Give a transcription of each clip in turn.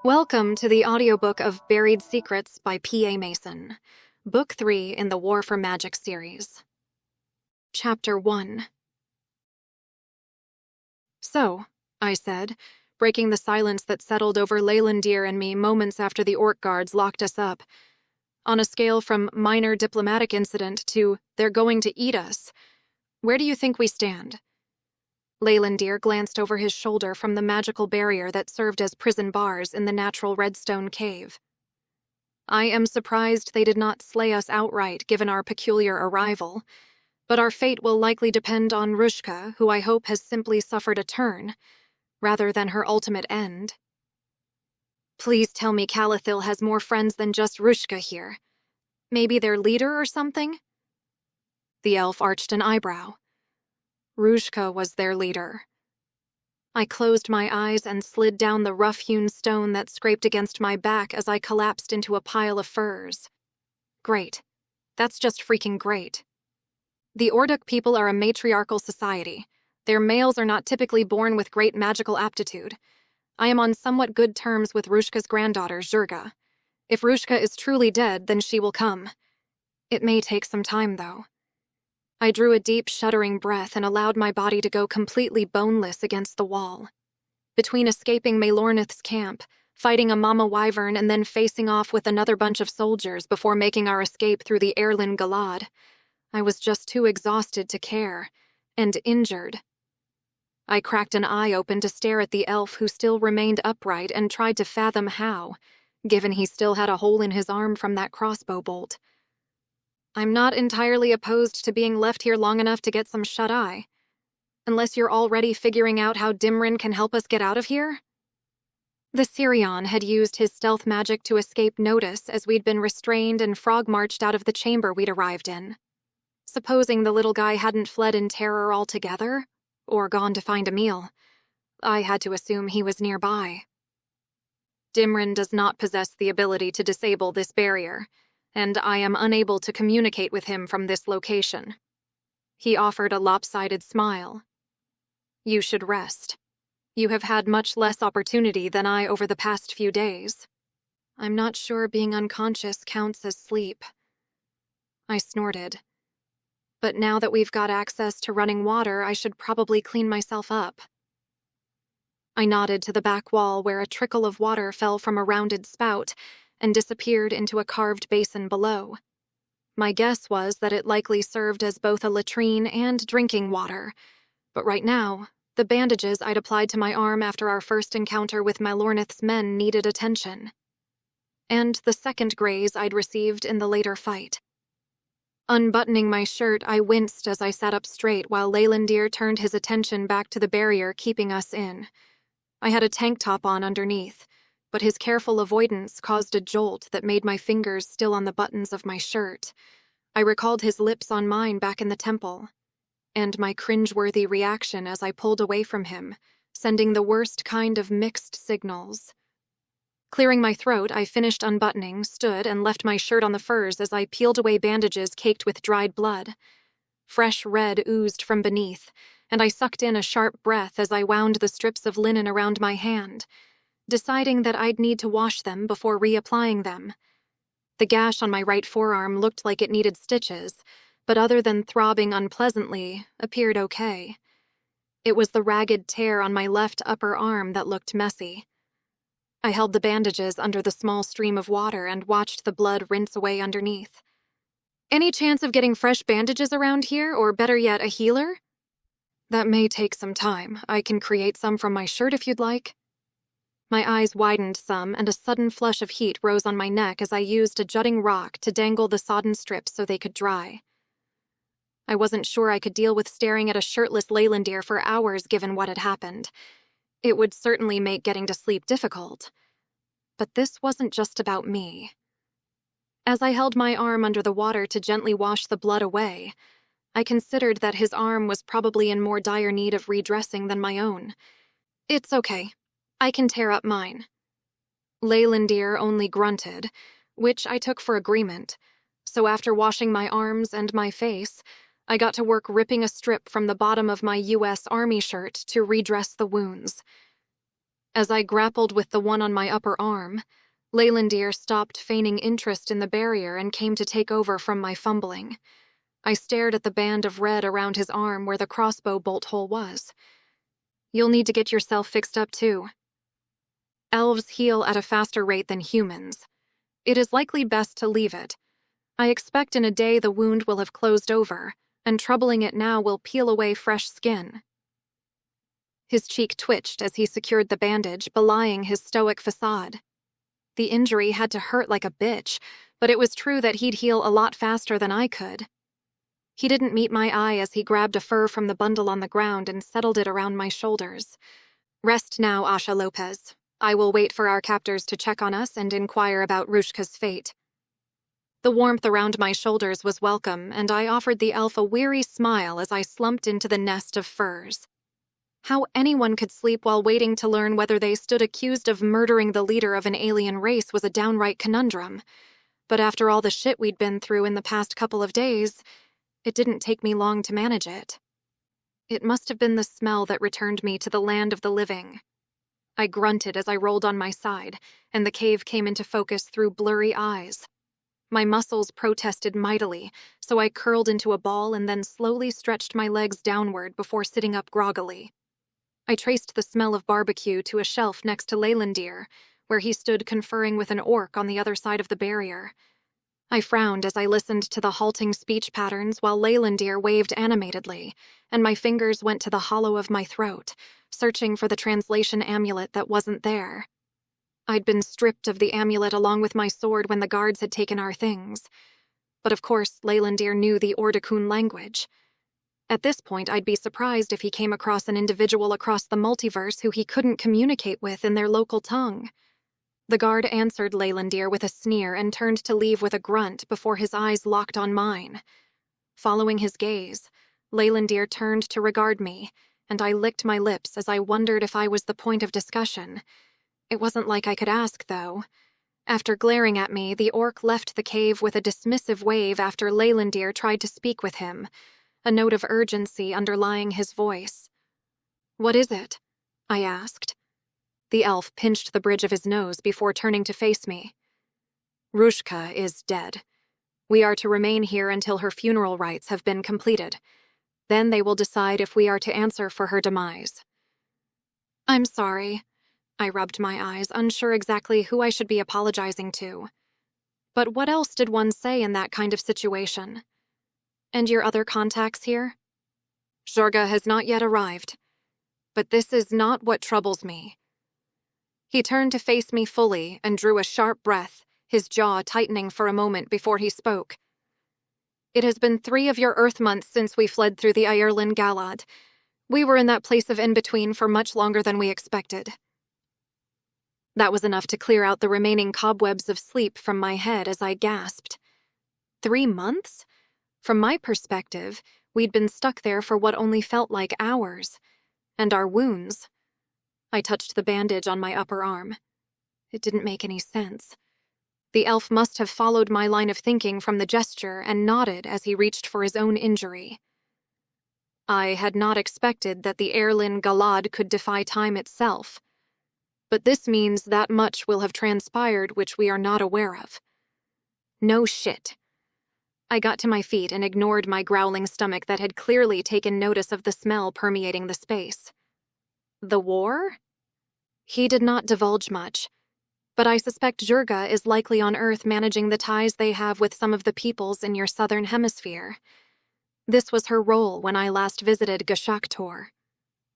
Welcome to the audiobook of Buried Secrets by P.A. Mason, Book 3 in the War for Magic series. Chapter 1. So, I said, breaking the silence that settled over Leylandir and me moments after the orc guards locked us up. On a scale from minor diplomatic incident to they're going to eat us, where do you think we stand? Leylandir glanced over his shoulder from the magical barrier that served as prison bars in the natural redstone cave. I am surprised they did not slay us outright given our peculiar arrival, but our fate will likely depend on Rushka, who I hope has simply suffered a turn, rather than her ultimate end. Please tell me Calathil has more friends than just Rushka here. Maybe their leader or something? The elf arched an eyebrow. Rushka was their leader. I closed my eyes and slid down the rough-hewn stone that scraped against my back as I collapsed into a pile of furs. Great. That's just freaking great. The Audiobook people are a matriarchal society. Their males are not typically born with great magical aptitude. I am on somewhat good terms with Rushka's granddaughter, Zhurga. If Rushka is truly dead, then she will come. It may take some time, though. I drew a deep, shuddering breath and allowed my body to go completely boneless against the wall. Between escaping Maelornith's camp, fighting a mama wyvern, and then facing off with another bunch of soldiers before making our escape through the Erlin Galad, I was just too exhausted to care, and injured. I cracked an eye open to stare at the elf who still remained upright and tried to fathom how, given he still had a hole in his arm from that crossbow bolt. I'm not entirely opposed to being left here long enough to get some shut-eye. Unless you're already figuring out how Dimrin can help us get out of here? The Sirion had used his stealth magic to escape notice as we'd been restrained and frog-marched out of the chamber we'd arrived in. Supposing the little guy hadn't fled in terror altogether, or gone to find a meal, I had to assume he was nearby. Dimrin does not possess the ability to disable this barrier, and I am unable to communicate with him from this location. He offered a lopsided smile. You should rest. You have had much less opportunity than I over the past few days. I'm not sure being unconscious counts as sleep. I snorted. But now that we've got access to running water, I should probably clean myself up. I nodded to the back wall where a trickle of water fell from a rounded spout and disappeared into a carved basin below. My guess was that it likely served as both a latrine and drinking water, but right now, the bandages I'd applied to my arm after our first encounter with Maelornith's men needed attention. And the second graze I'd received in the later fight. Unbuttoning my shirt, I winced as I sat up straight while Leylandir turned his attention back to the barrier keeping us in. I had a tank top on underneath, but his careful avoidance caused a jolt that made my fingers still on the buttons of my shirt. I recalled his lips on mine back in the temple, and my cringeworthy reaction as I pulled away from him, sending the worst kind of mixed signals. Clearing my throat, I finished unbuttoning, stood, and left my shirt on the furs as I peeled away bandages caked with dried blood. Fresh red oozed from beneath, and I sucked in a sharp breath as I wound the strips of linen around my hand, deciding that I'd need to wash them before reapplying them. The gash on my right forearm looked like it needed stitches, but other than throbbing unpleasantly, appeared okay. It was the ragged tear on my left upper arm that looked messy. I held the bandages under the small stream of water and watched the blood rinse away underneath. Any chance of getting fresh bandages around here, or better yet, a healer? That may take some time. I can create some from my shirt if you'd like. My eyes widened some, and a sudden flush of heat rose on my neck as I used a jutting rock to dangle the sodden strips so they could dry. I wasn't sure I could deal with staring at a shirtless Leylandir for hours given what had happened. It would certainly make getting to sleep difficult. But this wasn't just about me. As I held my arm under the water to gently wash the blood away, I considered that his arm was probably in more dire need of redressing than my own. It's okay. I can tear up mine. Leylandir only grunted, which I took for agreement, so after washing my arms and my face, I got to work ripping a strip from the bottom of my U.S. Army shirt to redress the wounds. As I grappled with the one on my upper arm, Leylandir stopped feigning interest in the barrier and came to take over from my fumbling. I stared at the band of red around his arm where the crossbow bolt hole was. You'll need to get yourself fixed up too. Elves heal at a faster rate than humans. It is likely best to leave it. I expect in a day the wound will have closed over, and troubling it now will peel away fresh skin. His cheek twitched as he secured the bandage, belying his stoic facade. The injury had to hurt like a bitch, but it was true that he'd heal a lot faster than I could. He didn't meet my eye as he grabbed a fur from the bundle on the ground and settled it around my shoulders. Rest now, Asha Lopez. I will wait for our captors to check on us and inquire about Rushka's fate. The warmth around my shoulders was welcome, and I offered the elf a weary smile as I slumped into the nest of furs. How anyone could sleep while waiting to learn whether they stood accused of murdering the leader of an alien race was a downright conundrum. But after all the shit we'd been through in the past couple of days, it didn't take me long to manage it. It must have been the smell that returned me to the land of the living. I grunted as I rolled on my side, and the cave came into focus through blurry eyes. My muscles protested mightily, so I curled into a ball and then slowly stretched my legs downward before sitting up groggily. I traced the smell of barbecue to a shelf next to Leylandir, where he stood conferring with an orc on the other side of the barrier. I frowned as I listened to the halting speech patterns while Leylandir waved animatedly, and my fingers went to the hollow of my throat, searching for the translation amulet that wasn't there. I'd been stripped of the amulet along with my sword when the guards had taken our things. But of course, Leylandir knew the Ordakun language. At this point, I'd be surprised if he came across an individual across the multiverse who he couldn't communicate with in their local tongue. The guard answered Leylandir with a sneer and turned to leave with a grunt before his eyes locked on mine. Following his gaze, Leylandir turned to regard me, and I licked my lips as I wondered if I was the point of discussion. It wasn't like I could ask, though. After glaring at me, the orc left the cave with a dismissive wave after Leylandir tried to speak with him, a note of urgency underlying his voice. "What is it?" I asked. The elf pinched the bridge of his nose before turning to face me. "Rushka is dead. We are to remain here until her funeral rites have been completed. Then they will decide if we are to answer for her demise." "I'm sorry." I rubbed my eyes, unsure exactly who I should be apologizing to. But what else did one say in that kind of situation? "And your other contacts here?" "Zhurga has not yet arrived. But this is not what troubles me." He turned to face me fully and drew a sharp breath, his jaw tightening for a moment before he spoke. "It has been 3 of your Earth months since we fled through the Ireland Galad. We were in that place of in-between for much longer than we expected." That was enough to clear out the remaining cobwebs of sleep from my head as I gasped. 3 months? From my perspective, we'd been stuck there for what only felt like hours. And our wounds. I touched the bandage on my upper arm. It didn't make any sense. The elf must have followed my line of thinking from the gesture and nodded as he reached for his own injury. I had not expected that the Erlin Galad could defy time itself. But this means that much will have transpired which we are not aware of. No shit. I got to my feet and ignored my growling stomach that had clearly taken notice of the smell permeating the space. The war? He did not divulge much, but I suspect Zhurga is likely on Earth managing the ties they have with some of the peoples in your southern hemisphere. This was her role when I last visited Gashaktor.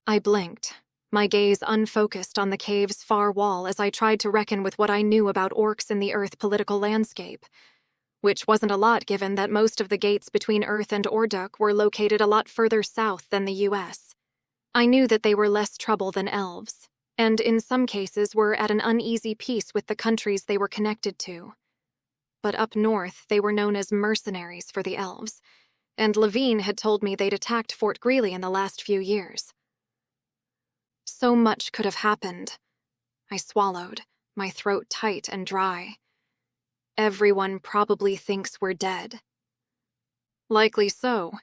I blinked, my gaze unfocused on the cave's far wall as I tried to reckon with what I knew about orcs in the Earth political landscape, which wasn't a lot given that most of the gates between Earth and Orduk were located a lot further south than the US. I knew that they were less trouble than elves, and in some cases were at an uneasy peace with the countries they were connected to. But up north, they were known as mercenaries for the elves, and Levine had told me they'd attacked Fort Greeley in the last few years. So much could have happened. I swallowed, my throat tight and dry. Everyone probably thinks we're dead. Likely so.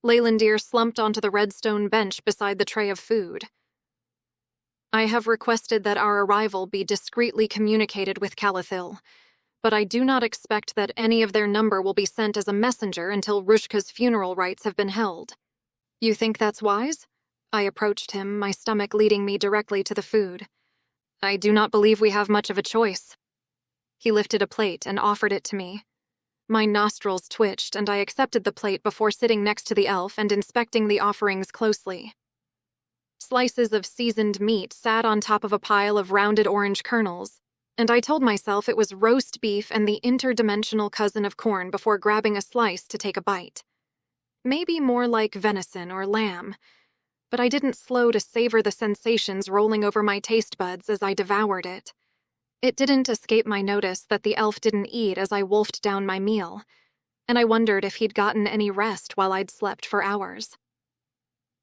Leylandir slumped onto the redstone bench beside the tray of food. I have requested that our arrival be discreetly communicated with Calathil, but I do not expect that any of their number will be sent as a messenger until Rushka's funeral rites have been held. You think that's wise? I approached him, my stomach leading me directly to the food. I do not believe we have much of a choice. He lifted a plate and offered it to me. My nostrils twitched, and I accepted the plate before sitting next to the elf and inspecting the offerings closely. Slices of seasoned meat sat on top of a pile of rounded orange kernels, and I told myself it was roast beef and the interdimensional cousin of corn before grabbing a slice to take a bite. Maybe more like venison or lamb, but I didn't slow to savor the sensations rolling over my taste buds as I devoured it. It didn't escape my notice that the elf didn't eat as I wolfed down my meal, and I wondered if he'd gotten any rest while I'd slept for hours.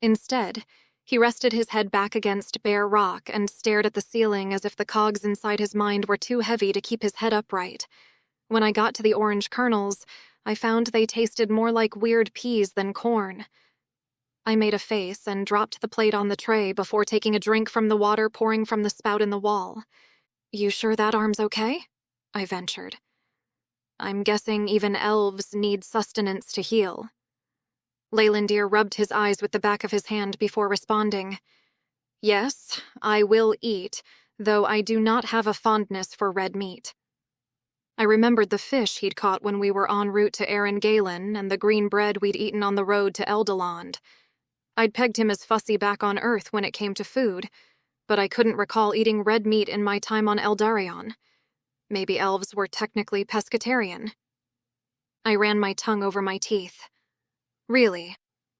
Instead, he rested his head back against bare rock and stared at the ceiling as if the cogs inside his mind were too heavy to keep his head upright. When I got to the orange kernels, I found they tasted more like weird peas than corn. I made a face and dropped the plate on the tray before taking a drink from the water pouring from the spout in the wall. You sure that arm's okay? I ventured. I'm guessing even elves need sustenance to heal. Leylandir rubbed his eyes with the back of his hand before responding. Yes, I will eat, though I do not have a fondness for red meat. I remembered the fish he'd caught when we were en route to Erin Galen and the green bread we'd eaten on the road to Eldaland. I'd pegged him as fussy back on Earth when it came to food, but I couldn't recall eating red meat in my time on Eldarion. Maybe elves were technically pescatarian. I ran my tongue over my teeth. Really?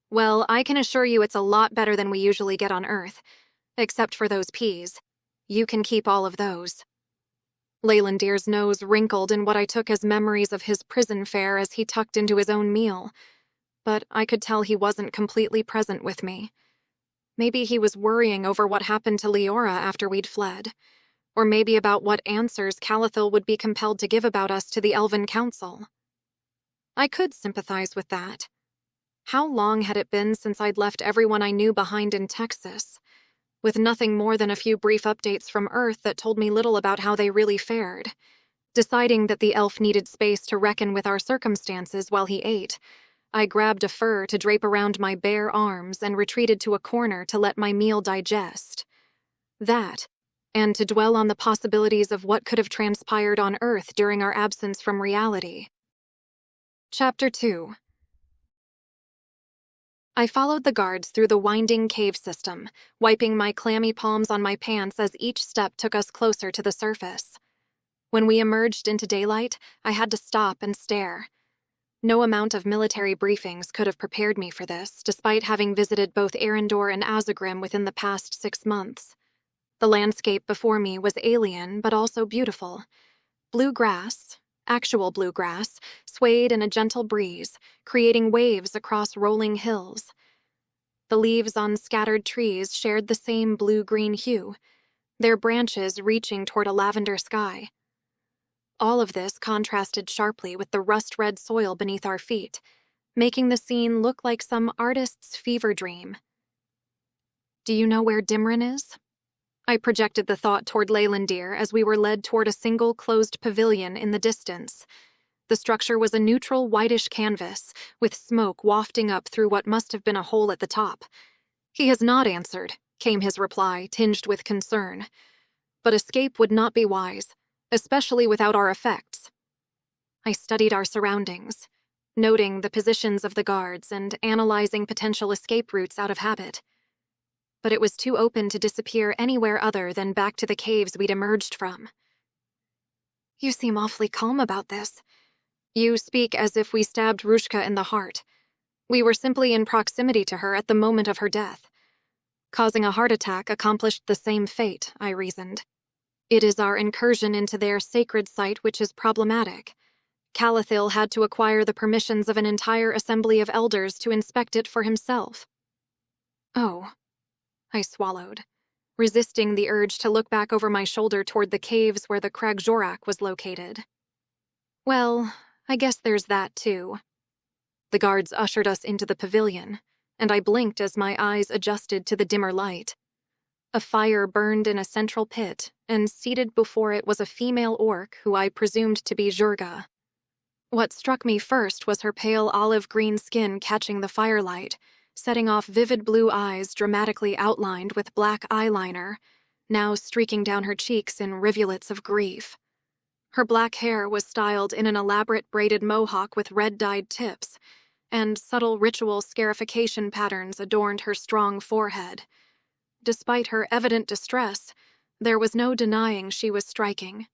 Well, I can assure you it's a lot better than we usually get on Earth, except for those peas. You can keep all of those. Leylandir's nose wrinkled in what I took as memories of his prison fare as he tucked into his own meal, but I could tell he wasn't completely present with me. Maybe he was worrying over what happened to Leora after we'd fled, or maybe about what answers Calathil would be compelled to give about us to the Elven Council. I could sympathize with that. How long had it been since I'd left everyone I knew behind in Texas, with nothing more than a few brief updates from Earth that told me little about how they really fared? Deciding that the elf needed space to reckon with our circumstances while he ate, I grabbed a fur to drape around my bare arms and retreated to a corner to let my meal digest. That, and to dwell on the possibilities of what could have transpired on Earth during our absence from reality. Chapter 2. I followed the guards through the winding cave system, wiping my clammy palms on my pants as each step took us closer to the surface. When we emerged into daylight, I had to stop and stare. No amount of military briefings could have prepared me for this, despite having visited both Arendor and Azagrim within the past 6 months. The landscape before me was alien, but also beautiful. Blue grass, actual bluegrass, swayed in a gentle breeze, creating waves across rolling hills. The leaves on scattered trees shared the same blue-green hue, their branches reaching toward a lavender sky. All of this contrasted sharply with the rust-red soil beneath our feet, making the scene look like some artist's fever dream. Do you know where Dimrin is? I projected the thought toward Leylandir as we were led toward a single closed pavilion in the distance. The structure was a neutral whitish canvas, with smoke wafting up through what must have been a hole at the top. He has not answered, came his reply, tinged with concern. But escape would not be wise, especially without our effects. I studied our surroundings, noting the positions of the guards and analyzing potential escape routes out of habit. But it was too open to disappear anywhere other than back to the caves we'd emerged from. You seem awfully calm about this. You speak as if we stabbed Rushka in the heart. We were simply in proximity to her at the moment of her death. Causing a heart attack accomplished the same fate, I reasoned. It is our incursion into their sacred site which is problematic. Calathil had to acquire the permissions of an entire assembly of elders to inspect it for himself. Oh, I swallowed, resisting the urge to look back over my shoulder toward the caves where the Crag Jorak was located. Well, I guess there's that too. The guards ushered us into the pavilion, and I blinked as my eyes adjusted to the dimmer light. A fire burned in a central pit, and seated before it was a female orc who I presumed to be Jurga. What struck me first was her pale olive-green skin catching the firelight, setting off vivid blue eyes dramatically outlined with black eyeliner, now streaking down her cheeks in rivulets of grief. Her black hair was styled in an elaborate braided mohawk with red-dyed tips, and subtle ritual scarification patterns adorned her strong forehead. Despite her evident distress, there was no denying she was striking.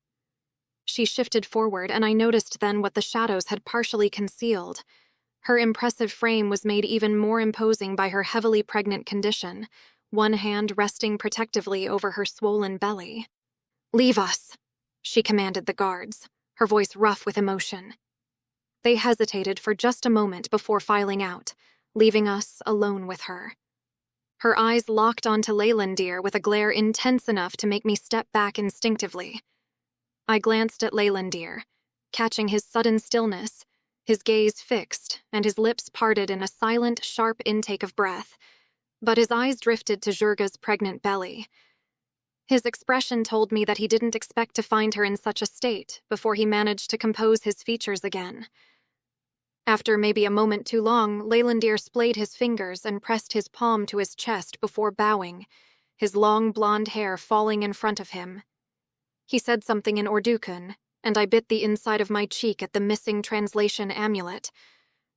She shifted forward, and I noticed then what the shadows had partially concealed. Her impressive frame was made even more imposing by her heavily pregnant condition, one hand resting protectively over her swollen belly. "Leave us," she commanded the guards, her voice rough with emotion. They hesitated for just a moment before filing out, leaving us alone with her. Her eyes locked onto Leylandir with a glare intense enough to make me step back instinctively. I glanced at Leylandir, catching his sudden stillness, his gaze fixed and his lips parted in a silent, sharp intake of breath, but his eyes drifted to Jurga's pregnant belly. His expression told me that he didn't expect to find her in such a state before he managed to compose his features again. After maybe a moment too long, Leylandir splayed his fingers and pressed his palm to his chest before bowing, his long blonde hair falling in front of him. He said something in Ordukun, and I bit the inside of my cheek at the missing translation amulet.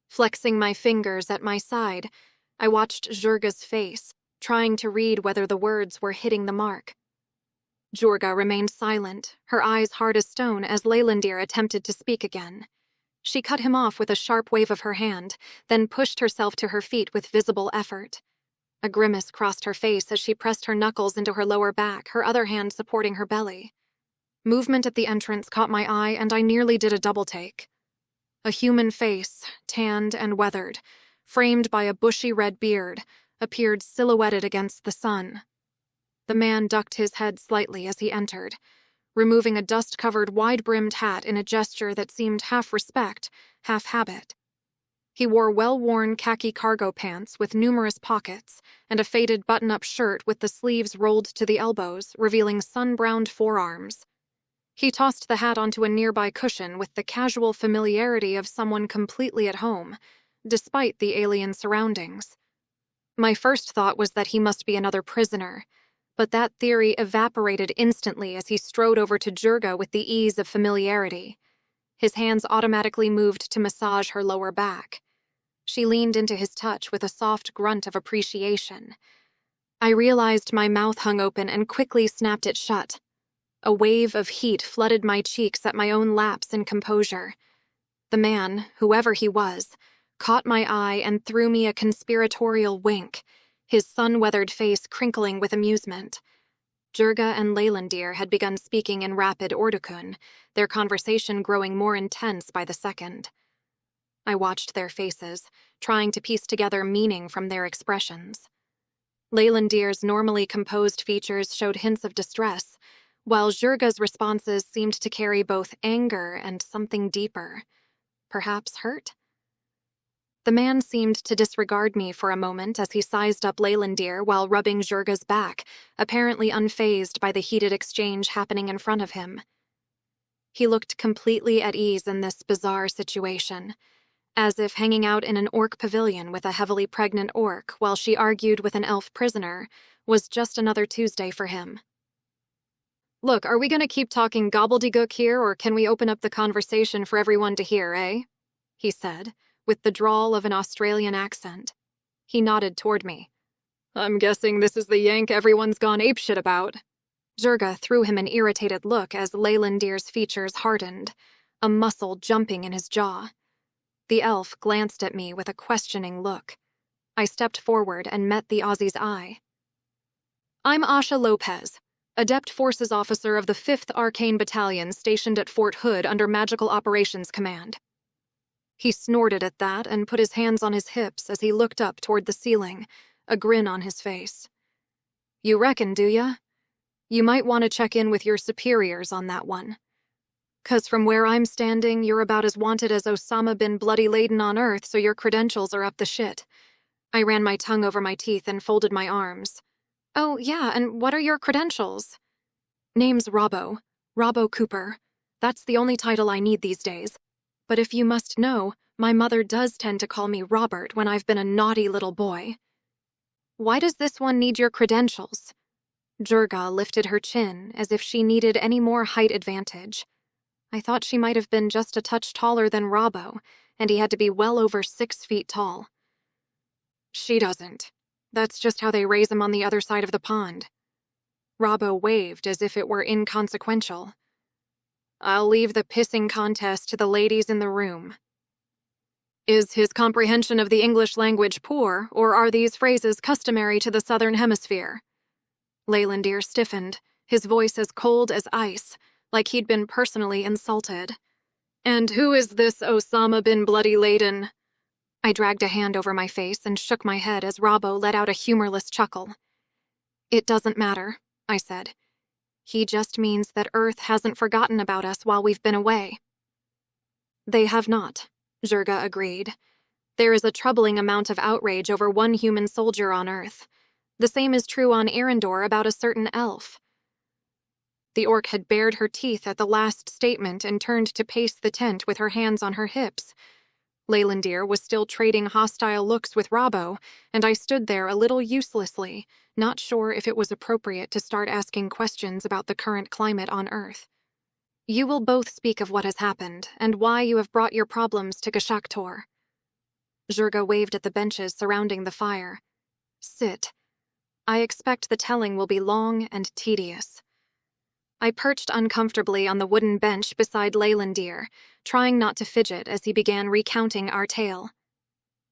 Flexing my fingers at my side, I watched Jurga's face, trying to read whether the words were hitting the mark. Jurga remained silent, her eyes hard as stone as Leylandir attempted to speak again. She cut him off with a sharp wave of her hand, then pushed herself to her feet with visible effort. A grimace crossed her face as she pressed her knuckles into her lower back, her other hand supporting her belly. Movement at the entrance caught my eye, and I nearly did a double-take. A human face, tanned and weathered, framed by a bushy red beard, appeared silhouetted against the sun. The man ducked his head slightly as he entered, removing a dust-covered, wide-brimmed hat in a gesture that seemed half respect, half habit. He wore well-worn khaki cargo pants with numerous pockets and a faded button-up shirt with the sleeves rolled to the elbows, revealing sun-browned forearms. He tossed the hat onto a nearby cushion with the casual familiarity of someone completely at home, despite the alien surroundings. My first thought was that he must be another prisoner, but that theory evaporated instantly as he strode over to Jurga with the ease of familiarity. His hands automatically moved to massage her lower back. She leaned into his touch with a soft grunt of appreciation. I realized my mouth hung open and quickly snapped it shut. A wave of heat flooded my cheeks at my own lapse in composure. The man, whoever he was, caught my eye and threw me a conspiratorial wink, his sun-weathered face crinkling with amusement. Jurga and Leylandir had begun speaking in rapid Ordukun, their conversation growing more intense by the second. I watched their faces, trying to piece together meaning from their expressions. Leylandir's normally composed features showed hints of distress, while Jurga's responses seemed to carry both anger and something deeper. Perhaps hurt? The man seemed to disregard me for a moment as he sized up Leylandir while rubbing Jurga's back, apparently unfazed by the heated exchange happening in front of him. He looked completely at ease in this bizarre situation, as if hanging out in an orc pavilion with a heavily pregnant orc while she argued with an elf prisoner was just another Tuesday for him. "Look, are we going to keep talking gobbledygook here, or can we open up the conversation for everyone to hear, eh?" he said, with the drawl of an Australian accent. He nodded toward me. "I'm guessing this is the yank everyone's gone apeshit about." Jurga threw him an irritated look as Leylandir's features hardened, a muscle jumping in his jaw. The elf glanced at me with a questioning look. I stepped forward and met the Aussie's eye. "I'm Asha Lopez, Adept Forces Officer of the 5th Arcane Battalion stationed at Fort Hood under Magical Operations Command." He snorted at that and put his hands on his hips as he looked up toward the ceiling, a grin on his face. "You reckon, do ya? You might want to check in with your superiors on that one. 'Cause from where I'm standing, you're about as wanted as Osama bin Bloody Laden on Earth, so your credentials are up the shit." I ran my tongue over my teeth and folded my arms. Oh, yeah, and what are your credentials? Name's Robbo Cooper. That's the only title I need these days. But if you must know, my mother does tend to call me Robert when I've been a naughty little boy. Why does this one need your credentials? Jurga lifted her chin as if she needed any more height advantage. I thought she might have been just a touch taller than Robbo, and he had to be well over 6 feet tall. She doesn't. That's just how they raise him on the other side of the pond. Robbo waved as if it were inconsequential. I'll leave the pissing contest to the ladies in the room. Is his comprehension of the English language poor, or are these phrases customary to the Southern Hemisphere? Leylandir stiffened, his voice as cold as ice, like he'd been personally insulted. And who is this Osama bin Bloody Laden? I dragged a hand over my face and shook my head as Robbo let out a humorless chuckle. It doesn't matter, I said. He just means that Earth hasn't forgotten about us while we've been away. They have not, Jurga agreed. There is a troubling amount of outrage over one human soldier on Earth. The same is true on Arendor about a certain elf. The orc had bared her teeth at the last statement and turned to pace the tent with her hands on her hips. Leylandir was still trading hostile looks with Robbo, and I stood there a little uselessly, not sure if it was appropriate to start asking questions about the current climate on Earth. You will both speak of what has happened, and why you have brought your problems to Gashaktor. Jurga waved at the benches surrounding the fire. Sit. I expect the telling will be long and tedious. I perched uncomfortably on the wooden bench beside Leylandir, trying not to fidget as he began recounting our tale.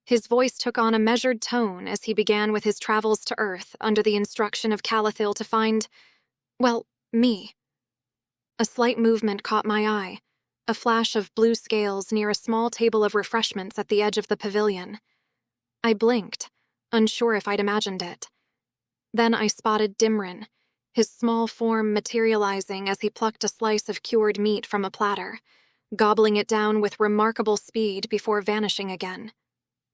His voice took on a measured tone as he began with his travels to Earth under the instruction of Calathil to find, well, me. A slight movement caught my eye, a flash of blue scales near a small table of refreshments at the edge of the pavilion. I blinked, unsure if I'd imagined it. Then I spotted Dimrin, his small form materializing as he plucked a slice of cured meat from a platter, gobbling it down with remarkable speed before vanishing again.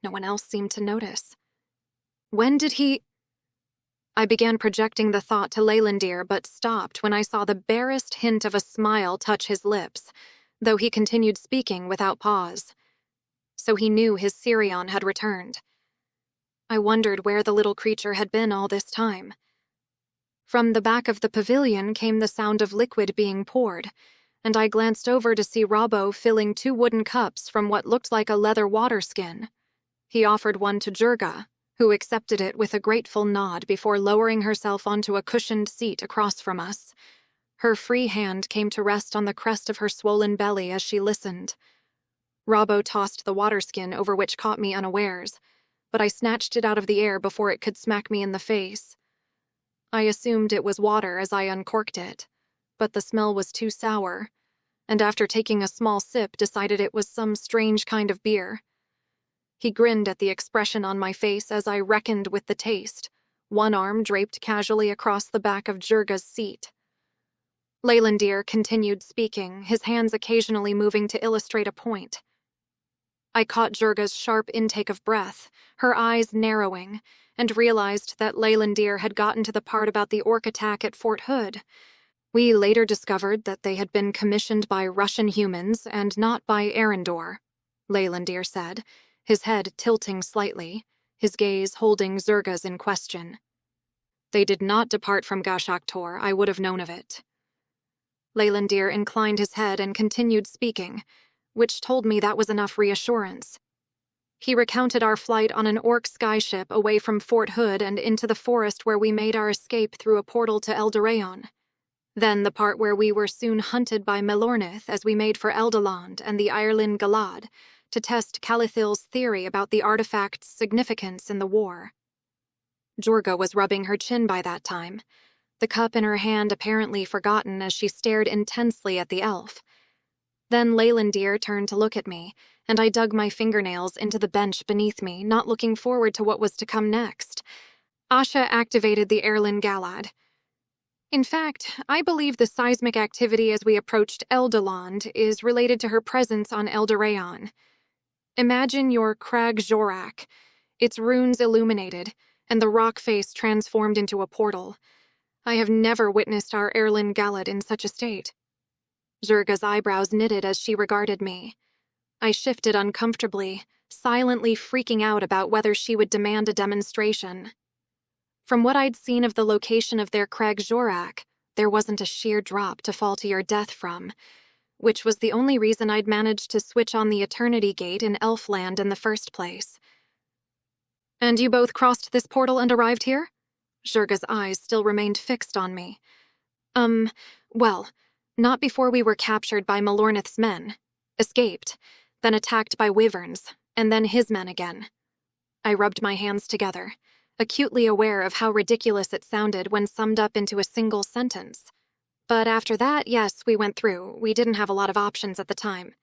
No one else seemed to notice. When did he... I began projecting the thought to Leylandir, but stopped when I saw the barest hint of a smile touch his lips, though he continued speaking without pause. So he knew his Sirion had returned. I wondered where the little creature had been all this time. From the back of the pavilion came the sound of liquid being poured, and I glanced over to see Robbo filling 2 wooden cups from what looked like a leather water skin. He offered one to Jurga, who accepted it with a grateful nod before lowering herself onto a cushioned seat across from us. Her free hand came to rest on the crest of her swollen belly as she listened. Robbo tossed the water skin over which caught me unawares, but I snatched it out of the air before it could smack me in the face. I assumed it was water as I uncorked it, but the smell was too sour, and after taking a small sip decided it was some strange kind of beer. He grinned at the expression on my face as I reckoned with the taste, one arm draped casually across the back of Jurga's seat. Leylandir continued speaking, his hands occasionally moving to illustrate a point. I caught Jurga's sharp intake of breath, her eyes narrowing, and realized that Leylandir had gotten to the part about the orc attack at Fort Hood. We later discovered that they had been commissioned by Russian humans and not by Arendor, Leylandir said, his head tilting slightly, his gaze holding Jurga's in question. They did not depart from Gashaktor, I would have known of it. Leylandir inclined his head and continued speaking, which told me that was enough reassurance. He recounted our flight on an orc skyship away from Fort Hood and into the forest where we made our escape through a portal to Eldoraon. Then the part where we were soon hunted by Melornith as we made for Eldaland and the Ireland Galad to test Calathil's theory about the artifact's significance in the war. Jurga was rubbing her chin by that time, the cup in her hand apparently forgotten as she stared intensely at the elf. Then Leylandir turned to look at me, and I dug my fingernails into the bench beneath me, not looking forward to what was to come next. Asha activated the Erlin Galad. In fact, I believe the seismic activity as we approached Eldaland is related to her presence on Eldoraon. Imagine your Crag Jorak, its runes illuminated, and the rock face transformed into a portal. I have never witnessed our Erlen Galad in such a state. Jurga's eyebrows knitted as she regarded me. I shifted uncomfortably, silently freaking out about whether she would demand a demonstration. From what I'd seen of the location of their Crag Jorak, there wasn't a sheer drop to fall to your death from, which was the only reason I'd managed to switch on the Eternity Gate in Elfland in the first place. And you both crossed this portal and arrived here? Jurga's eyes still remained fixed on me. Well, not before we were captured by Malornith's men, escaped, then attacked by wyverns, and then his men again. I rubbed my hands together, acutely aware of how ridiculous it sounded when summed up into a single sentence. But after that, yes, we went through. We didn't have a lot of options at the time.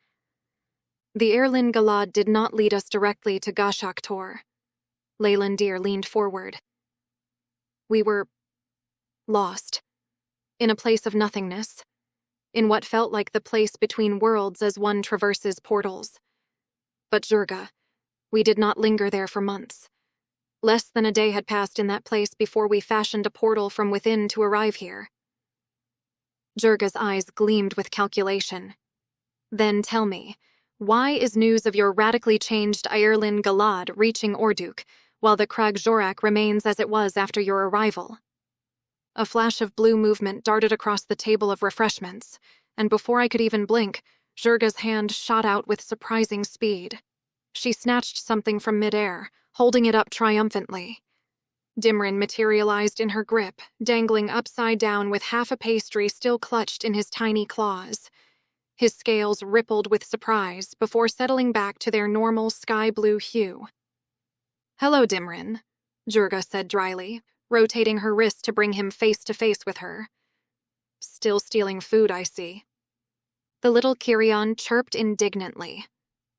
The Erlen Galad did not lead us directly to Gashak Tor. Leylandir leaned forward. We were lost, in a place of nothingness, in what felt like the place between worlds as one traverses portals. But Jurga, we did not linger there for months. Less than a day had passed in that place before we fashioned a portal from within to arrive here. Jurga's eyes gleamed with calculation. Then tell me, why is news of your radically changed Erlen Galad reaching Orduk, while the Crag Jorak remains as it was after your arrival? A flash of blue movement darted across the table of refreshments, and before I could even blink, Jurga's hand shot out with surprising speed. She snatched something from midair, holding it up triumphantly. Dimrin materialized in her grip, dangling upside down with half a pastry still clutched in his tiny claws. His scales rippled with surprise before settling back to their normal sky-blue hue. "Hello, Dimrin," Jurga said dryly, rotating her wrist to bring him face-to-face with her. "Still stealing food, I see." The little Kyrian chirped indignantly.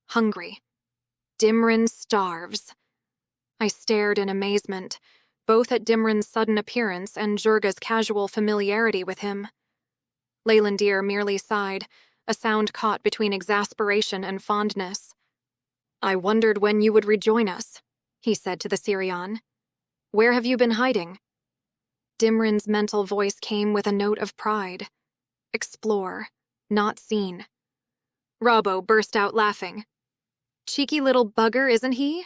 "Hungry. Dimrin starves." I stared in amazement, both at Dimrin's sudden appearance and Jurga's casual familiarity with him. Leylandir merely sighed, a sound caught between exasperation and fondness. "I wondered when you would rejoin us," he said to the Syrian. "Where have you been hiding?" Dimrin's mental voice came with a note of pride. Explore, not seen. Robbo burst out laughing. "Cheeky little bugger, isn't he?"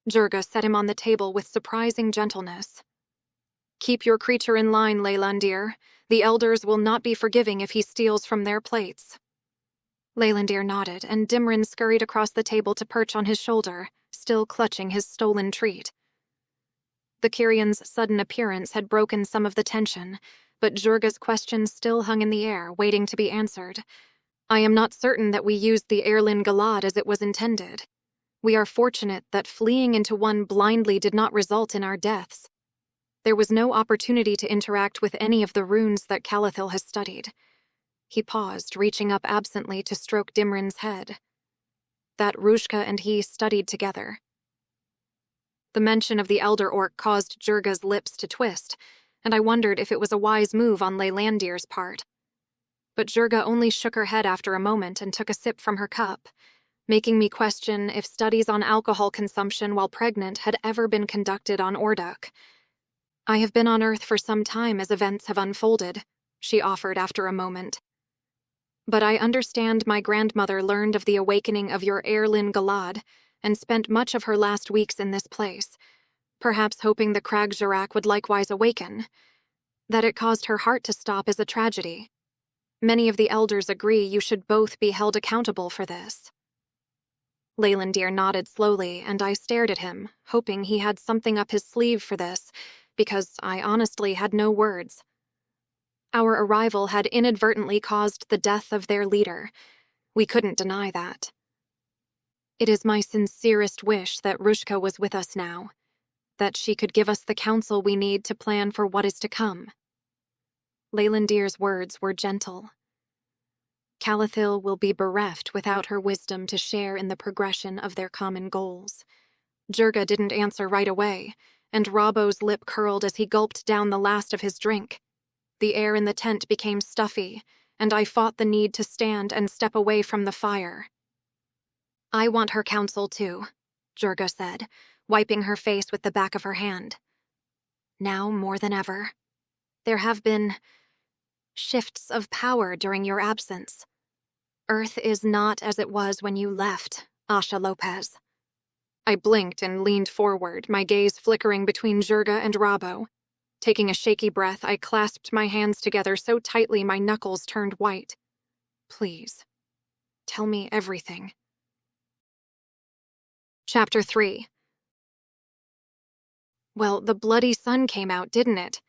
Jurga set him on the table with surprising gentleness. "Keep your creature in line, Leylandir. The elders will not be forgiving if he steals from their plates." Leylandir nodded, and Dimrin scurried across the table to perch on his shoulder, still clutching his stolen treat. The Kyrian's sudden appearance had broken some of the tension, but Jurga's questions still hung in the air, waiting to be answered. "I am not certain that we used the Erlen Galad as it was intended. We are fortunate that fleeing into one blindly did not result in our deaths. There was no opportunity to interact with any of the runes that Calathil has studied." He paused, reaching up absently to stroke Dimrin's head. "That Rushka and he studied together." The mention of the Elder Orc caused Jurga's lips to twist, and I wondered if it was a wise move on Leylandir's part. But Jurga only shook her head after a moment and took a sip from her cup, making me question if studies on alcohol consumption while pregnant had ever been conducted on Orduk. "I have been on Earth for some time as events have unfolded," she offered after a moment. "But I understand my grandmother learned of the awakening of your Erlen Galad and spent much of her last weeks in this place, perhaps hoping the Crag Jorak would likewise awaken. That it caused her heart to stop is a tragedy. Many of the elders agree you should both be held accountable for this." Leylandir nodded slowly, and I stared at him, hoping he had something up his sleeve for this, because I honestly had no words. Our arrival had inadvertently caused the death of their leader. We couldn't deny that. "It is my sincerest wish that Rushka was with us now, that she could give us the counsel we need to plan for what is to come." Leylandir's words were gentle. "Calathil will be bereft without her wisdom to share in the progression of their common goals." Jurga didn't answer right away, and Robbo's lip curled as he gulped down the last of his drink. The air in the tent became stuffy, and I fought the need to stand and step away from the fire. "I want her counsel too," Jurga said, wiping her face with the back of her hand. Now more than ever. There have been shifts of power during your absence. Earth is not as it was when you left, Asha Lopez. I blinked and leaned forward, my gaze flickering between Jurga and Rabo. Taking a shaky breath, I clasped my hands together so tightly my knuckles turned white. Please, tell me everything. Chapter 3. Well, the bloody sun came out, didn't it?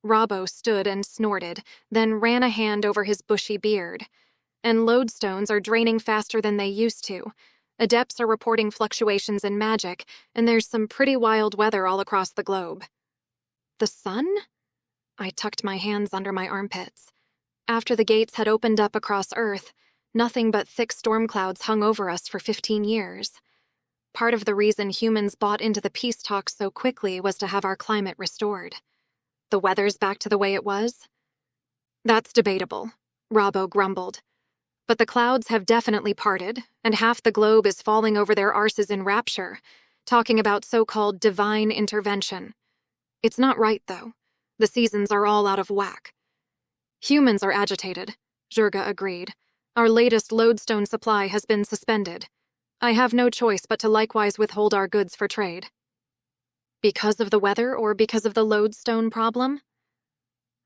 Rabo stood and snorted, then ran a hand over his bushy beard. And lodestones are draining faster than they used to. Adepts are reporting fluctuations in magic, and there's some pretty wild weather all across the globe. The sun? I tucked my hands under my armpits. After the gates had opened up across Earth, nothing but thick storm clouds hung over us for 15 years. Part of the reason humans bought into the peace talks so quickly was to have our climate restored. The weather's back to the way it was? That's debatable, Rabo grumbled. But the clouds have definitely parted, and half the globe is falling over their arses in rapture, talking about so-called divine intervention. It's not right, though. The seasons are all out of whack. Humans are agitated, Jurga agreed. Our latest lodestone supply has been suspended. I have no choice but to likewise withhold our goods for trade. Because of the weather or because of the lodestone problem?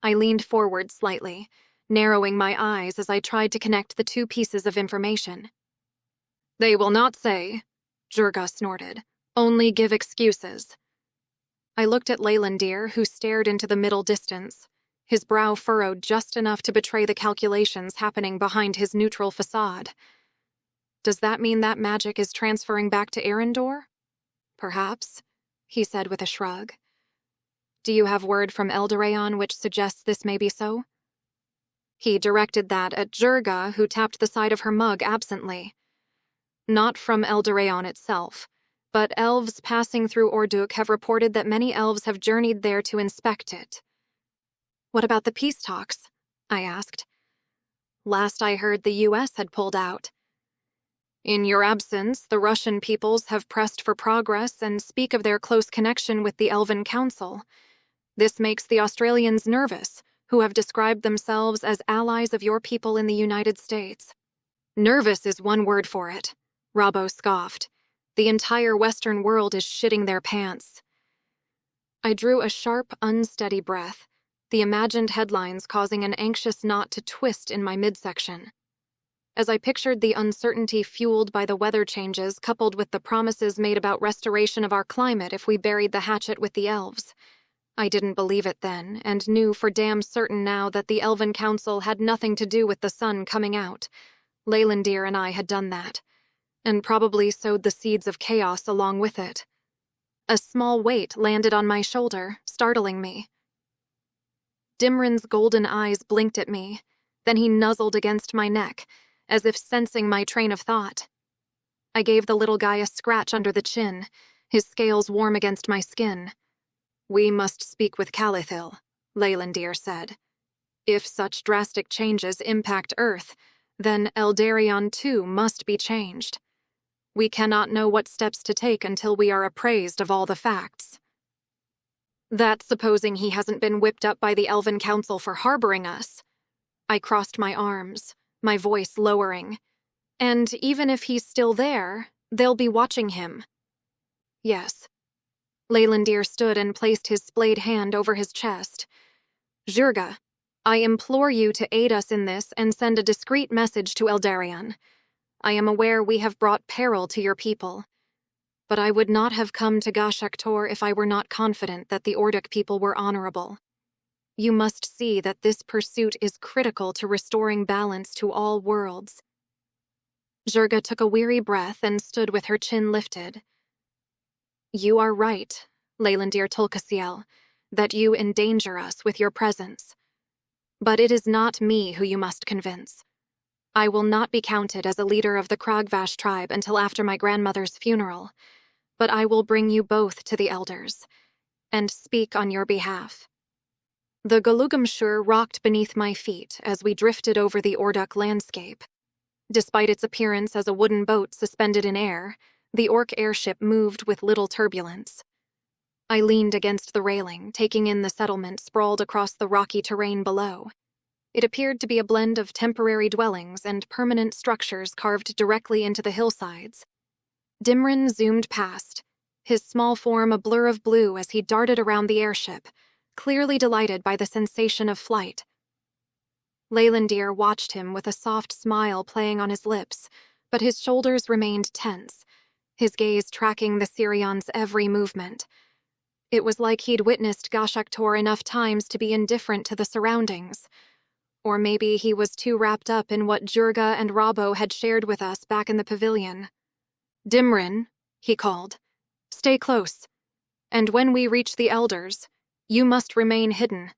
I leaned forward slightly, narrowing my eyes as I tried to connect the two pieces of information. They will not say, Jurga snorted, only give excuses. I looked at Leylandir, who stared into the middle distance, his brow furrowed just enough to betray the calculations happening behind his neutral facade. Does that mean that magic is transferring back to Arendor? Perhaps, he said with a shrug. Do you have word from Eldoraon which suggests this may be so? He directed that at Jurga, who tapped the side of her mug absently. Not from Eldoraon itself, but elves passing through Orduk have reported that many elves have journeyed there to inspect it. What about the peace talks? I asked. Last I heard, the U.S. had pulled out. In your absence, the Russian peoples have pressed for progress and speak of their close connection with the Elven Council. This makes the Australians nervous, who have described themselves as allies of your people in the United States. Nervous is one word for it, Rabo scoffed. The entire Western world is shitting their pants. I drew a sharp, unsteady breath, the imagined headlines causing an anxious knot to twist in my midsection. As I pictured the uncertainty fueled by the weather changes coupled with the promises made about restoration of our climate if we buried the hatchet with the elves, I didn't believe it then, and knew for damn certain now that the Elven Council had nothing to do with the sun coming out. Leylandir and I had done that, and probably sowed the seeds of chaos along with it. A small weight landed on my shoulder, startling me. Dimrin's golden eyes blinked at me, then he nuzzled against my neck, as if sensing my train of thought. I gave the little guy a scratch under the chin, his scales warm against my skin. We must speak with Calithil, Leylandir said. If such drastic changes impact Earth, then Eldarion too must be changed. We cannot know what steps to take until we are appraised of all the facts. That's supposing he hasn't been whipped up by the Elven Council for harboring us. I crossed my arms, my voice lowering. And even if he's still there, they'll be watching him. Yes. Leylandir stood and placed his splayed hand over his chest. Jurga, I implore you to aid us in this and send a discreet message to Eldarion. I am aware we have brought peril to your people, but I would not have come to Gashaktor if I were not confident that the Orduk people were honorable. You must see that this pursuit is critical to restoring balance to all worlds. Jurga took a weary breath and stood with her chin lifted. You are right, Leylandir Tulkasiel, that you endanger us with your presence. But it is not me who you must convince. I will not be counted as a leader of the Kragvash tribe until after my grandmother's funeral, but I will bring you both to the elders, and speak on your behalf. The Galugamshur rocked beneath my feet as we drifted over the Orduk landscape. Despite its appearance as a wooden boat suspended in air, The orc airship moved with little turbulence. I leaned against the railing, taking in the settlement sprawled across the rocky terrain below. It appeared to be a blend of temporary dwellings and permanent structures carved directly into the hillsides. Dimrin zoomed past, his small form a blur of blue as he darted around the airship, clearly delighted by the sensation of flight. Leylandir watched him with a soft smile playing on his lips, but his shoulders remained tense, his gaze tracking the Sirion's every movement. It was like he'd witnessed Gashaktor enough times to be indifferent to the surroundings. Or maybe he was too wrapped up in what Jurga and Rabo had shared with us back in the pavilion. "Dimrin," he called, "stay close. And when we reach the elders, you must remain hidden.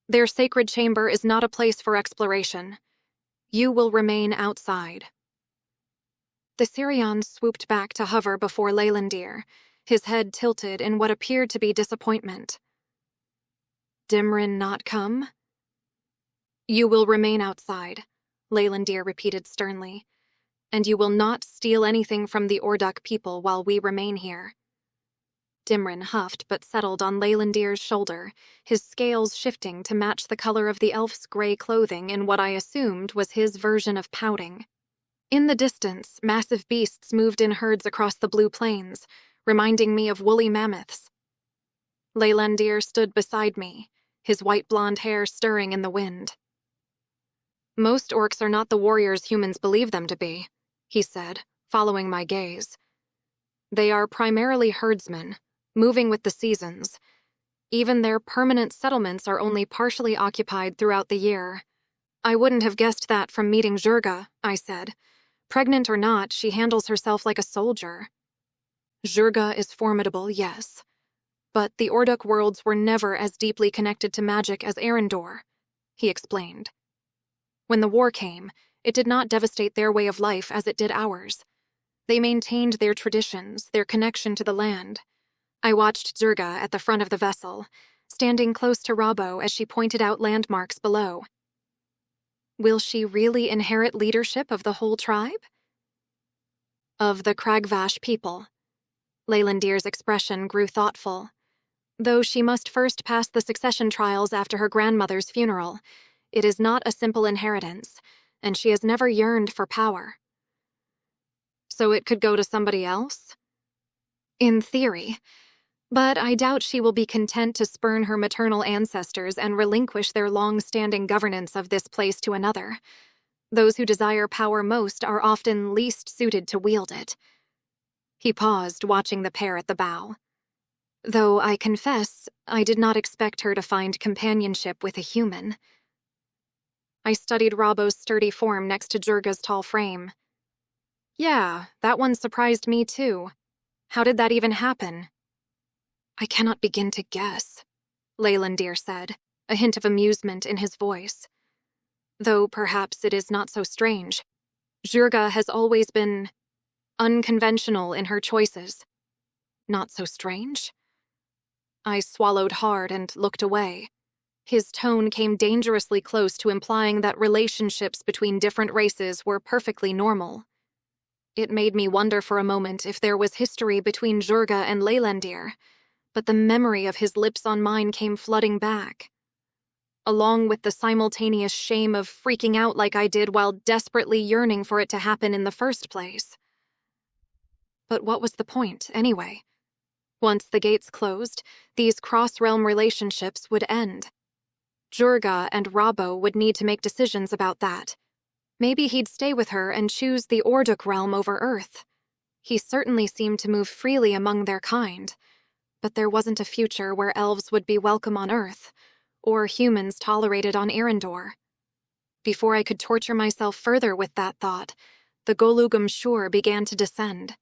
Their sacred chamber is not a place for exploration. You will remain outside." The Sirion swooped back to hover before Leylandir, his head tilted in what appeared to be disappointment. "Dimrin not come?" "You will remain outside," Leylandir repeated sternly, "and you will not steal anything from the Orduk people while we remain here." Dimrin huffed but settled on Leylandir's shoulder, his scales shifting to match the color of the elf's gray clothing in what I assumed was his version of pouting. In the distance, massive beasts moved in herds across the blue plains, reminding me of woolly mammoths. Leylandir stood beside me, his white blonde hair stirring in the wind. "Most orcs are not the warriors humans believe them to be," he said, following my gaze. "They are primarily herdsmen, moving with the seasons. Even their permanent settlements are only partially occupied throughout the year." "I wouldn't have guessed that from meeting Jurga," I said. "Pregnant or not, she handles herself like a soldier." "Jurga is formidable, yes. But the Orduk worlds were never as deeply connected to magic as Arendor," he explained. "When the war came, it did not devastate their way of life as it did ours. They maintained their traditions, their connection to the land." I watched Jurga at the front of the vessel, standing close to Rabo as she pointed out landmarks below. "Will she really inherit leadership of the whole tribe?" "Of the Kragvash people." Leylandir's expression grew thoughtful. "Though she must first pass the succession trials after her grandmother's funeral, it is not a simple inheritance, and she has never yearned for power." "So it could go to somebody else?" "In theory. But I doubt she will be content to spurn her maternal ancestors and relinquish their long-standing governance of this place to another. Those who desire power most are often least suited to wield it." He paused, watching the pair at the bow. "Though I confess, I did not expect her to find companionship with a human." I studied Rabo's sturdy form next to Jurga's tall frame. "Yeah, that one surprised me too. How did that even happen?" "I cannot begin to guess," Leylandir said, a hint of amusement in his voice. "Though perhaps it is not so strange. Jurga has always been unconventional in her choices." "Not so strange?" I swallowed hard and looked away. His tone came dangerously close to implying that relationships between different races were perfectly normal. It made me wonder for a moment if there was history between Jurga and Leylandir, but the memory of his lips on mine came flooding back, along with the simultaneous shame of freaking out like I did while desperately yearning for it to happen in the first place. But what was the point, anyway? Once the gates closed, these cross-realm relationships would end. Jurga and Rabo would need to make decisions about that. Maybe he'd stay with her and choose the Orduk realm over Earth. He certainly seemed to move freely among their kind, but there wasn't a future where elves would be welcome on Earth, or humans tolerated on Arendor. Before I could torture myself further with that thought, the Golugum shore began to descend.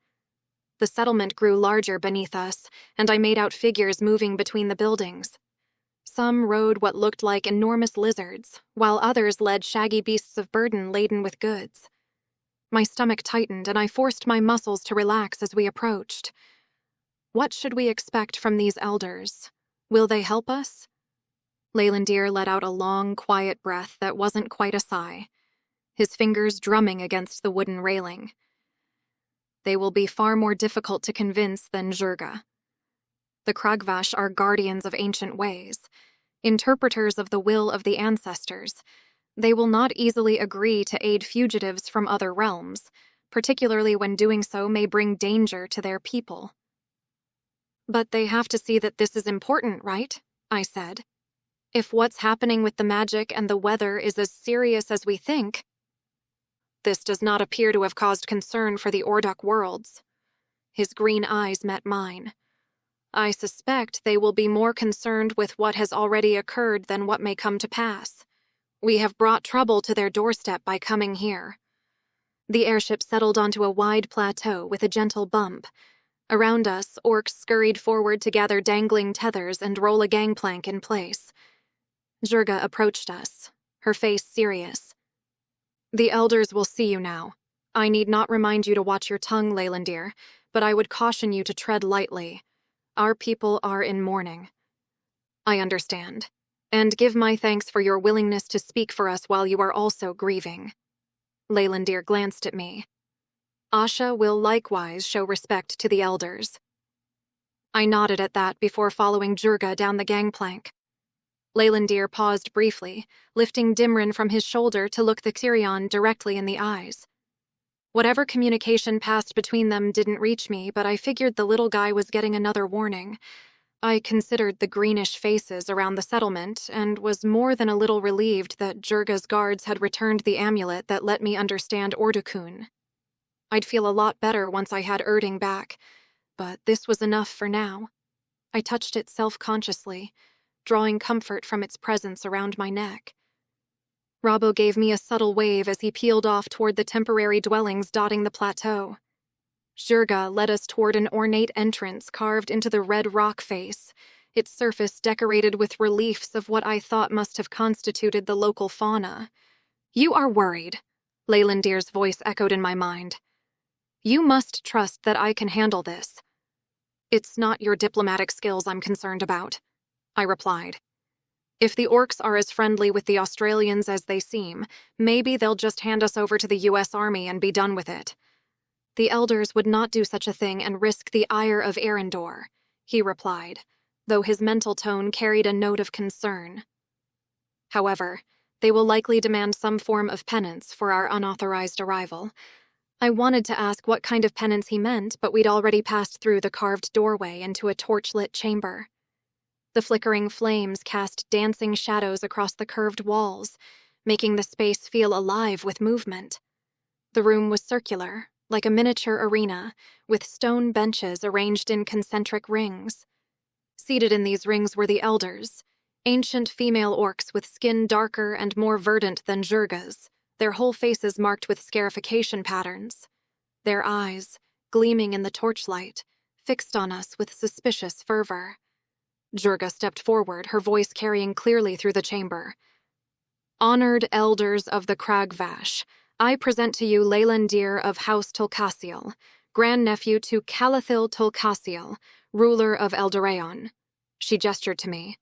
The settlement grew larger beneath us, and I made out figures moving between the buildings. Some rode what looked like enormous lizards, while others led shaggy beasts of burden laden with goods. My stomach tightened, and I forced my muscles to relax as we approached. What should we expect from these elders? Will they help us? Leylandir let out a long, quiet breath that wasn't quite a sigh, his fingers drumming against the wooden railing. they will be far more difficult to convince than Jurga. The Kragvash are guardians of ancient ways, interpreters of the will of the ancestors. They will not easily agree to aid fugitives from other realms, particularly when doing so may bring danger to their people. But they have to see that this is important, right? I said. If what's happening with the magic and the weather is as serious as we think, this does not appear to have caused concern for the Orduk worlds. His green eyes met mine. I suspect they will be more concerned with what has already occurred than what may come to pass. We have brought trouble to their doorstep by coming here. The airship settled onto a wide plateau with a gentle bump. Around us, orcs scurried forward to gather dangling tethers and roll a gangplank in place. Jurga approached us, her face serious. The elders will see you now. I need not remind you to watch your tongue, Leylandir, but I would caution you to tread lightly. Our people are in mourning. I understand, and give my thanks for your willingness to speak for us while you are also grieving. Leylandir glanced at me. Asha will likewise show respect to the elders. I nodded at that before following Jurga down the gangplank. Leylandir paused briefly, lifting Dimrin from his shoulder to look the Tyrion directly in the eyes. Whatever communication passed between them didn't reach me, but I figured the little guy was getting another warning. I considered the greenish faces around the settlement and was more than a little relieved that Jurga's guards had returned the amulet that let me understand Ordukun. I'd feel a lot better once I had Erding back, but this was enough for now. I touched it self-consciously, drawing comfort from its presence around my neck. Robbo gave me a subtle wave as he peeled off toward the temporary dwellings dotting the plateau. Jurga led us toward an ornate entrance carved into the red rock face, its surface decorated with reliefs of what I thought must have constituted the local fauna. You are worried, Leylandir's voice echoed in my mind. You must trust that I can handle this. It's not your diplomatic skills I'm concerned about, I replied. If the orcs are as friendly with the Australians as they seem, maybe they'll just hand us over to the U.S. Army and be done with it. The elders would not do such a thing and risk the ire of Arendor, he replied, though his mental tone carried a note of concern. However, they will likely demand some form of penance for our unauthorized arrival. I wanted to ask what kind of penance he meant, but we'd already passed through the carved doorway into a torch-lit chamber. The flickering flames cast dancing shadows across the curved walls, making the space feel alive with movement. The room was circular, like a miniature arena, with stone benches arranged in concentric rings. Seated in these rings were the elders, ancient female orcs with skin darker and more verdant than Jurga's, their whole faces marked with scarification patterns. Their eyes, gleaming in the torchlight, fixed on us with suspicious fervor. Jurga stepped forward, her voice carrying clearly through the chamber. Honored elders of the Kragvash, I present to you Leylandir of House Tulcasiel, grandnephew to Calathil Tulcasiel, ruler of Eldoraon. She gestured to me.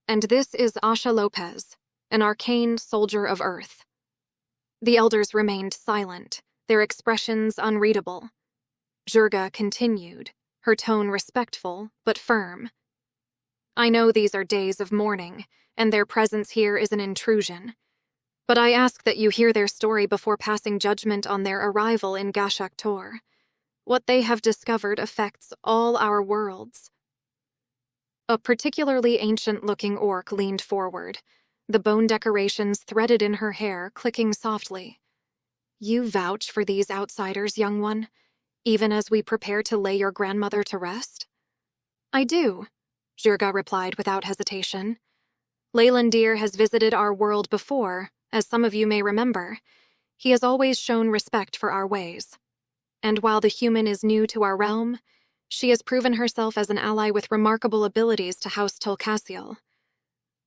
And this is Asha Lopez, an arcane soldier of Earth. The elders remained silent, their expressions unreadable. Jurga continued, her tone respectful but firm. I know these are days of mourning, and their presence here is an intrusion. But I ask that you hear their story before passing judgment on their arrival in Gashak Tor. What they have discovered affects all our worlds. A particularly ancient-looking orc leaned forward, the bone decorations threaded in her hair clicking softly. You vouch for these outsiders, young one, even as we prepare to lay your grandmother to rest? I do, Jurga replied without hesitation. Leylandir has visited our world before, as some of you may remember. He has always shown respect for our ways. And while the human is new to our realm, she has proven herself as an ally with remarkable abilities to House Tulcasiel.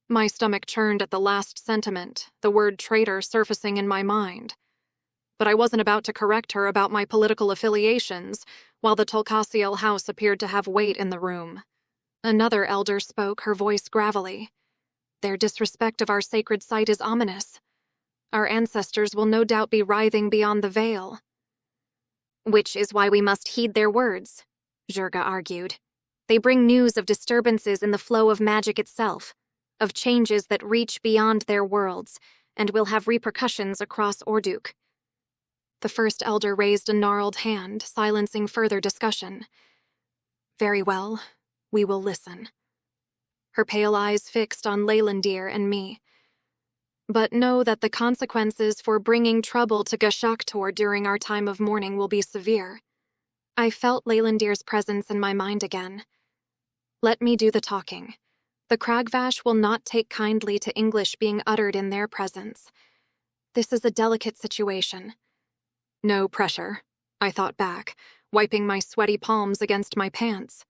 My stomach churned at the last sentiment, the word traitor surfacing in my mind. But I wasn't about to correct her about my political affiliations, while the Tulcasiel house appeared to have weight in the room. Another elder spoke, her voice gravelly. Their disrespect of our sacred site is ominous. Our ancestors will no doubt be writhing beyond the veil. Which is why we must heed their words, Jurga argued. They bring news of disturbances in the flow of magic itself, of changes that reach beyond their worlds, and will have repercussions across Audiobook. The first elder raised a gnarled hand, silencing further discussion. Very well, we will listen. Her pale eyes fixed on Leylandir and me. But know that the consequences for bringing trouble to Gashaktor during our time of mourning will be severe. I felt Leylandir's presence in my mind again. Let me do the talking. The Kragvash will not take kindly to English being uttered in their presence. This is a delicate situation. No pressure, I thought back, wiping my sweaty palms against my pants.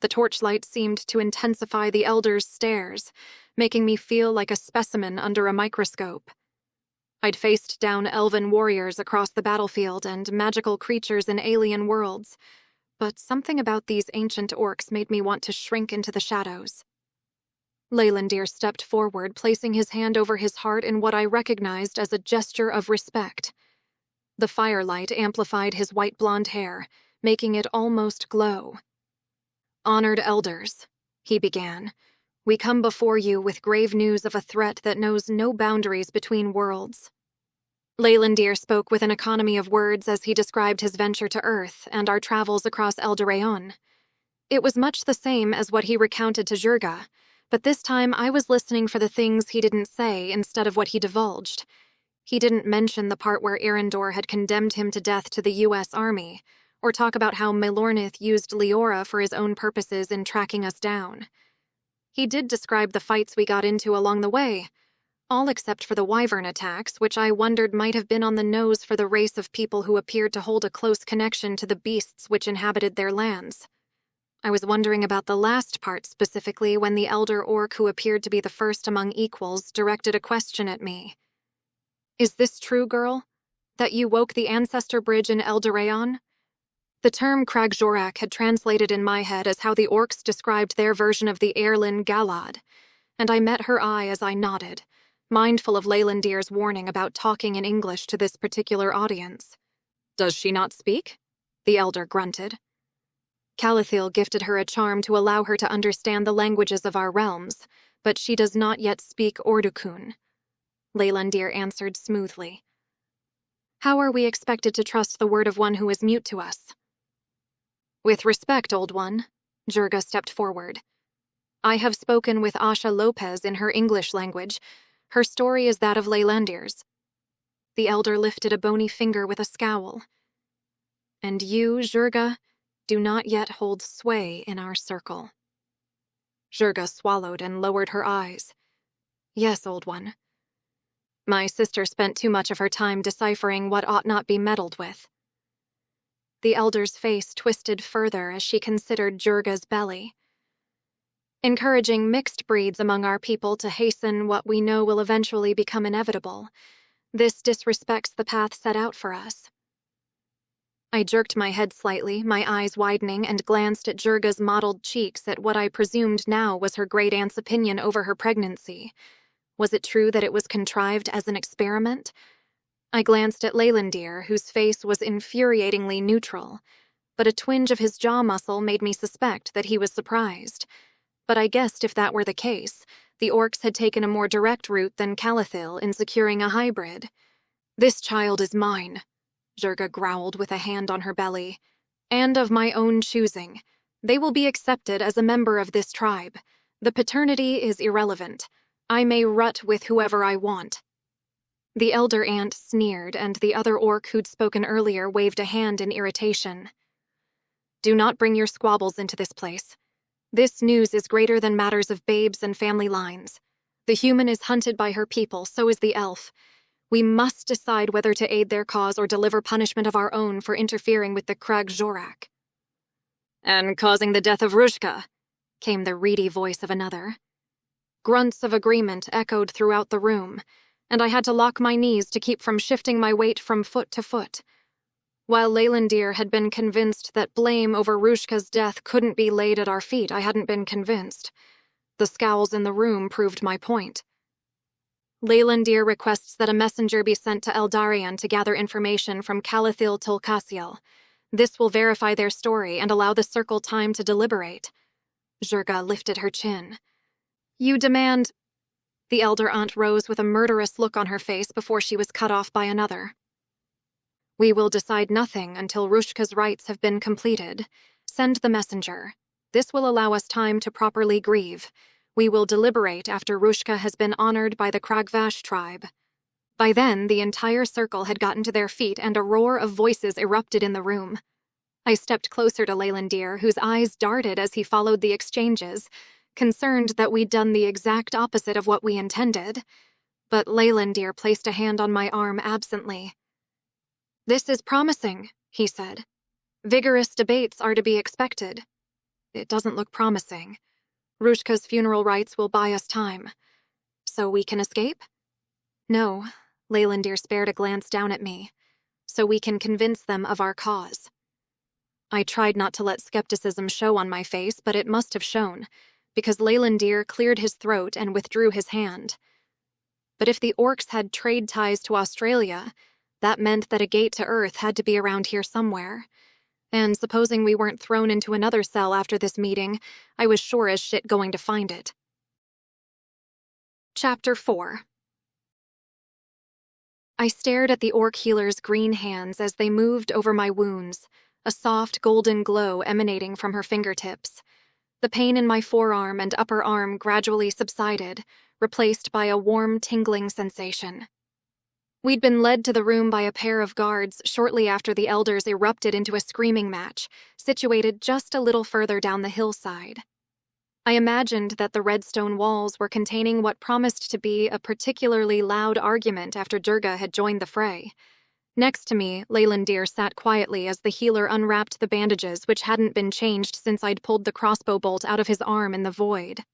The torchlight seemed to intensify the elder's stares, making me feel like a specimen under a microscope. I'd faced down elven warriors across the battlefield and magical creatures in alien worlds, but something about these ancient orcs made me want to shrink into the shadows. Leylandir stepped forward, placing his hand over his heart in what I recognized as a gesture of respect. The firelight amplified his white blonde hair, making it almost glow. Honored elders, he began, we come before you with grave news of a threat that knows no boundaries between worlds. Leylandir spoke with an economy of words as he described his venture to Earth and our travels across Eldoraon. It was much the same as what he recounted to Jurga, but this time I was listening for the things he didn't say instead of what he divulged. He didn't mention the part where Arendor had condemned him to death to the U.S. Army, or talk about how Milornith used Leora for his own purposes in tracking us down. He did describe the fights we got into along the way, all except for the wyvern attacks, which I wondered might have been on the nose for the race of people who appeared to hold a close connection to the beasts which inhabited their lands. I was wondering about the last part specifically when the elder orc who appeared to be the first among equals directed a question at me. Is this true, girl? That you woke the ancestor bridge in Eldoraon? The term Kragjorak had translated in my head as how the orcs described their version of the Erlin Galad, and I met her eye as I nodded, mindful of Leylandir's warning about talking in English to this particular audience. Does she not speak? The elder grunted. Calathil gifted her a charm to allow her to understand the languages of our realms, but she does not yet speak Ordukun. Leylandir answered smoothly. How are we expected to trust the word of one who is mute to us? With respect, old one, Jurga stepped forward. I have spoken with Asha Lopez in her English language. Her story is that of Leylandir's. The elder lifted a bony finger with a scowl. And you, Jurga, do not yet hold sway in our circle. Jurga swallowed and lowered her eyes. Yes, old one. My sister spent too much of her time deciphering what ought not be meddled with. The elder's face twisted further as she considered Jurga's belly. Encouraging mixed breeds among our people to hasten what we know will eventually become inevitable, this disrespects the path set out for us. I jerked my head slightly, my eyes widening, and glanced at Jurga's mottled cheeks at what I presumed now was her great-aunt's opinion over her pregnancy. Was it true that it was contrived as an experiment? I glanced at Leylandir, whose face was infuriatingly neutral, but a twinge of his jaw muscle made me suspect that he was surprised. But I guessed if that were the case, the orcs had taken a more direct route than Calathil in securing a hybrid. This child is mine, Jurga growled with a hand on her belly, and of my own choosing. They will be accepted as a member of this tribe. The paternity is irrelevant. I may rut with whoever I want. The elder aunt sneered, and the other orc who'd spoken earlier waved a hand in irritation. Do not bring your squabbles into this place. This news is greater than matters of babes and family lines. The human is hunted by her people, so is the elf. We must decide whether to aid their cause or deliver punishment of our own for interfering with the Kragjorak. And causing the death of Rushka, came the reedy voice of another. Grunts of agreement echoed throughout the room, and I had to lock my knees to keep from shifting my weight from foot to foot. While Leylandir had been convinced that blame over Rushka's death couldn't be laid at our feet, I hadn't been convinced. The scowls in the room proved my point. Leylandir requests that a messenger be sent to Eldarion to gather information from Calathil Tulcasiel. This will verify their story and allow the Circle time to deliberate. Jurga lifted her chin. You demand... The elder aunt rose with a murderous look on her face before she was cut off by another. We will decide nothing until Rushka's rites have been completed. Send the messenger. This will allow us time to properly grieve. We will deliberate after Rushka has been honored by the Kragvash tribe. By then, the entire circle had gotten to their feet and a roar of voices erupted in the room. I stepped closer to Leylandir, whose eyes darted as he followed the exchanges, concerned that we'd done the exact opposite of what we intended. But Leylandir placed a hand on my arm absently. This is promising, he said. Vigorous debates are to be expected. It doesn't look promising. Rushka's funeral rites will buy us time. So we can escape? No, Leylandir spared a glance down at me. So we can convince them of our cause. I tried not to let skepticism show on my face, but it must have shown, because Leylandir cleared his throat and withdrew his hand. But if the orcs had trade ties to Australia, that meant that a gate to Earth had to be around here somewhere. And supposing we weren't thrown into another cell after this meeting, I was sure as shit going to find it. Chapter 4. I stared at the orc healer's green hands as they moved over my wounds, a soft golden glow emanating from her fingertips. The pain in my forearm and upper arm gradually subsided, replaced by a warm, tingling sensation. We'd been led to the room by a pair of guards shortly after the elders erupted into a screaming match, situated just a little further down the hillside. I imagined that the redstone walls were containing what promised to be a particularly loud argument after Durga had joined the fray. Next to me, Leylandir sat quietly as the healer unwrapped the bandages which hadn't been changed since I'd pulled the crossbow bolt out of his arm in the void.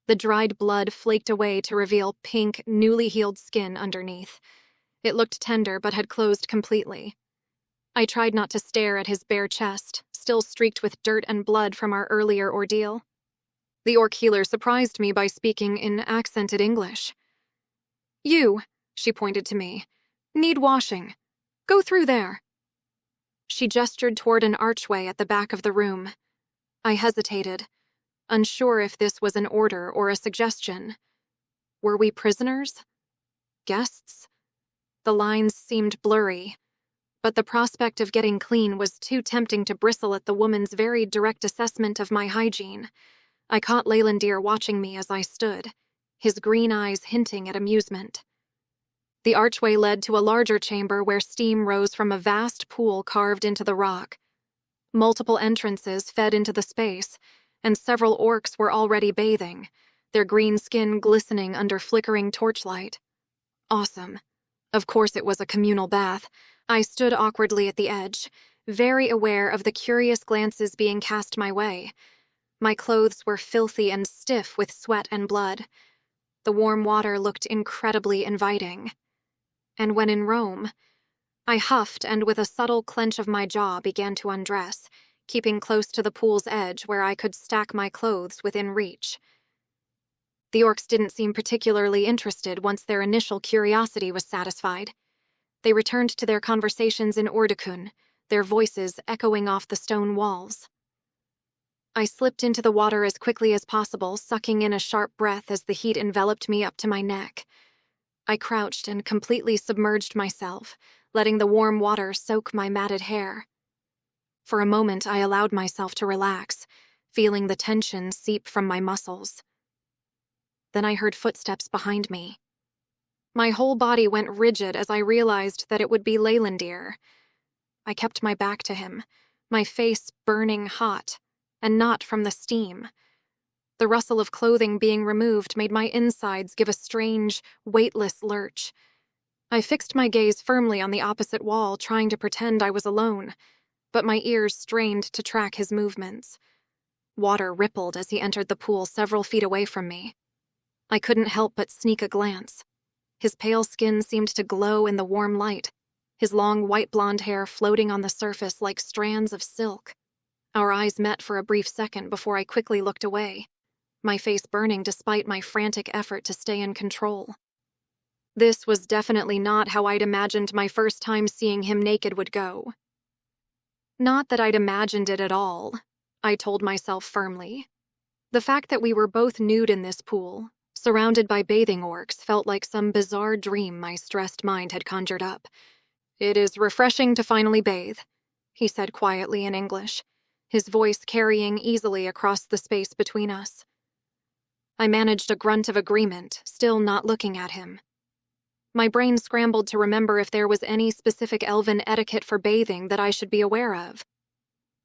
The dried blood flaked away to reveal pink, newly healed skin underneath. It looked tender but had closed completely. I tried not to stare at his bare chest, still streaked with dirt and blood from our earlier ordeal. The orc healer surprised me by speaking in accented English. You, she pointed to me, need washing. Go through there. She gestured toward an archway at the back of the room. I hesitated, unsure if this was an order or a suggestion. Were we prisoners? Guests? The lines seemed blurry, but the prospect of getting clean was too tempting to bristle at the woman's very direct assessment of my hygiene. I caught Leylandir watching me as I stood, his green eyes hinting at amusement. The archway led to a larger chamber where steam rose from a vast pool carved into the rock. Multiple entrances fed into the space, and several orcs were already bathing, their green skin glistening under flickering torchlight. Awesome. Of course it was a communal bath. I stood awkwardly at the edge, very aware of the curious glances being cast my way. My clothes were filthy and stiff with sweat and blood. The warm water looked incredibly inviting. And when in Rome, I huffed and with a subtle clench of my jaw began to undress, keeping close to the pool's edge where I could stack my clothes within reach. The orcs didn't seem particularly interested once their initial curiosity was satisfied. They returned to their conversations in Ordikun, their voices echoing off the stone walls. I slipped into the water as quickly as possible, sucking in a sharp breath as the heat enveloped me up to my neck. I crouched and completely submerged myself, letting the warm water soak my matted hair. For a moment, I allowed myself to relax, feeling the tension seep from my muscles. Then I heard footsteps behind me. My whole body went rigid as I realized that it would be Leylandir. I kept my back to him, my face burning hot, and not from the steam. The rustle of clothing being removed made my insides give a strange, weightless lurch. I fixed my gaze firmly on the opposite wall, trying to pretend I was alone, but my ears strained to track his movements. Water rippled as he entered the pool several feet away from me. I couldn't help but sneak a glance. His pale skin seemed to glow in the warm light, his long white blonde hair floating on the surface like strands of silk. Our eyes met for a brief second before I quickly looked away, my face burning despite my frantic effort to stay in control. This was definitely not how I'd imagined my first time seeing him naked would go. Not that I'd imagined it at all, I told myself firmly. The fact that we were both nude in this pool, surrounded by bathing orcs, felt like some bizarre dream my stressed mind had conjured up. "It is refreshing to finally bathe," he said quietly in English, his voice carrying easily across the space between us. I managed a grunt of agreement, still not looking at him. My brain scrambled to remember if there was any specific elven etiquette for bathing that I should be aware of.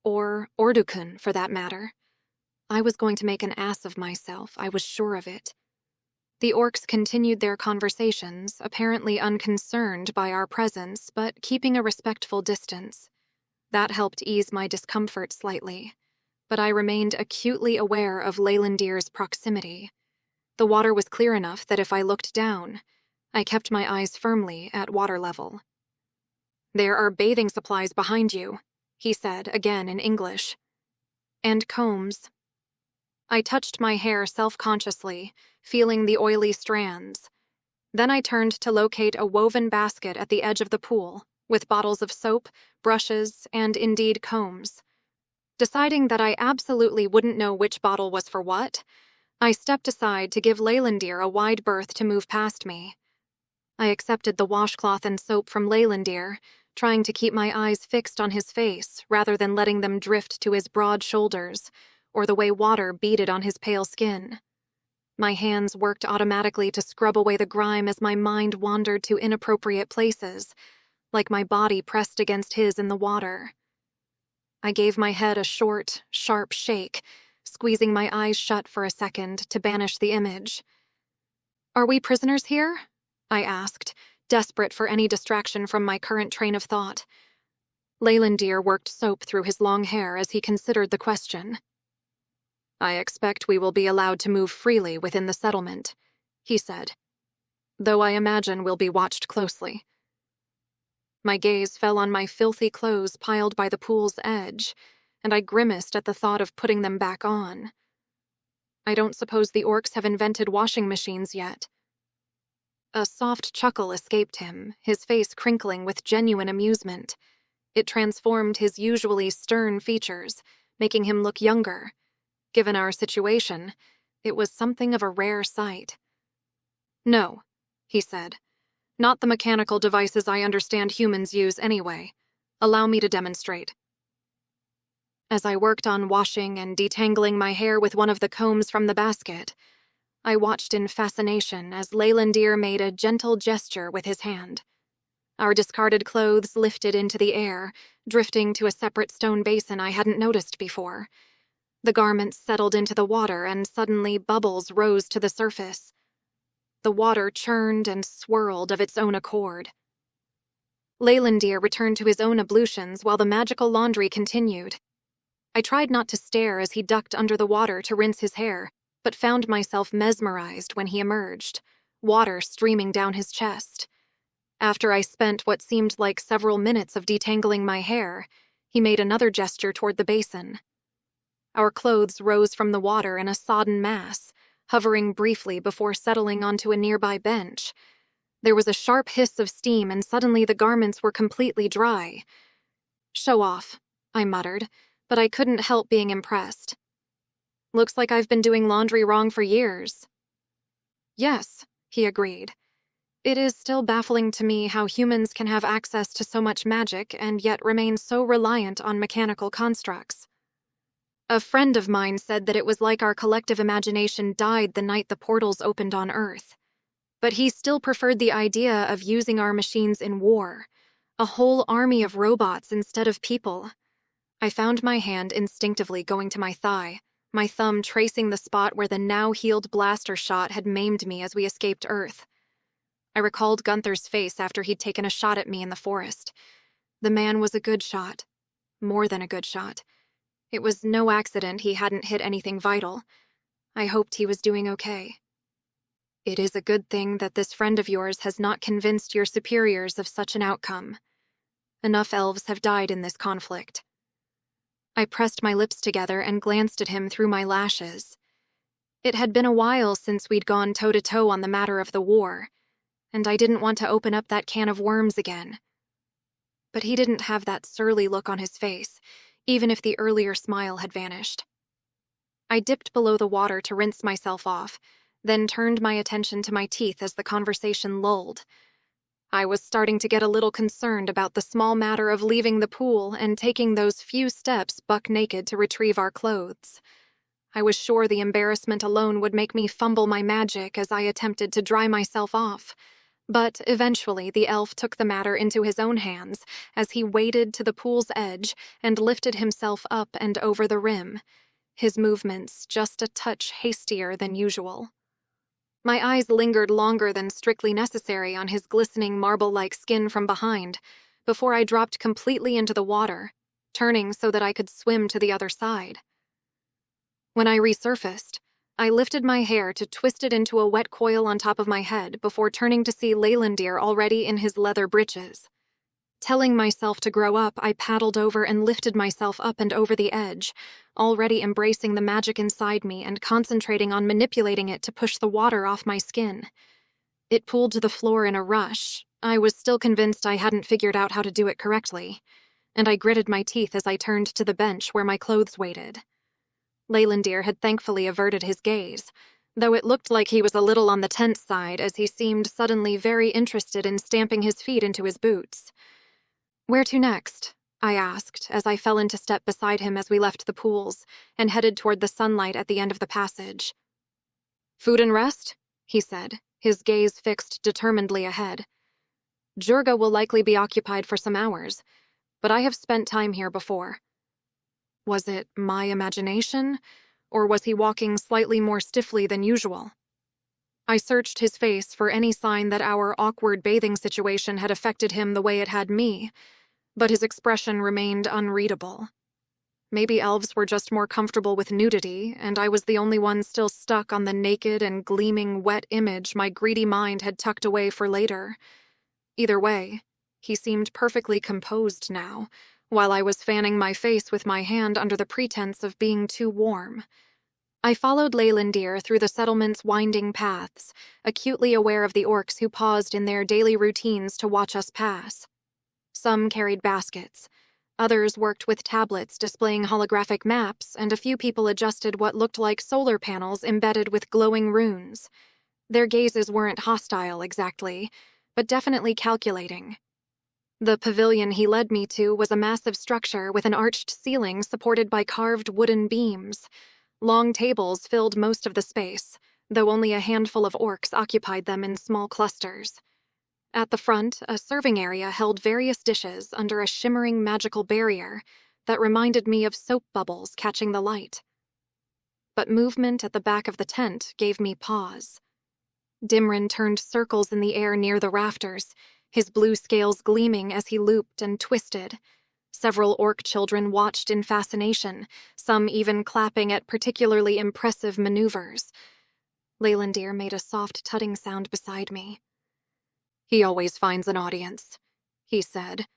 Or Ordukun, for that matter. I was going to make an ass of myself, I was sure of it. The orcs continued their conversations, apparently unconcerned by our presence, but keeping a respectful distance. That helped ease my discomfort slightly, but I remained acutely aware of Leylandir's proximity. The water was clear enough that if I looked down, I kept my eyes firmly at water level. "There are bathing supplies behind you," he said, again in English. "And combs." I touched my hair self-consciously, feeling the oily strands. Then I turned to locate a woven basket at the edge of the pool, with bottles of soap, brushes, and indeed combs. Deciding that I absolutely wouldn't know which bottle was for what, I stepped aside to give Leylandir a wide berth to move past me. I accepted the washcloth and soap from Leylandir, trying to keep my eyes fixed on his face rather than letting them drift to his broad shoulders or the way water beaded on his pale skin. My hands worked automatically to scrub away the grime as my mind wandered to inappropriate places, like my body pressed against his in the water. I gave my head a short, sharp shake, squeezing my eyes shut for a second to banish the image. "Are we prisoners here?" I asked, desperate for any distraction from my current train of thought. Leylandir worked soap through his long hair as he considered the question. "I expect we will be allowed to move freely within the settlement," he said, "though I imagine we'll be watched closely." My gaze fell on my filthy clothes piled by the pool's edge, and I grimaced at the thought of putting them back on. I don't suppose the orcs have invented washing machines yet. A soft chuckle escaped him, his face crinkling with genuine amusement. It transformed his usually stern features, making him look younger. Given our situation, it was something of a rare sight. "No," he said. "Not the mechanical devices I understand humans use anyway. Allow me to demonstrate." As I worked on washing and detangling my hair with one of the combs from the basket, I watched in fascination as Leylandir made a gentle gesture with his hand. Our discarded clothes lifted into the air, drifting to a separate stone basin I hadn't noticed before. The garments settled into the water, and suddenly bubbles rose to the surface. The water churned and swirled of its own accord. Leylandir returned to his own ablutions while the magical laundry continued. I tried not to stare as he ducked under the water to rinse his hair, but found myself mesmerized when he emerged, water streaming down his chest. After I spent what seemed like several minutes of detangling my hair, he made another gesture toward the basin. Our clothes rose from the water in a sodden mass, hovering briefly before settling onto a nearby bench. There was a sharp hiss of steam, and suddenly the garments were completely dry. "Show off," I muttered, but I couldn't help being impressed. "Looks like I've been doing laundry wrong for years." "Yes," he agreed. "It is still baffling to me how humans can have access to so much magic and yet remain so reliant on mechanical constructs. A friend of mine said that it was like our collective imagination died the night the portals opened on Earth. But he still preferred the idea of using our machines in war, a whole army of robots instead of people." I found my hand instinctively going to my thigh, my thumb tracing the spot where the now-healed blaster shot had maimed me as we escaped Earth. I recalled Gunther's face after he'd taken a shot at me in the forest. The man was a good shot. More than a good shot. It was no accident he hadn't hit anything vital. I hoped he was doing okay. "It is a good thing that this friend of yours has not convinced your superiors of such an outcome. Enough elves have died in this conflict." I pressed my lips together and glanced at him through my lashes. It had been a while since we'd gone toe-to-toe on the matter of the war, and I didn't want to open up that can of worms again. But he didn't have that surly look on his face, even if the earlier smile had vanished. I dipped below the water to rinse myself off, then turned my attention to my teeth as the conversation lulled. I was starting to get a little concerned about the small matter of leaving the pool and taking those few steps buck naked to retrieve our clothes. I was sure the embarrassment alone would make me fumble my magic as I attempted to dry myself off. But eventually the elf took the matter into his own hands as he waded to the pool's edge and lifted himself up and over the rim, his movements just a touch hastier than usual. My eyes lingered longer than strictly necessary on his glistening marble-like skin from behind before I dropped completely into the water, turning so that I could swim to the other side. When I resurfaced, I lifted my hair to twist it into a wet coil on top of my head before turning to see Leylandir already in his leather breeches. Telling myself to grow up, I paddled over and lifted myself up and over the edge, already embracing the magic inside me and concentrating on manipulating it to push the water off my skin. It pooled to the floor in a rush. I was still convinced I hadn't figured out how to do it correctly, and I gritted my teeth as I turned to the bench where my clothes waited. Leylandir had thankfully averted his gaze, though it looked like he was a little on the tense side as he seemed suddenly very interested in stamping his feet into his boots. "Where to next?" I asked as I fell into step beside him as we left the pools and headed toward the sunlight at the end of the passage. "Food and rest?" he said, his gaze fixed determinedly ahead. "Jurga will likely be occupied for some hours, but I have spent time here before." Was it my imagination, or was he walking slightly more stiffly than usual? I searched his face for any sign that our awkward bathing situation had affected him the way it had me, but his expression remained unreadable. Maybe elves were just more comfortable with nudity, and I was the only one still stuck on the naked and gleaming wet image my greedy mind had tucked away for later. Either way, he seemed perfectly composed now, while I was fanning my face with my hand under the pretense of being too warm. I followed Leylandir through the settlement's winding paths, acutely aware of the orcs who paused in their daily routines to watch us pass. Some carried baskets, others worked with tablets displaying holographic maps, and a few people adjusted what looked like solar panels embedded with glowing runes. Their gazes weren't hostile exactly, but definitely calculating. The pavilion he led me to was a massive structure with an arched ceiling supported by carved wooden beams. Long tables filled most of the space, though only a handful of orcs occupied them in small clusters. At the front, a serving area held various dishes under a shimmering magical barrier that reminded me of soap bubbles catching the light. But movement at the back of the tent gave me pause. Dimrin turned circles in the air near the rafters, his blue scales gleaming as he looped and twisted. Several orc children watched in fascination, some even clapping at particularly impressive maneuvers. Leylandir made a soft tutting sound beside me. "He always finds an audience," he said,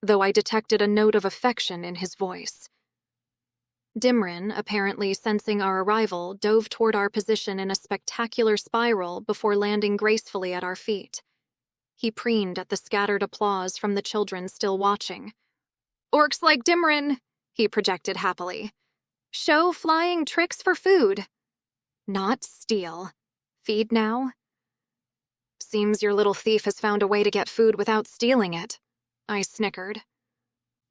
though I detected a note of affection in his voice. Dimrin, apparently sensing our arrival, dove toward our position in a spectacular spiral before landing gracefully at our feet. He preened at the scattered applause from the children still watching. "Orcs like Dimrin," he projected happily. "Show flying tricks for food. Not steal. Feed now?" "Seems your little thief has found a way to get food without stealing it," I snickered.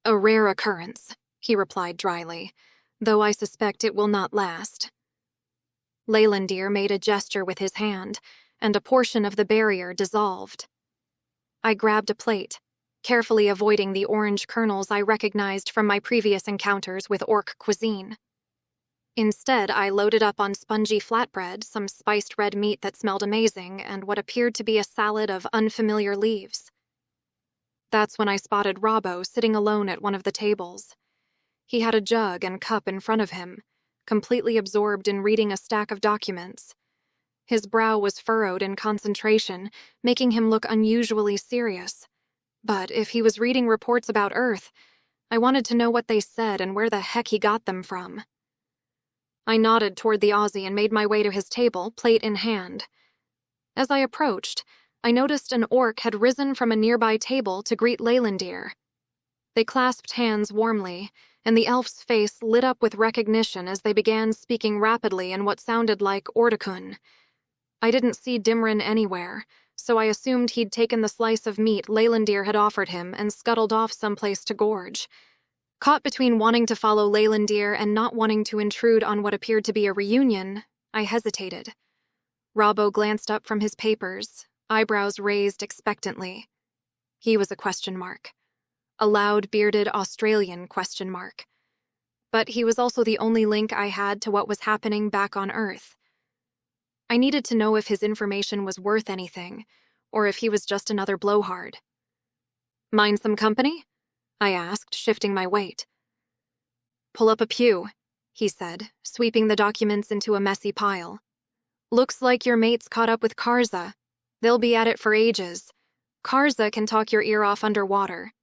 "A rare occurrence," he replied dryly, though I suspect it will not last. Leylandir made a gesture with his hand, and a portion of the barrier dissolved. I grabbed a plate, carefully avoiding the orange kernels I recognized from my previous encounters with orc cuisine. Instead, I loaded up on spongy flatbread, some spiced red meat that smelled amazing, and what appeared to be a salad of unfamiliar leaves. That's when I spotted Robbo sitting alone at one of the tables. He had a jug and cup in front of him, completely absorbed in reading a stack of documents. His brow was furrowed in concentration, making him look unusually serious. But if he was reading reports about Earth, I wanted to know what they said and where the heck he got them from. I nodded toward the Aussie and made my way to his table, plate in hand. As I approached, I noticed an orc had risen from a nearby table to greet Leylandir. They clasped hands warmly, and the elf's face lit up with recognition as they began speaking rapidly in what sounded like Ordicun. I didn't see Dimrin anywhere, so I assumed he'd taken the slice of meat Leylandir had offered him and scuttled off someplace to gorge. Caught between wanting to follow Leylandir and not wanting to intrude on what appeared to be a reunion, I hesitated. Robbo glanced up from his papers, eyebrows raised expectantly. He was a question mark. A loud, bearded Australian question mark. But he was also the only link I had to what was happening back on Earth. I needed to know if his information was worth anything, or if he was just another blowhard. "Mind some company?" I asked, shifting my weight. "Pull up a pew," he said, sweeping the documents into a messy pile. "Looks like your mate's caught up with Karza. They'll be at it for ages. Karza can talk your ear off underwater."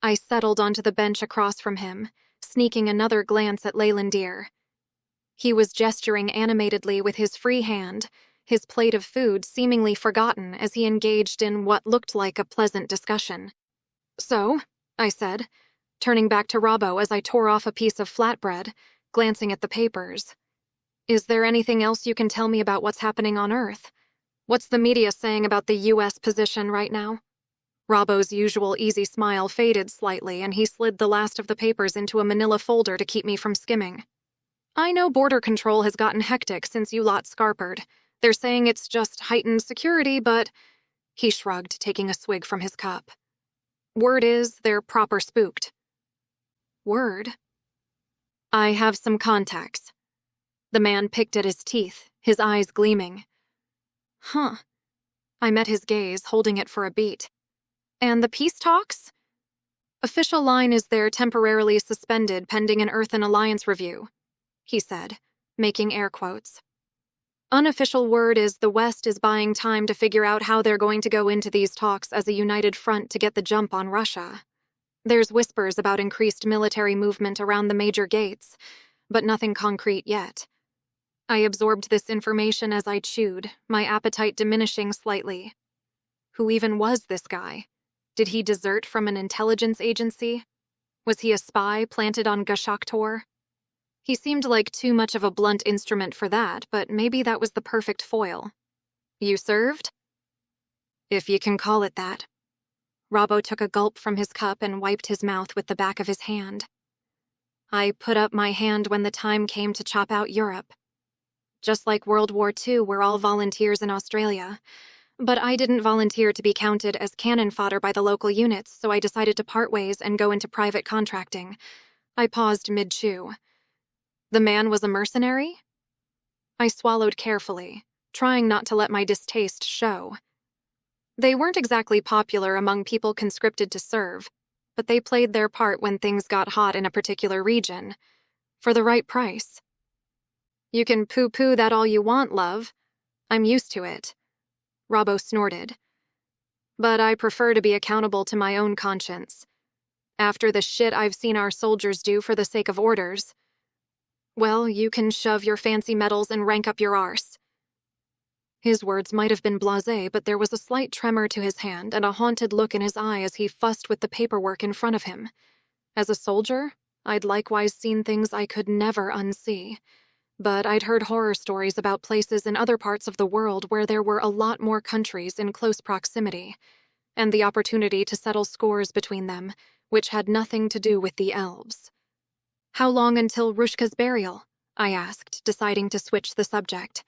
I settled onto the bench across from him, sneaking another glance at Leylandir. He was gesturing animatedly with his free hand, his plate of food seemingly forgotten as he engaged in what looked like a pleasant discussion. "So," I said, turning back to Robbo as I tore off a piece of flatbread, glancing at the papers. "Is there anything else you can tell me about what's happening on Earth? What's the media saying about the U.S. position right now?" Robbo's usual easy smile faded slightly, and he slid the last of the papers into a manila folder to keep me from skimming. "I know border control has gotten hectic since you lot scarpered. They're saying it's just heightened security, but—" He shrugged, taking a swig from his cup. "Word is, they're proper spooked." "Word?" "I have some contacts." The man picked at his teeth, his eyes gleaming. "Huh." I met his gaze, holding it for a beat. "And the peace talks?" "Official line is they're temporarily suspended pending an Earthen Alliance review," he said, making air quotes. "Unofficial word is the West is buying time to figure out how they're going to go into these talks as a united front to get the jump on Russia. There's whispers about increased military movement around the major gates, but nothing concrete yet." I absorbed this information as I chewed, my appetite diminishing slightly. Who even was this guy? Did he desert from an intelligence agency? Was he a spy planted on Gashaktor? He seemed like too much of a blunt instrument for that, but maybe that was the perfect foil. "You served?" "If you can call it that." Robbo took a gulp from his cup and wiped his mouth with the back of his hand. "I put up my hand when the time came to chop out Europe. Just like World War II, we're all volunteers in Australia. But I didn't volunteer to be counted as cannon fodder by the local units, so I decided to part ways and go into private contracting." I paused mid-chew. "The man was a mercenary?" I swallowed carefully, trying not to let my distaste show. They weren't exactly popular among people conscripted to serve, but they played their part when things got hot in a particular region, for the right price. "You can poo-poo that all you want, love. I'm used to it." Robbo snorted. "But I prefer to be accountable to my own conscience. After the shit I've seen our soldiers do for the sake of orders, well, you can shove your fancy medals and rank up your arse." His words might have been blasé, but there was a slight tremor to his hand and a haunted look in his eye as he fussed with the paperwork in front of him. As a soldier, I'd likewise seen things I could never unsee. But I'd heard horror stories about places in other parts of the world where there were a lot more countries in close proximity, and the opportunity to settle scores between them, which had nothing to do with the elves. "How long until Rushka's burial?" I asked, deciding to switch the subject.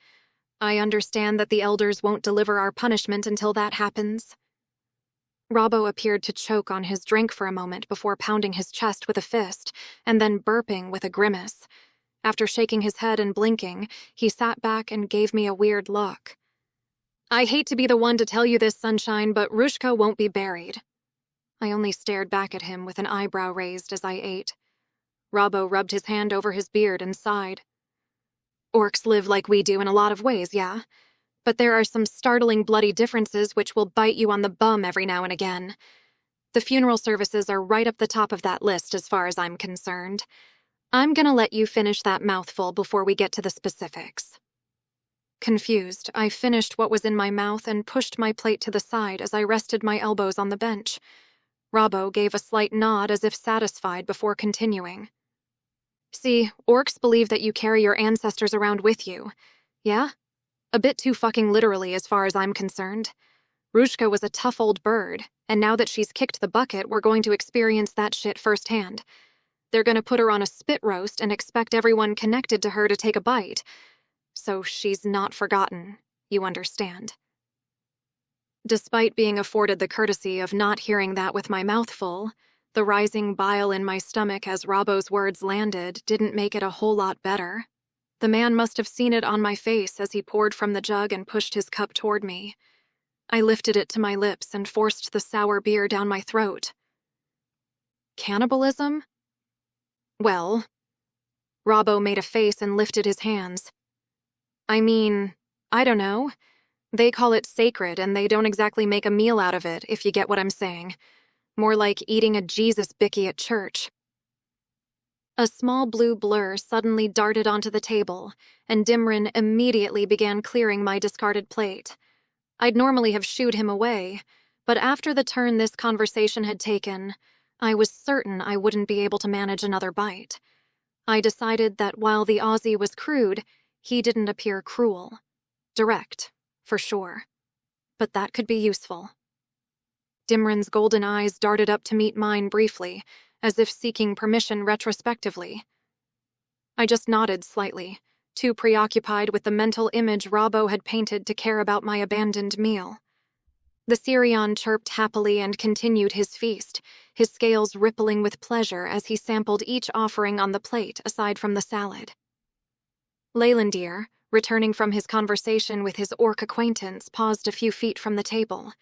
"I understand that the elders won't deliver our punishment until that happens." Robbo appeared to choke on his drink for a moment before pounding his chest with a fist, and then burping with a grimace. After shaking his head and blinking, he sat back and gave me a weird look. "I hate to be the one to tell you this, Sunshine, but Rushka won't be buried." I only stared back at him with an eyebrow raised as I ate. Robbo rubbed his hand over his beard and sighed. "Orcs live like we do in a lot of ways, yeah? But there are some startling bloody differences which will bite you on the bum every now and again. The funeral services are right up the top of that list as far as I'm concerned. I'm gonna let you finish that mouthful before we get to the specifics." Confused, I finished what was in my mouth and pushed my plate to the side as I rested my elbows on the bench. Robbo gave a slight nod as if satisfied before continuing. See, orcs believe that you carry your ancestors around with you. Yeah? A bit too fucking literally as far as I'm concerned. Rushka was a tough old bird, and now that she's kicked the bucket, we're going to experience that shit firsthand. They're gonna put her on a spit roast and expect everyone connected to her to take a bite. So she's not forgotten, you understand. Despite being afforded the courtesy of not hearing that with my mouth full, the rising bile in my stomach as Robbo's words landed didn't make it a whole lot better. The man must have seen it on my face as he poured from the jug and pushed his cup toward me. I lifted it to my lips and forced the sour beer down my throat. Cannibalism? Well, Robbo made a face and lifted his hands. I mean, I don't know. They call it sacred, and they don't exactly make a meal out of it, if you get what I'm saying. More like eating a Jesus bicky at church. A small blue blur suddenly darted onto the table, and Dimrin immediately began clearing my discarded plate. I'd normally have shooed him away, but after the turn this conversation had taken, I was certain I wouldn't be able to manage another bite. I decided that while the Aussie was crude, he didn't appear cruel. Direct, for sure. But that could be useful. Dimrin's golden eyes darted up to meet mine briefly, as if seeking permission retrospectively. I just nodded slightly, too preoccupied with the mental image Robbo had painted to care about my abandoned meal. The Syrian chirped happily and continued his feast, his scales rippling with pleasure as he sampled each offering on the plate aside from the salad. Leylandir, returning from his conversation with his orc acquaintance, paused a few feet from the table,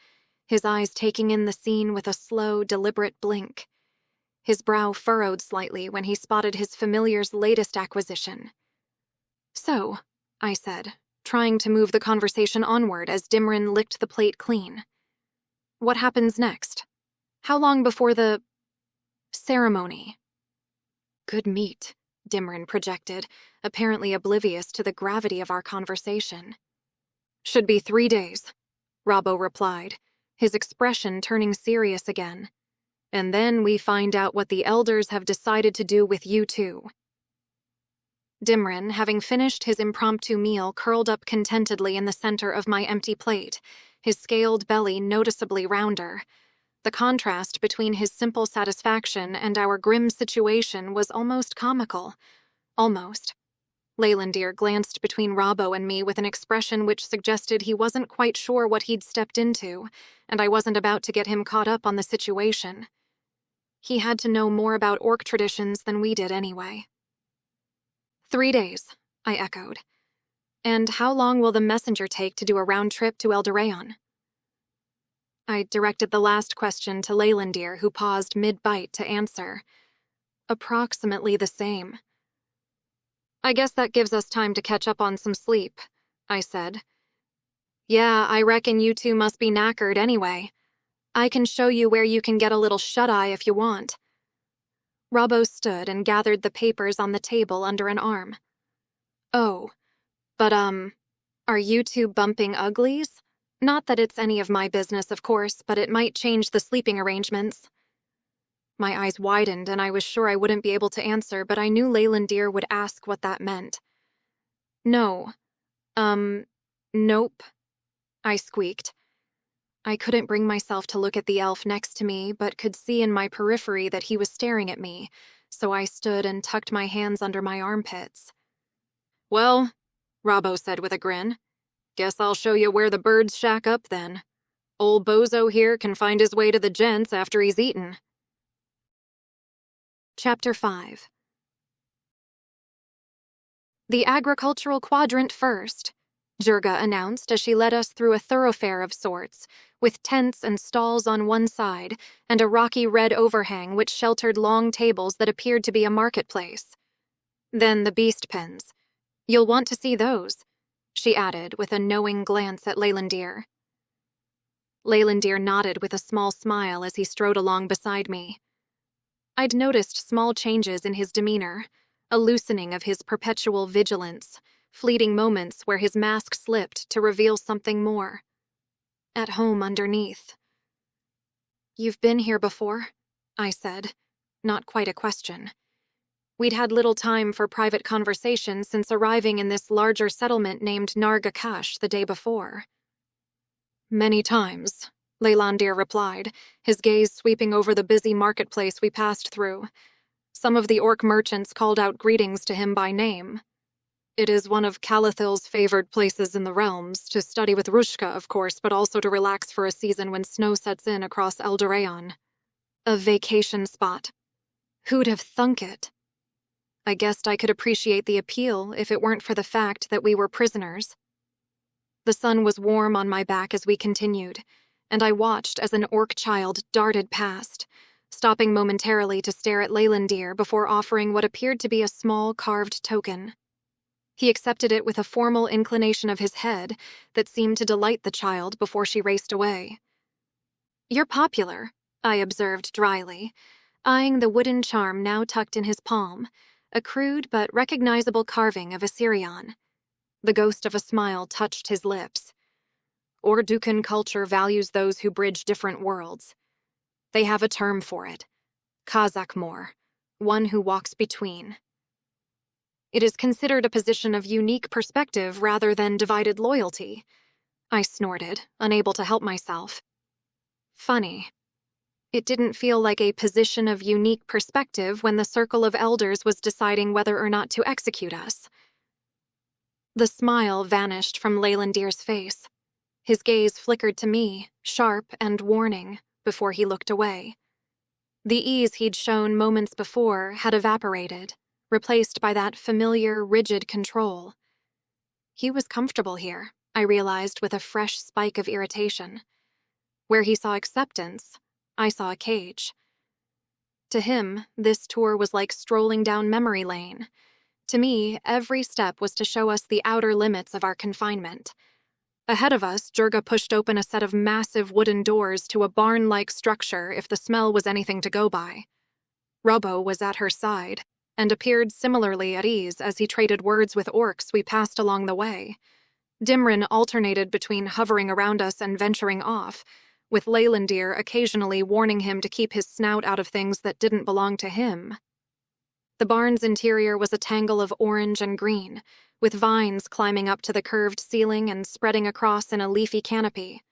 his eyes taking in the scene with a slow, deliberate blink. His brow furrowed slightly when he spotted his familiar's latest acquisition. So, I said, trying to move the conversation onward as Dimrin licked the plate clean. What happens next? How long before the ceremony? Good meat, Dimrin projected, apparently oblivious to the gravity of our conversation. Should be 3 days, Robbo replied, his expression turning serious again. And then we find out what the elders have decided to do with you two. Dimrin, having finished his impromptu meal, curled up contentedly in the center of my empty plate, his scaled belly noticeably rounder. The contrast between his simple satisfaction and our grim situation was almost comical. Almost. Leylandir glanced between Robbo and me with an expression which suggested he wasn't quite sure what he'd stepped into, and I wasn't about to get him caught up on the situation. He had to know more about orc traditions than we did anyway. 3 days, I echoed. And how long will the messenger take to do a round trip to Eldoraon? I directed the last question to Leylandir, who paused mid-bite to answer. Approximately the same. I guess that gives us time to catch up on some sleep, I said. Yeah, I reckon you two must be knackered anyway. I can show you where you can get a little shut-eye if you want. Robbo stood and gathered the papers on the table under an arm. Oh, but are you two bumping uglies? Not that it's any of my business, of course, but it might change the sleeping arrangements. My eyes widened, and I was sure I wouldn't be able to answer, but I knew Leylandir would ask what that meant. No. Nope, I squeaked. I couldn't bring myself to look at the elf next to me, but could see in my periphery that he was staring at me, so I stood and tucked my hands under my armpits. Well, Robbo said with a grin, guess I'll show you where the birds shack up then. Old bozo here can find his way to the gents after he's eaten. Chapter 5. The agricultural quadrant first, Jurga announced as she led us through a thoroughfare of sorts, with tents and stalls on one side and a rocky red overhang which sheltered long tables that appeared to be a marketplace. Then the beast pens. You'll want to see those, she added with a knowing glance at Leylandir. Leylandir nodded with a small smile as he strode along beside me. I'd noticed small changes in his demeanor, a loosening of his perpetual vigilance, fleeting moments where his mask slipped to reveal something more. At home underneath. "You've been here before?" I said, not quite a question. We'd had little time for private conversation since arriving in this larger settlement named Nargakash the day before. "Many times," Leylandir replied, his gaze sweeping over the busy marketplace we passed through. Some of the orc merchants called out greetings to him by name. "It is one of Calathil's favored places in the realms, to study with Rushka, of course, but also to relax for a season when snow sets in across Eldoraon. A vacation spot. Who'd have thunk it? I guessed I could appreciate the appeal if it weren't for the fact that we were prisoners." The sun was warm on my back as we continued, and I watched as an orc child darted past, stopping momentarily to stare at Leylandir before offering what appeared to be a small carved token. He accepted it with a formal inclination of his head that seemed to delight the child before she raced away. "You're popular," I observed dryly, eyeing the wooden charm now tucked in his palm, a crude but recognizable carving of a Sirion. The ghost of a smile touched his lips. "Ordukan culture values those who bridge different worlds. They have a term for it. Kazakmor, one who walks between. It is considered a position of unique perspective rather than divided loyalty," I snorted, unable to help myself. Funny. It didn't feel like a position of unique perspective when the Circle of Elders was deciding whether or not to execute us. The smile vanished from Leylandir's face. His gaze flickered to me, sharp and warning, before he looked away. The ease he'd shown moments before had evaporated, replaced by that familiar, rigid control. He was comfortable here, I realized with a fresh spike of irritation. Where he saw acceptance, I saw a cage. To him, this tour was like strolling down memory lane. To me, every step was to show us the outer limits of our confinement. Ahead of us, Jurga pushed open a set of massive wooden doors to a barn-like structure if the smell was anything to go by. Robbo was at her side, and appeared similarly at ease as he traded words with orcs we passed along the way. Dimrin alternated between hovering around us and venturing off, with Leylandir occasionally warning him to keep his snout out of things that didn't belong to him. The barn's interior was a tangle of orange and green, with vines climbing up to the curved ceiling and spreading across in a leafy canopy.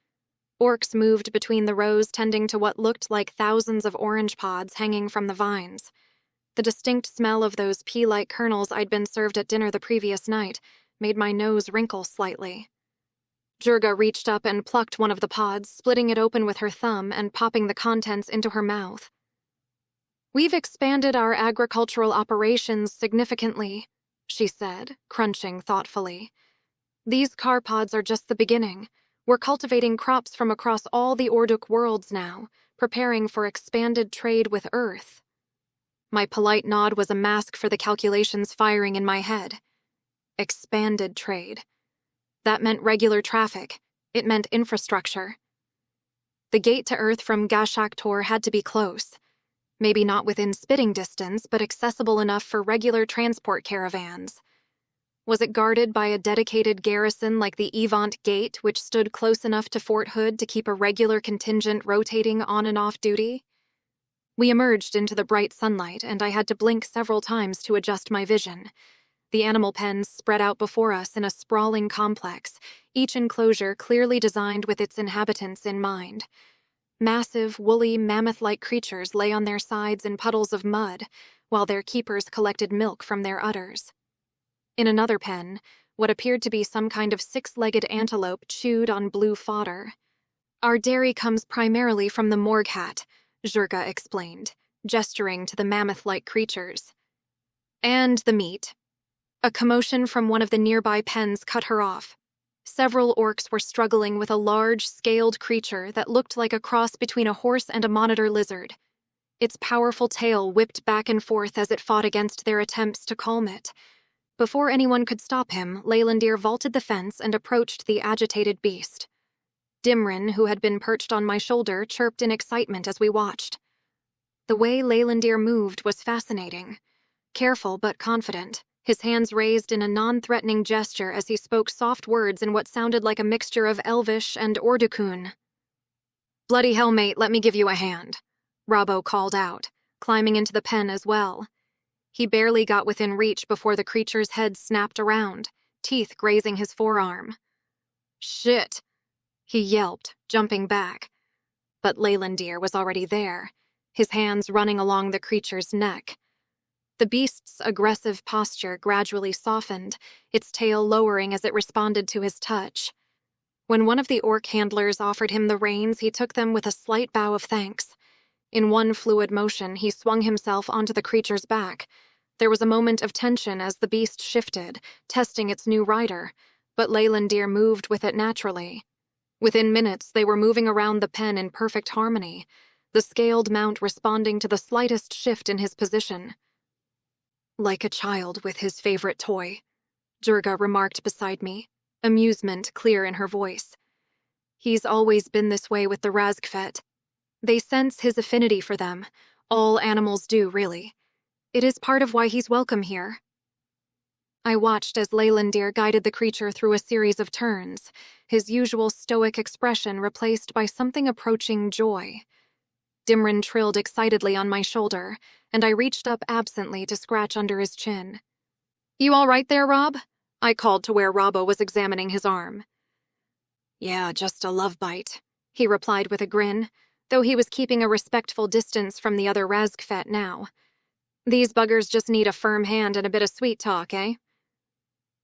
Orcs moved between the rows, tending to what looked like thousands of orange pods hanging from the vines. The distinct smell of those pea-like kernels I'd been served at dinner the previous night made my nose wrinkle slightly. Jurga reached up and plucked one of the pods, splitting it open with her thumb and popping the contents into her mouth. "We've expanded our agricultural operations significantly," she said, crunching thoughtfully. "These car pods are just the beginning. We're cultivating crops from across all the Orduk worlds now, preparing for expanded trade with Earth." My polite nod was a mask for the calculations firing in my head. Expanded trade. That meant regular traffic. It meant infrastructure. The gate to Earth from Gashak Tor had to be close. Maybe not within spitting distance, but accessible enough for regular transport caravans. Was it guarded by a dedicated garrison like the Evant Gate, which stood close enough to Fort Hood to keep a regular contingent rotating on and off duty? We emerged into the bright sunlight, and I had to blink several times to adjust my vision. The animal pens spread out before us in a sprawling complex, each enclosure clearly designed with its inhabitants in mind. Massive, woolly, mammoth-like creatures lay on their sides in puddles of mud, while their keepers collected milk from their udders. In another pen, what appeared to be some kind of six-legged antelope chewed on blue fodder. "Our dairy comes primarily from the Morghat," Jurga explained, gesturing to the mammoth-like creatures. "And the meat." A commotion from one of the nearby pens cut her off. Several orcs were struggling with a large, scaled creature that looked like a cross between a horse and a monitor lizard. Its powerful tail whipped back and forth as it fought against their attempts to calm it. Before anyone could stop him, Leylandir vaulted the fence and approached the agitated beast. Dimrin, who had been perched on my shoulder, chirped in excitement as we watched. The way Leylandir moved was fascinating. Careful but confident, his hands raised in a non-threatening gesture as he spoke soft words in what sounded like a mixture of Elvish and Ordukun. "Bloody hell, mate, let me give you a hand," Robbo called out, climbing into the pen as well. He barely got within reach before the creature's head snapped around, teeth grazing his forearm. "Shit," he yelped, jumping back. But Leylandir was already there, his hands running along the creature's neck. The beast's aggressive posture gradually softened, its tail lowering as it responded to his touch. When one of the orc handlers offered him the reins, he took them with a slight bow of thanks. In one fluid motion, he swung himself onto the creature's back. There was a moment of tension as the beast shifted, testing its new rider, but Leylandir moved with it naturally. Within minutes, they were moving around the pen in perfect harmony, the scaled mount responding to the slightest shift in his position. "Like a child with his favorite toy," Jurga remarked beside me, amusement clear in her voice. "He's always been this way with the Razgfet. They sense his affinity for them. All animals do, really. It is part of why he's welcome here." I watched as Leylandir guided the creature through a series of turns, his usual stoic expression replaced by something approaching joy. Dimrin trilled excitedly on my shoulder, and I reached up absently to scratch under his chin. "You all right there, Rob?" I called to where Robbo was examining his arm. "Yeah, just a love bite," he replied with a grin, though he was keeping a respectful distance from the other Razgfet now. "These buggers just need a firm hand and a bit of sweet talk, eh?"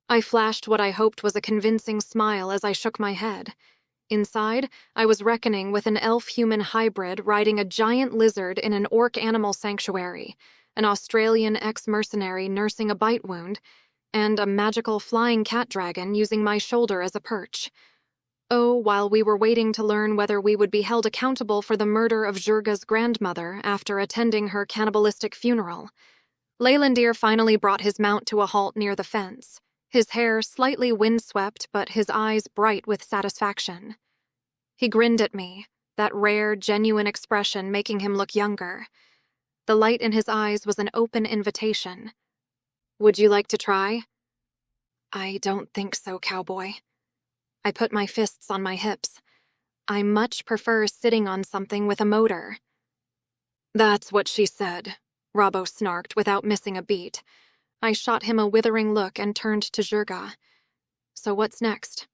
I flashed what I hoped was a convincing smile as I shook my head. Inside, I was reckoning with an elf-human hybrid riding a giant lizard in an orc animal sanctuary, an Australian ex-mercenary nursing a bite wound, and a magical flying cat dragon using my shoulder as a perch. Oh, while we were waiting to learn whether we would be held accountable for the murder of Jurga's grandmother after attending her cannibalistic funeral, Leylandir finally brought his mount to a halt near the fence, his hair slightly windswept but his eyes bright with satisfaction. He grinned at me, that rare, genuine expression making him look younger. The light in his eyes was an open invitation. "Would you like to try?" "I don't think so, cowboy." I put my fists on my hips. "I much prefer sitting on something with a motor." "That's what she said," Robbo snarked without missing a beat. I shot him a withering look and turned to Jurga. "So what's next?"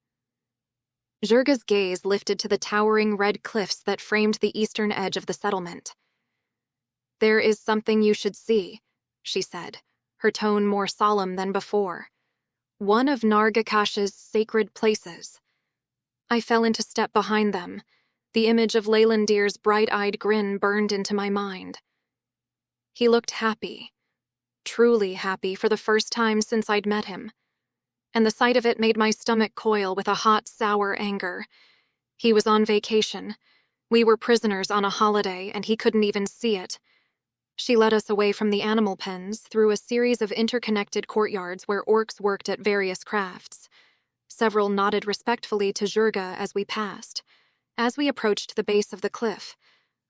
Jurga's gaze lifted to the towering red cliffs that framed the eastern edge of the settlement. "There is something you should see," she said, her tone more solemn than before. "One of Nargakash's sacred places." I fell into step behind them. The image of Leylandir's bright-eyed grin burned into my mind. He looked happy, truly happy for the first time since I'd met him, and the sight of it made my stomach coil with a hot, sour anger. He was on vacation. We were prisoners on a holiday, and he couldn't even see it. She led us away from the animal pens through a series of interconnected courtyards where orcs worked at various crafts. Several nodded respectfully to Jurga as we passed. As we approached the base of the cliff,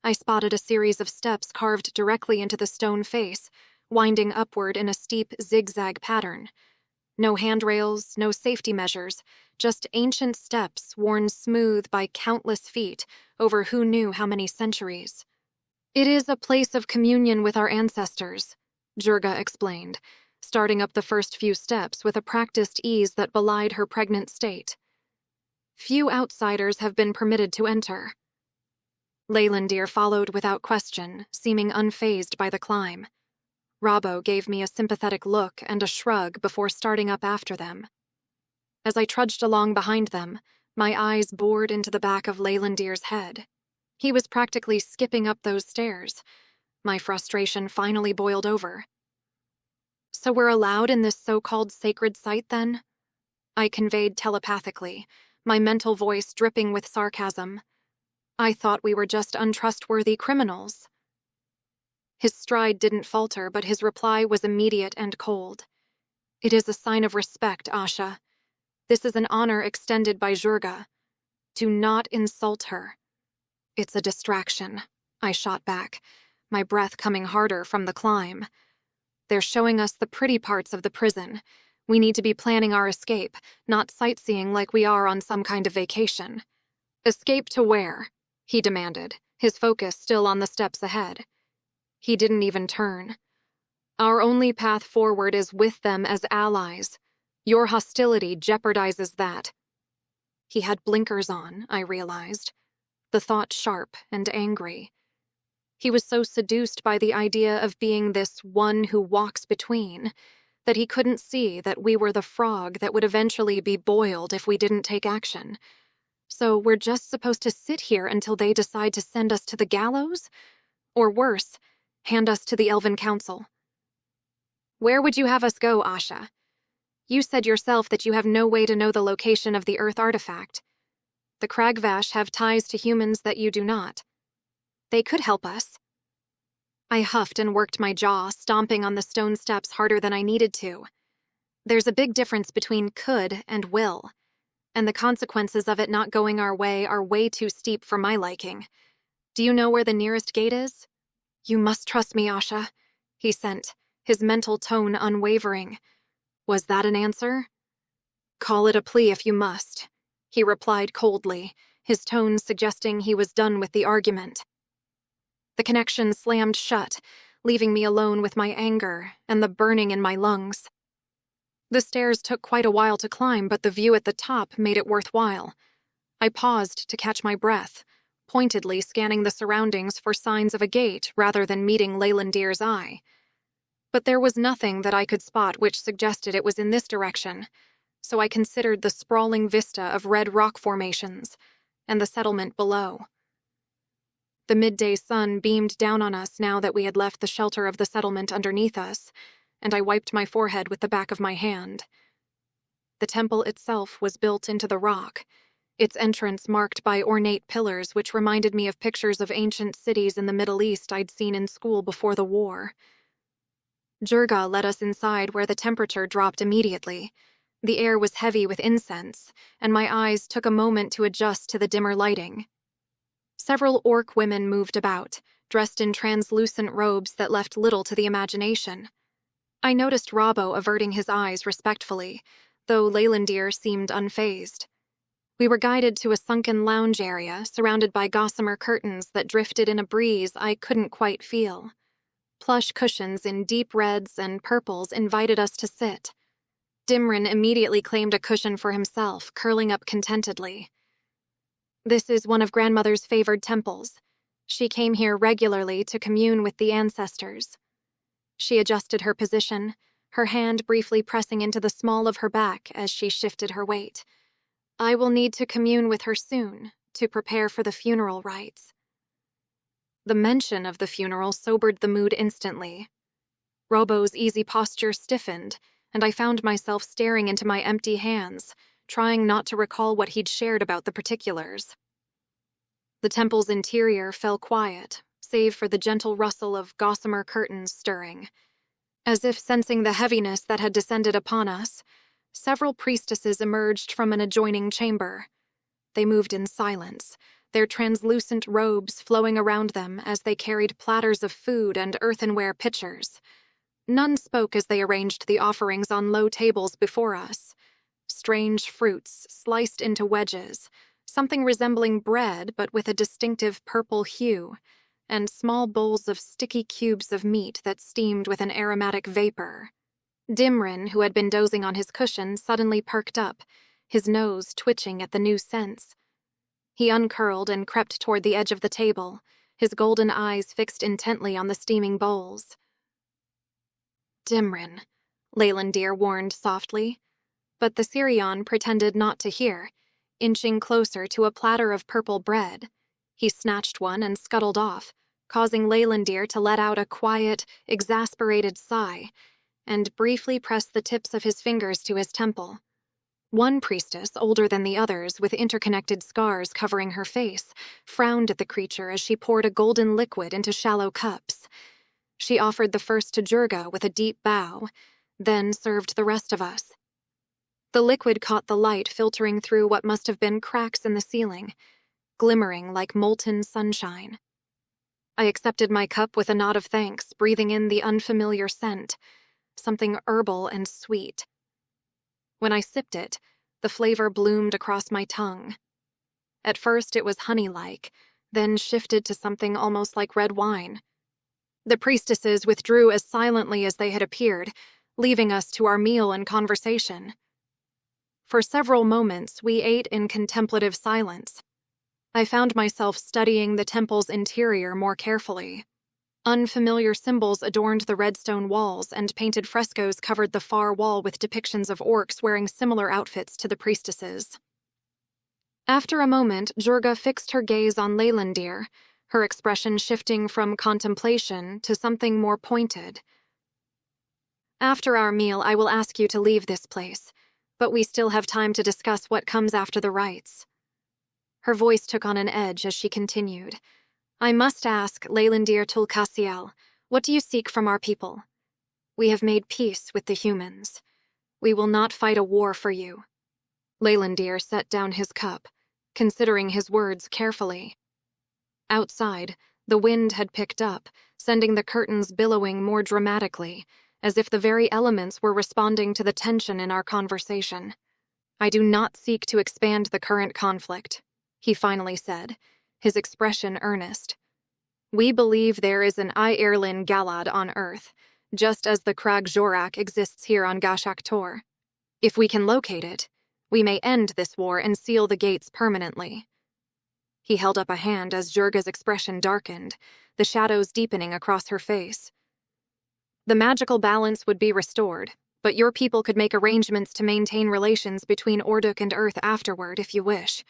I spotted a series of steps carved directly into the stone face, winding upward in a steep zigzag pattern. No handrails, no safety measures, just ancient steps worn smooth by countless feet over who knew how many centuries. "It is a place of communion with our ancestors," Jurga explained, starting up the first few steps with a practiced ease that belied her pregnant state. "Few outsiders have been permitted to enter." Leylandir followed without question, seeming unfazed by the climb. Robbo gave me a sympathetic look and a shrug before starting up after them. As I trudged along behind them, my eyes bored into the back of Leylandir's head. He was practically skipping up those stairs. My frustration finally boiled over. "So we're allowed in this so-called sacred site, then?" I conveyed telepathically, my mental voice dripping with sarcasm. "I thought we were just untrustworthy criminals." His stride didn't falter, but his reply was immediate and cold. "It is a sign of respect, Asha. This is an honor extended by Jurga. Do not insult her." "It's a distraction," I shot back, my breath coming harder from the climb. They're showing us the pretty parts of the prison. We need to be planning our escape, not sightseeing like we are on some kind of vacation." "Escape to where?" he demanded, his focus still on the steps ahead. He didn't even turn. "Our only path forward is with them as allies. Your hostility jeopardizes that." He had blinkers on, I realized, the thought sharp and angry. He was so seduced by the idea of being this one who walks between that he couldn't see that we were the frog that would eventually be boiled if we didn't take action. So we're just supposed to sit here until they decide to send us to the gallows? Or worse, hand us to the Elven Council. "Where would you have us go, Asha? You said yourself that you have no way to know the location of the Earth artifact. The Kragvash have ties to humans that you do not. They could help us." I huffed and worked my jaw, stomping on the stone steps harder than I needed to. There's a big difference between could and will, and the consequences of it not going our way are way too steep for my liking. "Do you know where the nearest gate is?" "You must trust me, Asha," he sent, his mental tone unwavering. Was that an answer? "Call it a plea if you must," he replied coldly, his tone suggesting he was done with the argument. The connection slammed shut, leaving me alone with my anger and the burning in my lungs. The stairs took quite a while to climb, but the view at the top made it worthwhile. I paused to catch my breath, pointedly scanning the surroundings for signs of a gate rather than meeting Leylandir's eye. But there was nothing that I could spot which suggested it was in this direction, so I considered the sprawling vista of red rock formations and the settlement below. The midday sun beamed down on us now that we had left the shelter of the settlement underneath us, and I wiped my forehead with the back of my hand. The temple itself was built into the rock, its entrance marked by ornate pillars which reminded me of pictures of ancient cities in the Middle East I'd seen in school before the war. Jurga led us inside where the temperature dropped immediately. The air was heavy with incense, and my eyes took a moment to adjust to the dimmer lighting. Several orc women moved about, dressed in translucent robes that left little to the imagination. I noticed Robbo averting his eyes respectfully, though Leylandir seemed unfazed. We were guided to a sunken lounge area surrounded by gossamer curtains that drifted in a breeze I couldn't quite feel. Plush cushions in deep reds and purples invited us to sit. Dimrin immediately claimed a cushion for himself, curling up contentedly. "This is one of Grandmother's favored temples. She came here regularly to commune with the ancestors." She adjusted her position, her hand briefly pressing into the small of her back as she shifted her weight. "I will need to commune with her soon, to prepare for the funeral rites." The mention of the funeral sobered the mood instantly. Robo's easy posture stiffened, and I found myself staring into my empty hands, trying not to recall what he'd shared about the particulars. The temple's interior fell quiet, save for the gentle rustle of gossamer curtains stirring. As if sensing the heaviness that had descended upon us, several priestesses emerged from an adjoining chamber. They moved in silence, their translucent robes flowing around them as they carried platters of food and earthenware pitchers. None spoke as they arranged the offerings on low tables before us. Strange fruits sliced into wedges, something resembling bread but with a distinctive purple hue, and small bowls of sticky cubes of meat that steamed with an aromatic vapor. Dimrin, who had been dozing on his cushion, suddenly perked up, his nose twitching at the new scents. He uncurled and crept toward the edge of the table, his golden eyes fixed intently on the steaming bowls. "Dimrin," Leylandir warned softly, but the Sirion pretended not to hear, inching closer to a platter of purple bread. He snatched one and scuttled off, causing Leylandir to let out a quiet, exasperated sigh, and briefly press the tips of his fingers to his temple. One priestess, older than the others, with interconnected scars covering her face, frowned at the creature as she poured a golden liquid into shallow cups. She offered the first to Jurga with a deep bow, then served the rest of us. The liquid caught the light filtering through what must have been cracks in the ceiling, glimmering like molten sunshine. I accepted my cup with a nod of thanks, breathing in the unfamiliar scent, something herbal and sweet. When I sipped it, the flavor bloomed across my tongue. At first it was honey-like, then shifted to something almost like red wine. The priestesses withdrew as silently as they had appeared, leaving us to our meal and conversation. For several moments, we ate in contemplative silence. I found myself studying the temple's interior more carefully. Unfamiliar symbols adorned the redstone walls, and painted frescoes covered the far wall with depictions of orcs wearing similar outfits to the priestesses. After a moment, Jurga fixed her gaze on Leylandir, her expression shifting from contemplation to something more pointed. "After our meal, I will ask you to leave this place, but we still have time to discuss what comes after the rites." Her voice took on an edge as she continued. "I must ask, Leylandir Tulkasiel, what do you seek from our people? We have made peace with the humans. We will not fight a war for you." Leylandir set down his cup, considering his words carefully. Outside, the wind had picked up, sending the curtains billowing more dramatically, as if the very elements were responding to the tension in our conversation. "I do not seek to expand the current conflict," he finally said, his expression earnest. "We believe there is an Erlin Galad on Earth, just as the Crag Jorak exists here on Gashak Tor. If we can locate it, we may end this war and seal the gates permanently." He held up a hand as Jurga's expression darkened, the shadows deepening across her face. "The magical balance would be restored, but your people could make arrangements to maintain relations between Orduk and Earth afterward if you wish.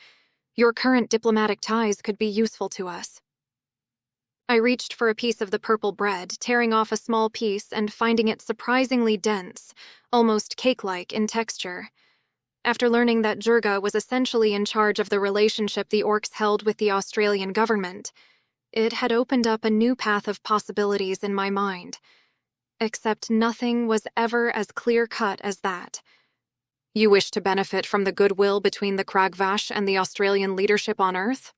Your current diplomatic ties could be useful to us." I reached for a piece of the purple bread, tearing off a small piece and finding it surprisingly dense, almost cake-like in texture. After learning that Jurga was essentially in charge of the relationship the orcs held with the Australian government, it had opened up a new path of possibilities in my mind. Except nothing was ever as clear-cut as that. "You wish to benefit from the goodwill between the Kragvash and the Australian leadership on Earth?"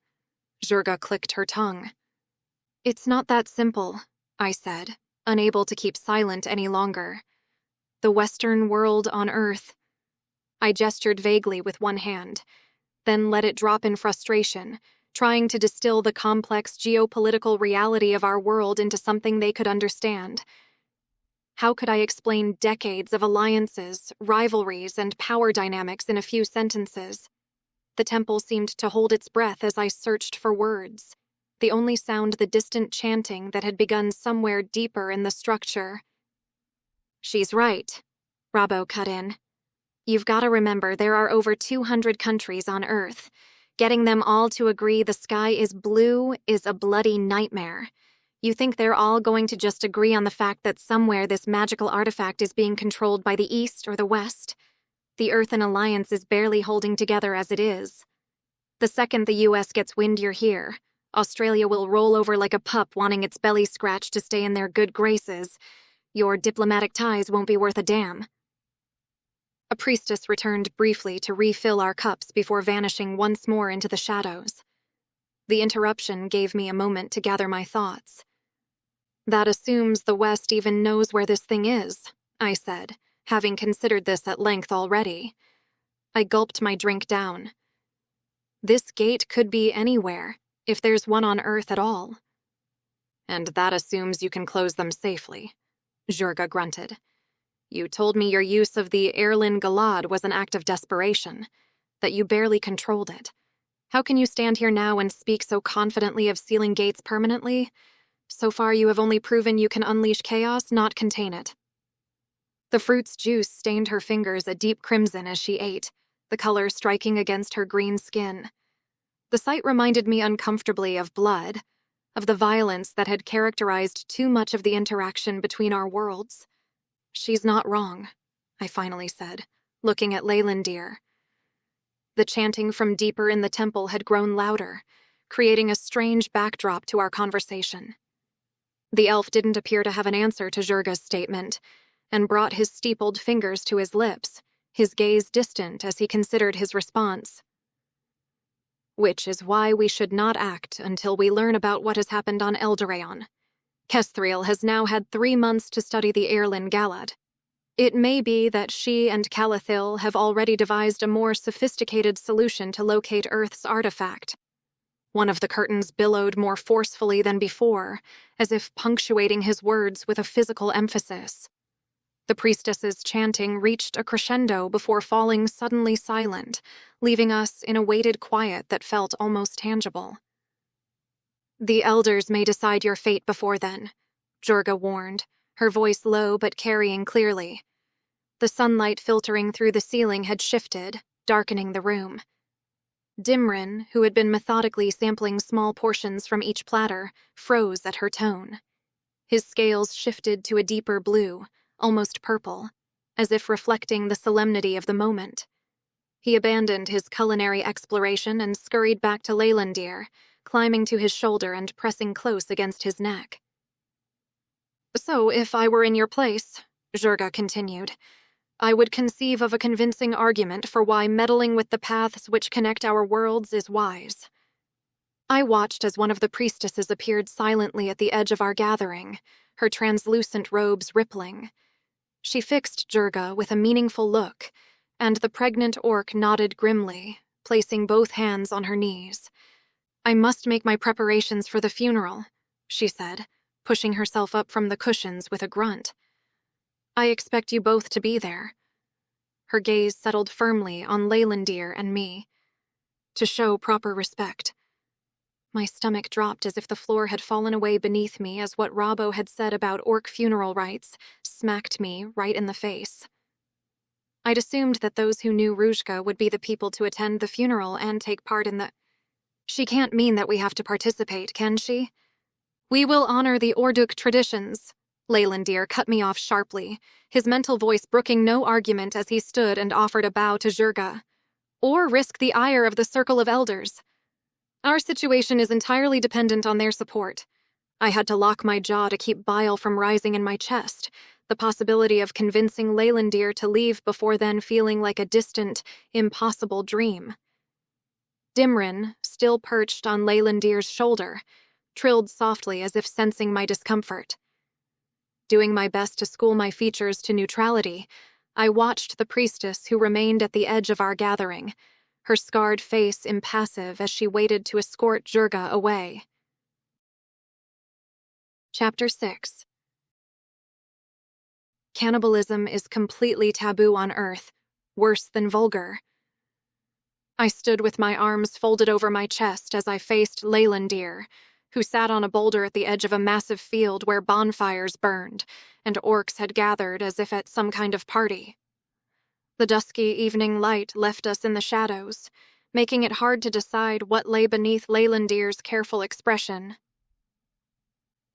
Jurga clicked her tongue. "It's not that simple," I said, unable to keep silent any longer. "The Western world on Earth." I gestured vaguely with one hand, then let it drop in frustration, trying to distill the complex geopolitical reality of our world into something they could understand. How could I explain decades of alliances, rivalries, and power dynamics in a few sentences? The temple seemed to hold its breath as I searched for words, the only sound the distant chanting that had begun somewhere deeper in the structure. "She's right," Rabo cut in. "You've got to remember there are over 200 countries on Earth. Getting them all to agree the sky is blue is a bloody nightmare. You think they're all going to just agree on the fact that somewhere this magical artifact is being controlled by the East or the West? The Earthen Alliance is barely holding together as it is. The second the US gets wind you're here, Australia will roll over like a pup wanting its belly scratched to stay in their good graces. Your diplomatic ties won't be worth a damn." A priestess returned briefly to refill our cups before vanishing once more into the shadows. The interruption gave me a moment to gather my thoughts. "That assumes the West even knows where this thing is," I said, having considered this at length already. I gulped my drink down. "This gate could be anywhere, if there's one on Earth at all." "And that assumes you can close them safely," Jurga grunted. "You told me your use of the Erlin Galad was an act of desperation, that you barely controlled it. How can you stand here now and speak so confidently of sealing gates permanently? So far you have only proven you can unleash chaos, not contain it." The fruit's juice stained her fingers a deep crimson as she ate, the color striking against her green skin. The sight reminded me uncomfortably of blood, of the violence that had characterized too much of the interaction between our worlds. "She's not wrong," I finally said, looking at Leylandir. The chanting from deeper in the temple had grown louder, creating a strange backdrop to our conversation. The elf didn't appear to have an answer to Jurga's statement, and brought his steepled fingers to his lips, his gaze distant as he considered his response. which is why we should not act until we learn about what has happened on Eldoraon. Kesthril has now had 3 months to study the Eirlin Galad. It may be that she and Calathil have already devised a more sophisticated solution to locate Earth's artifact. One of the curtains billowed more forcefully than before, as if punctuating his words with a physical emphasis. The priestess's chanting reached a crescendo before falling suddenly silent, leaving us in a weighted quiet that felt almost tangible. "The elders may decide your fate before then," Jurga warned, her voice low but carrying clearly. The sunlight filtering through the ceiling had shifted, darkening the room. Dimrin, who had been methodically sampling small portions from each platter, froze at her tone. His scales shifted to a deeper blue, almost purple, as if reflecting the solemnity of the moment. He abandoned his culinary exploration and scurried back to Leylandir, climbing to his shoulder and pressing close against his neck. "So, if I were in your place," Jurga continued, "I would conceive of a convincing argument for why meddling with the paths which connect our worlds is wise." I watched as one of the priestesses appeared silently at the edge of our gathering, her translucent robes rippling. She fixed Jurga with a meaningful look, and the pregnant orc nodded grimly, placing both hands on her knees. "I must make my preparations for the funeral," she said, pushing herself up from the cushions with a grunt. "I expect you both to be there." Her gaze settled firmly on Leylandir and me. "To show proper respect." My stomach dropped as if the floor had fallen away beneath me as what Robbo had said about orc funeral rites smacked me right in the face. I'd assumed that those who knew Ruzhka would be the people to attend the funeral and take part in the— "She can't mean that we have to participate, can she?" "We will honor the Orduk traditions," Leylandir cut me off sharply, his mental voice brooking no argument as he stood and offered a bow to Jurga. "Or risk the ire of the Circle of Elders. Our situation is entirely dependent on their support." I had to lock my jaw to keep bile from rising in my chest, the possibility of convincing Leylandir to leave before then feeling like a distant, impossible dream. Dimrin, still perched on Leylandir's shoulder, trilled softly as if sensing my discomfort. Doing my best to school my features to neutrality, I watched the priestess who remained at the edge of our gathering, her scarred face impassive as she waited to escort Jurga away. Chapter 6. Cannibalism is completely taboo on Earth, worse than vulgar. I stood with my arms folded over my chest as I faced Leylandir, who sat on a boulder at the edge of a massive field where bonfires burned, and orcs had gathered as if at some kind of party. The dusky evening light left us in the shadows, making it hard to decide what lay beneath Leylandir's careful expression.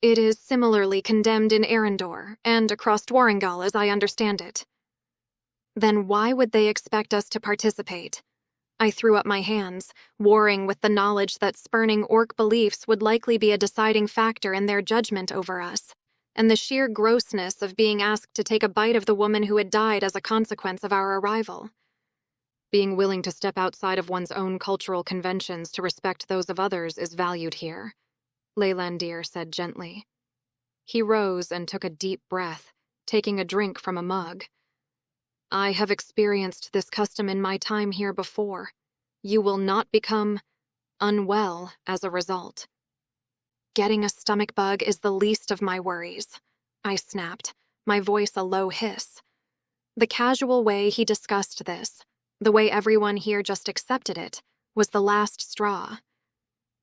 "It is similarly condemned in Arendor, and across Dwarangal as I understand it." "Then why would they expect us to participate?" I threw up my hands, warring with the knowledge that spurning orc beliefs would likely be a deciding factor in their judgment over us, and the sheer grossness of being asked to take a bite of the woman who had died as a consequence of our arrival. Being willing to step outside of one's own cultural conventions to respect those of others is valued here, Leylandir said gently. He rose and took a deep breath, taking a drink from a mug. "I have experienced this custom in my time here before. You will not become unwell as a result." "Getting a stomach bug is the least of my worries," I snapped, my voice a low hiss. The casual way he discussed this, the way everyone here just accepted it, was the last straw.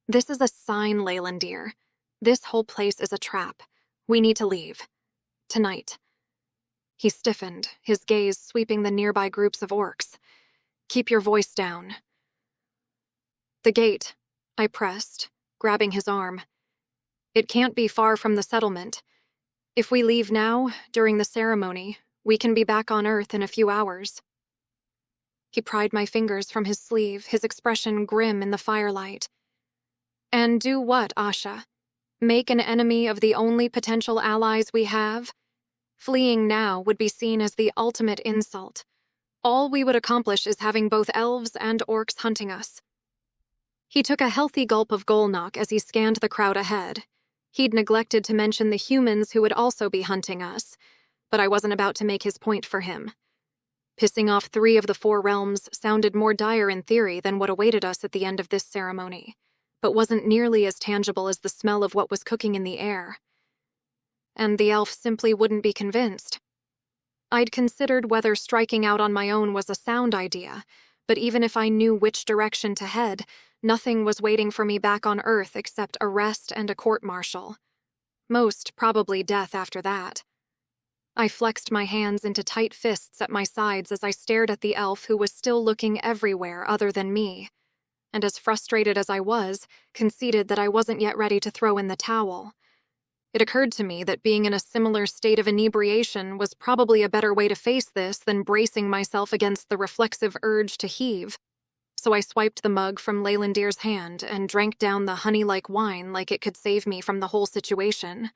"This is a sign, Leylandir. This whole place is a trap. We need to leave. Tonight." He stiffened, his gaze sweeping the nearby groups of orcs. "Keep your voice down." "The gate," I pressed, grabbing his arm. "It can't be far from the settlement. If we leave now, during the ceremony, we can be back on Earth in a few hours." He pried my fingers from his sleeve, his expression grim in the firelight. "And do what, Asha? Make an enemy of the only potential allies we have? Fleeing now would be seen as the ultimate insult. All we would accomplish is having both elves and orcs hunting us." He took a healthy gulp of Golnock as he scanned the crowd ahead. He'd neglected to mention the humans who would also be hunting us, but I wasn't about to make his point for him. Pissing off 3 of the 4 realms sounded more dire in theory than what awaited us at the end of this ceremony, but wasn't nearly as tangible as the smell of what was cooking in the air. And the elf simply wouldn't be convinced. I'd considered whether striking out on my own was a sound idea, but even if I knew which direction to head, nothing was waiting for me back on Earth except arrest and a court-martial. Most probably death after that. I flexed my hands into tight fists at my sides as I stared at the elf who was still looking everywhere other than me, and as frustrated as I was, conceded that I wasn't yet ready to throw in the towel. It occurred to me that being in a similar state of inebriation was probably a better way to face this than bracing myself against the reflexive urge to heave. So I swiped the mug from Leylandir's hand and drank down the honey-like wine like it could save me from the whole situation.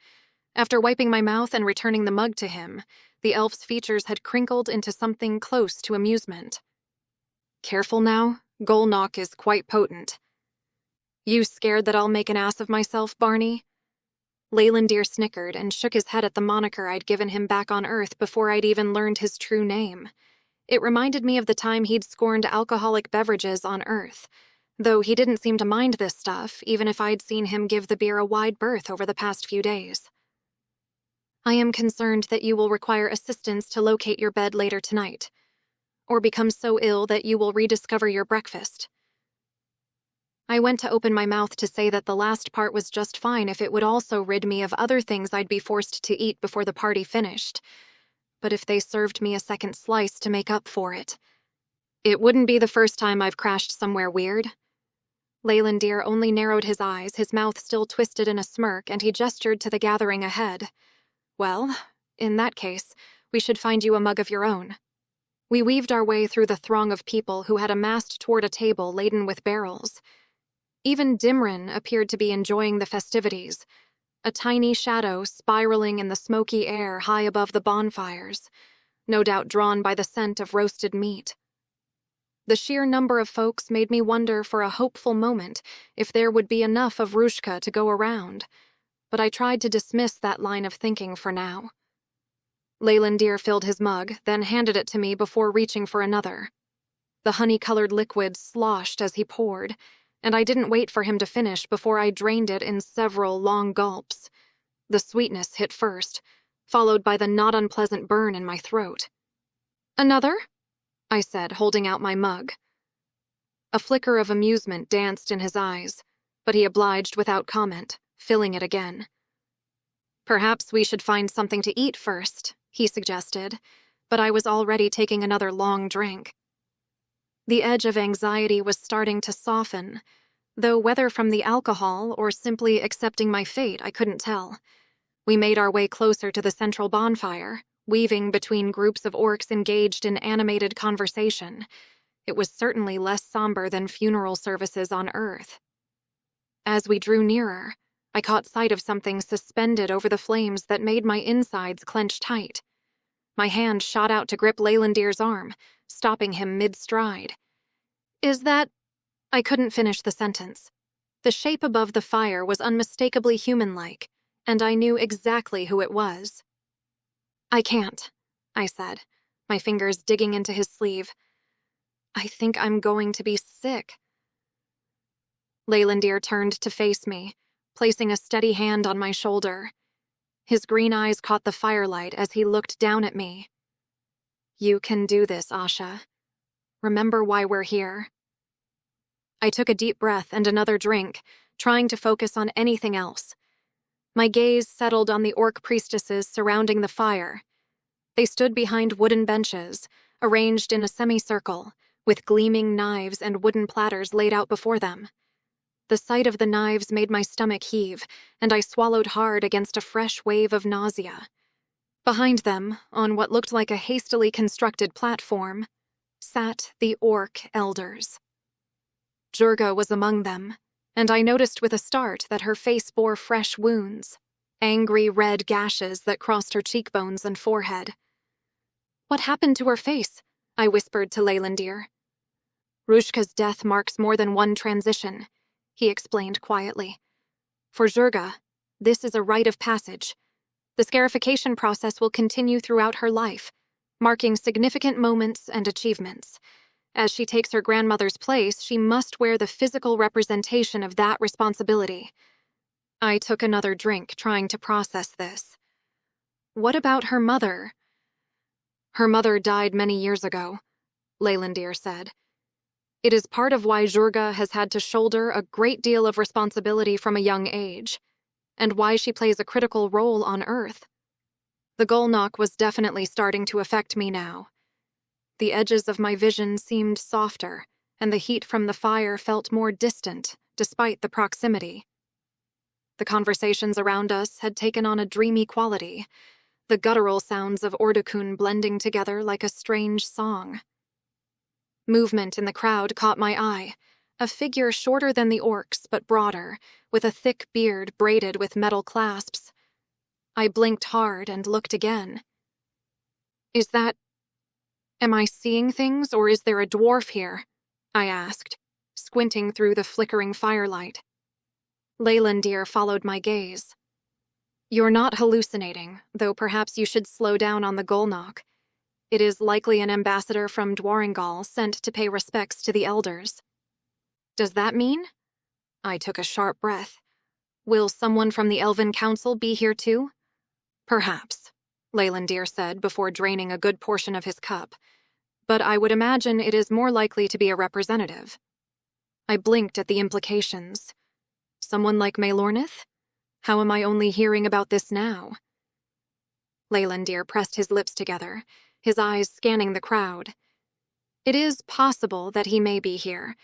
After wiping my mouth and returning the mug to him, the elf's features had crinkled into something close to amusement. Careful now, Golnock is quite potent. You scared that I'll make an ass of myself, Barney? Leylandir snickered and shook his head at the moniker I'd given him back on Earth before I'd even learned his true name. It reminded me of the time he'd scorned alcoholic beverages on Earth, though he didn't seem to mind this stuff, even if I'd seen him give the beer a wide berth over the past few days. I am concerned that you will require assistance to locate your bed later tonight, or become so ill that you will rediscover your breakfast. I went to open my mouth to say that the last part was just fine if it would also rid me of other things I'd be forced to eat before the party finished, but if they served me a second slice to make up for it. It wouldn't be the first time I've crashed somewhere weird. Leylandir only narrowed his eyes, his mouth still twisted in a smirk, and he gestured to the gathering ahead. Well, in that case, we should find you a mug of your own. We weaved our way through the throng of people who had amassed toward a table laden with barrels. Even Dimrin appeared to be enjoying the festivities, a tiny shadow spiraling in the smoky air high above the bonfires, no doubt drawn by the scent of roasted meat. The sheer number of folks made me wonder for a hopeful moment if there would be enough of Rushka to go around, but I tried to dismiss that line of thinking for now. Leylandir filled his mug, then handed it to me before reaching for another. The honey-colored liquid sloshed as he poured, and I didn't wait for him to finish before I drained it in several long gulps. The sweetness hit first, followed by the not unpleasant burn in my throat. "Another?" I said, holding out my mug. A flicker of amusement danced in his eyes, but he obliged without comment, filling it again. "Perhaps we should find something to eat first," he suggested, but I was already taking another long drink. The edge of anxiety was starting to soften, though whether from the alcohol or simply accepting my fate, I couldn't tell. We made our way closer to the central bonfire, weaving between groups of orcs engaged in animated conversation. It was certainly less somber than funeral services on Earth. As we drew nearer, I caught sight of something suspended over the flames that made my insides clench tight. My hand shot out to grip Leylandir's arm, stopping him mid-stride. "Is that—" I couldn't finish the sentence. The shape above the fire was unmistakably human-like, and I knew exactly who it was. "I can't," I said, my fingers digging into his sleeve. "I think I'm going to be sick." Leylandir turned to face me, placing a steady hand on my shoulder. His green eyes caught the firelight as he looked down at me. "You can do this, Asha. Remember why we're here." I took a deep breath and another drink, trying to focus on anything else. My gaze settled on the orc priestesses surrounding the fire. They stood behind wooden benches, arranged in a semicircle, with gleaming knives and wooden platters laid out before them. The sight of the knives made my stomach heave, and I swallowed hard against a fresh wave of nausea. Behind them, on what looked like a hastily constructed platform, sat the orc elders. Jurga was among them, and I noticed with a start that her face bore fresh wounds, angry red gashes that crossed her cheekbones and forehead. "What happened to her face?" I whispered to Leylandir. "Rushka's death marks more than one transition. he explained quietly. For Zurga, this is a rite of passage. The scarification process will continue throughout her life, marking significant moments and achievements. As she takes her grandmother's place, she must wear the physical representation of that responsibility. I took another drink, trying to process this. What about her mother? Her mother died many years ago, Leylandir said. It is part of why Zurga has had to shoulder a great deal of responsibility from a young age, and why she plays a critical role on Earth. The Golnock was definitely starting to affect me now. The edges of my vision seemed softer, and the heat from the fire felt more distant, despite the proximity. The conversations around us had taken on a dreamy quality, the guttural sounds of Ordukun blending together like a strange song. Movement in the crowd caught my eye, a figure shorter than the orcs but broader, with a thick beard braided with metal clasps. I blinked hard and looked again. Am I seeing things, or is there a dwarf here? I asked, squinting through the flickering firelight. Leylandir followed my gaze. You're not hallucinating, though perhaps you should slow down on the Golnock. It is likely an ambassador from Dwaringal sent to pay respects to the elders. Does that mean? I took a sharp breath. Will someone from the Elven Council be here too? Perhaps, Leylandir said before draining a good portion of his cup. But I would imagine it is more likely to be a representative. I blinked at the implications. Someone like Maelornith? How am I only hearing about this now? Leylandir pressed his lips together, his eyes scanning the crowd. It is possible that he may be here,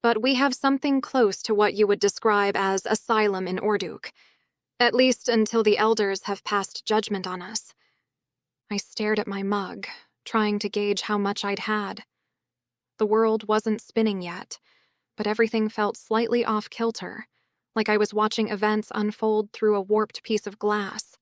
but we have something close to what you would describe as asylum in Orduk, at least until the elders have passed judgment on us. I stared at my mug, trying to gauge how much I'd had. The world wasn't spinning yet, but everything felt slightly off-kilter, like I was watching events unfold through a warped piece of glass.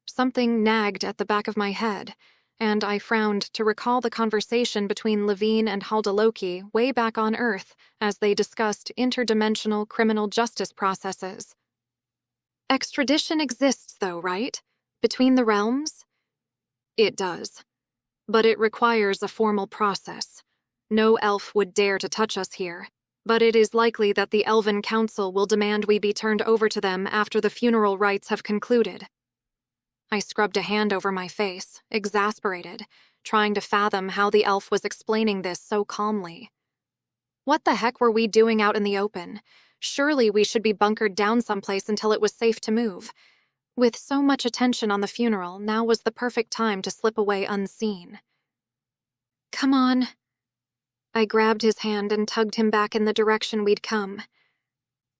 Something nagged at the back of my head, and I frowned to recall the conversation between Levine and Haldaloki way back on Earth as they discussed interdimensional criminal justice processes. Extradition exists, though, right? Between the realms? It does. But it requires a formal process. No elf would dare to touch us here, but it is likely that the Elven Council will demand we be turned over to them after the funeral rites have concluded. I scrubbed a hand over my face, exasperated, trying to fathom how the elf was explaining this so calmly. What the heck were we doing out in the open? Surely we should be bunkered down someplace until it was safe to move. With so much attention on the funeral, now was the perfect time to slip away unseen. Come on. I grabbed his hand and tugged him back in the direction we'd come.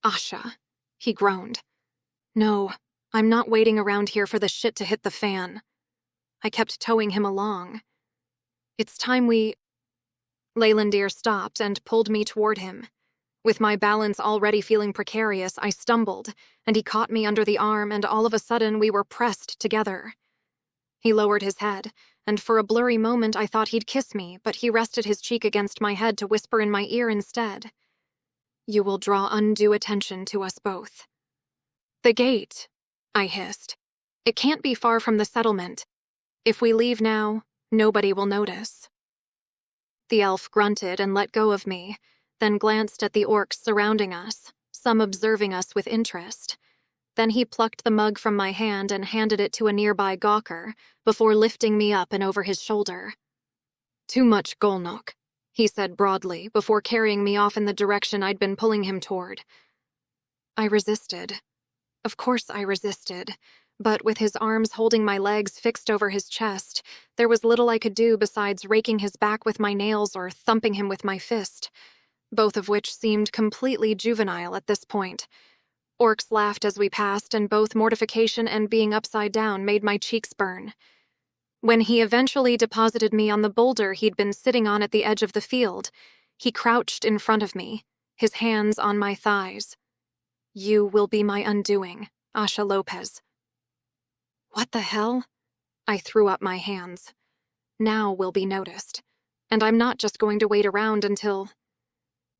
Asha, he groaned. No, I'm not waiting around here for the shit to hit the fan. I kept towing him along. It's time we... Leylandir stopped and pulled me toward him. With my balance already feeling precarious, I stumbled, and he caught me under the arm, and all of a sudden we were pressed together. He lowered his head, and for a blurry moment I thought he'd kiss me, but he rested his cheek against my head to whisper in my ear instead. You will draw undue attention to us both. The gate, I hissed. It can't be far from the settlement. If we leave now, nobody will notice. The elf grunted and let go of me, then glanced at the orcs surrounding us, some observing us with interest. Then he plucked the mug from my hand and handed it to a nearby gawker, before lifting me up and over his shoulder. Too much Golnock, he said broadly, before carrying me off in the direction I'd been pulling him toward. I resisted. Of course I resisted, but with his arms holding my legs fixed over his chest, there was little I could do besides raking his back with my nails or thumping him with my fist, both of which seemed completely juvenile at this point. Orcs laughed as we passed, and both mortification and being upside down made my cheeks burn. When he eventually deposited me on the boulder he'd been sitting on at the edge of the field, he crouched in front of me, his hands on my thighs. You will be my undoing, Asha Lopez. What the hell? I threw up my hands. Now we'll be noticed, and I'm not just going to wait around until...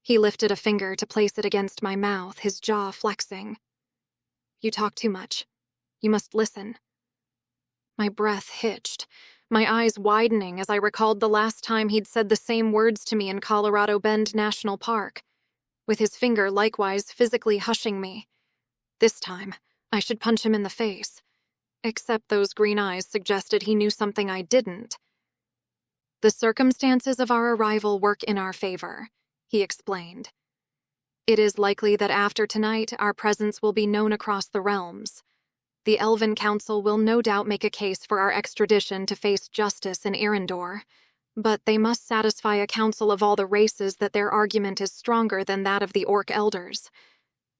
He lifted a finger to place it against my mouth, his jaw flexing. You talk too much. You must listen. My breath hitched, my eyes widening as I recalled the last time he'd said the same words to me in Colorado Bend National Park, with his finger likewise physically hushing me. This time, I should punch him in the face. Except those green eyes suggested he knew something I didn't. The circumstances of our arrival work in our favor, he explained. It is likely that after tonight, our presence will be known across the realms. The Elven Council will no doubt make a case for our extradition to face justice in Arendor, but they must satisfy a council of all the races that their argument is stronger than that of the orc elders.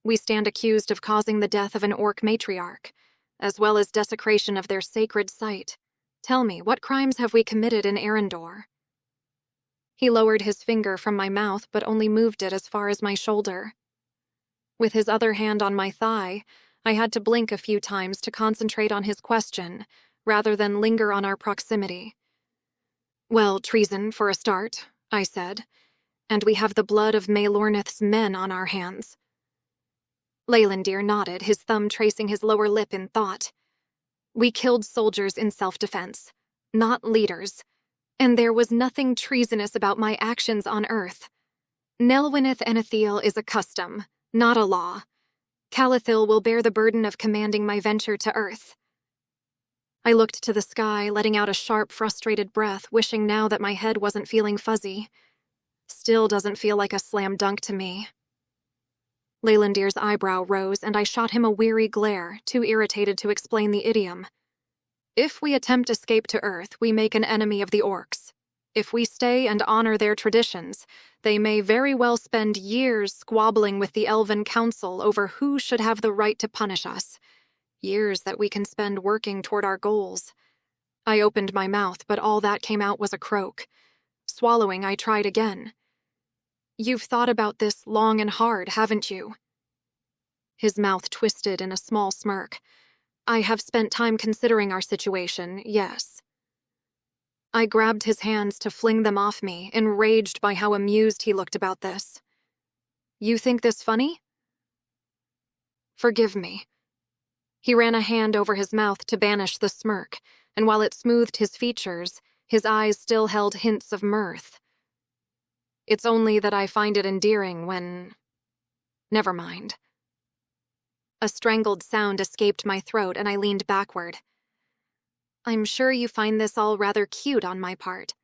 We stand accused of causing the death of an orc matriarch, as well as desecration of their sacred site. Tell me, what crimes have we committed in Arendor? He lowered his finger from my mouth, but only moved it as far as my shoulder. With his other hand on my thigh, I had to blink a few times to concentrate on his question, rather than linger on our proximity. Well, treason, for a start, I said, and we have the blood of Maelornith's men on our hands. Leylandir nodded, his thumb tracing his lower lip in thought. We killed soldiers in self-defense, not leaders, and there was nothing treasonous about my actions on Earth. Nelwyneth Enethiel is a custom, not a law. Calathil will bear the burden of commanding my venture to Earth. I looked to the sky, letting out a sharp, frustrated breath, wishing now that my head wasn't feeling fuzzy. Still doesn't feel like a slam dunk to me. Leylandir's eyebrow rose, and I shot him a weary glare, too irritated to explain the idiom. If we attempt escape to Earth, we make an enemy of the orcs. If we stay and honor their traditions, they may very well spend years squabbling with the Elven Council over who should have the right to punish us. Years that we can spend working toward our goals. I opened my mouth, but all that came out was a croak. Swallowing, I tried again. You've thought about this long and hard, haven't you? His mouth twisted in a small smirk. I have spent time considering our situation, yes. I grabbed his hands to fling them off me, enraged by how amused he looked about this. You think this funny? Forgive me. He ran a hand over his mouth to banish the smirk, and while it smoothed his features, his eyes still held hints of mirth. It's only that I find it endearing when... Never mind. A strangled sound escaped my throat, and I leaned backward. I'm sure you find this all rather cute on my part.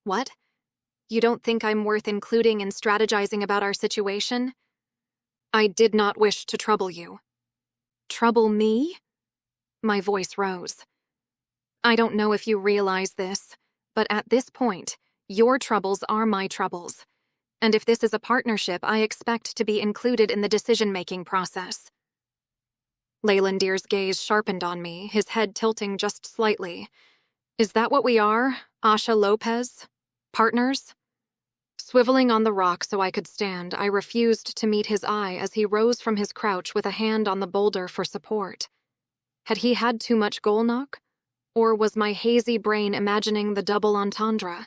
What? You don't think I'm worth including in strategizing about our situation? I did not wish to trouble you. Trouble me? My voice rose. I don't know if you realize this, but at this point, your troubles are my troubles. And if this is a partnership, I expect to be included in the decision-making process. Leylandir's gaze sharpened on me, his head tilting just slightly. Is that what we are, Asha Lopez? Partners? Swiveling on the rock so I could stand, I refused to meet his eye as he rose from his crouch with a hand on the boulder for support. Had he had too much Golnock? Or was my hazy brain imagining the double entendre?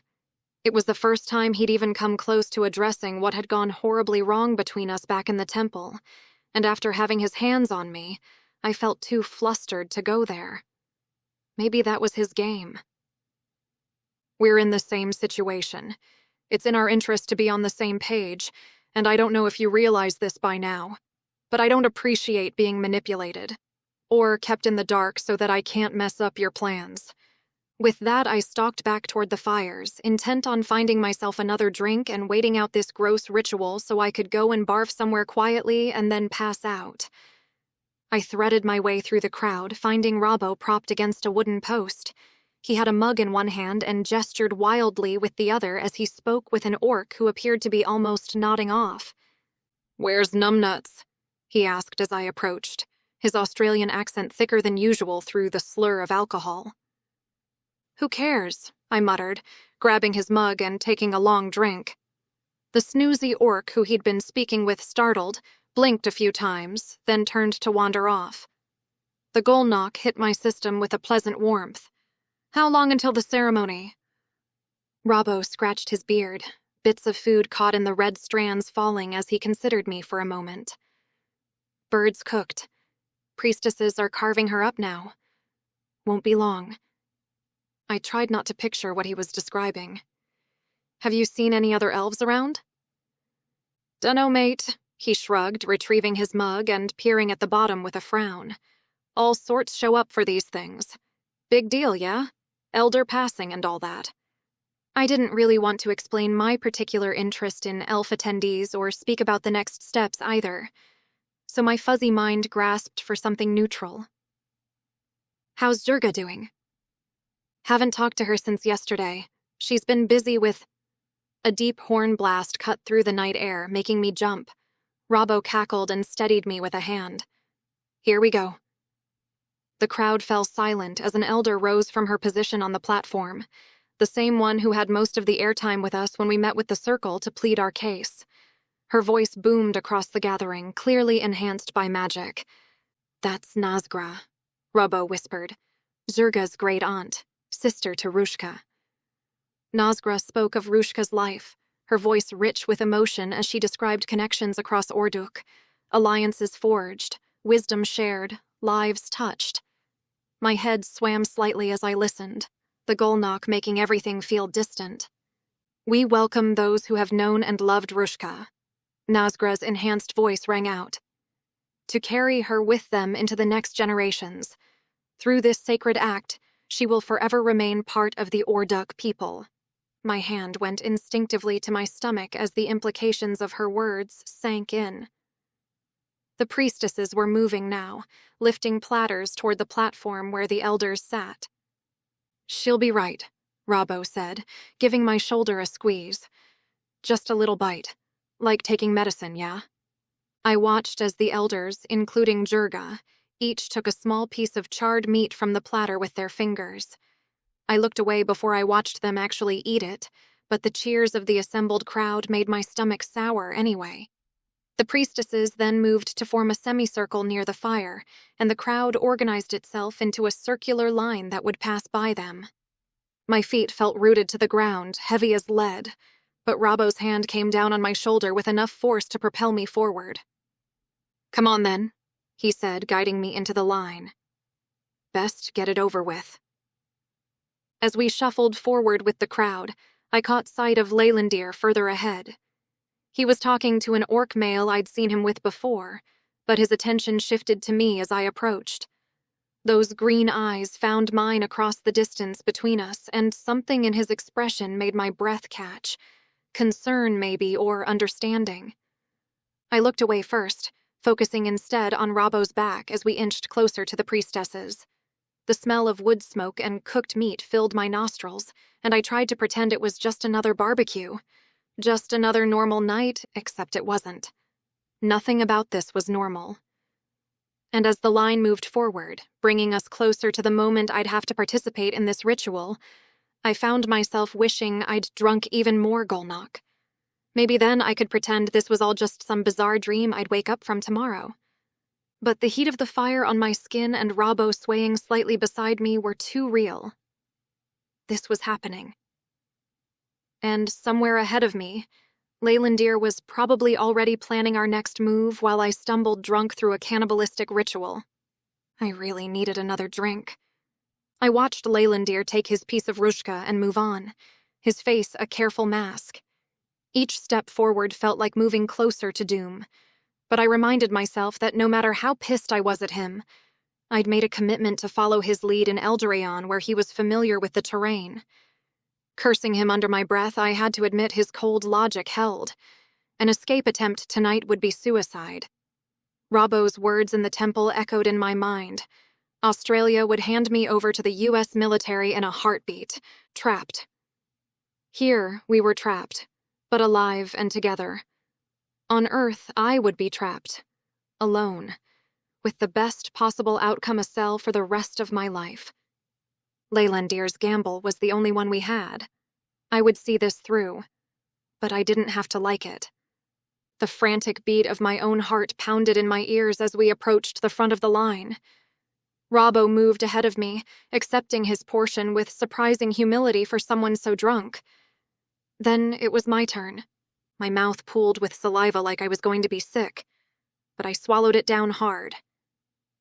It was the first time he'd even come close to addressing what had gone horribly wrong between us back in the temple, and after having his hands on me, I felt too flustered to go there. Maybe that was his game. We're in the same situation. It's in our interest to be on the same page, and I don't know if you realize this by now, but I don't appreciate being manipulated, or kept in the dark so that I can't mess up your plans. With that, I stalked back toward the fires, intent on finding myself another drink and waiting out this gross ritual so I could go and barf somewhere quietly and then pass out. I threaded my way through the crowd, finding Robbo propped against a wooden post. He had a mug in one hand and gestured wildly with the other as he spoke with an orc who appeared to be almost nodding off. "Where's Numbnuts?" he asked as I approached, his Australian accent thicker than usual through the slur of alcohol. "Who cares?" I muttered, grabbing his mug and taking a long drink. The snoozy orc who he'd been speaking with startled, blinked a few times, then turned to wander off. The Golnock hit my system with a pleasant warmth. "How long until the ceremony?" Robbo scratched his beard. bits of food caught in the red strands falling as he considered me for a moment. Birds cooked. Priestesses are carving her up now. Won't be long. I tried not to picture what he was describing. Have you seen any other elves around? Dunno, mate, he shrugged, retrieving his mug and peering at the bottom with a frown. All sorts show up for these things. Big deal, yeah? Elder passing and all that. I didn't really want to explain my particular interest in elf attendees or speak about the next steps either, so my fuzzy mind grasped for something neutral. How's Durga doing? Haven't talked to her since yesterday. She's been busy with... A deep horn blast cut through the night air, making me jump. Robbo cackled and steadied me with a hand. Here we go. The crowd fell silent as an elder rose from her position on the platform, the same one who had most of the airtime with us when we met with the Circle to plead our case. Her voice boomed across the gathering, clearly enhanced by magic. That's Nazgra, Robbo whispered. Zurga's great aunt, sister to Rushka. Nazgra spoke of Rushka's life, her voice rich with emotion as she described connections across Orduk, alliances forged, wisdom shared, lives touched. My head swam slightly as I listened, the Golnok making everything feel distant. We welcome those who have known and loved Rushka. Nazgra's enhanced voice rang out. To carry her with them into the next generations. Through this sacred act, she will forever remain part of the Orduk people. My hand went instinctively to my stomach as the implications of her words sank in. The priestesses were moving now, lifting platters toward the platform where the elders sat. She'll be right, Robbo said, giving my shoulder a squeeze. Just a little bite. Like taking medicine, yeah? I watched as the elders, including Jurga, each took a small piece of charred meat from the platter with their fingers. I looked away before I watched them actually eat it, but the cheers of the assembled crowd made my stomach sour anyway. The priestesses then moved to form a semicircle near the fire, and the crowd organized itself into a circular line that would pass by them. My feet felt rooted to the ground, heavy as lead, but Robbo's hand came down on my shoulder with enough force to propel me forward. Come on then, he said, guiding me into the line. Best get it over with. As we shuffled forward with the crowd, I caught sight of Leylandir further ahead. He was talking to an orc male I'd seen him with before, but his attention shifted to me as I approached. Those green eyes found mine across the distance between us, and something in his expression made my breath catch. Concern, maybe, or understanding. I looked away first, focusing instead on Robbo's back as we inched closer to the priestesses. The smell of wood smoke and cooked meat filled my nostrils, and I tried to pretend it was just another barbecue. Just another normal night, except it wasn't. Nothing about this was normal. And as the line moved forward, bringing us closer to the moment I'd have to participate in this ritual, I found myself wishing I'd drunk even more Golnok. Maybe then I could pretend this was all just some bizarre dream I'd wake up from tomorrow. But the heat of the fire on my skin and Robbo swaying slightly beside me were too real. This was happening. And somewhere ahead of me, Leylandir was probably already planning our next move while I stumbled drunk through a cannibalistic ritual. I really needed another drink. I watched Leylandir take his piece of Rushka and move on, his face a careful mask. Each step forward felt like moving closer to doom, but I reminded myself that no matter how pissed I was at him, I'd made a commitment to follow his lead in Eldarion where he was familiar with the terrain. Cursing him under my breath, I had to admit his cold logic held. An escape attempt tonight would be suicide. Robbo's words in the temple echoed in my mind. Australia would hand me over to the U.S. military in a heartbeat. Trapped. Here, we were trapped, but alive and together. On Earth, I would be trapped. Alone. With the best possible outcome a cell for the rest of my life. Leylandir's gamble was the only one we had. I would see this through, but I didn't have to like it. The frantic beat of my own heart pounded in my ears as we approached the front of the line. Robbo moved ahead of me, accepting his portion with surprising humility for someone so drunk. Then it was my turn. My mouth pooled with saliva like I was going to be sick, but I swallowed it down hard.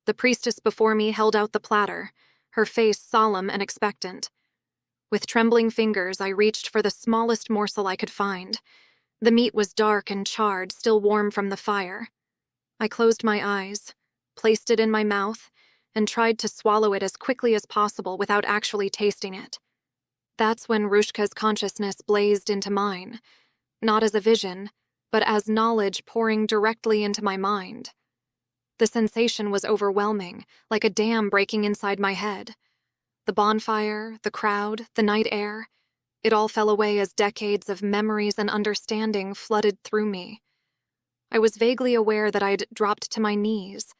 The priestess before me held out the platter, her face solemn and expectant. With trembling fingers, I reached for the smallest morsel I could find. The meat was dark and charred, still warm from the fire. I closed my eyes, placed it in my mouth, and tried to swallow it as quickly as possible without actually tasting it. That's when Rushka's consciousness blazed into mine, not as a vision, but as knowledge pouring directly into my mind. The sensation was overwhelming, like a dam breaking inside my head. The bonfire, the crowd, the night air, it all fell away as decades of memories and understanding flooded through me. I was vaguely aware that I'd dropped to my knees.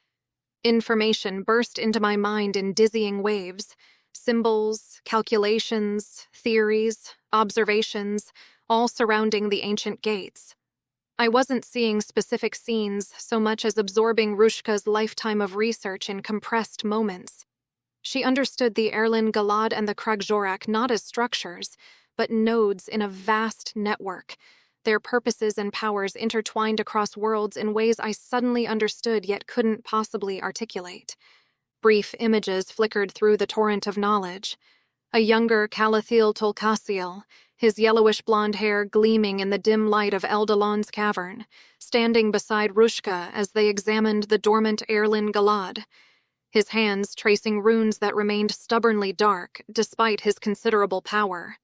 Information burst into my mind in dizzying waves, symbols, calculations, theories, observations, all surrounding the ancient gates. I wasn't seeing specific scenes so much as absorbing Rushka's lifetime of research in compressed moments. She understood the Erlin Galad and the Kragjorak not as structures, but nodes in a vast network, their purposes and powers intertwined across worlds in ways I suddenly understood yet couldn't possibly articulate. Brief images flickered through the torrent of knowledge. A younger Calathil Tolkasiel, his yellowish blonde hair gleaming in the dim light of Eldalon's cavern, standing beside Rushka as they examined the dormant Erlin Galad, his hands tracing runes that remained stubbornly dark despite his considerable power.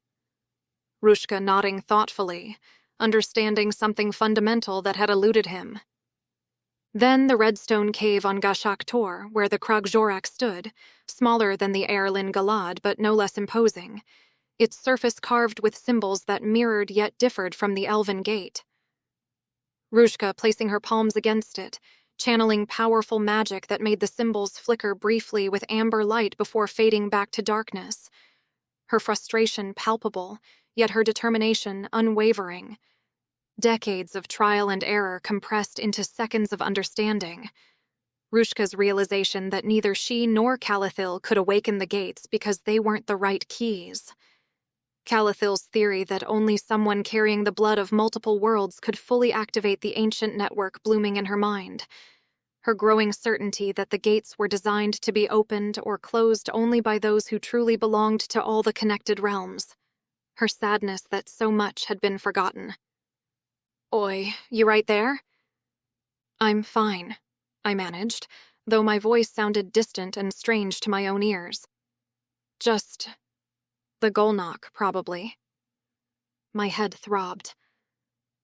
Rushka nodding thoughtfully, understanding something fundamental that had eluded him. Then the redstone cave on Gashak Tor, where the Kragjorak stood, smaller than the Erlin Galad but no less imposing, its surface carved with symbols that mirrored yet differed from the Elven Gate. Rushka placing her palms against it, channeling powerful magic that made the symbols flicker briefly with amber light before fading back to darkness. Her frustration palpable, yet her determination unwavering. Decades of trial and error compressed into seconds of understanding. Rushka's realization that neither she nor Calathil could awaken the gates because they weren't the right keys. Calathil's theory that only someone carrying the blood of multiple worlds could fully activate the ancient network blooming in her mind. Her growing certainty that the gates were designed to be opened or closed only by those who truly belonged to all the connected realms. Her sadness that so much had been forgotten. "Oi, you right there?" "I'm fine," I managed, though my voice sounded distant and strange to my own ears. "Just the Golnock, probably." My head throbbed.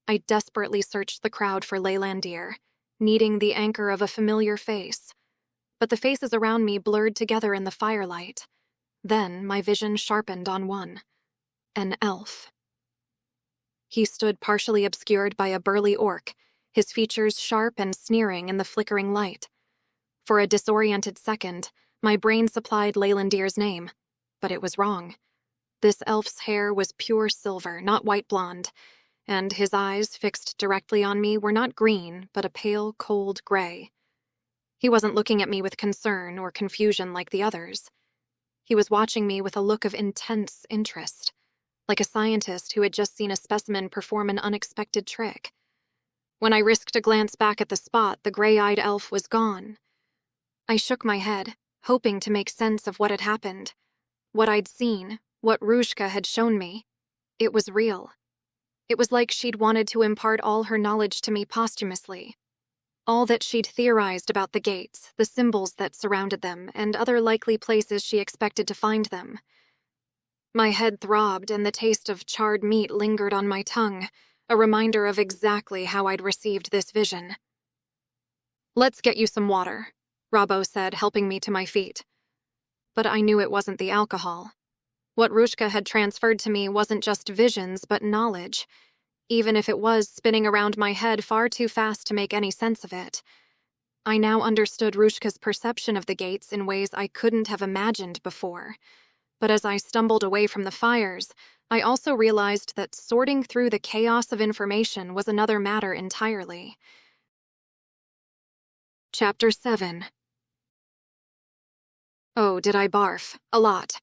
I desperately searched the crowd for Leylandir, needing the anchor of a familiar face. But the faces around me blurred together in the firelight. Then my vision sharpened on one. An elf. He stood partially obscured by a burly orc, his features sharp and sneering in the flickering light. For a disoriented second, my brain supplied Leylandir's name, but it was wrong. This elf's hair was pure silver, not white blonde, and his eyes, fixed directly on me, were not green, but a pale, cold gray. He wasn't looking at me with concern or confusion like the others. He was watching me with a look of intense interest, like a scientist who had just seen a specimen perform an unexpected trick. When I risked a glance back at the spot, the gray-eyed elf was gone. I shook my head, hoping to make sense of what had happened. What I'd seen, what Rushka had shown me. It was real. It was like she'd wanted to impart all her knowledge to me posthumously. All that she'd theorized about the gates, the symbols that surrounded them, and other likely places she expected to find them. My head throbbed, and the taste of charred meat lingered on my tongue, a reminder of exactly how I'd received this vision. "Let's get you some water," Robbo said, helping me to my feet. But I knew it wasn't the alcohol. What Rushka had transferred to me wasn't just visions, but knowledge, even if it was spinning around my head far too fast to make any sense of it. I now understood Rushka's perception of the gates in ways I couldn't have imagined before. But as I stumbled away from the fires, I also realized that sorting through the chaos of information was another matter entirely. Chapter 7. Oh, did I barf? A lot.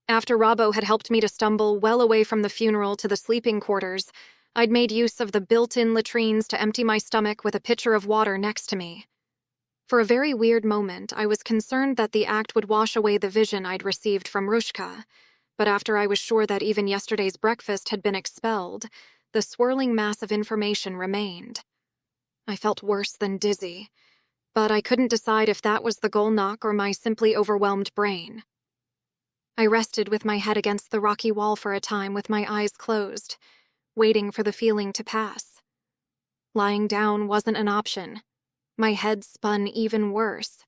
After Robbo had helped me to stumble well away from the funeral to the sleeping quarters, I'd made use of the built-in latrines to empty my stomach with a pitcher of water next to me. For a very weird moment, I was concerned that the act would wash away the vision I'd received from Rushka, but after I was sure that even yesterday's breakfast had been expelled, the swirling mass of information remained. I felt worse than dizzy, but I couldn't decide if that was the goal knock or my simply overwhelmed brain. I rested with my head against the rocky wall for a time with my eyes closed, waiting for the feeling to pass. Lying down wasn't an option. My head spun even worse,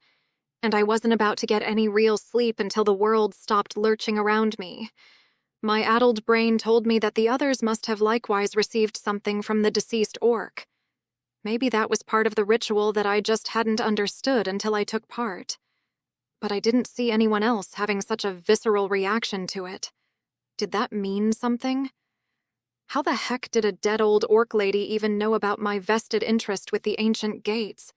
and I wasn't about to get any real sleep until the world stopped lurching around me. My addled brain told me that the others must have likewise received something from the deceased orc. Maybe that was part of the ritual that I just hadn't understood until I took part. But I didn't see anyone else having such a visceral reaction to it. Did that mean something? How the heck did a dead old orc lady even know about my vested interest with the ancient gates?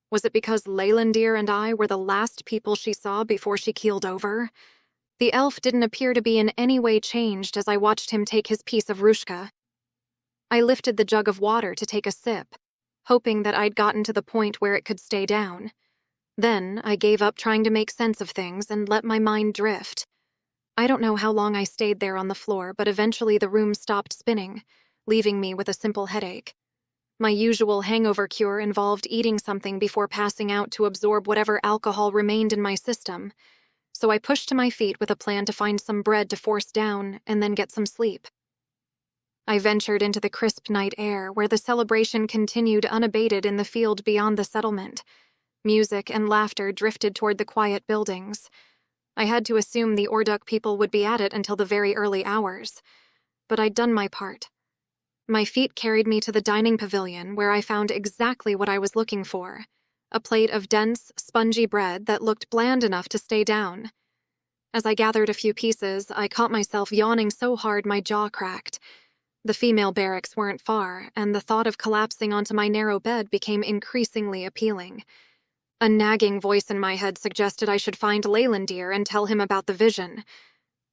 Was it because Leylandir and I were the last people she saw before she keeled over? The elf didn't appear to be in any way changed as I watched him take his piece of Rushka. I lifted the jug of water to take a sip, hoping that I'd gotten to the point where it could stay down. Then I gave up trying to make sense of things and let my mind drift. I don't know how long I stayed there on the floor, but eventually the room stopped spinning, leaving me with a simple headache. My usual hangover cure involved eating something before passing out to absorb whatever alcohol remained in my system, so I pushed to my feet with a plan to find some bread to force down and then get some sleep. I ventured into the crisp night air where the celebration continued unabated in the field beyond the settlement. Music and laughter drifted toward the quiet buildings. I had to assume the Orduk people would be at it until the very early hours, but I'd done my part. My feet carried me to the dining pavilion where I found exactly what I was looking for, a plate of dense, spongy bread that looked bland enough to stay down. As I gathered a few pieces, I caught myself yawning so hard my jaw cracked. The female barracks weren't far, and the thought of collapsing onto my narrow bed became increasingly appealing. A nagging voice in my head suggested I should find Leylandir and tell him about the vision.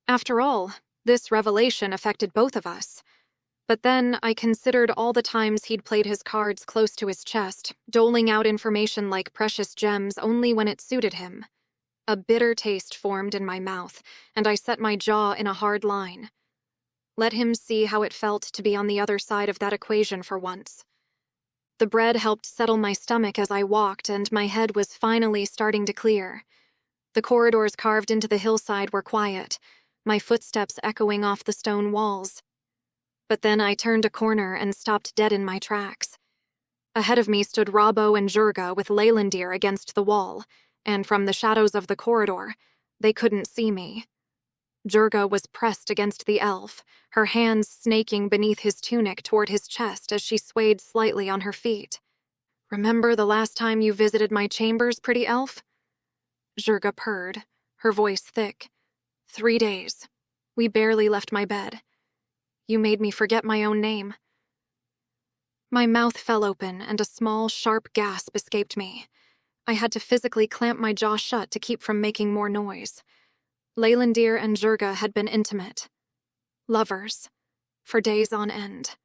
After all, this revelation affected both of us. But then I considered all the times he'd played his cards close to his chest, doling out information like precious gems only when it suited him. A bitter taste formed in my mouth, and I set my jaw in a hard line. Let him see how it felt to be on the other side of that equation for once. The bread helped settle my stomach as I walked, and my head was finally starting to clear. The corridors carved into the hillside were quiet, my footsteps echoing off the stone walls. But then I turned a corner and stopped dead in my tracks. Ahead of me stood Robbo and Jurga with Leylandir against the wall, and from the shadows of the corridor, they couldn't see me. Jurga was pressed against the elf, her hands snaking beneath his tunic toward his chest as she swayed slightly on her feet. "Remember the last time you visited my chambers, pretty elf?" Jurga purred, her voice thick. 3 days. We barely left my bed. You made me forget my own name. My mouth fell open and a small, sharp gasp escaped me. I had to physically clamp my jaw shut to keep from making more noise. Leylandir and Jurga had been intimate. Lovers. For days on end.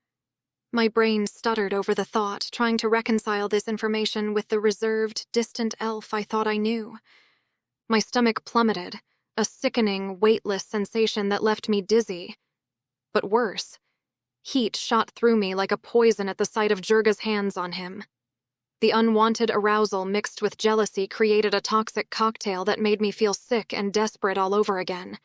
My brain stuttered over the thought, trying to reconcile this information with the reserved, distant elf I thought I knew. My stomach plummeted, a sickening, weightless sensation that left me dizzy. But worse, heat shot through me like a poison at the sight of Jurga's hands on him. The unwanted arousal mixed with jealousy created a toxic cocktail that made me feel sick and desperate all over again.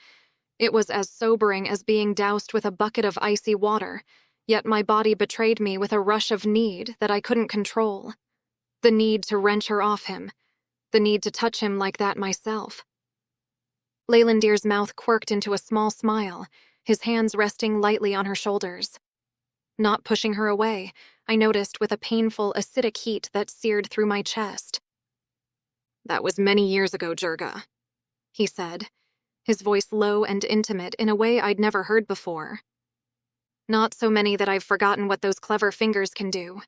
It was as sobering as being doused with a bucket of icy water, yet my body betrayed me with a rush of need that I couldn't control. The need to wrench her off him. The need to touch him like that myself. Leylandir's mouth quirked into a small smile, his hands resting lightly on her shoulders. Not pushing her away, I noticed with a painful, acidic heat that seared through my chest. "That was many years ago, Jurga," he said, his voice low and intimate in a way I'd never heard before. "Not so many that I've forgotten what those clever fingers can do."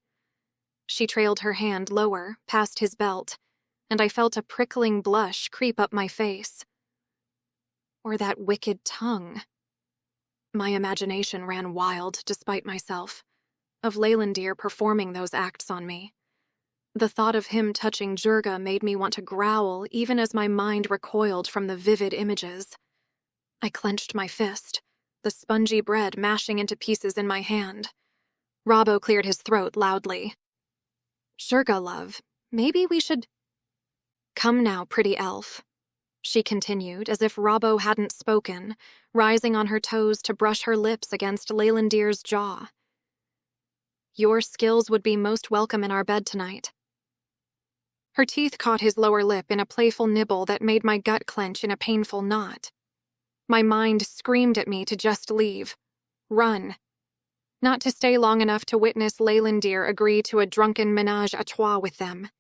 She trailed her hand lower, past his belt, and I felt a prickling blush creep up my face. Or that wicked tongue. My imagination ran wild, despite myself, of Leylandir performing those acts on me. The thought of him touching Jurga made me want to growl even as my mind recoiled from the vivid images. I clenched my fist, the spongy bread mashing into pieces in my hand. Robbo cleared his throat loudly. "Jurga, love, maybe we should—" "Come now, pretty elf," she continued, as if Robbo hadn't spoken, rising on her toes to brush her lips against Leylandir's jaw. "Your skills would be most welcome in our bed tonight." Her teeth caught his lower lip in a playful nibble that made my gut clench in a painful knot. My mind screamed at me to just leave. Run. Not to stay long enough to witness Leylandir agree to a drunken ménage à trois with them.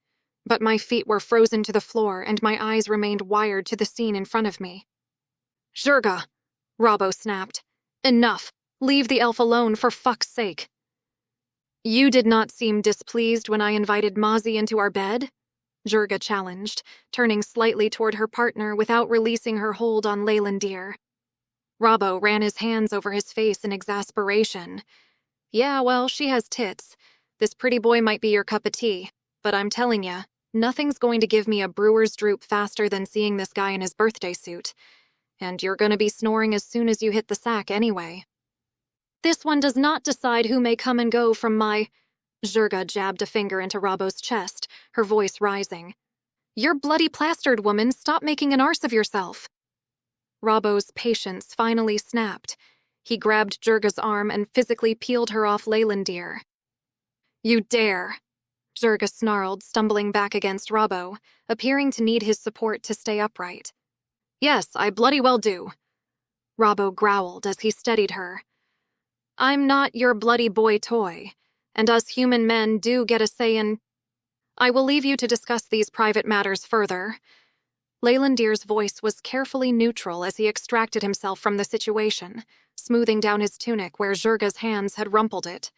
But my feet were frozen to the floor and my eyes remained wired to the scene in front of me. "Jurga!" Robbo snapped. "Enough! Leave the elf alone, for fuck's sake!" "You did not seem displeased when I invited Mozzie into our bed?" Jurga challenged, turning slightly toward her partner without releasing her hold on Leylandir. Robbo ran his hands over his face in exasperation. "Yeah, well, she has tits. This pretty boy might be your cup of tea, but I'm telling ya, nothing's going to give me a brewer's droop faster than seeing this guy in his birthday suit. And you're gonna be snoring as soon as you hit the sack anyway." "This one does not decide who may come and go from my—" Jurga jabbed a finger into Robbo's chest, her voice rising. "You're bloody plastered, woman. Stop making an arse of yourself." Robbo's patience finally snapped. He grabbed Jurga's arm and physically peeled her off Leylandir. "You dare!" Jurga snarled, stumbling back against Robbo, appearing to need his support to stay upright. "Yes, I bloody well do." Robbo growled as he steadied her. "I'm not your bloody boy toy, and us human men do get a say in— I will leave you to discuss these private matters further." Leylandir's voice was carefully neutral as he extracted himself from the situation, smoothing down his tunic where Jurga's hands had rumpled it.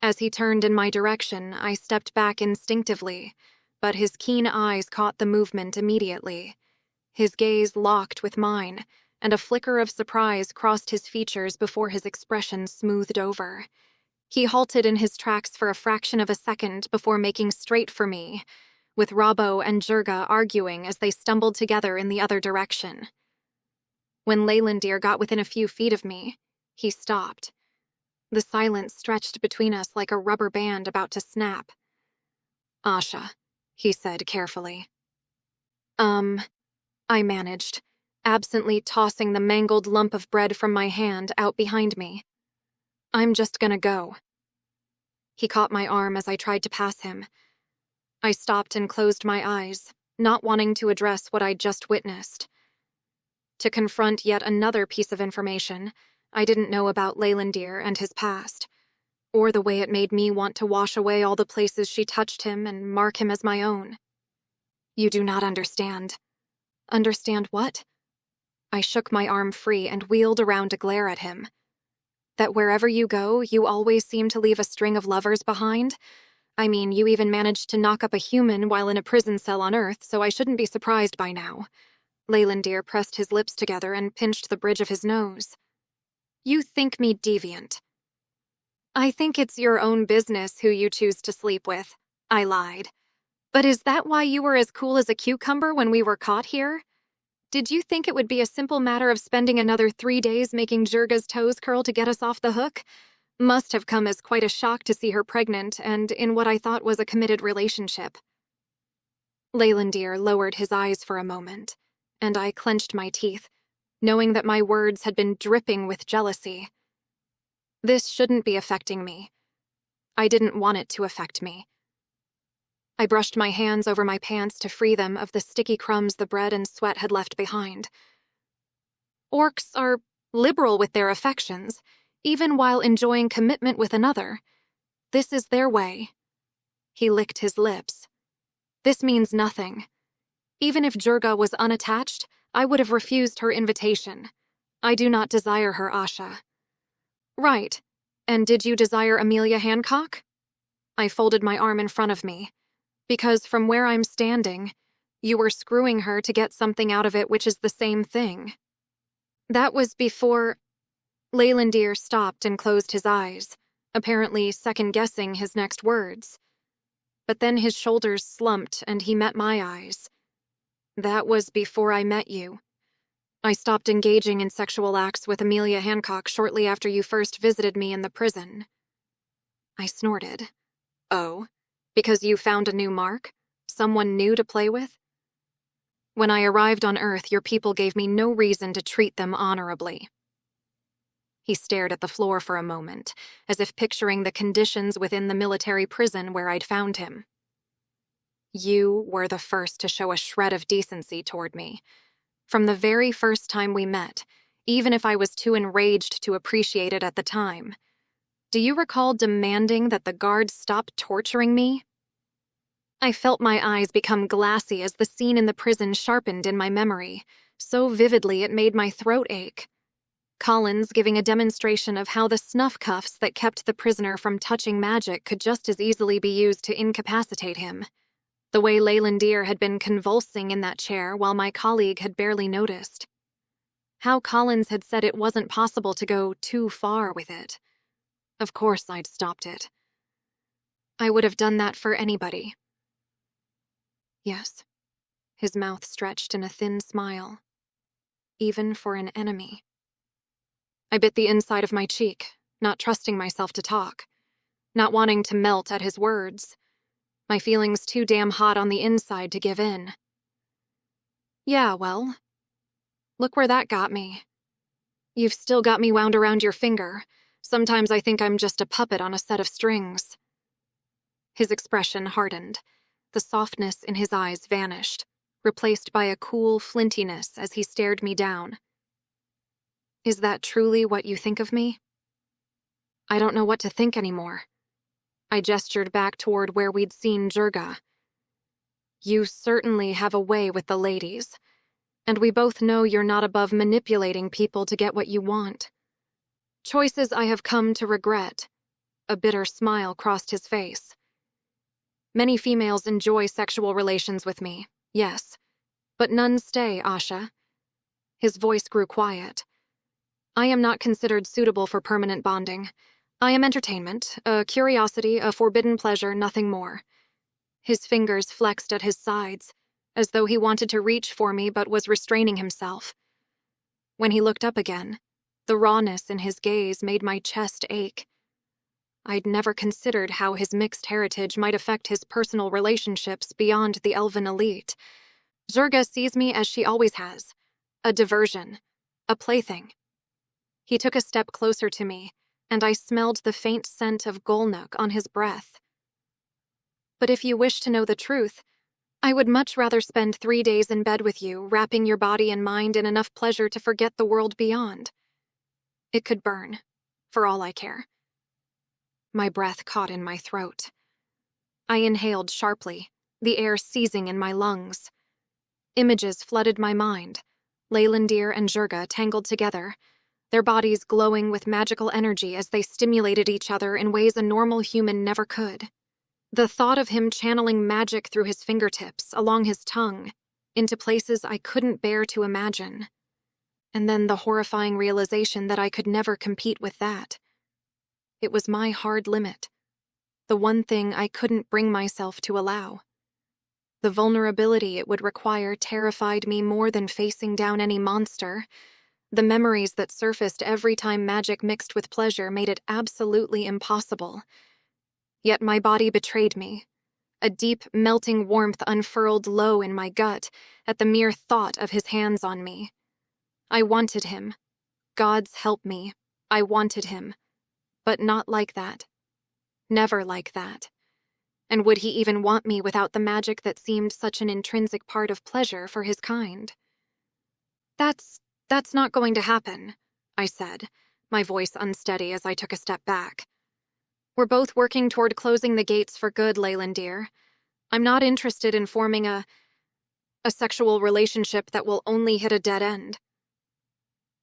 As he turned in my direction, I stepped back instinctively, but his keen eyes caught the movement immediately. His gaze locked with mine, and a flicker of surprise crossed his features before his expression smoothed over. He halted in his tracks for a fraction of a second before making straight for me, with Robbo and Jurga arguing as they stumbled together in the other direction. When Leylandir got within a few feet of me, he stopped. The silence stretched between us like a rubber band about to snap. "Asha," he said carefully. I managed, absently tossing the mangled lump of bread from my hand out behind me. "I'm just gonna go." He caught my arm as I tried to pass him. I stopped and closed my eyes, not wanting to address what I'd just witnessed. To confront yet another piece of information I didn't know about Leylandir and his past, or the way it made me want to wash away all the places she touched him and mark him as my own. "You do not understand." "Understand what?" I shook my arm free and wheeled around to glare at him. "That wherever you go, you always seem to leave a string of lovers behind? I mean, you even managed to knock up a human while in a prison cell on Earth, so I shouldn't be surprised by now." Leylandir pressed his lips together and pinched the bridge of his nose. "You think me deviant." "I think it's your own business who you choose to sleep with," I lied. "But is that why you were as cool as a cucumber when we were caught here? Did you think it would be a simple matter of spending another 3 days making Jurga's toes curl to get us off the hook? Must have come as quite a shock to see her pregnant and in what I thought was a committed relationship." Leylandir lowered his eyes for a moment, and I clenched my teeth, knowing that my words had been dripping with jealousy. This shouldn't be affecting me. I didn't want it to affect me. I brushed my hands over my pants to free them of the sticky crumbs the bread and sweat had left behind. Orcs are liberal with their affections, even while enjoying commitment with another. This is their way. He licked his lips. This means nothing. Even if Jurga was unattached, I would have refused her invitation. I do not desire her, Asha. Right. And did you desire Amelia Hancock? I folded my arm in front of me. Because from where I'm standing, you were screwing her to get something out of it which is the same thing. That was before... Leylandir stopped and closed his eyes, apparently second-guessing his next words. But then his shoulders slumped and he met my eyes. That was before I met you. I stopped engaging in sexual acts with Amelia Hancock shortly after you first visited me in the prison. I snorted. Oh, because you found a new mark? Someone new to play with? When I arrived on Earth, your people gave me no reason to treat them honorably. He stared at the floor for a moment, as if picturing the conditions within the military prison where I'd found him. You were the first to show a shred of decency toward me. From the very first time we met, even if I was too enraged to appreciate it at the time. Do you recall demanding that the guards stop torturing me? I felt my eyes become glassy as the scene in the prison sharpened in my memory, so vividly it made my throat ache. Collins giving a demonstration of how the snuff cuffs that kept the prisoner from touching magic could just as easily be used to incapacitate him. The way Leylandir had been convulsing in that chair while my colleague had barely noticed. How Collins had said it wasn't possible to go too far with it. Of course I'd stopped it. I would have done that for anybody. Yes. His mouth stretched in a thin smile. Even for an enemy. I bit the inside of my cheek, not trusting myself to talk, not wanting to melt at his words, my feelings too damn hot on the inside to give in. Yeah, well, look where that got me. You've still got me wound around your finger. Sometimes I think I'm just a puppet on a set of strings. His expression hardened. The softness in his eyes vanished, replaced by a cool flintiness as he stared me down. Is that truly what you think of me? I don't know what to think anymore. I gestured back toward where we'd seen Jurga. You certainly have a way with the ladies, and we both know you're not above manipulating people to get what you want. Choices I have come to regret. A bitter smile crossed his face. Many females enjoy sexual relations with me, yes, but none stay, Asha. His voice grew quiet. I am not considered suitable for permanent bonding. I am entertainment, a curiosity, a forbidden pleasure, nothing more. His fingers flexed at his sides, as though he wanted to reach for me but was restraining himself. When he looked up again, the rawness in his gaze made my chest ache. I'd never considered how his mixed heritage might affect his personal relationships beyond the elven elite. Jurga sees me as she always has, a diversion, a plaything. He took a step closer to me, and I smelled the faint scent of Golnuk on his breath. But if you wish to know the truth, I would much rather spend 3 days in bed with you, wrapping your body and mind in enough pleasure to forget the world beyond. It could burn, for all I care. My breath caught in my throat. I inhaled sharply, the air seizing in my lungs. Images flooded my mind, Leylandir and Jurga tangled together, their bodies glowing with magical energy as they stimulated each other in ways a normal human never could. The thought of him channeling magic through his fingertips, along his tongue, into places I couldn't bear to imagine. And then the horrifying realization that I could never compete with that. It was my hard limit, the one thing I couldn't bring myself to allow. The vulnerability it would require terrified me more than facing down any monster. The memories that surfaced every time magic mixed with pleasure made it absolutely impossible. Yet my body betrayed me. A deep, melting warmth unfurled low in my gut at the mere thought of his hands on me. I wanted him. Gods help me. I wanted him. But not like that. Never like that. And would he even want me without the magic that seemed such an intrinsic part of pleasure for his kind? That's not going to happen, I said, my voice unsteady as I took a step back. We're both working toward closing the gates for good, Leylandir. I'm not interested in forming a sexual relationship that will only hit a dead end.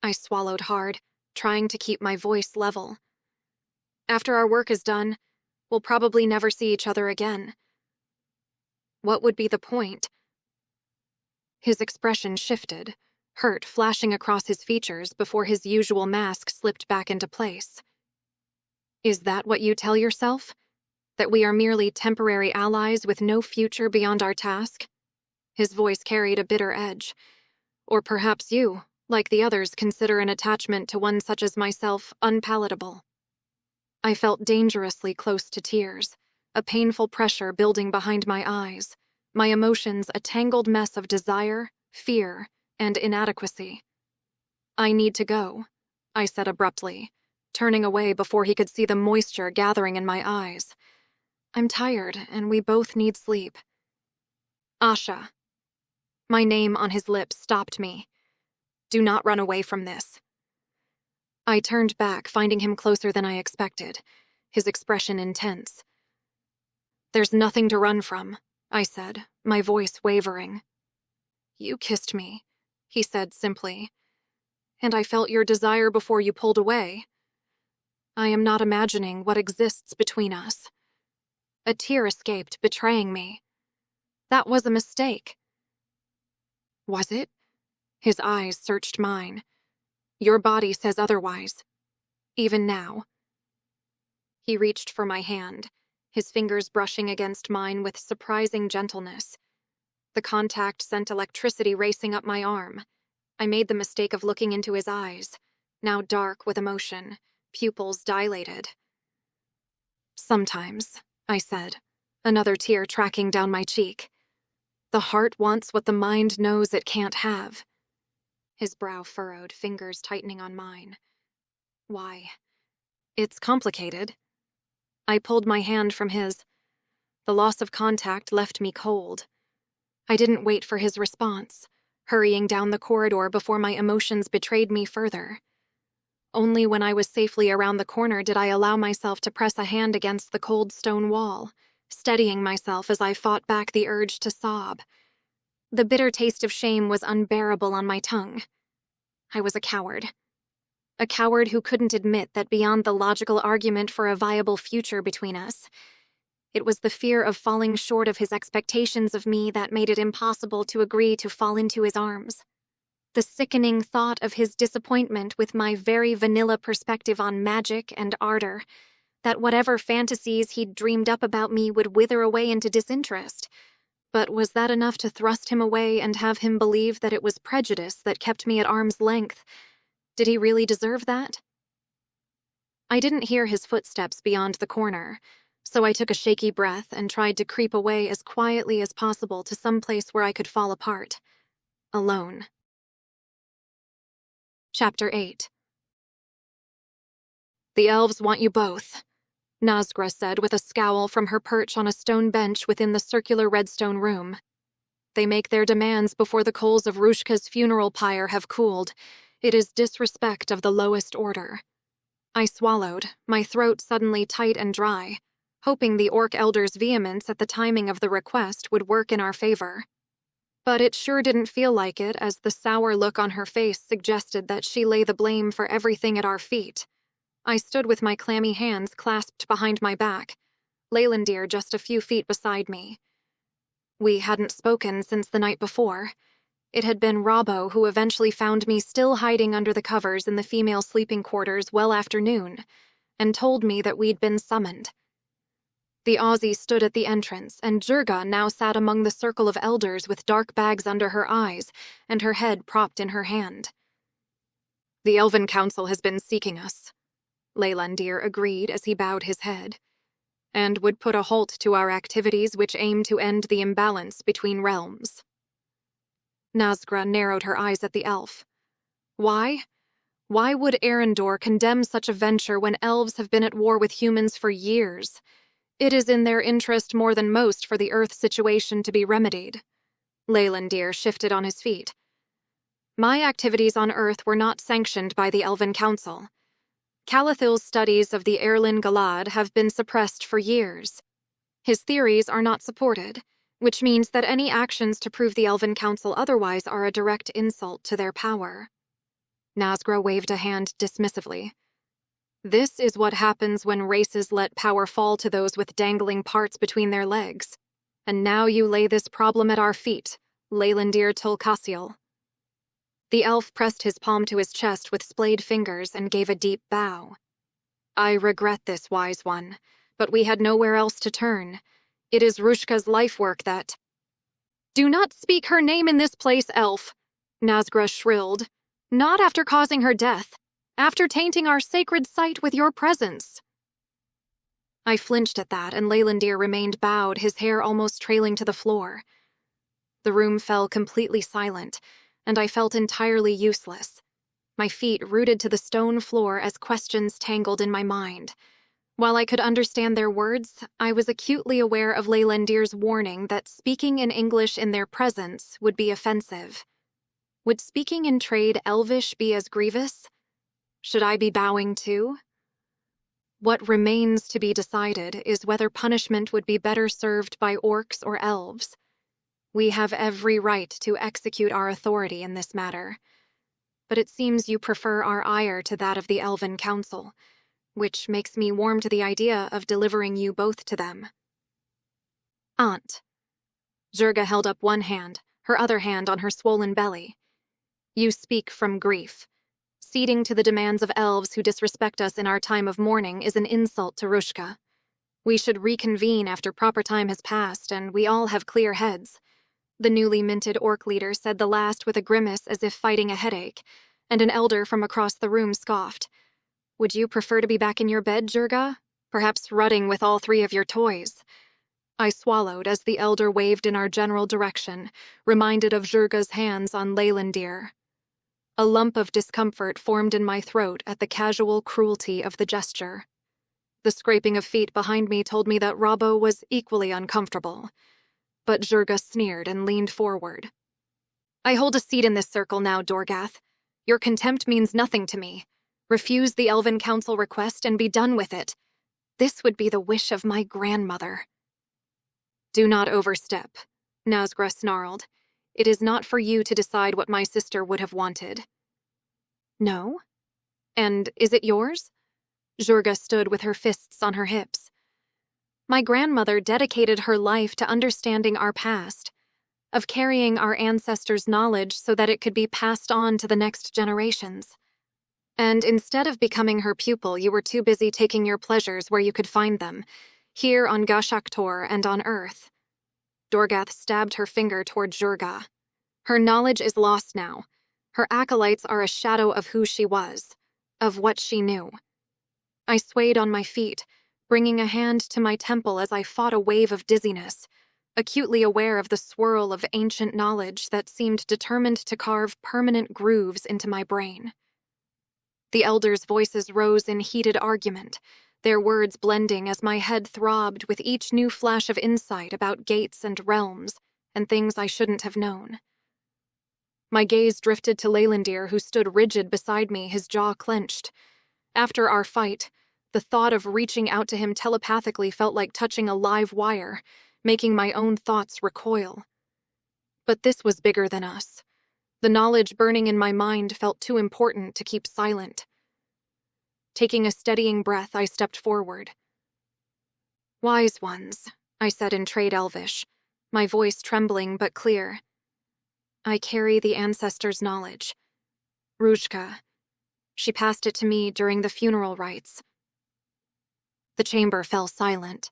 I swallowed hard, trying to keep my voice level. After our work is done, we'll probably never see each other again. What would be the point? His expression shifted, hurt flashing across his features before his usual mask slipped back into place. Is that what you tell yourself? That we are merely temporary allies with no future beyond our task? His voice carried a bitter edge. Or perhaps you, like the others, consider an attachment to one such as myself unpalatable. I felt dangerously close to tears, a painful pressure building behind my eyes, my emotions a tangled mess of desire, fear, and inadequacy. I need to go, I said abruptly, turning away before he could see the moisture gathering in my eyes. I'm tired, and we both need sleep. Asha. My name on his lips stopped me. Do not run away from this. I turned back, finding him closer than I expected, his expression intense. There's nothing to run from, I said, my voice wavering. You kissed me, he said simply, and I felt your desire before you pulled away. I am not imagining what exists between us. A tear escaped, betraying me. That was a mistake. Was it? His eyes searched mine. Your body says otherwise. Even now. He reached for my hand, his fingers brushing against mine with surprising gentleness. The contact sent electricity racing up my arm. I made the mistake of looking into his eyes, now dark with emotion, pupils dilated. Sometimes, I said, another tear tracking down my cheek. The heart wants what the mind knows it can't have. His brow furrowed, fingers tightening on mine. Why? It's complicated. I pulled my hand from his. The loss of contact left me cold. I didn't wait for his response, hurrying down the corridor before my emotions betrayed me further. Only when I was safely around the corner did I allow myself to press a hand against the cold stone wall, steadying myself as I fought back the urge to sob. The bitter taste of shame was unbearable on my tongue. I was a coward. A coward who couldn't admit that beyond the logical argument for a viable future between us, it was the fear of falling short of his expectations of me that made it impossible to agree to fall into his arms. The sickening thought of his disappointment with my very vanilla perspective on magic and ardor, that whatever fantasies he'd dreamed up about me would wither away into disinterest. But was that enough to thrust him away and have him believe that it was prejudice that kept me at arm's length? Did he really deserve that? I didn't hear his footsteps beyond the corner, so I took a shaky breath and tried to creep away as quietly as possible to some place where I could fall apart. Alone. Chapter 8. The elves want you both, Nazgra said with a scowl from her perch on a stone bench within the circular redstone room. They make their demands before the coals of Rushka's funeral pyre have cooled. It is disrespect of the lowest order. I swallowed, my throat suddenly tight and dry, hoping the orc elder's vehemence at the timing of the request would work in our favor. But it sure didn't feel like it, as the sour look on her face suggested that she lay the blame for everything at our feet. I stood with my clammy hands clasped behind my back, Leylandir just a few feet beside me. We hadn't spoken since the night before. It had been Robbo who eventually found me still hiding under the covers in the female sleeping quarters well after noon, and told me that we'd been summoned. The Aussie stood at the entrance, and Jurga now sat among the circle of elders with dark bags under her eyes and her head propped in her hand. The Elven Council has been seeking us, Leylandir agreed as he bowed his head, and would put a halt to our activities which aim to end the imbalance between realms. Nazgra narrowed her eyes at the elf. Why? Why would Arendor condemn such a venture when elves have been at war with humans for years? It is in their interest more than most for the Earth situation to be remedied. Leylandir shifted on his feet. My activities on Earth were not sanctioned by the Elven Council. Calathil's studies of the Erlin Galad have been suppressed for years. His theories are not supported, which means that any actions to prove the Elven Council otherwise are a direct insult to their power. Nazgra waved a hand dismissively. This is what happens when races let power fall to those with dangling parts between their legs. And now you lay this problem at our feet, Leylandir Tulkasiel. The elf pressed his palm to his chest with splayed fingers and gave a deep bow. I regret this, wise one, but we had nowhere else to turn. It is Rushka's life work that— Do not speak her name in this place, elf, Nazgûl shrilled. Not after causing her death, after tainting our sacred site with your presence. I flinched at that, and Leylandir remained bowed, his hair almost trailing to the floor. The room fell completely silent, and I felt entirely useless, my feet rooted to the stone floor as questions tangled in my mind. While I could understand their words, I was acutely aware of Leylandir's warning that speaking in English in their presence would be offensive. Would speaking in trade Elvish be as grievous? Should I be bowing too? What remains to be decided is whether punishment would be better served by orcs or elves. We have every right to execute our authority in this matter, but it seems you prefer our ire to that of the Elven Council, which makes me warm to the idea of delivering you both to them. Aunt. Jurga held up one hand, her other hand on her swollen belly. You speak from grief. Ceding to the demands of elves who disrespect us in our time of mourning is an insult to Rushka. We should reconvene after proper time has passed and we all have clear heads. The newly minted orc leader said the last with a grimace as if fighting a headache, and an elder from across the room scoffed. Would you prefer to be back in your bed, Jurga? Perhaps rutting with all three of your toys? I swallowed as the elder waved in our general direction, reminded of Jurga's hands on Leylandir. A lump of discomfort formed in my throat at the casual cruelty of the gesture. The scraping of feet behind me told me that Robbo was equally uncomfortable, but Jurga sneered and leaned forward. I hold a seat in this circle now, Dorgath. Your contempt means nothing to me. Refuse the Elven Council request and be done with it. This would be the wish of my grandmother. Do not overstep, Nazgûl snarled. It is not for you to decide what my sister would have wanted. No? And is it yours? Jurga stood with her fists on her hips. My grandmother dedicated her life to understanding our past, of carrying our ancestors' knowledge so that it could be passed on to the next generations. And instead of becoming her pupil, you were too busy taking your pleasures where you could find them, here on Gashaktor and on Earth. Dorgath stabbed her finger toward Jurga. Her knowledge is lost now. Her acolytes are a shadow of who she was, of what she knew. I swayed on my feet, bringing a hand to my temple as I fought a wave of dizziness, acutely aware of the swirl of ancient knowledge that seemed determined to carve permanent grooves into my brain. The elders' voices rose in heated argument, their words blending as my head throbbed with each new flash of insight about gates and realms and things I shouldn't have known. My gaze drifted to Leylandir, who stood rigid beside me, his jaw clenched. After our fight, the thought of reaching out to him telepathically felt like touching a live wire, making my own thoughts recoil. But this was bigger than us. The knowledge burning in my mind felt too important to keep silent. Taking a steadying breath, I stepped forward. Wise ones, I said in trade Elvish, my voice trembling but clear. I carry the ancestors' knowledge. Rushka. She passed it to me during the funeral rites. The chamber fell silent.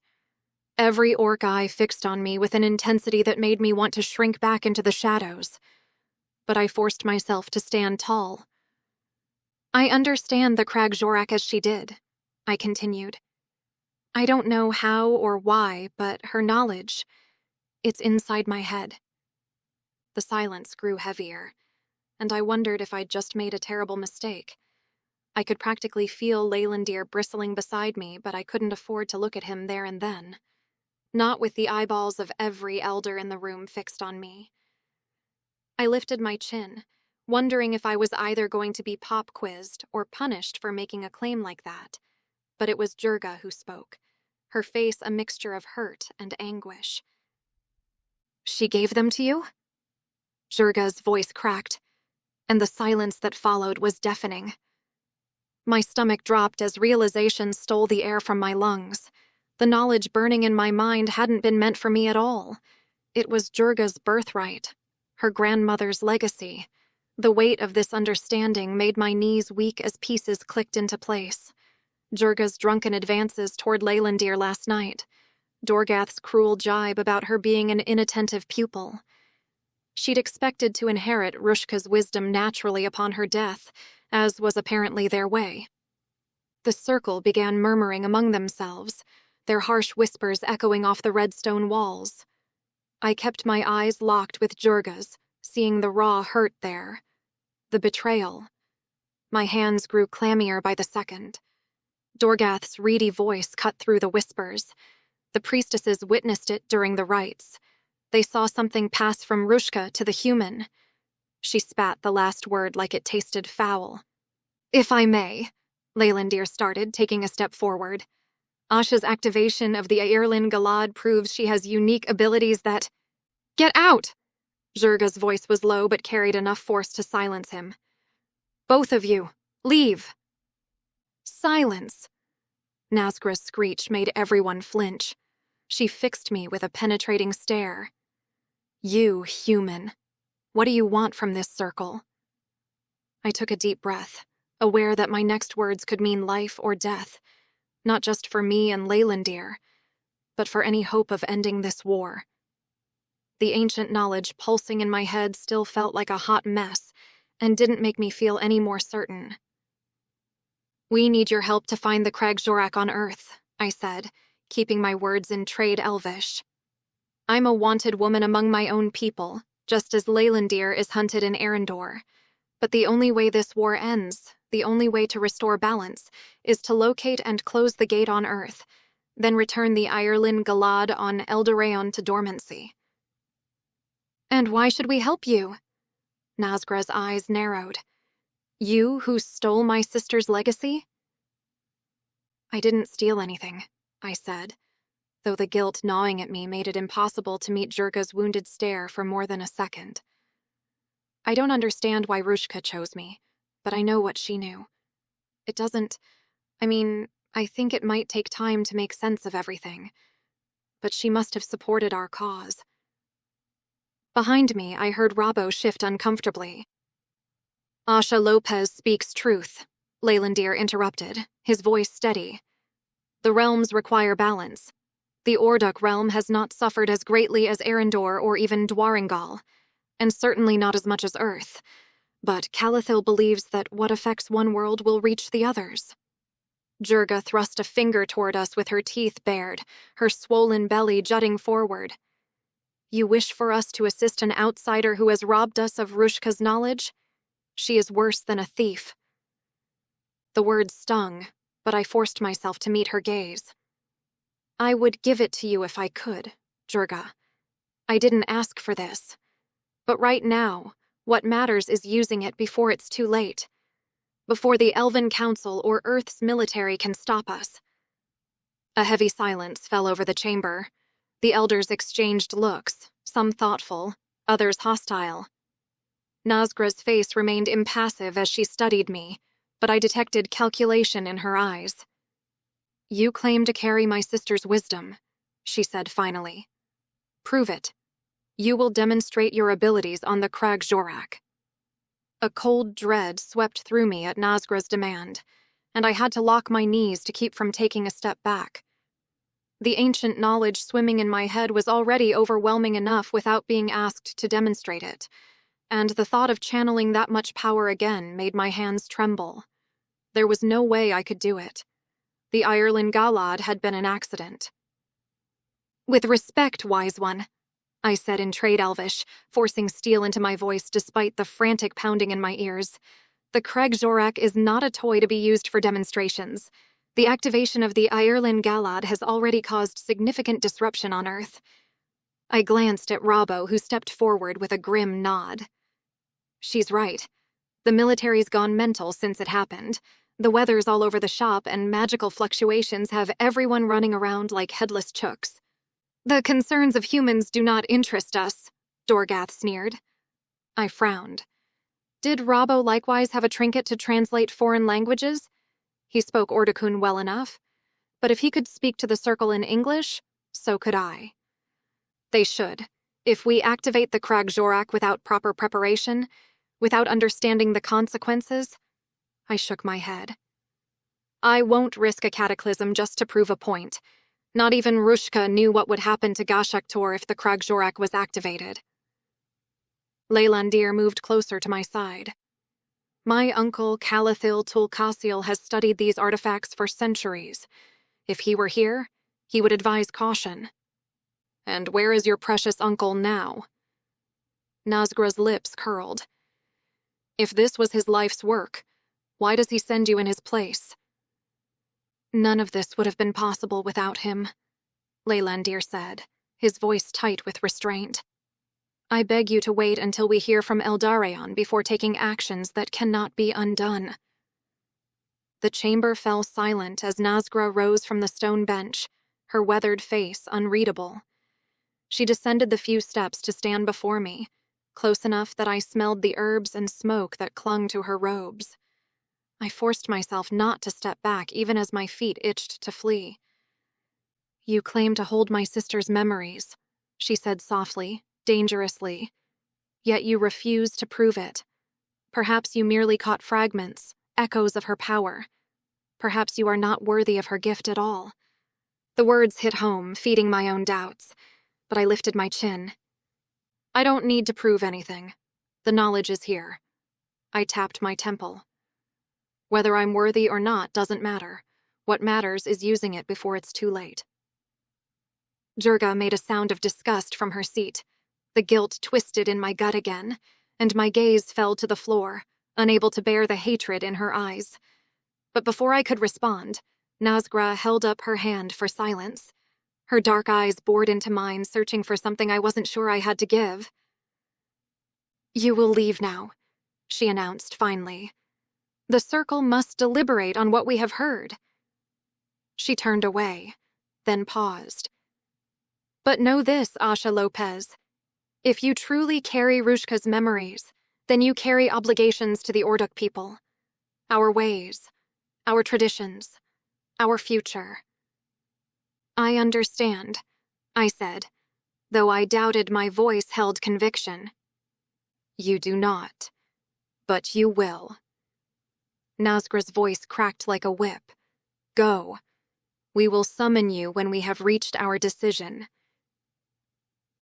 Every orc eye fixed on me with an intensity that made me want to shrink back into the shadows. But I forced myself to stand tall. I understand the Crag Jorak as she did, I continued. I don't know how or why, but her knowledge, it's inside my head. The silence grew heavier, and I wondered if I'd just made a terrible mistake. I could practically feel Leylandir bristling beside me, but I couldn't afford to look at him there and then. Not with the eyeballs of every elder in the room fixed on me. I lifted my chin, wondering if I was either going to be pop-quizzed or punished for making a claim like that. But it was Jurga who spoke, her face a mixture of hurt and anguish. She gave them to you? Jurga's voice cracked, and the silence that followed was deafening. My stomach dropped as realization stole the air from my lungs. The knowledge burning in my mind hadn't been meant for me at all. It was Jurga's birthright, her grandmother's legacy, The weight of this understanding made my knees weak as pieces clicked into place. Jurga's drunken advances toward Leylandir last night, Dorgath's cruel jibe about her being an inattentive pupil. She'd expected to inherit Rushka's wisdom naturally upon her death, as was apparently their way. The circle began murmuring among themselves, their harsh whispers echoing off the red stone walls. I kept my eyes locked with Jurga's, seeing the raw hurt there. The betrayal. My hands grew clammier by the second. Dorgath's reedy voice cut through the whispers. The priestesses witnessed it during the rites. They saw something pass from Rushka to the human. She spat the last word like it tasted foul. "If I may," Leylandir started, taking a step forward. "Asha's activation of the Airlin Galad proves she has unique abilities that—" "Get out!" Jurga's voice was low but carried enough force to silence him. "Both of you, leave!" "Silence!" Nazgra's screech made everyone flinch. She fixed me with a penetrating stare. "You, human, what do you want from this circle?" I took a deep breath, aware that my next words could mean life or death, not just for me and Leylandir, but for any hope of ending this war. The ancient knowledge pulsing in my head still felt like a hot mess and didn't make me feel any more certain. "We need your help to find the Crag Jorak on Earth," I said, keeping my words in trade Elvish. "I'm a wanted woman among my own people, just as Leylandir is hunted in Arendor. But the only way this war ends, the only way to restore balance, is to locate and close the gate on Earth, then return the Airlin Galad on Eldoraon to dormancy." "And why should we help you?" Nazgra's eyes narrowed. "You who stole my sister's legacy?" "I didn't steal anything," I said, though the guilt gnawing at me made it impossible to meet Jurga's wounded stare for more than a second. "I don't understand why Rushka chose me, but I know what she knew. It doesn't— I think it might take time to make sense of everything, but she must have supported our cause." Behind me, I heard Robbo shift uncomfortably. "Asha Lopez speaks truth," Leylandir interrupted, his voice steady. "The realms require balance. The Orduk realm has not suffered as greatly as Arendor or even Dwaringal, and certainly not as much as Earth, but Calathil believes that what affects one world will reach the others." Jurga thrust a finger toward us with her teeth bared, her swollen belly jutting forward. "You wish for us to assist an outsider who has robbed us of Rushka's knowledge? She is worse than a thief." The words stung, but I forced myself to meet her gaze. "I would give it to you if I could, Jurga. I didn't ask for this. But right now, what matters is using it before it's too late. Before the Elven Council or Earth's military can stop us." A heavy silence fell over the chamber. The elders exchanged looks, some thoughtful, others hostile. Nazgra's face remained impassive as she studied me, but I detected calculation in her eyes. "You claim to carry my sister's wisdom," she said finally. "Prove it. You will demonstrate your abilities on the Crag Jorak." A cold dread swept through me at Nazgra's demand, and I had to lock my knees to keep from taking a step back. The ancient knowledge swimming in my head was already overwhelming enough without being asked to demonstrate it, and the thought of channeling that much power again made my hands tremble. There was no way I could do it. The Airlin Galad had been an accident. "With respect, wise one," I said in trade Elvish, forcing steel into my voice despite the frantic pounding in my ears. "The Crag Jorak is not a toy to be used for demonstrations. The activation of the Airlin Galad has already caused significant disruption on Earth." I glanced at Robbo, who stepped forward with a grim nod. "She's right. The military's gone mental since it happened. The weather's all over the shop, and magical fluctuations have everyone running around like headless chooks." "The concerns of humans do not interest us," Dorgath sneered. I frowned. Did Robbo likewise have a trinket to translate foreign languages? He spoke Ordakun well enough, but if he could speak to the circle in English, so could I. "They should. If we activate the Crag Jorak without proper preparation, without understanding the consequences? I shook my head. I won't risk a cataclysm just to prove a point. Not even Rushka knew what would happen to Gashaktor if the Kragjorak was activated. Leylandir moved closer to my side. My uncle, Calathil Tulkasiel, has studied these artifacts for centuries. If he were here, he would advise caution. And where is your precious uncle now? Nazgra's lips curled. If this was his life's work, why does he send you in his place? None of this would have been possible without him, Leylandir said, his voice tight with restraint. I beg you to wait until we hear from Eldareon before taking actions that cannot be undone. The chamber fell silent as Nazgra rose from the stone bench, her weathered face unreadable. She descended the few steps to stand before me, close enough that I smelled the herbs and smoke that clung to her robes. I forced myself not to step back even as my feet itched to flee. You claim to hold my sister's memories, she said softly, dangerously. Yet you refuse to prove it. Perhaps you merely caught fragments, echoes of her power. Perhaps you are not worthy of her gift at all. The words hit home, feeding my own doubts, but I lifted my chin. I don't need to prove anything. The knowledge is here. I tapped my temple. Whether I'm worthy or not doesn't matter. What matters is using it before it's too late. Durga made a sound of disgust from her seat. The guilt twisted in my gut again, and my gaze fell to the floor, unable to bear the hatred in her eyes. But before I could respond, Nazgra held up her hand for silence. Her dark eyes bored into mine, searching for something I wasn't sure I had to give. You will leave now, she announced finally. The circle must deliberate on what we have heard. She turned away, then paused. But know this, Asha Lopez. If you truly carry Rushka's memories, then you carry obligations to the Orduk people. Our ways, our traditions, our future. I understand, I said, though I doubted my voice held conviction. You do not, but you will. Nazgra's voice cracked like a whip. Go. We will summon you when we have reached our decision.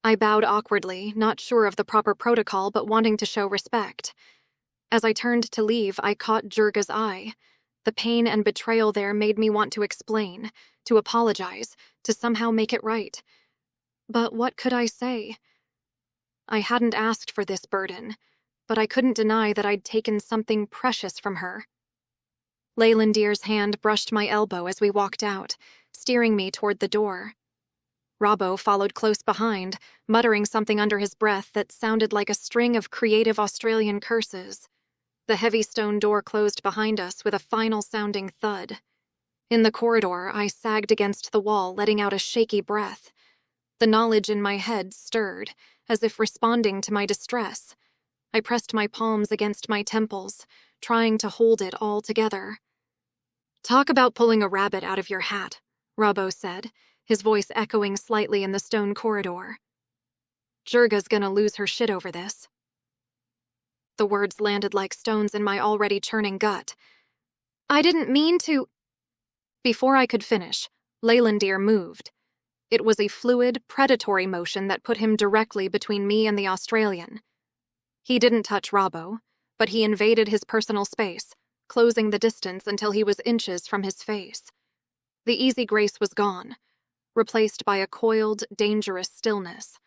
I bowed awkwardly, not sure of the proper protocol but wanting to show respect. As I turned to leave, I caught Jurga's eye. The pain and betrayal there made me want to explain, to apologize, to somehow make it right. But what could I say? I hadn't asked for this burden, but I couldn't deny that I'd taken something precious from her. Leylandir's hand brushed my elbow as we walked out, steering me toward the door. Robbo followed close behind, muttering something under his breath that sounded like a string of creative Australian curses. The heavy stone door closed behind us with a final-sounding thud. In the corridor, I sagged against the wall, letting out a shaky breath. The knowledge in my head stirred, as if responding to my distress. I pressed my palms against my temples, trying to hold it all together. Talk about pulling a rabbit out of your hat, Robbo said, his voice echoing slightly in the stone corridor. Jurga's gonna lose her shit over this. The words landed like stones in my already churning gut. I didn't mean to... Before I could finish, Leylandir moved. It was a fluid, predatory motion that put him directly between me and the Australian. He didn't touch Robbo, but he invaded his personal space, closing the distance until he was inches from his face. The easy grace was gone, replaced by a coiled, dangerous stillness.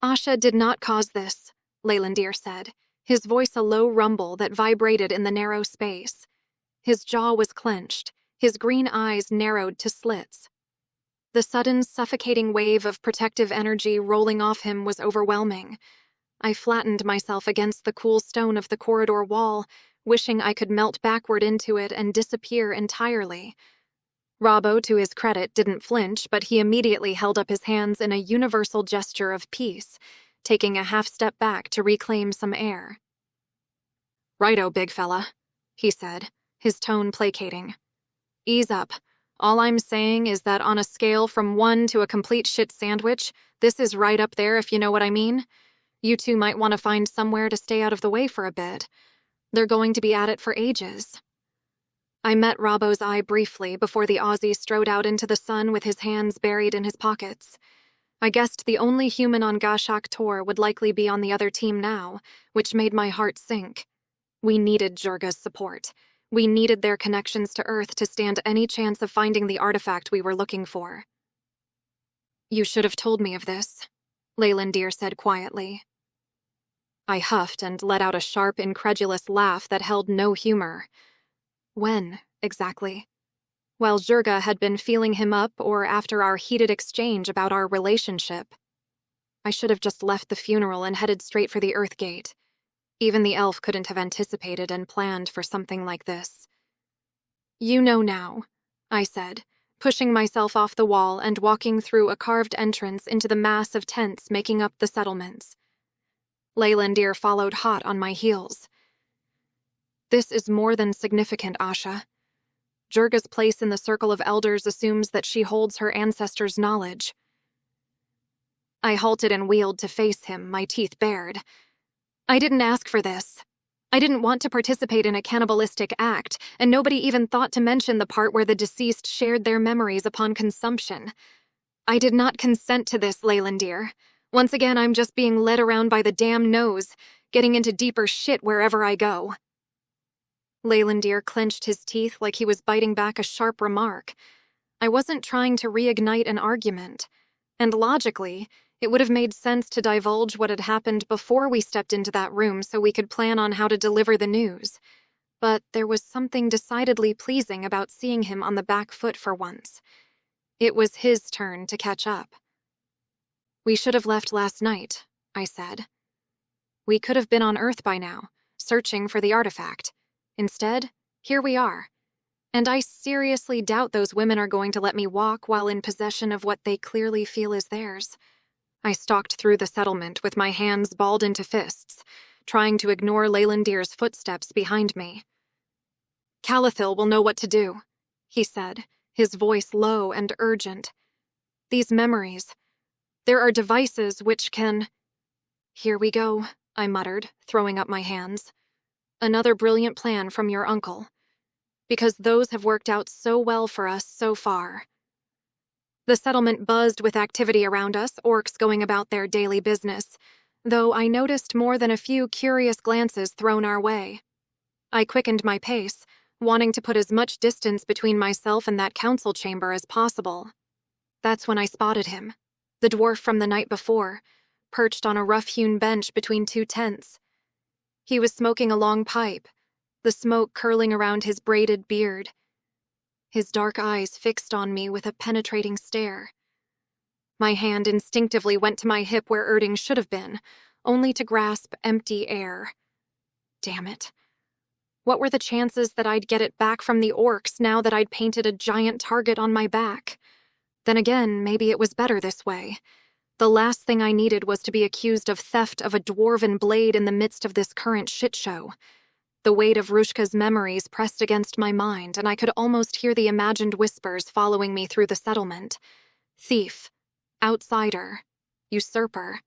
Asha did not cause this, Leylandir said, his voice a low rumble that vibrated in the narrow space. His jaw was clenched, his green eyes narrowed to slits. The sudden, suffocating wave of protective energy rolling off him was overwhelming. I flattened myself against the cool stone of the corridor wall, wishing I could melt backward into it and disappear entirely. Robbo, to his credit, didn't flinch, but he immediately held up his hands in a universal gesture of peace, taking a half-step back to reclaim some air. "Righto, big fella," he said, his tone placating. "Ease up. All I'm saying is that on a scale from 1 to a complete shit sandwich, this is right up there if you know what I mean. You two might want to find somewhere to stay out of the way for a bit. They're going to be at it for ages." I met Robbo's eye briefly before the Aussie strode out into the sun with his hands buried in his pockets. I guessed the only human on Gashak Tor would likely be on the other team now, which made my heart sink. We needed Jurga's support. We needed their connections to Earth to stand any chance of finding the artifact we were looking for. "You should have told me of this," Leylandir said quietly. I huffed and let out a sharp, incredulous laugh that held no humor. When, exactly? While Jurga had been feeling him up or after our heated exchange about our relationship? I should have just left the funeral and headed straight for the Earth Gate. Even the elf couldn't have anticipated and planned for something like this. "You know now," I said, pushing myself off the wall and walking through a carved entrance into the mass of tents making up the settlements. Leylandir followed hot on my heels. "This is more than significant, Asha. Jurga's place in the circle of elders assumes that she holds her ancestors' knowledge." I halted and wheeled to face him, my teeth bared. "I didn't ask for this. I didn't want to participate in a cannibalistic act, and nobody even thought to mention the part where the deceased shared their memories upon consumption. I did not consent to this, Leylandir. Once again, I'm just being led around by the damn nose, getting into deeper shit wherever I go." Leylandir clenched his teeth like he was biting back a sharp remark. I wasn't trying to reignite an argument, and logically, it would have made sense to divulge what had happened before we stepped into that room so we could plan on how to deliver the news. But there was something decidedly pleasing about seeing him on the back foot for once. It was his turn to catch up. "We should have left last night," I said. "We could have been on Earth by now, searching for the artifact. Instead, here we are. And I seriously doubt those women are going to let me walk while in possession of what they clearly feel is theirs." I stalked through the settlement with my hands balled into fists, trying to ignore Leylandir's footsteps behind me. "Calathil will know what to do," he said, his voice low and urgent. "These memories, there are devices which can—" "Here we go," I muttered, throwing up my hands. "Another brilliant plan from your uncle. Because those have worked out so well for us so far." The settlement buzzed with activity around us, orcs going about their daily business, though I noticed more than a few curious glances thrown our way. I quickened my pace, wanting to put as much distance between myself and that council chamber as possible. That's when I spotted him, the dwarf from the night before, perched on a rough-hewn bench between two tents. He was smoking a long pipe, the smoke curling around his braided beard. His dark eyes fixed on me with a penetrating stare. My hand instinctively went to my hip where Erding should have been, only to grasp empty air. Damn it. What were the chances that I'd get it back from the orcs now that I'd painted a giant target on my back? Then again, maybe it was better this way. The last thing I needed was to be accused of theft of a dwarven blade in the midst of this current shit show. The weight of Rushka's memories pressed against my mind, and I could almost hear the imagined whispers following me through the settlement. Thief. Outsider. Usurper.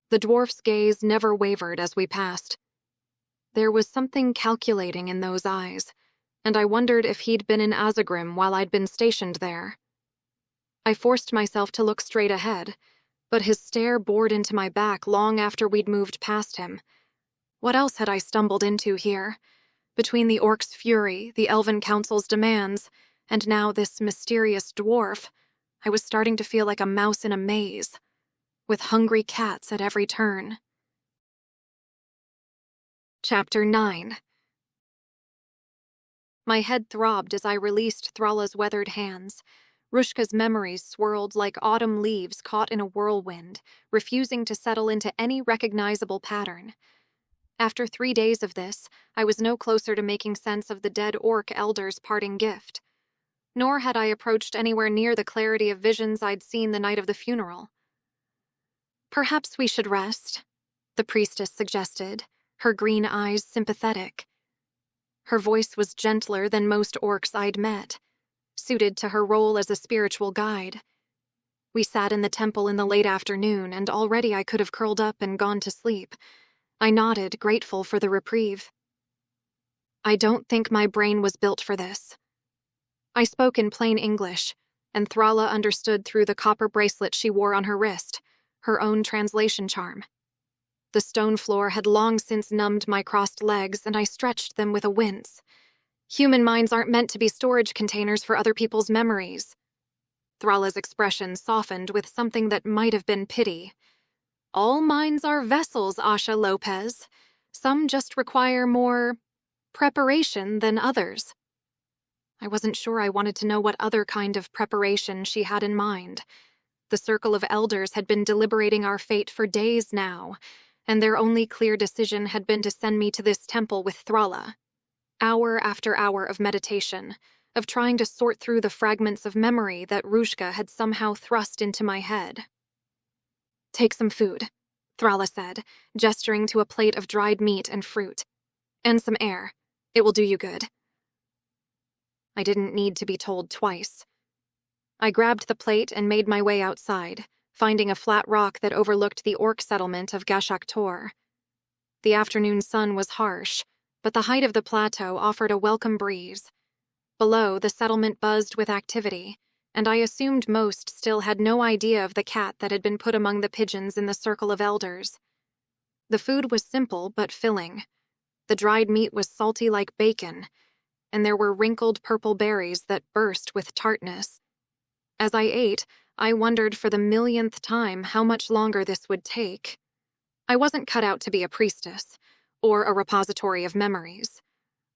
The dwarf's gaze never wavered as we passed. There was something calculating in those eyes, and I wondered if he'd been in Azagrim while I'd been stationed there. I forced myself to look straight ahead, but his stare bored into my back long after we'd moved past him. What else had I stumbled into here? Between the orc's fury, the Elven Council's demands, and now this mysterious dwarf, I was starting to feel like a mouse in a maze, with hungry cats at every turn. Chapter 9. My head throbbed as I released Thrala's weathered hands. Rushka's memories swirled like autumn leaves caught in a whirlwind, refusing to settle into any recognizable pattern. After 3 days of this, I was no closer to making sense of the dead orc elder's parting gift. Nor had I approached anywhere near the clarity of visions I'd seen the night of the funeral. "Perhaps we should rest," the priestess suggested, her green eyes sympathetic. Her voice was gentler than most orcs I'd met, suited to her role as a spiritual guide. We sat in the temple in the late afternoon, and already I could have curled up and gone to sleep. I nodded, grateful for the reprieve. I don't think my brain was built for this. I spoke in plain English, and Thrala understood through the copper bracelet she wore on her wrist, her own translation charm. The stone floor had long since numbed my crossed legs, and I stretched them with a wince. Human minds aren't meant to be storage containers for other people's memories. Thrala's expression softened with something that might have been pity. All minds are vessels, Asha Lopez. Some just require more preparation than others. I wasn't sure I wanted to know what other kind of preparation she had in mind. The Circle of Elders had been deliberating our fate for days now, and their only clear decision had been to send me to this temple with Thrala. Hour after hour of meditation, of trying to sort through the fragments of memory that Rushka had somehow thrust into my head. "Take some food," Thrala said, gesturing to a plate of dried meat and fruit. "And some air. It will do you good." I didn't need to be told twice. I grabbed the plate and made my way outside, finding a flat rock that overlooked the orc settlement of Gashak Tor. The afternoon sun was harsh, but the height of the plateau offered a welcome breeze. Below, the settlement buzzed with activity, and I assumed most still had no idea of the cat that had been put among the pigeons in the Circle of Elders. The food was simple but filling. The dried meat was salty like bacon, and there were wrinkled purple berries that burst with tartness. As I ate, I wondered for the millionth time how much longer this would take. I wasn't cut out to be a priestess, or a repository of memories.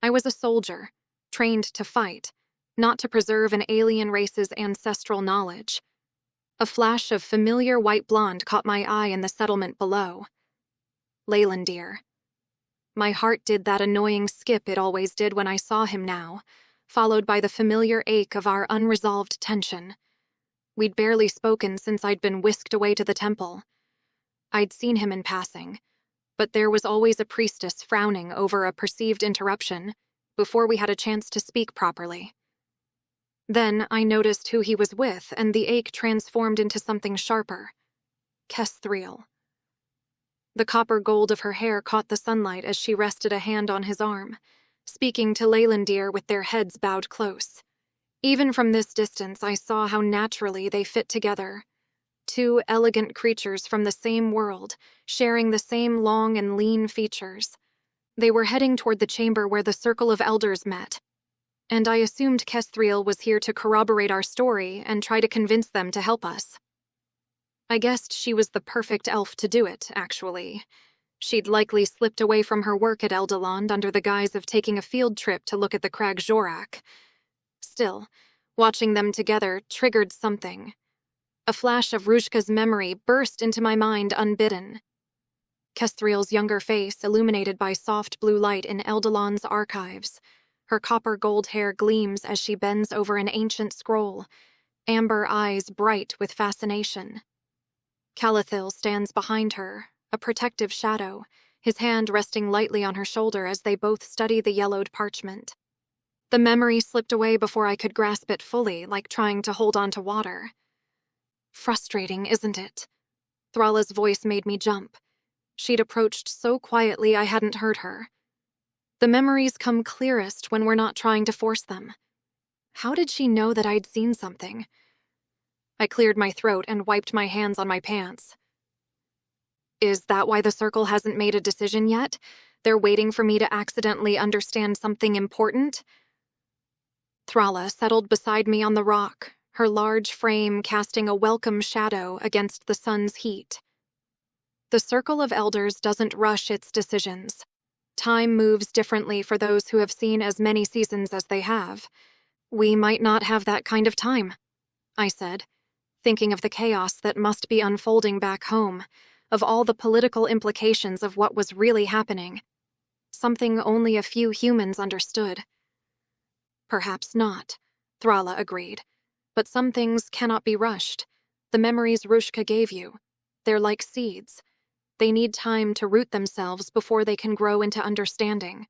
I was a soldier, trained to fight, not to preserve an alien race's ancestral knowledge. A flash of familiar white blonde caught my eye in the settlement below. Leylandir. My heart did that annoying skip it always did when I saw him now, followed by the familiar ache of our unresolved tension. We'd barely spoken since I'd been whisked away to the temple. I'd seen him in passing, but there was always a priestess frowning over a perceived interruption before we had a chance to speak properly. Then I noticed who he was with, and the ache transformed into something sharper. Kesthril. The copper gold of her hair caught the sunlight as she rested a hand on his arm, speaking to Leylandir with their heads bowed close. Even from this distance, I saw how naturally they fit together. Two elegant creatures from the same world, sharing the same long and lean features. They were heading toward the chamber where the Circle of Elders met, and I assumed Kesthril was here to corroborate our story and try to convince them to help us. I guessed she was the perfect elf to do it, actually. She'd likely slipped away from her work at Eldaland under the guise of taking a field trip to look at the Crag Jorak. Still, watching them together triggered something. A flash of Rushka's memory burst into my mind unbidden. Kesthrill's younger face illuminated by soft blue light in Eldaland's archives. Her copper gold hair gleams as she bends over an ancient scroll, amber eyes bright with fascination. Calathil stands behind her, a protective shadow, his hand resting lightly on her shoulder as they both study the yellowed parchment. The memory slipped away before I could grasp it fully, like trying to hold on to water. Frustrating, isn't it? Thrala's voice made me jump. She'd approached so quietly I hadn't heard her. The memories come clearest when we're not trying to force them. How did she know that I'd seen something? I cleared my throat and wiped my hands on my pants. Is that why the Circle hasn't made a decision yet? They're waiting for me to accidentally understand something important? Thrala settled beside me on the rock, her large frame casting a welcome shadow against the sun's heat. The Circle of Elders doesn't rush its decisions. Time moves differently for those who have seen as many seasons as they have. We might not have that kind of time, I said, thinking of the chaos that must be unfolding back home, of all the political implications of what was really happening. Something only a few humans understood. Perhaps not, Thrala agreed. But some things cannot be rushed. The memories Rushka gave you, they're like seeds. They need time to root themselves before they can grow into understanding.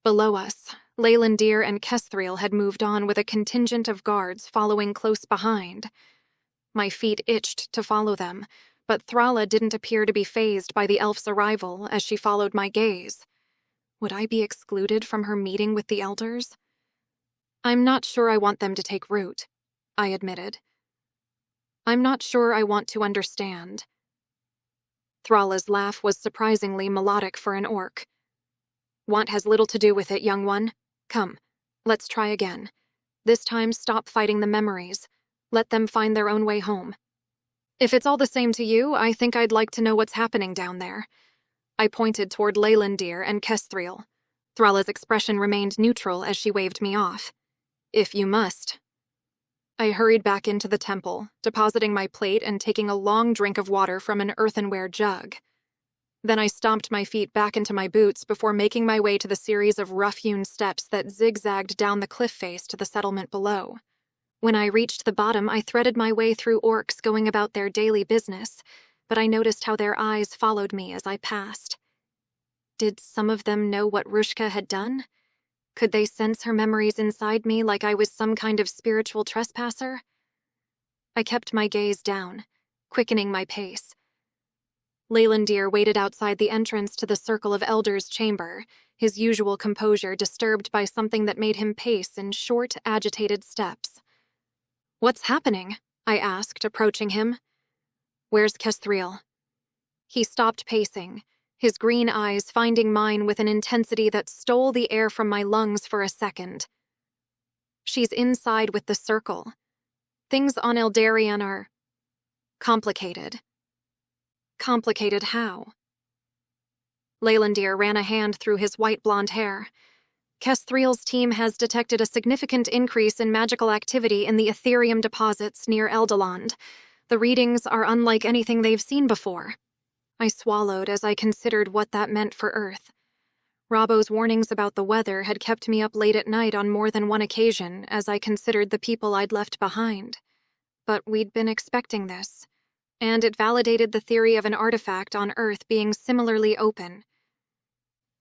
Below us, Leylandir and Kesthril had moved on with a contingent of guards following close behind. My feet itched to follow them, but Thrala didn't appear to be fazed by the elf's arrival as she followed my gaze. Would I be excluded from her meeting with the elders? I'm not sure I want them to take root, I admitted. I'm not sure I want to understand. Thrala's laugh was surprisingly melodic for an orc. Want has little to do with it, young one. Come, let's try again. This time stop fighting the memories. Let them find their own way home. If it's all the same to you, I think I'd like to know what's happening down there. I pointed toward Leylandir and Kestriel. Thrala's expression remained neutral as she waved me off. If you must. I hurried back into the temple, depositing my plate and taking a long drink of water from an earthenware jug. Then I stomped my feet back into my boots before making my way to the series of rough-hewn steps that zigzagged down the cliff face to the settlement below. When I reached the bottom, I threaded my way through orcs going about their daily business, but I noticed how their eyes followed me as I passed. Did some of them know what Rushka had done? Could they sense her memories inside me like I was some kind of spiritual trespasser? I kept my gaze down, quickening my pace. Leylandir waited outside the entrance to the Circle of Elders chamber, his usual composure disturbed by something that made him pace in short, agitated steps. What's happening? I asked, approaching him. Where's Kestriel? He stopped pacing, his green eyes finding mine with an intensity that stole the air from my lungs for a second. She's inside with the circle. Things on Eldarion are complicated. Complicated how? Leylandir ran a hand through his white blonde hair. Kestriel's team has detected a significant increase in magical activity in the Ethereum deposits near Eldaland. The readings are unlike anything they've seen before. I swallowed as I considered what that meant for Earth. Robbo's warnings about the weather had kept me up late at night on more than one occasion as I considered the people I'd left behind. But we'd been expecting this, and it validated the theory of an artifact on Earth being similarly open.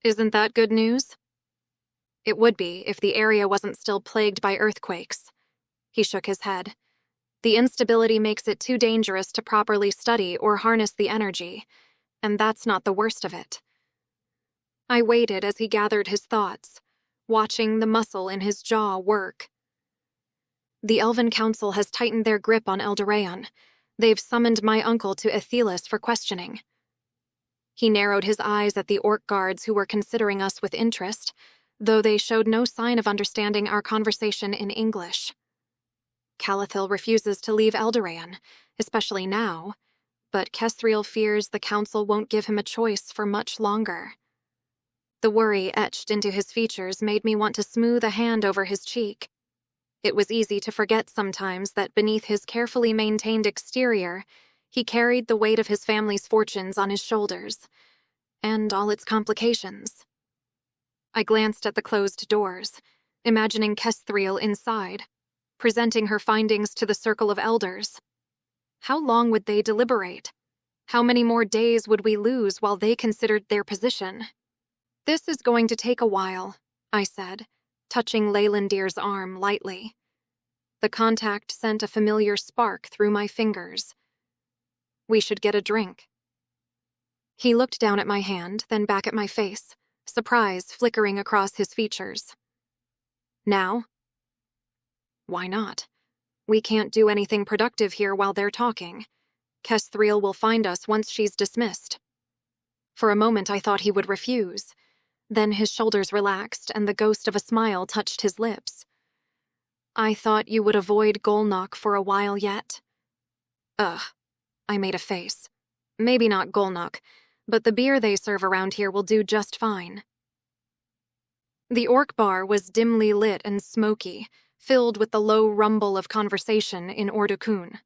Isn't that good news? It would be if the area wasn't still plagued by earthquakes. He shook his head. The instability makes it too dangerous to properly study or harness the energy, and that's not the worst of it. I waited as he gathered his thoughts, watching the muscle in his jaw work. The Elven Council has tightened their grip on Eldarion. They've summoned my uncle to Ethelis for questioning. He narrowed his eyes at the orc guards who were considering us with interest, though they showed no sign of understanding our conversation in English. Calathil refuses to leave Eldarion, especially now, but Kestriel fears the council won't give him a choice for much longer. The worry etched into his features made me want to smooth a hand over his cheek. It was easy to forget sometimes that beneath his carefully maintained exterior, he carried the weight of his family's fortunes on his shoulders, and all its complications. I glanced at the closed doors, imagining Kestriel inside, presenting her findings to the Circle of Elders. How long would they deliberate? How many more days would we lose while they considered their position? This is going to take a while, I said, touching Leylandir's arm lightly. The contact sent a familiar spark through my fingers. We should get a drink. He looked down at my hand, then back at my face, surprise flickering across his features. Now? Why not? We can't do anything productive here while they're talking. Kestriel will find us once she's dismissed. For a moment I thought he would refuse. Then his shoulders relaxed and the ghost of a smile touched his lips. I thought you would avoid Golnock for a while yet. Ugh, I made a face. Maybe not Golnock, but the beer they serve around here will do just fine. The orc bar was dimly lit and smoky, filled with the low rumble of conversation in Ordukun.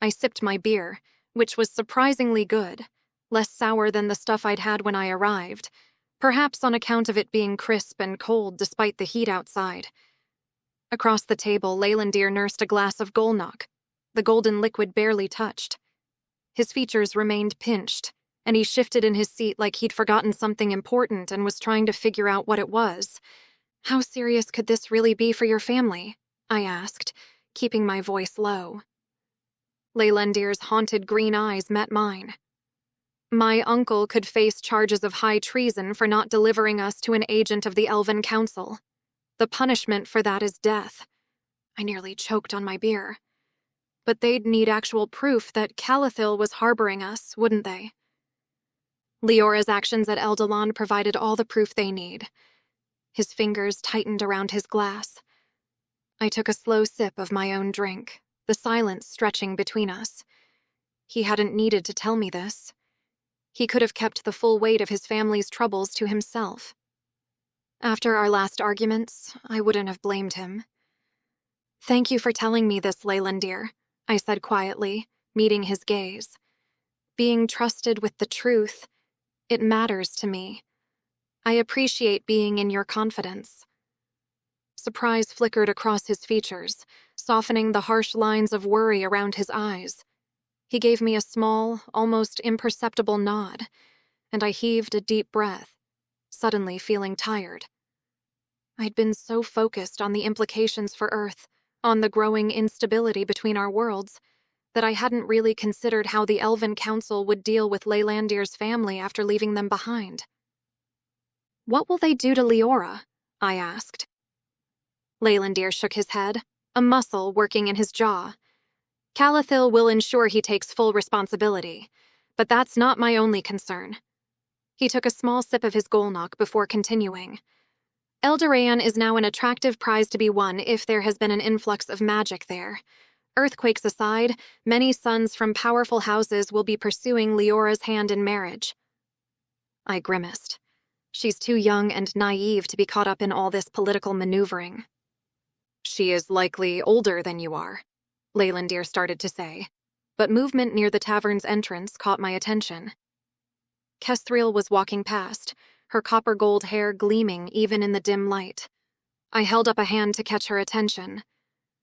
I sipped my beer, which was surprisingly good, less sour than the stuff I'd had when I arrived, perhaps on account of it being crisp and cold despite the heat outside. Across the table, Leylandir nursed a glass of Golnock, the golden liquid barely touched. His features remained pinched, and he shifted in his seat like he'd forgotten something important and was trying to figure out what it was. How serious could this really be for your family? I asked, keeping my voice low. Leylandir's haunted green eyes met mine. My uncle could face charges of high treason for not delivering us to an agent of the Elven Council. The punishment for that is death. I nearly choked on my beer. But they'd need actual proof that Calathil was harboring us, wouldn't they? Leora's actions at Eldaland provided all the proof they need. His fingers tightened around his glass. I took a slow sip of my own drink, the silence stretching between us. He hadn't needed to tell me this. He could have kept the full weight of his family's troubles to himself. After our last arguments, I wouldn't have blamed him. "Thank you for telling me this, Leylandir," I said quietly, meeting his gaze. "Being trusted with the truth, it matters to me. I appreciate being in your confidence." Surprise flickered across his features, softening the harsh lines of worry around his eyes. He gave me a small, almost imperceptible nod, and I heaved a deep breath, suddenly feeling tired. I'd been so focused on the implications for Earth, on the growing instability between our worlds, that I hadn't really considered how the Elven Council would deal with Leylandir's family after leaving them behind. "What will they do to Leora?" I asked. Leylandir shook his head, a muscle working in his jaw. "Calathil will ensure he takes full responsibility, but that's not my only concern." He took a small sip of his Golnock before continuing. "Eldorayan is now an attractive prize to be won if there has been an influx of magic there. Earthquakes aside, many sons from powerful houses will be pursuing Leora's hand in marriage." I grimaced. She's too young and naive to be caught up in all this political maneuvering. "She is likely older than you are," Leylandir started to say, but movement near the tavern's entrance caught my attention. Kestriel was walking past, her copper-gold hair gleaming even in the dim light. I held up a hand to catch her attention.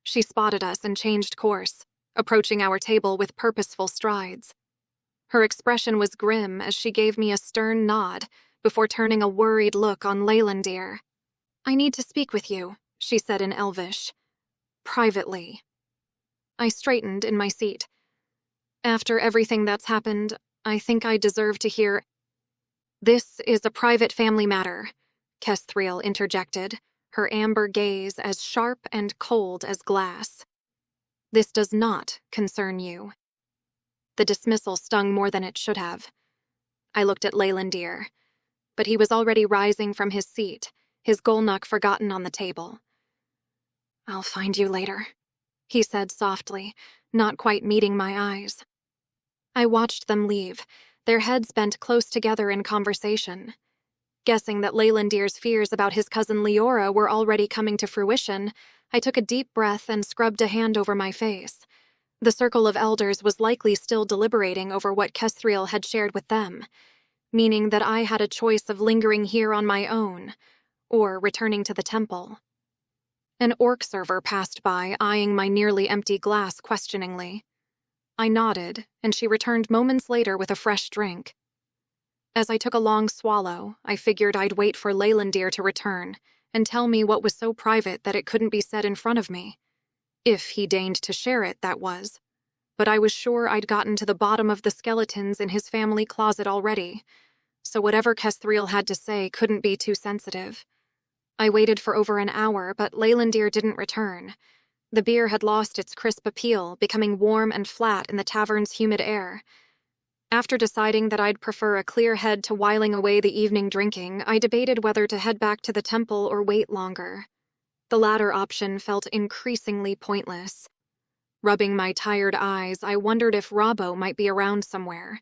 She spotted us and changed course, approaching our table with purposeful strides. Her expression was grim as she gave me a stern nod before turning a worried look on Leylandir. "I need to speak with you," she said in Elvish. "Privately." I straightened in my seat. "After everything that's happened, I think I deserve to hear—" "This is a private family matter," Kestriel interjected, her amber gaze as sharp and cold as glass. "This does not concern you." The dismissal stung more than it should have. I looked at Leylandir, but he was already rising from his seat, his Golnock forgotten on the table. "I'll find you later," he said softly, not quite meeting my eyes. I watched them leave, their heads bent close together in conversation. Guessing that Leylandir's fears about his cousin Leora were already coming to fruition, I took a deep breath and scrubbed a hand over my face. The circle of elders was likely still deliberating over what Kestriel had shared with them, meaning that I had a choice of lingering here on my own, or returning to the temple. An orc server passed by, eyeing my nearly empty glass questioningly. I nodded, and she returned moments later with a fresh drink. As I took a long swallow, I figured I'd wait for Leylandir to return and tell me what was so private that it couldn't be said in front of me. If he deigned to share it, that was. But I was sure I'd gotten to the bottom of the skeletons in his family closet already, so whatever Kestriel had to say couldn't be too sensitive. I waited for over an hour, but Leylandir didn't return. The beer had lost its crisp appeal, becoming warm and flat in the tavern's humid air. After deciding that I'd prefer a clear head to whiling away the evening drinking, I debated whether to head back to the temple or wait longer. The latter option felt increasingly pointless. Rubbing my tired eyes, I wondered if Robbo might be around somewhere.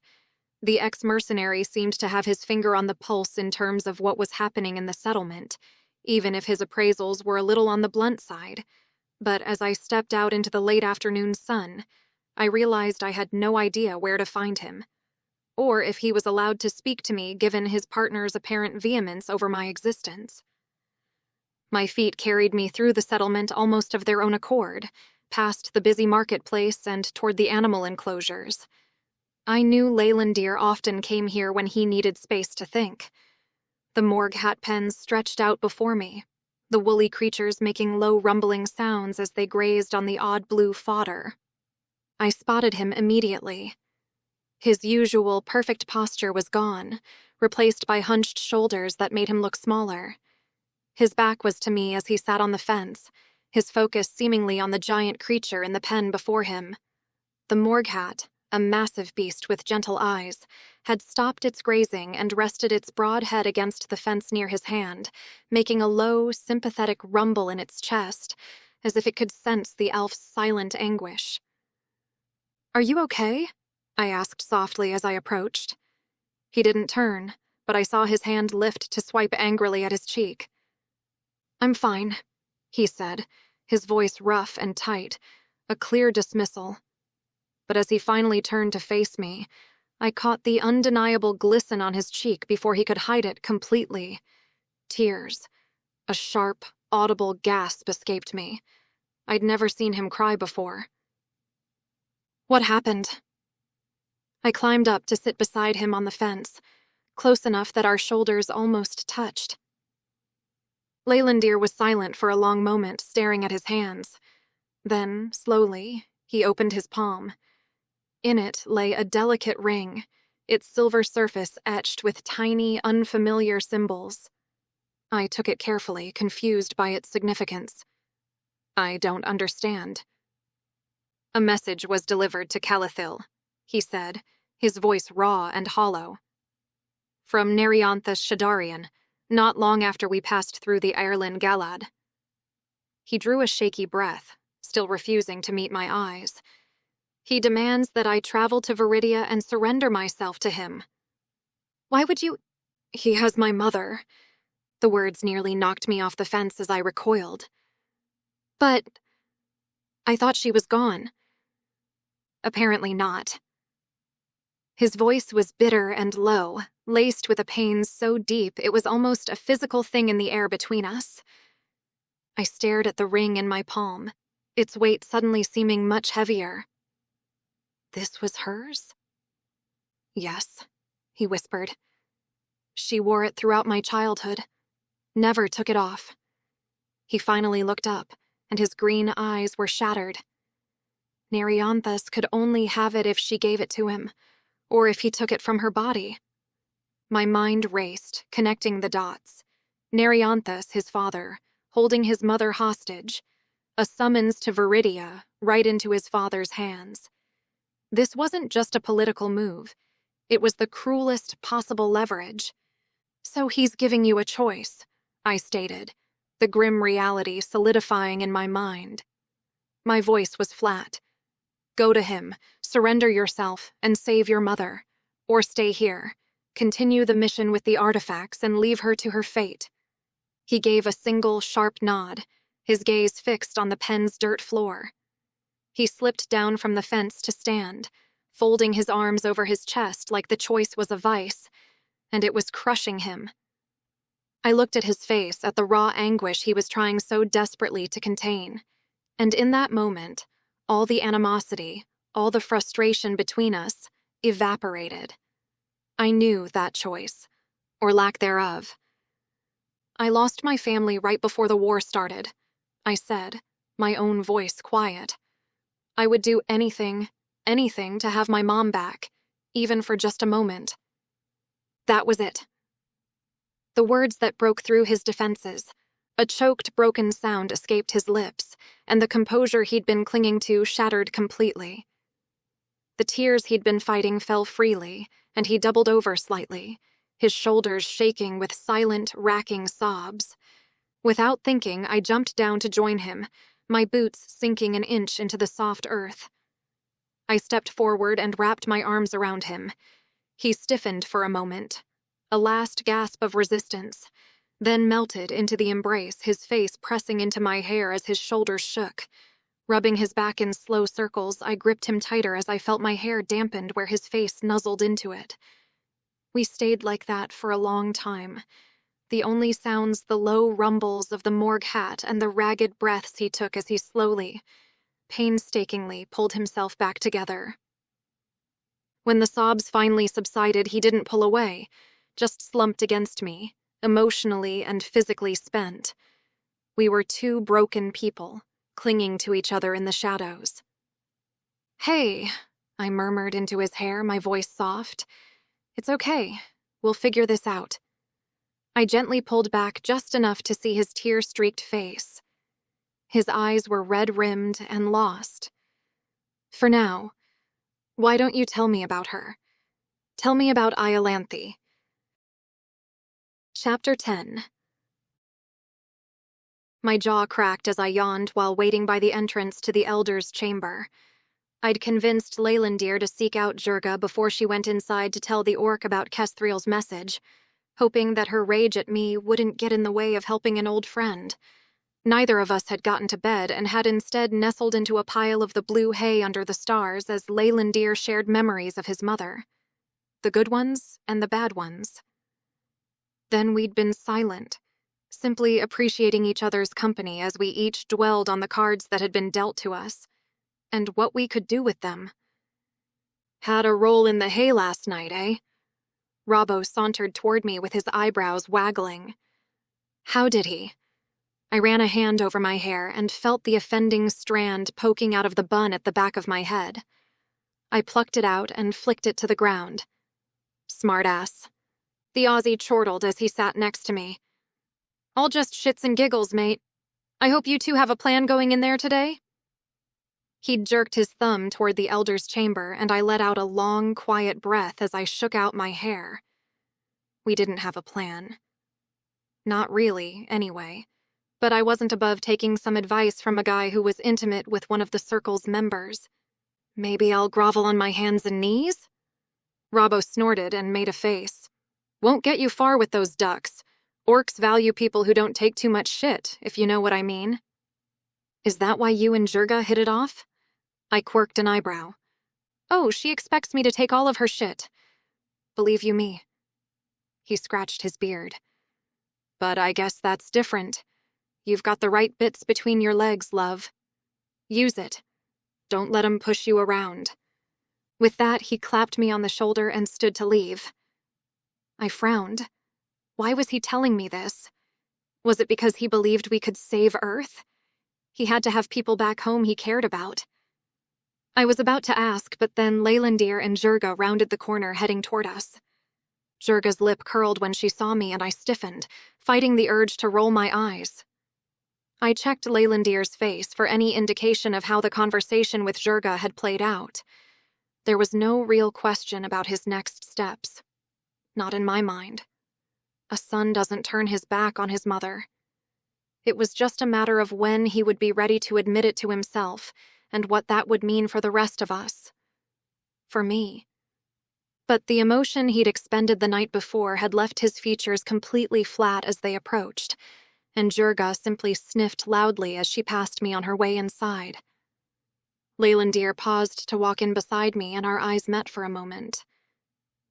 The ex-mercenary seemed to have his finger on the pulse in terms of what was happening in the settlement, even if his appraisals were a little on the blunt side. But as I stepped out into the late afternoon sun, I realized I had no idea where to find him, or if he was allowed to speak to me given his partner's apparent vehemence over my existence. My feet carried me through the settlement almost of their own accord, past the busy marketplace and toward the animal enclosures. I knew Leylandir often came here when he needed space to think. The morgue hat pens stretched out before me, the woolly creatures making low rumbling sounds as they grazed on the odd blue fodder. I spotted him immediately. His usual perfect posture was gone, replaced by hunched shoulders that made him look smaller. His back was to me as he sat on the fence, his focus seemingly on the giant creature in the pen before him. The morghat, a massive beast with gentle eyes, had stopped its grazing and rested its broad head against the fence near his hand, making a low, sympathetic rumble in its chest, as if it could sense the elf's silent anguish. "Are you okay?" I asked softly as I approached. He didn't turn, but I saw his hand lift to swipe angrily at his cheek. "I'm fine," he said, his voice rough and tight, a clear dismissal. But as he finally turned to face me, I caught the undeniable glisten on his cheek before he could hide it completely. Tears. A sharp, audible gasp escaped me. I'd never seen him cry before. "What happened?" I climbed up to sit beside him on the fence, close enough that our shoulders almost touched. Leylandir was silent for a long moment, staring at his hands. Then, slowly, he opened his palm. In it lay a delicate ring, its silver surface etched with tiny, unfamiliar symbols. I took it carefully, confused by its significance. "I don't understand." "A message was delivered to Calathil," he said, his voice raw and hollow. "From Nerianthus Shadarian, not long after we passed through the Airlin Galad." He drew a shaky breath, still refusing to meet my eyes. "He demands that I travel to Viridia and surrender myself to him." "Why would you—" "He has my mother." The words nearly knocked me off the fence as I recoiled. "But I thought she was gone." "Apparently not." His voice was bitter and low, laced with a pain so deep it was almost a physical thing in the air between us. I stared at the ring in my palm, its weight suddenly seeming much heavier. This was hers? "Yes," he whispered. "She wore it throughout my childhood. Never took it off." He finally looked up, and his green eyes were shattered. Nerianthus could only have it if she gave it to him, or if he took it from her body. My mind raced, connecting the dots. Nerianthus, his father, holding his mother hostage. A summons to Viridia, right into his father's hands. This wasn't just a political move. It was the cruelest possible leverage. "So he's giving you a choice," I stated, the grim reality solidifying in my mind. My voice was flat. "Go to him, surrender yourself, and save your mother. Or stay here, continue the mission with the artifacts, and leave her to her fate." He gave a single, sharp nod, his gaze fixed on the pen's dirt floor. He slipped down from the fence to stand, folding his arms over his chest like the choice was a vice, and it was crushing him. I looked at his face, at the raw anguish he was trying so desperately to contain, and in that moment, all the animosity, all the frustration between us, evaporated. I knew that choice, or lack thereof. "I lost my family right before the war started," I said, my own voice quiet. "I would do anything to have my mom back, even for just a moment." That was it. The words that broke through his defenses. A choked, broken sound escaped his lips, and the composure he'd been clinging to shattered completely. The tears he'd been fighting fell freely, and he doubled over slightly, his shoulders shaking with silent, racking sobs. Without thinking, I jumped down to join him, my boots sinking an inch into the soft earth. I stepped forward and wrapped my arms around him. He stiffened for a moment, a last gasp of resistance, then melted into the embrace, his face pressing into my hair as his shoulders shook. Rubbing his back in slow circles, I gripped him tighter as I felt my hair dampened where his face nuzzled into it. We stayed like that for a long time. The only sounds the low rumbles of the morghat and the ragged breaths he took as he slowly, painstakingly pulled himself back together. When the sobs finally subsided, he didn't pull away, just slumped against me, emotionally and physically spent. We were two broken people, clinging to each other in the shadows. Hey, I murmured into his hair, my voice soft. It's okay. We'll figure this out. I gently pulled back just enough to see his tear-streaked face. His eyes were red-rimmed and lost. For now, why don't you tell me about her? Tell me about Iolanthe. Chapter 10. My jaw cracked as I yawned while waiting by the entrance to the Elder's chamber. I'd convinced Leylandir to seek out Jurga before she went inside to tell the orc about Kesthrieel's message, hoping that her rage at me wouldn't get in the way of helping an old friend. Neither of us had gotten to bed and had instead nestled into a pile of the blue hay under the stars as Leylandir shared memories of his mother. The good ones and the bad ones. Then we'd been silent, simply appreciating each other's company as we each dwelled on the cards that had been dealt to us, and what we could do with them. Had a roll in the hay last night, eh? Robbo sauntered toward me with his eyebrows waggling. How did he? I ran a hand over my hair and felt the offending strand poking out of the bun at the back of my head. I plucked it out and flicked it to the ground. Smartass. The Aussie chortled as he sat next to me. All just shits and giggles, mate. I hope you two have a plan going in there today? He'd jerked his thumb toward the Elder's chamber, and I let out a long, quiet breath as I shook out my hair. We didn't have a plan. Not really, anyway. But I wasn't above taking some advice from a guy who was intimate with one of the Circle's members. Maybe I'll grovel on my hands and knees? Robbo snorted and made a face. Won't get you far with those ducks. Orcs value people who don't take too much shit, if you know what I mean. Is that why you and Jurga hit it off? I quirked an eyebrow. Oh, she expects me to take all of her shit. Believe you me. He scratched his beard. But I guess that's different. You've got the right bits between your legs, love. Use it. Don't let 'em push you around. With that, he clapped me on the shoulder and stood to leave. I frowned. Why was he telling me this? Was it because he believed we could save Earth? He had to have people back home he cared about. I was about to ask, but then Leylandir and Jurga rounded the corner heading toward us. Jurga's lip curled when she saw me and I stiffened, fighting the urge to roll my eyes. I checked Leylandir's face for any indication of how the conversation with Jurga had played out. There was no real question about his next steps. Not in my mind. A son doesn't turn his back on his mother. It was just a matter of when he would be ready to admit it to himself, and what that would mean for the rest of us. For me. But the emotion he'd expended the night before had left his features completely flat as they approached, and Jurga simply sniffed loudly as she passed me on her way inside. Leylandir paused to walk in beside me, and our eyes met for a moment.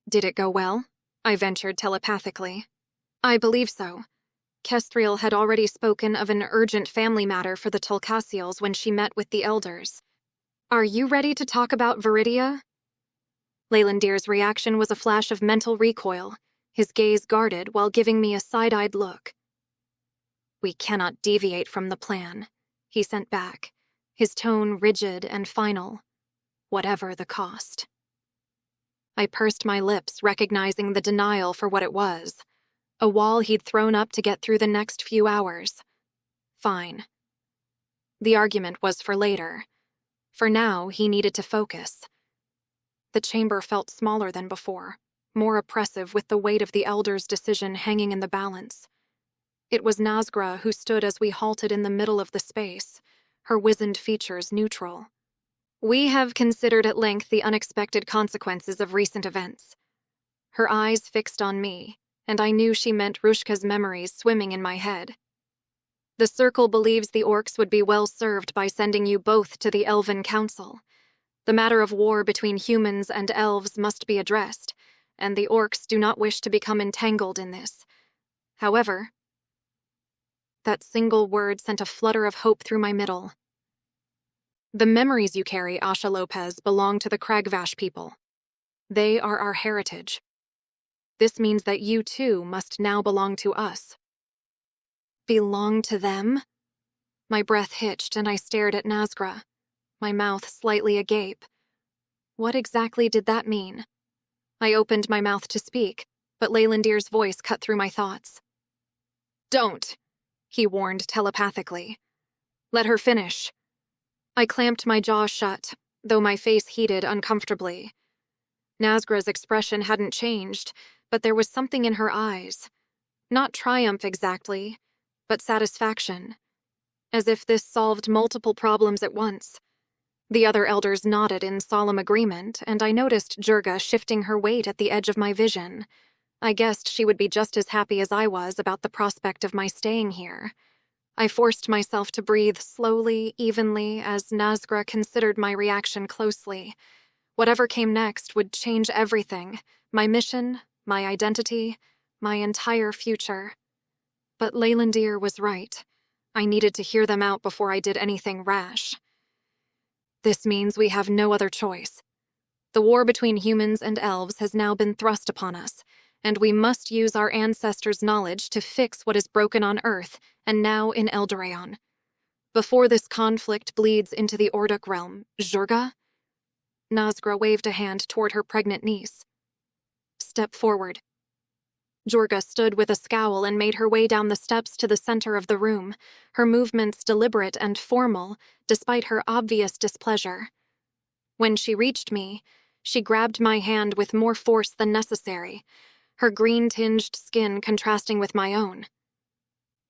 Did it go well? I ventured telepathically. I believe so. Kesthrieele had already spoken of an urgent family matter for the Tulcassials when she met with the elders. Are you ready to talk about Viridia? Leylandir's reaction was a flash of mental recoil, his gaze guarded while giving me a side-eyed look. We cannot deviate from the plan, he sent back, his tone rigid and final, whatever the cost. I pursed my lips, recognizing the denial for what it was. A wall he'd thrown up to get through the next few hours. Fine. The argument was for later. For now, he needed to focus. The chamber felt smaller than before, more oppressive with the weight of the Elder's decision hanging in the balance. It was Nazgra who stood as we halted in the middle of the space, her wizened features neutral. We have considered at length the unexpected consequences of recent events. Her eyes fixed on me, and I knew she meant Rushka's memories swimming in my head. The Circle believes the orcs would be well served by sending you both to the Elven Council. The matter of war between humans and elves must be addressed, and the orcs do not wish to become entangled in this. However, that single word sent a flutter of hope through my middle. The memories you carry, Asha Lopez, belong to the Cragvash people. They are our heritage. This means that you, too, must now belong to us. Belong to them? My breath hitched and I stared at Nazgra, my mouth slightly agape, What exactly did that mean? I opened my mouth to speak, but Leylandir's voice cut through my thoughts. "Don't," he warned telepathically. "Let her finish." I clamped my jaw shut, though my face heated uncomfortably. Nazgra's expression hadn't changed, but there was something in her eyes. Not triumph exactly, but satisfaction. As if this solved multiple problems at once. The other elders nodded in solemn agreement, and I noticed Jurga shifting her weight at the edge of my vision. I guessed she would be just as happy as I was about the prospect of my staying here. I forced myself to breathe slowly, evenly, as Nazgra considered my reaction closely. Whatever came next would change everything, my mission, my identity, my entire future. But Leylandir was right. I needed to hear them out before I did anything rash. This means we have no other choice. The war between humans and elves has now been thrust upon us, and we must use our ancestors' knowledge to fix what is broken on Earth and now in Eldoraon. Before this conflict bleeds into the Orduk realm, Jurga? Nazgra waved a hand toward her pregnant niece. Step forward. Jurga stood with a scowl and made her way down the steps to the center of the room, her movements deliberate and formal, despite her obvious displeasure. When she reached me, she grabbed my hand with more force than necessary, her green-tinged skin contrasting with my own.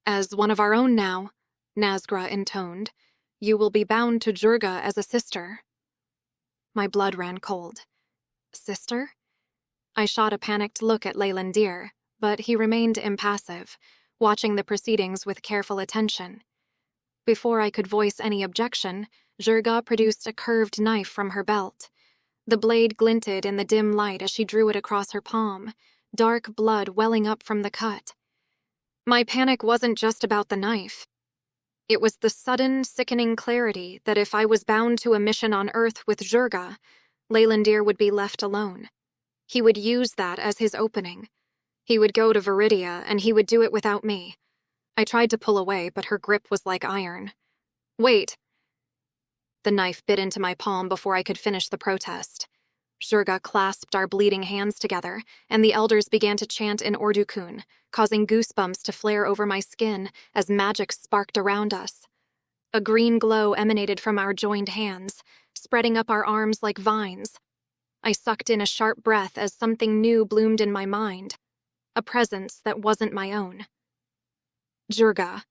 As one of our own now, Nazgra intoned, you will be bound to Jurga as a sister. My blood ran cold. Sister? I shot a panicked look at Leylandir, but he remained impassive, watching the proceedings with careful attention. Before I could voice any objection, Jurga produced a curved knife from her belt. The blade glinted in the dim light as she drew it across her palm, dark blood welling up from the cut. My panic wasn't just about the knife. It was the sudden, sickening clarity that if I was bound to a mission on Earth with Jurga, Leylandir would be left alone. He would use that as his opening. He would go to Viridia, and he would do it without me. I tried to pull away, but her grip was like iron. Wait. The knife bit into my palm before I could finish the protest. Jurga clasped our bleeding hands together, and the elders began to chant in Ordukun, causing goosebumps to flare over my skin as magic sparked around us. A green glow emanated from our joined hands, spreading up our arms like vines. I sucked in a sharp breath as something new bloomed in my mind, a presence that wasn't my own. Jurga.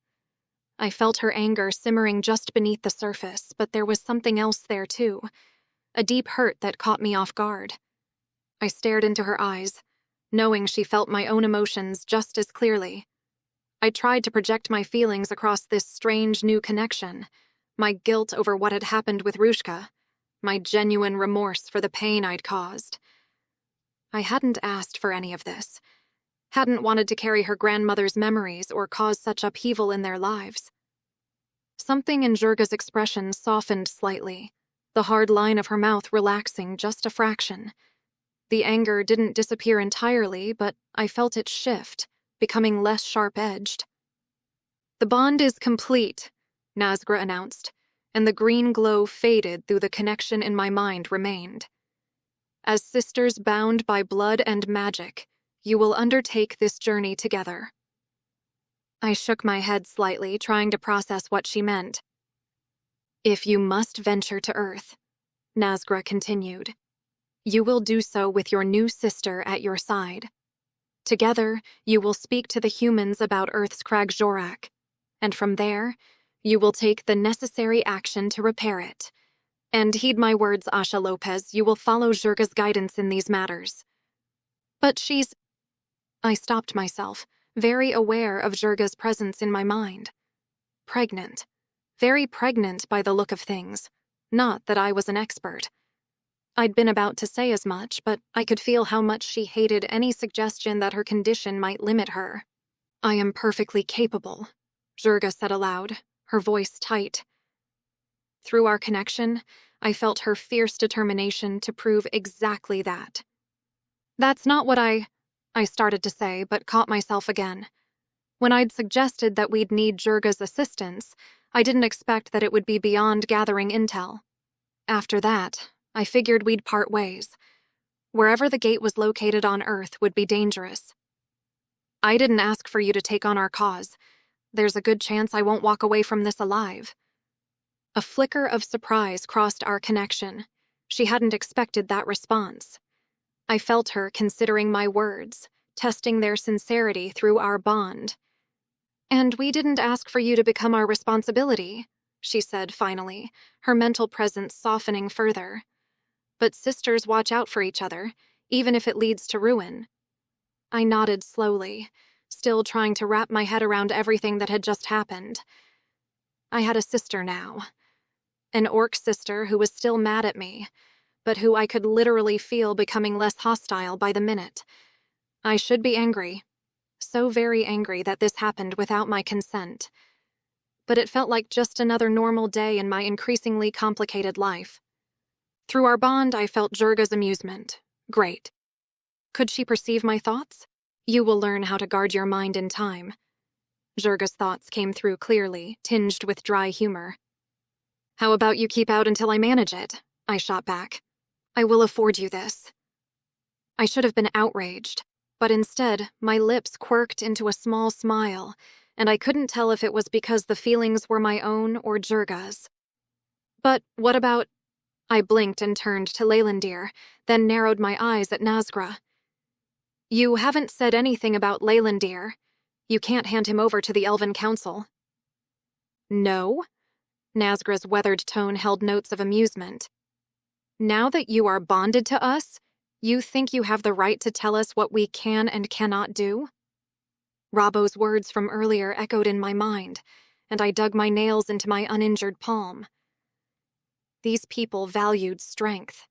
I felt her anger simmering just beneath the surface, but there was something else there too, a deep hurt that caught me off guard. I stared into her eyes, knowing she felt my own emotions just as clearly. I tried to project my feelings across this strange new connection, my guilt over what had happened with Rushka, my genuine remorse for the pain I'd caused. I hadn't asked for any of this, hadn't wanted to carry her grandmother's memories or cause such upheaval in their lives. Something in Jurga's expression softened slightly, the hard line of her mouth relaxing just a fraction. The anger didn't disappear entirely, but I felt it shift, becoming less sharp-edged. The bond is complete, Nazgra announced, and the green glow faded though the connection in my mind remained. As sisters bound by blood and magic, you will undertake this journey together. I shook my head slightly, trying to process what she meant. If you must venture to Earth, Nazgra continued, you will do so with your new sister at your side. Together, you will speak to the humans about Earth's Krag-Jorak, and from there, you will take the necessary action to repair it. And heed my words, Asha Lopez, you will follow Jurga's guidance in these matters. But she's... I stopped myself, very aware of Jurga's presence in my mind. Pregnant. Very pregnant by the look of things. Not that I was an expert. I'd been about to say as much, but I could feel how much she hated any suggestion that her condition might limit her. I am perfectly capable, Jurga said aloud, her voice tight. Through our connection, I felt her fierce determination to prove exactly that. That's not what I started to say, but caught myself again. When I'd suggested that we'd need Jurga's assistance, I didn't expect that it would be beyond gathering intel. After that, I figured we'd part ways. Wherever the gate was located on Earth would be dangerous. I didn't ask for you to take on our cause. There's a good chance I won't walk away from this alive. A flicker of surprise crossed our connection. She hadn't expected that response. I felt her considering my words, testing their sincerity through our bond. "And we didn't ask for you to become our responsibility," she said finally, her mental presence softening further. "But sisters watch out for each other, even if it leads to ruin." I nodded slowly, still trying to wrap my head around everything that had just happened. I had a sister now. An orc sister who was still mad at me, but who I could literally feel becoming less hostile by the minute. I should be angry. So very angry that this happened without my consent. But it felt like just another normal day in my increasingly complicated life. Through our bond, I felt Jurga's amusement. Great. Could she perceive my thoughts? "You will learn how to guard your mind in time." Jurga's thoughts came through clearly, tinged with dry humor. "How about you keep out until I manage it?" I shot back. "I will afford you this." I should have been outraged, but instead, my lips quirked into a small smile, and I couldn't tell if it was because the feelings were my own or Jurga's. "But what about—" I blinked and turned to Leylandir, then narrowed my eyes at Nazgra. "You haven't said anything about Leylandir. You can't hand him over to the Elven Council." "No?" Nazgra's weathered tone held notes of amusement. "Now that you are bonded to us, you think you have the right to tell us what we can and cannot do?" Robbo's words from earlier echoed in my mind, and I dug my nails into my uninjured palm. These people valued strength.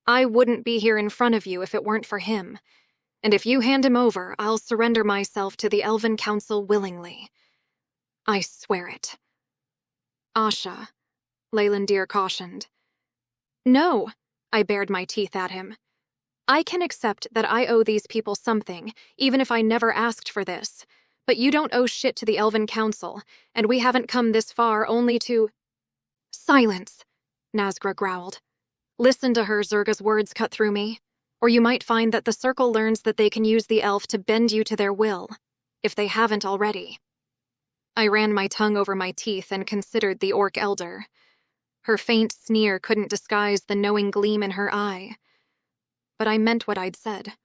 "I wouldn't be here in front of you if it weren't for him, and if you hand him over, I'll surrender myself to the Elven Council willingly. I swear it." "Asha," Leylandir cautioned. "No," I bared my teeth at him. "I can accept that I owe these people something, even if I never asked for this, but you don't owe shit to the Elven Council, and we haven't come this far only to—" "Silence," Nazgra growled. "Listen to her," Zurga's words cut through me. "Or you might find that the Circle learns that they can use the elf to bend you to their will, if they haven't already." I ran my tongue over my teeth and considered the orc elder. Her faint sneer couldn't disguise the knowing gleam in her eye. But I meant what I'd said.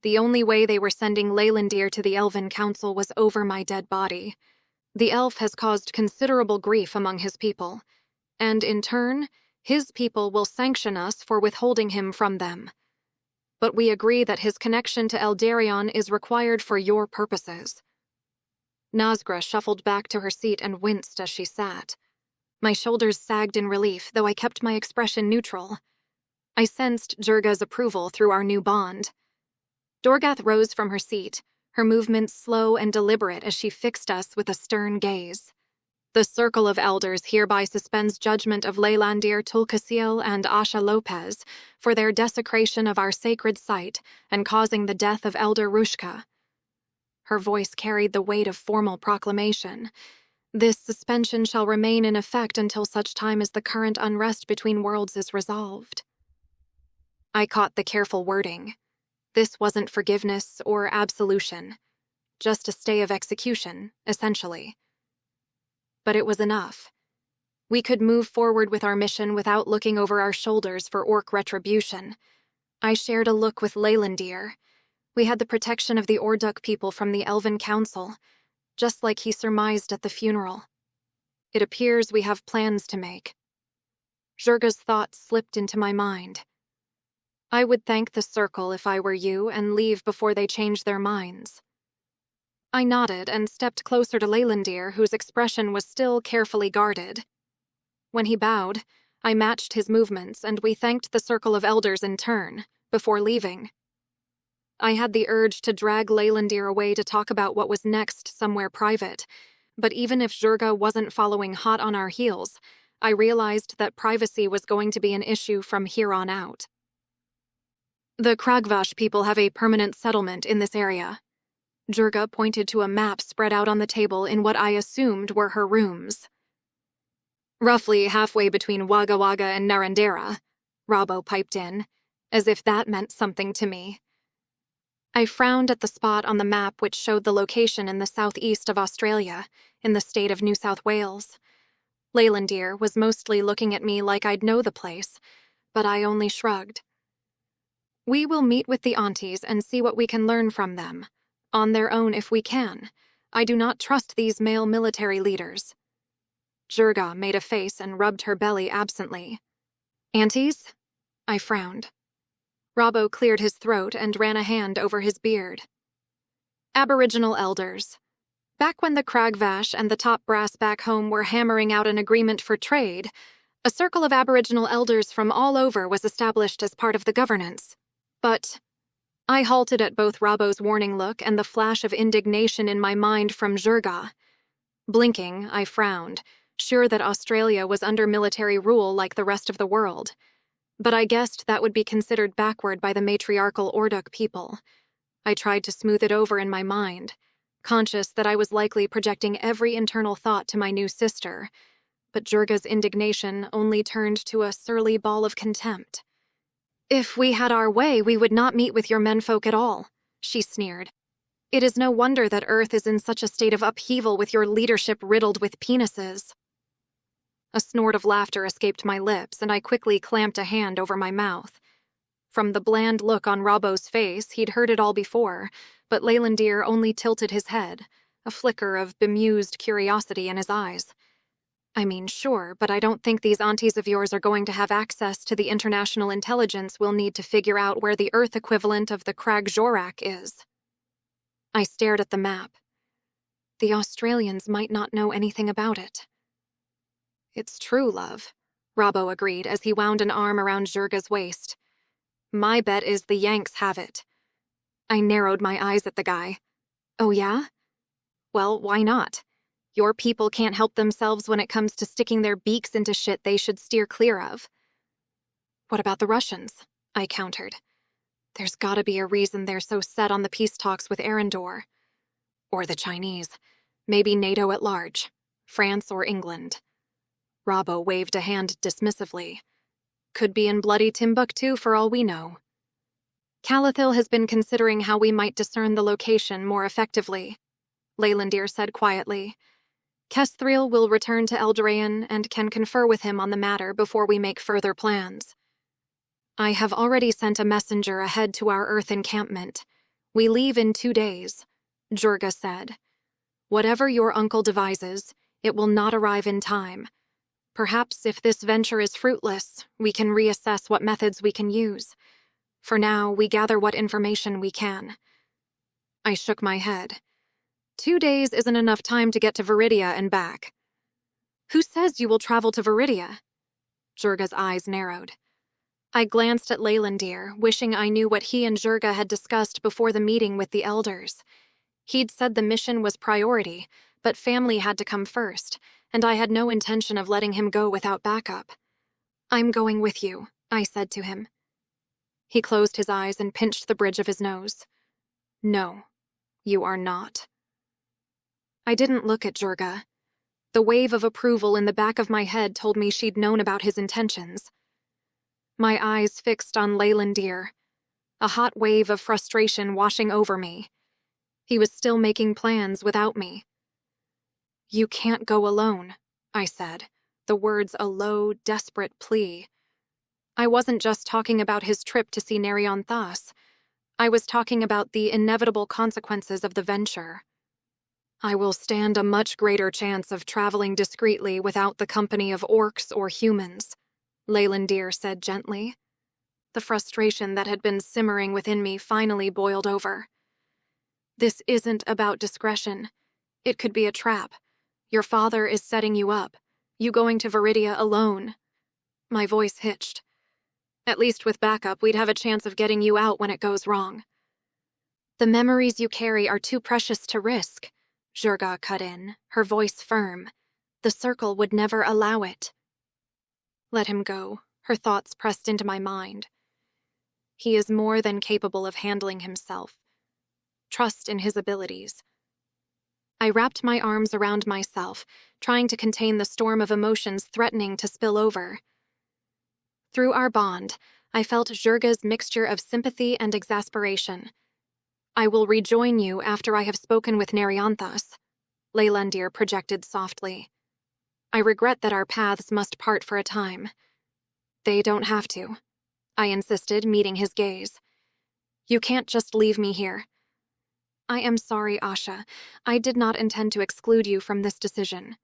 The only way they were sending Leylandir to the Elven Council was over my dead body. The elf has caused considerable grief among his people, and in turn, his people will sanction us for withholding him from them. But we agree that his connection to Eldarion is required for your purposes. Nazgra shuffled back to her seat and winced as she sat. My shoulders sagged in relief, though I kept my expression neutral. I sensed Jurga's approval through our new bond. Dorgath rose from her seat, her movements slow and deliberate as she fixed us with a stern gaze. "The Circle of Elders hereby suspends judgment of Leylandir Tulkasiel and Asha Lopez for their desecration of our sacred site and causing the death of Elder Rushka." Her voice carried the weight of formal proclamation. "This suspension shall remain in effect until such time as the current unrest between worlds is resolved." I caught the careful wording. This wasn't forgiveness or absolution, just a stay of execution, essentially. But it was enough. We could move forward with our mission without looking over our shoulders for orc retribution. I shared a look with Leylandir. We had the protection of the Orduk people from the Elven Council, just like he surmised at the funeral. It appears we have plans to make. Jurga's thoughts slipped into my mind. "I would thank the Circle if I were you and leave before they change their minds." I nodded and stepped closer to Leylandir, whose expression was still carefully guarded. When he bowed, I matched his movements and we thanked the Circle of Elders in turn, before leaving. I had the urge to drag Leylandir away to talk about what was next somewhere private, but even if Jurga wasn't following hot on our heels, I realized that privacy was going to be an issue from here on out. "The Kragvash people have a permanent settlement in this area." Jurga pointed to a map spread out on the table in what I assumed were her rooms. "Roughly halfway between Wagga Wagga and Narendera," Robbo piped in, as if that meant something to me. I frowned at the spot on the map which showed the location in the southeast of Australia, in the state of New South Wales. Leylandir was mostly looking at me like I'd know the place, but I only shrugged. We will meet with the aunties and see what we can learn from them, on their own if we can. I do not trust these male military leaders. Jurga made a face and rubbed her belly absently. Aunties? I frowned. Robbo cleared his throat and ran a hand over his beard. Aboriginal elders. Back when the Cragvash and the top brass back home were hammering out an agreement for trade, a circle of Aboriginal elders from all over was established as part of the governance. But I halted at both Robbo's warning look and the flash of indignation in my mind from Jurga. Blinking, I frowned, sure that Australia was under military rule like the rest of the world. But I guessed that would be considered backward by the matriarchal Orduk people. I tried to smooth it over in my mind, conscious that I was likely projecting every internal thought to my new sister, but Jurga's indignation only turned to a surly ball of contempt. If we had our way, we would not meet with your menfolk at all, she sneered. It is no wonder that Earth is in such a state of upheaval with your leadership riddled with penises. A snort of laughter escaped my lips, and I quickly clamped a hand over my mouth. From the bland look on Robbo's face, he'd heard it all before, but Leylandir only tilted his head, a flicker of bemused curiosity in his eyes. I mean, sure, but I don't think these aunties of yours are going to have access to the international intelligence we'll need to figure out where the Earth equivalent of the Crag Jorak is. I stared at the map. The Australians might not know anything about it. It's true, love, Robbo agreed as he wound an arm around Jurga's waist. My bet is the Yanks have it. I narrowed my eyes at the guy. Oh yeah? Well, why not? Your people can't help themselves when it comes to sticking their beaks into shit they should steer clear of. What about the Russians? I countered. There's gotta be a reason they're so set on the peace talks with Arendor. Or the Chinese. Maybe NATO at large. France or England. Robbo waved a hand dismissively. Could be in bloody Timbuktu for all we know. Calathil has been considering how we might discern the location more effectively, Leylandir said quietly. Kesthril will return to Eldrayan and can confer with him on the matter before we make further plans. I have already sent a messenger ahead to our Earth encampment. We leave in 2 days, Jurga said. Whatever your uncle devises, it will not arrive in time. Perhaps if this venture is fruitless, we can reassess what methods we can use. For now, we gather what information we can. I shook my head. 2 days isn't enough time to get to Viridia and back. Who says you will travel to Viridia? Jurga's eyes narrowed. I glanced at Leylandir, wishing I knew what he and Jurga had discussed before the meeting with the elders. He'd said the mission was priority, but family had to come first, and I had no intention of letting him go without backup. I'm going with you, I said to him. He closed his eyes and pinched the bridge of his nose. No, you are not. I didn't look at Jurga. The wave of approval in the back of my head told me she'd known about his intentions. My eyes fixed on Leylandir, a hot wave of frustration washing over me. He was still making plans without me. You can't go alone, I said, the words a low, desperate plea. I wasn't just talking about his trip to see Nerion Thas. I was talking about the inevitable consequences of the venture. I will stand a much greater chance of traveling discreetly without the company of orcs or humans, Leylandir said gently. The frustration that had been simmering within me finally boiled over. This isn't about discretion. It could be a trap. Your father is setting you up. You going to Viridia alone. My voice hitched. At least with backup, we'd have a chance of getting you out when it goes wrong. The memories you carry are too precious to risk, Jurga cut in, her voice firm. The circle would never allow it. Let him go, her thoughts pressed into my mind. He is more than capable of handling himself. Trust in his abilities. I wrapped my arms around myself, trying to contain the storm of emotions threatening to spill over. Through our bond, I felt Jurga's mixture of sympathy and exasperation. "I will rejoin you after I have spoken with Nerianthus," Leylandir projected softly. "I regret that our paths must part for a time." "They don't have to," I insisted, meeting his gaze. "You can't just leave me here." "I am sorry, Asha. I did not intend to exclude you from this decision."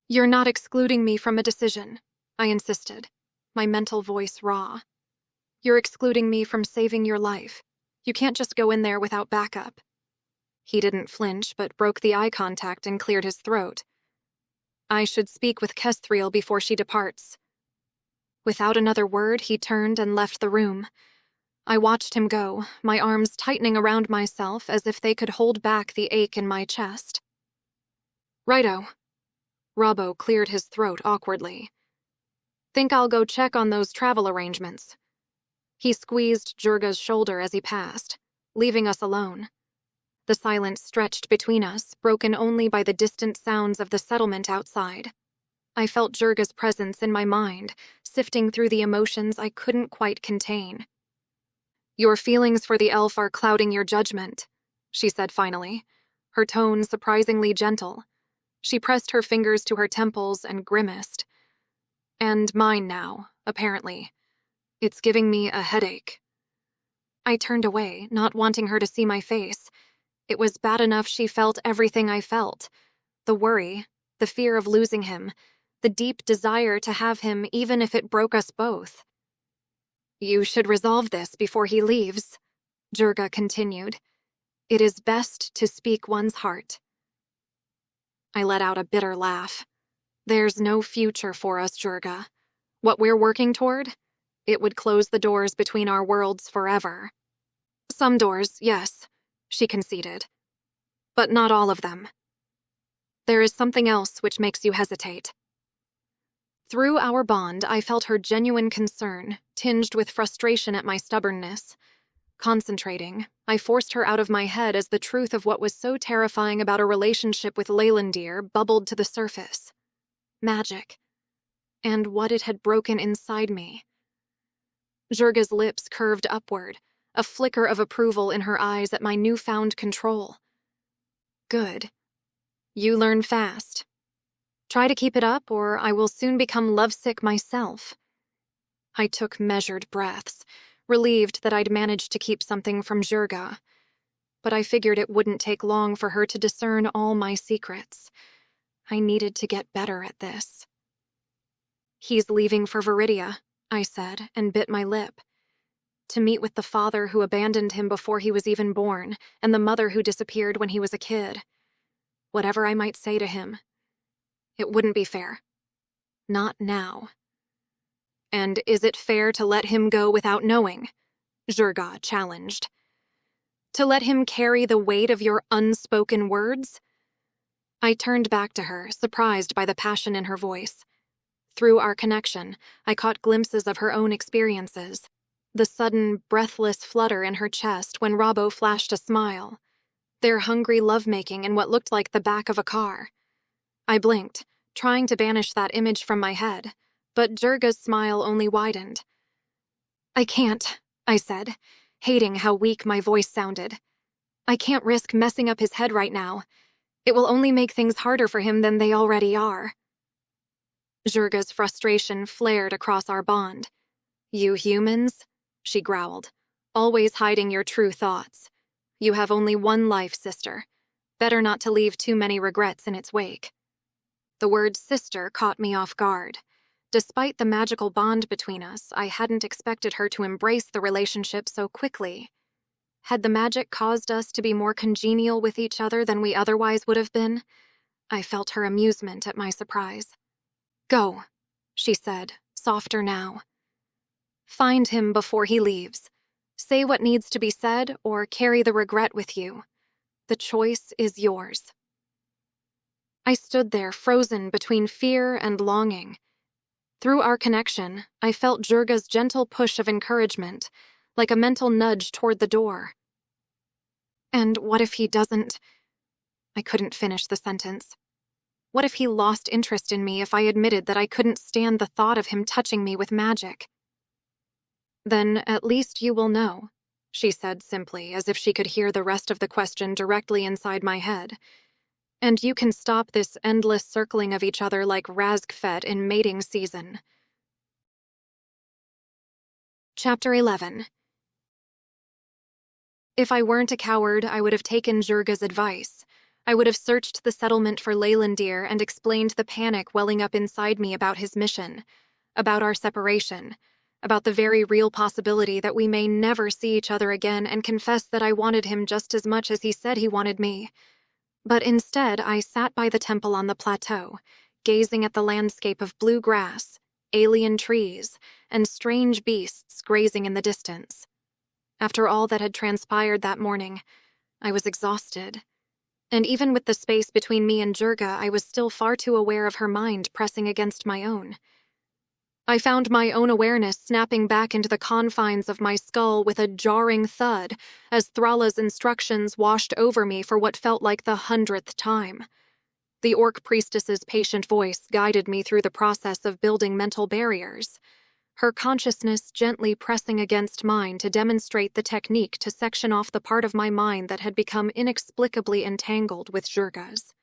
"You're not excluding me from a decision," I insisted, my mental voice raw. "You're excluding me from saving your life. You can't just go in there without backup." He didn't flinch, but broke the eye contact and cleared his throat. "I should speak with Kesthreel before she departs." Without another word, he turned and left the room. I watched him go, my arms tightening around myself as if they could hold back the ache in my chest. "Righto." Robbo cleared his throat awkwardly. "Think I'll go check on those travel arrangements." He squeezed Jurga's shoulder as he passed, leaving us alone. The silence stretched between us, broken only by the distant sounds of the settlement outside. I felt Jurga's presence in my mind, sifting through the emotions I couldn't quite contain. "Your feelings for the elf are clouding your judgment," she said finally, her tone surprisingly gentle. She pressed her fingers to her temples and grimaced. "And mine now, apparently. It's giving me a headache." I turned away, not wanting her to see my face. It was bad enough she felt everything I felt. The worry, the fear of losing him, the deep desire to have him even if it broke us both. "You should resolve this before he leaves," Jurga continued. "It is best to speak one's heart." I let out a bitter laugh. "There's no future for us, Jurga. What we're working toward? It would close the doors between our worlds forever." "Some doors, yes," she conceded. "But not all of them. There is something else which makes you hesitate." Through our bond, I felt her genuine concern, tinged with frustration at my stubbornness. Concentrating, I forced her out of my head as the truth of what was so terrifying about a relationship with Leylandir bubbled to the surface. Magic. And what it had broken inside me. Jurga's lips curved upward, a flicker of approval in her eyes at my newfound control. "Good. You learn fast. Try to keep it up, or I will soon become lovesick myself." I took measured breaths, relieved that I'd managed to keep something from Jurga. But I figured it wouldn't take long for her to discern all my secrets. I needed to get better at this. "He's leaving for Viridia," I said, and bit my lip. "To meet with the father who abandoned him before he was even born, and the mother who disappeared when he was a kid. Whatever I might say to him, it wouldn't be fair. Not now." "And is it fair to let him go without knowing?" Jurga challenged. "To let him carry the weight of your unspoken words?" I turned back to her, surprised by the passion in her voice. Through our connection, I caught glimpses of her own experiences. The sudden, breathless flutter in her chest when Robbo flashed a smile. Their hungry lovemaking in what looked like the back of a car. I blinked, trying to banish that image from my head, but Jurga's smile only widened. "I can't," I said, hating how weak my voice sounded. "I can't risk messing up his head right now. It will only make things harder for him than they already are." Jurga's frustration flared across our bond. "You humans," she growled, "always hiding your true thoughts. You have only one life, sister. Better not to leave too many regrets in its wake." The word sister caught me off guard. Despite the magical bond between us, I hadn't expected her to embrace the relationship so quickly. Had the magic caused us to be more congenial with each other than we otherwise would have been? I felt her amusement at my surprise. "Go," she said, softer now. "Find him before he leaves. Say what needs to be said or carry the regret with you. The choice is yours." I stood there, frozen between fear and longing. Through our connection, I felt Jurga's gentle push of encouragement, like a mental nudge toward the door. "And what if he doesn't—" I couldn't finish the sentence. What if he lost interest in me if I admitted that I couldn't stand the thought of him touching me with magic? Then at least you will know, she said simply, as if she could hear the rest of the question directly inside my head. And you can stop this endless circling of each other like Razgfet in mating season. Chapter 11. If I weren't a coward, I would have taken Jurga's advice. I would have searched the settlement for Leylandir and explained the panic welling up inside me about his mission, about our separation, about the very real possibility that we may never see each other again, and confessed that I wanted him just as much as he said he wanted me. But instead, I sat by the temple on the plateau, gazing at the landscape of blue grass, alien trees, and strange beasts grazing in the distance. After all that had transpired that morning, I was exhausted. And even with the space between me and Jurga, I was still far too aware of her mind pressing against my own. I found my own awareness snapping back into the confines of my skull with a jarring thud as Thrala's instructions washed over me for what felt like the 100th time. The orc priestess's patient voice guided me through the process of building mental barriers, her consciousness gently pressing against mine to demonstrate the technique to section off the part of my mind that had become inexplicably entangled with Jurga's.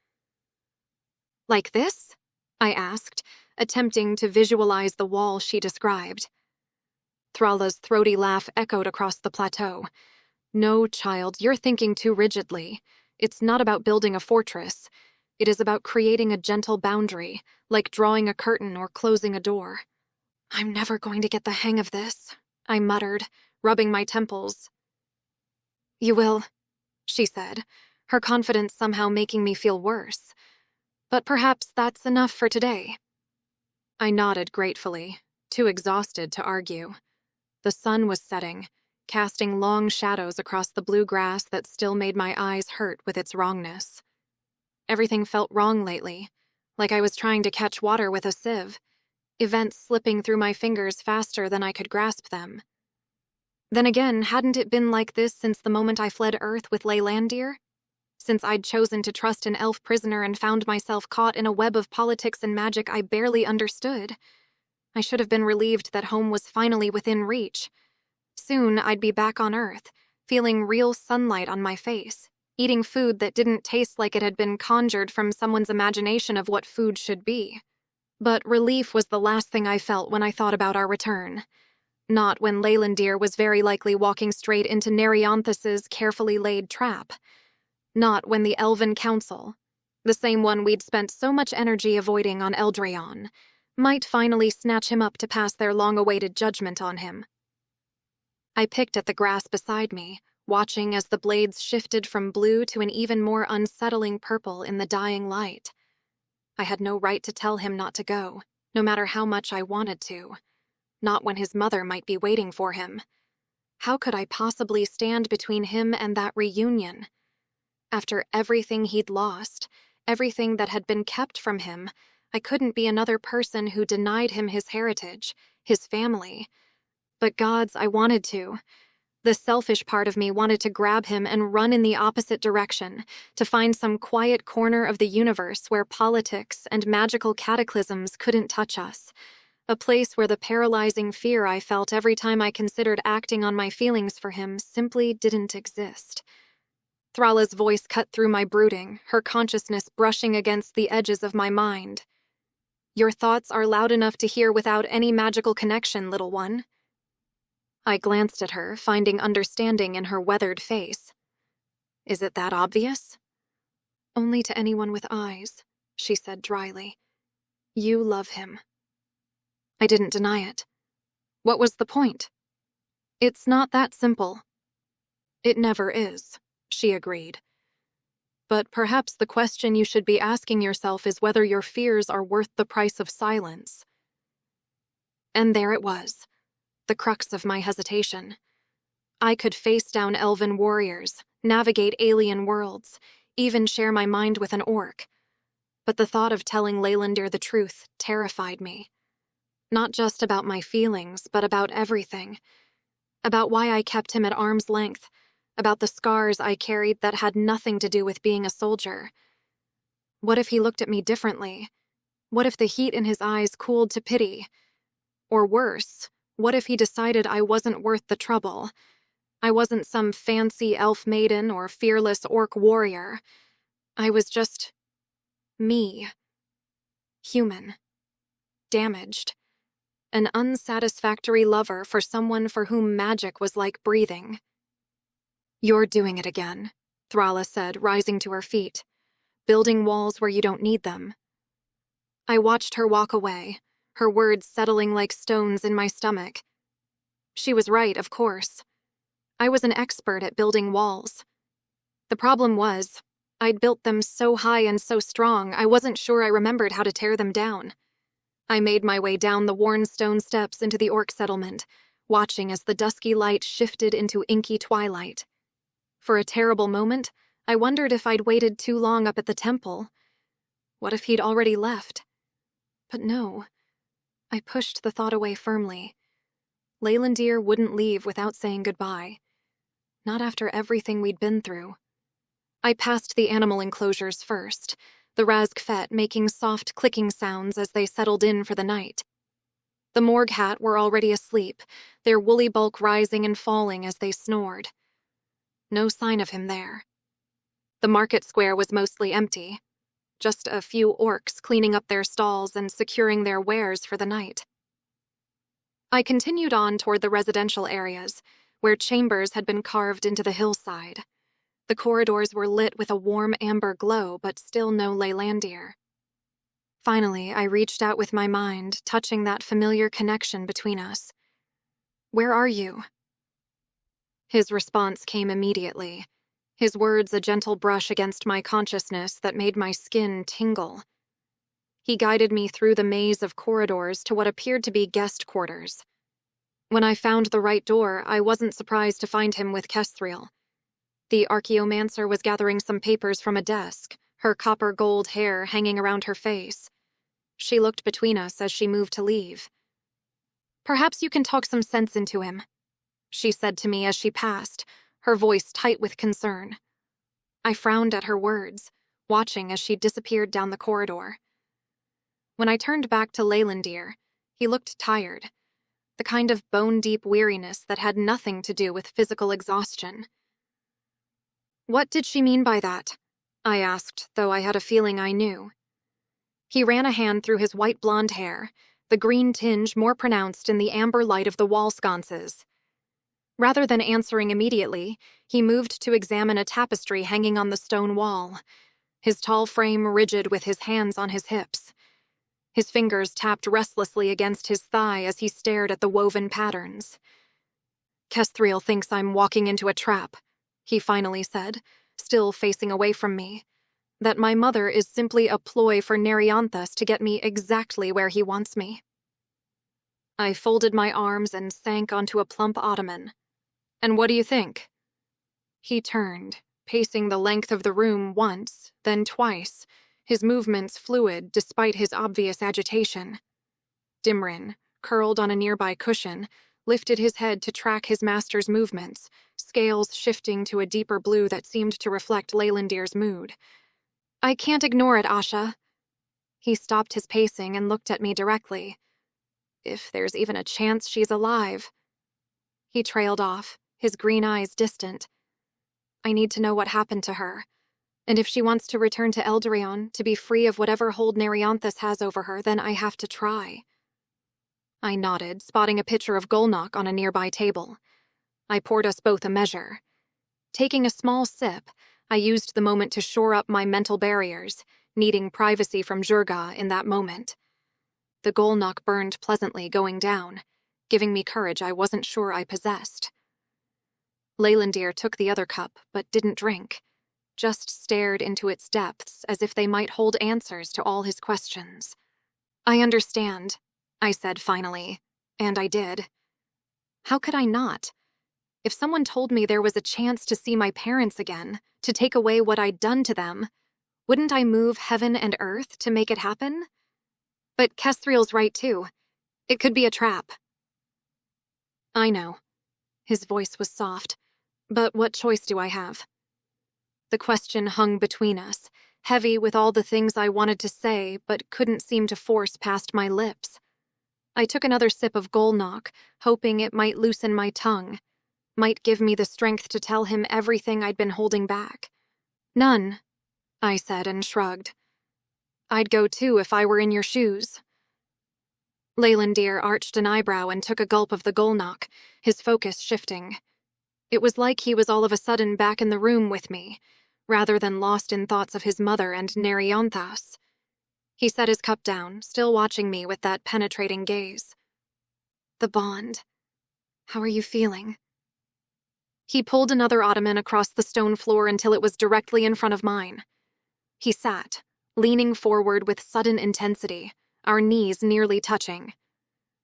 "Like this?" I asked, attempting to visualize the wall she described. Thrala's throaty laugh echoed across the plateau. "No, child, you're thinking too rigidly. It's not about building a fortress. It is about creating a gentle boundary, like drawing a curtain or closing a door." "I'm never going to get the hang of this," I muttered, rubbing my temples. "You will," she said, her confidence somehow making me feel worse. "But perhaps that's enough for today." I nodded gratefully, too exhausted to argue. The sun was setting, casting long shadows across the blue grass that still made my eyes hurt with its wrongness. Everything felt wrong lately, like I was trying to catch water with a sieve, events slipping through my fingers faster than I could grasp them. Then again, hadn't it been like this since the moment I fled Earth with Leylandir? Since I'd chosen to trust an elf prisoner and found myself caught in a web of politics and magic I barely understood. I should have been relieved that home was finally within reach. Soon I'd be back on Earth, feeling real sunlight on my face, eating food that didn't taste like it had been conjured from someone's imagination of what food should be. But relief was the last thing I felt when I thought about our return. Not when Leylandir was very likely walking straight into Nereonthus's carefully laid trap. Not when the Elven Council, the same one we'd spent so much energy avoiding on Eldraon, might finally snatch him up to pass their long-awaited judgment on him. I picked at the grass beside me, watching as the blades shifted from blue to an even more unsettling purple in the dying light. I had no right to tell him not to go, no matter how much I wanted to. Not when his mother might be waiting for him. How could I possibly stand between him and that reunion? After everything he'd lost, everything that had been kept from him, I couldn't be another person who denied him his heritage, his family. But gods, I wanted to. The selfish part of me wanted to grab him and run in the opposite direction, to find some quiet corner of the universe where politics and magical cataclysms couldn't touch us. A place where the paralyzing fear I felt every time I considered acting on my feelings for him simply didn't exist. Thrala's voice cut through my brooding, her consciousness brushing against the edges of my mind. "Your thoughts are loud enough to hear without any magical connection, little one." I glanced at her, finding understanding in her weathered face. "Is it that obvious?" "Only to anyone with eyes," she said dryly. "You love him." I didn't deny it. What was the point? "It's not that simple." "It never is," she agreed. "But perhaps the question you should be asking yourself is whether your fears are worth the price of silence." And there it was, the crux of my hesitation. I could face down elven warriors, navigate alien worlds, even share my mind with an orc. But the thought of telling Leylandir the truth terrified me. Not just about my feelings, but about everything. About why I kept him at arm's length, about the scars I carried that had nothing to do with being a soldier. What if he looked at me differently? What if the heat in his eyes cooled to pity? Or worse, What if he decided I wasn't worth the trouble? I wasn't some fancy elf maiden or fearless orc warrior. I was just me. Human. Damaged. An unsatisfactory lover for someone for whom magic was like breathing. "You're doing it again," Thrala said, rising to her feet. "Building walls where you don't need them." I watched her walk away, her words settling like stones in my stomach. She was right, of course. I was an expert at building walls. The problem was, I'd built them so high and so strong, I wasn't sure I remembered how to tear them down. I made my way down the worn stone steps into the orc settlement, watching as the dusky light shifted into inky twilight. For a terrible moment, I wondered if I'd waited too long up at the temple. What if he'd already left? But no. I pushed the thought away firmly. Leylandir wouldn't leave without saying goodbye. Not after everything we'd been through. I passed the animal enclosures first, the Razgfet making soft clicking sounds as they settled in for the night. The morgue hat were already asleep, their woolly bulk rising and falling as they snored. No sign of him there. The market square was mostly empty. Just a few orcs cleaning up their stalls and securing their wares for the night. I continued on toward the residential areas, where chambers had been carved into the hillside. The corridors were lit with a warm amber glow, but still no Leylandir. Finally, I reached out with my mind, touching that familiar connection between us. "Where are you?" His response came immediately, his words a gentle brush against my consciousness that made my skin tingle. He guided me through the maze of corridors to what appeared to be guest quarters. When I found the right door, I wasn't surprised to find him with Kestriel. The archaeomancer was gathering some papers from a desk, her copper-gold hair hanging around her face. She looked between us as she moved to leave. "Perhaps you can talk some sense into him," she said to me as she passed, her voice tight with concern. I frowned at her words, watching as she disappeared down the corridor. When I turned back to Leylandir, he looked tired, the kind of bone-deep weariness that had nothing to do with physical exhaustion. "What did she mean by that?" I asked, though I had a feeling I knew. He ran a hand through his white blonde hair, the green tinge more pronounced in the amber light of the wall sconces. Rather than answering immediately, he moved to examine a tapestry hanging on the stone wall, his tall frame rigid with his hands on his hips. His fingers tapped restlessly against his thigh as he stared at the woven patterns. "Kestriel thinks I'm walking into a trap," he finally said, still facing away from me. "That my mother is simply a ploy for Nerianthus to get me exactly where he wants me." I folded my arms and sank onto a plump ottoman. "And what do you think?" He turned, pacing the length of the room once, then twice, his movements fluid despite his obvious agitation. Dimrin, curled on a nearby cushion, lifted his head to track his master's movements, scales shifting to a deeper blue that seemed to reflect Leylandir's mood. "I can't ignore it, Asha." He stopped his pacing and looked at me directly. "If there's even a chance she's alive." He trailed off, his green eyes distant. "I need to know what happened to her. And if she wants to return to Eldrion, to be free of whatever hold Nerianthus has over her, then I have to try." I nodded, spotting a pitcher of Golnock on a nearby table. I poured us both a measure. Taking a small sip, I used the moment to shore up my mental barriers, needing privacy from Jurga in that moment. The Golnock burned pleasantly going down, giving me courage I wasn't sure I possessed. Leylandir took the other cup, but didn't drink, just stared into its depths as if they might hold answers to all his questions. "I understand," I said finally, and I did. How could I not? If someone told me there was a chance to see my parents again, to take away what I'd done to them, wouldn't I move heaven and earth to make it happen? But Kestriel's right too. It could be a trap. "I know." His voice was soft. "But what choice do I have?" The question hung between us, heavy with all the things I wanted to say but couldn't seem to force past my lips. I took another sip of Golnock, hoping it might loosen my tongue, might give me the strength to tell him everything I'd been holding back. None, I said and shrugged. I'd go too if I were in your shoes. Leylandir arched an eyebrow and took a gulp of the Golnock, his focus shifting. It was like he was all of a sudden back in the room with me, rather than lost in thoughts of his mother and Nereonthas. He set his cup down, still watching me with that penetrating gaze. The bond. How are you feeling? He pulled another ottoman across the stone floor until it was directly in front of mine. He sat, leaning forward with sudden intensity, our knees nearly touching.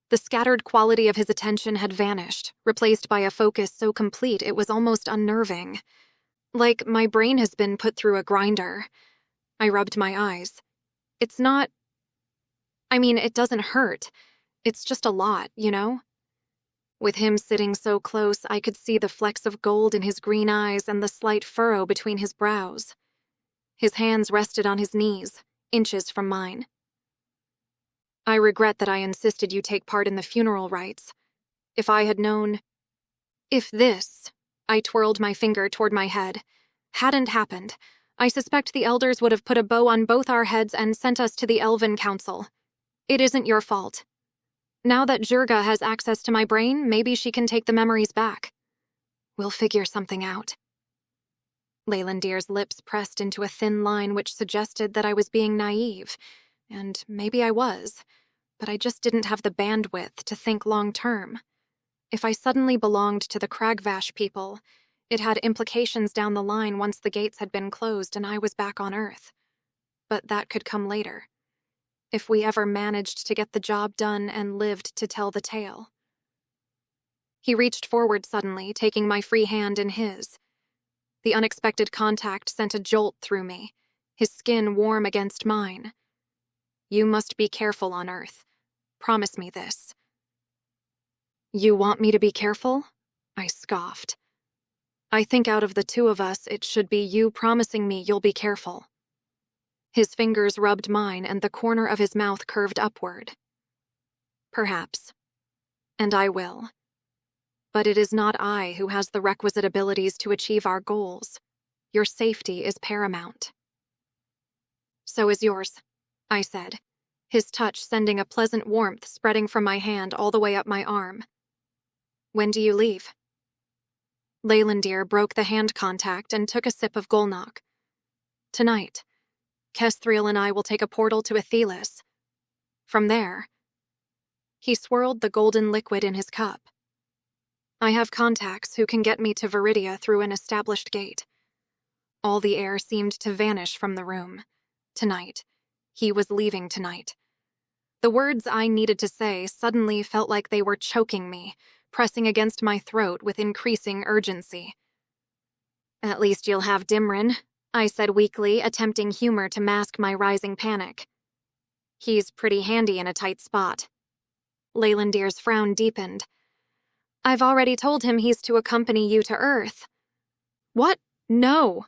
The scattered quality of his attention had vanished, replaced by a focus so complete it was almost unnerving. Like my brain has been put through a grinder. I rubbed my eyes. It's not... it doesn't hurt. It's just a lot, you know? With him sitting so close, I could see the flecks of gold in his green eyes and the slight furrow between his brows. His hands rested on his knees, inches from mine. I regret that I insisted you take part in the funeral rites. If I had known... If this, I twirled my finger toward my head, hadn't happened, I suspect the elders would have put a bow on both our heads and sent us to the Elven Council. It isn't your fault. Now that Jurga has access to my brain, maybe she can take the memories back. We'll figure something out. Leylandir's lips pressed into a thin line which suggested that I was being naive, and maybe I was, but I just didn't have the bandwidth to think long-term. If I suddenly belonged to the Cragvash people, it had implications down the line once the gates had been closed and I was back on Earth. But that could come later, if we ever managed to get the job done and lived to tell the tale. He reached forward suddenly, taking my free hand in his. The unexpected contact sent a jolt through me, his skin warm against mine. You must be careful on Earth. Promise me this. You want me to be careful? I scoffed. I think out of the two of us, it should be you promising me you'll be careful. His fingers rubbed mine and the corner of his mouth curved upward. Perhaps. And I will. But it is not I who has the requisite abilities to achieve our goals. Your safety is paramount. So is yours, I said, his touch sending a pleasant warmth spreading from my hand all the way up my arm. When do you leave? Leylandir broke the hand contact and took a sip of Golnock. Tonight. Kestriel and I will take a portal to Athelis. From there... He swirled the golden liquid in his cup. I have contacts who can get me to Viridia through an established gate. All the air seemed to vanish from the room. Tonight. He was leaving tonight. The words I needed to say suddenly felt like they were choking me, pressing against my throat with increasing urgency. At least you'll have Dimrin, I said weakly, attempting humor to mask my rising panic. He's pretty handy in a tight spot. Leylandir's frown deepened. I've already told him he's to accompany you to Earth. What? No.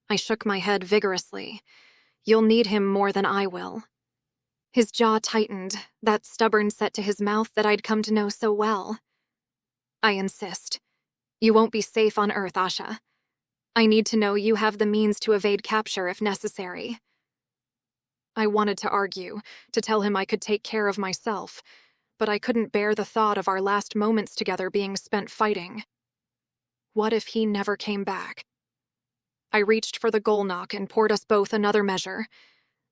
I shook my head vigorously. You'll need him more than I will. His jaw tightened, that stubborn set to his mouth that I'd come to know so well. I insist. You won't be safe on Earth, Asha. I need to know you have the means to evade capture if necessary. I wanted to argue, to tell him I could take care of myself, but I couldn't bear the thought of our last moments together being spent fighting. What if he never came back? I reached for the Golnock and poured us both another measure.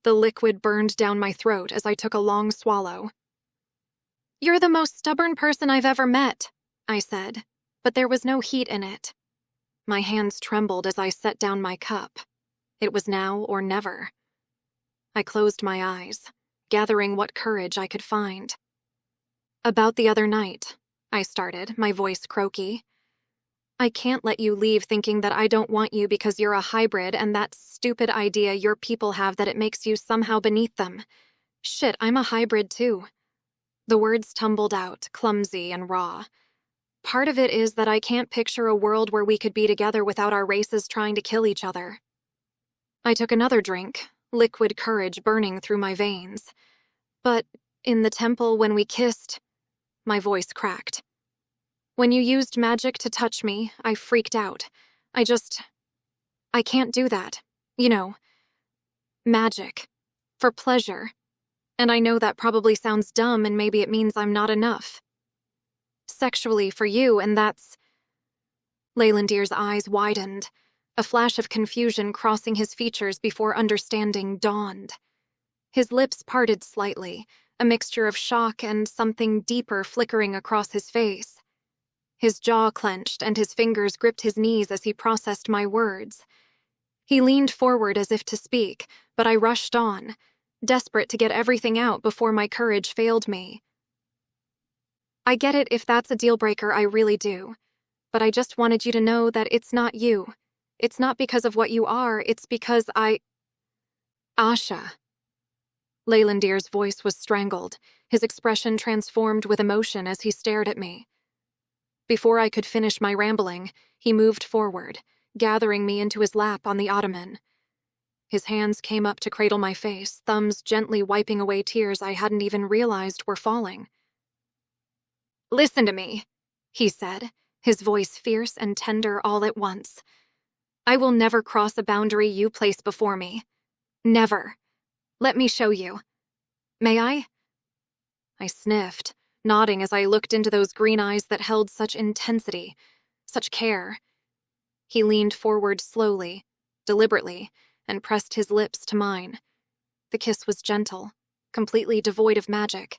The liquid burned down my throat as I took a long swallow. You're the most stubborn person I've ever met, I said, but there was no heat in it. My hands trembled as I set down my cup. It was now or never. I closed my eyes, gathering what courage I could find. About the other night, I started, my voice croaky. I can't let you leave thinking that I don't want you because you're a hybrid and that stupid idea your people have that it makes you somehow beneath them. Shit, I'm a hybrid too. The words tumbled out, clumsy and raw. Part of it is that I can't picture a world where we could be together without our races trying to kill each other. I took another drink, liquid courage burning through my veins. But In the temple when we kissed, my voice cracked. When you used magic to touch me, I freaked out. I can't do that. You know, magic. For pleasure. And I know that probably sounds dumb and maybe it means I'm not enough. Sexually for you, and that's... Leylandir's eyes widened, a flash of confusion crossing his features before understanding dawned. His lips parted slightly, a mixture of shock and something deeper flickering across his face. His jaw clenched and his fingers gripped his knees as he processed my words. He leaned forward as if to speak, but I rushed on, desperate to get everything out before my courage failed me. I get it if that's a deal-breaker, I really do. But I just wanted you to know that it's not you. It's not because of what you are, it's because Asha. Leylandir's voice was strangled, his expression transformed with emotion as he stared at me. Before I could finish my rambling, he moved forward, gathering me into his lap on the ottoman. His hands came up to cradle my face, thumbs gently wiping away tears I hadn't even realized were falling. "Listen to me," he said, his voice fierce and tender all at once. "I will never cross a boundary you place before me. Never. Let me show you. May I?" I sniffed, nodding as I looked into those green eyes that held such intensity, such care. He leaned forward slowly, deliberately, and pressed his lips to mine. The kiss was gentle, completely devoid of magic,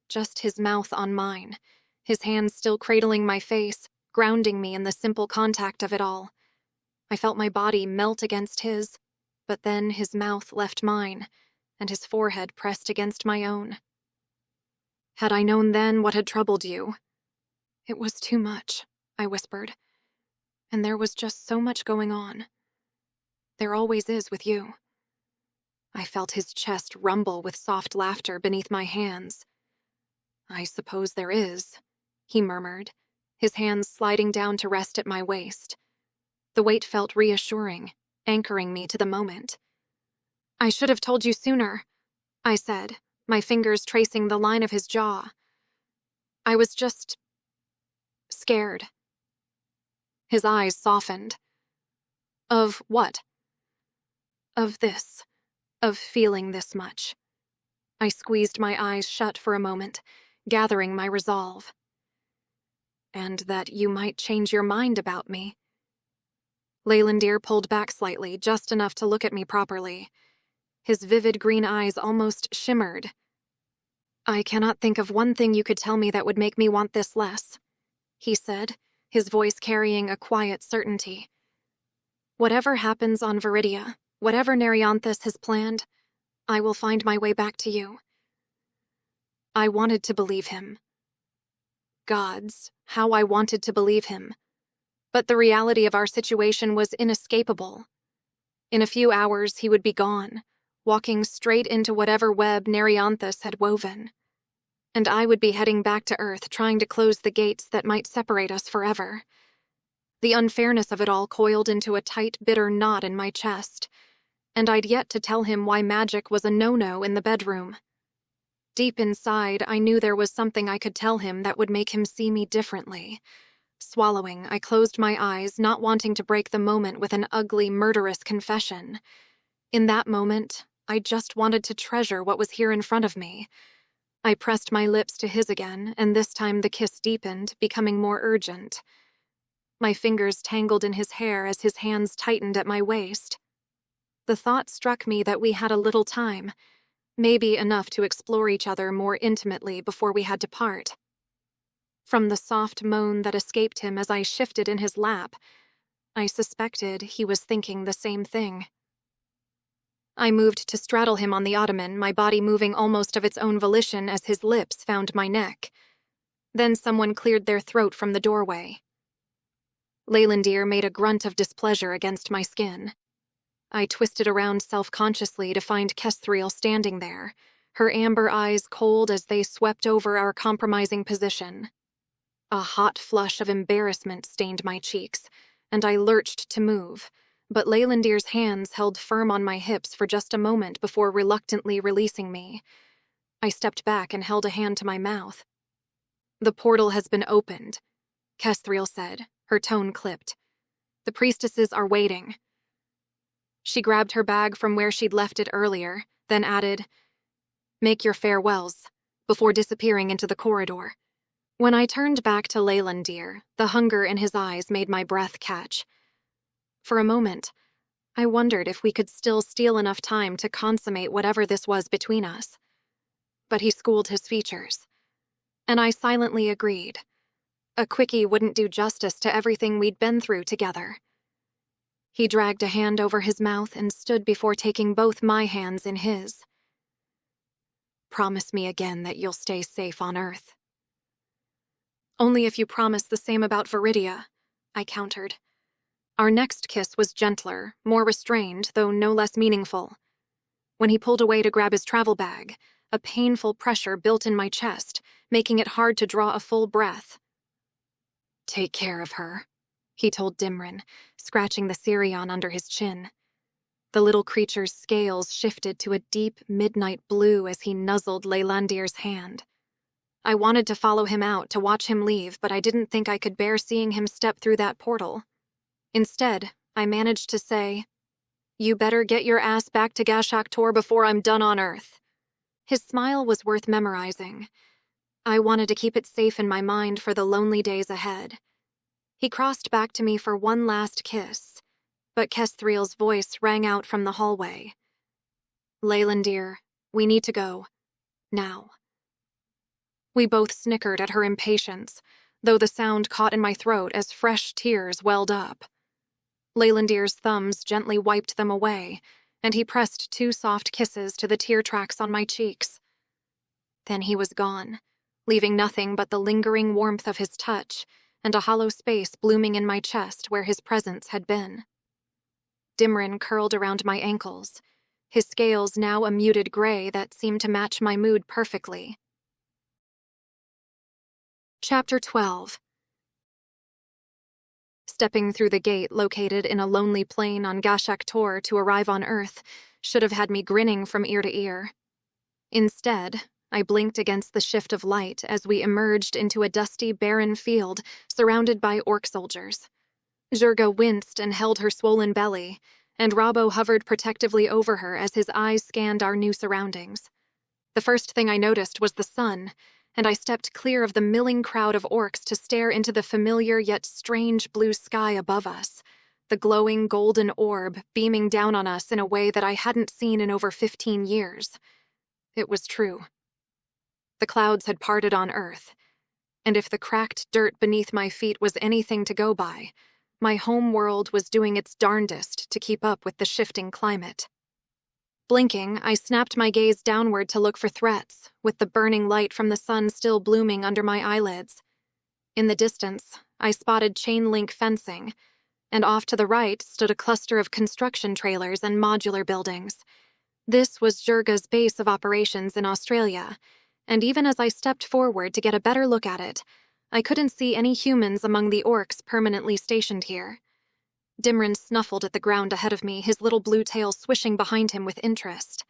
just his mouth on mine, his hands still cradling my face, grounding me in the simple contact of it all. I felt my body melt against his, but then his mouth left mine, and his forehead pressed against my own. "Had I known then what had troubled you—" "It was too much," I whispered. "And there was just so much going on. There always is with you." I felt his chest rumble with soft laughter beneath my hands. "I suppose there is," he murmured, his hands sliding down to rest at my waist. The weight felt reassuring, anchoring me to the moment. "I should have told you sooner," I said, my fingers tracing the line of his jaw. "I was just... scared." His eyes softened. "Of what?" "Of this. Of feeling this much." I squeezed my eyes shut for a moment, gathering my resolve. "And that you might change your mind about me." Leylandir pulled back slightly, just enough to look at me properly. His vivid green eyes almost shimmered. "I cannot think of one thing you could tell me that would make me want this less," he said, his voice carrying a quiet certainty. "Whatever happens on Viridia, whatever Nerianthus has planned, I will find my way back to you." I wanted to believe him. Gods, how I wanted to believe him. But the reality of our situation was inescapable. In a few hours he would be gone, walking straight into whatever web Nerianthus had woven. And I would be heading back to Earth, trying to close the gates that might separate us forever. The unfairness of it all coiled into a tight, bitter knot in my chest, and I'd yet to tell him why magic was a no-no in the bedroom. Deep inside, I knew there was something I could tell him that would make him see me differently. Swallowing, I closed my eyes, not wanting to break the moment with an ugly, murderous confession. In that moment, I just wanted to treasure what was here in front of me. I pressed my lips to his again, and this time the kiss deepened, becoming more urgent. My fingers tangled in his hair as his hands tightened at my waist. The thought struck me that we had a little time, maybe enough to explore each other more intimately before we had to part. From the soft moan that escaped him as I shifted in his lap, I suspected he was thinking the same thing. I moved to straddle him on the ottoman, my body moving almost of its own volition as his lips found my neck. Then someone cleared their throat from the doorway. Leylandir made a grunt of displeasure against my skin. I twisted around self-consciously to find Kesthreel standing there, her amber eyes cold as they swept over our compromising position. A hot flush of embarrassment stained my cheeks, and I lurched to move, but Leylandir's hands held firm on my hips for just a moment before reluctantly releasing me. I stepped back and held a hand to my mouth. "The portal has been opened," Kesthril said, her tone clipped. "The priestesses are waiting." She grabbed her bag from where she'd left it earlier, then added, "Make your farewells," before disappearing into the corridor. When I turned back to Leylandir, the hunger in his eyes made my breath catch. For a moment, I wondered if we could still steal enough time to consummate whatever this was between us. But he schooled his features, and I silently agreed. A quickie wouldn't do justice to everything we'd been through together. He dragged a hand over his mouth and stood before taking both my hands in his. "Promise me again that you'll stay safe on Earth." "Only if you promise the same about Viridia," I countered. Our next kiss was gentler, more restrained, though no less meaningful. When he pulled away to grab his travel bag, a painful pressure built in my chest, making it hard to draw a full breath. "Take care of her," he told Dimrin, scratching the Sirion under his chin. The little creature's scales shifted to a deep midnight blue as he nuzzled Leylandir's hand. I wanted to follow him out, to watch him leave, but I didn't think I could bear seeing him step through that portal. Instead, I managed to say, "You better get your ass back to Gashak-Tor before I'm done on Earth." His smile was worth memorizing. I wanted to keep it safe in my mind for the lonely days ahead. He crossed back to me for one last kiss, but Kesthryl's voice rang out from the hallway. "Leylandir, we need to go. Now." We both snickered at her impatience, though the sound caught in my throat as fresh tears welled up. Leylandir's thumbs gently wiped them away, and he pressed 2 soft kisses to the tear tracks on my cheeks. Then he was gone, leaving nothing but the lingering warmth of his touch and a hollow space blooming in my chest where his presence had been. Dimrin curled around my ankles, his scales now a muted gray that seemed to match my mood perfectly. Chapter 12. Stepping through the gate located in a lonely plain on Gashak-Tor to arrive on Earth should have had me grinning from ear to ear. Instead, I blinked against the shift of light as we emerged into a dusty, barren field surrounded by orc soldiers. Jurga winced and held her swollen belly, and Robbo hovered protectively over her as his eyes scanned our new surroundings. The first thing I noticed was the sun, and I stepped clear of the milling crowd of orcs to stare into the familiar yet strange blue sky above us, the glowing golden orb beaming down on us in a way that I hadn't seen in over 15 years. It was true. The clouds had parted on Earth, and if the cracked dirt beneath my feet was anything to go by, my home world was doing its darndest to keep up with the shifting climate. Blinking, I snapped my gaze downward to look for threats, with the burning light from the sun still blooming under my eyelids. In the distance, I spotted chain-link fencing, and off to the right stood a cluster of construction trailers and modular buildings. This was Jurga's base of operations in Australia, and even as I stepped forward to get a better look at it, I couldn't see any humans among the orcs permanently stationed here. Dimrin snuffled at the ground ahead of me, his little blue tail swishing behind him with interest.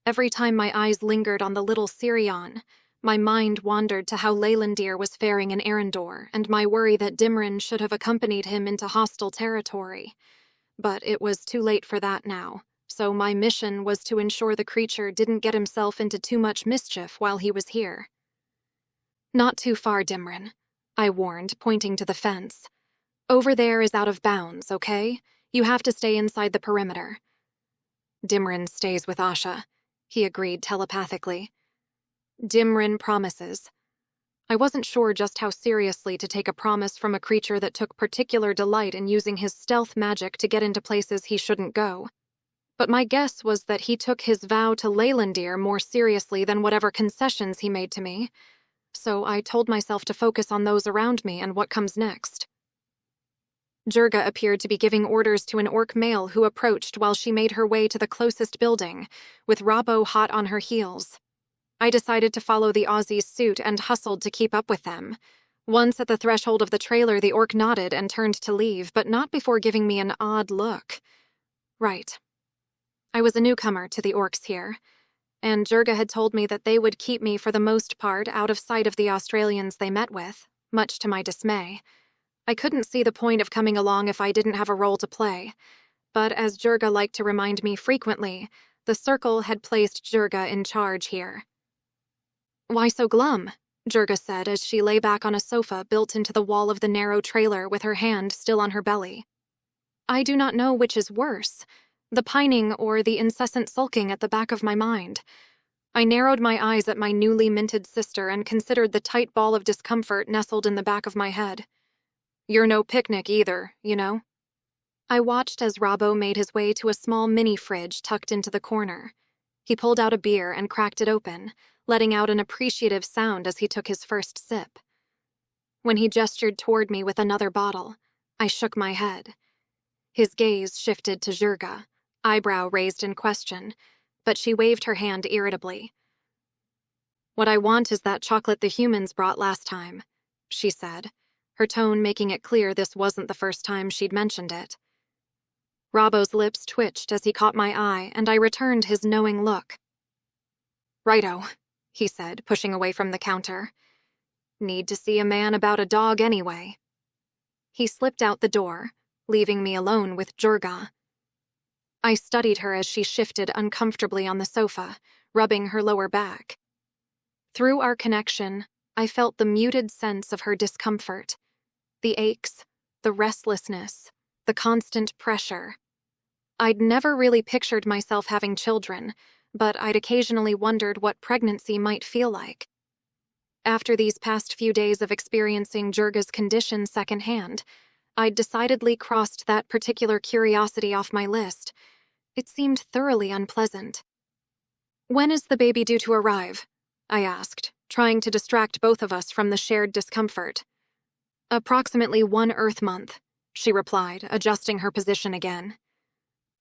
Every time my eyes lingered on the little Sirion, my mind wandered to how Leylandir was faring in Arendor and my worry that Dimrin should have accompanied him into hostile territory. But it was too late for that now, so my mission was to ensure the creature didn't get himself into too much mischief while he was here. "Not too far, Dimrin," I warned, pointing to the fence. "Over there is out of bounds, okay? You have to stay inside the perimeter." "Dimrin stays with Asha," he agreed telepathically. "Dimrin promises." I wasn't sure just how seriously to take a promise from a creature that took particular delight in using his stealth magic to get into places he shouldn't go. But my guess was that he took his vow to Leylandir more seriously than whatever concessions he made to me, so I told myself to focus on those around me and what comes next. Jurga appeared to be giving orders to an orc male who approached while she made her way to the closest building, with Robbo hot on her heels. I decided to follow the Aussie's suit and hustled to keep up with them. Once at the threshold of the trailer, the orc nodded and turned to leave, but not before giving me an odd look. Right. I was a newcomer to the orcs here, and Jurga had told me that they would keep me for the most part out of sight of the Australians they met with, much to my dismay. I couldn't see the point of coming along if I didn't have a role to play, but as Jurga liked to remind me frequently, the Circle had placed Jurga in charge here. "Why so glum?" Jurga said as she lay back on a sofa built into the wall of the narrow trailer with her hand still on her belly. "I do not know which is worse, the pining or the incessant sulking at the back of my mind." I narrowed my eyes at my newly minted sister and considered the tight ball of discomfort nestled in the back of my head. "You're no picnic either, you know." I watched as Robbo made his way to a small mini-fridge tucked into the corner. He pulled out a beer and cracked it open, letting out an appreciative sound as he took his first sip. When he gestured toward me with another bottle, I shook my head. His gaze shifted to Jurga, eyebrow raised in question, but she waved her hand irritably. "What I want is that chocolate the humans brought last time," she said, her tone making it clear this wasn't the first time she'd mentioned it. Robbo's lips twitched as he caught my eye, and I returned his knowing look. "Righto," he said, pushing away from the counter. "Need to see a man about a dog anyway." He slipped out the door, leaving me alone with Jurga. I studied her as she shifted uncomfortably on the sofa, rubbing her lower back. Through our connection, I felt the muted sense of her discomfort, the aches, the restlessness, the constant pressure. I'd never really pictured myself having children, but I'd occasionally wondered what pregnancy might feel like. After these past few days of experiencing Jurga's condition secondhand, I'd decidedly crossed that particular curiosity off my list. It seemed thoroughly unpleasant. "When is the baby due to arrive?" I asked, trying to distract both of us from the shared discomfort. "Approximately 1 Earth month," she replied, adjusting her position again.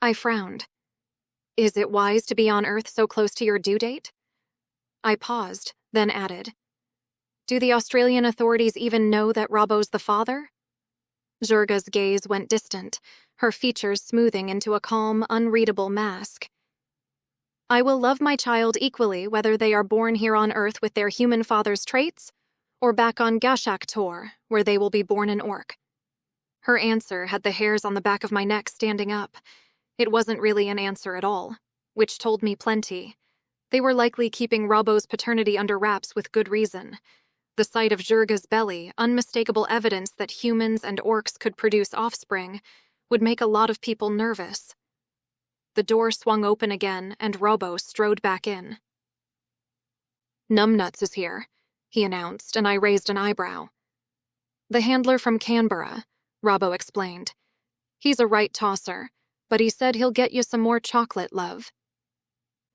I frowned. "Is it wise to be on Earth so close to your due date?" I paused, then added, "Do the Australian authorities even know that Robbo's the father?" Jurga's gaze went distant, her features smoothing into a calm, unreadable mask. "I will love my child equally whether they are born here on Earth with their human father's traits, or back on Gashak Tor, where they will be born an orc." Her answer had the hairs on the back of my neck standing up. It wasn't really an answer at all, which told me plenty. They were likely keeping Robbo's paternity under wraps with good reason. The sight of Jurga's belly, unmistakable evidence that humans and orcs could produce offspring, would make a lot of people nervous. The door swung open again, and Robbo strode back in. "Numbnuts is here," he announced, and I raised an eyebrow. "The handler from Canberra," Robbo explained. "He's a rite tosser, but he said he'll get you some more chocolate, love."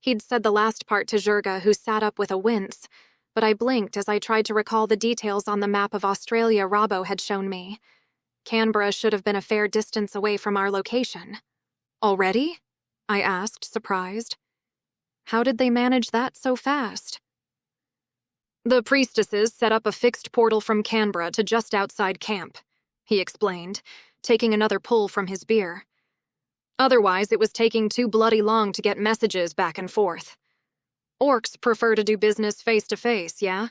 He'd said the last part to Jurga, who sat up with a wince, but I blinked as I tried to recall the details on the map of Australia Robbo had shown me. Canberra should have been a fair distance away from our location. "Already?" I asked, surprised. "How did they manage that so fast?" "The priestesses set up a fixed portal from Canberra to just outside camp," he explained, taking another pull from his beer. "Otherwise, it was taking too bloody long to get messages back and forth. Orcs prefer to do business face-to-face, yeah?"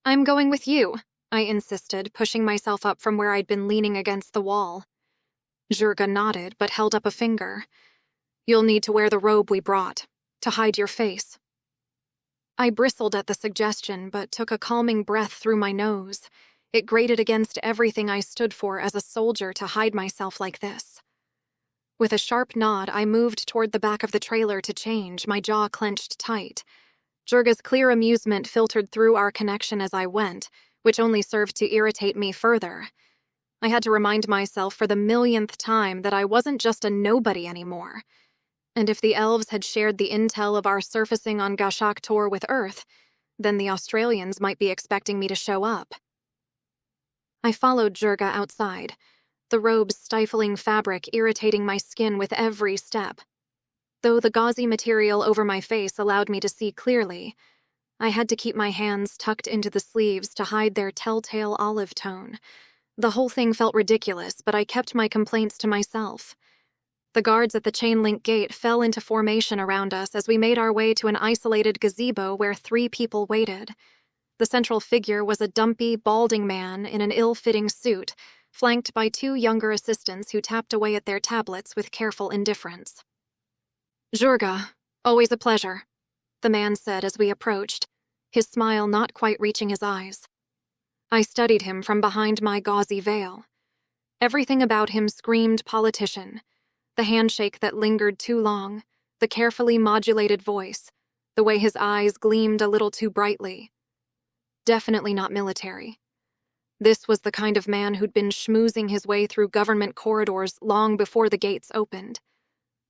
"I'm going with you," I insisted, pushing myself up from where I'd been leaning against the wall. Jurga nodded, but held up a finger. "You'll need to wear the robe we brought, to hide your face." I bristled at the suggestion, but took a calming breath through my nose. It grated against everything I stood for as a soldier to hide myself like this. With a sharp nod, I moved toward the back of the trailer to change, my jaw clenched tight. Jurga's clear amusement filtered through our connection as I went, which only served to irritate me further. I had to remind myself for the millionth time that I wasn't just a nobody anymore. And if the elves had shared the intel of our surfacing on Gashak Tor with Earth, then the Australians might be expecting me to show up. I followed Jurga outside, the robe's stifling fabric irritating my skin with every step. Though the gauzy material over my face allowed me to see clearly, I had to keep my hands tucked into the sleeves to hide their telltale olive tone. The whole thing felt ridiculous, but I kept my complaints to myself. The guards at the chain-link gate fell into formation around us as we made our way to an isolated gazebo where 3 people waited. The central figure was a dumpy, balding man in an ill-fitting suit, flanked by 2 younger assistants who tapped away at their tablets with careful indifference. "Jurga, always a pleasure," the man said as we approached, his smile not quite reaching his eyes. I studied him from behind my gauzy veil. Everything about him screamed politician. The handshake that lingered too long, the carefully modulated voice, the way his eyes gleamed a little too brightly. Definitely not military. This was the kind of man who'd been schmoozing his way through government corridors long before the gates opened.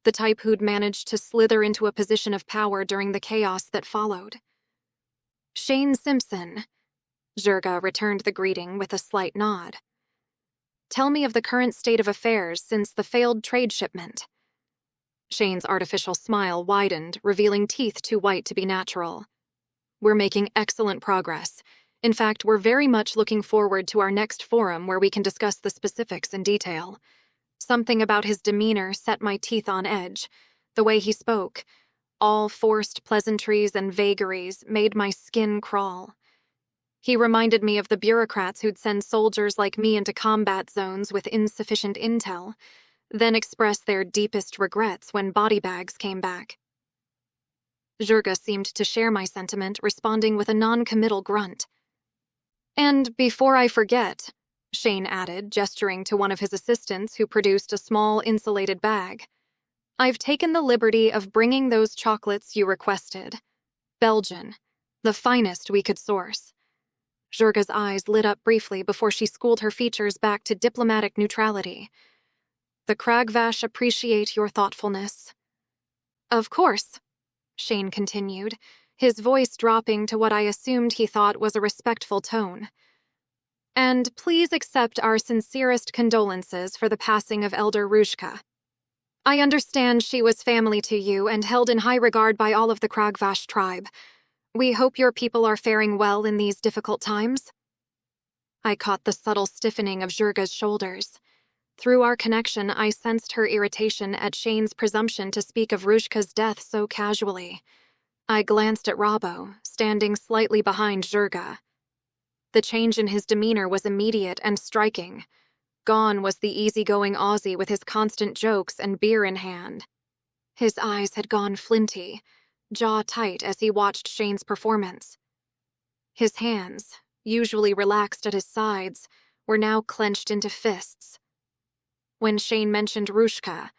The type who'd managed to slither into a position of power during the chaos that followed. "Shane Simpson," Jurga returned the greeting with a slight nod. "Tell me of the current state of affairs since the failed trade shipment." Shane's artificial smile widened, revealing teeth too white to be natural. "We're making excellent progress. In fact, we're very much looking forward to our next forum where we can discuss the specifics in detail." Something about his demeanor set my teeth on edge. The way he spoke, all forced pleasantries and vagaries, made my skin crawl. He reminded me of the bureaucrats who'd send soldiers like me into combat zones with insufficient intel, then express their deepest regrets when body bags came back. Jurga seemed to share my sentiment, responding with a non-committal grunt. "And before I forget," Shane added, gesturing to one of his assistants who produced a small insulated bag, "I've taken the liberty of bringing those chocolates you requested. Belgian, the finest we could source." Jurga's eyes lit up briefly before she schooled her features back to diplomatic neutrality. "The Kragvash appreciate your thoughtfulness." "Of course," Shane continued, his voice dropping to what I assumed he thought was a respectful tone. "And please accept our sincerest condolences for the passing of Elder Rushka. I understand she was family to you and held in high regard by all of the Kragvash tribe. We hope your people are faring well in these difficult times." I caught the subtle stiffening of Jurga's shoulders. Through our connection, I sensed her irritation at Shane's presumption to speak of Rushka's death so casually. I glanced at Robbo, standing slightly behind Jurga. The change in his demeanor was immediate and striking. Gone was the easygoing Aussie with his constant jokes and beer in hand. His eyes had gone flinty, jaw tight as he watched Shane's performance. His hands, usually relaxed at his sides, were now clenched into fists. When Shane mentioned Rushka,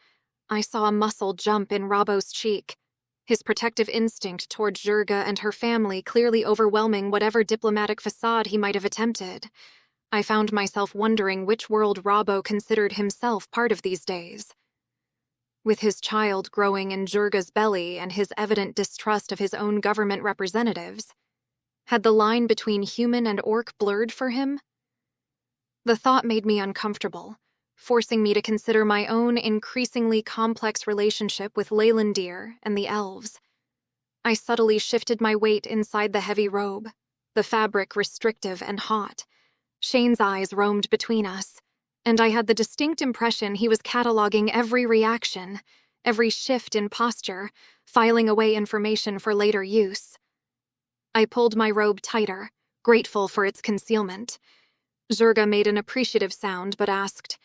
I saw a muscle jump in Robbo's cheek, his protective instinct toward Jurga and her family clearly overwhelming whatever diplomatic facade he might have attempted. I found myself wondering which world Robbo considered himself part of these days. With his child growing in Jurga's belly and his evident distrust of his own government representatives, had the line between human and orc blurred for him? The thought made me uncomfortable, forcing me to consider my own increasingly complex relationship with Leylandir and the elves. I subtly shifted my weight inside the heavy robe, the fabric restrictive and hot. Shane's eyes roamed between us, and I had the distinct impression he was cataloging every reaction, every shift in posture, filing away information for later use. I pulled my robe tighter, grateful for its concealment. Jurga made an appreciative sound but asked,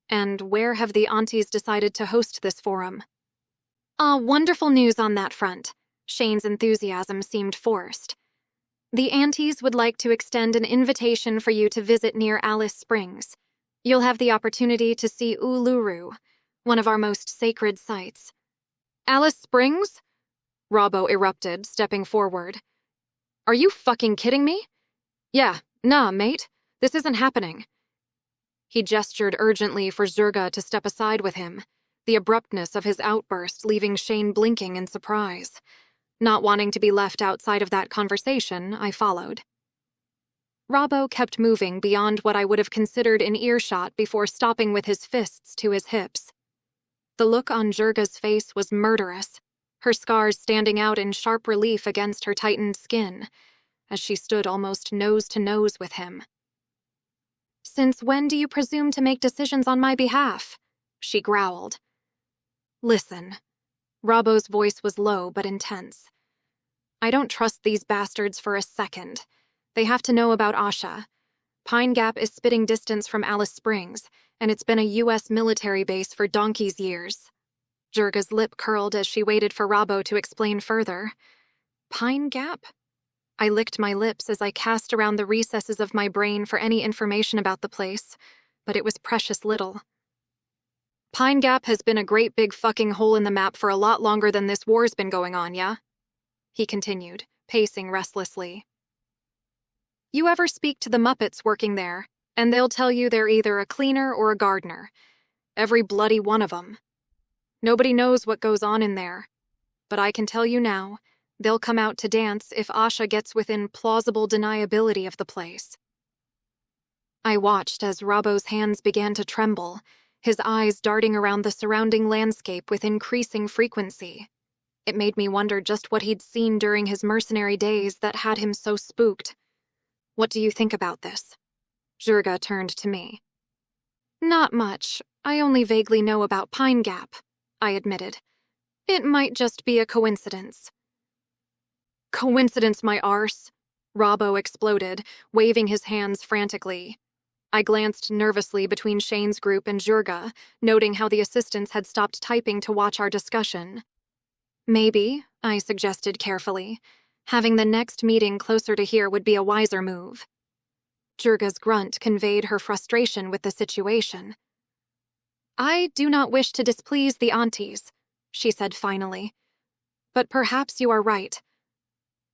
"And where have the aunties decided to host this forum?" Wonderful news on that front." Shane's enthusiasm seemed forced. "The aunties would like to extend an invitation for you to visit near Alice Springs. You'll have the opportunity to see Uluru, one of our most sacred sites." "Alice Springs?" Robbo erupted, stepping forward. "Are you fucking kidding me?" "Yeah, nah, mate. This isn't happening." He gestured urgently for Jurga to step aside with him, the abruptness of his outburst leaving Shane blinking in surprise. Not wanting to be left outside of that conversation, I followed. Robbo kept moving beyond what I would have considered an earshot before stopping with his fists to his hips. The look on Jurga's face was murderous, her scars standing out in sharp relief against her tightened skin, as she stood almost nose to nose with him. "Since when do you presume to make decisions on my behalf?" she growled. Listen. Robbo's voice was low but intense. I don't trust these bastards for a second. They have to know about Asha. Pine Gap is spitting distance from Alice Springs, and it's been a U.S. military base for donkey's years. Jurga's lip curled as she waited for Robbo to explain further. Pine Gap? I licked my lips as I cast around the recesses of my brain for any information about the place, but it was precious little. Pine Gap has been a great big fucking hole in the map for a lot longer than this war's been going on, yeah? He continued, pacing restlessly. You ever speak to the Muppets working there, and they'll tell you they're either a cleaner or a gardener. Every bloody one of them. Nobody knows what goes on in there. But I can tell you now, they'll come out to dance if Asha gets within plausible deniability of the place. I watched as Robbo's hands began to tremble, his eyes darting around the surrounding landscape with increasing frequency. It made me wonder just what he'd seen during his mercenary days that had him so spooked. What do you think about this? Jurga turned to me. Not much. I only vaguely know about Pine Gap, I admitted. It might just be a coincidence. Coincidence, my arse! Robbo exploded, waving his hands frantically. I glanced nervously between Shane's group and Jurga, noting how the assistants had stopped typing to watch our discussion. Maybe, I suggested carefully, having the next meeting closer to here would be a wiser move. Jurga's grunt conveyed her frustration with the situation. I do not wish to displease the aunties, she said finally. But perhaps you are right.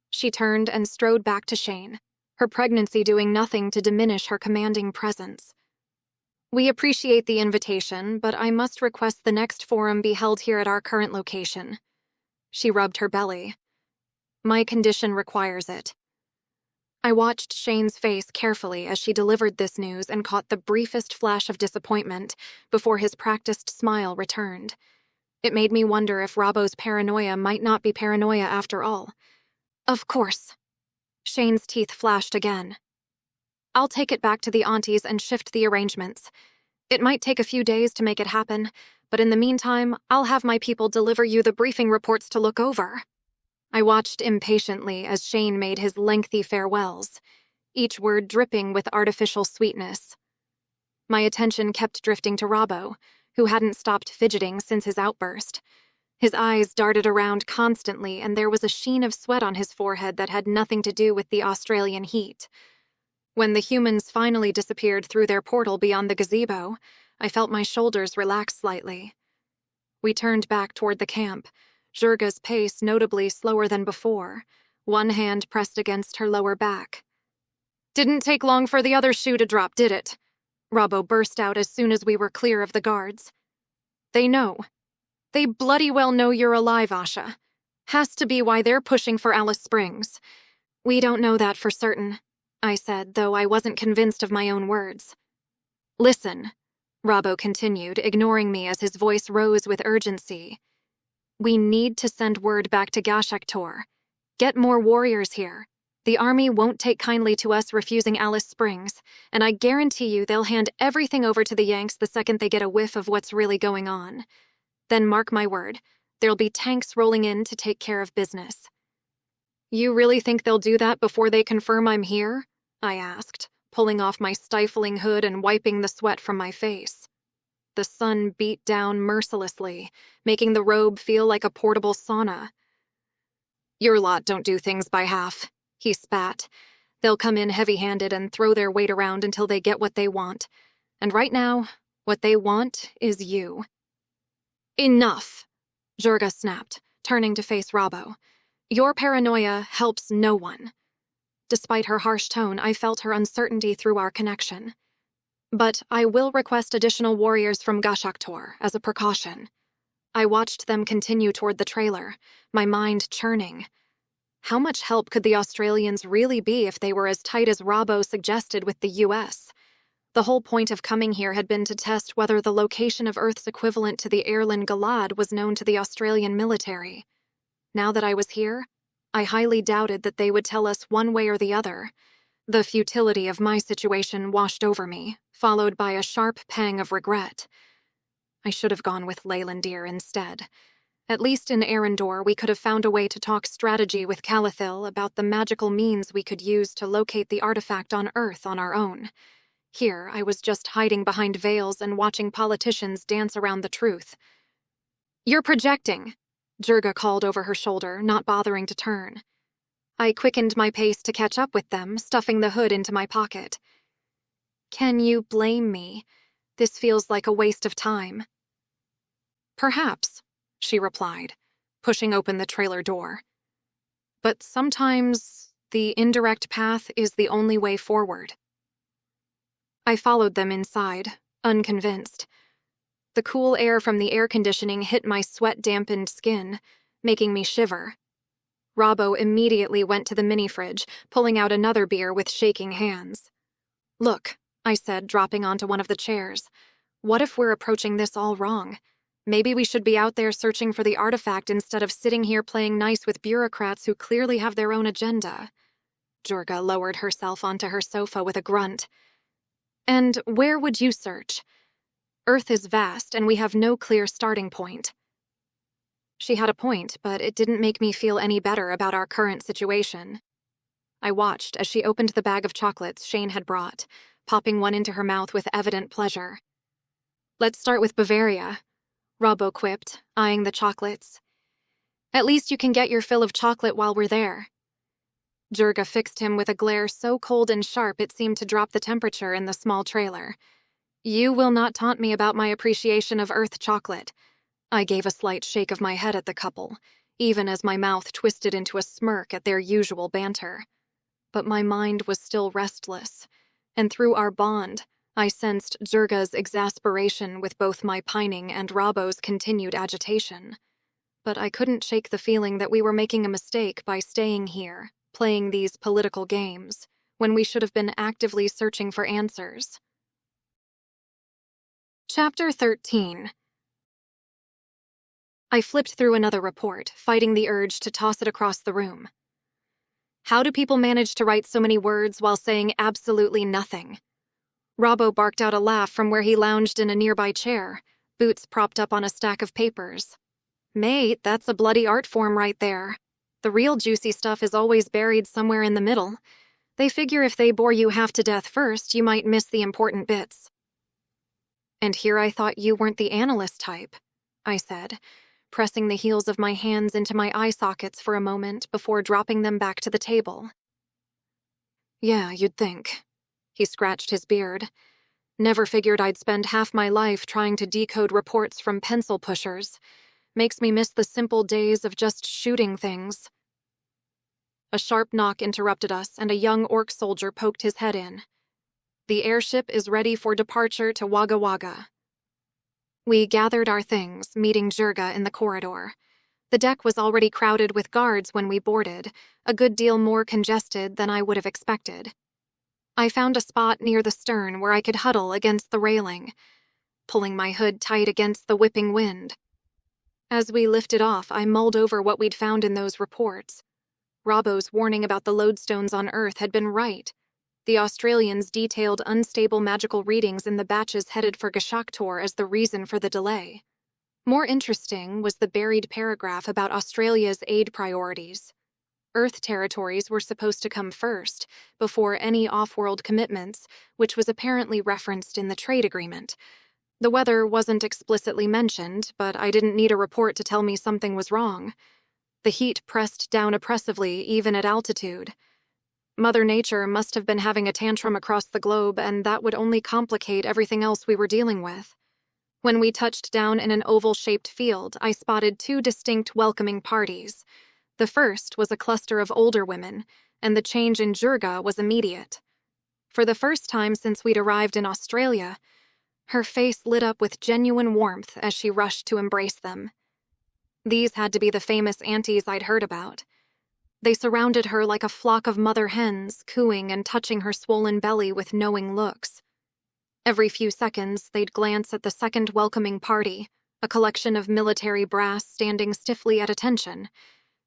She turned and strode back to Shane, her pregnancy doing nothing to diminish her commanding presence. We appreciate the invitation, but I must request the next forum be held here at our current location. She rubbed her belly. My condition requires it. I watched Shane's face carefully as she delivered this news and caught the briefest flash of disappointment before his practiced smile returned. It made me wonder if Robbo's paranoia might not be paranoia after all. Of course. Shane's teeth flashed again. I'll take it back to the aunties and shift the arrangements. It might take a few days to make it happen, but in the meantime, I'll have my people deliver you the briefing reports to look over. I watched impatiently as Shane made his lengthy farewells, each word dripping with artificial sweetness. My attention kept drifting to Robbo, who hadn't stopped fidgeting since his outburst. His eyes darted around constantly, and there was a sheen of sweat on his forehead that had nothing to do with the Australian heat. When the humans finally disappeared through their portal beyond the gazebo, I felt my shoulders relax slightly. We turned back toward the camp, Jurga's pace notably slower than before, one hand pressed against her lower back. Didn't take long for the other shoe to drop, did it? Robbo burst out as soon as we were clear of the guards. They know. They bloody well know you're alive, Asha. Has to be why they're pushing for Alice Springs. We don't know that for certain, I said, though I wasn't convinced of my own words. Listen, Robbo continued, ignoring me as his voice rose with urgency. We need to send word back to Gashaktor. Get more warriors here. The army won't take kindly to us refusing Alice Springs, and I guarantee you they'll hand everything over to the Yanks the second they get a whiff of what's really going on. Then mark my word, there'll be tanks rolling in to take care of business. You really think they'll do that before they confirm I'm here? I asked, pulling off my stifling hood and wiping the sweat from my face. The sun beat down mercilessly, making the robe feel like a portable sauna. Your lot don't do things by half, he spat. They'll come in heavy-handed and throw their weight around until they get what they want. And right now, what they want is you. Enough, Jurga snapped, turning to face Robbo. Your paranoia helps no one. Despite her harsh tone, I felt her uncertainty through our connection. But I will request additional warriors from Gashaktor as a precaution. I watched them continue toward the trailer, my mind churning. How much help could the Australians really be if they were as tight as Robbo suggested with the U.S.? The whole point of coming here had been to test whether the location of Earth's equivalent to the Airland Galad was known to the Australian military. Now that I was here, I highly doubted that they would tell us one way or the other. The futility of my situation washed over me, followed by a sharp pang of regret. I should have gone with Leylandir instead. At least in Arendor, we could have found a way to talk strategy with Calathil about the magical means we could use to locate the artifact on Earth on our own. Here, I was just hiding behind veils and watching politicians dance around the truth. "You're projecting," Jurga called over her shoulder, not bothering to turn. I quickened my pace to catch up with them, stuffing the hood into my pocket. "Can you blame me? This feels like a waste of time." "Perhaps," she replied, pushing open the trailer door. "But sometimes the indirect path is the only way forward." I followed them inside, unconvinced. The cool air from the air conditioning hit my sweat-dampened skin, making me shiver. Robbo immediately went to the mini-fridge, pulling out another beer with shaking hands. "Look," I said, dropping onto one of the chairs. "What if we're approaching this all wrong? Maybe we should be out there searching for the artifact instead of sitting here playing nice with bureaucrats who clearly have their own agenda." Jurga lowered herself onto her sofa with a grunt. "And where would you search? Earth is vast, and we have no clear starting point." She had a point, but it didn't make me feel any better about our current situation. I watched as she opened the bag of chocolates Shane had brought, popping one into her mouth with evident pleasure. "Let's start with Bavaria," Robbo quipped, eyeing the chocolates. "At least you can get your fill of chocolate while we're there." Jurga fixed him with a glare so cold and sharp it seemed to drop the temperature in the small trailer. "You will not taunt me about my appreciation of Earth chocolate." I gave a slight shake of my head at the couple, even as my mouth twisted into a smirk at their usual banter. But my mind was still restless, and through our bond, I sensed Jurga's exasperation with both my pining and Robbo's continued agitation. But I couldn't shake the feeling that we were making a mistake by staying here, playing these political games, when we should have been actively searching for answers. Chapter 13. I flipped through another report, fighting the urge to toss it across the room. How do people manage to write so many words while saying absolutely nothing? Robbo barked out a laugh from where he lounged in a nearby chair, boots propped up on a stack of papers. "Mate, that's a bloody art form right there. The real juicy stuff is always buried somewhere in the middle. They figure if they bore you half to death first, you might miss the important bits." "And here I thought you weren't the analyst type," I said, pressing the heels of my hands into my eye sockets for a moment before dropping them back to the table. "Yeah, you'd think." He scratched his beard. "Never figured I'd spend half my life trying to decode reports from pencil pushers. Makes me miss the simple days of just shooting things." A sharp knock interrupted us, and a young orc soldier poked his head in. "The airship is ready for departure to Wagga Wagga." We gathered our things, meeting Jurga in the corridor. The deck was already crowded with guards when we boarded, a good deal more congested than I would have expected. I found a spot near the stern where I could huddle against the railing, pulling my hood tight against the whipping wind. As we lifted off, I mulled over what we'd found in those reports. Robbo's warning about the lodestones on Earth had been right. The Australians detailed unstable magical readings in the batches headed for Gashaktor as the reason for the delay. More interesting was the buried paragraph about Australia's aid priorities. Earth territories were supposed to come first, before any off-world commitments, which was apparently referenced in the trade agreement. The weather wasn't explicitly mentioned, but I didn't need a report to tell me something was wrong. The heat pressed down oppressively, even at altitude. Mother Nature must have been having a tantrum across the globe, and that would only complicate everything else we were dealing with. When we touched down in an oval-shaped field, I spotted two distinct welcoming parties. The first was a cluster of older women, and the change in Jurga was immediate. For the first time since we'd arrived in Australia, her face lit up with genuine warmth as she rushed to embrace them. These had to be the famous aunties I'd heard about. They surrounded her like a flock of mother hens, cooing and touching her swollen belly with knowing looks. Every few seconds, they'd glance at the second welcoming party, a collection of military brass standing stiffly at attention,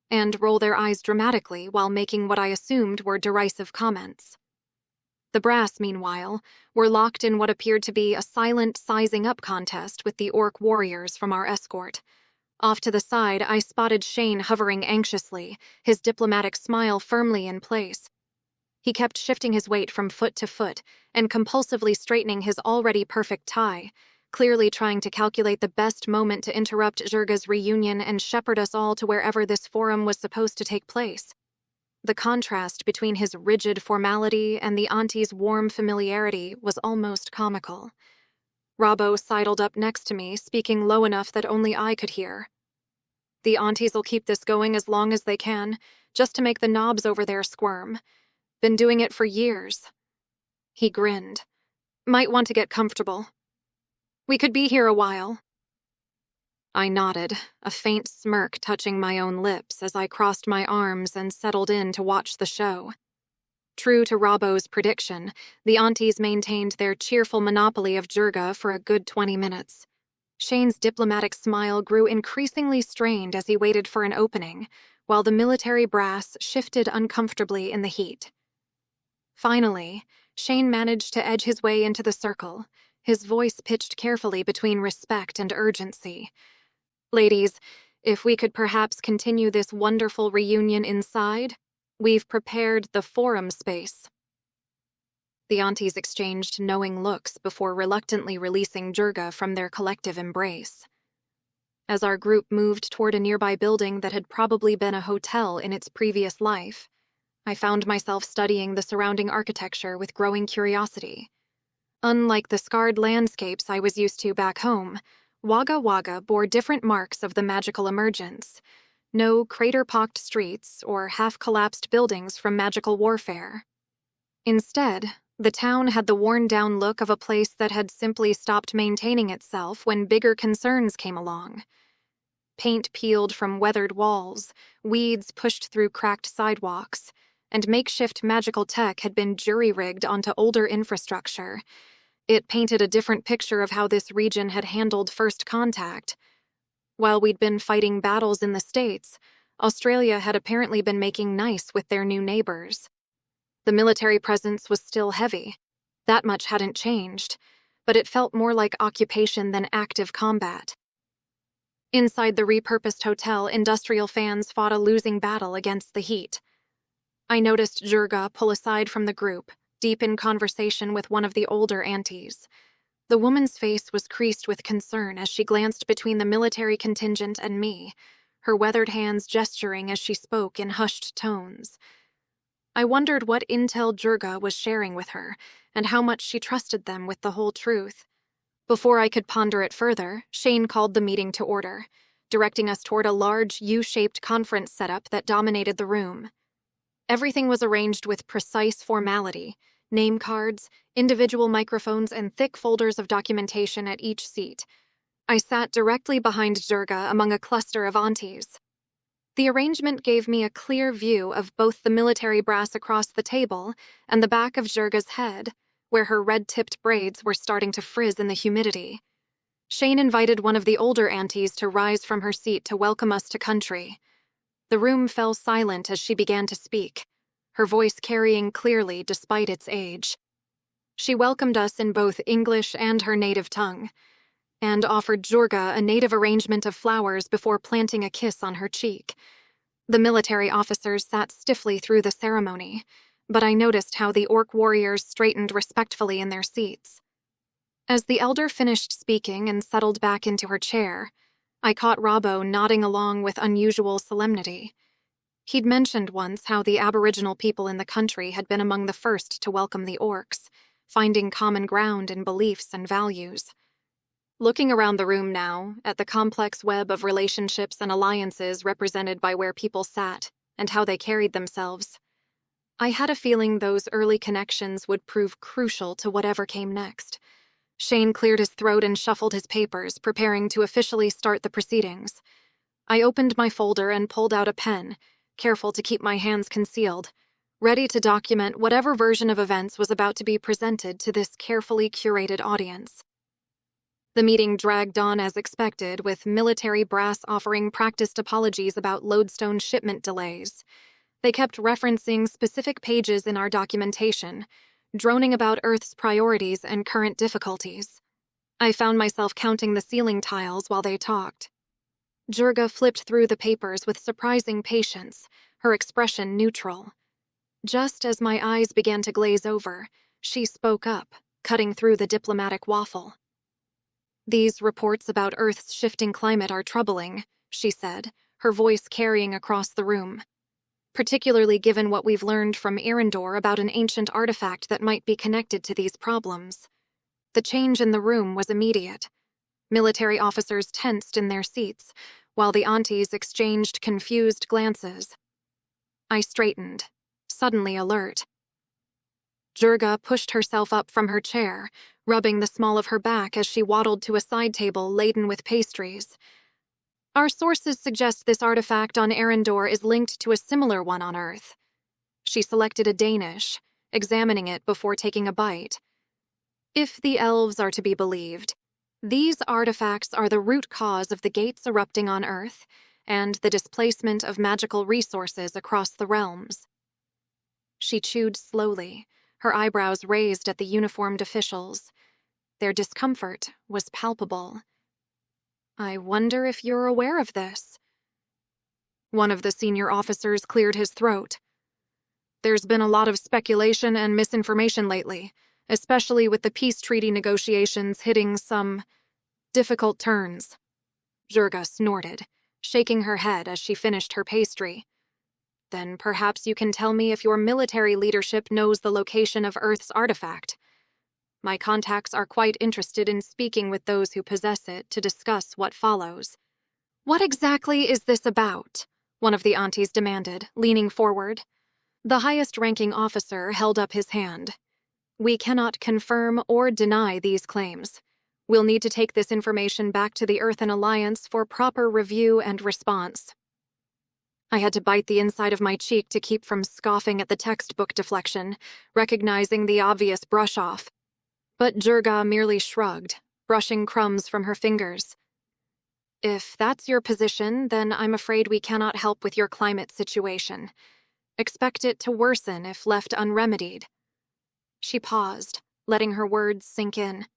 and roll their eyes dramatically while making what I assumed were derisive comments. The brass, meanwhile, were locked in what appeared to be a silent sizing-up contest with the orc warriors from our escort. Off to the side, I spotted Shane hovering anxiously, his diplomatic smile firmly in place. He kept shifting his weight from foot to foot and compulsively straightening his already perfect tie, clearly trying to calculate the best moment to interrupt Jurga's reunion and shepherd us all to wherever this forum was supposed to take place. The contrast between his rigid formality and the auntie's warm familiarity was almost comical. Robbo sidled up next to me, speaking low enough that only I could hear. "The aunties'll keep this going as long as they can, just to make the knobs over there squirm. Been doing it for years." He grinned. "Might want to get comfortable. We could be here a while." I nodded, a faint smirk touching my own lips as I crossed my arms and settled in to watch the show. True to Robbo's prediction, the aunties maintained their cheerful monopoly of Jurga for a good 20 minutes. Shane's diplomatic smile grew increasingly strained as he waited for an opening, while the military brass shifted uncomfortably in the heat. Finally, Shane managed to edge his way into the circle, his voice pitched carefully between respect and urgency. "Ladies, if we could perhaps continue this wonderful reunion inside, we've prepared the forum space." The aunties exchanged knowing looks before reluctantly releasing Jurga from their collective embrace. As our group moved toward a nearby building that had probably been a hotel in its previous life, I found myself studying the surrounding architecture with growing curiosity. Unlike the scarred landscapes I was used to back home, Wagga Wagga bore different marks of the magical emergence. No crater-pocked streets or half-collapsed buildings from magical warfare. Instead, the town had the worn-down look of a place that had simply stopped maintaining itself when bigger concerns came along. Paint peeled from weathered walls, weeds pushed through cracked sidewalks, and makeshift magical tech had been jury-rigged onto older infrastructure. It painted a different picture of how this region had handled first contact. While we'd been fighting battles in the States, Australia had apparently been making nice with their new neighbors. The military presence was still heavy. That much hadn't changed, but it felt more like occupation than active combat. Inside the repurposed hotel, industrial fans fought a losing battle against the heat. I noticed Jurga pull aside from the group, deep in conversation with one of the older aunties. The woman's face was creased with concern as she glanced between the military contingent and me, her weathered hands gesturing as she spoke in hushed tones. I wondered what intel Jurga was sharing with her, and how much she trusted them with the whole truth. Before I could ponder it further, Shane called the meeting to order, directing us toward a large U-shaped conference setup that dominated the room. Everything was arranged with precise formality, name cards, individual microphones, and thick folders of documentation at each seat. I sat directly behind Jurga among a cluster of aunties. The arrangement gave me a clear view of both the military brass across the table and the back of Jurga's head, where her red-tipped braids were starting to frizz in the humidity. Shane invited one of the older aunties to rise from her seat to welcome us to country. The room fell silent as she began to speak, her voice carrying clearly despite its age. She welcomed us in both English and her native tongue, and offered Jurga a native arrangement of flowers before planting a kiss on her cheek. The military officers sat stiffly through the ceremony, but I noticed how the orc warriors straightened respectfully in their seats. As the elder finished speaking and settled back into her chair, I caught Robbo nodding along with unusual solemnity. He'd mentioned once how the Aboriginal people in the country had been among the first to welcome the orcs, finding common ground in beliefs and values. Looking around the room now, at the complex web of relationships and alliances represented by where people sat and how they carried themselves, I had a feeling those early connections would prove crucial to whatever came next. Shane cleared his throat and shuffled his papers, preparing to officially start the proceedings. I opened my folder and pulled out a pen, careful to keep my hands concealed, ready to document whatever version of events was about to be presented to this carefully curated audience. The meeting dragged on as expected, with military brass offering practiced apologies about lodestone shipment delays. They kept referencing specific pages in our documentation, droning about Earth's priorities and current difficulties. I found myself counting the ceiling tiles while they talked. Jurga flipped through the papers with surprising patience, her expression neutral. Just as my eyes began to glaze over, she spoke up, cutting through the diplomatic waffle. "These reports about Earth's shifting climate are troubling," she said, her voice carrying across the room. "Particularly given what we've learned from Erendor about an ancient artifact that might be connected to these problems." The change in the room was immediate. Military officers tensed in their seats, while the aunties exchanged confused glances. I straightened, suddenly alert. Jurga pushed herself up from her chair, rubbing the small of her back as she waddled to a side table laden with pastries. "Our sources suggest this artifact on Erendor is linked to a similar one on Earth." She selected a Danish, examining it before taking a bite. "If the elves are to be believed, these artifacts are the root cause of the gates erupting on Earth and the displacement of magical resources across the realms." She chewed slowly, her eyebrows raised at the uniformed officials. Their discomfort was palpable. "I wonder if you're aware of this." One of the senior officers cleared his throat. "There's been a lot of speculation and misinformation lately, especially with the peace treaty negotiations hitting some difficult turns." Jurga snorted, shaking her head as she finished her pastry. "Then perhaps you can tell me if your military leadership knows the location of Earth's artifact. My contacts are quite interested in speaking with those who possess it to discuss what follows." "What exactly is this about?" one of the aunties demanded, leaning forward. The highest-ranking officer held up his hand. "We cannot confirm or deny these claims. We'll need to take this information back to the Earthen Alliance for proper review and response." I had to bite the inside of my cheek to keep from scoffing at the textbook deflection, recognizing the obvious brush-off. But Jurga merely shrugged, brushing crumbs from her fingers. "If that's your position, then I'm afraid we cannot help with your climate situation. Expect it to worsen if left unremedied." She paused, letting her words sink in.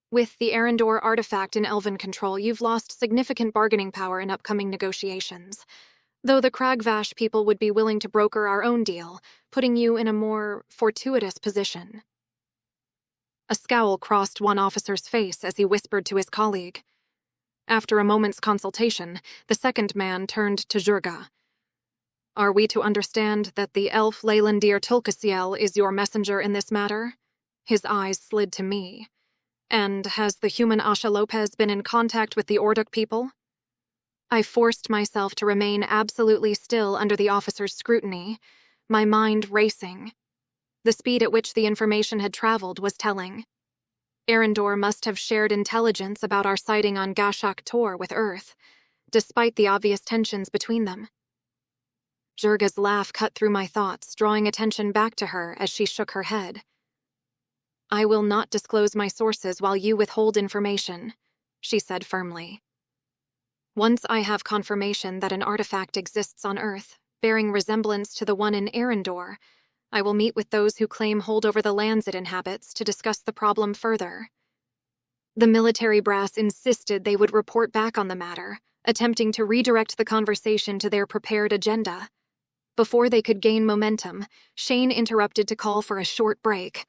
"With the Erendor artifact in Elven control, you've lost significant bargaining power in upcoming negotiations. Though the Kragvash people would be willing to broker our own deal, putting you in a more fortuitous position." A scowl crossed one officer's face as he whispered to his colleague. After a moment's consultation, the second man turned to Jurga. "Are we to understand that the elf Leylandir Tulkasiel is your messenger in this matter?" His eyes slid to me. "And has the human Asha Lopez been in contact with the Orduk people?" I forced myself to remain absolutely still under the officer's scrutiny, my mind racing. The speed at which the information had traveled was telling. Erendor must have shared intelligence about our sighting on Gashak Tor with Earth, despite the obvious tensions between them. Jurga's laugh cut through my thoughts, drawing attention back to her as she shook her head. "I will not disclose my sources while you withhold information," she said firmly. "Once I have confirmation that an artifact exists on Earth, bearing resemblance to the one in Erendor, I will meet with those who claim hold over the lands it inhabits to discuss the problem further." The military brass insisted they would report back on the matter, attempting to redirect the conversation to their prepared agenda. Before they could gain momentum, Shane interrupted to call for a short break.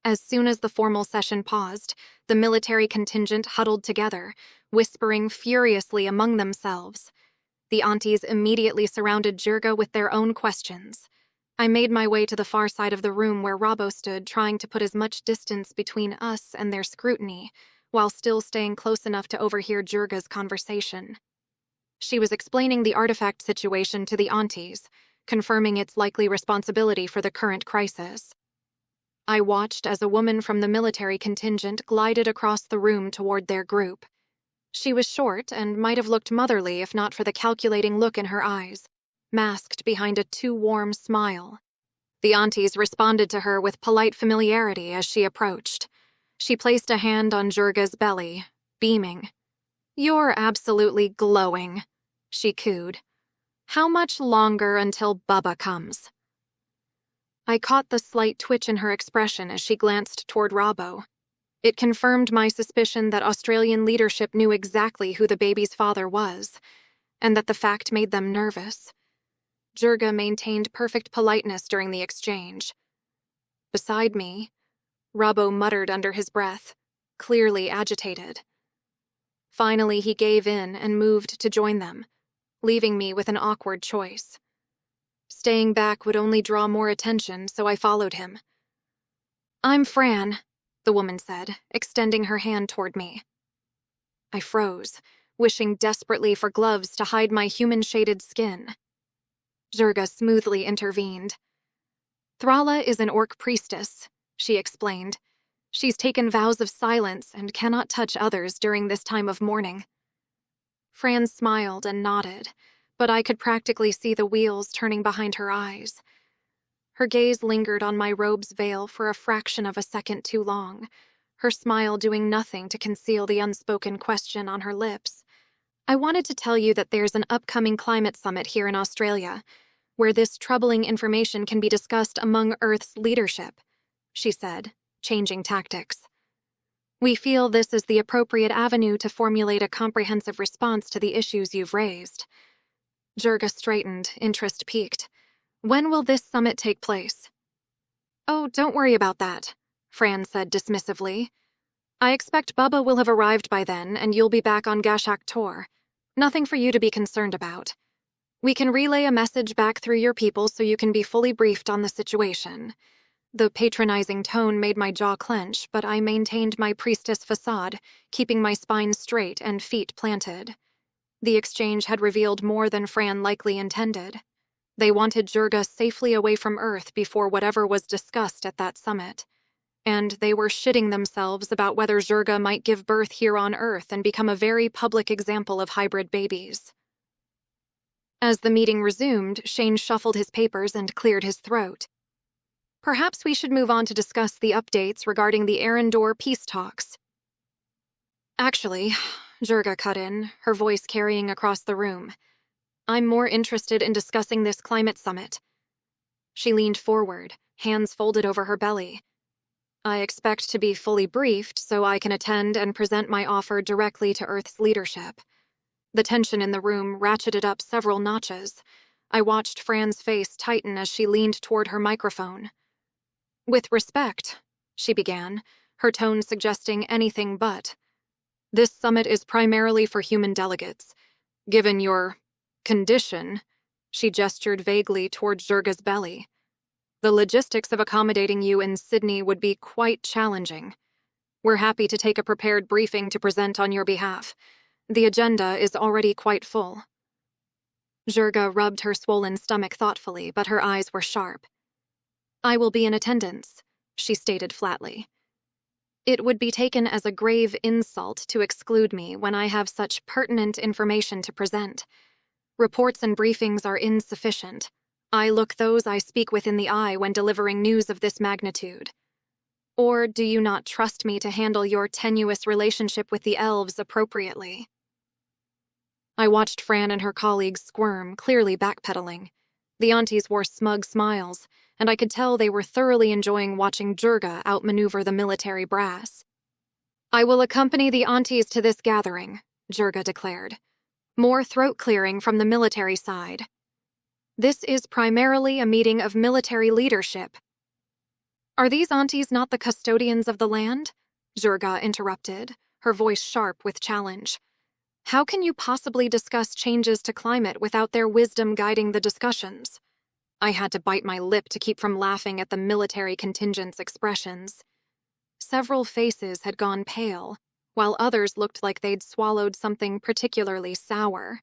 As soon as the formal session paused, the military contingent huddled together, whispering furiously among themselves. The aunties immediately surrounded Jurga with their own questions. I made my way to the far side of the room where Robbo stood, trying to put as much distance between us and their scrutiny, while still staying close enough to overhear Jurga's conversation. She was explaining the artifact situation to the aunties, confirming its likely responsibility for the current crisis. I watched as a woman from the military contingent glided across the room toward their group. She was short and might have looked motherly if not for the calculating look in her eyes, masked behind a too-warm smile. The aunties responded to her with polite familiarity as she approached. She placed a hand on Jurga's belly, beaming. "You're absolutely glowing," she cooed. "How much longer until Bubba comes?" I caught the slight twitch in her expression as she glanced toward Robbo. It confirmed my suspicion that Australian leadership knew exactly who the baby's father was, and that the fact made them nervous. Jurga maintained perfect politeness during the exchange. Beside me, Robbo muttered under his breath, clearly agitated. Finally, he gave in and moved to join them, leaving me with an awkward choice. Staying back would only draw more attention, so I followed him. "I'm Fran," the woman said, extending her hand toward me. I froze, wishing desperately for gloves to hide my human-shaded skin. Jurga smoothly intervened. "Thrala is an orc priestess," she explained. "She's taken vows of silence and cannot touch others during this time of mourning." Fran smiled and nodded, but I could practically see the wheels turning behind her eyes. Her gaze lingered on my robe's veil for a fraction of a second too long, her smile doing nothing to conceal the unspoken question on her lips. "I wanted to tell you that there's an upcoming climate summit here in Australia, where this troubling information can be discussed among Earth's leadership," she said, changing tactics. "We feel this is the appropriate avenue to formulate a comprehensive response to the issues you've raised." Jurga straightened, interest piqued. "When will this summit take place?" "Oh, don't worry about that," Fran said dismissively. "I expect Bubba will have arrived by then, and you'll be back on Gashak Tor. Nothing for you to be concerned about. We can relay a message back through your people so you can be fully briefed on the situation." The patronizing tone made my jaw clench, but I maintained my priestess facade, keeping my spine straight and feet planted. The exchange had revealed more than Fran likely intended. They wanted Jurga safely away from Earth before whatever was discussed at that summit. And they were shitting themselves about whether Jurga might give birth here on Earth and become a very public example of hybrid babies. As the meeting resumed, Shane shuffled his papers and cleared his throat. "Perhaps we should move on to discuss the updates regarding the Arendor peace talks." "Actually," Jurga cut in, her voice carrying across the room, "I'm more interested in discussing this climate summit." She leaned forward, hands folded over her belly. "I expect to be fully briefed so I can attend and present my offer directly to Earth's leadership." The tension in the room ratcheted up several notches. I watched Fran's face tighten as she leaned toward her microphone. "With respect," she began, her tone suggesting anything but. "This summit is primarily for human delegates. Given your condition," she gestured vaguely toward Jurga's belly, "the logistics of accommodating you in Sydney would be quite challenging. We're happy to take a prepared briefing to present on your behalf. The agenda is already quite full." Jurga rubbed her swollen stomach thoughtfully, but her eyes were sharp. "I will be in attendance," she stated flatly. "It would be taken as a grave insult to exclude me when I have such pertinent information to present. Reports and briefings are insufficient. I look those I speak with in the eye when delivering news of this magnitude. Or do you not trust me to handle your tenuous relationship with the elves appropriately?" I watched Fran and her colleagues squirm, clearly backpedaling. The aunties wore smug smiles, and I could tell they were thoroughly enjoying watching Jurga outmaneuver the military brass. "I will accompany the aunties to this gathering," Jurga declared. "More throat-clearing from the military side. This is primarily a meeting of military leadership." "Are these aunties not the custodians of the land?" Jurga interrupted, her voice sharp with challenge. "How can you possibly discuss changes to climate without their wisdom guiding the discussions?" I had to bite my lip to keep from laughing at the military contingent's expressions. Several faces had gone pale, while others looked like they'd swallowed something particularly sour.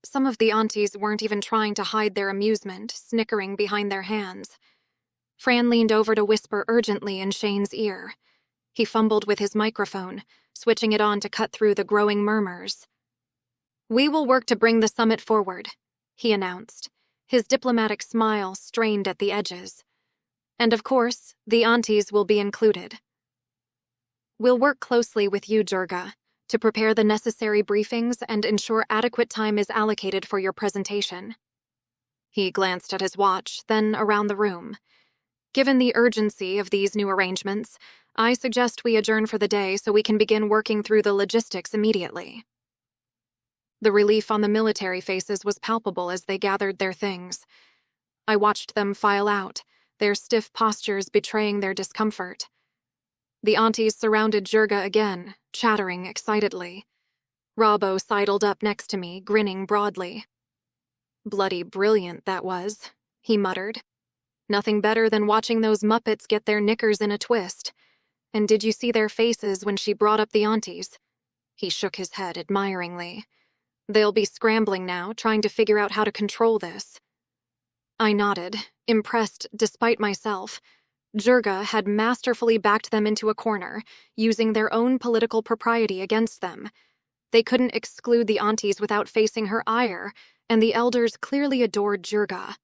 Some of the aunties weren't even trying to hide their amusement, snickering behind their hands. Fran leaned over to whisper urgently in Shane's ear. He fumbled with his microphone, switching it on to cut through the growing murmurs. "We will work to bring the summit forward," he announced, his diplomatic smile strained at the edges. "And of course, the aunties will be included. We'll work closely with you, Jurga, to prepare the necessary briefings and ensure adequate time is allocated for your presentation." He glanced at his watch, then around the room. Given the urgency of these new arrangements, I suggest we adjourn for the day so we can begin working through the logistics immediately. The relief on the military faces was palpable as they gathered their things. I watched them file out, their stiff postures betraying their discomfort. The aunties surrounded Jurga again, chattering excitedly. Robbo sidled up next to me, grinning broadly. "Bloody brilliant, that was," he muttered. "Nothing better than watching those Muppets get their knickers in a twist. And did you see their faces when she brought up the aunties?" He shook his head admiringly. "They'll be scrambling now, trying to figure out how to control this." I nodded, impressed despite myself. Jurga had masterfully backed them into a corner, using their own political propriety against them. They couldn't exclude the aunties without facing her ire, and the elders clearly adored Jurga.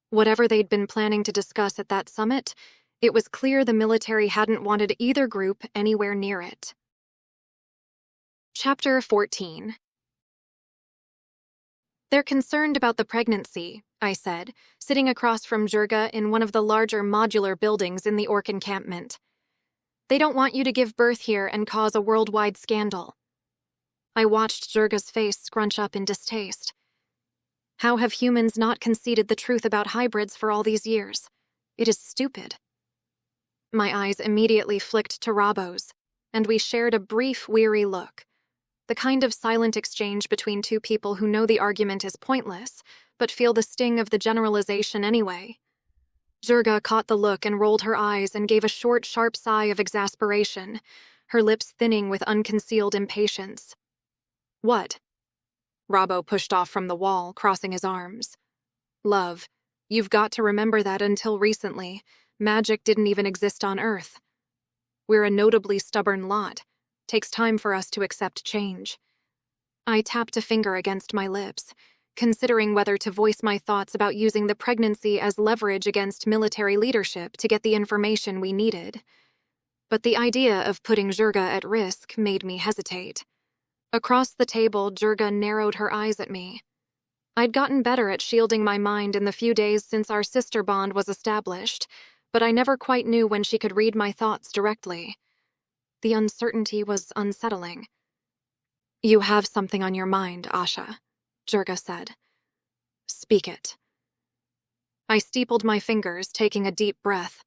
Whatever they'd been planning to discuss at that summit, it was clear the military hadn't wanted either group anywhere near it. Chapter 14. "They're concerned about the pregnancy," I said, sitting across from Jurga in one of the larger modular buildings in the orc encampment. "They don't want you to give birth here and cause a worldwide scandal." I watched Jurga's face scrunch up in distaste. How have humans not conceded the truth about hybrids for all these years? It is stupid. My eyes immediately flicked to Robbo's, and we shared a brief, weary look. The kind of silent exchange between two people who know the argument is pointless, but feel the sting of the generalization anyway. Jurga caught the look and rolled her eyes and gave a short, sharp sigh of exasperation, her lips thinning with unconcealed impatience. "What?" Robbo pushed off from the wall, crossing his arms. "Love, you've got to remember that until recently, magic didn't even exist on Earth. We're a notably stubborn lot. Takes time for us to accept change." I tapped a finger against my lips, considering whether to voice my thoughts about using the pregnancy as leverage against military leadership to get the information we needed. But the idea of putting Jurga at risk made me hesitate. Across the table, Jurga narrowed her eyes at me. I'd gotten better at shielding my mind in the few days since our sister bond was established, but I never quite knew when she could read my thoughts directly. The uncertainty was unsettling. "You have something on your mind, Asha," Jurga said. "Speak it." I steepled my fingers, taking a deep breath.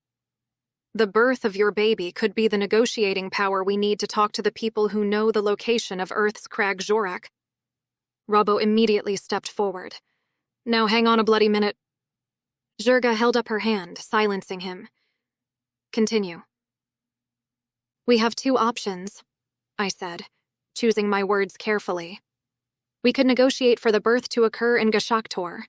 "The birth of your baby could be the negotiating power we need to talk to the people who know the location of Earth's Crag Jorak." Robbo immediately stepped forward. "Now hang on a bloody minute." Jurga held up her hand, silencing him. "Continue." "We have two options," I said, choosing my words carefully. "We could negotiate for the birth to occur in Gashaktor,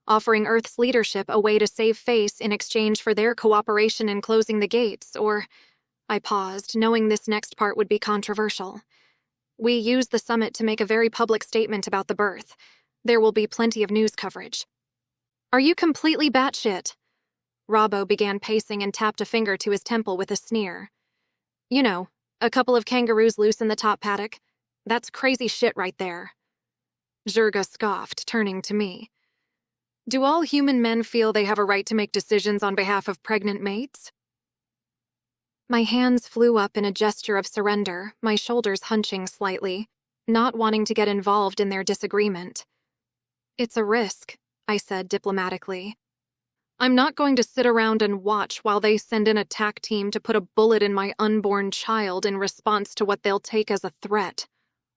offering Earth's leadership a way to save face in exchange for their cooperation in closing the gates, or—" I paused, knowing this next part would be controversial. "We use the summit to make a very public statement about the birth. There will be plenty of news coverage." "Are you completely batshit?" Robbo began pacing and tapped a finger to his temple with a sneer. "You know, a couple of kangaroos loose in the top paddock. That's crazy shit right there." Jurga scoffed, turning to me. "Do all human men feel they have a right to make decisions on behalf of pregnant mates?" My hands flew up in a gesture of surrender, my shoulders hunching slightly, not wanting to get involved in their disagreement. "It's a risk," I said diplomatically. "I'm not going to sit around and watch while they send in a TAC team to put a bullet in my unborn child in response to what they'll take as a threat,"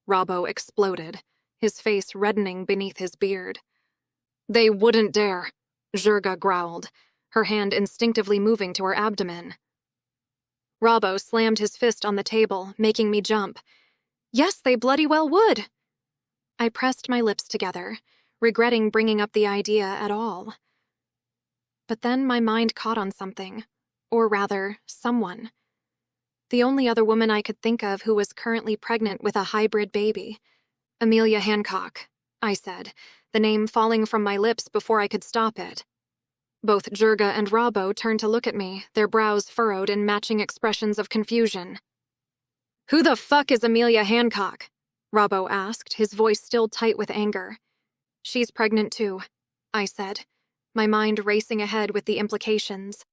Robbo exploded, his face reddening beneath his beard. "They wouldn't dare," Jurga growled, her hand instinctively moving to her abdomen. Robbo slammed his fist on the table, making me jump. "Yes, they bloody well would." I pressed my lips together, regretting bringing up the idea at all. But then my mind caught on something, or rather, someone. The only other woman I could think of who was currently pregnant with a hybrid baby. "Amelia Hancock," I said, the name falling from my lips before I could stop it. Both Jurga and Robbo turned to look at me, their brows furrowed in matching expressions of confusion. "Who the fuck is Amelia Hancock?" Robbo asked, his voice still tight with anger. "She's pregnant too," I said, my mind racing ahead with the implications.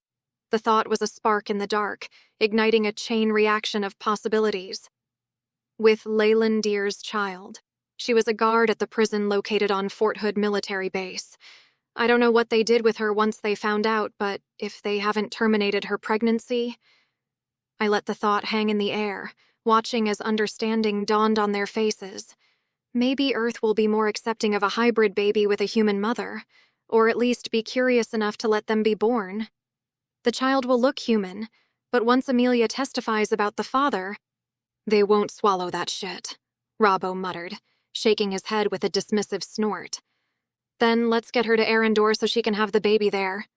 The thought was a spark in the dark, igniting a chain reaction of possibilities. With Leylandir's child. She was a guard at the prison located on Fort Hood military base. I don't know what they did with her once they found out, but if they haven't terminated her pregnancy... I let the thought hang in the air, watching as understanding dawned on their faces. Maybe Earth will be more accepting of a hybrid baby with a human mother, or at least be curious enough to let them be born. The child will look human, but once Amelia testifies about the father... They won't swallow that shit, Robbo muttered, shaking his head with a dismissive snort. Then let's get her to Arendor so she can have the baby there.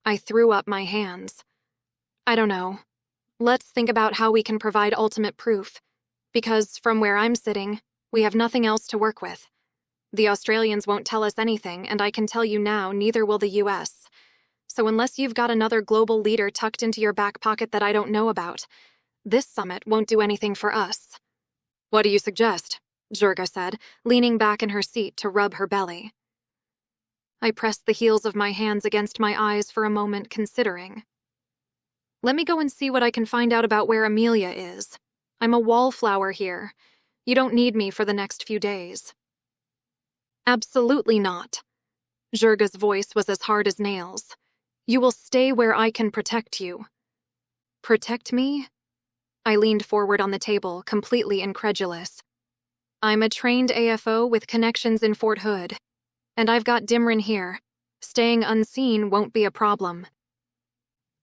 I threw up my hands. I don't know. Let's think about how we can provide ultimate proof, because from where I'm sitting, we have nothing else to work with. The Australians won't tell us anything, and I can tell you now, neither will the US. So unless you've got another global leader tucked into your back pocket that I don't know about, this summit won't do anything for us. What do you suggest? Jurga said, leaning back in her seat to rub her belly. I pressed the heels of my hands against my eyes for a moment, considering. Let me go and see what I can find out about where Amelia is. I'm a wallflower here. You don't need me for the next few days. Absolutely not. Jurga's voice was as hard as nails. You will stay where I can protect you. Protect me? I leaned forward on the table, completely incredulous. I'm a trained AFO with connections in Fort Hood, and I've got Dimrin here. Staying unseen won't be a problem.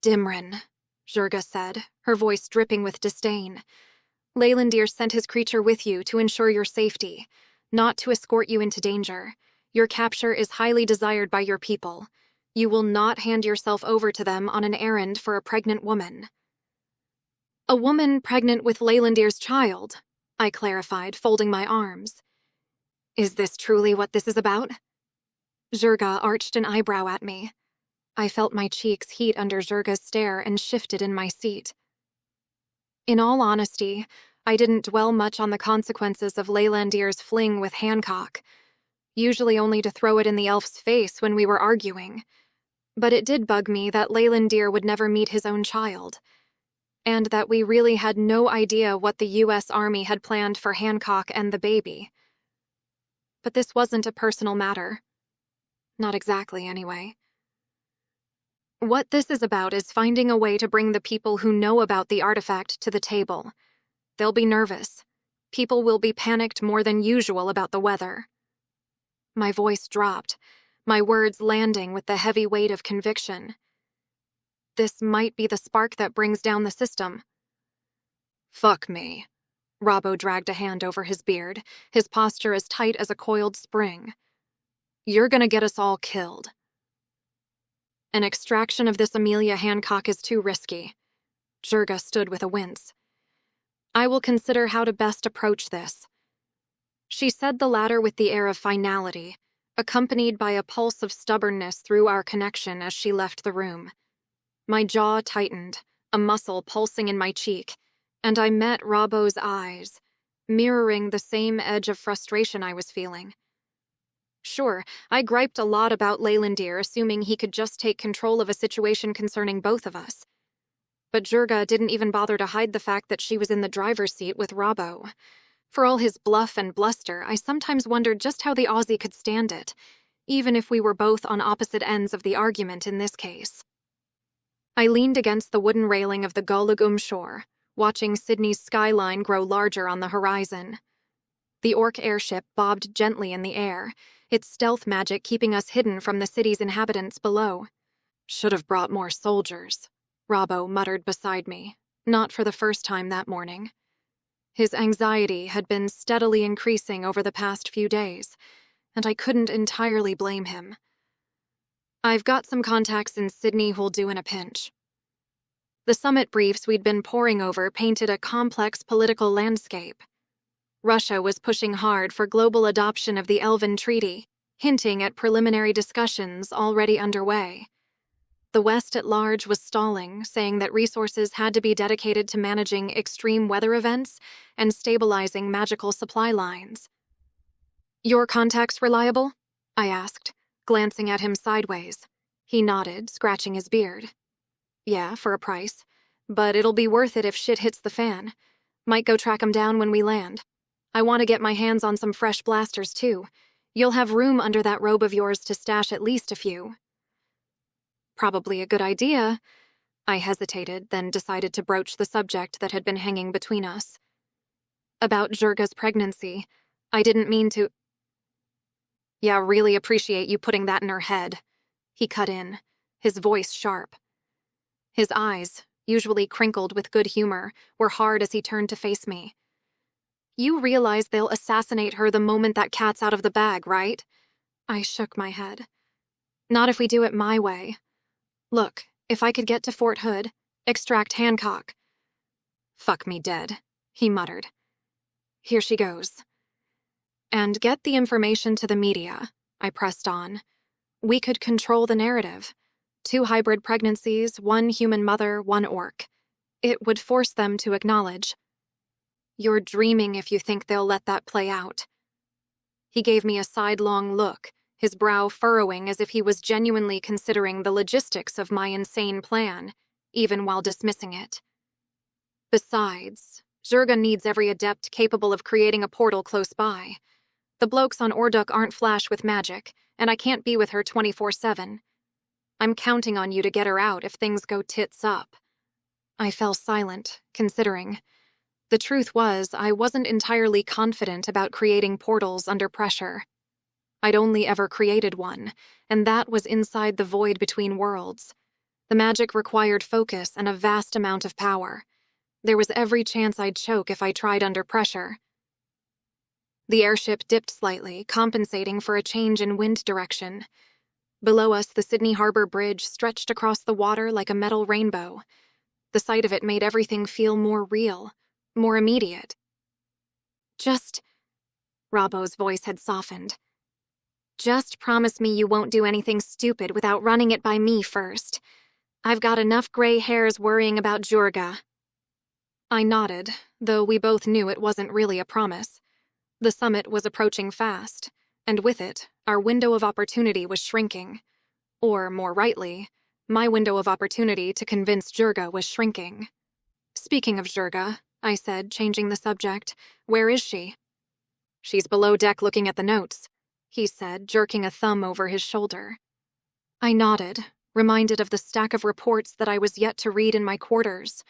Dimrin, Jurga said, her voice dripping with disdain. Leylandir sent his creature with you to ensure your safety, not to escort you into danger. Your capture is highly desired by your people. You will not hand yourself over to them on an errand for a pregnant woman. A woman pregnant with Leylandir's child, I clarified, folding my arms. Is this truly what this is about? Jurga arched an eyebrow at me. I felt my cheeks heat under Jurga's stare and shifted in my seat. In all honesty, I didn't dwell much on the consequences of Leylandir's fling with Hancock, usually only to throw it in the elf's face when we were arguing. But it did bug me that Leylandir would never meet his own child, and that we really had no idea what the U.S. Army had planned for Hancock and the baby. But this wasn't a personal matter. Not exactly, anyway. What this is about is finding a way to bring the people who know about the artifact to the table. They'll be nervous. People will be panicked more than usual about the weather. My voice dropped, my words landing with the heavy weight of conviction. This might be the spark that brings down the system. Fuck me. Robbo dragged a hand over his beard, his posture as tight as a coiled spring. You're gonna get us all killed. An extraction of this Amelia Hancock is too risky. Jurga stood with a wince. I will consider how to best approach this. She said the latter with the air of finality, accompanied by a pulse of stubbornness through our connection as she left the room. My jaw tightened, a muscle pulsing in my cheek, and I met Robbo's eyes, mirroring the same edge of frustration I was feeling. Sure, I griped a lot about Leylandir, assuming he could just take control of a situation concerning both of us. But Jurga didn't even bother to hide the fact that she was in the driver's seat with Robbo. For all his bluff and bluster, I sometimes wondered just how the Aussie could stand it, even if we were both on opposite ends of the argument in this case. I leaned against the wooden railing of the Golagum shore, watching Sydney's skyline grow larger on the horizon. The orc airship bobbed gently in the air, its stealth magic keeping us hidden from the city's inhabitants below. Should have brought more soldiers, Robbo muttered beside me, not for the first time that morning. His anxiety had been steadily increasing over the past few days, and I couldn't entirely blame him. I've got some contacts in Sydney who'll do in a pinch. The summit briefs we'd been poring over painted a complex political landscape. Russia was pushing hard for global adoption of the Elven Treaty, hinting at preliminary discussions already underway. The West at large was stalling, saying that resources had to be dedicated to managing extreme weather events and stabilizing magical supply lines. Your contacts reliable? I asked, glancing at him sideways. He nodded, scratching his beard. Yeah, for a price. But it'll be worth it if shit hits the fan. Might go track 'em down when we land. I want to get my hands on some fresh blasters, too. You'll have room under that robe of yours to stash at least a few. Probably a good idea. I hesitated, then decided to broach the subject that had been hanging between us. About Jurga's pregnancy. I didn't mean to... Yeah, really appreciate you putting that in her head. He cut in, his voice sharp. His eyes, usually crinkled with good humor, were hard as he turned to face me. You realize they'll assassinate her the moment that cat's out of the bag, right? I shook my head. Not if we do it my way. Look, if I could get to Fort Hood, extract Hancock. Fuck me dead, he muttered. Here she goes. And get the information to the media, I pressed on. We could control the narrative. 2 hybrid pregnancies, 1 human mother, 1 orc. It would force them to acknowledge. You're dreaming if you think they'll let that play out. He gave me a sidelong look, his brow furrowing as if he was genuinely considering the logistics of my insane plan, even while dismissing it. Besides, Jurga needs every adept capable of creating a portal close by. The blokes on Audiobook aren't flash with magic, and I can't be with her 24/7. I'm counting on you to get her out if things go tits up. I fell silent, considering. The truth was, I wasn't entirely confident about creating portals under pressure. I'd only ever created one, and that was inside the void between worlds. The magic required focus and a vast amount of power. There was every chance I'd choke if I tried under pressure. The airship dipped slightly, compensating for a change in wind direction. Below us, the Sydney Harbor Bridge stretched across the water like a metal rainbow. The sight of it made everything feel more real, more immediate. Just... Robbo's voice had softened. Just promise me you won't do anything stupid without running it by me first. I've got enough gray hairs worrying about Jurga. I nodded, though we both knew it wasn't really a promise. The summit was approaching fast, and with it, our window of opportunity was shrinking. Or, more rightly, my window of opportunity to convince Jurga was shrinking. Speaking of Jurga, I said, changing the subject, where is she? She's below deck looking at the notes, he said, jerking a thumb over his shoulder. I nodded, reminded of the stack of reports that I was yet to read in my quarters.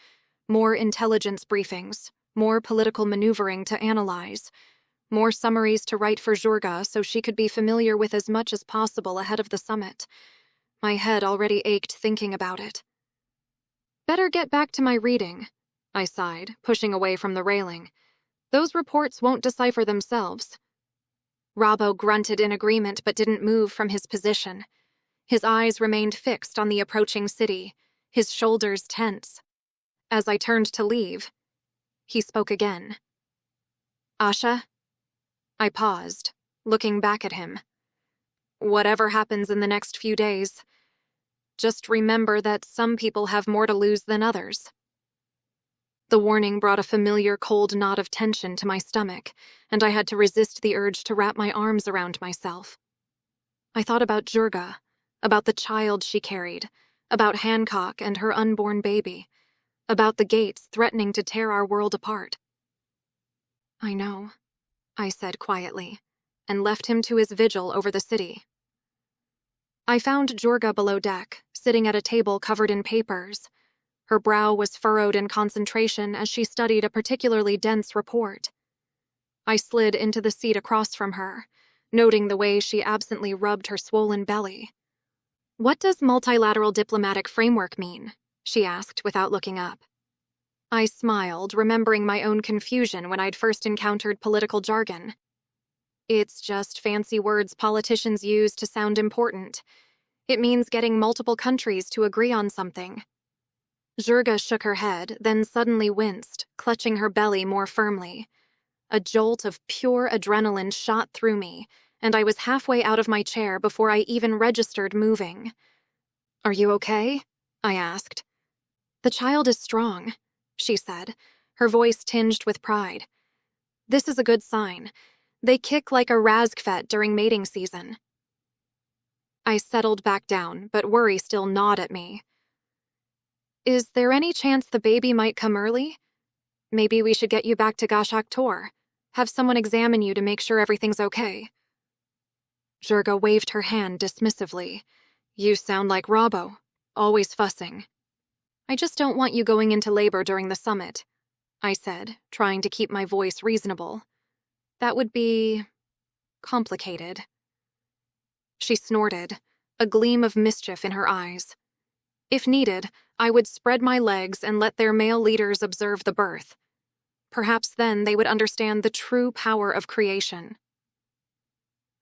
More intelligence briefings, more political maneuvering to analyze, more summaries to write for Jurga so she could be familiar with as much as possible ahead of the summit. My head already ached thinking about it. Better get back to my reading, I sighed, pushing away from the railing. Those reports won't decipher themselves. Robbo grunted in agreement but didn't move from his position. His eyes remained fixed on the approaching city, his shoulders tense. As I turned to leave, he spoke again. Asha? I paused, looking back at him. Whatever happens in the next few days, just remember that some people have more to lose than others. The warning brought a familiar cold knot of tension to my stomach, and I had to resist the urge to wrap my arms around myself. I thought about Jurga, about the child she carried, about Hancock and her unborn baby, about the gates threatening to tear our world apart. I know, I said quietly, and left him to his vigil over the city. I found Jurga below deck, sitting at a table covered in papers. Her brow was furrowed in concentration as she studied a particularly dense report. I slid into the seat across from her, noting the way she absently rubbed her swollen belly. What does multilateral diplomatic framework mean? She asked without looking up. I smiled, remembering my own confusion when I'd first encountered political jargon. It's just fancy words politicians use to sound important. It means getting multiple countries to agree on something. Jurga shook her head, then suddenly winced, clutching her belly more firmly. A jolt of pure adrenaline shot through me, and I was halfway out of my chair before I even registered moving. Are you okay? I asked. The child is strong, she said, her voice tinged with pride. This is a good sign. They kick like a razgfet during mating season. I settled back down, but worry still gnawed at me. Is there any chance the baby might come early? Maybe we should get you back to Gashak Tor. Have someone examine you to make sure everything's okay. Jurga waved her hand dismissively. You sound like Robbo, always fussing. I just don't want you going into labor during the summit, I said, trying to keep my voice reasonable. That would be complicated. She snorted, a gleam of mischief in her eyes. If needed, I would spread my legs and let their male leaders observe the birth. Perhaps then they would understand the true power of creation.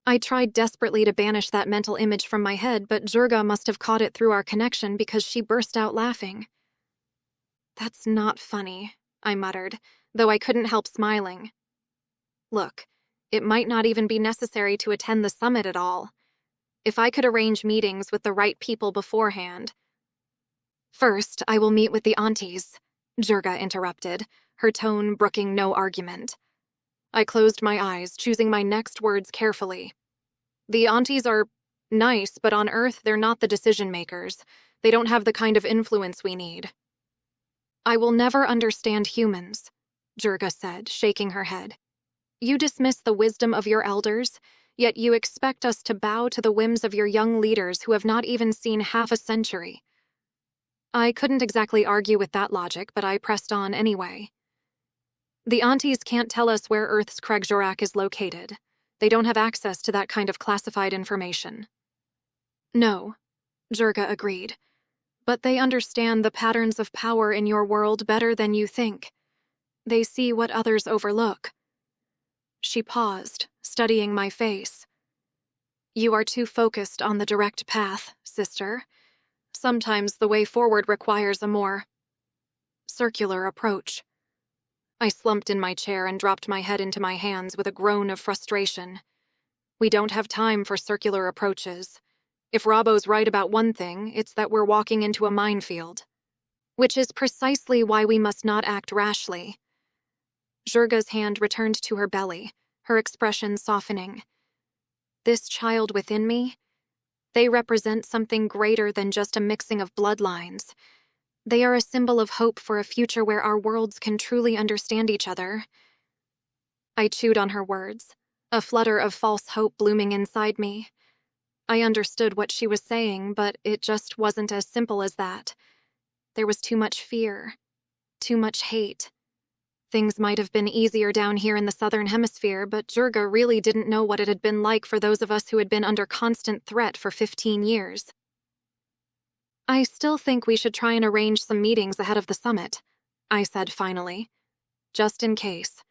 I tried desperately to banish that mental image from my head, but Jurga must have caught it through our connection because she burst out laughing. That's not funny, I muttered, though I couldn't help smiling. Look, it might not even be necessary to attend the summit at all. If I could arrange meetings with the right people beforehand. First, I will meet with the aunties, Jurga interrupted, her tone brooking no argument. I closed my eyes, choosing my next words carefully. The aunties are nice, but on Earth they're not the decision makers. They don't have the kind of influence we need. I will never understand humans, Jurga said, shaking her head. You dismiss the wisdom of your elders, yet you expect us to bow to the whims of your young leaders who have not even seen half a century. I couldn't exactly argue with that logic, but I pressed on anyway. The aunties can't tell us where Earth's Kregjorrak is located. They don't have access to that kind of classified information. No, Jurga agreed. But they understand the patterns of power in your world better than you think. They see what others overlook. She paused, studying my face. You are too focused on the direct path, sister. Sometimes the way forward requires a more circular approach. I slumped in my chair and dropped my head into my hands with a groan of frustration. We don't have time for circular approaches. If Robbo's right about one thing, it's that we're walking into a minefield. Which is precisely why we must not act rashly. Jurga's hand returned to her belly, her expression softening. This child within me, they represent something greater than just a mixing of bloodlines. They are a symbol of hope for a future where our worlds can truly understand each other. I chewed on her words, a flutter of false hope blooming inside me. I understood what she was saying, but it just wasn't as simple as that. There was too much fear, too much hate. Things might have been easier down here in the Southern Hemisphere, but Jurga really didn't know what it had been like for those of us who had been under constant threat for 15 years. I still think we should try and arrange some meetings ahead of the summit, I said finally, just in case.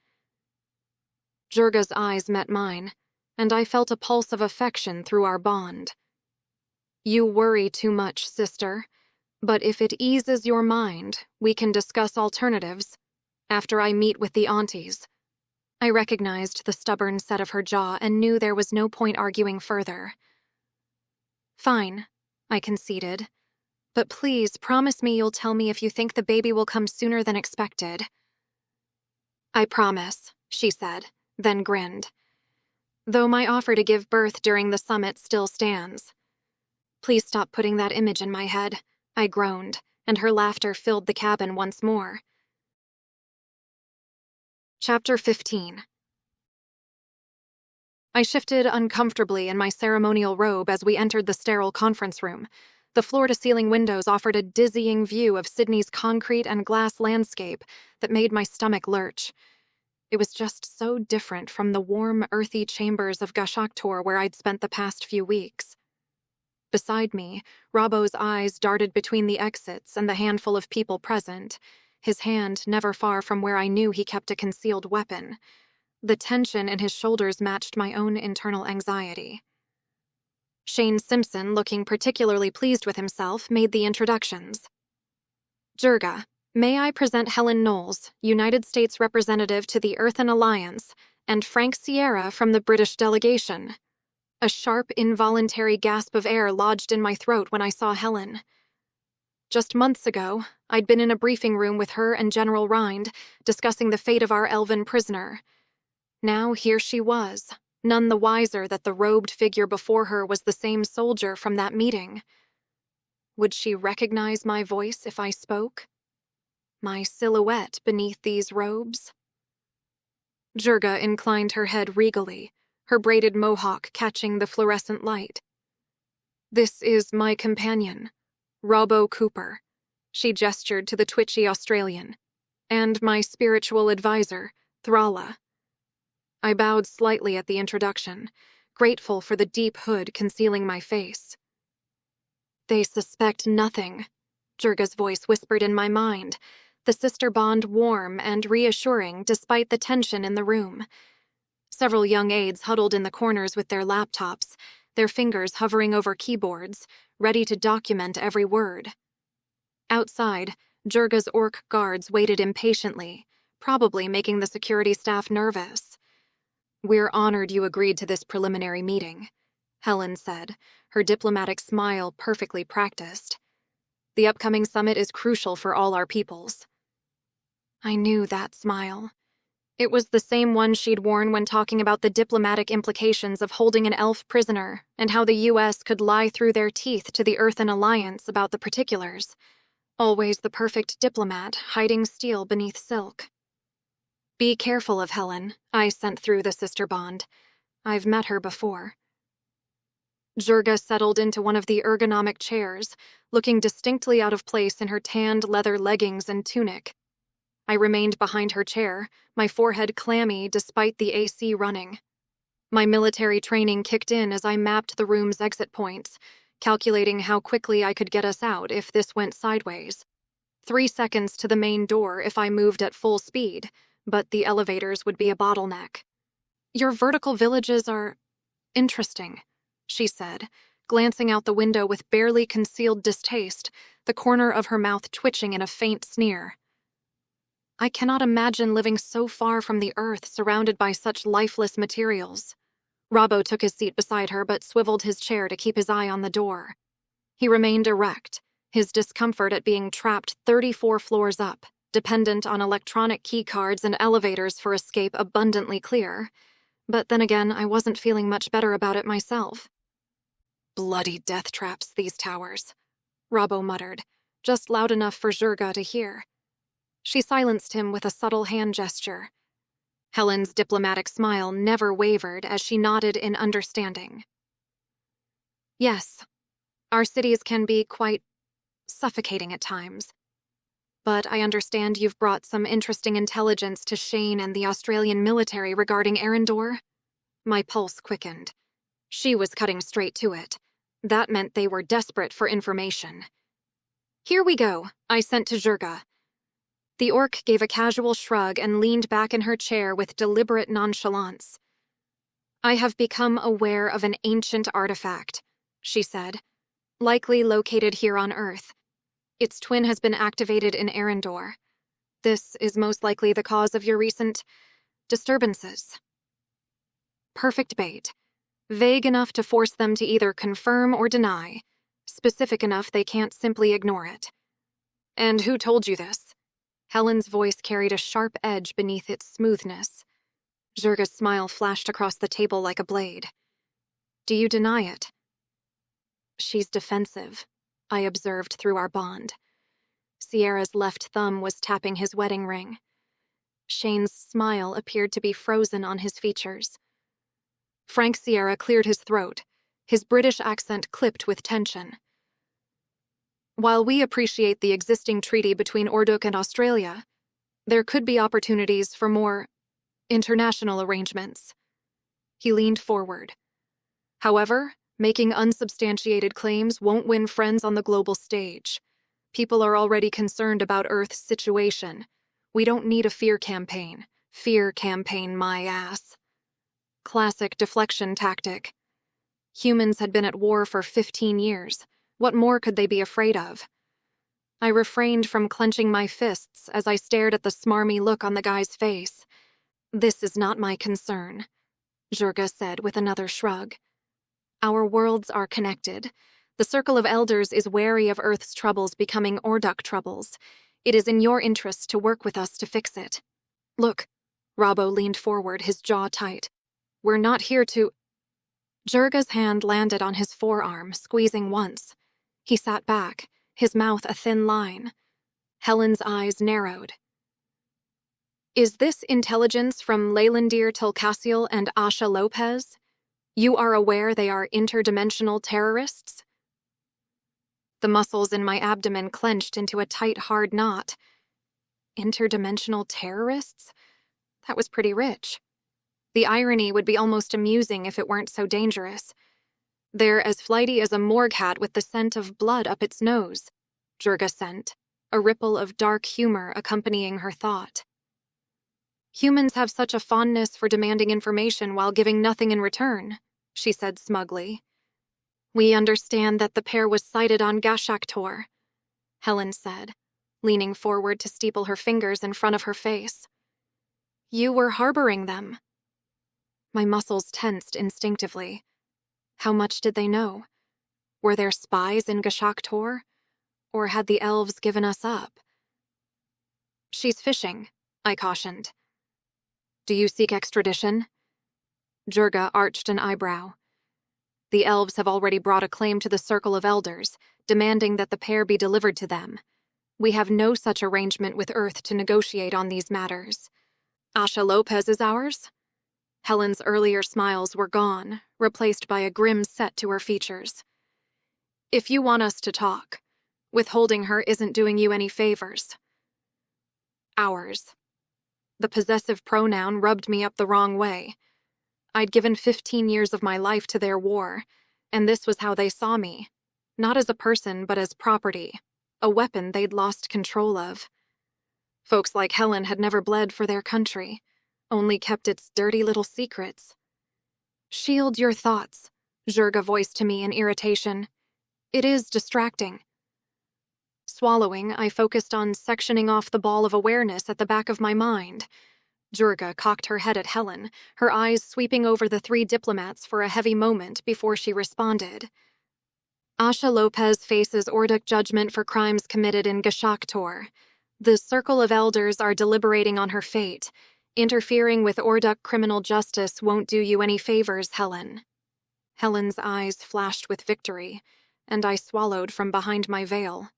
Jurga's eyes met mine, and I felt a pulse of affection through our bond. You worry too much, sister, but if it eases your mind, we can discuss alternatives after I meet with the aunties. I recognized the stubborn set of her jaw and knew there was no point arguing further. Fine, I conceded. But please promise me you'll tell me if you think the baby will come sooner than expected. I promise, she said, then grinned. Though my offer to give birth during the summit still stands. Please stop putting that image in my head, I groaned, and her laughter filled the cabin once more. Chapter 15. I shifted uncomfortably in my ceremonial robe as we entered the sterile conference room. The floor-to-ceiling windows offered a dizzying view of Sydney's concrete and glass landscape that made my stomach lurch. It was just so different from the warm, earthy chambers of Gashak Tor where I'd spent the past few weeks. Beside me, Robbo's eyes darted between the exits and the handful of people present, his hand never far from where I knew he kept a concealed weapon. The tension in his shoulders matched my own internal anxiety. Shane Simpson, looking particularly pleased with himself, made the introductions. Jurga, may I present Helen Knowles, United States Representative to the Earthen Alliance, and Frank Sierra from the British delegation. A sharp, involuntary gasp of air lodged in my throat when I saw Helen. Just months ago, I'd been in a briefing room with her and General Rind, discussing the fate of our elven prisoner. Now here she was, none the wiser that the robed figure before her was the same soldier from that meeting. Would she recognize my voice if I spoke? My silhouette beneath these robes? Jurga inclined her head regally, her braided mohawk catching the fluorescent light. This is my companion, Robbo Cooper. She gestured to the twitchy Australian. And my spiritual advisor, Thrala. I bowed slightly at the introduction, grateful for the deep hood concealing my face. They suspect nothing, Jurga's voice whispered in my mind, the sister bond warm and reassuring despite the tension in the room. Several young aides huddled in the corners with their laptops, their fingers hovering over keyboards, ready to document every word. Outside, Jurga's orc guards waited impatiently, probably making the security staff nervous. "We're honored you agreed to this preliminary meeting," Helen said, her diplomatic smile perfectly practiced. "The upcoming summit is crucial for all our peoples." I knew that smile. It was the same one she'd worn when talking about the diplomatic implications of holding an elf prisoner and how the U.S. could lie through their teeth to the Earthen Alliance about the particulars. Always the perfect diplomat, hiding steel beneath silk. "Be careful of Helen," I sent through the sister bond. "I've met her before." Jurga settled into one of the ergonomic chairs, looking distinctly out of place in her tanned leather leggings and tunic. I remained behind her chair, my forehead clammy despite the AC running. My military training kicked in as I mapped the room's exit points, calculating how quickly I could get us out if this went sideways. 3 seconds to the main door if I moved at full speed, but the elevators would be a bottleneck. "Your vertical villages are interesting," she said, glancing out the window with barely concealed distaste, the corner of her mouth twitching in a faint sneer. "I cannot imagine living so far from the earth surrounded by such lifeless materials." Robbo took his seat beside her but swiveled his chair to keep his eye on the door. He remained erect, his discomfort at being trapped 34 floors up, dependent on electronic keycards and elevators for escape abundantly clear. But then again, I wasn't feeling much better about it myself. "Bloody death traps, these towers," Robbo muttered, just loud enough for Jurga to hear. She silenced him with a subtle hand gesture. Helen's diplomatic smile never wavered as she nodded in understanding. "Yes, our cities can be quite suffocating at times. But I understand you've brought some interesting intelligence to Shane and the Australian military regarding Arendor." My pulse quickened. She was cutting straight to it. That meant they were desperate for information. "Here we go," I sent to Jurga. The orc gave a casual shrug and leaned back in her chair with deliberate nonchalance. "I have become aware of an ancient artifact," she said, "likely located here on Earth. Its twin has been activated in Arendor. This is most likely the cause of your recent disturbances." Perfect bait. Vague enough to force them to either confirm or deny, specific enough they can't simply ignore it. "And who told you this?" Helen's voice carried a sharp edge beneath its smoothness. Jurga's smile flashed across the table like a blade. "Do you deny it?" "She's defensive," I observed through our bond. Sierra's left thumb was tapping his wedding ring. Shane's smile appeared to be frozen on his features. Frank Sierra cleared his throat, his British accent clipped with tension. "While we appreciate the existing treaty between Audiobook and Australia, there could be opportunities for more international arrangements." He leaned forward. "However, making unsubstantiated claims won't win friends on the global stage. People are already concerned about Earth's situation. We don't need a fear campaign. Fear campaign, my ass." Classic deflection tactic. Humans had been at war for 15 years. What more could they be afraid of? I refrained from clenching my fists as I stared at the smarmy look on the guy's face. "This is not my concern," Jurga said with another shrug. "Our worlds are connected. The Circle of Elders is wary of Earth's troubles becoming Orduk troubles. It is in your interest to work with us to fix it." "Look," Robbo leaned forward, his jaw tight. "We're not here to—" Jurga's hand landed on his forearm, squeezing once. He sat back, his mouth a thin line. Helen's eyes narrowed. Is this intelligence from Leylandir and Asha Lopez? You are aware they are interdimensional terrorists? The muscles in my abdomen clenched into a tight, hard knot. Interdimensional terrorists? That was pretty rich. The irony would be almost amusing if it weren't so dangerous. They're as flighty as a morgue hat with the scent of blood up its nose, Jurga sent, a ripple of dark humor accompanying her thought. Humans have such a fondness for demanding information while giving nothing in return, she said smugly. We understand that the pair was sighted on Gashaktor, Helen said, leaning forward to steeple her fingers in front of her face. You were harboring them. My muscles tensed instinctively. How much did they know? Were there spies in Gashaktor? Or had the elves given us up? She's fishing, I cautioned. Do you seek extradition? Jurga arched an eyebrow. The elves have already brought a claim to the Circle of Elders, demanding that the pair be delivered to them. We have no such arrangement with Earth to negotiate on these matters. Asha Lopez is ours? Helen's earlier smiles were gone, replaced by a grim set to her features. If you want us to talk, withholding her isn't doing you any favors. Ours. The possessive pronoun rubbed me up the wrong way. I'd given 15 years of my life to their war, and this was how they saw me. Not as a person, but as property, a weapon they'd lost control of. Folks like Helen had never bled for their country, only kept its dirty little secrets. Shield your thoughts, Jurga voiced to me in irritation. It is distracting. Swallowing, I focused on sectioning off the ball of awareness at the back of my mind. Jurga cocked her head at Helen, her eyes sweeping over the three diplomats for a heavy moment before she responded. Asha Lopez faces Ordic judgment for crimes committed in Gashaktor. The Circle of Elders are deliberating on her fate. Interfering with Ordic criminal justice won't do you any favors, Helen. Helen's eyes flashed with victory, and I swallowed from behind my veil.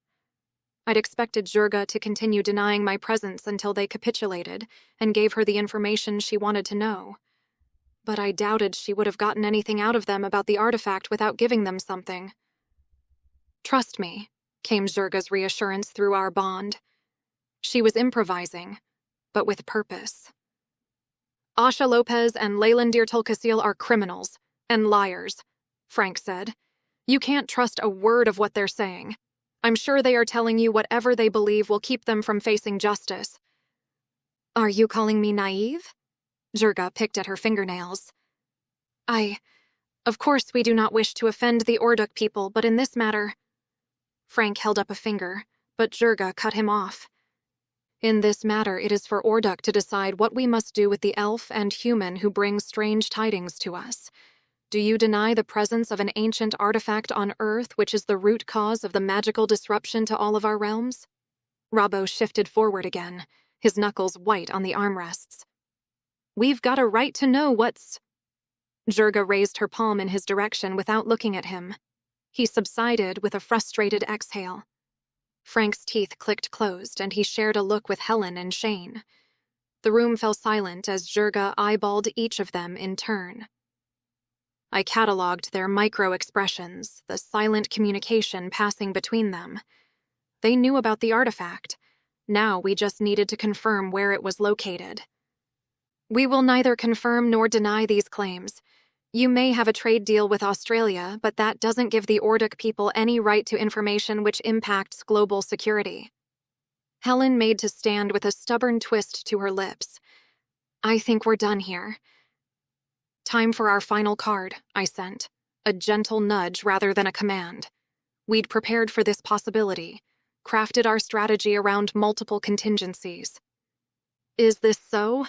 I'd expected Jurga to continue denying my presence until they capitulated and gave her the information she wanted to know. But I doubted she would have gotten anything out of them about the artifact without giving them something. Trust me, came Jurga's reassurance through our bond. She was improvising, but with purpose. Asha Lopez and Leylandir are criminals and liars, Frank said. You can't trust a word of what they're saying. I'm sure they are telling you whatever they believe will keep them from facing justice. Are you calling me naive? Jurga picked at her fingernails. Of course we do not wish to offend the Ordic people, but in this matter... Frank held up a finger, but Jurga cut him off. In this matter, it is for Ordic to decide what we must do with the elf and human who bring strange tidings to us. Do you deny the presence of an ancient artifact on Earth which is the root cause of the magical disruption to all of our realms? Robbo shifted forward again, his knuckles white on the armrests. We've got a right to know what's... Jurga raised her palm in his direction without looking at him. He subsided with a frustrated exhale. Frank's teeth clicked closed, and he shared a look with Helen and Shane. The room fell silent as Jurga eyeballed each of them in turn. I catalogued their micro-expressions, the silent communication passing between them. They knew about the artifact. Now we just needed to confirm where it was located. We will neither confirm nor deny these claims. You may have a trade deal with Australia, but that doesn't give the Ordic people any right to information which impacts global security. Helen made to stand with a stubborn twist to her lips. I think we're done here. Time for our final card, I sent. A gentle nudge rather than a command. We'd prepared for this possibility, crafted our strategy around multiple contingencies. Is this so?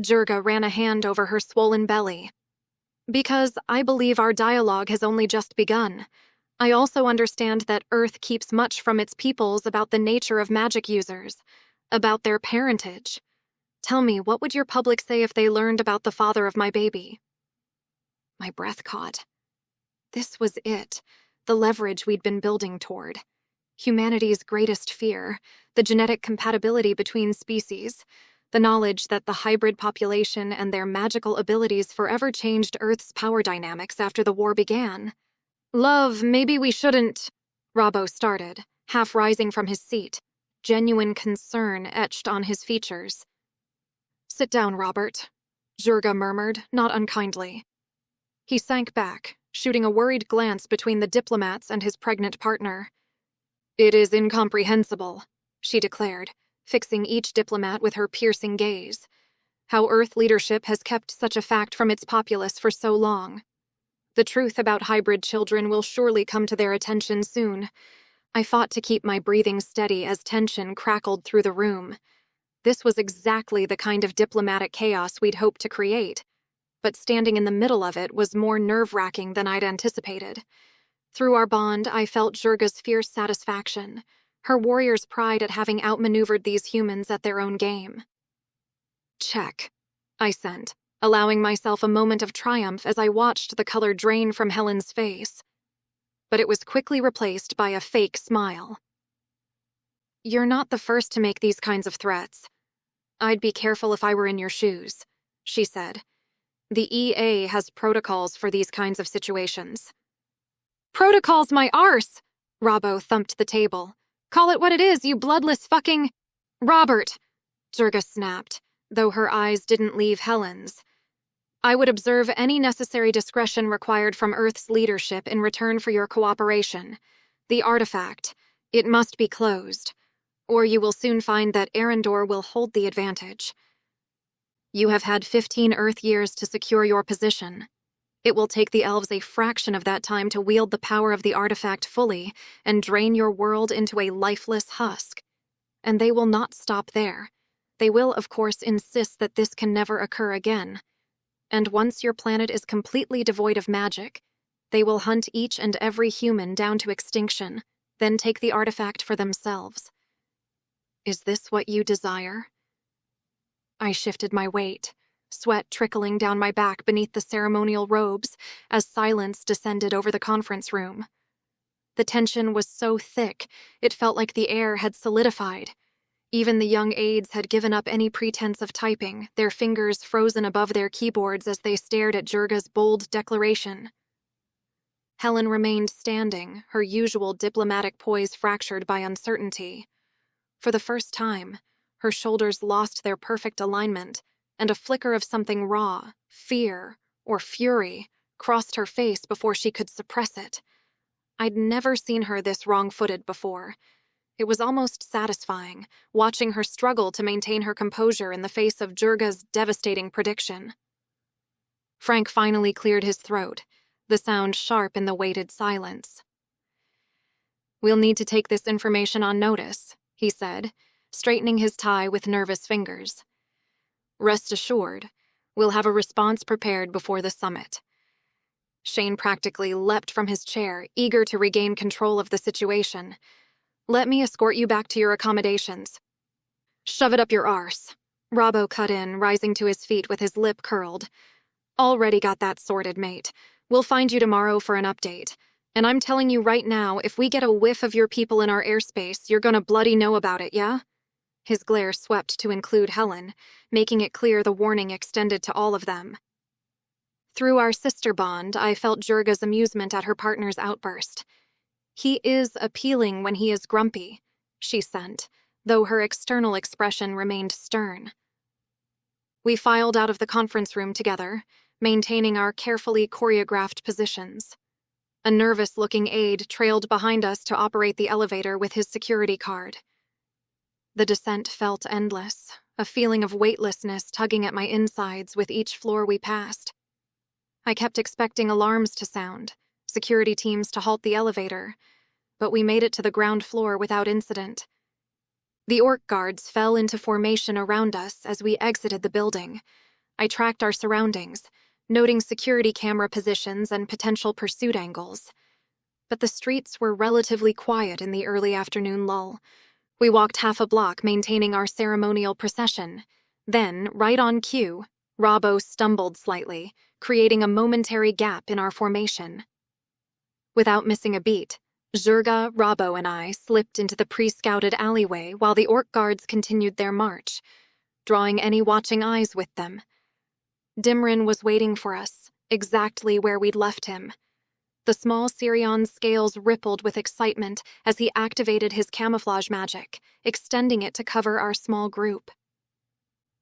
Jurga ran a hand over her swollen belly. Because I believe our dialogue has only just begun. I also understand that Earth keeps much from its peoples about the nature of magic users, about their parentage. Tell me, what would your public say if they learned about the father of my baby? My breath caught. This was it. the leverage we'd been building toward. Humanity's greatest fear, the genetic compatibility between species, the knowledge that the hybrid population and their magical abilities forever changed Earth's power dynamics after the war began. "Love, maybe we shouldn't," Robbo started, half rising from his seat, genuine concern etched on his features. "Sit down, Robert," Jurga murmured, not unkindly. He sank back, shooting a worried glance between the diplomats and his pregnant partner. "It is incomprehensible," she declared, fixing each diplomat with her piercing gaze. "How Earth leadership has kept such a fact from its populace for so long. The truth about hybrid children will surely come to their attention soon." I fought to keep my breathing steady as tension crackled through the room. This was exactly the kind of diplomatic chaos we'd hoped to create, but standing in the middle of it was more nerve-wracking than I'd anticipated. Through our bond, I felt Jurga's fierce satisfaction, her warrior's pride at having outmaneuvered these humans at their own game. "Check," I sent, allowing myself a moment of triumph as I watched the color drain from Helen's face. But it was quickly replaced by a fake smile. "You're not the first to make these kinds of threats. I'd be careful if I were in your shoes," she said. "The EA has protocols for these kinds of situations." "Protocols my arse!" Robbo thumped the table. "Call it what it is, you bloodless fucking—" "Robert!" Jurga snapped, though her eyes didn't leave Helen's. "I would observe any necessary discretion required from Earth's leadership in return for your cooperation. The artifact, it must be closed, or you will soon find that Arendor will hold the advantage. You have had 15 Earth years to secure your position. It will take the elves a fraction of that time to wield the power of the artifact fully and drain your world into a lifeless husk. And they will not stop there. They will, of course, insist that this can never occur again. And once your planet is completely devoid of magic, they will hunt each and every human down to extinction, then take the artifact for themselves. Is this what you desire?" I shifted my weight, sweat trickling down my back beneath the ceremonial robes as silence descended over the conference room. The tension was so thick, it felt like the air had solidified. Even the young aides had given up any pretense of typing, their fingers frozen above their keyboards as they stared at Jurga's bold declaration. Helen remained standing, her usual diplomatic poise fractured by uncertainty. For the first time, her shoulders lost their perfect alignment, and a flicker of something raw, fear, or fury, crossed her face before she could suppress it. I'd never seen her this wrong-footed before. It was almost satisfying, watching her struggle to maintain her composure in the face of Jurga's devastating prediction. Frank finally cleared his throat, the sound sharp in the weighted silence. "We'll need to take this information on notice," he said, straightening his tie with nervous fingers. "Rest assured, we'll have a response prepared before the summit." Shane practically leapt from his chair, eager to regain control of the situation. "Let me escort you back to your accommodations." "Shove it up your arse," Robbo cut in, rising to his feet with his lip curled. "Already got that sorted, mate. We'll find you tomorrow for an update. And I'm telling you right now, if we get a whiff of your people in our airspace, you're gonna bloody know about it, yeah?" His glare swept to include Helen, making it clear the warning extended to all of them. Through our sister bond, I felt Jurga's amusement at her partner's outburst. "He is appealing when he is grumpy," she sent, though her external expression remained stern. We filed out of the conference room together, maintaining our carefully choreographed positions. A nervous-looking aide trailed behind us to operate the elevator with his security card. The descent felt endless, a feeling of weightlessness tugging at my insides with each floor we passed. I kept expecting alarms to sound, security teams to halt the elevator, but we made it to the ground floor without incident. The orc guards fell into formation around us as we exited the building. I tracked our surroundings, noting security camera positions and potential pursuit angles. But the streets were relatively quiet in the early afternoon lull. We walked half a block maintaining our ceremonial procession. Then, right on cue, Robbo stumbled slightly, creating a momentary gap in our formation. Without missing a beat, Zurga, Robbo, and I slipped into the pre-scouted alleyway while the orc guards continued their march, drawing any watching eyes with them. Dimrin was waiting for us, exactly where we'd left him. The small Sirion's scales rippled with excitement as he activated his camouflage magic, extending it to cover our small group.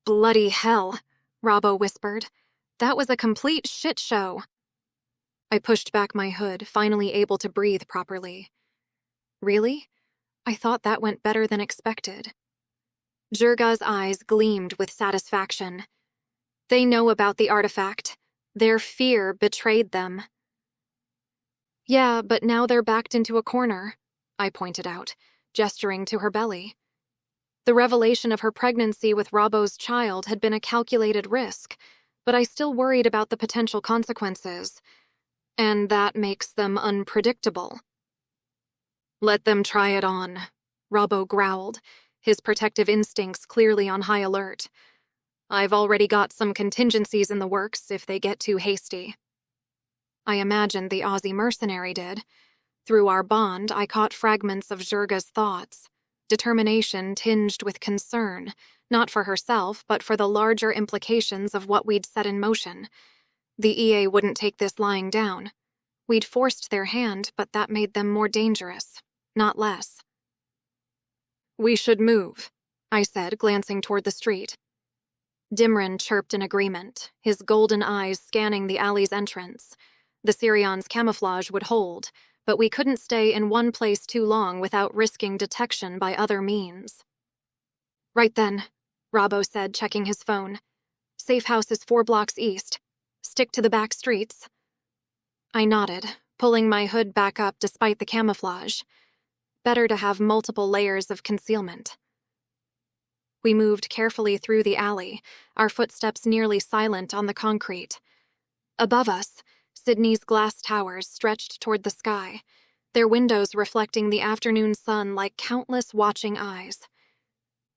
"Bloody hell," Robbo whispered. "That was a complete shit show." I pushed back my hood, finally able to breathe properly. "Really? I thought that went better than expected." Jurga's eyes gleamed with satisfaction. "They know about the artifact. Their fear betrayed them." "Yeah, but now they're backed into a corner," I pointed out, gesturing to her belly. The revelation of her pregnancy with Robbo's child had been a calculated risk, but I still worried about the potential consequences. And that makes them unpredictable. "Let them try it on," Robbo growled, his protective instincts clearly on high alert. "I've already got some contingencies in the works if they get too hasty." I imagined the Aussie mercenary did. Through our bond, I caught fragments of Zurga's thoughts, determination tinged with concern, not for herself, but for the larger implications of what we'd set in motion. The EA wouldn't take this lying down. We'd forced their hand, but that made them more dangerous, not less. "We should move," I said, glancing toward the street. Dimrin chirped in agreement, his golden eyes scanning the alley's entrance. The Sirion's camouflage would hold, but we couldn't stay in one place too long without risking detection by other means. "Right then," Robbo said, checking his phone. "Safe house is 4 blocks east. Stick to the back streets." I nodded, pulling my hood back up despite the camouflage. Better to have multiple layers of concealment. We moved carefully through the alley, our footsteps nearly silent on the concrete. Above us, Sydney's glass towers stretched toward the sky, their windows reflecting the afternoon sun like countless watching eyes.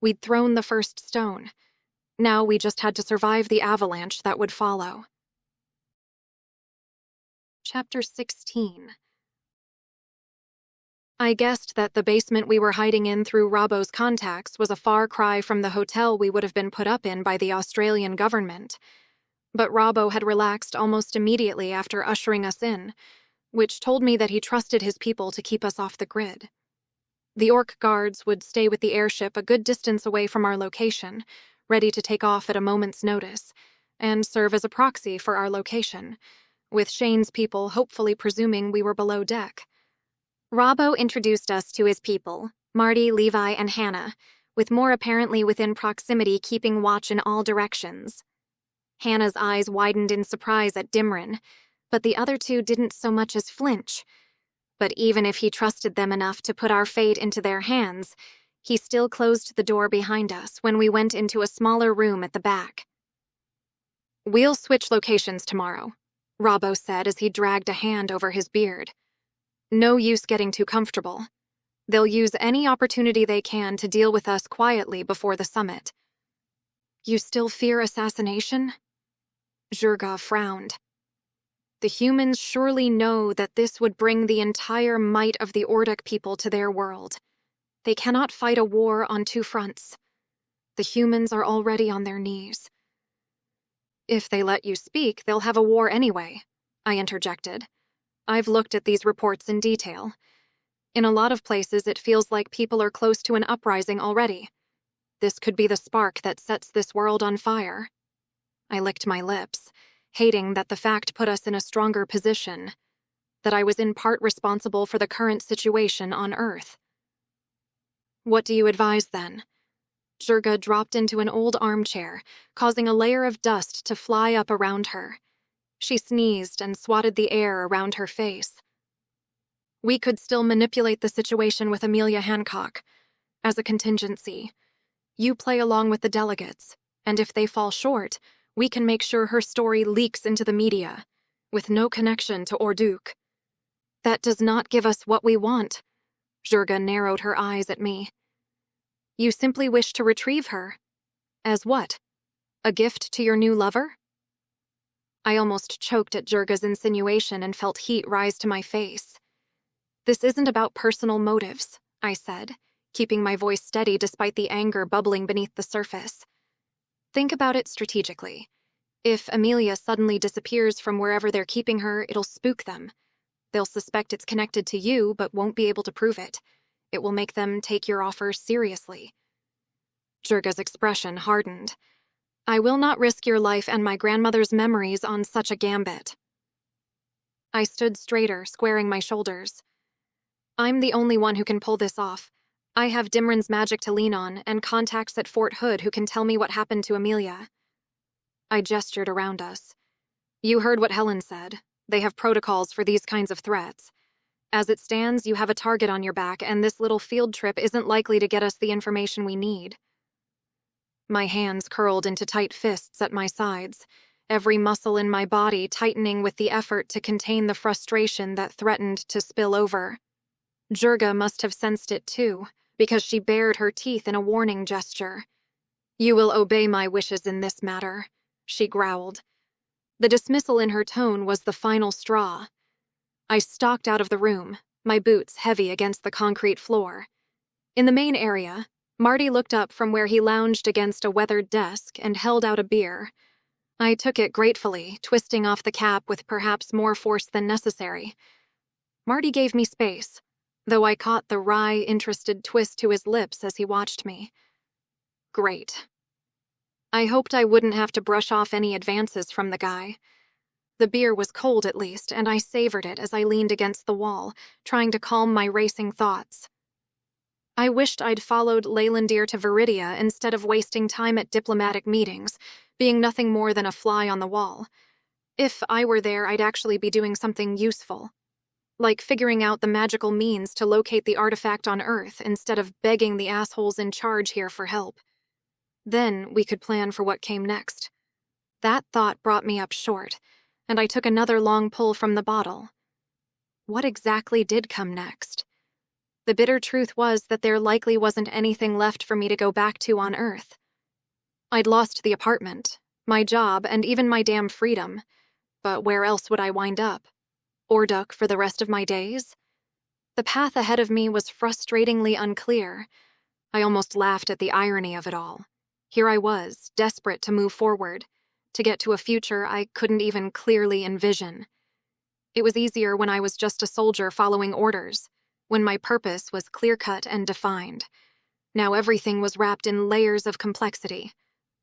We'd thrown the first stone. Now we just had to survive the avalanche that would follow. Chapter 16. I guessed that the basement we were hiding in through Robbo's contacts was a far cry from the hotel we would have been put up in by the Australian government. But Robbo had relaxed almost immediately after ushering us in, which told me that he trusted his people to keep us off the grid. The orc guards would stay with the airship a good distance away from our location, ready to take off at a moment's notice, and serve as a proxy for our location, with Shane's people hopefully presuming we were below deck. Robbo introduced us to his people, Marty, Levi, and Hannah, with more apparently within proximity keeping watch in all directions. Hannah's eyes widened in surprise at Dimrin, but the other two didn't so much as flinch. But even if he trusted them enough to put our fate into their hands, he still closed the door behind us when we went into a smaller room at the back. "We'll switch locations tomorrow," Robbo said as he dragged a hand over his beard. "No use getting too comfortable. They'll use any opportunity they can to deal with us quietly before the summit." "You still fear assassination?" Zurga frowned. "The humans surely know that this would bring the entire might of the Ordic people to their world. They cannot fight a war on 2 fronts. The humans are already on their knees." "If they let you speak, they'll have a war anyway," I interjected. "I've looked at these reports in detail. In a lot of places, it feels like people are close to an uprising already. This could be the spark that sets this world on fire." I licked my lips, hating that the fact put us in a stronger position, that I was in part responsible for the current situation on Earth. "What do you advise, then?" Zurga dropped into an old armchair, causing a layer of dust to fly up around her. She sneezed and swatted the air around her face. "We could still manipulate the situation with Amelia Hancock. As a contingency, you play along with the delegates, and if they fall short, we can make sure her story leaks into the media, with no connection to Orduk." "That does not give us what we want." Zurga narrowed her eyes at me. "You simply wish to retrieve her. As what? A gift to your new lover?" I almost choked at Zurga's insinuation and felt heat rise to my face. This isn't about personal motives, I said, keeping my voice steady despite the anger bubbling beneath the surface. Think about it strategically. If Amelia suddenly disappears from wherever they're keeping her, it'll spook them. They'll suspect it's connected to you, but won't be able to prove it. It will make them take your offer seriously. Jurga's expression hardened. I will not risk your life and my grandmother's memories on such a gambit. I stood straighter, squaring my shoulders. I'm the only one who can pull this off. I have Dimrin's magic to lean on and contacts at Fort Hood who can tell me what happened to Amelia. I gestured around us. You heard what Helen said. They have protocols for these kinds of threats. As it stands, you have a target on your back, and this little field trip isn't likely to get us the information we need. My hands curled into tight fists at my sides, every muscle in my body tightening with the effort to contain the frustration that threatened to spill over. Jurga must have sensed it too, because she bared her teeth in a warning gesture. You will obey my wishes in this matter, she growled. The dismissal in her tone was the final straw. I stalked out of the room, my boots heavy against the concrete floor. In the main area, Marty looked up from where he lounged against a weathered desk and held out a beer. I took it gratefully, twisting off the cap with perhaps more force than necessary. Marty gave me space, though I caught the wry, interested twist to his lips as he watched me. Great. I hoped I wouldn't have to brush off any advances from the guy. The beer was cold at least, and I savored it as I leaned against the wall, trying to calm my racing thoughts. I wished I'd followed Leylandir to Viridia instead of wasting time at diplomatic meetings, being nothing more than a fly on the wall. If I were there, I'd actually be doing something useful, like figuring out the magical means to locate the artifact on Earth instead of begging the assholes in charge here for help. Then we could plan for what came next. That thought brought me up short, and I took another long pull from the bottle. What exactly did come next? The bitter truth was that there likely wasn't anything left for me to go back to on Earth. I'd lost the apartment, my job, and even my damn freedom. But where else would I wind up? Orduk for the rest of my days? The path ahead of me was frustratingly unclear. I almost laughed at the irony of it all. Here I was, desperate to move forward, to get to a future I couldn't even clearly envision. It was easier when I was just a soldier following orders, when my purpose was clear-cut and defined. Now everything was wrapped in layers of complexity,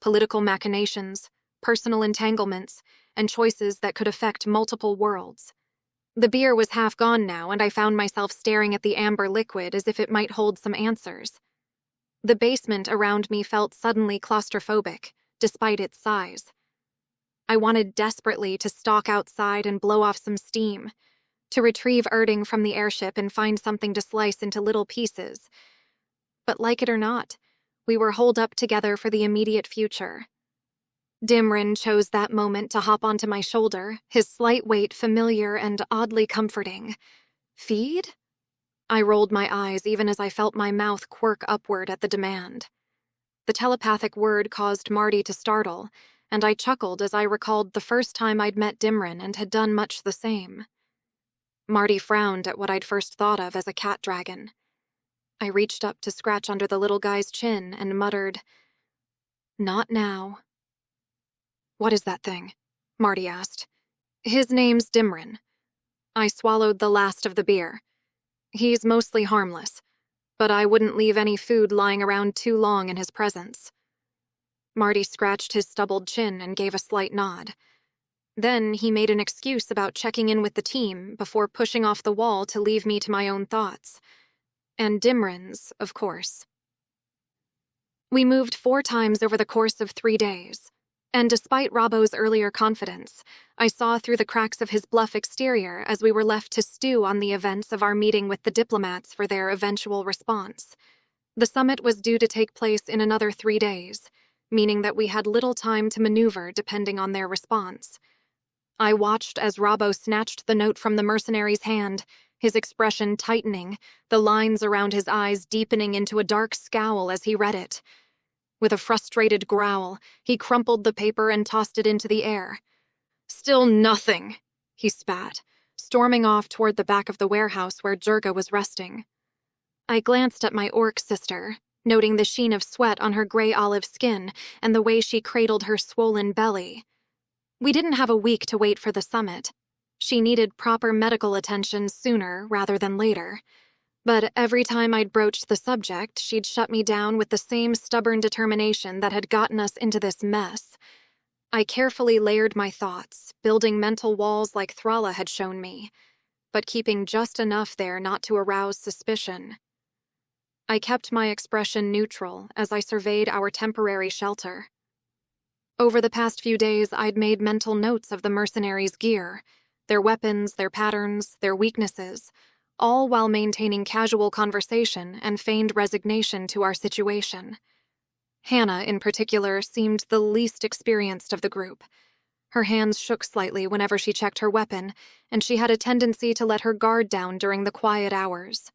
political machinations, personal entanglements, and choices that could affect multiple worlds. The beer was half gone now, and I found myself staring at the amber liquid as if it might hold some answers. The basement around me felt suddenly claustrophobic, despite its size. I wanted desperately to stalk outside and blow off some steam, to retrieve Erding from the airship and find something to slice into little pieces. But like it or not, we were holed up together for the immediate future. Dimrin chose that moment to hop onto my shoulder, his slight weight familiar and oddly comforting. Feed? I rolled my eyes even as I felt my mouth quirk upward at the demand. The telepathic word caused Marty to startle, and I chuckled as I recalled the first time I'd met Dimrin and had done much the same. Marty frowned at what I'd first thought of as a cat dragon. I reached up to scratch under the little guy's chin and muttered, "Not now." "What is that thing?" Marty asked. "His name's Dimrin." I swallowed the last of the beer. "He's mostly harmless, but I wouldn't leave any food lying around too long in his presence." Marty scratched his stubbled chin and gave a slight nod. Then he made an excuse about checking in with the team before pushing off the wall to leave me to my own thoughts. And Dimrin's, of course. We moved 4 times over the course of 3 days, and despite Robbo's earlier confidence, I saw through the cracks of his bluff exterior as we were left to stew on the events of our meeting with the diplomats for their eventual response. The summit was due to take place in another 3 days, meaning that we had little time to maneuver depending on their response. I watched as Robbo snatched the note from the mercenary's hand, his expression tightening, the lines around his eyes deepening into a dark scowl as he read it. With a frustrated growl, he crumpled the paper and tossed it into the air. "Still nothing," he spat, storming off toward the back of the warehouse where Jurga was resting. I glanced at my orc sister, noting the sheen of sweat on her gray-olive skin and the way she cradled her swollen belly. We didn't have a week to wait for the summit. She needed proper medical attention sooner rather than later. But every time I'd broached the subject, she'd shut me down with the same stubborn determination that had gotten us into this mess. I carefully layered my thoughts, building mental walls like Thrala had shown me, but keeping just enough there not to arouse suspicion. I kept my expression neutral as I surveyed our temporary shelter. Over the past few days, I'd made mental notes of the mercenaries' gear, their weapons, their patterns, their weaknesses, all while maintaining casual conversation and feigned resignation to our situation. Hannah, in particular, seemed the least experienced of the group. Her hands shook slightly whenever she checked her weapon, and she had a tendency to let her guard down during the quiet hours.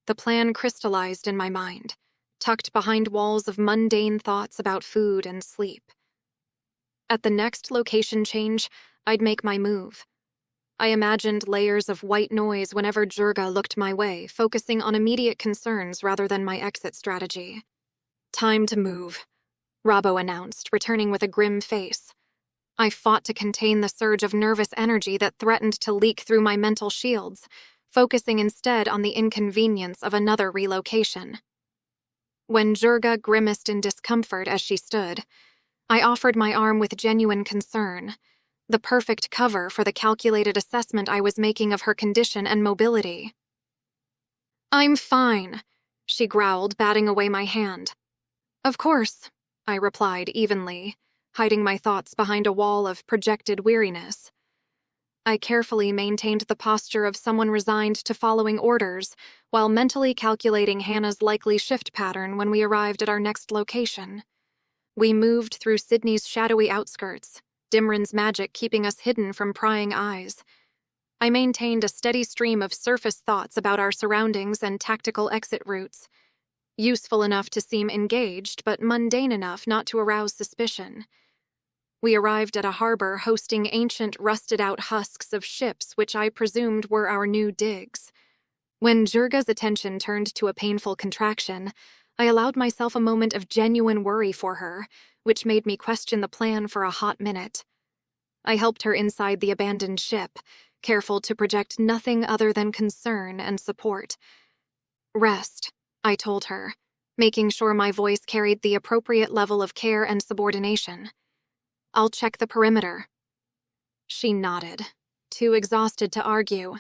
The plan crystallized in my mind, tucked behind walls of mundane thoughts about food and sleep. At the next location change, I'd make my move. I imagined layers of white noise whenever Jurga looked my way, focusing on immediate concerns rather than my exit strategy. "Time to move," Robbo announced, returning with a grim face. I fought to contain the surge of nervous energy that threatened to leak through my mental shields, focusing instead on the inconvenience of another relocation. When Jurga grimaced in discomfort as she stood, I offered my arm with genuine concern, the perfect cover for the calculated assessment I was making of her condition and mobility. "I'm fine," she growled, batting away my hand. "Of course," I replied evenly, hiding my thoughts behind a wall of projected weariness. I carefully maintained the posture of someone resigned to following orders, while mentally calculating Hannah's likely shift pattern when we arrived at our next location. We moved through Sydney's shadowy outskirts, Dimrin's magic keeping us hidden from prying eyes. I maintained a steady stream of surface thoughts about our surroundings and tactical exit routes, useful enough to seem engaged, but mundane enough not to arouse suspicion. We arrived at a harbor hosting ancient, rusted-out husks of ships which I presumed were our new digs. When Jurga's attention turned to a painful contraction, I allowed myself a moment of genuine worry for her, which made me question the plan for a hot minute. I helped her inside the abandoned ship, careful to project nothing other than concern and support. "Rest," I told her, making sure my voice carried the appropriate level of care and subordination. "I'll check the perimeter." She nodded, too exhausted to argue,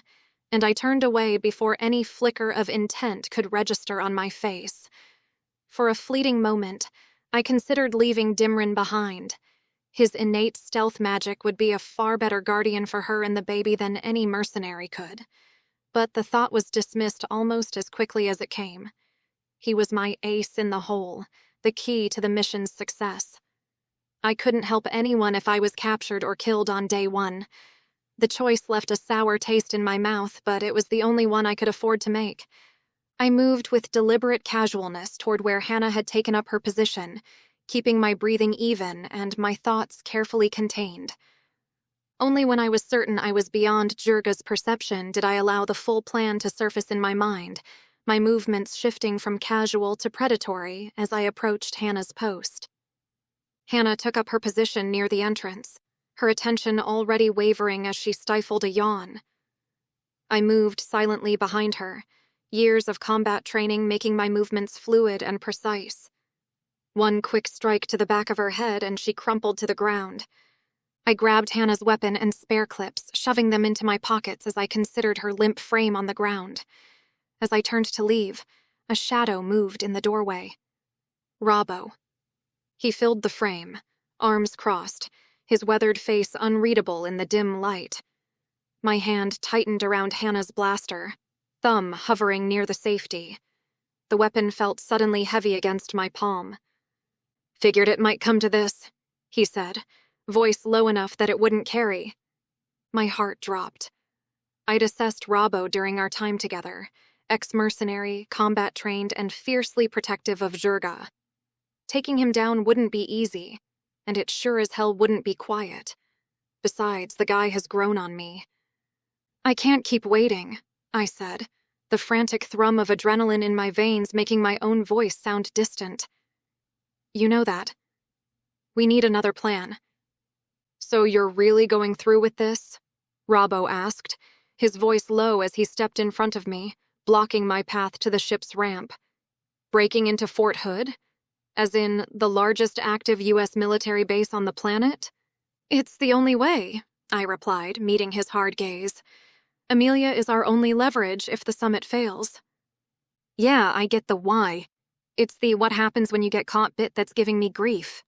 and I turned away before any flicker of intent could register on my face. For a fleeting moment, I considered leaving Dimrin behind. His innate stealth magic would be a far better guardian for her and the baby than any mercenary could. But the thought was dismissed almost as quickly as it came. He was my ace in the hole, the key to the mission's success. I couldn't help anyone if I was captured or killed on day one. The choice left a sour taste in my mouth, but it was the only one I could afford to make. I moved with deliberate casualness toward where Hannah had taken up her position, keeping my breathing even and my thoughts carefully contained. Only when I was certain I was beyond Jurga's perception did I allow the full plan to surface in my mind, my movements shifting from casual to predatory as I approached Hannah's post. Hannah took up her position near the entrance, her attention already wavering as she stifled a yawn. I moved silently behind her, years of combat training making my movements fluid and precise. One quick strike to the back of her head and she crumpled to the ground. I grabbed Hannah's weapon and spare clips, shoving them into my pockets as I considered her limp frame on the ground. As I turned to leave, a shadow moved in the doorway. Robbo. He filled the frame, arms crossed, his weathered face unreadable in the dim light. My hand tightened around Hannah's blaster, thumb hovering near the safety. The weapon felt suddenly heavy against my palm. "Figured it might come to this," he said, voice low enough that it wouldn't carry. My heart dropped. I'd assessed Robbo during our time together, ex-mercenary, combat-trained, and fiercely protective of Jurga. Taking him down wouldn't be easy, and it sure as hell wouldn't be quiet. Besides, the guy has grown on me. I can't keep waiting, I said, the frantic thrum of adrenaline in my veins making my own voice sound distant. You know that. We need another plan. So you're really going through with this? Robbo asked, his voice low as he stepped in front of me, blocking my path to the ship's ramp. Breaking into Fort Hood? As in, the largest active U.S. military base on the planet? It's the only way, I replied, meeting his hard gaze. Amelia is our only leverage if the summit fails. Yeah, I get the why. It's the what happens when you get caught bit that's giving me grief.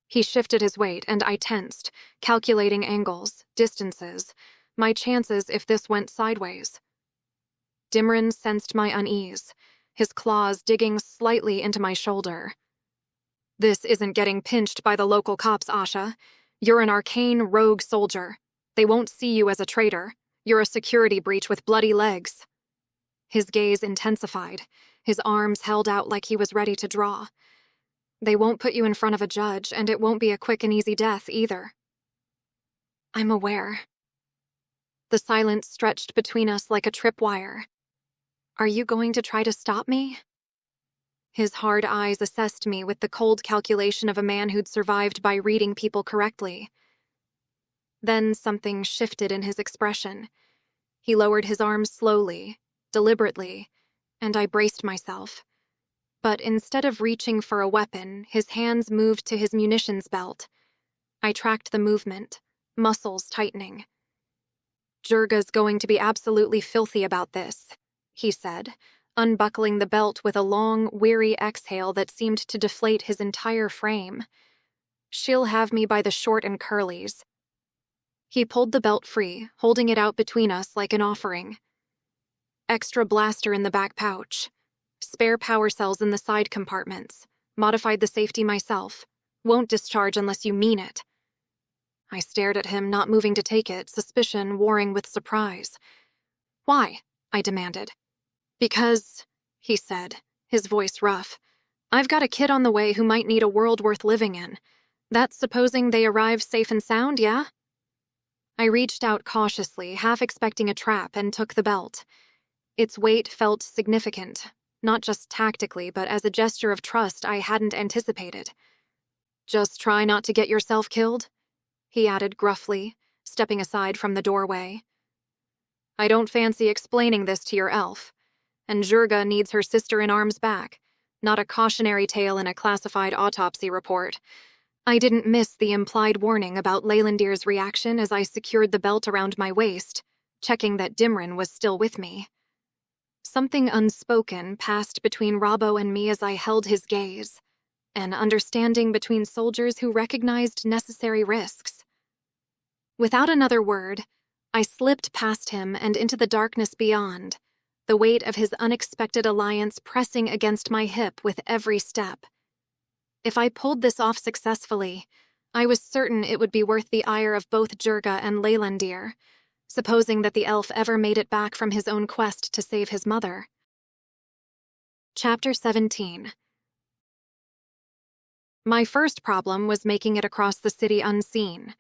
He shifted his weight, and I tensed, calculating angles, distances, my chances if this went sideways. Dimrin sensed my unease, his claws digging slightly into my shoulder. This isn't getting pinched by the local cops, Asha. You're an arcane rogue soldier. They won't see you as a traitor. You're a security breach with bloody legs. His gaze intensified, his arms held out like he was ready to draw. They won't put you in front of a judge, and it won't be a quick and easy death either. I'm aware. The silence stretched between us like a tripwire. Are you going to try to stop me? His hard eyes assessed me with the cold calculation of a man who'd survived by reading people correctly. Then something shifted in his expression. He lowered his arms slowly, deliberately, and I braced myself. But instead of reaching for a weapon, his hands moved to his munitions belt. I tracked the movement, muscles tightening. Jurga's going to be absolutely filthy about this, he said, unbuckling the belt with a long, weary exhale that seemed to deflate his entire frame. She'll have me by the short and curlies. He pulled the belt free, holding it out between us like an offering. Extra blaster in the back pouch. Spare power cells in the side compartments. Modified the safety myself. Won't discharge unless you mean it. I stared at him, not moving to take it, suspicion warring with surprise. Why? I demanded. Because, he said, his voice rough, I've got a kid on the way who might need a world worth living in. That's supposing they arrive safe and sound, yeah? I reached out cautiously, half expecting a trap, and took the belt. Its weight felt significant, not just tactically, but as a gesture of trust I hadn't anticipated. Just try not to get yourself killed, he added gruffly, stepping aside from the doorway. I don't fancy explaining this to your elf, and Jurga needs her sister-in-arms back, not a cautionary tale in a classified autopsy report. I didn't miss the implied warning about Leylandir's reaction as I secured the belt around my waist, checking that Dimrin was still with me. Something unspoken passed between Robbo and me as I held his gaze, an understanding between soldiers who recognized necessary risks. Without another word, I slipped past him and into the darkness beyond, the weight of his unexpected alliance pressing against my hip with every step. If I pulled this off successfully, I was certain it would be worth the ire of both Jurga and Leylandir, supposing that the elf ever made it back from his own quest to save his mother. Chapter 17. My first problem was making it across the city unseen.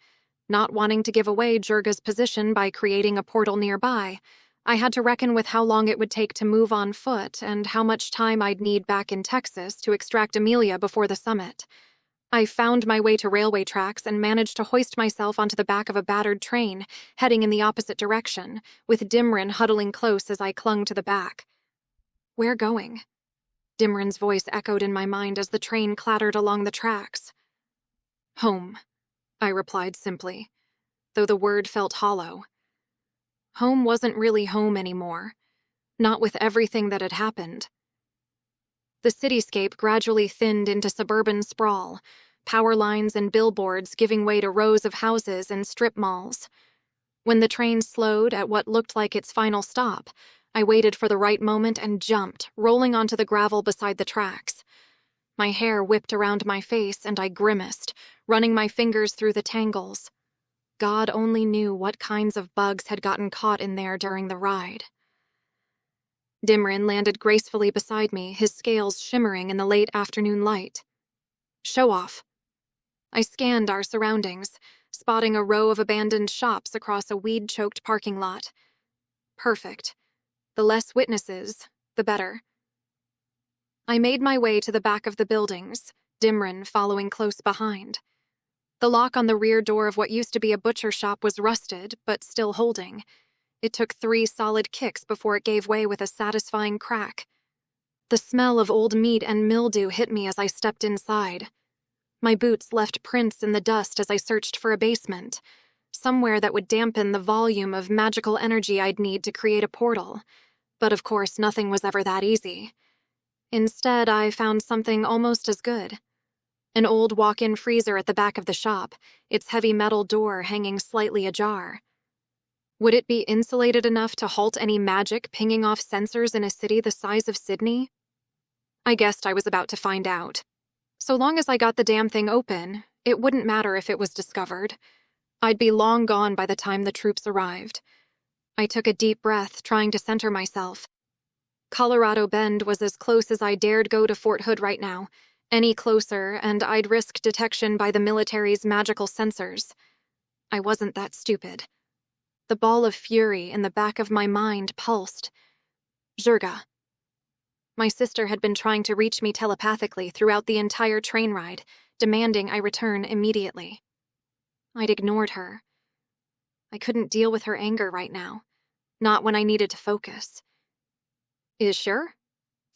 Not wanting to give away Jurga's position by creating a portal nearby, I had to reckon with how long it would take to move on foot and how much time I'd need back in Texas to extract Amelia before the summit. I found my way to railway tracks and managed to hoist myself onto the back of a battered train, heading in the opposite direction, with Dimrin huddling close as I clung to the back. Where going? Dimrin's voice echoed in my mind as the train clattered along the tracks. Home, I replied simply, though the word felt hollow. Home wasn't really home anymore, not with everything that had happened. The cityscape gradually thinned into suburban sprawl, power lines and billboards giving way to rows of houses and strip malls. When the train slowed at what looked like its final stop, I waited for the right moment and jumped, rolling onto the gravel beside the tracks. My hair whipped around my face and I grimaced, running my fingers through the tangles. God only knew what kinds of bugs had gotten caught in there during the ride. Dimrin landed gracefully beside me, his scales shimmering in the late afternoon light. Show off. I scanned our surroundings, spotting a row of abandoned shops across a weed-choked parking lot. Perfect. The less witnesses, the better. I made my way to the back of the buildings, Dimrin following close behind. The lock on the rear door of what used to be a butcher shop was rusted, but still holding. It took 3 solid kicks before it gave way with a satisfying crack. The smell of old meat and mildew hit me as I stepped inside. My boots left prints in the dust as I searched for a basement, somewhere that would dampen the volume of magical energy I'd need to create a portal. But of course, nothing was ever that easy. Instead, I found something almost as good. An old walk-in freezer at the back of the shop, its heavy metal door hanging slightly ajar. Would it be insulated enough to halt any magic pinging off sensors in a city the size of Sydney? I guessed I was about to find out. So long as I got the damn thing open, it wouldn't matter if it was discovered. I'd be long gone by the time the troops arrived. I took a deep breath, trying to center myself. Colorado Bend was as close as I dared go to Fort Hood right now. Any closer, and I'd risk detection by the military's magical sensors. I wasn't that stupid. The ball of fury in the back of my mind pulsed. Zhurga. My sister had been trying to reach me telepathically throughout the entire train ride, demanding I return immediately. I'd ignored her. I couldn't deal with her anger right now, not when I needed to focus. Is sure?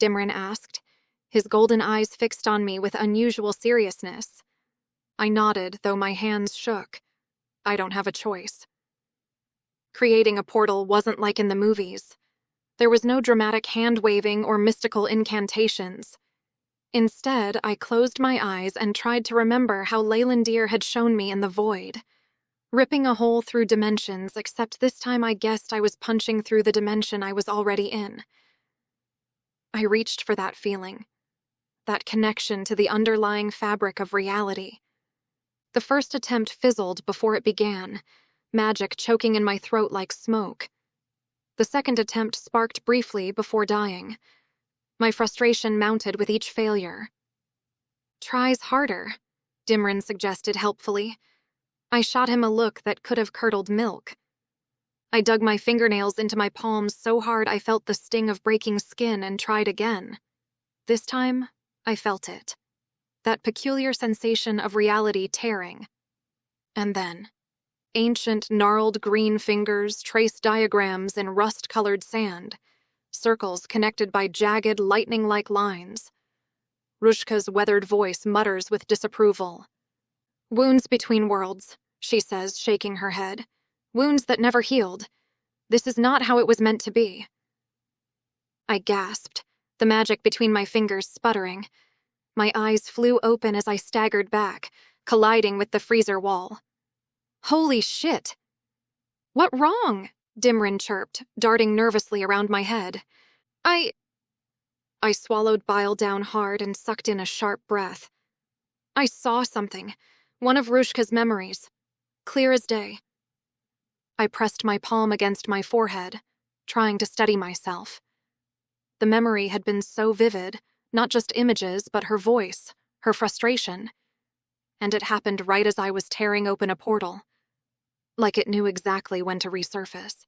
Dimrin asked, his golden eyes fixed on me with unusual seriousness. I nodded, though my hands shook. I don't have a choice. Creating a portal wasn't like in the movies. There was no dramatic hand-waving or mystical incantations. Instead, I closed my eyes and tried to remember how Leylandir had shown me in the void. Ripping a hole through dimensions, except this time I guessed I was punching through the dimension I was already in. I reached for that feeling, that connection to the underlying fabric of reality. The first attempt fizzled before it began, magic choking in my throat like smoke. The second attempt sparked briefly before dying. My frustration mounted with each failure. Tries harder, Dimrin suggested helpfully. I shot him a look that could have curdled milk. I dug my fingernails into my palms so hard I felt the sting of breaking skin and tried again. This time, I felt it. That peculiar sensation of reality tearing. And then, ancient, gnarled green fingers trace diagrams in rust-colored sand, circles connected by jagged, lightning-like lines. Rushka's weathered voice mutters with disapproval. Wounds between worlds, she says, shaking her head. Wounds that never healed. This is not how it was meant to be. I gasped, the magic between my fingers sputtering. My eyes flew open as I staggered back, colliding with the freezer wall. Holy shit! What wrong? Dimrin chirped, darting nervously around my head. I swallowed bile down hard and sucked in a sharp breath. I saw something, one of Rushka's memories, clear as day. I pressed my palm against my forehead, trying to steady myself. The memory had been so vivid, not just images, but her voice, her frustration. And it happened right as I was tearing open a portal. Like it knew exactly when to resurface.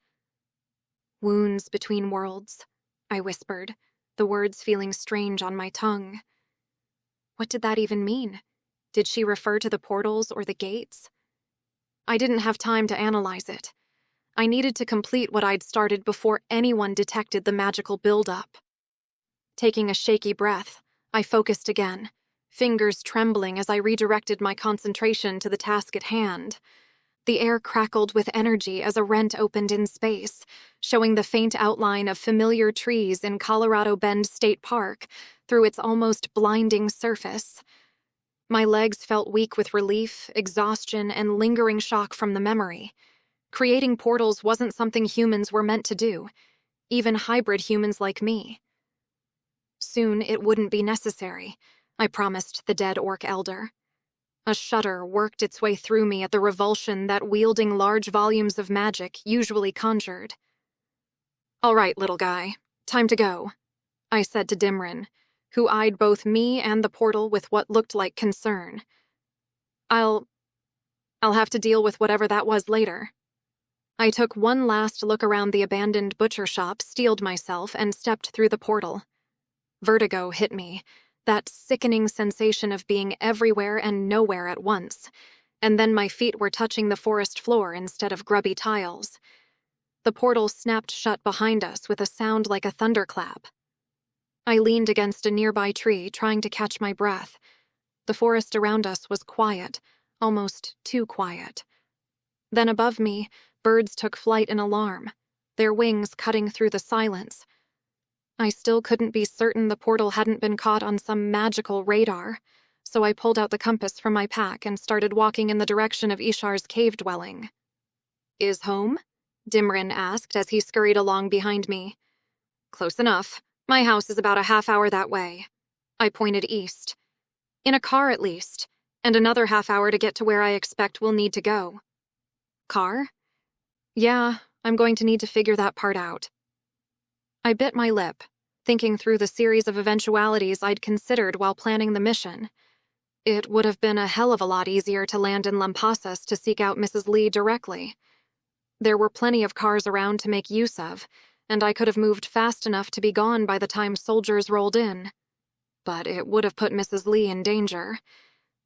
Wounds between worlds, I whispered, the words feeling strange on my tongue. What did that even mean? Did she refer to the portals or the gates? I didn't have time to analyze it. I needed to complete what I'd started before anyone detected the magical buildup. Taking a shaky breath, I focused again, fingers trembling as I redirected my concentration to the task at hand. The air crackled with energy as a rent opened in space, showing the faint outline of familiar trees in Colorado Bend State Park through its almost blinding surface. My legs felt weak with relief, exhaustion, and lingering shock from the memory. Creating portals wasn't something humans were meant to do, even hybrid humans like me. Soon it wouldn't be necessary, I promised the dead orc elder. A shudder worked its way through me at the revulsion that wielding large volumes of magic usually conjured. All right, little guy, time to go, I said to Dimrin, who eyed both me and the portal with what looked like concern. I'll have to deal with whatever that was later. I took one last look around the abandoned butcher shop, steeled myself, and stepped through the portal. Vertigo hit me, that sickening sensation of being everywhere and nowhere at once, and then my feet were touching the forest floor instead of grubby tiles. The portal snapped shut behind us with a sound like a thunderclap. I leaned against a nearby tree, trying to catch my breath. The forest around us was quiet, almost too quiet. Then above me, birds took flight in alarm, their wings cutting through the silence. I still couldn't be certain the portal hadn't been caught on some magical radar, so I pulled out the compass from my pack and started walking in the direction of Ishar's cave dwelling. "Is home?" Dimrin asked as he scurried along behind me. "Close enough. My house is about a half-hour that way." I pointed east. "In a car at least, and another half-hour to get to where I expect we'll need to go." "Car?" "Yeah, I'm going to need to figure that part out." I bit my lip, thinking through the series of eventualities I'd considered while planning the mission. It would have been a hell of a lot easier to land in Lampasas to seek out Mrs. Lee directly. There were plenty of cars around to make use of, and I could have moved fast enough to be gone by the time soldiers rolled in. But it would have put Mrs. Lee in danger.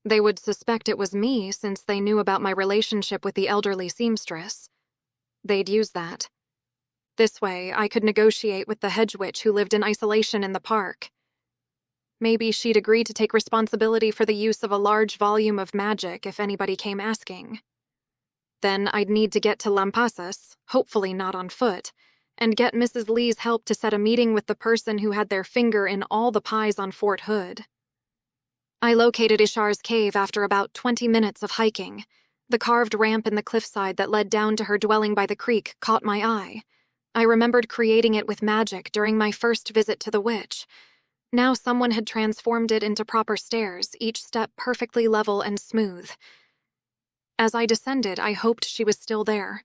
They would suspect it was me since they knew about my relationship with the elderly seamstress. They'd use that. This way, I could negotiate with the hedge witch who lived in isolation in the park. Maybe she'd agree to take responsibility for the use of a large volume of magic if anybody came asking. Then I'd need to get to Lampasas, hopefully not on foot, and get Mrs. Lee's help to set a meeting with the person who had their finger in all the pies on Fort Hood. I located Ishar's cave after about 20 minutes of hiking. The carved ramp in the cliffside that led down to her dwelling by the creek caught my eye. I remembered creating it with magic during my first visit to the witch. Now someone had transformed it into proper stairs, each step perfectly level and smooth. As I descended, I hoped she was still there.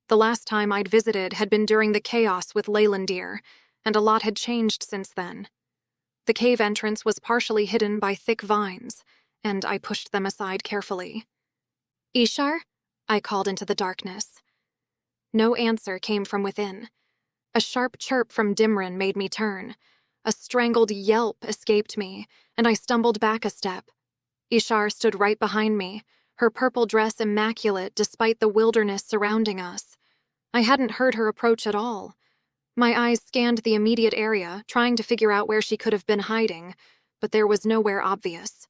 The last time I'd visited had been during the chaos with Leylandir, and a lot had changed since then. The cave entrance was partially hidden by thick vines, and I pushed them aside carefully. "Ishar?" I called into the darkness. No answer came from within. A sharp chirp from Dimrin made me turn. A strangled yelp escaped me, and I stumbled back a step. Ishar stood right behind me, her purple dress immaculate despite the wilderness surrounding us. I hadn't heard her approach at all. My eyes scanned the immediate area, trying to figure out where she could have been hiding, but there was nowhere obvious.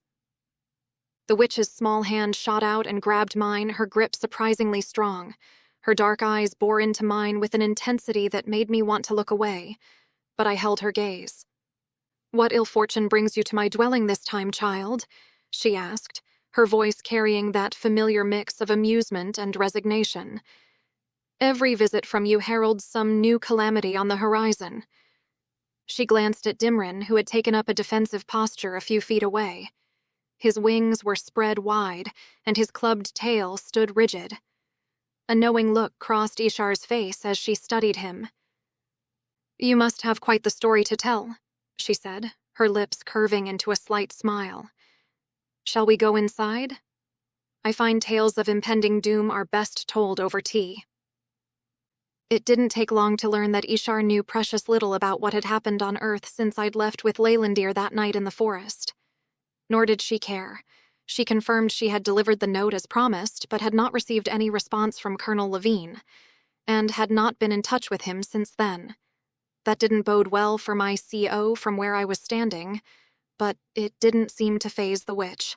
The witch's small hand shot out and grabbed mine, her grip surprisingly strong. Her dark eyes bore into mine with an intensity that made me want to look away, but I held her gaze. "What ill fortune brings you to my dwelling this time, child?" she asked, her voice carrying that familiar mix of amusement and resignation. "Every visit from you heralds some new calamity on the horizon." She glanced at Dimrin, who had taken up a defensive posture a few feet away. His wings were spread wide, and his clubbed tail stood rigid. A knowing look crossed Ishar's face as she studied him. "You must have quite the story to tell," she said, her lips curving into a slight smile. "Shall we go inside? I find tales of impending doom are best told over tea." It didn't take long to learn that Ishar knew precious little about what had happened on Earth since I'd left with Leylandir that night in the forest. Nor did she care. She confirmed she had delivered the note as promised, but had not received any response from Colonel Levine, and had not been in touch with him since then. That didn't bode well for my CO from where I was standing, but it didn't seem to faze the witch.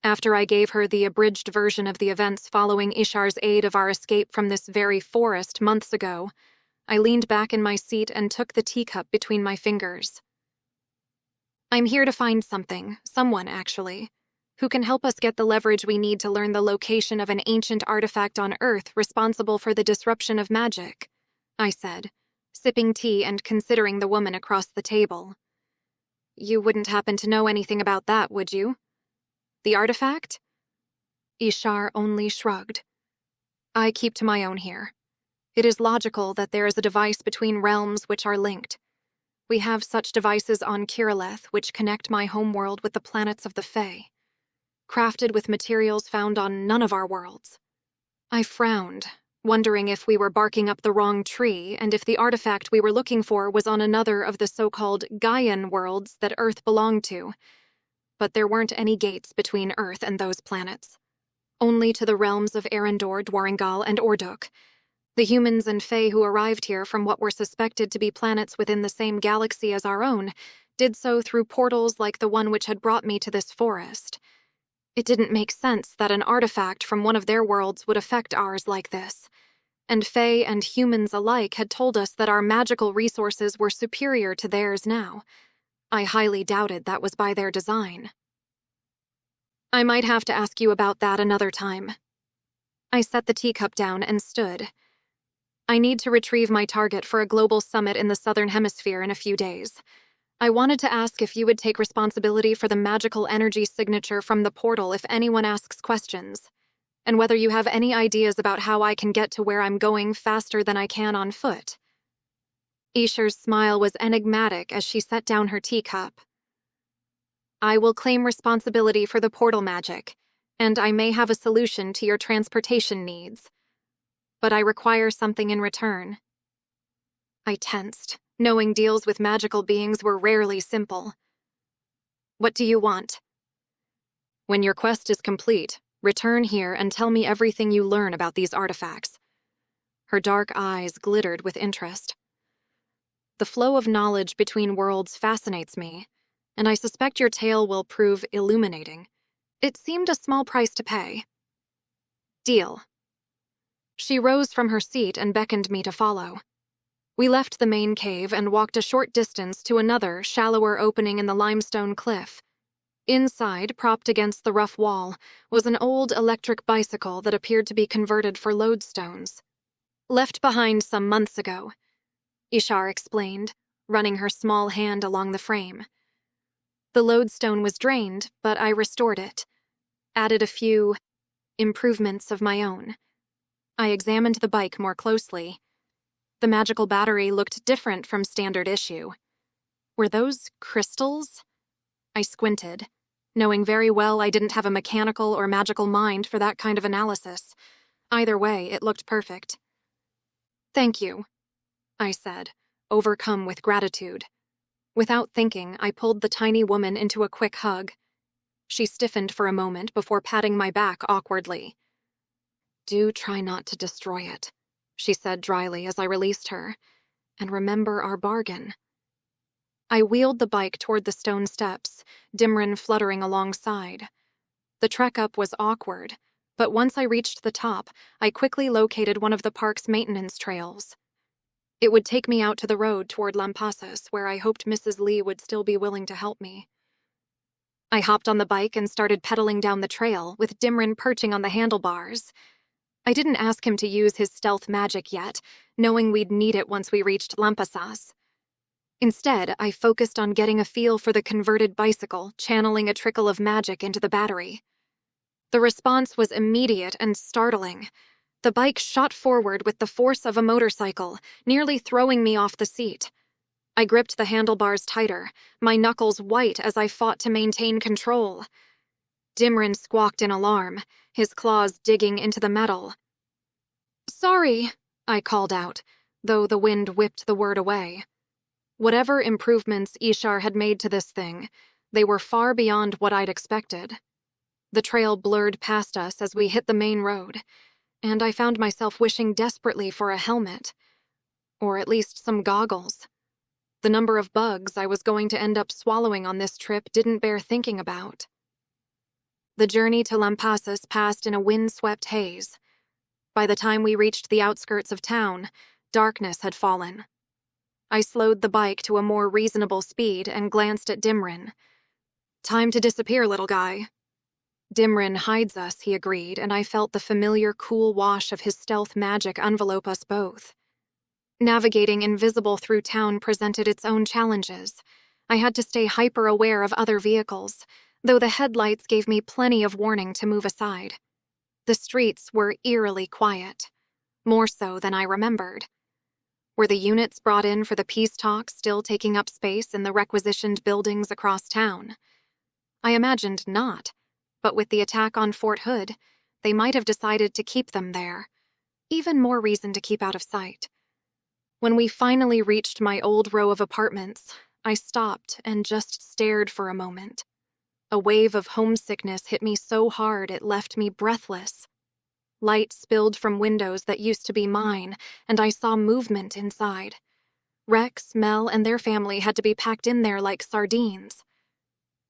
After I gave her the abridged version of the events following Ishar's aid of our escape from this very forest months ago, I leaned back in my seat and took the teacup between my fingers. "I'm here to find someone actually, who can help us get the leverage we need to learn the location of an ancient artifact on Earth responsible for the disruption of magic," I said, sipping tea and considering the woman across the table. "You wouldn't happen to know anything about that, would you? The artifact?" Ishar only shrugged. "I keep to my own here. It is logical that there is a device between realms which are linked. We have such devices on Kirilleth which connect my homeworld with the planets of the Fae, crafted with materials found on none of our worlds." I frowned, wondering if we were barking up the wrong tree and if the artifact we were looking for was on another of the so-called Gaian worlds that Earth belonged to. But there weren't any gates between Earth and those planets. Only to the realms of Arendor, Dwaringal, and Orduk. The humans and Fae who arrived here from what were suspected to be planets within the same galaxy as our own did so through portals like the one which had brought me to this forest. It didn't make sense that an artifact from one of their worlds would affect ours like this. And Fae and humans alike had told us that our magical resources were superior to theirs now. I highly doubted that was by their design. I might have to ask you about that another time. I set the teacup down and stood. I need to retrieve my target for a global summit in the Southern Hemisphere in a few days. I wanted to ask if you would take responsibility for the magical energy signature from the portal if anyone asks questions, and whether you have any ideas about how I can get to where I'm going faster than I can on foot. Ishar's smile was enigmatic as she set down her teacup. I will claim responsibility for the portal magic, and I may have a solution to your transportation needs. But I require something in return. I tensed, knowing deals with magical beings were rarely simple. What do you want? When your quest is complete, return here and tell me everything you learn about these artifacts. Her dark eyes glittered with interest. The flow of knowledge between worlds fascinates me, and I suspect your tale will prove illuminating. It seemed a small price to pay. Deal. She rose from her seat and beckoned me to follow. We left the main cave and walked a short distance to another, shallower opening in the limestone cliff. Inside, propped against the rough wall, was an old electric bicycle that appeared to be converted for lodestones. Left behind some months ago, Ishar explained, running her small hand along the frame. The lodestone was drained, but I restored it, added a few improvements of my own. I examined the bike more closely. The magical battery looked different from standard issue. Were those crystals? I squinted, knowing very well I didn't have a mechanical or magical mind for that kind of analysis. Either way, it looked perfect. Thank you, I said, overcome with gratitude. Without thinking, I pulled the tiny woman into a quick hug. She stiffened for a moment before patting my back awkwardly. Do try not to destroy it, she said dryly as I released her. And remember our bargain. I wheeled the bike toward the stone steps, Dimrin fluttering alongside. The trek up was awkward, but once I reached the top, I quickly located one of the park's maintenance trails. It would take me out to the road toward Lampasas, where I hoped Mrs. Lee would still be willing to help me. I hopped on the bike and started pedaling down the trail, with Dimrin perching on the handlebars. I didn't ask him to use his stealth magic yet, knowing we'd need it once we reached Lampasas. Instead, I focused on getting a feel for the converted bicycle, channeling a trickle of magic into the battery. The response was immediate and startling. The bike shot forward with the force of a motorcycle, nearly throwing me off the seat. I gripped the handlebars tighter, my knuckles white as I fought to maintain control. Dimrin squawked in alarm, his claws digging into the metal. Sorry, I called out, though the wind whipped the word away. Whatever improvements Ishar had made to this thing, they were far beyond what I'd expected. The trail blurred past us as we hit the main road, and I found myself wishing desperately for a helmet, or at least some goggles. The number of bugs I was going to end up swallowing on this trip didn't bear thinking about. The journey to Lampasas passed in a wind-swept haze. By the time we reached the outskirts of town, darkness had fallen. I slowed the bike to a more reasonable speed and glanced at Dimrin. Time to disappear, little guy. Dimrin hides us, he agreed, and I felt the familiar cool wash of his stealth magic envelope us both. Navigating invisible through town presented its own challenges. I had to stay hyper-aware of other vehicles, though the headlights gave me plenty of warning to move aside. The streets were eerily quiet, more so than I remembered. Were the units brought in for the peace talks still taking up space in the requisitioned buildings across town? I imagined not, but with the attack on Fort Hood, they might have decided to keep them there. Even more reason to keep out of sight. When we finally reached my old row of apartments, I stopped and just stared for a moment. A wave of homesickness hit me so hard it left me breathless. Light spilled from windows that used to be mine, and I saw movement inside. Rex, Mel, and their family had to be packed in there like sardines.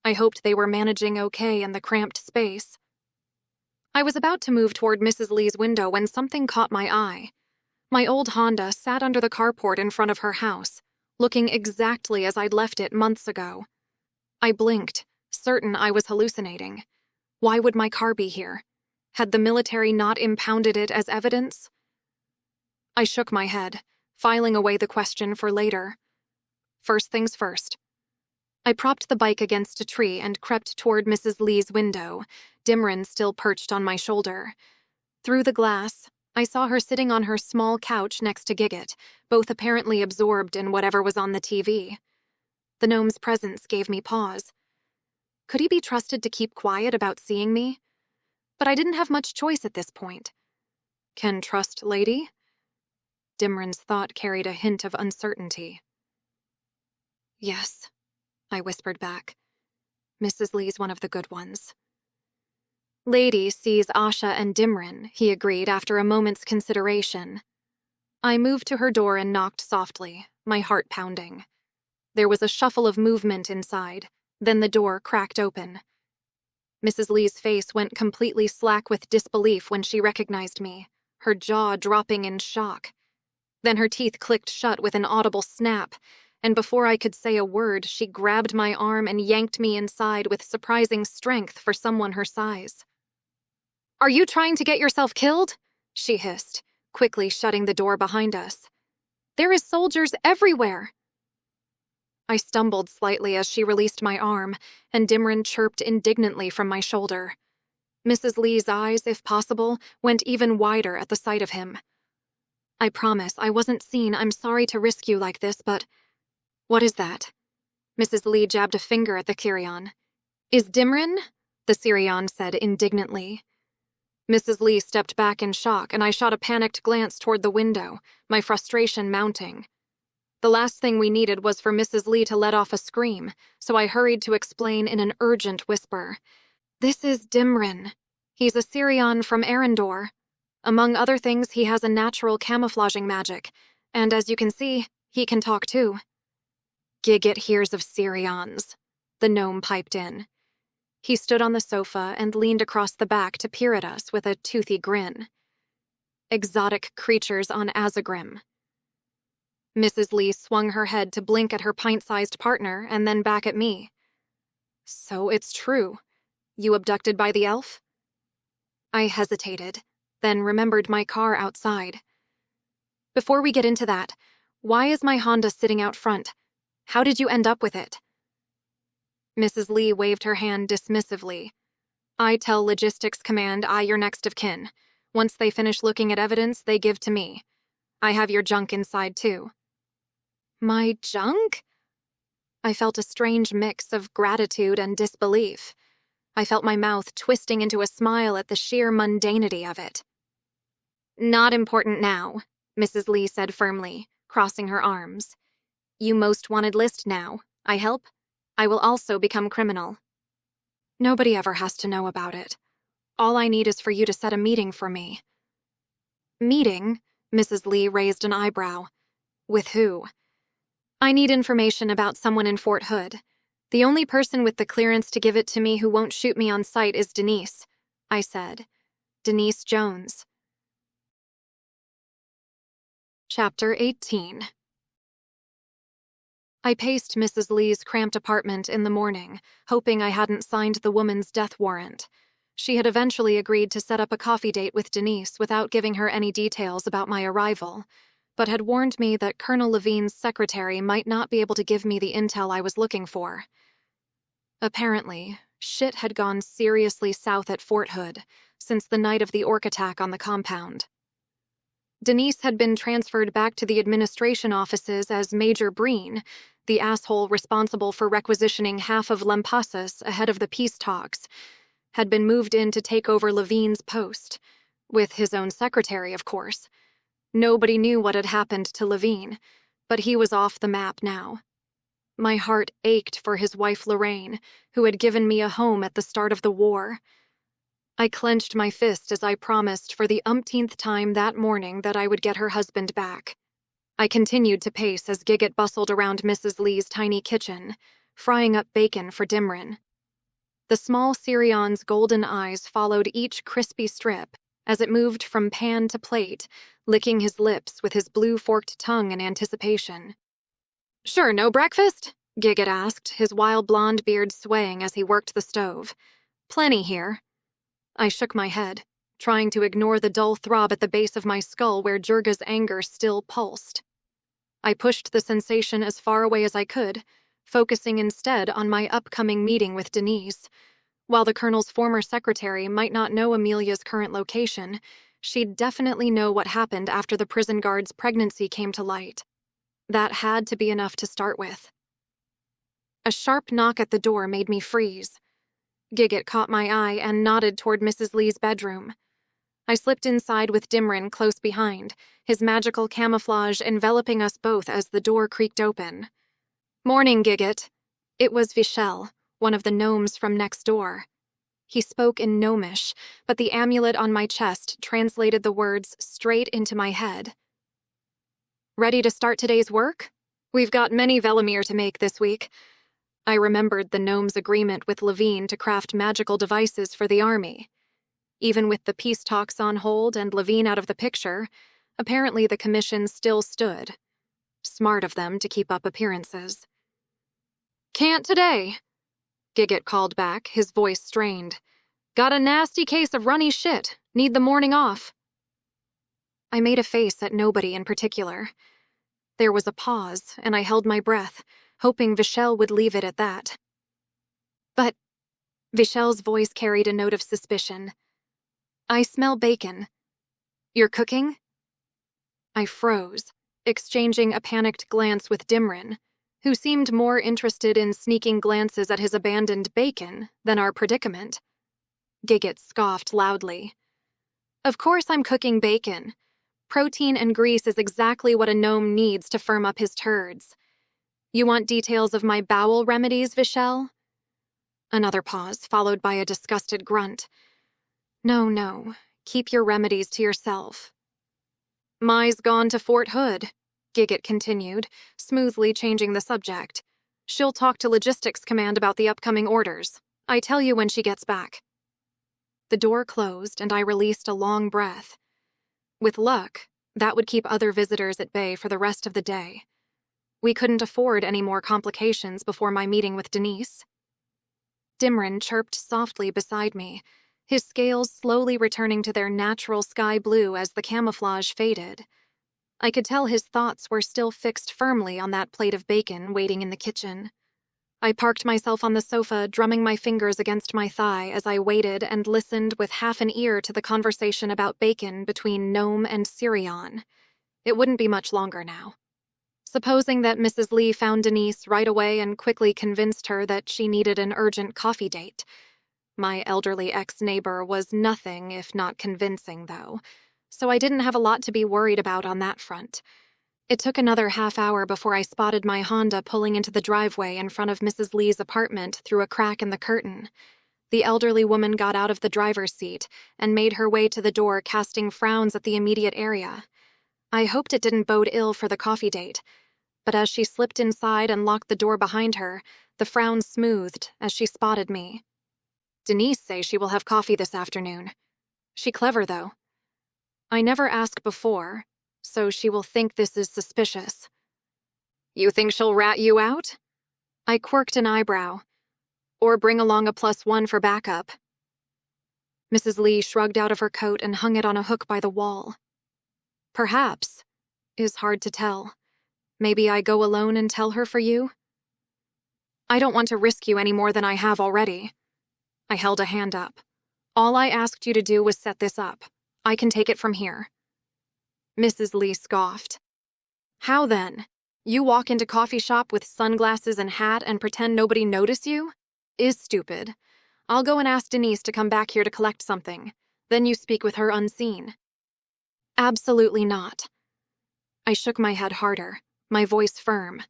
I hoped they were managing okay in the cramped space. I was about to move toward Mrs. Lee's window when something caught my eye. My old Honda sat under the carport in front of her house, looking exactly as I'd left it months ago. I blinked, certain I was hallucinating. Why would my car be here? Had the military not impounded it as evidence? I shook my head, filing away the question for later. First things first. I propped the bike against a tree and crept toward Mrs. Lee's window, Dimrin still perched on my shoulder. Through the glass, I saw her sitting on her small couch next to Giggit, both apparently absorbed in whatever was on the TV. The gnome's presence gave me pause. Could he be trusted to keep quiet about seeing me? But I didn't have much choice at this point. Can trust lady? Dimrin's thought carried a hint of uncertainty. Yes, I whispered back. Mrs. Lee's one of the good ones. Lady sees Asha and Dimrin, he agreed after a moment's consideration. I moved to her door and knocked softly, my heart pounding. There was a shuffle of movement inside, then the door cracked open. Mrs. Lee's face went completely slack with disbelief when she recognized me, her jaw dropping in shock. Then her teeth clicked shut with an audible snap, and before I could say a word, she grabbed my arm and yanked me inside with surprising strength for someone her size. "Are you trying to get yourself killed?" she hissed, quickly shutting the door behind us. "There is soldiers everywhere." I stumbled slightly as she released my arm, and Dimrin chirped indignantly from my shoulder. Mrs. Lee's eyes, if possible, went even wider at the sight of him. "I promise I wasn't seen. I'm sorry to risk you like this, but—" "What is that?" Mrs. Lee jabbed a finger at the Kyrian. "Is Dimrin?" the Syrian said indignantly. Mrs. Lee stepped back in shock, and I shot a panicked glance toward the window, my frustration mounting. The last thing we needed was for Mrs. Lee to let off a scream, so I hurried to explain in an urgent whisper. "This is Dimrin. He's a Syrian from Arendor. Among other things, he has a natural camouflaging magic, and as you can see, he can talk too." "Giggit hears of Syrians," the gnome piped in. He stood on the sofa and leaned across the back to peer at us with a toothy grin. "Exotic creatures on Azagrim." Mrs. Lee swung her head to blink at her pint-sized partner and then back at me. "So it's true. You abducted by the elf?" I hesitated, then remembered my car outside. "Before we get into that, why is my Honda sitting out front? How did you end up with it?" Mrs. Lee waved her hand dismissively. "I tell Logistics Command your next of kin. Once they finish looking at evidence, they give to me. I have your junk inside, too." "My junk?" I felt a strange mix of gratitude and disbelief. I felt my mouth twisting into a smile at the sheer mundanity of it. "Not important now," Mrs. Lee said firmly, crossing her arms. "You most wanted list now. I help? I will also become criminal." "Nobody ever has to know about it. All I need is for you to set a meeting for me." "Meeting?" Mrs. Lee raised an eyebrow. "With who?" "I need information about someone in Fort Hood. The only person with the clearance to give it to me who won't shoot me on sight is Denise," I said. "Denise Jones." Chapter 18. I paced Mrs. Lee's cramped apartment in the morning, hoping I hadn't signed the woman's death warrant. She had eventually agreed to set up a coffee date with Denise without giving her any details about my arrival, but had warned me that Colonel Levine's secretary might not be able to give me the intel I was looking for. Apparently, shit had gone seriously south at Fort Hood since the night of the orc attack on the compound. Denise had been transferred back to the administration offices as Major Breen, the asshole responsible for requisitioning half of Lampasas ahead of the peace talks, had been moved in to take over Levine's post, With his own secretary, of course. Nobody knew what had happened to Levine, but he was off the map now. My heart ached for his wife Lorraine, who had given me a home at the start of the war. I clenched my fist as I promised for the umpteenth time that morning that I would get her husband back. I continued to pace as Giggit bustled around Mrs. Lee's tiny kitchen, frying up bacon for Dimrin. The small Sirion's golden eyes followed each crispy strip as it moved from pan to plate, licking his lips with his blue-forked tongue in anticipation. "Sure, no breakfast?" Giggit asked, his wild blonde beard swaying as he worked the stove. "Plenty here." I shook my head, trying to ignore the dull throb at the base of my skull where Jurga's anger still pulsed. I pushed the sensation as far away as I could, focusing instead on my upcoming meeting with Denise. While the Colonel's former secretary might not know Amelia's current location, she'd definitely know what happened after the prison guard's pregnancy came to light. That had to be enough to start with. A sharp knock at the door made me freeze. Giggit caught my eye and nodded toward Mrs. Lee's bedroom. I slipped inside with Dimrin close behind, his magical camouflage enveloping us both as the door creaked open. "Morning, Giggit." It was Vishel, one of the gnomes from next door. He spoke in gnomish, but the amulet on my chest translated the words straight into my head. "Ready to start today's work? We've got many Velimir to make this week." I remembered the gnome's agreement with Levine to craft magical devices for the army. Even with the peace talks on hold and Levine out of the picture, apparently the commission still stood. Smart of them to keep up appearances. "Can't today," Giggit called back, his voice strained. "Got a nasty case of runny shit. Need the morning off." I made a face at nobody in particular. There was a pause, and I held my breath, hoping Vishel would leave it at that. "But," Vishel's voice carried a note of suspicion. "I smell bacon. You're cooking?" I froze, exchanging a panicked glance with Dimrin, who seemed more interested in sneaking glances at his abandoned bacon than our predicament. Giggit scoffed loudly. "Of course I'm cooking bacon. Protein and grease is exactly what a gnome needs to firm up his turds. You want details of my bowel remedies, Vishel?" Another pause, followed by a disgusted grunt. No, keep your remedies to yourself." "Mai's gone to Fort Hood," Giggit continued, smoothly changing the subject. "She'll talk to Logistics Command about the upcoming orders. I tell you when she gets back." The door closed, and I released a long breath. With luck, that would keep other visitors at bay for the rest of the day. We couldn't afford any more complications before my meeting with Denise. Dimrin chirped softly beside me, his scales slowly returning to their natural sky blue as the camouflage faded. I could tell his thoughts were still fixed firmly on that plate of bacon waiting in the kitchen. I parked myself on the sofa, drumming my fingers against my thigh as I waited and listened with half an ear to the conversation about bacon between Gnome and Sirion. It wouldn't be much longer now. Supposing that Mrs. Lee found Denise right away and quickly convinced her that she needed an urgent coffee date. My elderly ex-neighbor was nothing if not convincing, though, so I didn't have a lot to be worried about on that front. It took another half hour before I spotted my Honda pulling into the driveway in front of Mrs. Lee's apartment through a crack in the curtain. The elderly woman got out of the driver's seat and made her way to the door, casting frowns at the immediate area. I hoped it didn't bode ill for the coffee date, but as she slipped inside and locked the door behind her, the frown smoothed as she spotted me. "Denise say she will have coffee this afternoon. She clever, though. I never ask before, so she will think this is suspicious." "You think she'll rat you out?" I quirked an eyebrow. "Or bring along a +1 for backup." Mrs. Lee shrugged out of her coat and hung it on a hook by the wall. "Perhaps. Is hard to tell. Maybe I go alone and tell her for you?" "I don't want to risk you any more than I have already." I held a hand up. "All I asked you to do was set this up. I can take it from here." Mrs. Lee scoffed. "How then? You walk into coffee shop with sunglasses and hat and pretend nobody notice you? Is stupid. I'll go and ask Denise to come back here to collect something. Then you speak with her unseen. Absolutely not. I shook my head harder, my voice firm.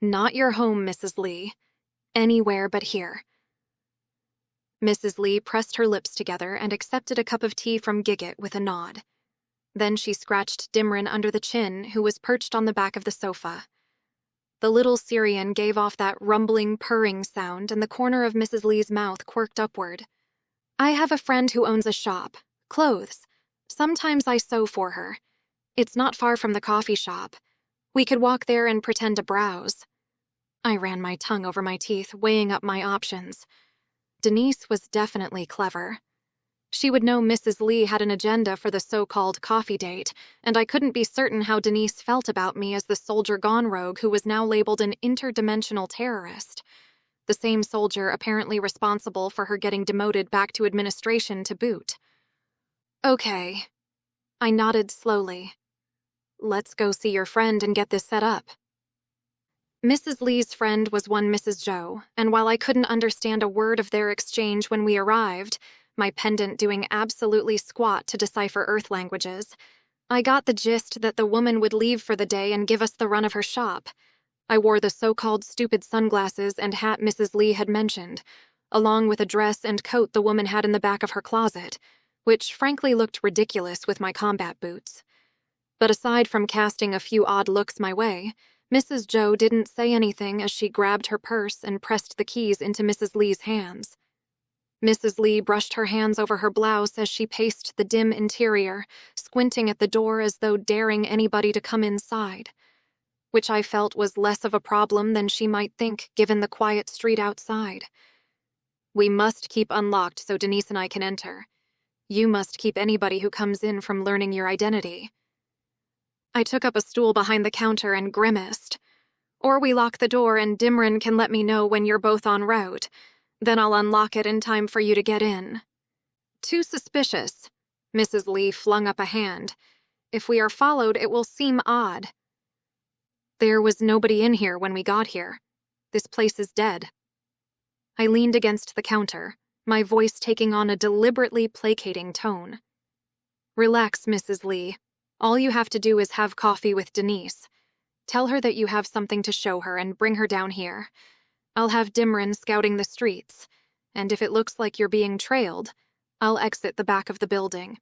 Not your home, Mrs. Lee. Anywhere but here. Mrs. Lee pressed her lips together and accepted a cup of tea from Giggit with a nod. Then she scratched Dimrin under the chin, who was perched on the back of the sofa. The little Syrian gave off that rumbling, purring sound, and the corner of Mrs. Lee's mouth quirked upward. I have a friend who owns a shop. Clothes. Sometimes I sew for her. It's not far from the coffee shop. We could walk there and pretend to browse. I ran my tongue over my teeth, weighing up my options. Denise was definitely clever. She would know Mrs. Lee had an agenda for the so-called coffee date, and I couldn't be certain how Denise felt about me as the soldier gone rogue who was now labeled an interdimensional terrorist. The same soldier apparently responsible for her getting demoted back to administration to boot. Okay. I nodded slowly. Let's go see your friend and get this set up. Mrs. Lee's friend was one Mrs. Joe, and while I couldn't understand a word of their exchange when we arrived, my pendant doing absolutely squat to decipher Earth languages, I got the gist that the woman would leave for the day and give us the run of her shop. I wore the so-called stupid sunglasses and hat Mrs. Lee had mentioned, along with a dress and coat the woman had in the back of her closet, which frankly looked ridiculous with my combat boots. But aside from casting a few odd looks my way, Mrs. Joe didn't say anything as she grabbed her purse and pressed the keys into Mrs. Lee's hands. Mrs. Lee brushed her hands over her blouse as she paced the dim interior, squinting at the door as though daring anybody to come inside, which I felt was less of a problem than she might think given the quiet street outside. We must keep unlocked so Denise and I can enter. You must keep anybody who comes in from learning your identity. I took up a stool behind the counter and grimaced. Or we lock the door and Dimrin can let me know when you're both en route. Then I'll unlock it in time for you to get in. Too suspicious. Mrs. Lee flung up a hand. If we are followed, it will seem odd. There was nobody in here when we got here. This place is dead. I leaned against the counter, my voice taking on a deliberately placating tone. Relax, Mrs. Lee. All you have to do is have coffee with Denise. Tell her that you have something to show her and bring her down here. I'll have Dimrin scouting the streets, and if it looks like you're being trailed, I'll exit the back of the building.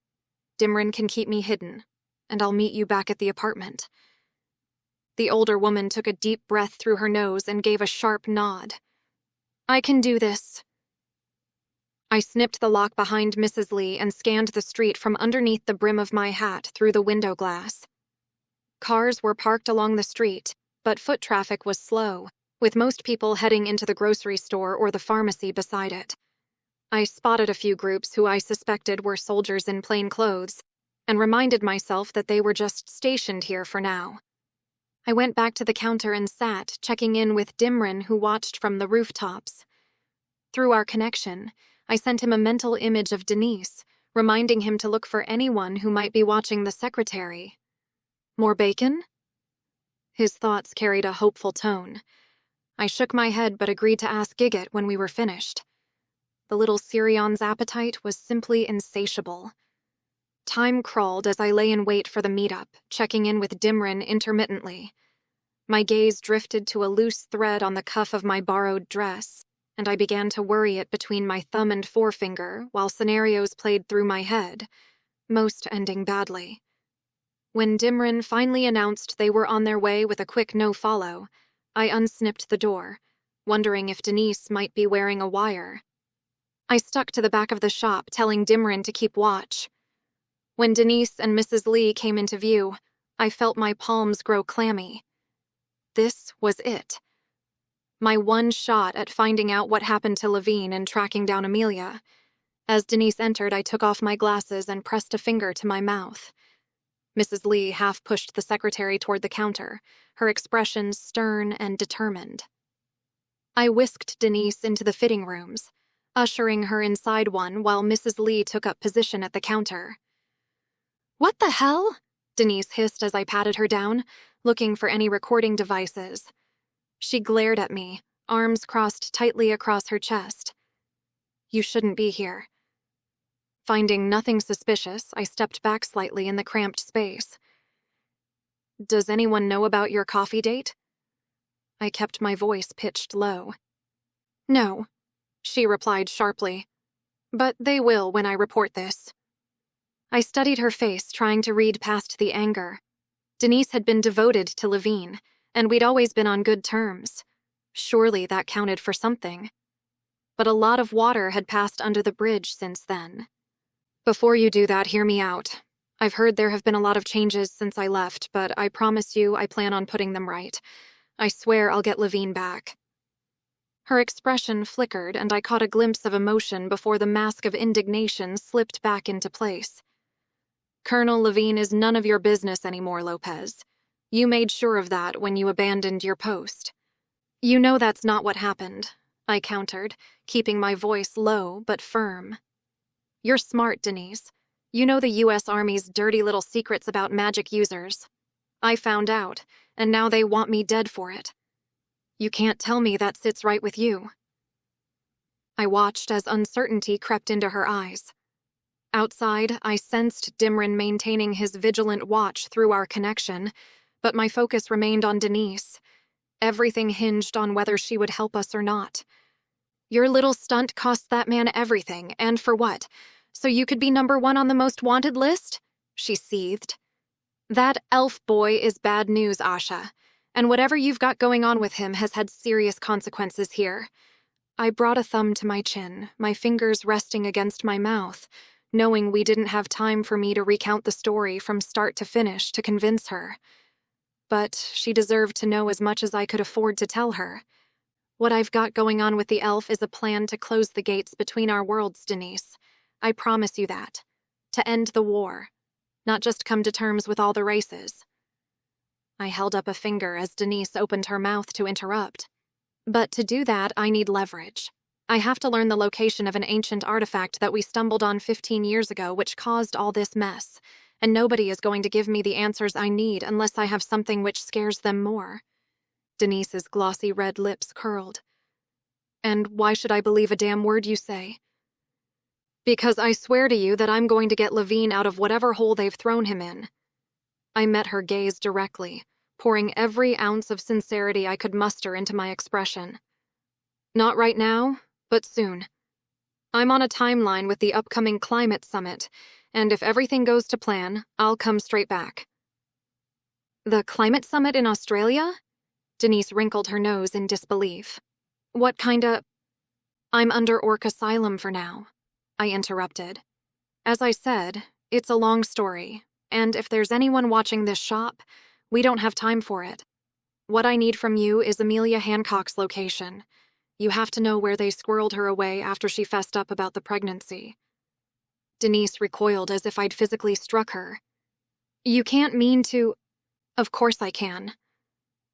Dimrin can keep me hidden, and I'll meet you back at the apartment. The older woman took a deep breath through her nose and gave a sharp nod. I can do this. I snipped the lock behind Mrs. Lee and scanned the street from underneath the brim of my hat through the window glass. Cars were parked along the street, but foot traffic was slow, with most people heading into the grocery store or the pharmacy beside it. I spotted a few groups who I suspected were soldiers in plain clothes, and reminded myself that they were just stationed here for now. I went back to the counter and sat, checking in with Dimrin, who watched from the rooftops. Through our connection, I sent him a mental image of Denise, reminding him to look for anyone who might be watching the secretary. More bacon? His thoughts carried a hopeful tone. I shook my head but agreed to ask Giggit when we were finished. The little Sirion's appetite was simply insatiable. Time crawled as I lay in wait for the meetup, checking in with Dimrin intermittently. My gaze drifted to a loose thread on the cuff of my borrowed dress, and I began to worry it between my thumb and forefinger while scenarios played through my head, most ending badly. When Dimrin finally announced they were on their way with a quick no-follow, I unsnipped the door, wondering if Denise might be wearing a wire. I stuck to the back of the shop, telling Dimrin to keep watch. When Denise and Mrs. Lee came into view, I felt my palms grow clammy. This was it. My one shot at finding out what happened to Levine and tracking down Amelia. As Denise entered, I took off my glasses and pressed a finger to my mouth. Mrs. Lee half pushed the secretary toward the counter, her expression stern and determined. I whisked Denise into the fitting rooms, ushering her inside one while Mrs. Lee took up position at the counter. "What the hell?" Denise hissed as I patted her down, looking for any recording devices. She glared at me, arms crossed tightly across her chest. "You shouldn't be here." Finding nothing suspicious, I stepped back slightly in the cramped space. "Does anyone know about your coffee date?" I kept my voice pitched low. "No," she replied sharply. "But they will when I report this." I studied her face, trying to read past the anger. Denise had been devoted to Levine, and we'd always been on good terms. Surely that counted for something. But a lot of water had passed under the bridge since then. "Before you do that, hear me out. I've heard there have been a lot of changes since I left, but I promise you I plan on putting them right. I swear I'll get Levine back." Her expression flickered, and I caught a glimpse of emotion before the mask of indignation slipped back into place. "Colonel Levine is none of your business anymore, Lopez. You made sure of that when you abandoned your post." "You know that's not what happened," I countered, keeping my voice low but firm. "You're smart, Denise. You know the U.S. Army's dirty little secrets about magic users. I found out, and now they want me dead for it. You can't tell me that sits right with you." I watched as uncertainty crept into her eyes. Outside, I sensed Dimrin maintaining his vigilant watch through our connection, but my focus remained on Denise. Everything hinged on whether she would help us or not. "Your little stunt cost that man everything, and for what? So you could be #1 on the most wanted list?" she seethed. "That elf boy is bad news, Asha, and whatever you've got going on with him has had serious consequences here." I brought a thumb to my chin, my fingers resting against my mouth, knowing we didn't have time for me to recount the story from start to finish to convince her. But she deserved to know as much as I could afford to tell her. "What I've got going on with the elf is a plan to close the gates between our worlds, Denise. I promise you that. To end the war. Not just come to terms with all the races." I held up a finger as Denise opened her mouth to interrupt. "But to do that, I need leverage. I have to learn the location of an ancient artifact that we stumbled on 15 years ago which caused all this mess, and nobody is going to give me the answers I need unless I have something which scares them more." Denise's glossy red lips curled. "And why should I believe a damn word you say?" "Because I swear to you that I'm going to get Levine out of whatever hole they've thrown him in." I met her gaze directly, pouring every ounce of sincerity I could muster into my expression. "Not right now, but soon. I'm on a timeline with the upcoming climate summit, and if everything goes to plan, I'll come straight back." "The climate summit in Australia?" Denise wrinkled her nose in disbelief. "What kinda—" "I'm under orc asylum for now," I interrupted. "As I said, it's a long story, and if there's anyone watching this shop, we don't have time for it. What I need from you is Amelia Hancock's location. You have to know where they squirreled her away after she fessed up about the pregnancy." Denise recoiled as if I'd physically struck her. "You can't mean to—" "Of course I can."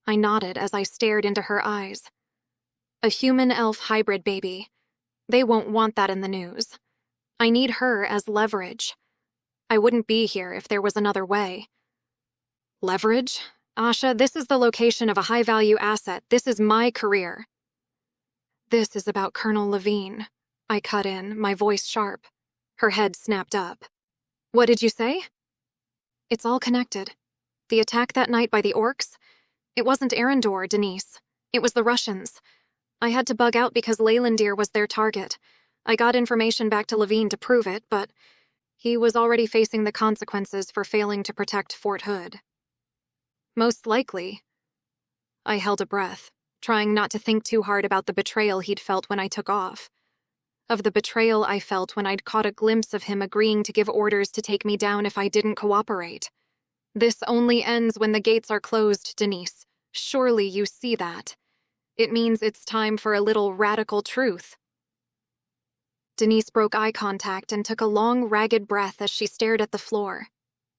I nodded as I stared into her eyes. "A human-elf hybrid baby. They won't want that in the news. I need her as leverage. I wouldn't be here if there was another way." "Leverage? Asha, this is the location of a high-value asset. This is my career." "This is about Colonel Levine," I cut in, my voice sharp. Her head snapped up. "What did you say?" "It's all connected. The attack that night by the orcs? It wasn't Arendor, Denise. It was the Russians. I had to bug out because Leylandir was their target. I got information back to Levine to prove it, but he was already facing the consequences for failing to protect Fort Hood." "Most likely." I held a breath, trying not to think too hard about the betrayal he'd felt when I took off. Of the betrayal I felt when I'd caught a glimpse of him agreeing to give orders to take me down if I didn't cooperate. "This only ends when the gates are closed, Denise. Surely you see that. It means it's time for a little radical truth." Denise broke eye contact and took a long, ragged breath as she stared at the floor.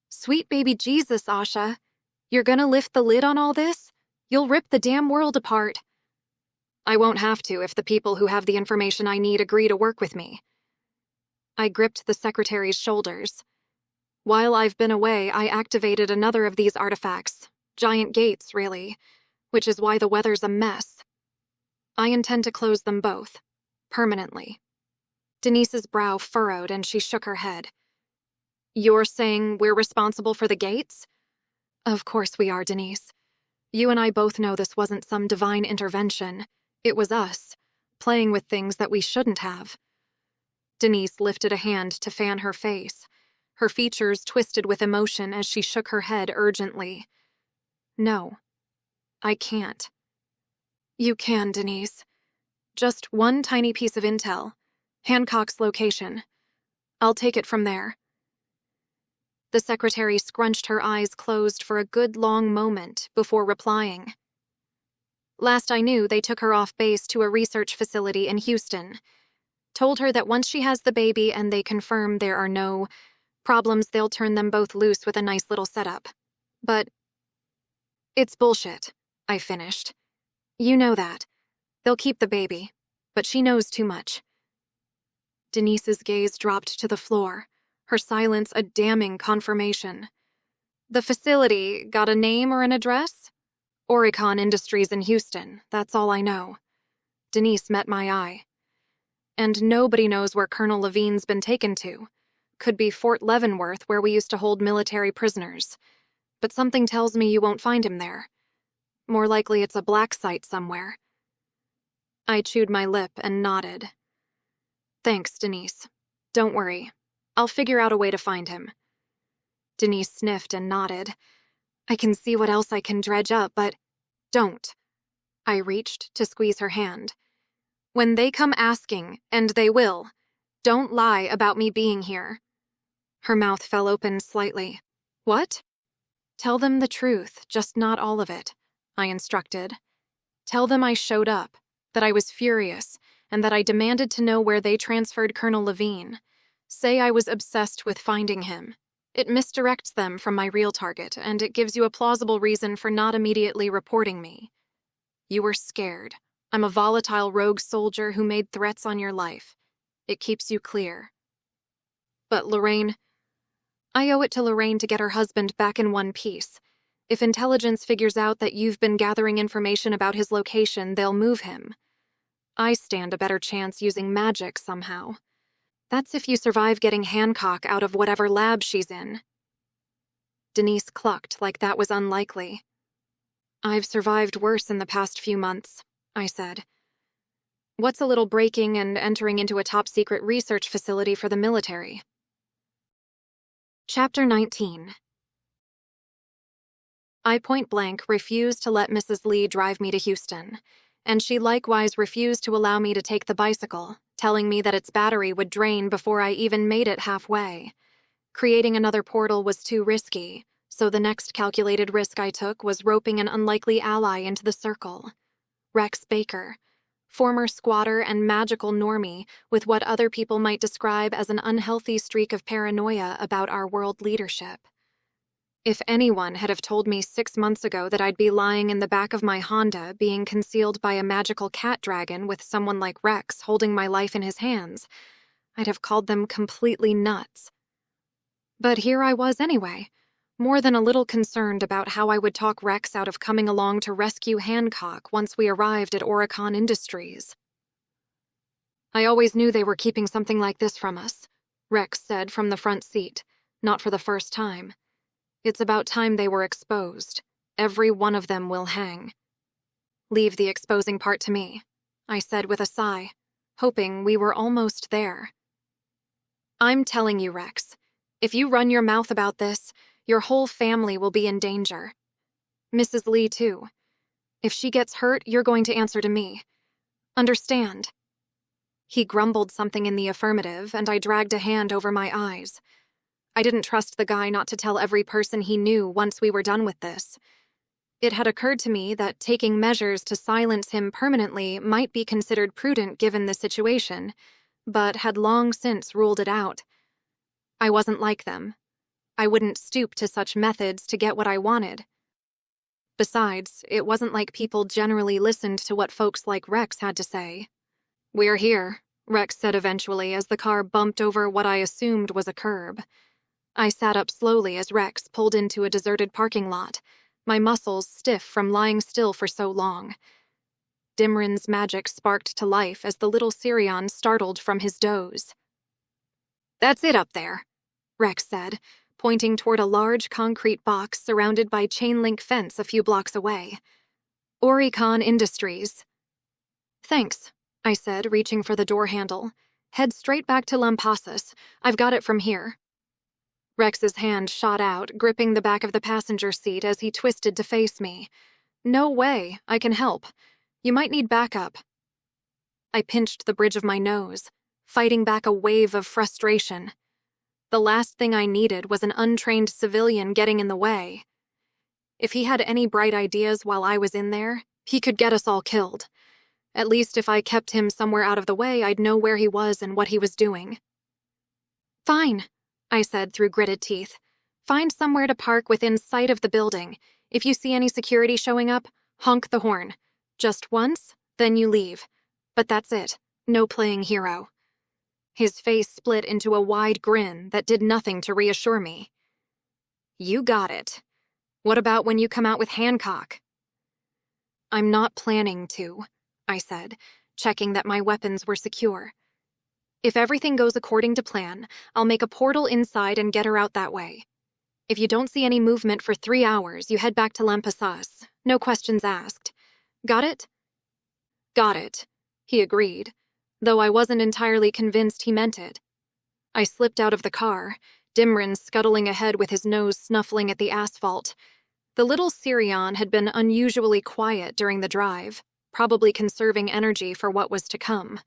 "Sweet baby Jesus, Asha. You're gonna lift the lid on all this? You'll rip the damn world apart." "I won't have to if the people who have the information I need agree to work with me." I gripped the secretary's shoulders. "While I've been away, I activated another of these artifacts. Giant gates, really. Which is why the weather's a mess. I intend to close them both. Permanently." Denise's brow furrowed and she shook her head. You're saying we're responsible for the gates? Of course we are, Denise. You and I both know this wasn't some divine intervention. It was us, playing with things that we shouldn't have. Denise lifted a hand to fan her face. Her features twisted with emotion as she shook her head urgently. No, I can't. You can, Denise. Just one tiny piece of intel. Hancock's location. I'll take it from there. The secretary scrunched her eyes closed for a good long moment before replying. Last I knew, they took her off base to a research facility in Houston. Told her that once she has the baby and they confirm there are no problems, they'll turn them both loose with a nice little setup. But it's bullshit, I finished. You know that. They'll keep the baby, but she knows too much. Denise's gaze dropped to the floor, her silence a damning confirmation. The facility got a name or an address? Oricon Industries in Houston, that's all I know. Denise met my eye. And nobody knows where Colonel Levine's been taken to. Could be Fort Leavenworth, where we used to hold military prisoners. But something tells me you won't find him there. More likely it's a black site somewhere. I chewed my lip and nodded. Thanks, Denise. Don't worry. I'll figure out a way to find him. Denise sniffed and nodded. I can see what else I can dredge up, but don't. I reached to squeeze her hand. When they come asking, and they will, don't lie about me being here. Her mouth fell open slightly. What? Tell them the truth, just not all of it, I instructed. Tell them I showed up, that I was furious, and that I demanded to know where they transferred Colonel Levine. Say I was obsessed with finding him. It misdirects them from my real target, and it gives you a plausible reason for not immediately reporting me. You were scared. I'm a volatile rogue soldier who made threats on your life. It keeps you clear. But Lorraine... I owe it to Lorraine to get her husband back in one piece. If intelligence figures out that you've been gathering information about his location, they'll move him. I stand a better chance using magic somehow. That's if you survive getting Hancock out of whatever lab she's in. Denise clucked like that was unlikely. I've survived worse in the past few months, I said. What's a little breaking and entering into a top-secret research facility for the military? Chapter 19. I point-blank refused to let Mrs. Lee drive me to Houston, and she likewise refused to allow me to take the bicycle, telling me that its battery would drain before I even made it halfway. Creating another portal was too risky, so the next calculated risk I took was roping an unlikely ally into the circle. Rex Baker, former squatter and magical normie with what other people might describe as an unhealthy streak of paranoia about our world leadership. If anyone had have told me 6 months ago that I'd be lying in the back of my Honda being concealed by a magical cat dragon with someone like Rex holding my life in his hands, I'd have called them completely nuts. But here I was anyway, more than a little concerned about how I would talk Rex out of coming along to rescue Hancock once we arrived at Oricon Industries. I always knew they were keeping something like this from us, Rex said from the front seat, not for the first time. It's about time they were exposed. Every one of them will hang. Leave the exposing part to me, I said with a sigh, hoping we were almost there. I'm telling you, Rex, if you run your mouth about this, your whole family will be in danger. Mrs. Lee, too. If she gets hurt, you're going to answer to me. Understand? He grumbled something in the affirmative, and I dragged a hand over my eyes. I didn't trust the guy not to tell every person he knew once we were done with this. It had occurred to me that taking measures to silence him permanently might be considered prudent given the situation, but had long since ruled it out. I wasn't like them. I wouldn't stoop to such methods to get what I wanted. Besides, it wasn't like people generally listened to what folks like Rex had to say. "We're here," Rex said eventually as the car bumped over what I assumed was a curb. I sat up slowly as Rex pulled into a deserted parking lot, my muscles stiff from lying still for so long. Dimrin's magic sparked to life as the little Sirion startled from his doze. "That's it up there," Rex said, pointing toward a large concrete box surrounded by chain-link fence a few blocks away. "Oricon Industries." "Thanks," I said, reaching for the door handle. "Head straight back to Lampasas. I've got it from here." Rex's hand shot out, gripping the back of the passenger seat as he twisted to face me. "No way, I can help. You might need backup." I pinched the bridge of my nose, fighting back a wave of frustration. The last thing I needed was an untrained civilian getting in the way. If he had any bright ideas while I was in there, he could get us all killed. At least if I kept him somewhere out of the way, I'd know where he was and what he was doing. "Fine," I said through gritted teeth. "Find somewhere to park within sight of the building. If you see any security showing up, honk the horn. Just once, then you leave. But that's it. No playing hero." His face split into a wide grin that did nothing to reassure me. "You got it. What about when you come out with Hancock?" "I'm not planning to," I said, checking that my weapons were secure. "If everything goes according to plan, I'll make a portal inside and get her out that way. If you don't see any movement for 3 hours, you head back to Lampasas. No questions asked. Got it?" "Got it," he agreed, though I wasn't entirely convinced he meant it. I slipped out of the car, Dimrin scuttling ahead with his nose snuffling at the asphalt. The little Sirion had been unusually quiet during the drive, probably conserving energy for what was to come.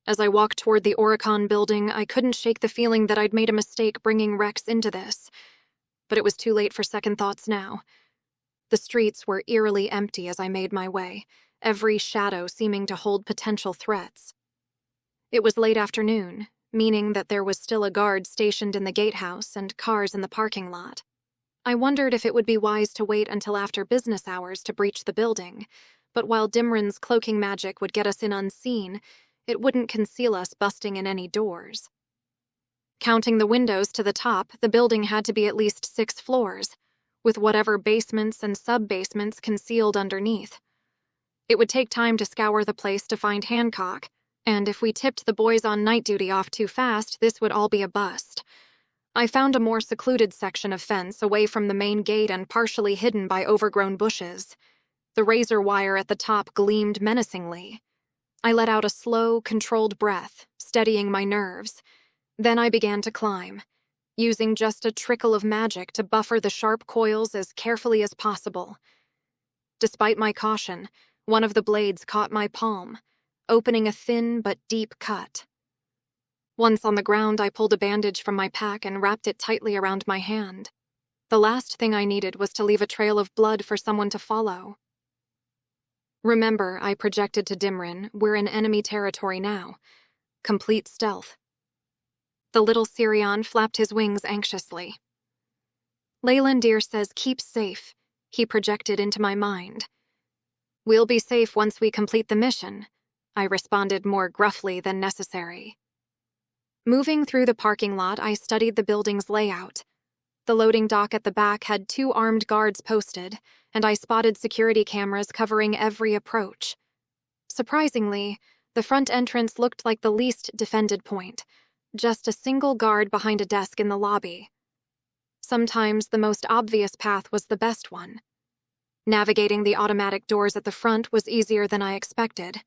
As I walked toward the Oricon building, I couldn't shake the feeling that I'd made a mistake bringing Rex into this. But it was too late for second thoughts now. The streets were eerily empty as I made my way, every shadow seeming to hold potential threats. It was late afternoon, meaning that there was still a guard stationed in the gatehouse and cars in the parking lot. I wondered if it would be wise to wait until after business hours to breach the building, but while Dimrin's cloaking magic would get us in unseen, it wouldn't conceal us busting in any doors. Counting the windows to the top, the building had to be at least 6 floors, with whatever basements and sub-basements concealed underneath. It would take time to scour the place to find Hancock, and if we tipped the boys on night duty off too fast, this would all be a bust. I found a more secluded section of fence away from the main gate and partially hidden by overgrown bushes. The razor wire at the top gleamed menacingly. I let out a slow, controlled breath, steadying my nerves. Then I began to climb, using just a trickle of magic to buffer the sharp coils as carefully as possible. Despite my caution, one of the blades caught my palm, opening a thin but deep cut. Once on the ground, I pulled a bandage from my pack and wrapped it tightly around my hand. The last thing I needed was to leave a trail of blood for someone to follow. "Remember," I projected to Dimrin, "we're in enemy territory now. Complete stealth." The little Sirion flapped his wings anxiously. "Leylandir says keep safe," he projected into my mind. "We'll be safe once we complete the mission," I responded more gruffly than necessary. Moving through the parking lot, I studied the building's layout. The loading dock at the back had 2 armed guards posted, and I spotted security cameras covering every approach. Surprisingly, the front entrance looked like the least defended point, just a single guard behind a desk in the lobby. Sometimes the most obvious path was the best one. Navigating the automatic doors at the front was easier than I expected.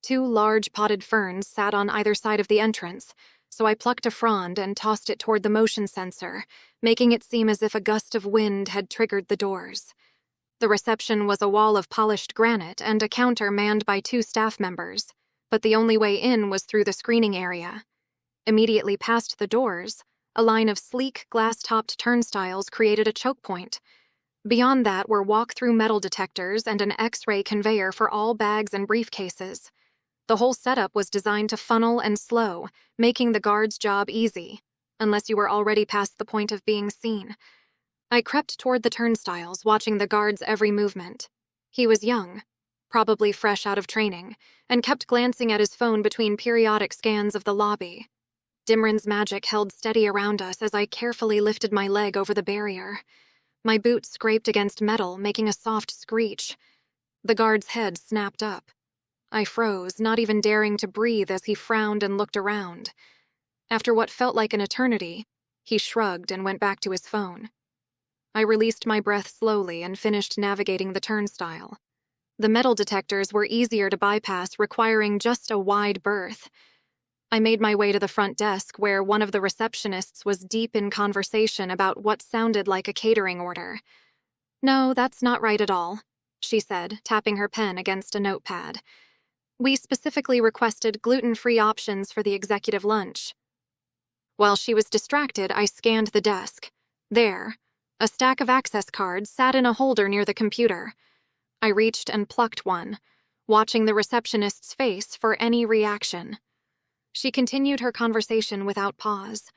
2 large potted ferns sat on either side of the entrance, so I plucked a frond and tossed it toward the motion sensor, making it seem as if a gust of wind had triggered the doors. The reception was a wall of polished granite and a counter manned by 2 staff members, but the only way in was through the screening area. Immediately past the doors, a line of sleek, glass-topped turnstiles created a choke point. Beyond that were walk-through metal detectors and an X-ray conveyor for all bags and briefcases. The whole setup was designed to funnel and slow, making the guard's job easy, unless you were already past the point of being seen. I crept toward the turnstiles, watching the guard's every movement. He was young, probably fresh out of training, and kept glancing at his phone between periodic scans of the lobby. Dimrin's magic held steady around us as I carefully lifted my leg over the barrier. My boot scraped against metal, making a soft screech. The guard's head snapped up, I froze, not even daring to breathe as he frowned and looked around. After what felt like an eternity, he shrugged and went back to his phone. I released my breath slowly and finished navigating the turnstile. The metal detectors were easier to bypass, requiring just a wide berth. I made my way to the front desk where one of the receptionists was deep in conversation about what sounded like a catering order. "No, that's not right at all," she said, tapping her pen against a notepad. "We specifically requested gluten-free options for the executive lunch." While she was distracted, I scanned the desk. There, a stack of access cards sat in a holder near the computer. I reached and plucked one, watching the receptionist's face for any reaction. She continued her conversation without pause.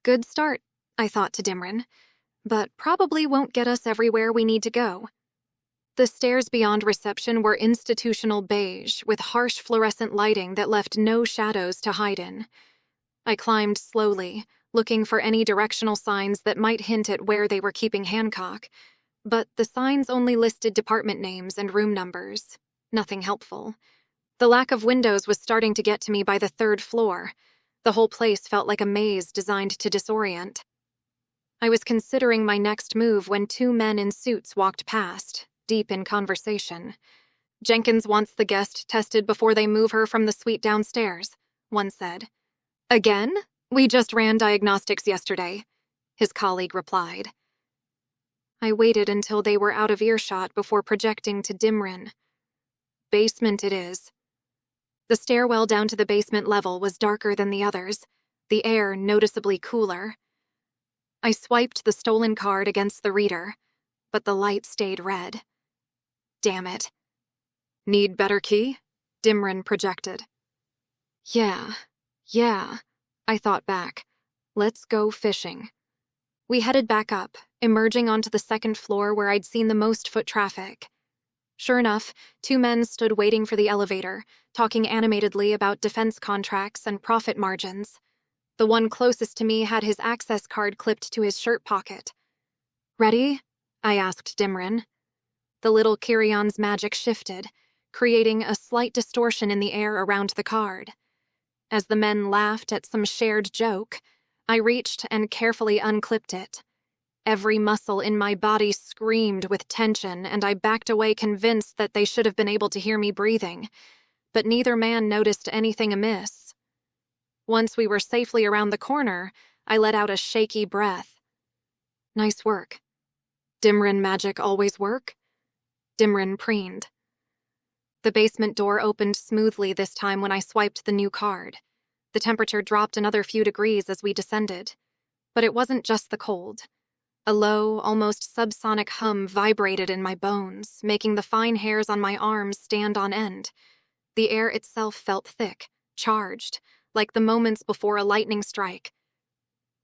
Good start, I thought to Dimrin, but probably won't get us everywhere we need to go. The stairs beyond reception were institutional beige, with harsh fluorescent lighting that left no shadows to hide in. I climbed slowly, looking for any directional signs that might hint at where they were keeping Hancock, but the signs only listed department names and room numbers. Nothing helpful. The lack of windows was starting to get to me by the third floor. The whole place felt like a maze designed to disorient. I was considering my next move when two men in suits walked past, deep in conversation. "Jenkins wants the guest tested before they move her from the suite downstairs," one said. "Again? We just ran diagnostics yesterday," his colleague replied. I waited until they were out of earshot before projecting to Dimrin. "Basement it is." The stairwell down to the basement level was darker than the others, the air noticeably cooler. I swiped the stolen card against the reader, but the light stayed red. Damn it. "Need better key?" Dimrin projected. Yeah, I thought back. Let's go fishing. We headed back up, emerging onto the second floor where I'd seen the most foot traffic. Sure enough, two men stood waiting for the elevator, talking animatedly about defense contracts and profit margins. The one closest to me had his access card clipped to his shirt pocket. "Ready?" I asked Dimrin. The little Kyrion's magic shifted, creating a slight distortion in the air around the card. As the men laughed at some shared joke, I reached and carefully unclipped it. Every muscle in my body screamed with tension, and I backed away convinced that they should have been able to hear me breathing. But neither man noticed anything amiss. Once we were safely around the corner, I let out a shaky breath. "Nice work." "Dimrin magic always work?" Dimrin preened. The basement door opened smoothly this time when I swiped the new card. The temperature dropped another few degrees as we descended. But it wasn't just the cold. A low, almost subsonic hum vibrated in my bones, making the fine hairs on my arms stand on end. The air itself felt thick, charged, like the moments before a lightning strike.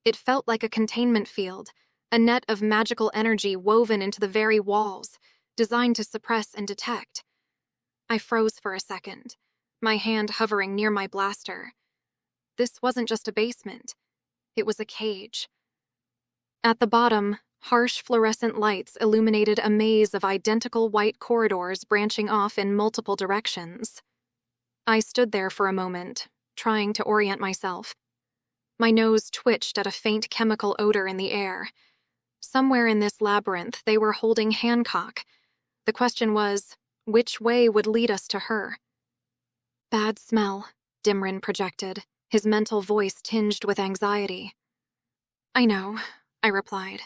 It felt like a containment field, a net of magical energy woven into the very walls, designed to suppress and detect. I froze for a second, my hand hovering near my blaster. This wasn't just a basement. It was a cage. At the bottom, harsh fluorescent lights illuminated a maze of identical white corridors branching off in multiple directions. I stood there for a moment, trying to orient myself. My nose twitched at a faint chemical odor in the air. Somewhere in this labyrinth, they were holding Hancock. The question was, which way would lead us to her? "Bad smell," Dimrin projected, his mental voice tinged with anxiety. "I know," I replied,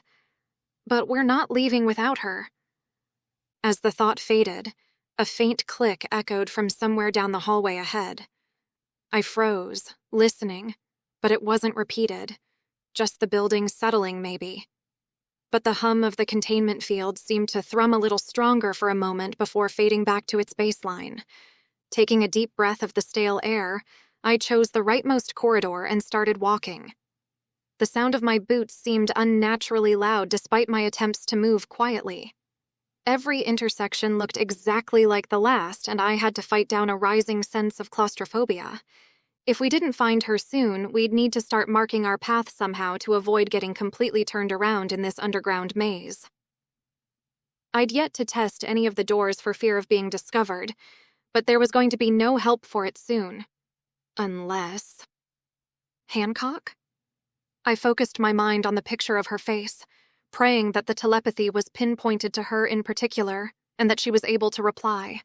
"but we're not leaving without her." As the thought faded, a faint click echoed from somewhere down the hallway ahead. I froze, listening, but it wasn't repeated. Just the building settling, maybe. But the hum of the containment field seemed to thrum a little stronger for a moment before fading back to its baseline. Taking a deep breath of the stale air, I chose the rightmost corridor and started walking. The sound of my boots seemed unnaturally loud despite my attempts to move quietly. Every intersection looked exactly like the last, and I had to fight down a rising sense of claustrophobia. If we didn't find her soon, we'd need to start marking our path somehow to avoid getting completely turned around in this underground maze. I'd yet to test any of the doors for fear of being discovered, but there was going to be no help for it soon. Unless... Hancock? I focused my mind on the picture of her face, praying that the telepathy was pinpointed to her in particular, and that she was able to reply.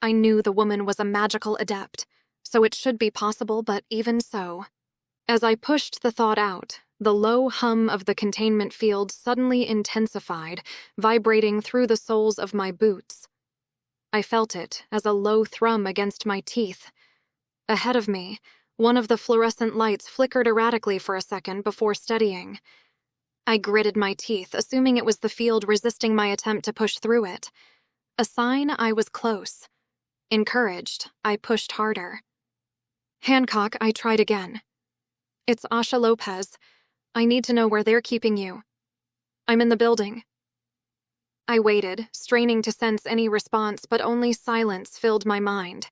I knew the woman was a magical adept, so it should be possible, but even so. As I pushed the thought out, the low hum of the containment field suddenly intensified, vibrating through the soles of my boots. I felt it as a low thrum against my teeth. Ahead of me, one of the fluorescent lights flickered erratically for a second before steadying. I gritted my teeth, assuming it was the field resisting my attempt to push through it. A sign I was close. Encouraged, I pushed harder. Hancock, I tried again. It's Asha Lopez. I need to know where they're keeping you. I'm in the building. I waited, straining to sense any response, but only silence filled my mind.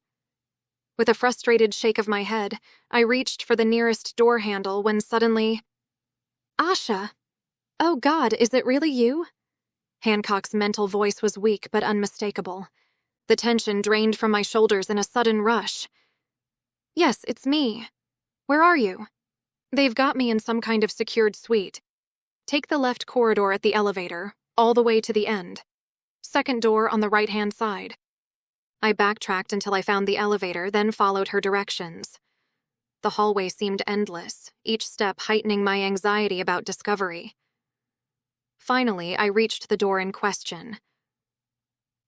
With a frustrated shake of my head, I reached for the nearest door handle when suddenly... Asha! Oh God, is it really you? Hancock's mental voice was weak but unmistakable. The tension drained from my shoulders in a sudden rush. Yes, it's me. Where are you? They've got me in some kind of secured suite. Take the left corridor at the elevator, all the way to the end. Second door on the right-hand side. I backtracked until I found the elevator, then followed her directions. The hallway seemed endless, each step heightening my anxiety about discovery. Finally, I reached the door in question.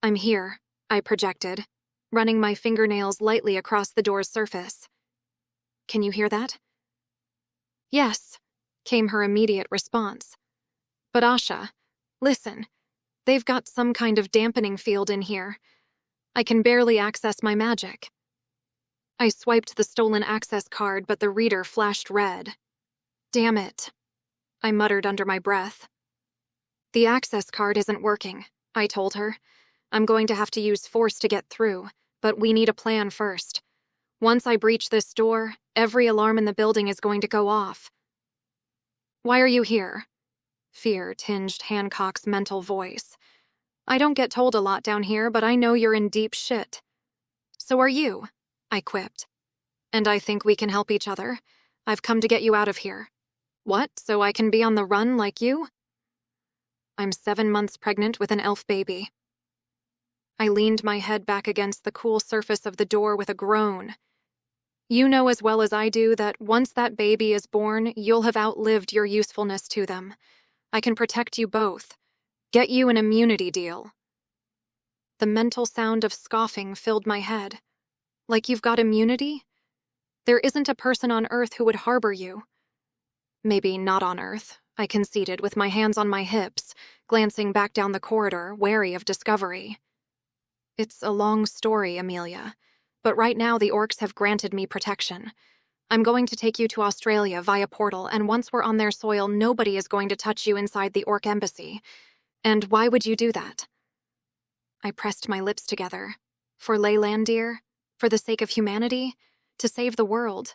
I'm here, I projected, running my fingernails lightly across the door's surface. Can you hear that? Yes, came her immediate response. But Asha, listen, they've got some kind of dampening field in here. I can barely access my magic. I swiped the stolen access card, but the reader flashed red. Damn it, I muttered under my breath. The access card isn't working, I told her. I'm going to have to use force to get through, but we need a plan first. Once I breach this door, every alarm in the building is going to go off. Why are you here? Fear tinged Hancock's mental voice. I don't get told a lot down here, but I know you're in deep shit. So are you, I quipped. And I think we can help each other. I've come to get you out of here. What, so I can be on the run like you? I'm 7 months pregnant with an elf baby. I leaned my head back against the cool surface of the door with a groan. You know as well as I do that once that baby is born, you'll have outlived your usefulness to them. I can protect you both. Get you an immunity deal. The mental sound of scoffing filled my head. Like you've got immunity? There isn't a person on Earth who would harbor you. Maybe not on Earth, I conceded with my hands on my hips, glancing back down the corridor, wary of discovery. It's a long story, Amelia, but right now the orcs have granted me protection. I'm going to take you to Australia via portal, and once we're on their soil, nobody is going to touch you inside the orc embassy. And why would you do that? I pressed my lips together. For Leylandir? For the sake of humanity? To save the world?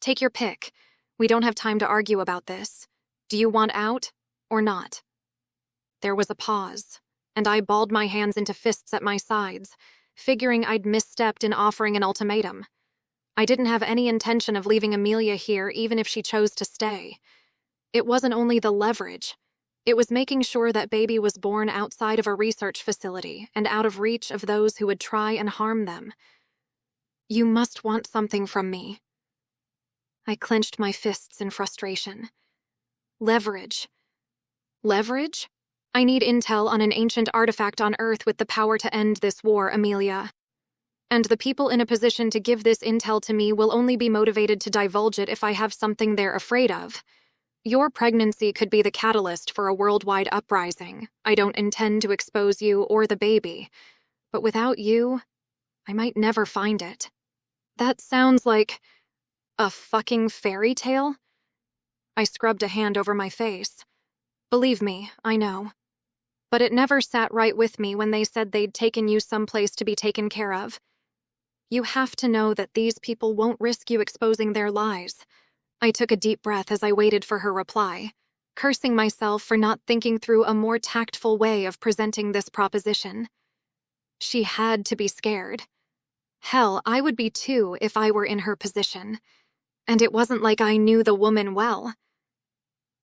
Take your pick. We don't have time to argue about this. Do you want out, or not? There was a pause, and I balled my hands into fists at my sides, figuring I'd misstepped in offering an ultimatum. I didn't have any intention of leaving Amelia here even if she chose to stay. It wasn't only the leverage. It was making sure that baby was born outside of a research facility and out of reach of those who would try and harm them. You must want something from me. I clenched my fists in frustration. Leverage. Leverage? I need intel on an ancient artifact on Earth with the power to end this war, Amelia. And the people in a position to give this intel to me will only be motivated to divulge it if I have something they're afraid of. Your pregnancy could be the catalyst for a worldwide uprising. I don't intend to expose you or the baby. But without you, I might never find it. That sounds like a fucking fairy tale? I scrubbed a hand over my face. Believe me, I know. But it never sat right with me when they said they'd taken you someplace to be taken care of. You have to know that these people won't risk you exposing their lies. I took a deep breath as I waited for her reply, cursing myself for not thinking through a more tactful way of presenting this proposition. She had to be scared. Hell, I would be too if I were in her position. And it wasn't like I knew the woman well.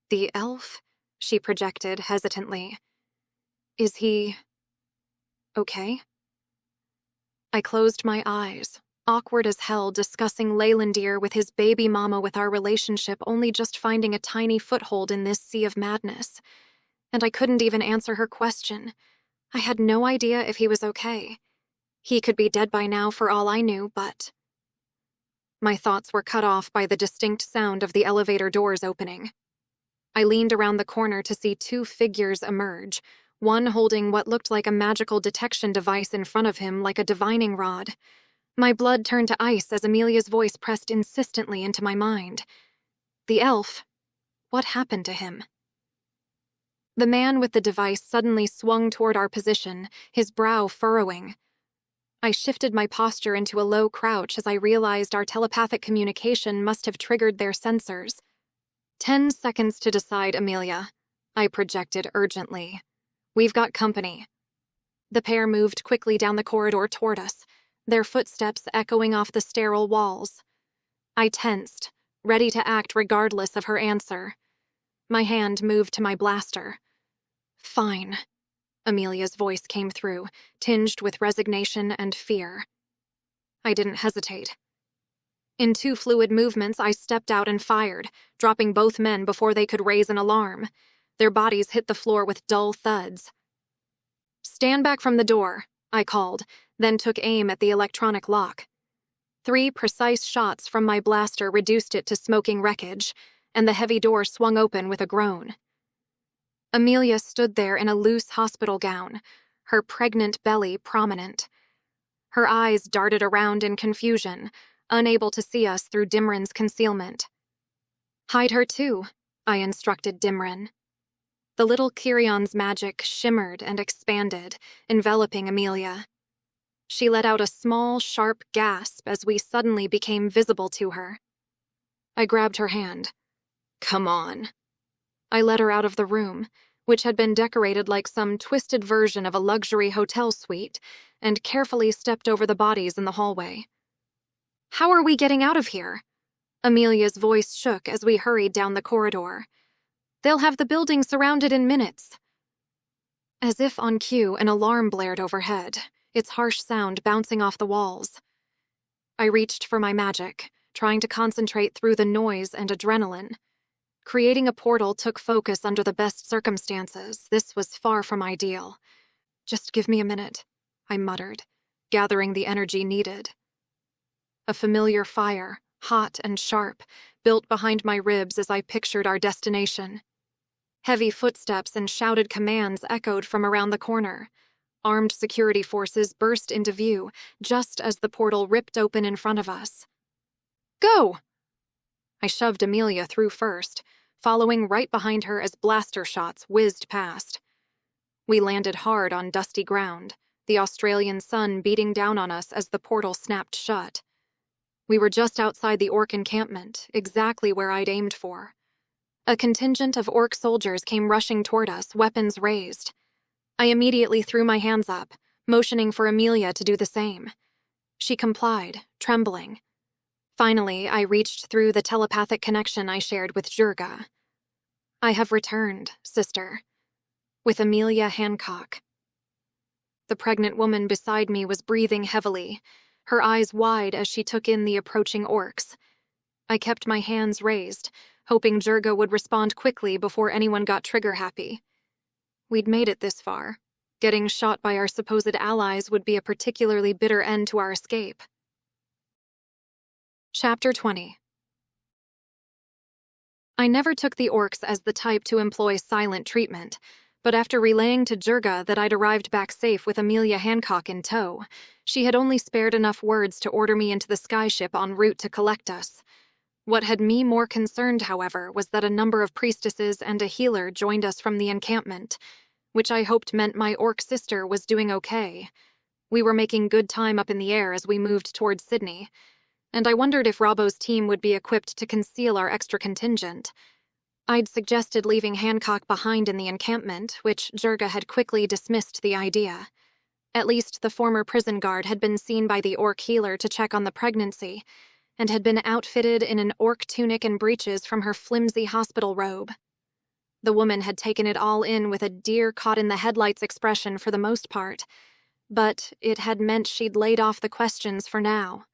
The elf? She projected hesitantly. Is he okay? I closed my eyes, awkward as hell, discussing Leylandir with his baby mama with our relationship only just finding a tiny foothold in this sea of madness. And I couldn't even answer her question. I had no idea if he was okay. He could be dead by now for all I knew, but... My thoughts were cut off by the distinct sound of the elevator doors opening. I leaned around the corner to see two figures emerge, one holding what looked like a magical detection device in front of him like a divining rod. My blood turned to ice as Amelia's voice pressed insistently into my mind. The elf, what happened to him? The man with the device suddenly swung toward our position, his brow furrowing. I shifted my posture into a low crouch as I realized our telepathic communication must have triggered their sensors. 10 seconds to decide, Amelia, I projected urgently. We've got company. The pair moved quickly down the corridor toward us, their footsteps echoing off the sterile walls. I tensed, ready to act regardless of her answer. My hand moved to my blaster. Fine. Amelia's voice came through, tinged with resignation and fear. I didn't hesitate. In 2 fluid movements, I stepped out and fired, dropping both men before they could raise an alarm. Their bodies hit the floor with dull thuds. Stand back from the door, I called, then took aim at the electronic lock. 3 precise shots from my blaster reduced it to smoking wreckage, and the heavy door swung open with a groan. Amelia stood there in a loose hospital gown, her pregnant belly prominent. Her eyes darted around in confusion, unable to see us through Dimrin's concealment. Hide her too, I instructed Dimrin. The little Kirion's magic shimmered and expanded, enveloping Amelia. She let out a small, sharp gasp as we suddenly became visible to her. I grabbed her hand. Come on. I led her out of the room, which had been decorated like some twisted version of a luxury hotel suite, and carefully stepped over the bodies in the hallway. How are we getting out of here? Amelia's voice shook as we hurried down the corridor. They'll have the building surrounded in minutes. As if on cue, an alarm blared overhead, its harsh sound bouncing off the walls. I reached for my magic, trying to concentrate through the noise and adrenaline. Creating a portal took focus under the best circumstances. This was far from ideal. Just give me a minute, I muttered, gathering the energy needed. A familiar fire, hot and sharp, built behind my ribs as I pictured our destination. Heavy footsteps and shouted commands echoed from around the corner. Armed security forces burst into view, just as the portal ripped open in front of us. Go! I shoved Amelia through first, following right behind her as blaster shots whizzed past. We landed hard on dusty ground, the Australian sun beating down on us as the portal snapped shut. We were just outside the orc encampment, exactly where I'd aimed for. A contingent of orc soldiers came rushing toward us, weapons raised. I immediately threw my hands up, motioning for Amelia to do the same. She complied, trembling. Finally, I reached through the telepathic connection I shared with Jurga. I have returned, sister. With Amelia Hancock. The pregnant woman beside me was breathing heavily, her eyes wide as she took in the approaching orcs. I kept my hands raised, hoping Jurga would respond quickly before anyone got trigger-happy. We'd made it this far. Getting shot by our supposed allies would be a particularly bitter end to our escape. Chapter 20. I never took the orcs as the type to employ silent treatment, but after relaying to Jurga that I'd arrived back safe with Amelia Hancock in tow, she had only spared enough words to order me into the skyship en route to collect us. What had me more concerned, however, was that a number of priestesses and a healer joined us from the encampment, which I hoped meant my orc sister was doing okay. We were making good time up in the air as we moved towards Sydney, and I wondered if Robbo's team would be equipped to conceal our extra contingent. I'd suggested leaving Hancock behind in the encampment, which Jurga had quickly dismissed the idea. At least the former prison guard had been seen by the orc healer to check on the pregnancy, and had been outfitted in an orc tunic and breeches from her flimsy hospital robe. The woman had taken it all in with a deer-caught-in-the-headlights expression for the most part, but it had meant she'd laid off the questions for now.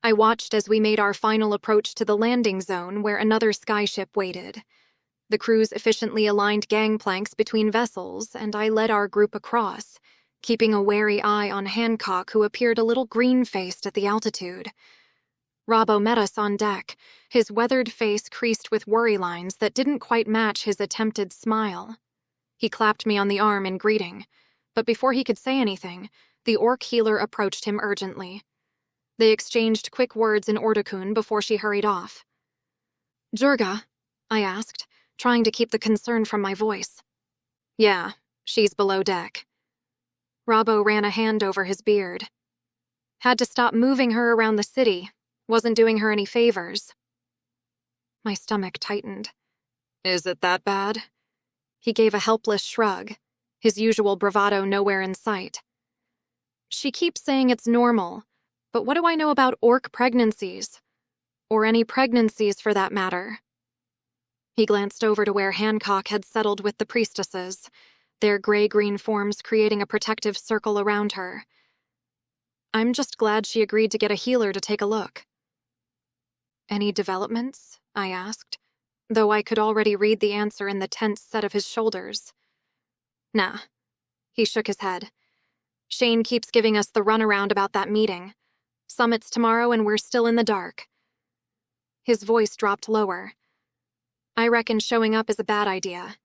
I watched as we made our final approach to the landing zone where another skyship waited. The crews efficiently aligned gangplanks between vessels, and I led our group across, keeping a wary eye on Hancock, who appeared a little green-faced at the altitude. Robbo met us on deck, his weathered face creased with worry lines that didn't quite match his attempted smile. He clapped me on the arm in greeting, but before he could say anything, the orc healer approached him urgently. They exchanged quick words in Ordakun before she hurried off. "Jurga?" I asked, trying to keep the concern from my voice. "Yeah, she's below deck." Robbo ran a hand over his beard. "Had to stop moving her around the city. Wasn't doing her any favors." My stomach tightened. "Is it that bad?" He gave a helpless shrug, his usual bravado nowhere in sight. "She keeps saying it's normal, but what do I know about orc pregnancies? Or any pregnancies for that matter?" He glanced over to where Hancock had settled with the priestesses, their gray-green forms creating a protective circle around her. "I'm just glad she agreed to get a healer to take a look." "Any developments?" I asked, though I could already read the answer in the tense set of his shoulders. "Nah." He shook his head. "Shane keeps giving us the runaround about that meeting. Summit's tomorrow and we're still in the dark." His voice dropped lower. "I reckon showing up is a bad idea.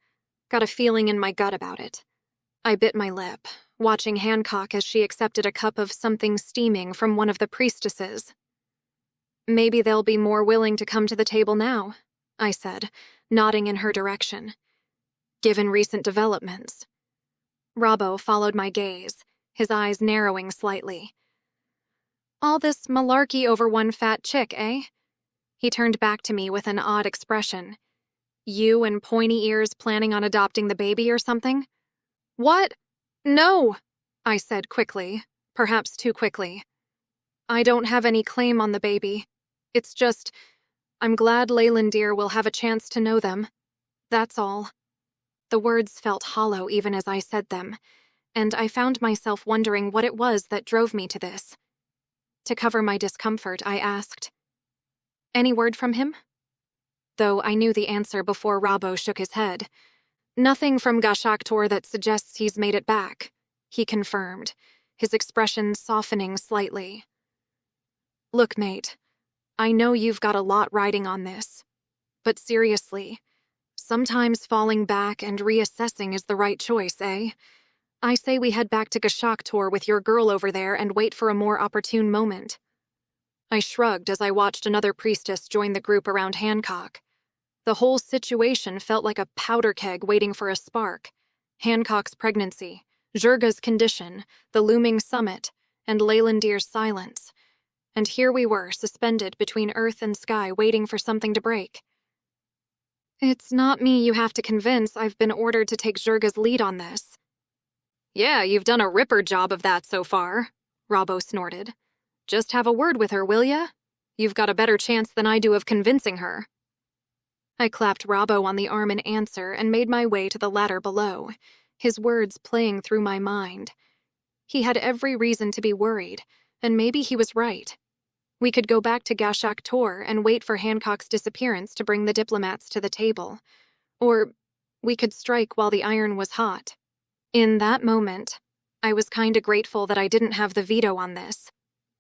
Got a feeling in my gut about it." I bit my lip, watching Hancock as she accepted a cup of something steaming from one of the priestesses. "Maybe they'll be more willing to come to the table now," I said, nodding in her direction. "Given recent developments." Robbo followed my gaze, his eyes narrowing slightly. "All this malarkey over one fat chick, eh?" He turned back to me with an odd expression. "You and pointy ears planning on adopting the baby or something?" "What? No," I said quickly, perhaps too quickly. "I don't have any claim on the baby. It's just, I'm glad Leylandir will have a chance to know them. That's all." The words felt hollow even as I said them, and I found myself wondering what it was that drove me to this. To cover my discomfort, I asked, "Any word from him?" Though I knew the answer before Robbo shook his head. "Nothing from Gashaktor that suggests he's made it back," he confirmed, his expression softening slightly. "Look, mate, I know you've got a lot riding on this, but seriously, sometimes falling back and reassessing is the right choice, eh? I say we head back to Gashaktor with your girl over there and wait for a more opportune moment." I shrugged as I watched another priestess join the group around Hancock. The whole situation felt like a powder keg waiting for a spark. Hancock's pregnancy, Jurga's condition, the looming summit, and Leylandir's silence. And here we were, suspended between earth and sky, waiting for something to break. "It's not me you have to convince. I've been ordered to take Jurga's lead on this." "Yeah, you've done a ripper job of that so far," Robbo snorted. "Just have a word with her, will ya? You've got a better chance than I do of convincing her." I clapped Robbo on the arm in answer and made my way to the ladder below, his words playing through my mind. He had every reason to be worried, and maybe he was right. We could go back to Gashak Tor and wait for Hancock's disappearance to bring the diplomats to the table. Or we could strike while the iron was hot. In that moment, I was kinda grateful that I didn't have the veto on this,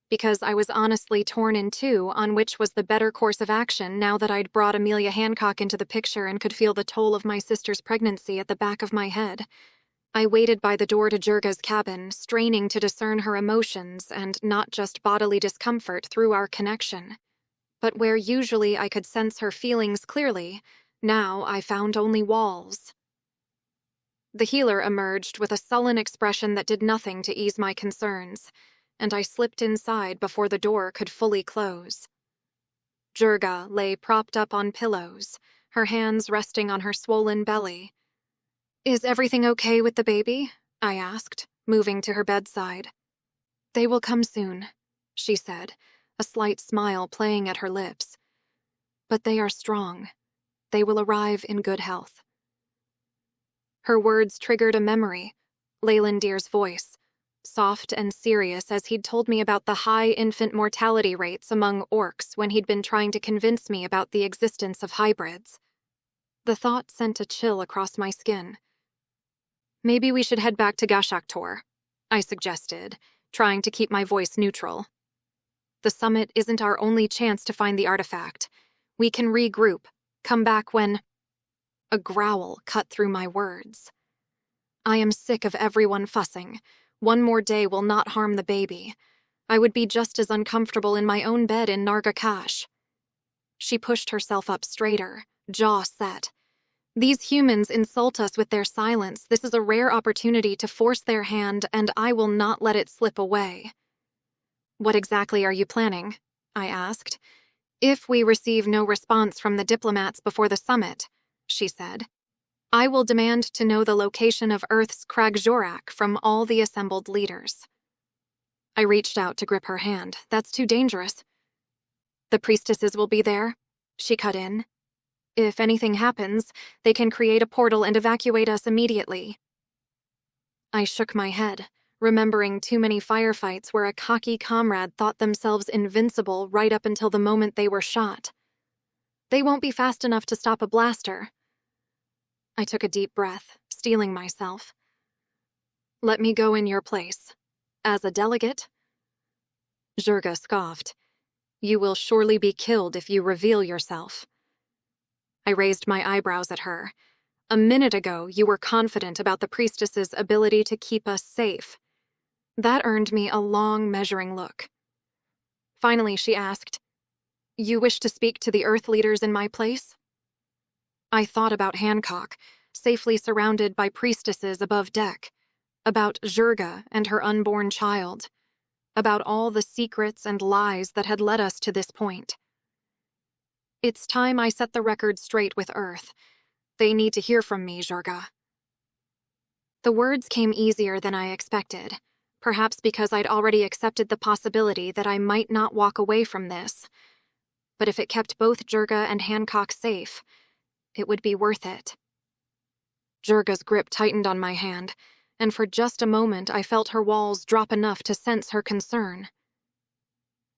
because I was honestly torn in two on which was the better course of action now that I'd brought Amelia Hancock into the picture and could feel the toll of my sister's pregnancy at the back of my head. I waited by the door to Jurga's cabin, straining to discern her emotions and not just bodily discomfort through our connection. But where usually I could sense her feelings clearly, now I found only walls. The healer emerged with a sullen expression that did nothing to ease my concerns, and I slipped inside before the door could fully close. Jurga lay propped up on pillows, her hands resting on her swollen belly. "Is everything okay with the baby?" I asked, moving to her bedside. "They will come soon," she said, a slight smile playing at her lips. "But they are strong. They will arrive in good health." Her words triggered a memory, Leylandir's voice, soft and serious as he'd told me about the high infant mortality rates among orcs when he'd been trying to convince me about the existence of hybrids. The thought sent a chill across my skin. "Maybe we should head back to Gashaktor," I suggested, trying to keep my voice neutral. "The summit isn't our only chance to find the artifact. We can regroup, come back when—" A growl cut through my words. "I am sick of everyone fussing. One more day will not harm the baby. I would be just as uncomfortable in my own bed in Nargakash." She pushed herself up straighter, jaw set. "These humans insult us with their silence. This is a rare opportunity to force their hand, and I will not let it slip away." "What exactly are you planning?" I asked. "If we receive no response from the diplomats before the summit," she said, "I will demand to know the location of Earth's Kragjorak from all the assembled leaders." I reached out to grip her hand. "That's too dangerous." "The priestesses will be there," she cut in. "If anything happens, they can create a portal and evacuate us immediately." I shook my head, remembering too many firefights where a cocky comrade thought themselves invincible right up until the moment they were shot. "They won't be fast enough to stop a blaster." I took a deep breath, steeling myself. "Let me go in your place. As a delegate?" Jurga scoffed. "You will surely be killed if you reveal yourself." I raised my eyebrows at her. "A minute ago, you were confident about the priestess's ability to keep us safe." That earned me a long, measuring look. Finally, she asked, "You wish to speak to the Earth leaders in my place?" I thought about Hancock, safely surrounded by priestesses above deck, about Jurga and her unborn child, about all the secrets and lies that had led us to this point. "It's time I set the record straight with Earth. They need to hear from me, Jurga." The words came easier than I expected, perhaps because I'd already accepted the possibility that I might not walk away from this. But if it kept both Jurga and Hancock safe, it would be worth it. Jurga's grip tightened on my hand, and for just a moment I felt her walls drop enough to sense her concern.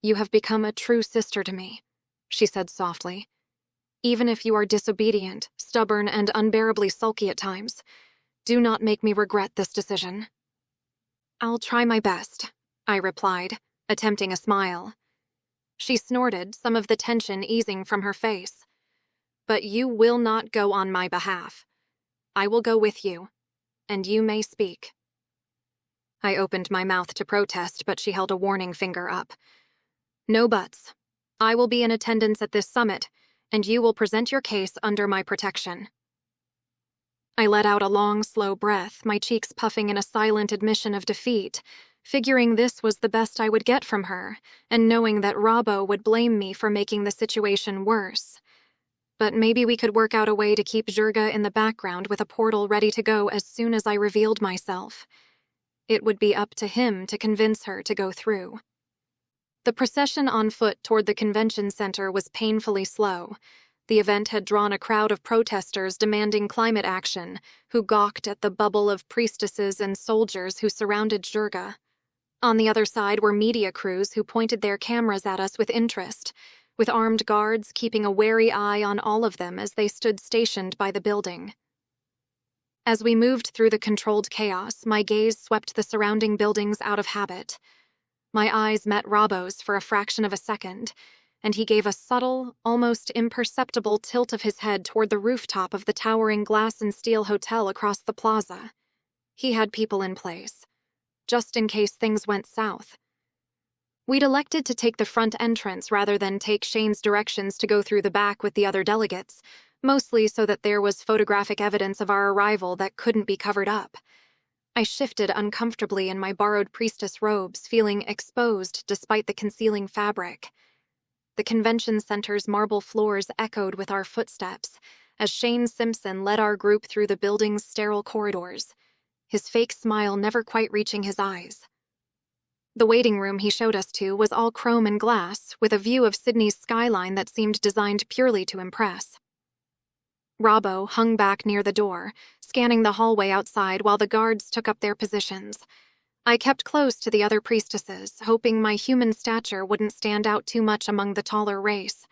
"You have become a true sister to me," she said softly. "Even if you are disobedient, stubborn, and unbearably sulky at times, do not make me regret this decision." "I'll try my best," I replied, attempting a smile. She snorted, some of the tension easing from her face. "But you will not go on my behalf. I will go with you, and you may speak." I opened my mouth to protest, but she held a warning finger up. "No buts. I will be in attendance at this summit, and you will present your case under my protection." I let out a long, slow breath, my cheeks puffing in a silent admission of defeat, figuring this was the best I would get from her, and knowing that Robbo would blame me for making the situation worse. But maybe we could work out a way to keep Jurga in the background with a portal ready to go as soon as I revealed myself. It would be up to him to convince her to go through. The procession on foot toward the convention center was painfully slow. The event had drawn a crowd of protesters demanding climate action, who gawked at the bubble of priestesses and soldiers who surrounded Jurga. On the other side were media crews who pointed their cameras at us with interest, with armed guards keeping a wary eye on all of them as they stood stationed by the building. As we moved through the controlled chaos, my gaze swept the surrounding buildings out of habit. My eyes met Robbo's for a fraction of a second, and he gave a subtle, almost imperceptible tilt of his head toward the rooftop of the towering glass and steel hotel across the plaza. He had people in place, just in case things went south. We'd elected to take the front entrance rather than take Shane's directions to go through the back with the other delegates, mostly so that there was photographic evidence of our arrival that couldn't be covered up. I shifted uncomfortably in my borrowed priestess robes, feeling exposed despite the concealing fabric. The convention center's marble floors echoed with our footsteps as Shane Simpson led our group through the building's sterile corridors. his fake smile never quite reaching his eyes. The waiting room he showed us to was all chrome and glass, with a view of Sydney's skyline that seemed designed purely to impress. Robbo hung back near the door, scanning the hallway outside while the guards took up their positions. I kept close to the other priestesses, hoping my human stature wouldn't stand out too much among the taller race.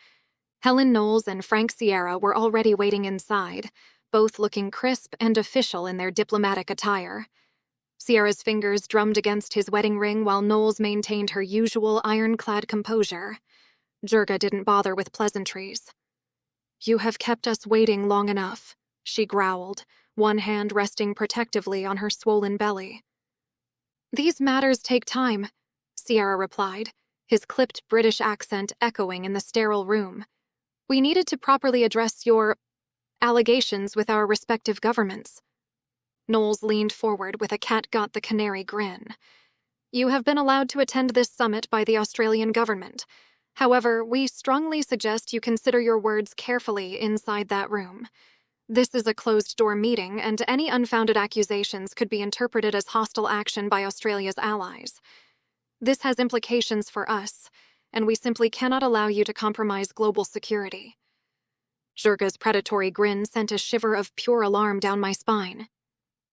Helen Knowles and Frank Sierra were already waiting inside, both looking crisp and official in their diplomatic attire. Sierra's fingers drummed against his wedding ring while Knowles maintained her usual ironclad composure. Jurga didn't bother with pleasantries. "You have kept us waiting long enough," she growled, one hand resting protectively on her swollen belly. "These matters take time," Sierra replied, his clipped British accent echoing in the sterile room. "We needed to properly address your allegations with our respective governments." Knowles leaned forward with a cat-got-the-canary grin. "You have been allowed to attend this summit by the Australian government. However, we strongly suggest you consider your words carefully inside that room. This is a closed-door meeting, and any unfounded accusations could be interpreted as hostile action by Australia's allies. This has implications for us, and we simply cannot allow you to compromise global security." Jurga's predatory grin sent a shiver of pure alarm down my spine.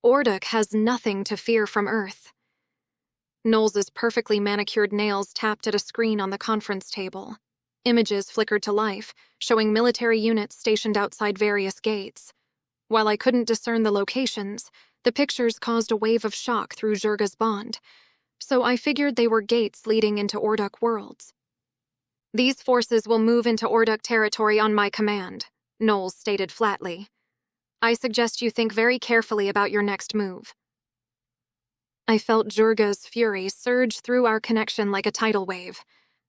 Audiobook has nothing to fear from Earth. Knowles's perfectly manicured nails tapped at a screen on the conference table. Images flickered to life, showing military units stationed outside various gates. While I couldn't discern the locations, the pictures caused a wave of shock through Jurga's bond, so I figured they were gates leading into Audiobook worlds. "These forces will move into Audiobook territory on my command," Knowles stated flatly. "I suggest you think very carefully about your next move." I felt Jurga's fury surge through our connection like a tidal wave.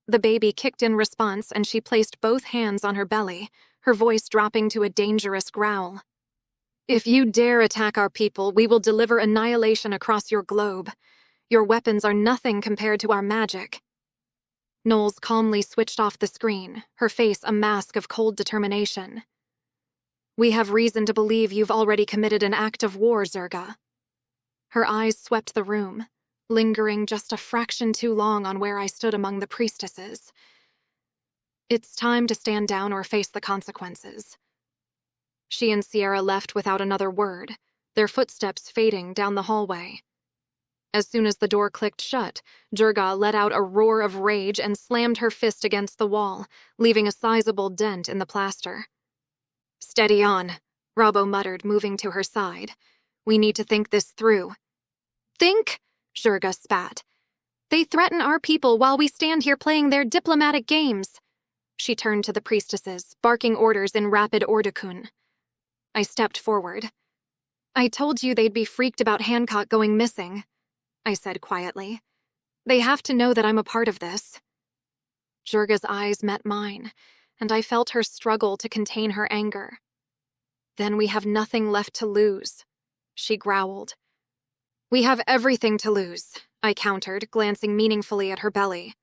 The baby kicked in response, and she placed both hands on her belly, her voice dropping to a dangerous growl. "If you dare attack our people, we will deliver annihilation across your globe. Your weapons are nothing compared to our magic." Knowles calmly switched off the screen, her face a mask of cold determination. "We have reason to believe you've already committed an act of war, Jurga." Her eyes swept the room, lingering just a fraction too long on where I stood among the priestesses. "It's time to stand down or face the consequences." She and Sierra left without another word, their footsteps fading down the hallway. As soon as the door clicked shut, Jurga let out a roar of rage and slammed her fist against the wall, leaving a sizable dent in the plaster. "Steady on," Robbo muttered, moving to her side. "We need to think this through." "Think?" Jurga spat. "They threaten our people while we stand here playing their diplomatic games." She turned to the priestesses, barking orders in rapid Ordokun. I stepped forward. "I told you they'd be freaked about Hancock going missing," I said quietly. "They have to know that I'm a part of this." Jurga's eyes met mine, and I felt her struggle to contain her anger. "Then we have nothing left to lose," she growled. "We have everything to lose," I countered, glancing meaningfully at her belly.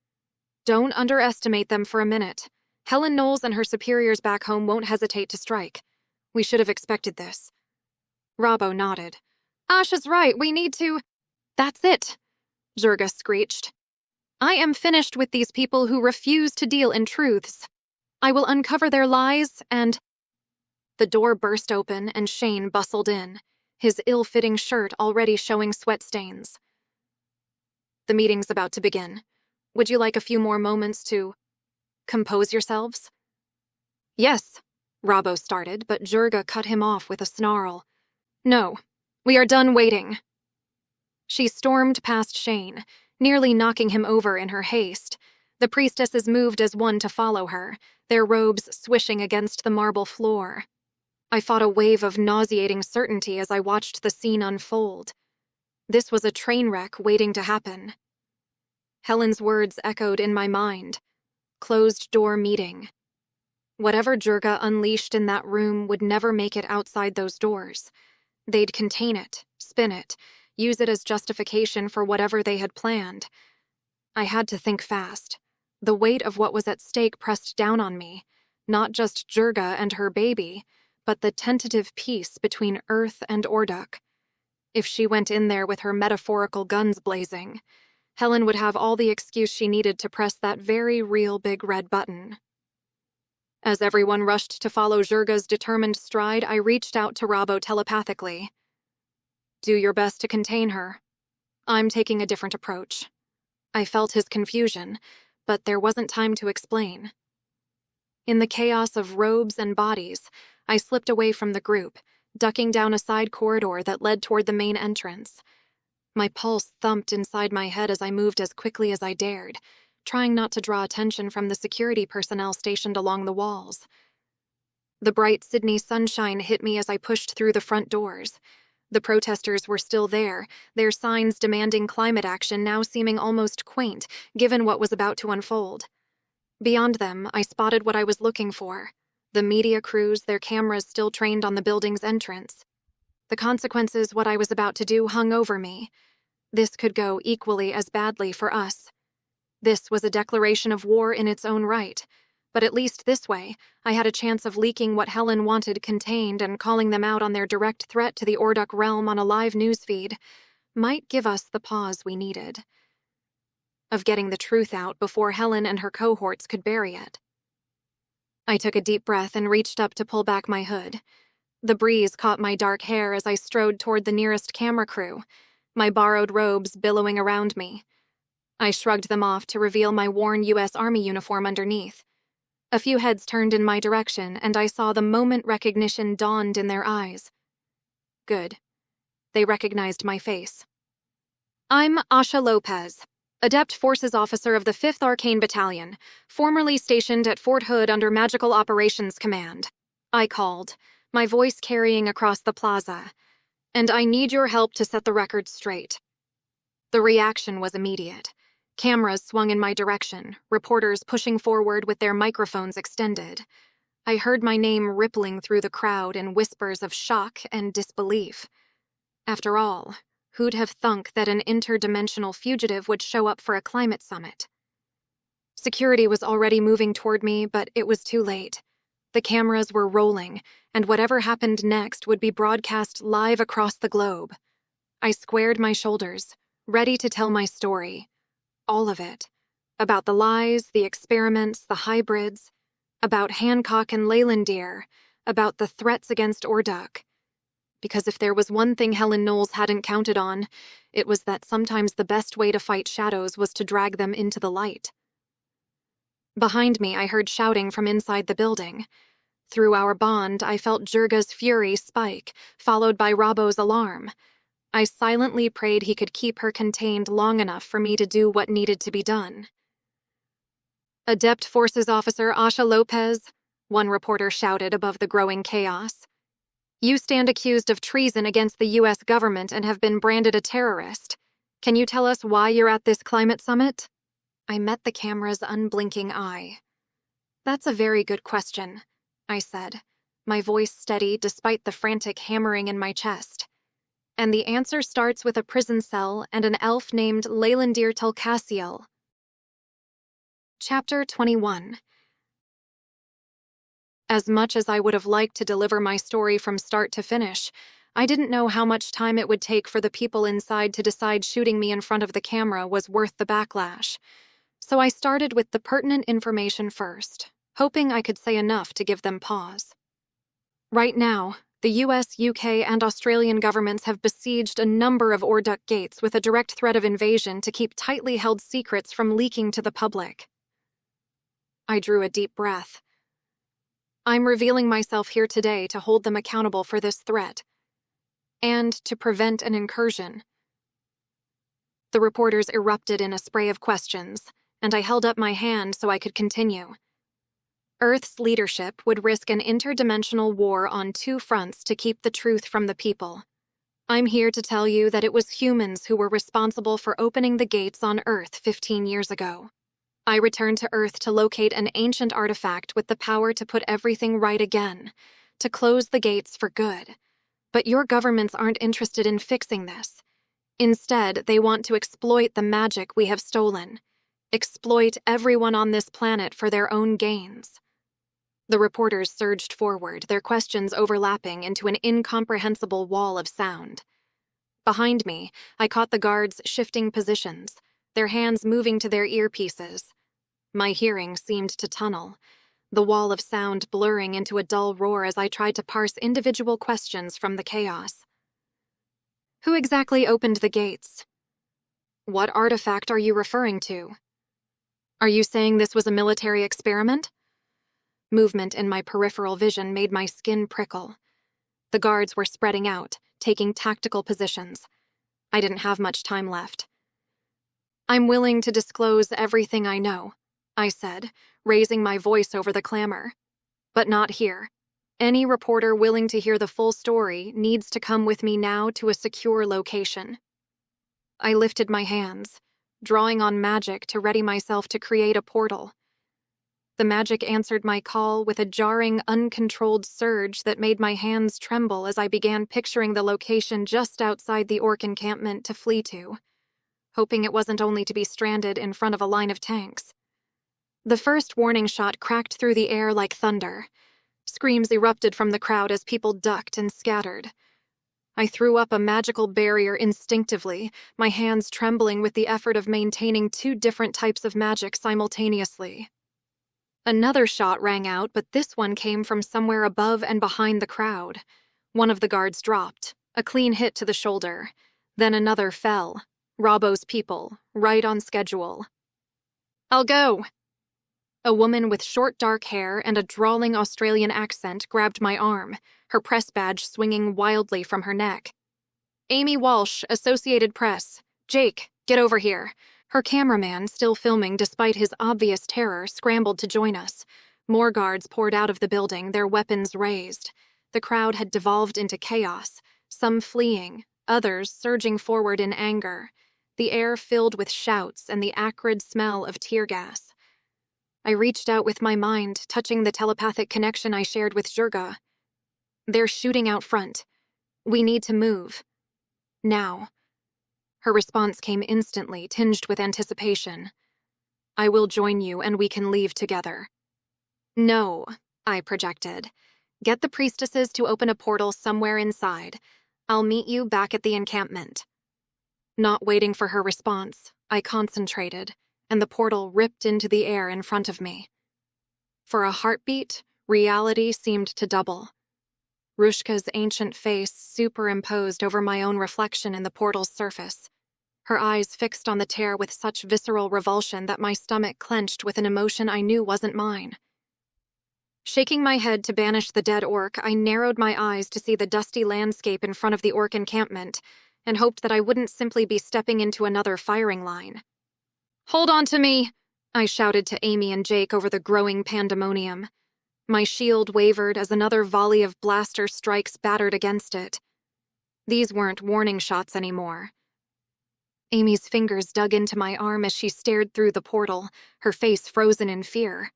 "Don't underestimate them for a minute. Helen Knowles and her superiors back home won't hesitate to strike. We should have expected this." Robbo nodded. "Asha's right, we need to—" "That's it," Jurga screeched. "I am finished with these people who refuse to deal in truths. I will uncover their lies and—" The door burst open and Shane bustled in, his ill-fitting shirt already showing sweat stains. "The meeting's about to begin. Would you like a few more moments to compose yourselves?" "Yes," Robbo started, but Jurga cut him off with a snarl. "No, we are done waiting." She stormed past Shane, nearly knocking him over in her haste. The priestesses moved as one to follow her, their robes swishing against the marble floor. I fought a wave of nauseating certainty as I watched the scene unfold. This was a train wreck waiting to happen. Helen's words echoed in my mind. Closed-door meeting. Whatever Jurga unleashed in that room would never make it outside those doors. They'd contain it, spin it, use it as justification for whatever they had planned. I had to think fast. The weight of what was at stake pressed down on me, not just Jurga and her baby, but the tentative peace between Earth and Audiobook. If she went in there with her metaphorical guns blazing, Helen would have all the excuse she needed to press that very real big red button. As everyone rushed to follow Jurga's determined stride, I reached out to Robbo telepathically. Do your best to contain her. I'm taking a different approach. I felt his confusion, but there wasn't time to explain. In the chaos of robes and bodies, I slipped away from the group, ducking down a side corridor that led toward the main entrance. My pulse thumped inside my head as I moved as quickly as I dared, trying not to draw attention from the security personnel stationed along the walls. The bright Sydney sunshine hit me as I pushed through the front doors. The protesters were still there, their signs demanding climate action now seeming almost quaint, given what was about to unfold. Beyond them, I spotted what I was looking for. The media crews, their cameras still trained on the building's entrance. The consequences what I was about to do hung over me. This could go equally as badly for us. This was a declaration of war in its own right, but at least this way, I had a chance of leaking what Helen wanted contained and calling them out on their direct threat to the Orduk realm on a live newsfeed might give us the pause we needed. Of getting the truth out before Helen and her cohorts could bury it. I took a deep breath and reached up to pull back my hood. The breeze caught my dark hair as I strode toward the nearest camera crew, my borrowed robes billowing around me. I shrugged them off to reveal my worn U.S. Army uniform underneath. A few heads turned in my direction, and I saw the moment recognition dawned in their eyes. Good. They recognized my face. I'm Asha Lopez, Adept Forces Officer of the 5th Arcane Battalion, formerly stationed at Fort Hood under Magical Operations Command. I called, my voice carrying across the plaza, and I need your help to set the record straight. The reaction was immediate. Cameras swung in my direction, reporters pushing forward with their microphones extended. I heard my name rippling through the crowd in whispers of shock and disbelief. After all, who'd have thunk that an interdimensional fugitive would show up for a climate summit? Security was already moving toward me, but it was too late. The cameras were rolling, and whatever happened next would be broadcast live across the globe. I squared my shoulders, ready to tell my story. All of it. About the lies, the experiments, the hybrids. About Hancock and Leylandir. About the threats against Orduk. Because if there was one thing Helen Knowles hadn't counted on, it was that sometimes the best way to fight shadows was to drag them into the light. Behind me, I heard shouting from inside the building. Through our bond, I felt Jurga's fury spike, followed by Robbo's alarm. I silently prayed he could keep her contained long enough for me to do what needed to be done. Adept Forces Officer Asha Lopez, one reporter shouted above the growing chaos. You stand accused of treason against the U.S. government and have been branded a terrorist. Can you tell us why you're at this climate summit? I met the camera's unblinking eye. That's a very good question, I said, my voice steady despite the frantic hammering in my chest. And the answer starts with a prison cell and an elf named Leylandir Telcassiel. Chapter 21. As much as I would have liked to deliver my story from start to finish, I didn't know how much time it would take for the people inside to decide shooting me in front of the camera was worth the backlash. So I started with the pertinent information first, hoping I could say enough to give them pause. Right now, the US, UK, and Australian governments have besieged a number of Orduk gates with a direct threat of invasion to keep tightly held secrets from leaking to the public. I drew a deep breath. I'm revealing myself here today to hold them accountable for this threat, and to prevent an incursion. The reporters erupted in a spray of questions, and I held up my hand so I could continue. Earth's leadership would risk an interdimensional war on two fronts to keep the truth from the people. I'm here to tell you that it was humans who were responsible for opening the gates on Earth 15 years ago. I returned to Earth to locate an ancient artifact with the power to put everything right again, to close the gates for good. But your governments aren't interested in fixing this. Instead, they want to exploit the magic we have stolen. Exploit everyone on this planet for their own gains. The reporters surged forward, their questions overlapping into an incomprehensible wall of sound. Behind me, I caught the guards shifting positions, their hands moving to their earpieces. My hearing seemed to tunnel, the wall of sound blurring into a dull roar as I tried to parse individual questions from the chaos. Who exactly opened the gates? What artifact are you referring to? Are you saying this was a military experiment? Movement in my peripheral vision made my skin prickle. The guards were spreading out, taking tactical positions. I didn't have much time left. I'm willing to disclose everything I know, I said, raising my voice over the clamor. But not here. Any reporter willing to hear the full story needs to come with me now to a secure location. I lifted my hands, drawing on magic to ready myself to create a portal. The magic answered my call with a jarring, uncontrolled surge that made my hands tremble as I began picturing the location just outside the orc encampment to flee to, hoping it wasn't only to be stranded in front of a line of tanks. The first warning shot cracked through the air like thunder. Screams erupted from the crowd as people ducked and scattered. I threw up a magical barrier instinctively, my hands trembling with the effort of maintaining two different types of magic simultaneously. Another shot rang out, but this one came from somewhere above and behind the crowd. One of the guards dropped, a clean hit to the shoulder. Then another fell. Robbo's people, right on schedule. I'll go. A woman with short dark hair and a drawling Australian accent grabbed my arm, her press badge swinging wildly from her neck. Amy Walsh, Associated Press. Jake, get over here. Her cameraman, still filming despite his obvious terror, scrambled to join us. More guards poured out of the building, their weapons raised. The crowd had devolved into chaos, some fleeing, others surging forward in anger. The air filled with shouts and the acrid smell of tear gas. I reached out with my mind, touching the telepathic connection I shared with Jurga. They're shooting out front. We need to move. Now. Her response came instantly, tinged with anticipation. I will join you and we can leave together. No, I projected. Get the priestesses to open a portal somewhere inside. I'll meet you back at the encampment. Not waiting for her response, I concentrated, and the portal ripped into the air in front of me. For a heartbeat, reality seemed to double. Rushka's ancient face superimposed over my own reflection in the portal's surface, her eyes fixed on the tear with such visceral revulsion that my stomach clenched with an emotion I knew wasn't mine. Shaking my head to banish the dead orc, I narrowed my eyes to see the dusty landscape in front of the orc encampment and hoped that I wouldn't simply be stepping into another firing line. Hold on to me, I shouted to Amy and Jake over the growing pandemonium. My shield wavered as another volley of blaster strikes battered against it. These weren't warning shots anymore. Amy's fingers dug into my arm as she stared through the portal, her face frozen in fear.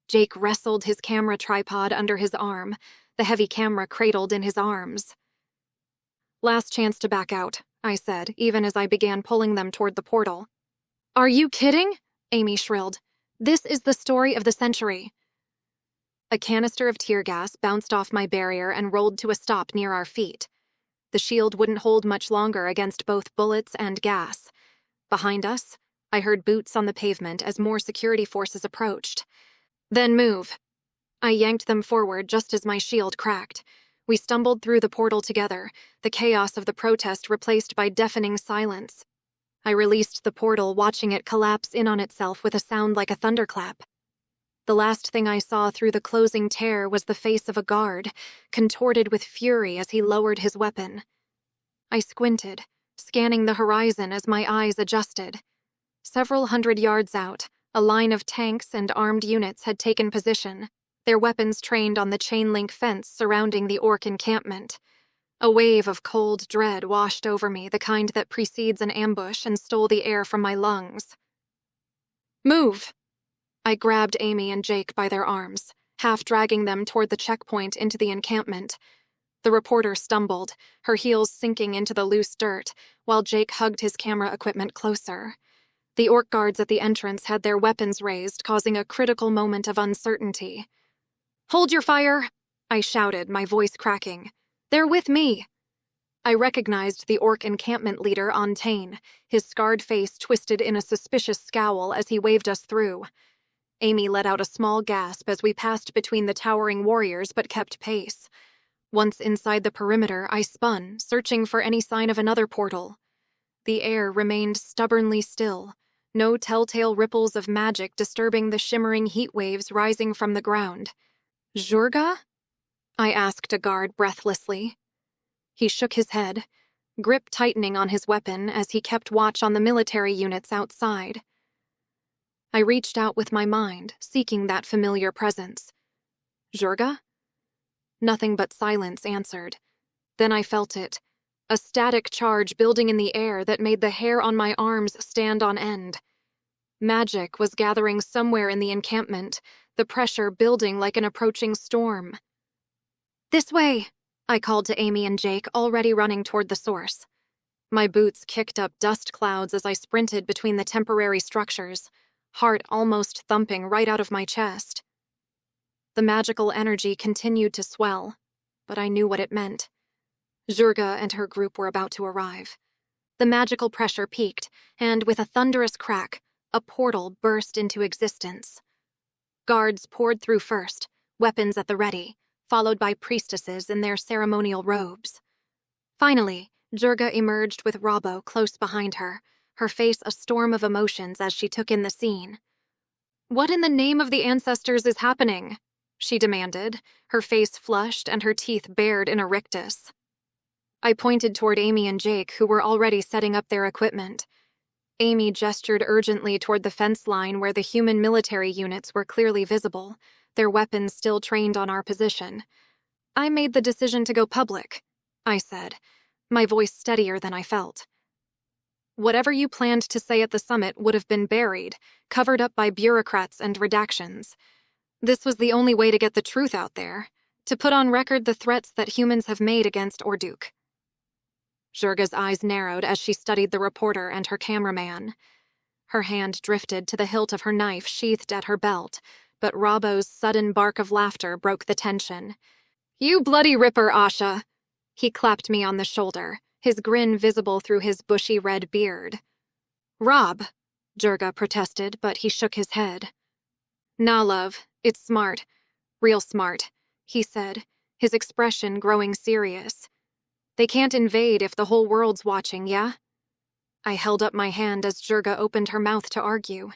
Jake wrestled his camera tripod under his arm, the heavy camera cradled in his arms. Last chance to back out, I said, even as I began pulling them toward the portal. Are you kidding? Amy shrilled. This is the story of the century. A canister of tear gas bounced off my barrier and rolled to a stop near our feet. The shield wouldn't hold much longer against both bullets and gas. Behind us, I heard boots on the pavement as more security forces approached. Then move. I yanked them forward just as my shield cracked. We stumbled through the portal together, the chaos of the protest replaced by deafening silence. I released the portal, watching it collapse in on itself with a sound like a thunderclap. The last thing I saw through the closing tear was the face of a guard, contorted with fury as he lowered his weapon. I squinted, scanning the horizon as my eyes adjusted. Several hundred yards out, a line of tanks and armed units had taken position, their weapons trained on the chain-link fence surrounding the orc encampment. A wave of cold dread washed over me, the kind that precedes an ambush and stole the air from my lungs. Move! I grabbed Amy and Jake by their arms, half dragging them toward the checkpoint into the encampment. The reporter stumbled, her heels sinking into the loose dirt, while Jake hugged his camera equipment closer. The orc guards at the entrance had their weapons raised, causing a critical moment of uncertainty. Hold your fire! I shouted, my voice cracking. They're with me! I recognized the orc encampment leader, Ontane, his scarred face twisted in a suspicious scowl as he waved us through. Amy let out a small gasp as we passed between the towering warriors but kept pace. Once inside the perimeter, I spun, searching for any sign of another portal. The air remained stubbornly still, no telltale ripples of magic disturbing the shimmering heat waves rising from the ground. "Jurga?" I asked a guard breathlessly. He shook his head, grip tightening on his weapon as he kept watch on the military units outside. I reached out with my mind, seeking that familiar presence. "Jurga?" Nothing but silence answered. Then I felt it, a static charge building in the air that made the hair on my arms stand on end. Magic was gathering somewhere in the encampment, the pressure building like an approaching storm. "This way," I called to Amy and Jake, already running toward the source. My boots kicked up dust clouds as I sprinted between the temporary structures, heart almost thumping right out of my chest. The magical energy continued to swell, but I knew what it meant. Jurga and her group were about to arrive. The magical pressure peaked, and with a thunderous crack, a portal burst into existence. Guards poured through first, weapons at the ready, followed by priestesses in their ceremonial robes. Finally, Jurga emerged with Robbo close behind her, her face a storm of emotions as she took in the scene. "What in the name of the ancestors is happening?" she demanded, her face flushed and her teeth bared in a rictus. I pointed toward Amy and Jake, who were already setting up their equipment. Amy gestured urgently toward the fence line where the human military units were clearly visible, their weapons still trained on our position. "I made the decision to go public," I said, my voice steadier than I felt. "Whatever you planned to say at the summit would have been buried, covered up by bureaucrats and redactions. This was the only way to get the truth out there, to put on record the threats that humans have made against Audiobook." Jurga's eyes narrowed as she studied the reporter and her cameraman. Her hand drifted to the hilt of her knife sheathed at her belt, but Robbo's sudden bark of laughter broke the tension. "You bloody ripper, Asha!" He clapped me on the shoulder, his grin visible through his bushy red beard. "Rob," Jurga protested, but he shook his head. "Nah, love, it's smart. Real smart," he said, his expression growing serious. "They can't invade if the whole world's watching, yeah?" I held up my hand as Jurga opened her mouth to argue.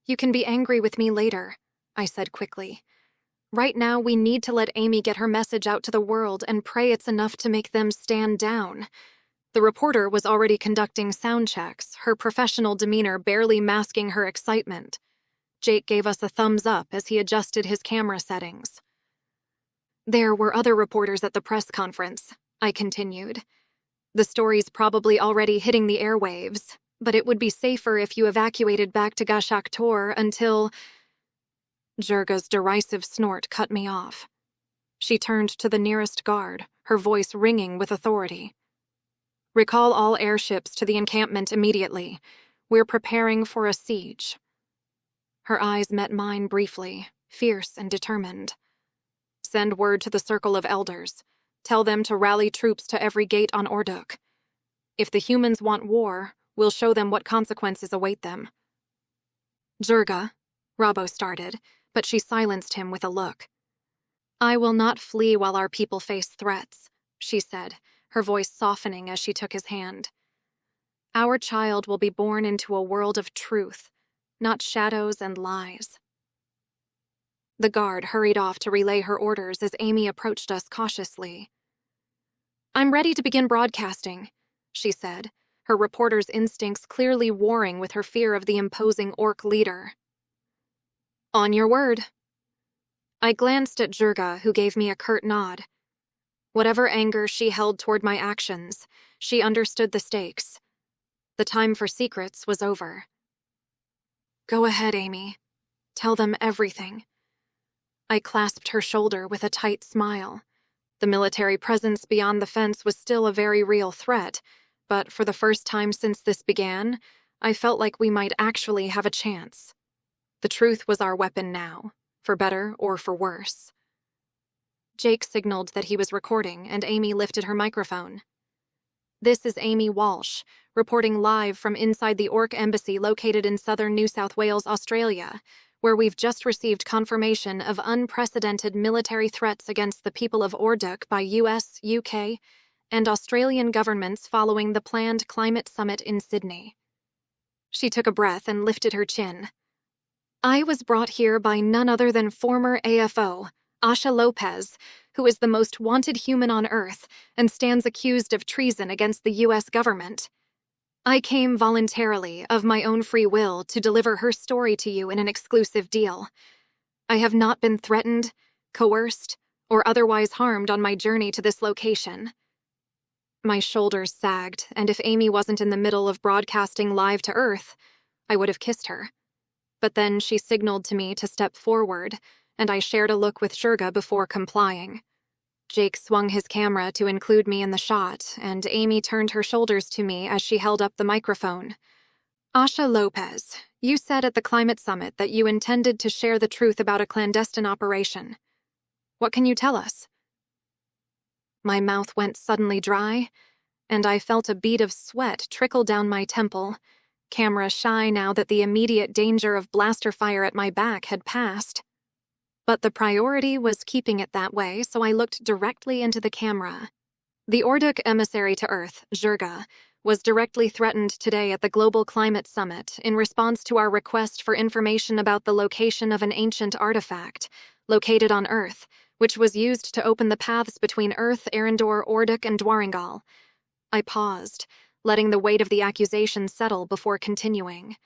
"You can be angry with me later," I said quickly. "Right now, we need to let Amy get her message out to the world and pray it's enough to make them stand down." The reporter was already conducting sound checks, her professional demeanor barely masking her excitement. Jake gave us a thumbs up as he adjusted his camera settings. "There were other reporters at the press conference," I continued. "The story's probably already hitting the airwaves, but it would be safer if you evacuated back to Gashak Tor until—" Jurga's derisive snort cut me off. She turned to the nearest guard, her voice ringing with authority. "Recall all airships to the encampment immediately. We're preparing for a siege." Her eyes met mine briefly, fierce and determined. "Send word to the circle of elders. Tell them to rally troops to every gate on Audiobook. If the humans want war, we'll show them what consequences await them." "Jurga," Robbo started, but she silenced him with a look. "I will not flee while our people face threats," she said, her voice softening as she took his hand. "Our child will be born into a world of truth, not shadows and lies." The guard hurried off to relay her orders as Amy approached us cautiously. "I'm ready to begin broadcasting," she said, her reporter's instincts clearly warring with her fear of the imposing orc leader. "On your word." I glanced at Jurga, who gave me a curt nod. Whatever anger she held toward my actions, she understood the stakes. The time for secrets was over. "Go ahead, Amy. Tell them everything." I clasped her shoulder with a tight smile. The military presence beyond the fence was still a very real threat, but for the first time since this began, I felt like we might actually have a chance. The truth was our weapon now, for better or for worse. Jake signaled that he was recording, and Amy lifted her microphone. This is Amy Walsh, reporting live from inside the Orc Embassy located in southern New South Wales, Australia, where we've just received confirmation of unprecedented military threats against the people of Audiobook by US, UK, and Australian governments following the planned climate summit in Sydney. She took a breath and lifted her chin. I was brought here by none other than former AFO, Asha Lopez, who is the most wanted human on Earth and stands accused of treason against the US government. I came voluntarily, of my own free will, to deliver her story to you in an exclusive deal. I have not been threatened, coerced, or otherwise harmed on my journey to this location. My shoulders sagged, and if Amy wasn't in the middle of broadcasting live to Earth, I would have kissed her. But then she signaled to me to step forward, and I shared a look with Jurga before complying. Jake swung his camera to include me in the shot, and Amy turned her shoulders to me as she held up the microphone. Asha Lopez, you said at the climate summit that you intended to share the truth about a clandestine operation. What can you tell us? My mouth went suddenly dry, and I felt a bead of sweat trickle down my temple, camera shy now that the immediate danger of blaster fire at my back had passed. But the priority was keeping it that way, so I looked directly into the camera. The Audiobook emissary to Earth, Jurga, was directly threatened today at the Global Climate Summit in response to our request for information about the location of an ancient artifact located on Earth, which was used to open the paths between Earth, Arendor, Audiobook, and Dwaringal. I paused, letting the weight of the accusation settle before continuing.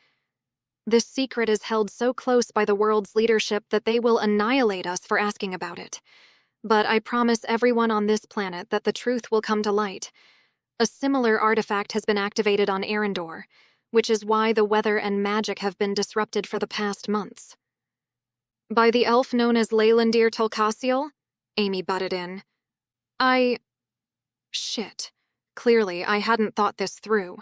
This secret is held so close by the world's leadership that they will annihilate us for asking about it. But I promise everyone on this planet that the truth will come to light. A similar artifact has been activated on Arendor, which is why the weather and magic have been disrupted for the past months. By the elf known as Leylandir Tolkasiel? Amy butted in. Shit. Clearly, I hadn't thought this through.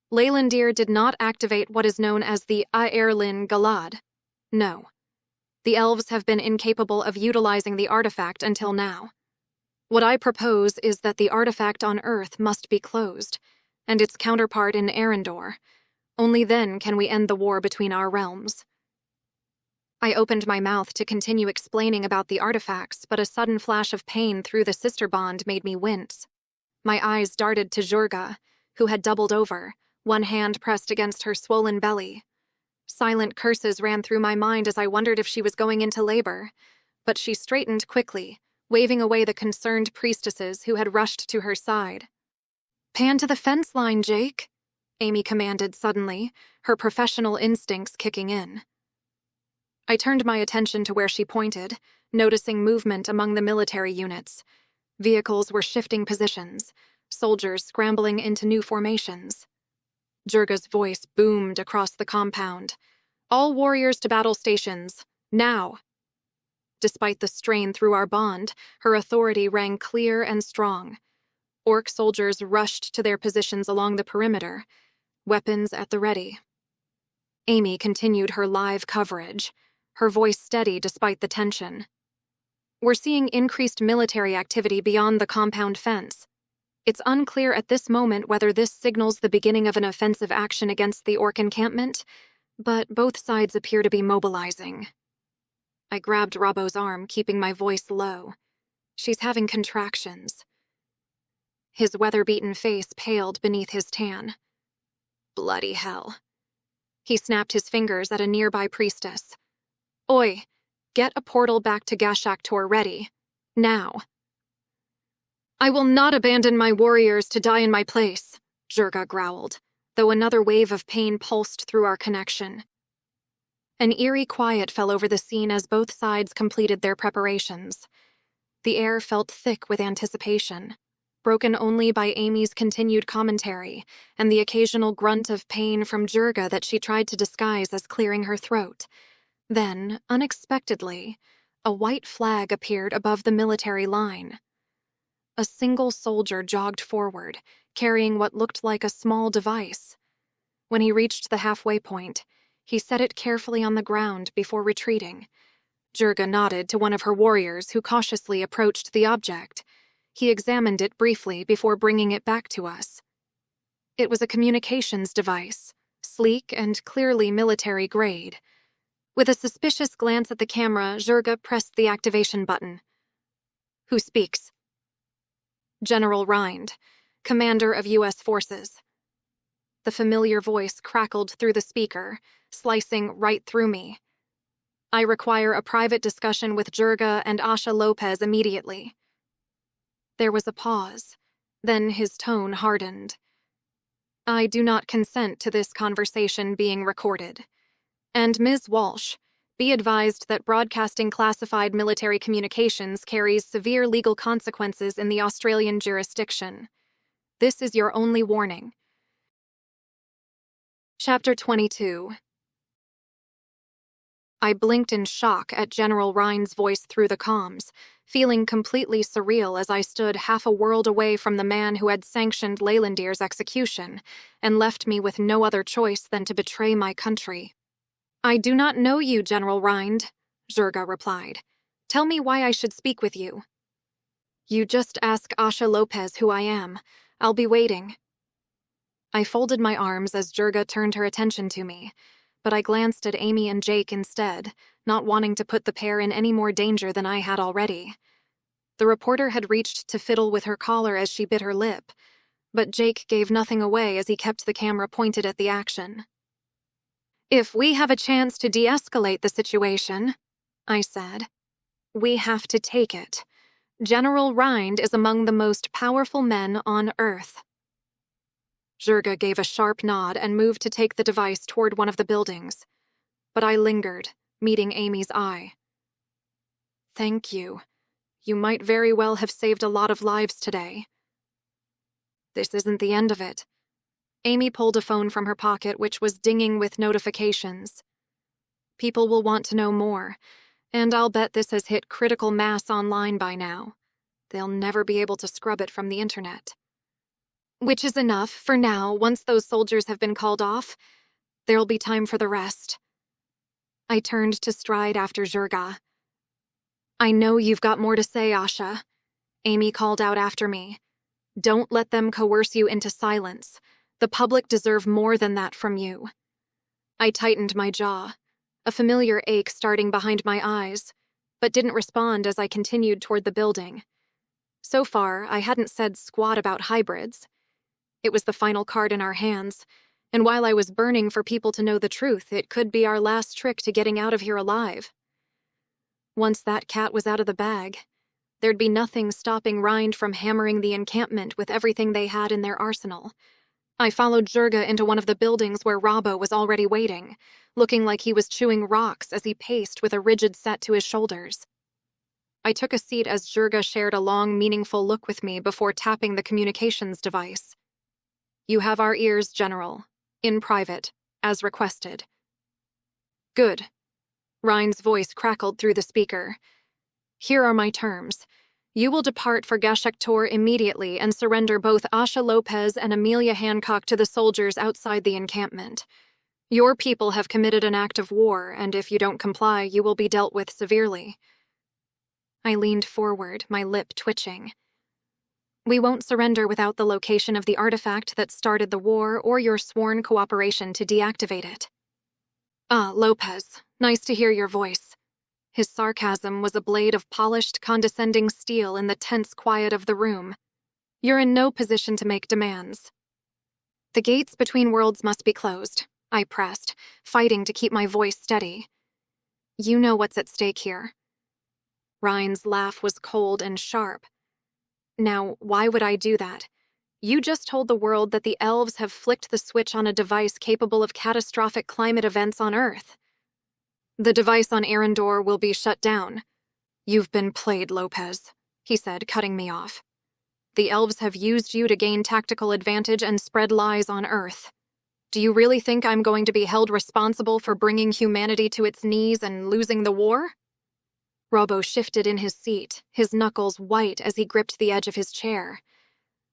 Leylandir did not activate what is known as the Aerlin Galad. No. The elves have been incapable of utilizing the artifact until now. What I propose is that the artifact on Earth must be closed, and its counterpart in Arendor. Only then can we end the war between our realms. I opened my mouth to continue explaining about the artifacts, but a sudden flash of pain through the sister bond made me wince. My eyes darted to Jurga, who had doubled over, one hand pressed against her swollen belly. Silent curses ran through my mind as I wondered if she was going into labor, but she straightened quickly, waving away the concerned priestesses who had rushed to her side. "Pan to the fence line, Jake," Amy commanded suddenly, her professional instincts kicking in. I turned my attention to where she pointed, noticing movement among the military units. Vehicles were shifting positions, soldiers scrambling into new formations. Jurga's voice boomed across the compound. "All warriors to battle stations, now!" Despite the strain through our bond, her authority rang clear and strong. Orc soldiers rushed to their positions along the perimeter, weapons at the ready. Amy continued her live coverage, her voice steady despite the tension. "We're seeing increased military activity beyond the compound fence. It's unclear at this moment whether this signals the beginning of an offensive action against the orc encampment, but both sides appear to be mobilizing." I grabbed Robbo's arm, keeping my voice low. "She's having contractions." His weather-beaten face paled beneath his tan. Bloody hell. He snapped his fingers at a nearby priestess. "Oi, get a portal back to Gashak Tor ready. Now." "I will not abandon my warriors to die in my place," Jurga growled, though another wave of pain pulsed through our connection. An eerie quiet fell over the scene as both sides completed their preparations. The air felt thick with anticipation, broken only by Amy's continued commentary and the occasional grunt of pain from Jurga that she tried to disguise as clearing her throat. Then, unexpectedly, a white flag appeared above the military line. A single soldier jogged forward, carrying what looked like a small device. When he reached the halfway point, he set it carefully on the ground before retreating. Jurga nodded to one of her warriors who cautiously approached the object. He examined it briefly before bringing it back to us. It was a communications device, sleek and clearly military grade. With a suspicious glance at the camera, Jurga pressed the activation button. "Who speaks?" "General Rind, commander of U.S. forces." The familiar voice crackled through the speaker, slicing right through me. "I require a private discussion with Jurga and Asha Lopez immediately." There was a pause, then his tone hardened. "I do not consent to this conversation being recorded. And Ms. Walsh, be advised that broadcasting classified military communications carries severe legal consequences in the Australian jurisdiction. This is your only warning." Chapter 22. I blinked in shock at General Rind's voice through the comms, feeling completely surreal as I stood half a world away from the man who had sanctioned Leylandir's execution and left me with no other choice than to betray my country. "I do not know you, General Rind," Jurga replied. "Tell me why I should speak with you." "You just ask Asha Lopez who I am. I'll be waiting." I folded my arms as Jurga turned her attention to me, but I glanced at Amy and Jake instead, not wanting to put the pair in any more danger than I had already. The reporter had reached to fiddle with her collar as she bit her lip, but Jake gave nothing away as he kept the camera pointed at the action. "If we have a chance to de-escalate the situation," I said, "we have to take it. General Rind is among the most powerful men on Earth." Jurga gave a sharp nod and moved to take the device toward one of the buildings, but I lingered, meeting Amy's eye. "Thank you. You might very well have saved a lot of lives today." "This isn't the end of it." Amy pulled a phone from her pocket, which was dinging with notifications. "People will want to know more, and I'll bet this has hit critical mass online by now. They'll never be able to scrub it from the internet. Which is enough, for now. Once those soldiers have been called off, there'll be time for the rest." I turned to stride after Jurga. "I know you've got more to say, Asha," Amy called out after me. "Don't let them coerce you into silence. The public deserve more than that from you." I tightened my jaw, a familiar ache starting behind my eyes, but didn't respond as I continued toward the building. So far, I hadn't said squat about hybrids. It was the final card in our hands, and while I was burning for people to know the truth, it could be our last trick to getting out of here alive. Once that cat was out of the bag, there'd be nothing stopping Rind from hammering the encampment with everything they had in their arsenal. I followed Jurga into one of the buildings where Robbo was already waiting, looking like he was chewing rocks as he paced with a rigid set to his shoulders. I took a seat as Jurga shared a long, meaningful look with me before tapping the communications device. "You have our ears, General. In private, as requested." "Good." Rind's voice crackled through the speaker. "Here are my terms. You will depart for Gashektor immediately and surrender both Asha Lopez and Amelia Hancock to the soldiers outside the encampment. Your people have committed an act of war, and if you don't comply, you will be dealt with severely." I leaned forward, my lip twitching. "We won't surrender without the location of the artifact that started the war or your sworn cooperation to deactivate it." "Ah, Lopez, nice to hear your voice." His sarcasm was a blade of polished, condescending steel in the tense quiet of the room. "You're in no position to make demands." "The gates between worlds must be closed," I pressed, fighting to keep my voice steady. "You know what's at stake here." Rind's laugh was cold and sharp. "Now, why would I do that? You just told the world that the elves have flicked the switch on a device capable of catastrophic climate events on Earth. The device on Arendor will be shut down." "You've been played, Lopez," he said, cutting me off. "The elves have used you to gain tactical advantage and spread lies on Earth. Do you really think I'm going to be held responsible for bringing humanity to its knees and losing the war?" Robbo shifted in his seat, his knuckles white as he gripped the edge of his chair.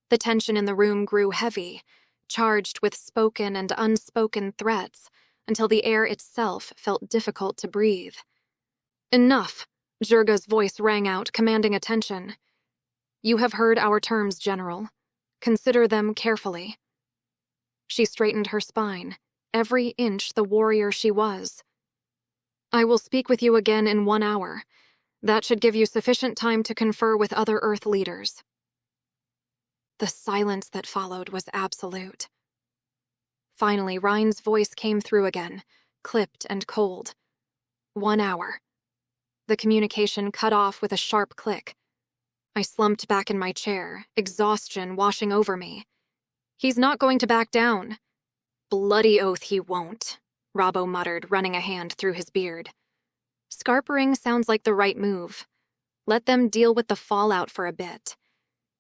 The tension in the room grew heavy, charged with spoken and unspoken threats, until the air itself felt difficult to breathe. "Enough!" Jurga's voice rang out, commanding attention. You have heard our terms, General. Consider them carefully. She straightened her spine, every inch the warrior she was. I will speak with you again in 1 hour. That should give you sufficient time to confer with other Earth leaders. The silence that followed was absolute. Finally, Ryan's voice came through again, clipped and cold. 1 hour. The communication cut off with a sharp click. I slumped back in my chair, exhaustion washing over me. He's not going to back down. Bloody oath he won't, Robbo muttered, running a hand through his beard. Scarpering sounds like the right move. Let them deal with the fallout for a bit.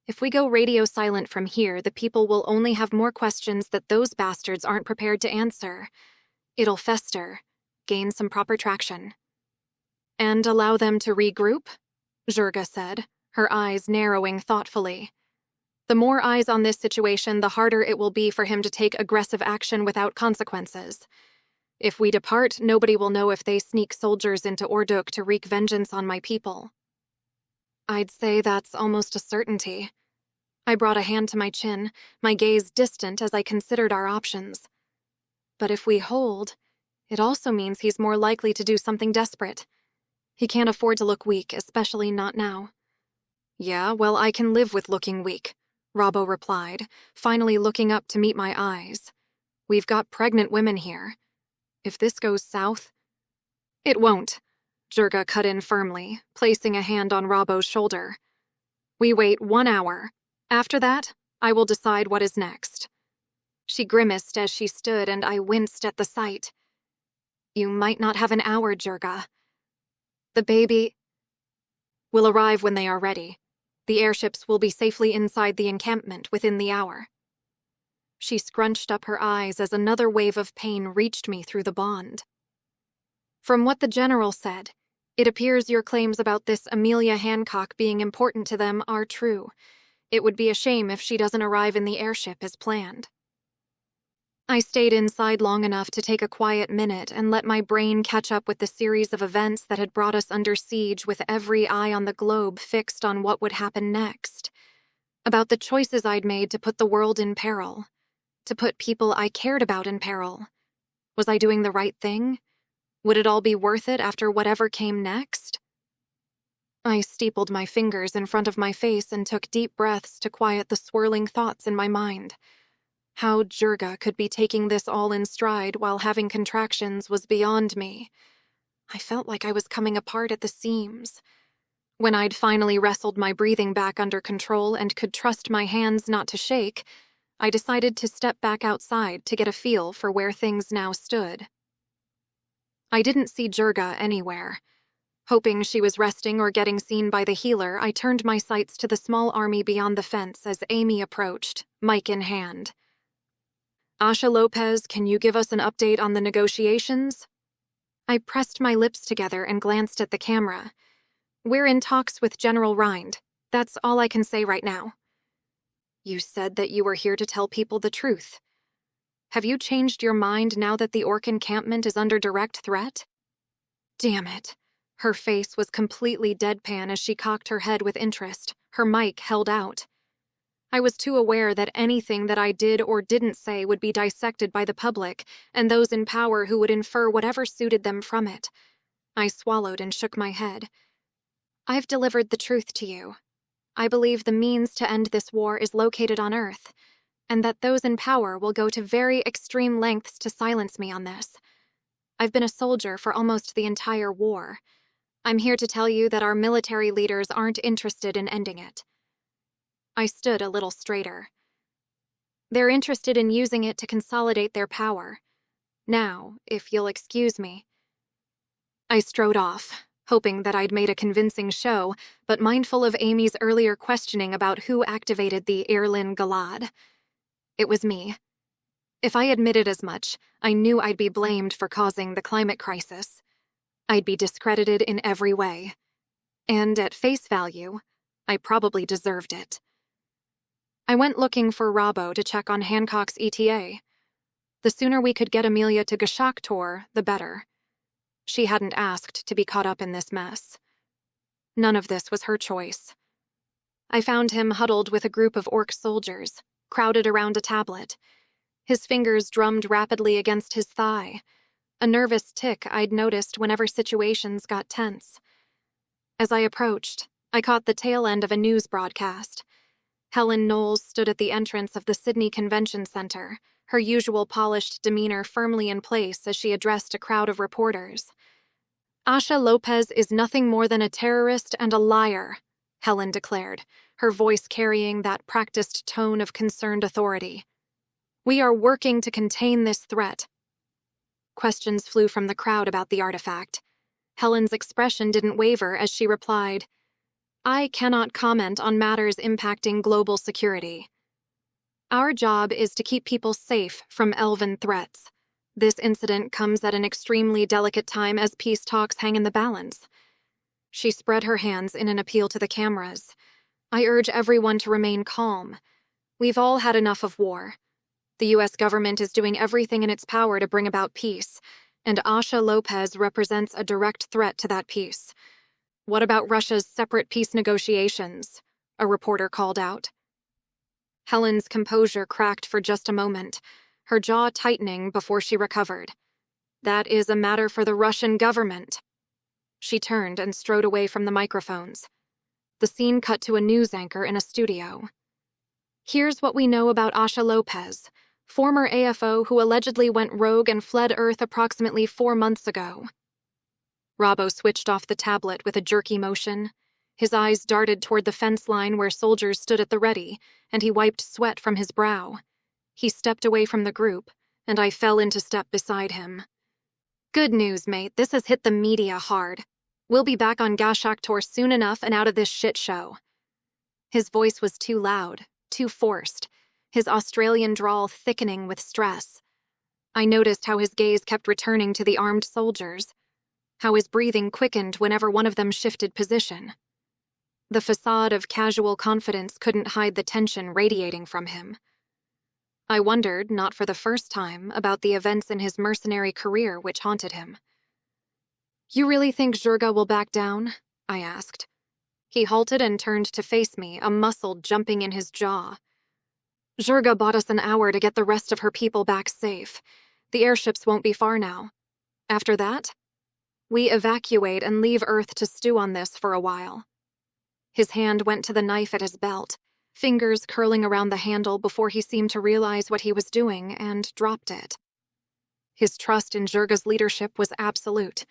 If we go radio silent from here, the people will only have more questions that those bastards aren't prepared to answer. It'll fester, gain some proper traction. And allow them to regroup? Jurga said, her eyes narrowing thoughtfully. The more eyes on this situation, the harder it will be for him to take aggressive action without consequences. If we depart, nobody will know if they sneak soldiers into Audiobook to wreak vengeance on my people. I'd say that's almost a certainty. I brought a hand to my chin, my gaze distant as I considered our options. But if we hold, it also means he's more likely to do something desperate. He can't afford to look weak, especially not now. Yeah, well, I can live with looking weak, Robbo replied, finally looking up to meet my eyes. We've got pregnant women here. If this goes south... It won't, Jurga cut in firmly, placing a hand on Robbo's shoulder. We wait 1 hour. After that, I will decide what is next. She grimaced as she stood, and I winced at the sight. You might not have an hour, Jurga. The baby will arrive when they are ready. The airships will be safely inside the encampment within the hour. She scrunched up her eyes as another wave of pain reached me through the bond. From what the general said, it appears your claims about this Amelia Hancock being important to them are true. It would be a shame if she doesn't arrive in the airship as planned. I stayed inside long enough to take a quiet minute and let my brain catch up with the series of events that had brought us under siege, with every eye on the globe fixed on what would happen next. About the choices I'd made to put the world in peril. To put people I cared about in peril. Was I doing the right thing? Would it all be worth it after whatever came next? I steepled my fingers in front of my face and took deep breaths to quiet the swirling thoughts in my mind. How Jurga could be taking this all in stride while having contractions was beyond me. I felt like I was coming apart at the seams. When I'd finally wrestled my breathing back under control and could trust my hands not to shake, I decided to step back outside to get a feel for where things now stood. I didn't see Jurga anywhere. Hoping she was resting or getting seen by the healer, I turned my sights to the small army beyond the fence as Amy approached, mic in hand. Asha Lopez, can you give us an update on the negotiations? I pressed my lips together and glanced at the camera. We're in talks with General Rind. That's all I can say right now. You said that you were here to tell people the truth. Have you changed your mind now that the orc encampment is under direct threat? Damn it. Her face was completely deadpan as she cocked her head with interest, her mic held out. I was too aware that anything that I did or didn't say would be dissected by the public and those in power who would infer whatever suited them from it. I swallowed and shook my head. I've delivered the truth to you. I believe the means to end this war is located on Earth, and that those in power will go to very extreme lengths to silence me on this. I've been a soldier for almost the entire war. I'm here to tell you that our military leaders aren't interested in ending it. I stood a little straighter. They're interested in using it to consolidate their power. Now, if you'll excuse me. I strode off, hoping that I'd made a convincing show, but mindful of Amy's earlier questioning about who activated the Irlin Galad. It was me. If I admitted as much, I knew I'd be blamed for causing the climate crisis. I'd be discredited in every way. And at face value, I probably deserved it. I went looking for Robbo to check on Hancock's ETA. The sooner we could get Amelia to Gashaktor, the better. She hadn't asked to be caught up in this mess. None of this was her choice. I found him huddled with a group of orc soldiers, crowded around a tablet. His fingers drummed rapidly against his thigh, a nervous tic I'd noticed whenever situations got tense. As I approached, I caught the tail end of a news broadcast. Helen Knowles stood at the entrance of the Sydney Convention Center, her usual polished demeanor firmly in place as she addressed a crowd of reporters. "Asha Lopez is nothing more than a terrorist and a liar," Helen declared, her voice carrying that practiced tone of concerned authority. "We are working to contain this threat." Questions flew from the crowd about the artifact. Helen's expression didn't waver as she replied, "I cannot comment on matters impacting global security. Our job is to keep people safe from elven threats. This incident comes at an extremely delicate time as peace talks hang in the balance." She spread her hands in an appeal to the cameras. "I urge everyone to remain calm. We've all had enough of war. The U.S. government is doing everything in its power to bring about peace, and Asha Lopez represents a direct threat to that peace. What about Russia's separate peace negotiations?" a reporter called out. Helen's composure cracked for just a moment, her jaw tightening before she recovered. "That is a matter for the Russian government." She turned and strode away from the microphones. The scene cut to a news anchor in a studio. "Here's what we know about Asha Lopez, former AFO who allegedly went rogue and fled Earth approximately 4 months ago." Robbo switched off the tablet with a jerky motion. His eyes darted toward the fence line where soldiers stood at the ready, and he wiped sweat from his brow. He stepped away from the group, and I fell into step beside him. "Good news, mate. This has hit the media hard. We'll be back on Gashaktor soon enough and out of this shit show." His voice was too loud, too forced, his Australian drawl thickening with stress. I noticed how his gaze kept returning to the armed soldiers, how his breathing quickened whenever one of them shifted position. The facade of casual confidence couldn't hide the tension radiating from him. I wondered, not for the first time, about the events in his mercenary career which haunted him. "You really think Zhurga will back down?" I asked. He halted and turned to face me, a muscle jumping in his jaw. "Zhurga bought us an hour to get the rest of her people back safe. The airships won't be far now. After that, we evacuate and leave Earth to stew on this for a while." His hand went to the knife at his belt, fingers curling around the handle before he seemed to realize what he was doing and dropped it. His trust in Zhurga's leadership was absolute,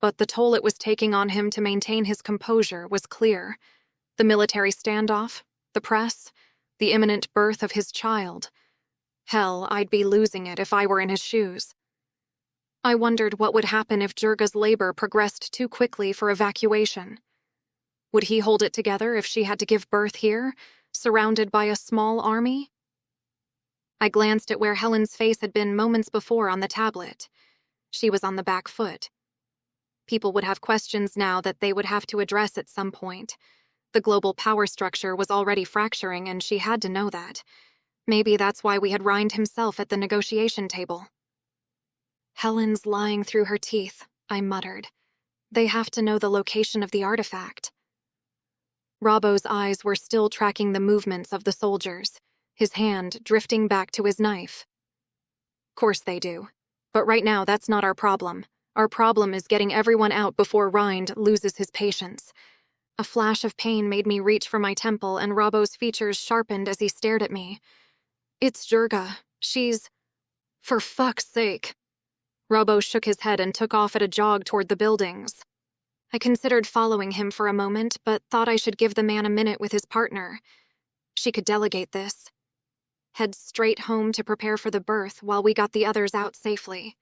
but the toll it was taking on him to maintain his composure was clear. The military standoff, the press, the imminent birth of his child. Hell, I'd be losing it if I were in his shoes. I wondered what would happen if Zhurga's labor progressed too quickly for evacuation. Would he hold it together if she had to give birth here, surrounded by a small army? I glanced at where Helen's face had been moments before on the tablet. She was on the back foot. People would have questions now that they would have to address at some point. The global power structure was already fracturing, and she had to know that. Maybe that's why we had Rind himself at the negotiation table. "Helen's lying through her teeth," I muttered. "They have to know the location of the artifact." Robbo's eyes were still tracking the movements of the soldiers, his hand drifting back to his knife. "Course they do. But right now, that's not our problem. Our problem is getting everyone out before Rind loses his patience." A flash of pain made me reach for my temple, and Robbo's features sharpened as he stared at me. "It's Zhurga. She's... For fuck's sake." Robbo shook his head and took off at a jog toward the buildings. I considered following him for a moment, but thought I should give the man a minute with his partner. She could delegate this. Head straight home to prepare for the birth while we got the others out safely.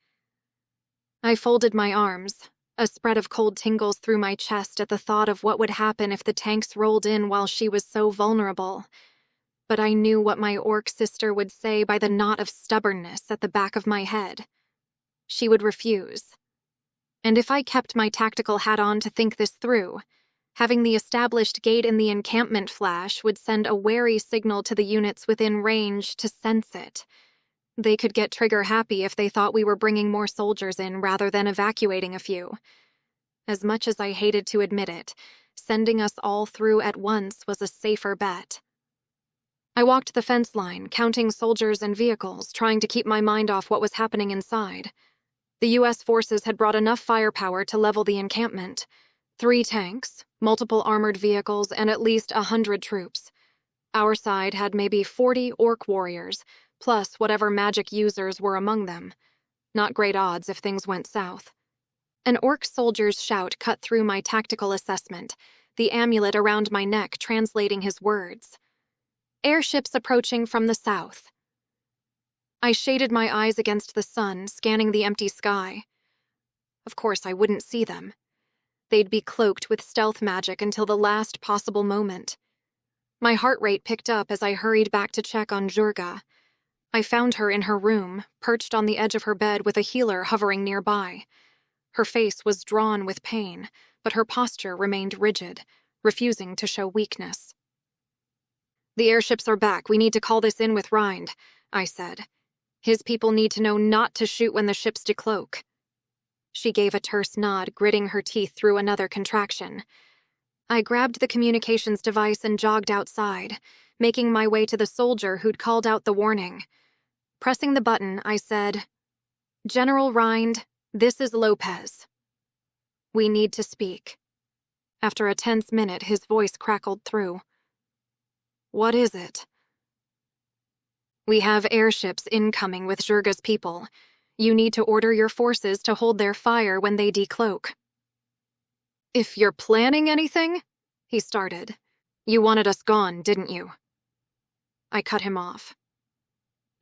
I folded my arms, a spread of cold tingles through my chest at the thought of what would happen if the tanks rolled in while she was so vulnerable. But I knew what my orc sister would say by the knot of stubbornness at the back of my head. She would refuse. And if I kept my tactical hat on to think this through, having the established gate in the encampment flash would send a wary signal to the units within range to sense it. They could get trigger-happy if they thought we were bringing more soldiers in rather than evacuating a few. As much as I hated to admit it, Sending us all through at once was a safer bet. I walked the fence line, counting soldiers and vehicles, trying to keep my mind off what was happening inside. The U.S. forces had brought enough firepower to level the encampment. 3 tanks, multiple armored vehicles, and at least 100 troops. Our side had maybe 40 orc warriors, plus whatever magic users were among them. Not great odds if things went south. An orc soldier's shout cut through my tactical assessment, the amulet around my neck translating his words. Airships approaching from the south. I shaded my eyes against the sun, scanning the empty sky. Of course, I wouldn't see them. They'd be cloaked with stealth magic until the last possible moment. My heart rate picked up as I hurried back to check on Jurga. I found her in her room, perched on the edge of her bed with a healer hovering nearby. Her face was drawn with pain, but her posture remained rigid, refusing to show weakness. The airships are back. We need to call this in with Rind, I said. His people need to know not to shoot when the ships decloak. She gave a terse nod, gritting her teeth through another contraction. I grabbed the communications device and jogged outside, making my way to the soldier who'd called out the warning. Pressing the button, I said, General Rind, this is Lopez. We need to speak. After a tense minute, his voice crackled through. What is it? We have airships incoming with Jurga's people. You need to order your forces to hold their fire when they decloak. If you're planning anything, he started. You wanted us gone, didn't you? I cut him off.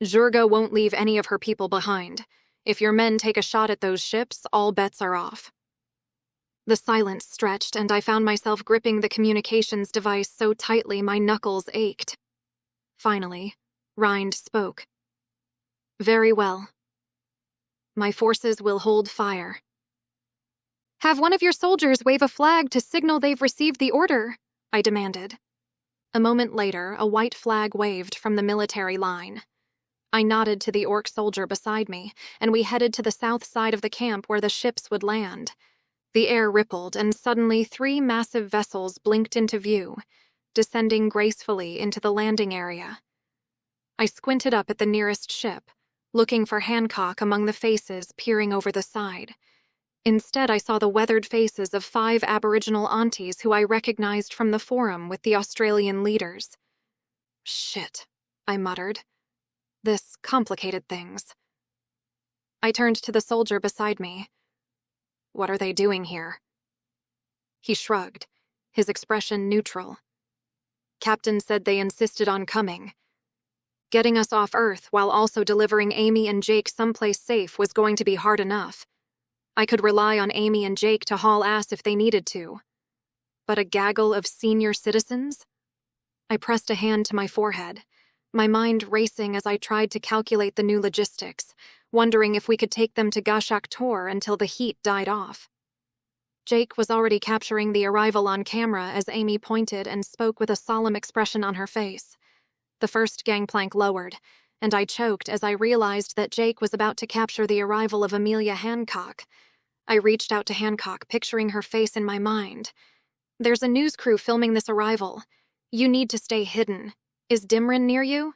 Jurga won't leave any of her people behind. If your men take a shot at those ships, all bets are off. The silence stretched, and I found myself gripping the communications device so tightly my knuckles ached. Finally, Rind spoke. Very well. My forces will hold fire. Have one of your soldiers wave a flag to signal they've received the order, I demanded. A moment later, a white flag waved from the military line. I nodded to the orc soldier beside me, and we headed to the south side of the camp where the ships would land. The air rippled, and suddenly 3 massive vessels blinked into view, descending gracefully into the landing area. I squinted up at the nearest ship, looking for Hancock among the faces peering over the side. Instead, I saw the weathered faces of 5 Aboriginal aunties who I recognized from the forum with the Australian leaders. Shit, I muttered. This complicated things. I turned to the soldier beside me. What are they doing here? He shrugged, his expression neutral. Captain said they insisted on coming. Getting us off Earth while also delivering Amy and Jake someplace safe was going to be hard enough. I could rely on Amy and Jake to haul ass if they needed to. But a gaggle of senior citizens? I pressed a hand to my forehead, my mind racing as I tried to calculate the new logistics, wondering if we could take them to Gashak Tor until the heat died off. Jake was already capturing the arrival on camera as Amy pointed and spoke with a solemn expression on her face. The first gangplank lowered, and I choked as I realized that Jake was about to capture the arrival of Amelia Hancock. I reached out to Hancock, picturing her face in my mind. There's a news crew filming this arrival. You need to stay hidden. Is Dimrin near you?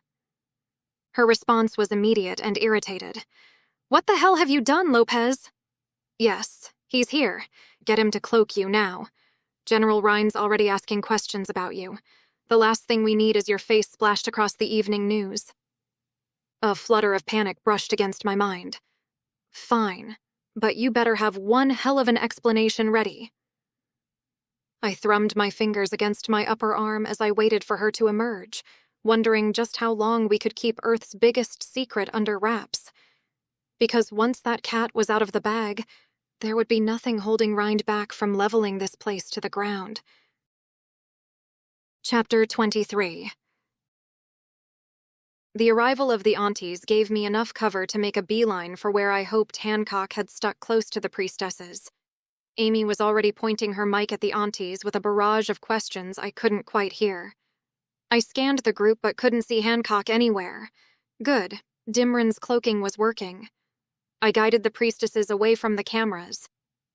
Her response was immediate and irritated. What the hell have you done, Lopez? Yes, he's here. Get him to cloak you now. General Rind's already asking questions about you. The last thing we need is your face splashed across the evening news. A flutter of panic brushed against my mind. Fine, but you better have one hell of an explanation ready. I thrummed my fingers against my upper arm as I waited for her to emerge, wondering just how long we could keep Earth's biggest secret under wraps. Because once that cat was out of the bag, there would be nothing holding Rind back from leveling this place to the ground. Chapter 23. The arrival of the aunties gave me enough cover to make a beeline for where I hoped Hancock had stuck close to the priestesses. Amy was already pointing her mic at the aunties with a barrage of questions I couldn't quite hear. I scanned the group but couldn't see Hancock anywhere. Good, Dimrin's cloaking was working. I guided the priestesses away from the cameras.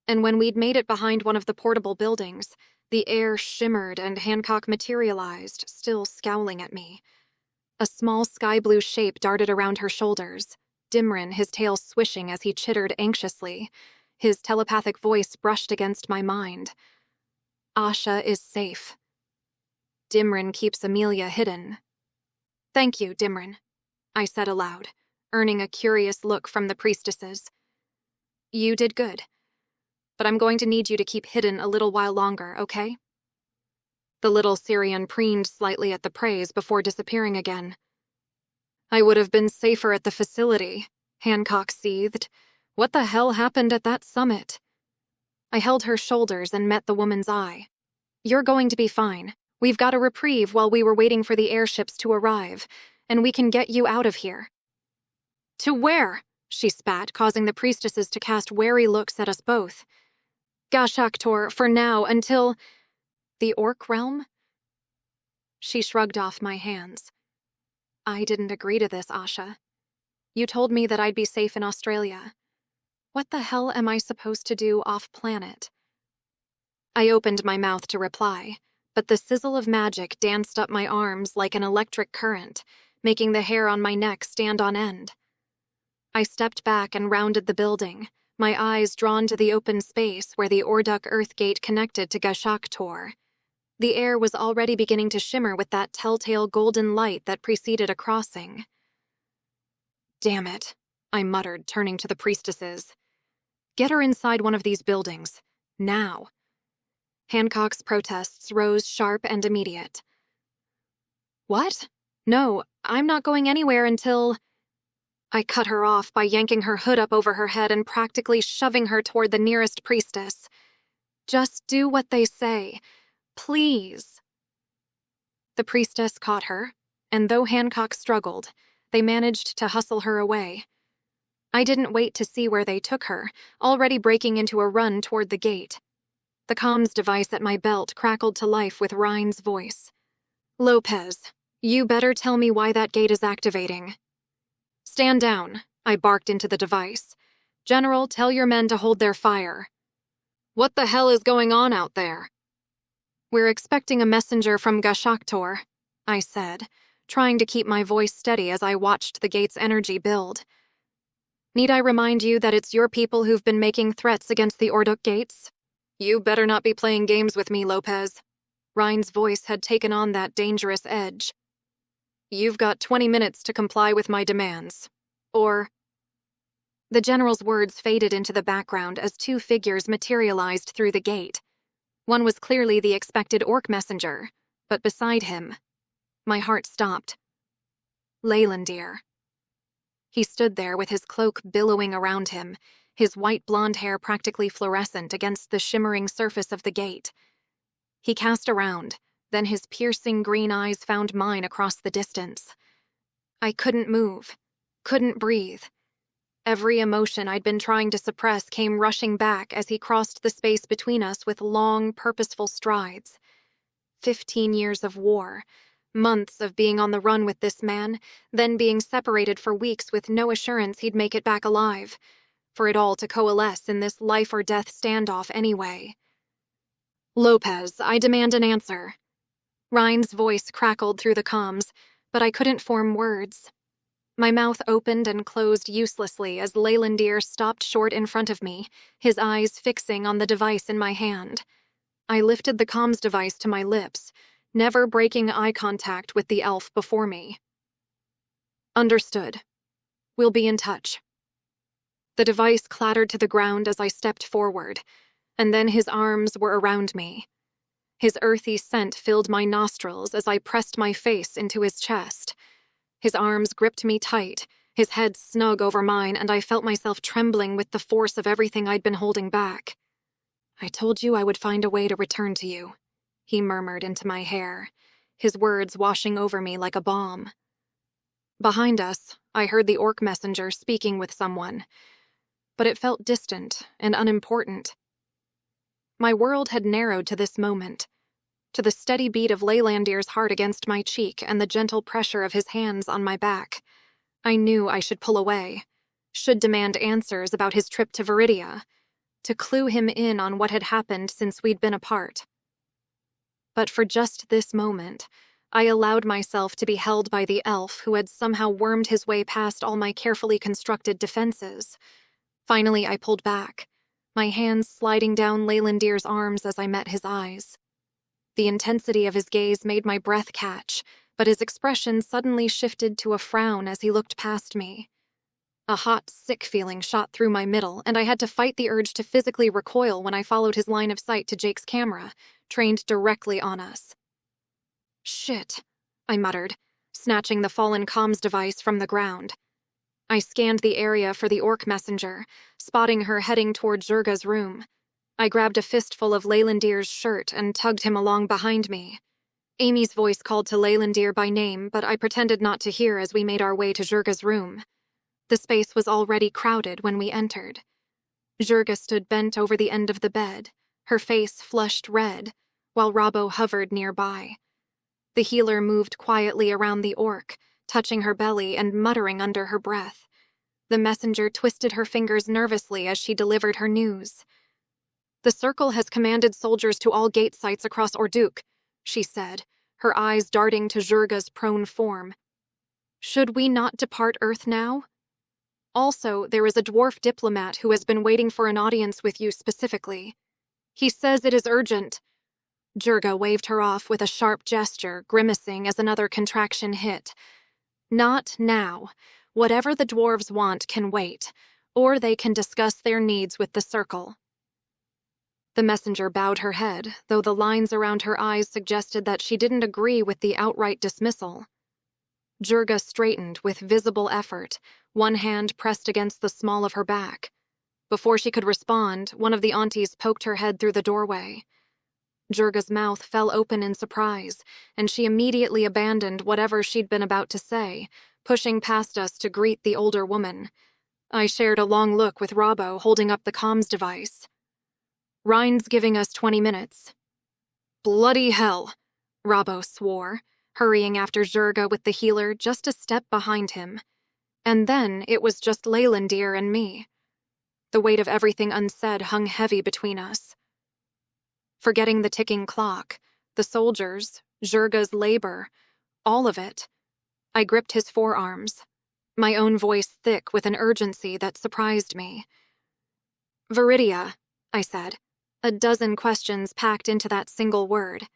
And when we'd made it behind one of the portable buildings, the air shimmered and Hancock materialized, still scowling at me. A small sky-blue shape darted around her shoulders, Dimrin, his tail swishing as he chittered anxiously. His telepathic voice brushed against my mind. Asha is safe. Dimrin keeps Amelia hidden. Thank you, Dimrin, I said aloud, earning a curious look from the priestesses. You did good, but I'm going to need you to keep hidden a little while longer, okay? The little Syrian preened slightly at the praise before disappearing again. I would have been safer at the facility, Hancock seethed. What the hell happened at that summit? I held her shoulders and met the woman's eye. You're going to be fine. We've got a reprieve while we were waiting for the airships to arrive, and we can get you out of here. To where? She spat, causing the priestesses to cast wary looks at us both. Gashaktor, for now, until... The orc realm? She shrugged off my hands. I didn't agree to this, Asha. You told me that I'd be safe in Australia. What the hell am I supposed to do off-planet? I opened my mouth to reply, but the sizzle of magic danced up my arms like an electric current, making the hair on my neck stand on end. I stepped back and rounded the building, my eyes drawn to the open space where the Orduk Earth Gate connected to Gashaktor. The air was already beginning to shimmer with that telltale golden light that preceded a crossing. Damn it, I muttered, turning to the priestesses. Get her inside one of these buildings. Now. Hancock's protests rose sharp and immediate. What? No, I'm not going anywhere until... I cut her off by yanking her hood up over her head and practically shoving her toward the nearest priestess. Just do what they say. Please. The priestess caught her, and though Hancock struggled, they managed to hustle her away. I didn't wait to see where they took her, already breaking into a run toward the gate. The comms device at my belt crackled to life with Ryan's voice. Lopez, you better tell me why that gate is activating. Stand down, I barked into the device. General, tell your men to hold their fire. What the hell is going on out there? We're expecting a messenger from Gashaktor, I said, trying to keep my voice steady as I watched the gate's energy build. Need I remind you that it's your people who've been making threats against the Orduk gates? You better not be playing games with me, Lopez. Ryan's voice had taken on that dangerous edge. You've got 20 minutes to comply with my demands. Or... The general's words faded into the background as two figures materialized through the gate. One was clearly the expected orc messenger, but beside him, my heart stopped. Leylandir. He stood there with his cloak billowing around him, his white blonde hair practically fluorescent against the shimmering surface of the gate. He cast around, then his piercing green eyes found mine across the distance. I couldn't move, couldn't breathe. Every emotion I'd been trying to suppress came rushing back as he crossed the space between us with long, purposeful strides. 15 years of war, months of being on the run with this man, then being separated for weeks with no assurance he'd make it back alive, for it all to coalesce in this life-or-death standoff anyway. Lopez, I demand an answer. Ryan's voice crackled through the comms, but I couldn't form words. My mouth opened and closed uselessly as Leylandir stopped short in front of me, his eyes fixing on the device in my hand. I lifted the comms device to my lips, never breaking eye contact with the elf before me. Understood. We'll be in touch. The device clattered to the ground as I stepped forward, and then his arms were around me. His earthy scent filled my nostrils as I pressed my face into his chest. His arms gripped me tight, his head snug over mine, and I felt myself trembling with the force of everything I'd been holding back. I told you I would find a way to return to you, he murmured into my hair, his words washing over me like a balm. Behind us, I heard the orc messenger speaking with someone, but it felt distant and unimportant. My world had narrowed to this moment, to the steady beat of Leylandir's heart against my cheek and the gentle pressure of his hands on my back. I knew I should pull away, should demand answers about his trip to Viridia, to clue him in on what had happened since we'd been apart. But for just this moment, I allowed myself to be held by the elf who had somehow wormed his way past all my carefully constructed defenses. Finally, I pulled back, my hands sliding down Leylandir's arms as I met his eyes. The intensity of his gaze made my breath catch, but his expression suddenly shifted to a frown as he looked past me. A hot, sick feeling shot through my middle, and I had to fight the urge to physically recoil when I followed his line of sight to Jake's camera, trained directly on us. "Shit," I muttered, snatching the fallen comms device from the ground. I scanned the area for the orc messenger, spotting her heading toward Zurga's room. I grabbed a fistful of Leylandir's shirt and tugged him along behind me. Amy's voice called to Leylandir by name, but I pretended not to hear as we made our way to Zurga's room. The space was already crowded when we entered. Zurga stood bent over the end of the bed, her face flushed red, while Robbo hovered nearby. The healer moved quietly around the orc, touching her belly and muttering under her breath. The messenger twisted her fingers nervously as she delivered her news. "The Circle has commanded soldiers to all gate sites across Audiobook," she said, her eyes darting to Zurga's prone form. "Should we not depart Earth now? Also, there is a dwarf diplomat who has been waiting for an audience with you specifically. He says it is urgent." Zurga waved her off with a sharp gesture, grimacing as another contraction hit. "Not now. Whatever the dwarves want can wait, or they can discuss their needs with the Circle." The messenger bowed her head, though the lines around her eyes suggested that she didn't agree with the outright dismissal. Zurga straightened with visible effort, one hand pressed against the small of her back. Before she could respond, one of the aunties poked her head through the doorway. Zurga's mouth fell open in surprise, and she immediately abandoned whatever she'd been about to say, pushing past us to greet the older woman. I shared a long look with Robbo holding up the comms device. "Rhine's giving us 20 minutes. "Bloody hell," Robbo swore, hurrying after Zurga with the healer just a step behind him. And then it was just Leylandir and me. The weight of everything unsaid hung heavy between us. Forgetting the ticking clock, the soldiers, Zurga's labor, all of it, I gripped his forearms, my own voice thick with an urgency that surprised me. "Viridia," I said, a dozen questions packed into that single word.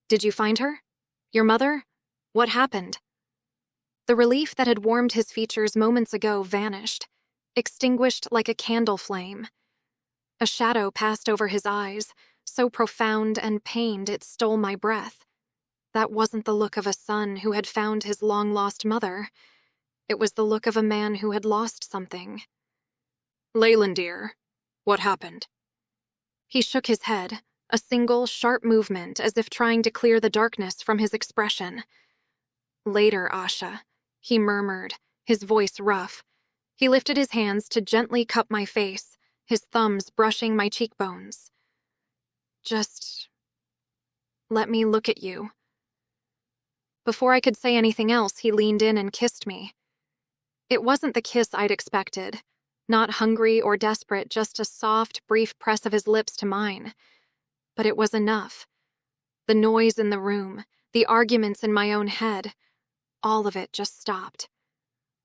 "Did you find her? Your mother? What happened?" The relief that had warmed his features moments ago vanished, extinguished like a candle flame. A shadow passed over his eyes, so profound and pained it stole my breath. That wasn't the look of a son who had found his long-lost mother. It was the look of a man who had lost something. "Leylandir, what happened?" He shook his head, a single, sharp movement as if trying to clear the darkness from his expression. "Later, Asha," he murmured, his voice rough. He lifted his hands to gently cup my face, his thumbs brushing my cheekbones. "Just let me look at you." Before I could say anything else, he leaned in and kissed me. It wasn't the kiss I'd expected, not hungry or desperate, just a soft, brief press of his lips to mine. But it was enough. The noise in the room, the arguments in my own head, all of it just stopped.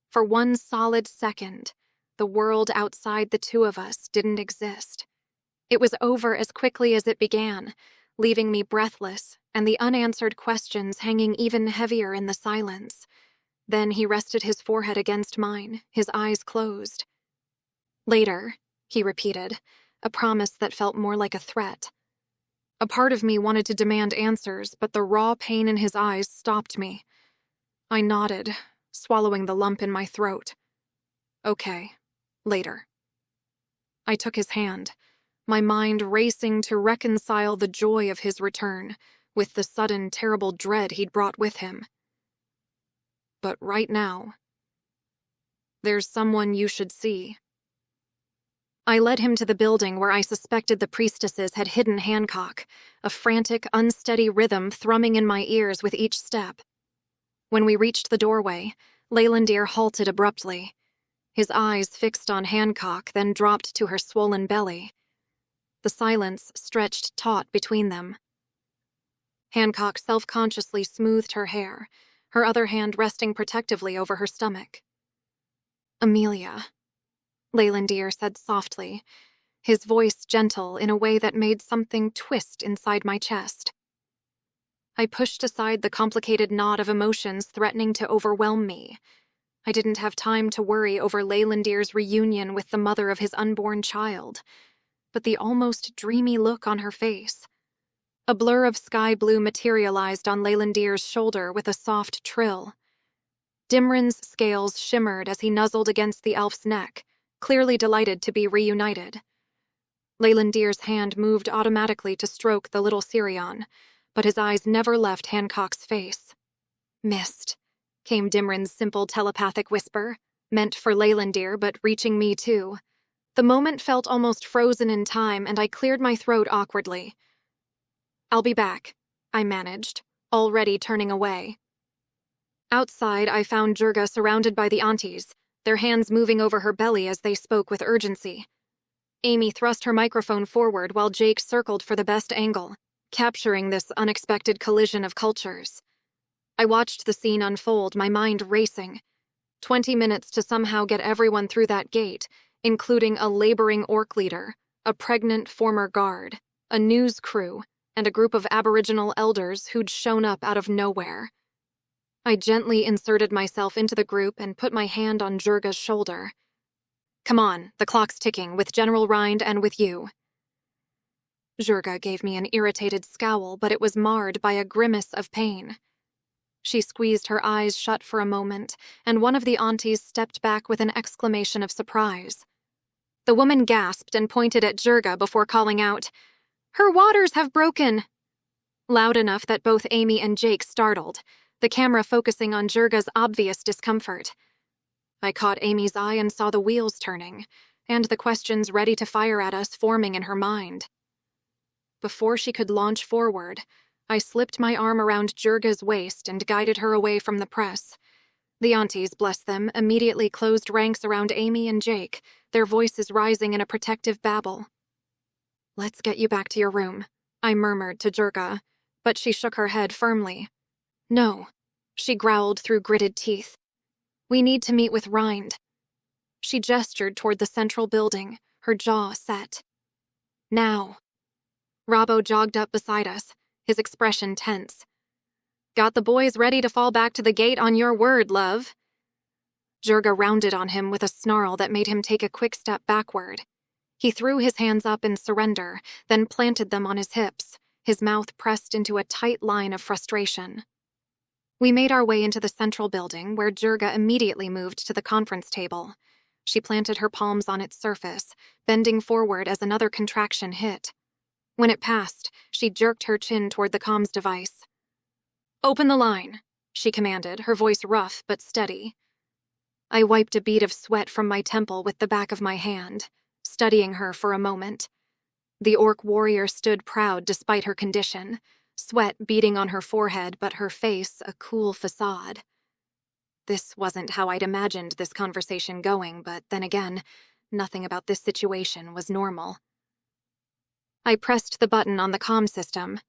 For one solid second, the world outside the two of us didn't exist. It was over as quickly as it began, leaving me breathless and the unanswered questions hanging even heavier in the silence. Then he rested his forehead against mine, his eyes closed. "Later," he repeated, a promise that felt more like a threat. A part of me wanted to demand answers, but the raw pain in his eyes stopped me. I nodded, swallowing the lump in my throat. "Okay, later." I took his hand, my mind racing to reconcile the joy of his return with the sudden, terrible dread he'd brought with him. "But right now, there's someone you should see." I led him to the building where I suspected the priestesses had hidden Hancock, a frantic, unsteady rhythm thrumming in my ears with each step. When we reached the doorway, Leylandir halted abruptly. His eyes fixed on Hancock, then dropped to her swollen belly, The silence stretched taut between them. Hancock self-consciously smoothed her hair, her other hand resting protectively over her stomach. "Amelia," Leylandir said softly, his voice gentle in a way that made something twist inside my chest. I pushed aside the complicated knot of emotions threatening to overwhelm me. I didn't have time to worry over Leylandir's reunion with the mother of his unborn child, but the almost dreamy look on her face. A blur of sky blue materialized on Leylandir's shoulder with a soft trill. Dimrin's scales shimmered as he nuzzled against the elf's neck, clearly delighted to be reunited. Leylandir's hand moved automatically to stroke the little Sirion, but his eyes never left Hancock's face. "Missed," came Dimrin's simple telepathic whisper, meant for Leylandir but reaching me too. The moment felt almost frozen in time, and I cleared my throat awkwardly. "I'll be back," I managed, already turning away. Outside, I found Jurga surrounded by the aunties, their hands moving over her belly as they spoke with urgency. Amy thrust her microphone forward while Jake circled for the best angle, capturing this unexpected collision of cultures. I watched the scene unfold, my mind racing. 20 minutes to somehow get everyone through that gate, including a laboring orc leader, a pregnant former guard, a news crew, and a group of Aboriginal elders who'd shown up out of nowhere. I gently inserted myself into the group and put my hand on Jurga's shoulder. "Come on, the clock's ticking, with General Rind and with you." Jurga gave me an irritated scowl, but it was marred by a grimace of pain. She squeezed her eyes shut for a moment, and one of the aunties stepped back with an exclamation of surprise. The woman gasped and pointed at Jurga before calling out, "Her waters have broken!" Loud enough that both Amy and Jake startled, the camera focusing on Jurga's obvious discomfort. I caught Amy's eye and saw the wheels turning, and the questions ready to fire at us forming in her mind. Before she could launch forward, I slipped my arm around Jurga's waist and guided her away from the press. The aunties, bless them, immediately closed ranks around Amy and Jake, their voices rising in a protective babble. "Let's get you back to your room," I murmured to Jurga, but she shook her head firmly. "No," she growled through gritted teeth. "We need to meet with Rind." She gestured toward the central building, her jaw set. "Now." Robbo jogged up beside us, his expression tense. "Got the boys ready to fall back to the gate on your word, love." Jurga rounded on him with a snarl that made him take a quick step backward. He threw his hands up in surrender, then planted them on his hips, his mouth pressed into a tight line of frustration. We made our way into the central building, where Jurga immediately moved to the conference table. She planted her palms on its surface, bending forward as another contraction hit. When it passed, she jerked her chin toward the comms device. "Open the line," she commanded, her voice rough but steady. I wiped a bead of sweat from my temple with the back of my hand, studying her for a moment. The orc warrior stood proud despite her condition, sweat beading on her forehead, but her face a cool facade. This wasn't how I'd imagined this conversation going, but then again, nothing about this situation was normal. I pressed the button on the comm system.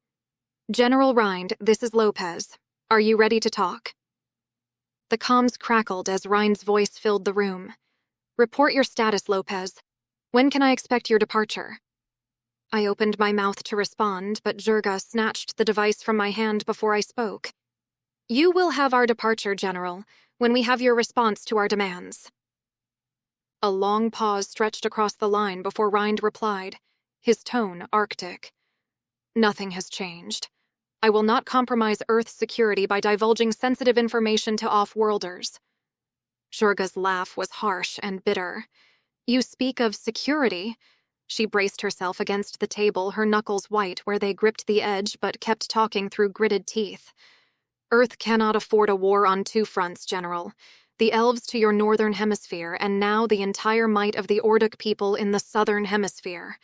"General Rind, this is Lopez. Are you ready to talk?" The comms crackled as Rind's voice filled the room. "Report your status, Lopez. When can I expect your departure?" I opened my mouth to respond, but Jurga snatched the device from my hand before I spoke. "You will have our departure, General, when we have your response to our demands." A long pause stretched across the line before Rind replied, his tone arctic. "Nothing has changed. I will not compromise Earth's security by divulging sensitive information to off-worlders." Jurga's laugh was harsh and bitter. "You speak of security?" She braced herself against the table, her knuckles white where they gripped the edge but kept talking through gritted teeth. "Earth cannot afford a war on two fronts, General. The elves to your northern hemisphere, and now the entire might of the Ordic people in the southern hemisphere.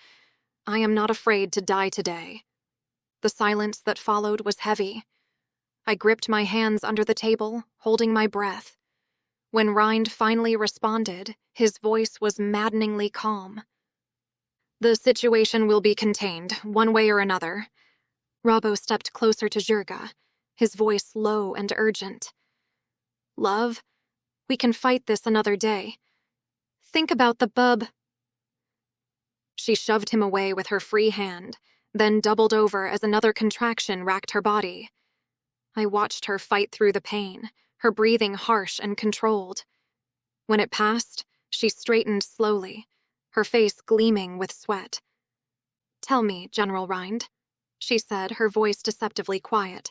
I am not afraid to die today." The silence that followed was heavy. I gripped my hands under the table, holding my breath. When Rind finally responded, his voice was maddeningly calm. The situation will be contained, one way or another. Robbo stepped closer to Jurga, his voice low and urgent. Love, we can fight this another day. Think about the bub. She shoved him away with her free hand, then doubled over as another contraction racked her body. I watched her fight through the pain, her breathing harsh and controlled. When it passed, she straightened slowly, her face gleaming with sweat. Tell me, General Rind, she said, her voice deceptively quiet.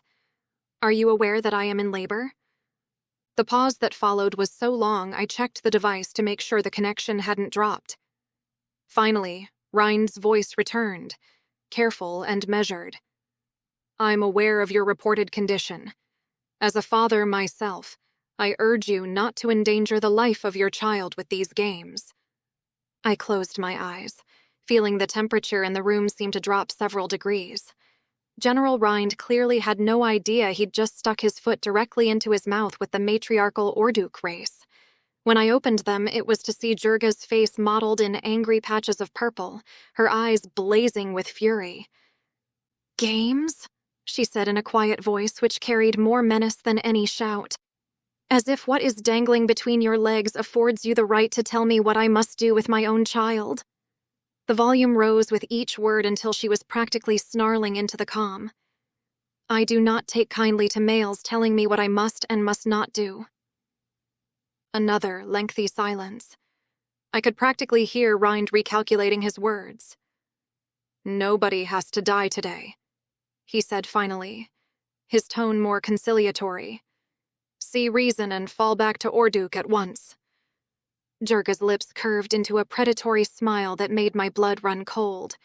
Are you aware that I am in labor? The pause that followed was so long I checked the device to make sure the connection hadn't dropped. Finally, Rind's voice returned, careful and measured. I'm aware of your reported condition. As a father myself, I urge you not to endanger the life of your child with these games. I closed my eyes, feeling the temperature in the room seem to drop several degrees. General Rind clearly had no idea he'd just stuck his foot directly into his mouth with the matriarchal Orduk race. When I opened them, it was to see Jurga's face mottled in angry patches of purple, her eyes blazing with fury. Games? She said in a quiet voice which carried more menace than any shout. As if what is dangling between your legs affords you the right to tell me what I must do with my own child. The volume rose with each word until she was practically snarling into the comm. I do not take kindly to males telling me what I must and must not do. Another lengthy silence. I could practically hear Rind recalculating his words. Nobody has to die today, he said finally, his tone more conciliatory. See reason and fall back to Orduk at once. Jurga's lips curved into a predatory smile that made my blood run cold.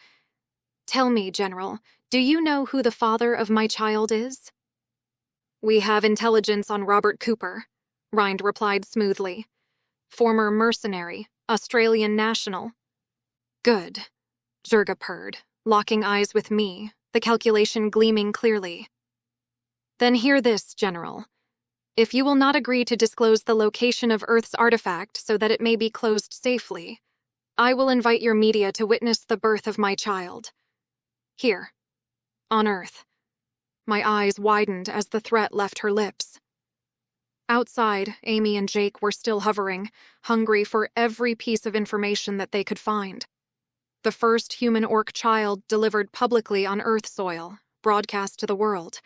Tell me, General, do you know who the father of my child is? We have intelligence on Robert Cooper, Rind replied smoothly. Former mercenary, Australian national. Good, Jurga purred, locking eyes with me, the calculation gleaming clearly. Then hear this, General. If you will not agree to disclose the location of Earth's artifact so that it may be closed safely, I will invite your media to witness the birth of my child. Here, on Earth. My eyes widened as the threat left her lips. Outside, Amy and Jake were still hovering, hungry for every piece of information that they could find. The first human orc child delivered publicly on Earth soil, broadcast to the world.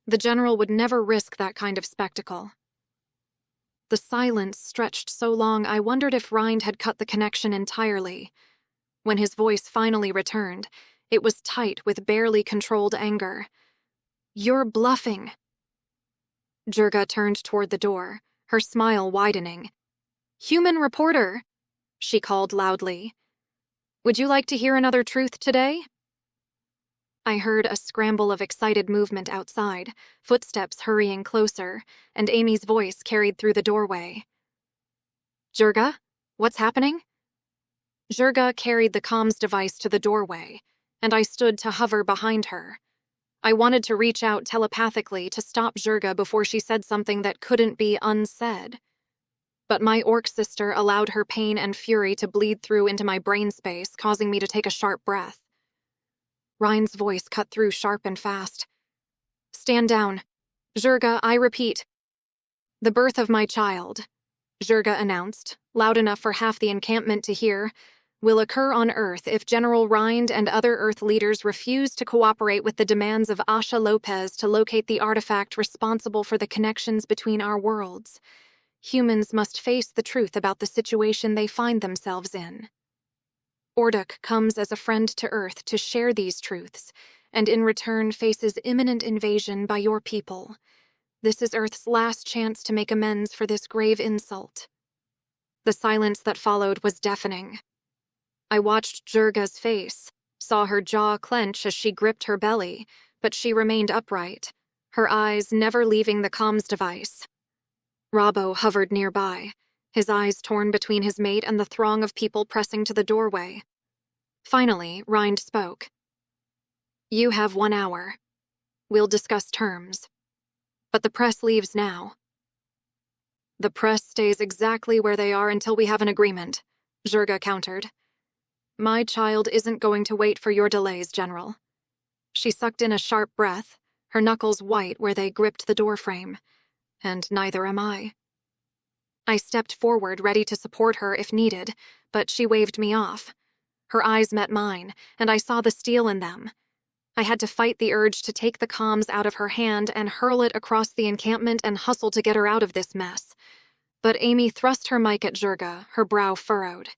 The General would never risk that kind of spectacle. The silence stretched so long I wondered if Rind had cut the connection entirely. When his voice finally returned, it was tight with barely controlled anger. You're bluffing. Jurga turned toward the door, her smile widening. Human reporter, she called loudly. Would you like to hear another truth today? I heard a scramble of excited movement outside, footsteps hurrying closer, and Amy's voice carried through the doorway. Jurga, what's happening? Jurga carried the comms device to the doorway, and I stood to hover behind her. I wanted to reach out telepathically to stop Jurga before she said something that couldn't be unsaid. But my orc sister allowed her pain and fury to bleed through into my brain space, causing me to take a sharp breath. Rind's voice cut through sharp and fast. Stand down. Jurga, I repeat. The birth of my child, Jurga announced, loud enough for half the encampment to hear, will occur on Earth if General Rind and other Earth leaders refuse to cooperate with the demands of Asha Lopez to locate the artifact responsible for the connections between our worlds. Humans must face the truth about the situation they find themselves in. Orduk comes as a friend to Earth to share these truths, and in return faces imminent invasion by your people. This is Earth's last chance to make amends for this grave insult. The silence that followed was deafening. I watched Jurga's face, saw her jaw clench as she gripped her belly, but she remained upright, her eyes never leaving the comms device. Robbo hovered nearby, his eyes torn between his mate and the throng of people pressing to the doorway. Finally, Rind spoke. You have 1 hour. We'll discuss terms. But the press leaves now. The press stays exactly where they are until we have an agreement, Jurga countered. My child isn't going to wait for your delays, General. She sucked in a sharp breath, her knuckles white where they gripped the doorframe. And neither am I. I stepped forward, ready to support her if needed, but she waved me off. Her eyes met mine, and I saw the steel in them. I had to fight the urge to take the comms out of her hand and hurl it across the encampment and hustle to get her out of this mess. But Amy thrust her mic at Jurga, her brow furrowed.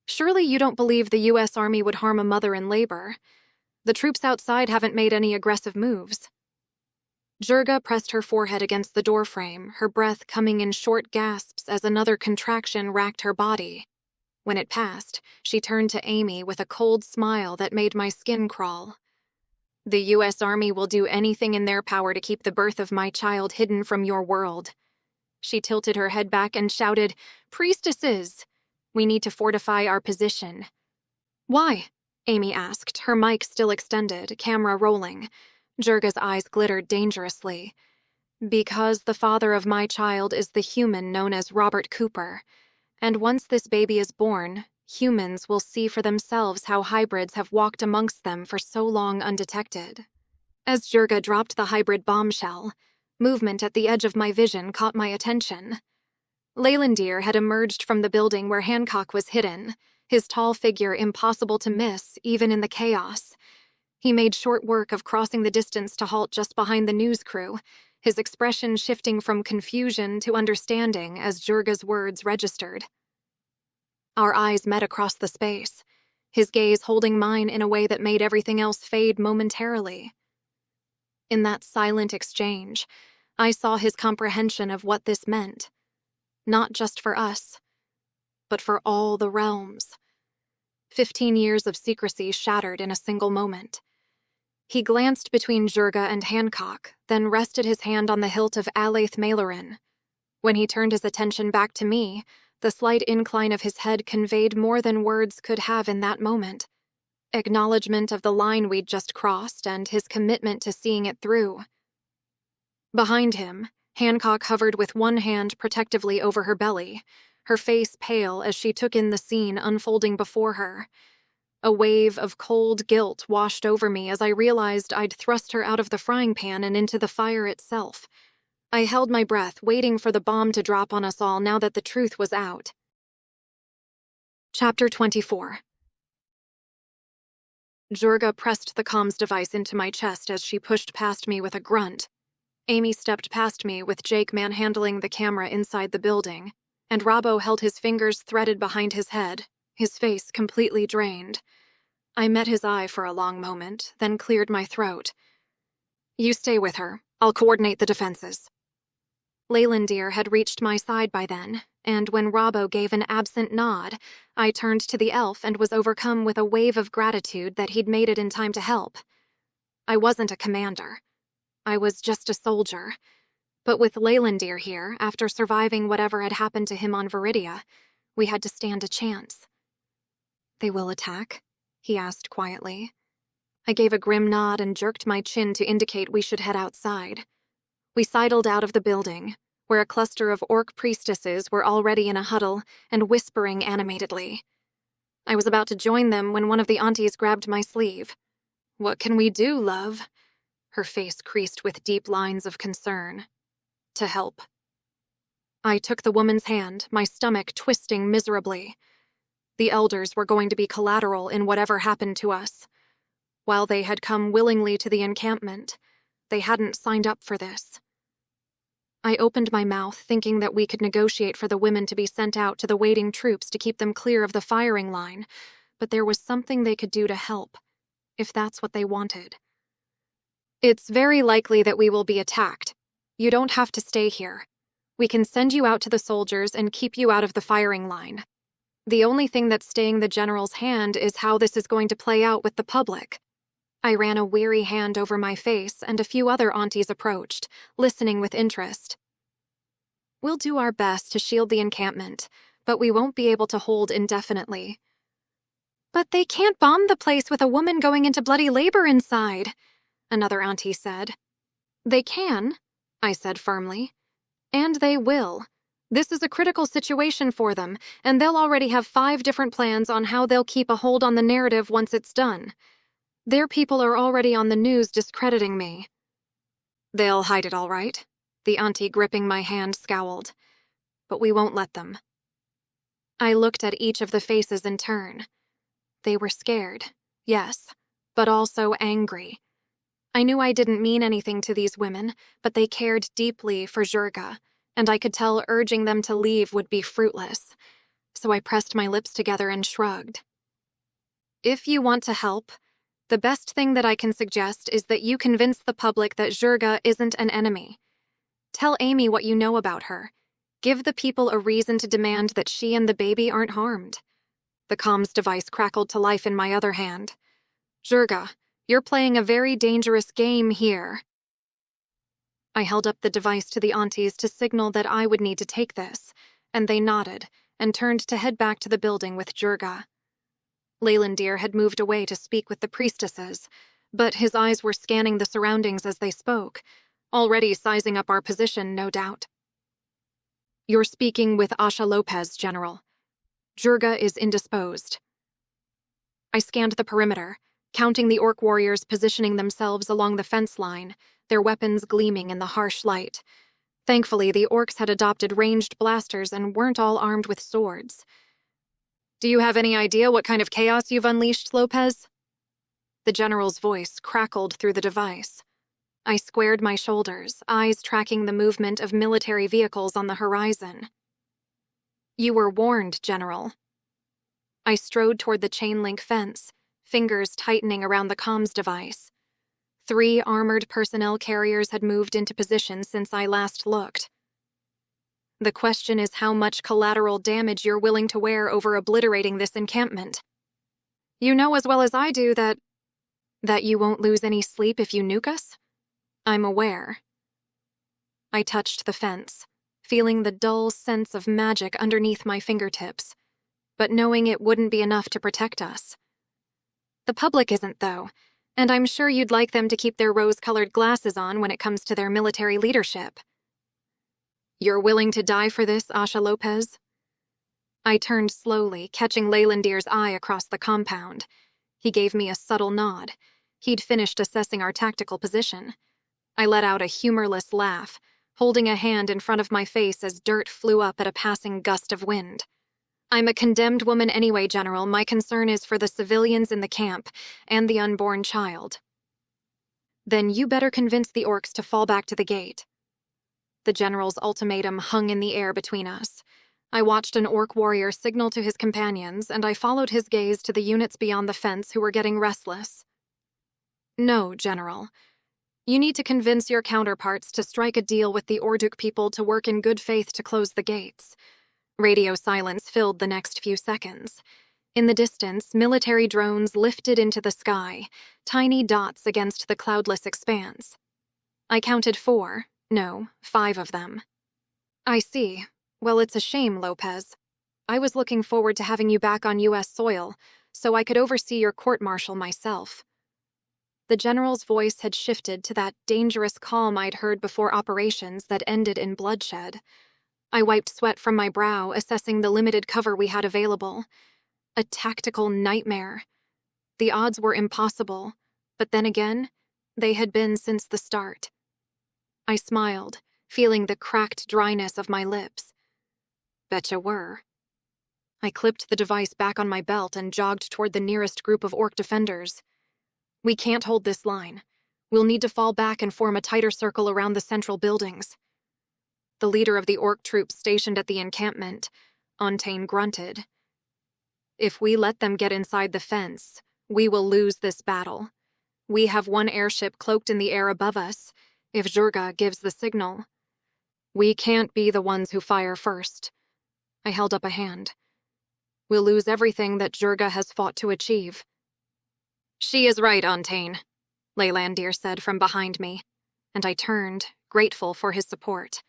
Surely you don't believe the U.S. Army would harm a mother in labor. The troops outside haven't made any aggressive moves. Jurga pressed her forehead against the doorframe, her breath coming in short gasps as another contraction racked her body. When it passed, she turned to Amy with a cold smile that made my skin crawl. The U.S. Army will do anything in their power to keep the birth of my child hidden from your world. She tilted her head back and shouted, "Priestesses! We need to fortify our position." "Why?" Amy asked, her mic still extended, camera rolling. Jurga's eyes glittered dangerously. "Because the father of my child is the human known as Robert Cooper. And once this baby is born, humans will see for themselves how hybrids have walked amongst them for so long undetected." As Jurga dropped the hybrid bombshell, movement at the edge of my vision caught my attention. Leylandir had emerged from the building where Hancock was hidden, his tall figure impossible to miss even in the chaos. He made short work of crossing the distance to halt just behind the news crew, his expression shifting from confusion to understanding as Jurga's words registered. Our eyes met across the space, his gaze holding mine in a way that made everything else fade momentarily. In that silent exchange, I saw his comprehension of what this meant. Not just for us, but for all the realms. 15 years of secrecy shattered in a single moment. He glanced between Jurga and Hancock, then rested his hand on the hilt of Alaith Mailerin. When he turned his attention back to me, the slight incline of his head conveyed more than words could have in that moment. Acknowledgement of the line we'd just crossed and his commitment to seeing it through. Behind him, Hancock hovered with one hand protectively over her belly, her face pale as she took in the scene unfolding before her. A wave of cold guilt washed over me as I realized I'd thrust her out of the frying pan and into the fire itself. I held my breath, waiting for the bomb to drop on us all now that the truth was out. Chapter 24. Jurga pressed the comms device into my chest as she pushed past me with a grunt. Amy stepped past me with Jake manhandling the camera inside the building, and Robbo held his fingers threaded behind his head, his face completely drained. I met his eye for a long moment, then cleared my throat. "You stay with her. I'll coordinate the defenses." Leylandir had reached my side by then, and when Robbo gave an absent nod, I turned to the elf and was overcome with a wave of gratitude that he'd made it in time to help. I wasn't a commander. I was just a soldier. But with Leylandir here, after surviving whatever had happened to him on Viridia, we had to stand a chance. "They will attack?" he asked quietly. I gave a grim nod and jerked my chin to indicate we should head outside. We sidled out of the building, where a cluster of orc priestesses were already in a huddle and whispering animatedly. I was about to join them when one of the aunties grabbed my sleeve. "What can we do, love?" Her face creased with deep lines of concern. "To help." I took the woman's hand, my stomach twisting miserably. The elders were going to be collateral in whatever happened to us. While they had come willingly to the encampment, they hadn't signed up for this. I opened my mouth, thinking that we could negotiate for the women to be sent out to the waiting troops to keep them clear of the firing line, but there was something they could do to help, if that's what they wanted. "It's very likely that we will be attacked. You don't have to stay here. We can send you out to the soldiers and keep you out of the firing line. The only thing that's staying the general's hand is how this is going to play out with the public." I ran a weary hand over my face, and a few other aunties approached, listening with interest. "We'll do our best to shield the encampment, but we won't be able to hold indefinitely." "But they can't bomb the place with a woman going into bloody labor inside," another auntie said. "They can," I said firmly. "And they will. This is a critical situation for them, and they'll already have 5 different plans on how they'll keep a hold on the narrative once it's done. Their people are already on the news discrediting me. They'll hide it all right, the auntie gripping my hand scowled. But we won't let them. I looked at each of the faces in turn. They were scared, yes, but also angry. I knew I didn't mean anything to these women, but they cared deeply for Jurga, and I could tell urging them to leave would be fruitless. So I pressed my lips together and shrugged. If you want to help, the best thing that I can suggest is that you convince the public that Jurga isn't an enemy. Tell Amy what you know about her. Give the people a reason to demand that she and the baby aren't harmed. The comms device crackled to life in my other hand. Jurga, you're playing a very dangerous game here. I held up the device to the aunties to signal that I would need to take this, and they nodded and turned to head back to the building with Jurga. Leylandir had moved away to speak with the priestesses, but his eyes were scanning the surroundings as they spoke, already sizing up our position, no doubt. You're speaking with Asha Lopez, General. Jurga is indisposed. I scanned the perimeter, counting the orc warriors positioning themselves along the fence line, their weapons gleaming in the harsh light. Thankfully, the orcs had adopted ranged blasters and weren't all armed with swords. Do you have any idea what kind of chaos you've unleashed, Lopez? The general's voice crackled through the device. I squared my shoulders, eyes tracking the movement of military vehicles on the horizon. You were warned, General. I strode toward the chain-link fence, fingers tightening around the comms device. 3 armored personnel carriers had moved into position since I last looked. The question is how much collateral damage you're willing to wear over obliterating this encampment. You know as well as I do that you won't lose any sleep if you nuke us? I'm aware. I touched the fence, feeling the dull sense of magic underneath my fingertips, but knowing it wouldn't be enough to protect us. The public isn't, though, and I'm sure you'd like them to keep their rose-colored glasses on when it comes to their military leadership. You're willing to die for this, Asha Lopez? I turned slowly, catching Leylandir's eye across the compound. He gave me a subtle nod. He'd finished assessing our tactical position. I let out a humorless laugh, holding a hand in front of my face as dirt flew up at a passing gust of wind. I'm a condemned woman anyway, General. My concern is for the civilians in the camp and the unborn child. Then you better convince the orcs to fall back to the gate. The general's ultimatum hung in the air between us. I watched an orc warrior signal to his companions, and I followed his gaze to the units beyond the fence who were getting restless. No, General. You need to convince your counterparts to strike a deal with the Orduk people to work in good faith to close the gates. Radio silence filled the next few seconds. In the distance, military drones lifted into the sky, tiny dots against the cloudless expanse. I counted 4, no, 5 of them. I see. Well, it's a shame, Lopez. I was looking forward to having you back on U.S. soil, so I could oversee your court-martial myself. The general's voice had shifted to that dangerous calm I'd heard before operations that ended in bloodshed. I wiped sweat from my brow, assessing the limited cover we had available. A tactical nightmare. The odds were impossible, but then again, they had been since the start. I smiled, feeling the cracked dryness of my lips. Betcha were. I clipped the device back on my belt and jogged toward the nearest group of orc defenders. We can't hold this line. We'll need to fall back and form a tighter circle around the central buildings. The leader of the orc troops stationed at the encampment, Ontane, grunted. If we let them get inside the fence, we will lose this battle. We have one airship cloaked in the air above us, if Jurga gives the signal. We can't be the ones who fire first. I held up a hand. We'll lose everything that Jurga has fought to achieve. She is right, Ontane, Leylandir said from behind me, and I turned, grateful for his support.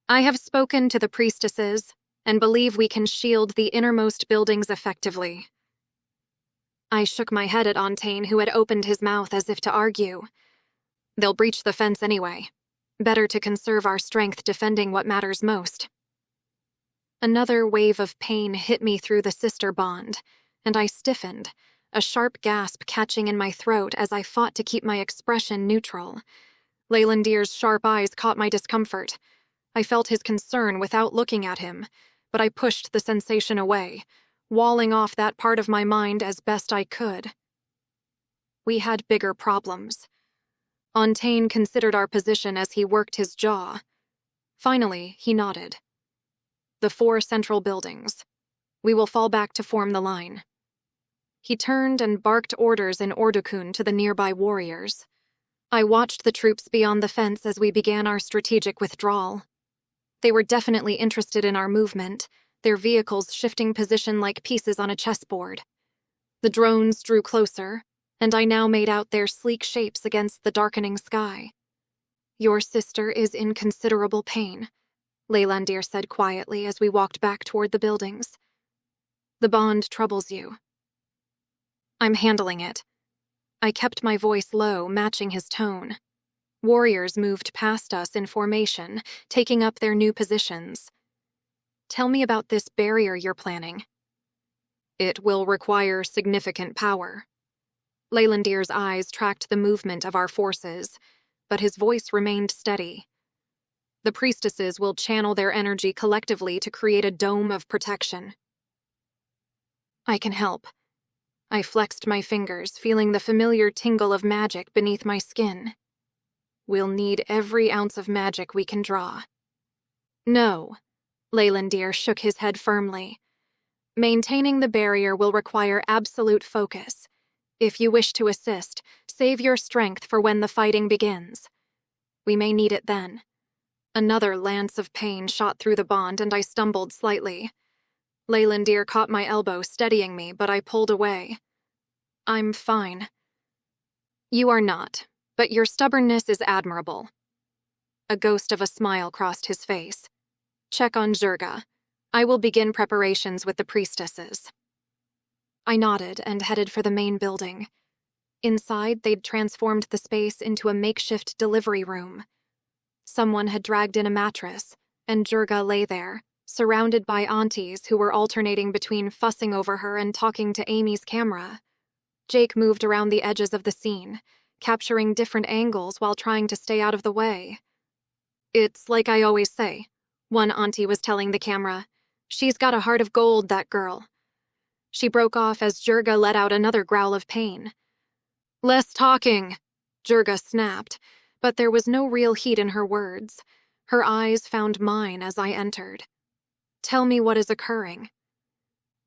I have spoken to the priestesses and believe we can shield the innermost buildings effectively. I shook my head at Ontane, who had opened his mouth as if to argue. They'll breach the fence anyway. Better to conserve our strength defending what matters most. Another wave of pain hit me through the sister bond, and I stiffened, a sharp gasp catching in my throat as I fought to keep my expression neutral. Leylandir's sharp eyes caught my discomfort. I felt his concern without looking at him, but I pushed the sensation away, walling off that part of my mind as best I could. We had bigger problems. Ontane considered our position as he worked his jaw. Finally, he nodded. The 4 central buildings. We will fall back to form the line. He turned and barked orders in Ordukun to the nearby warriors. I watched the troops beyond the fence as we began our strategic withdrawal. They were definitely interested in our movement, their vehicles shifting position like pieces on a chessboard. The drones drew closer, and I now made out their sleek shapes against the darkening sky. "Your sister is in considerable pain," Leylandir said quietly as we walked back toward the buildings. "The bond troubles you." "I'm handling it." I kept my voice low, matching his tone. Warriors moved past us in formation, taking up their new positions. "Tell me about this barrier you're planning." "It will require significant power." Leylandir's eyes tracked the movement of our forces, but his voice remained steady. "The priestesses will channel their energy collectively to create a dome of protection." "I can help." I flexed my fingers, feeling the familiar tingle of magic beneath my skin. "We'll need every ounce of magic we can draw." "No," Leylandir shook his head firmly. "Maintaining the barrier will require absolute focus. If you wish to assist, save your strength for when the fighting begins. We may need it then." Another lance of pain shot through the bond, and I stumbled slightly. Leylandir caught my elbow, steadying me, but I pulled away. "I'm fine." "You are not, but your stubbornness is admirable." A ghost of a smile crossed his face. "Check on Jurga. I will begin preparations with the priestesses." I nodded and headed for the main building. Inside, they'd transformed the space into a makeshift delivery room. Someone had dragged in a mattress, and Jurga lay there, surrounded by aunties who were alternating between fussing over her and talking to Amy's camera. Jake moved around the edges of the scene, capturing different angles while trying to stay out of the way. "It's like I always say," one auntie was telling the camera. "She's got a heart of gold, that girl." She broke off as Jurga let out another growl of pain. "Less talking," Jurga snapped, but there was no real heat in her words. Her eyes found mine as I entered. "Tell me what is occurring."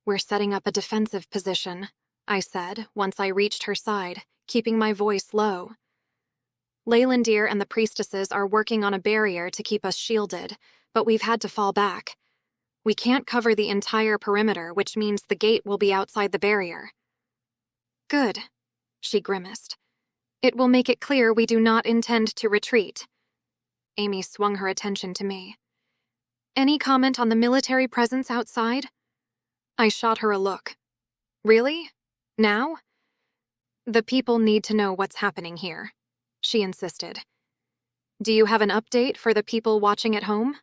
"We're setting up a defensive position," I said once I reached her side, keeping my voice low. "Leylandir and the priestesses are working on a barrier to keep us shielded, but we've had to fall back. We can't cover the entire perimeter, which means the gate will be outside the barrier." "Good," she grimaced. "It will make it clear we do not intend to retreat." Amy swung her attention to me. "Any comment on the military presence outside?" I shot her a look. "Really? Now?" "The people need to know what's happening here," she insisted. "Do you have an update for the people watching at home?"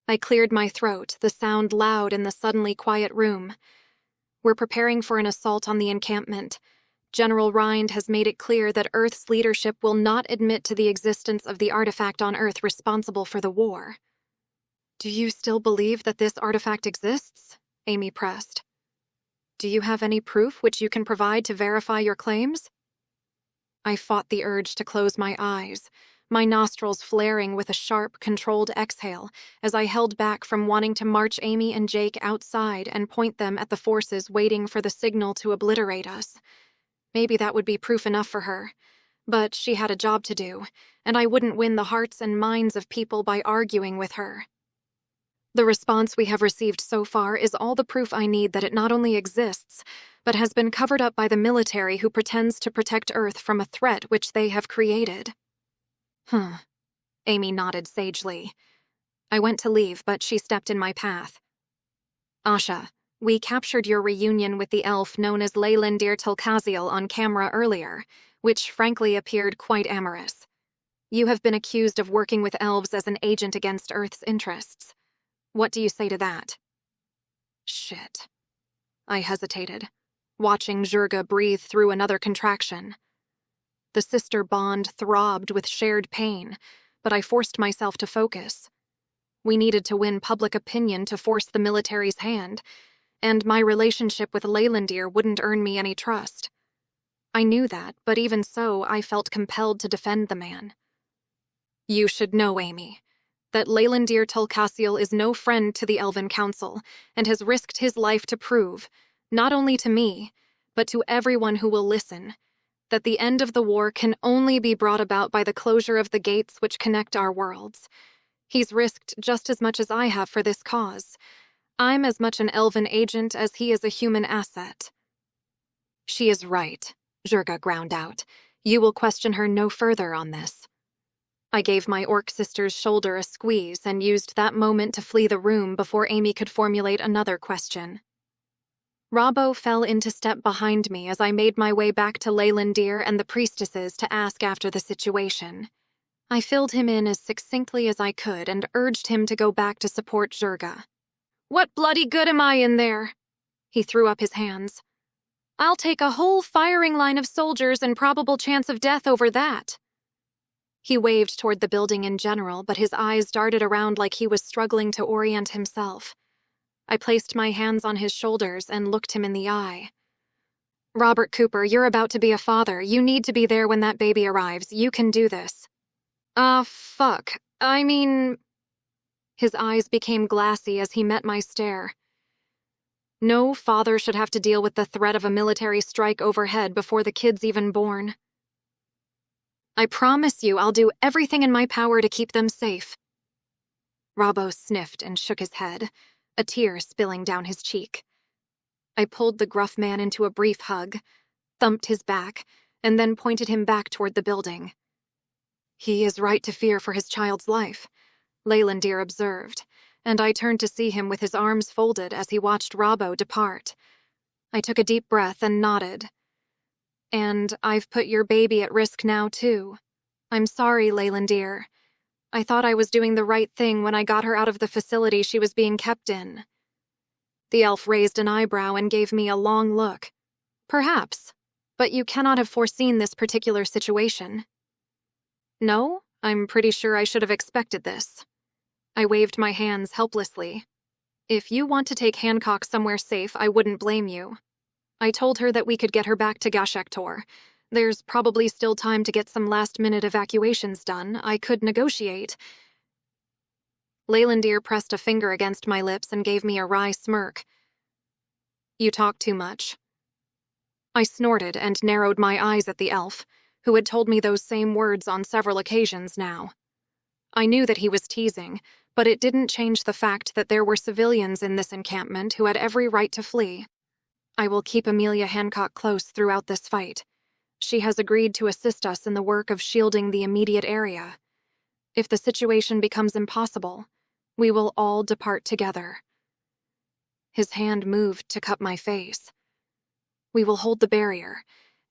I cleared my throat, the sound loud in the suddenly quiet room. "We're preparing for an assault on the encampment. General Rind has made it clear that Earth's leadership will not admit to the existence of the artifact on Earth responsible for the war." "Do you still believe that this artifact exists?" Amy pressed. "Do you have any proof which you can provide to verify your claims?" I fought the urge to close my eyes, my nostrils flaring with a sharp, controlled exhale as I held back from wanting to march Amy and Jake outside and point them at the forces waiting for the signal to obliterate us. Maybe that would be proof enough for her, but she had a job to do, and I wouldn't win the hearts and minds of people by arguing with her. "The response we have received so far is all the proof I need that it not only exists, but has been covered up by the military who pretends to protect Earth from a threat which they have created." Amy nodded sagely. I went to leave, but she stepped in my path. "Asha, we captured your reunion with the elf known as Leylandir Tulkaziel on camera earlier, which frankly appeared quite amorous. You have been accused of working with elves as an agent against Earth's interests." What do you say to that? Shit. I hesitated, watching Jurga breathe through another contraction. The sister bond throbbed with shared pain, but I forced myself to focus. We needed to win public opinion to force the military's hand, and my relationship with Leylandir wouldn't earn me any trust. I knew that, but even so, I felt compelled to defend the man. You should know, Amy, that Leylandir Tulcasiel is no friend to the Elven Council and has risked his life to prove, not only to me, but to everyone who will listen, that the end of the war can only be brought about by the closure of the gates which connect our worlds. He's risked just as much as I have for this cause. I'm as much an elven agent as he is a human asset. She is right, Jurga ground out. You will question her no further on this. I gave my orc sister's shoulder a squeeze and used that moment to flee the room before Amy could formulate another question. Robbo fell into step behind me as I made my way back to Leylandir and the priestesses to ask after the situation. I filled him in as succinctly as I could and urged him to go back to support Jurga. What bloody good am I in there? He threw up his hands. I'll take a whole firing line of soldiers and probable chance of death over that. He waved toward the building in general, but his eyes darted around like he was struggling to orient himself. I placed my hands on his shoulders and looked him in the eye. Robert Cooper, you're about to be a father. You need to be there when that baby arrives. You can do this. Fuck. I mean... His eyes became glassy as he met my stare. No father should have to deal with the threat of a military strike overhead before the kid's even born. I promise you I'll do everything in my power to keep them safe. Robbo sniffed and shook his head, a tear spilling down his cheek. I pulled the gruff man into a brief hug, thumped his back, and then pointed him back toward the building. He is right to fear for his child's life, Leylandir observed, and I turned to see him with his arms folded as he watched Robbo depart. I took a deep breath and nodded. And I've put your baby at risk now, too. I'm sorry, Leylandir. I thought I was doing the right thing when I got her out of the facility she was being kept in. The elf raised an eyebrow and gave me a long look. Perhaps, but you cannot have foreseen this particular situation. No, I'm pretty sure I should have expected this. I waved my hands helplessly. If you want to take Hancock somewhere safe, I wouldn't blame you. I told her that we could get her back to Gashektor. There's probably still time to get some last-minute evacuations done. I could negotiate. Leylandir pressed a finger against my lips and gave me a wry smirk. You talk too much. I snorted and narrowed my eyes at the elf, who had told me those same words on several occasions now. I knew that he was teasing, but it didn't change the fact that there were civilians in this encampment who had every right to flee. I will keep Amelia Hancock close throughout this fight. She has agreed to assist us in the work of shielding the immediate area. If the situation becomes impossible, we will all depart together. His hand moved to cup my face. We will hold the barrier,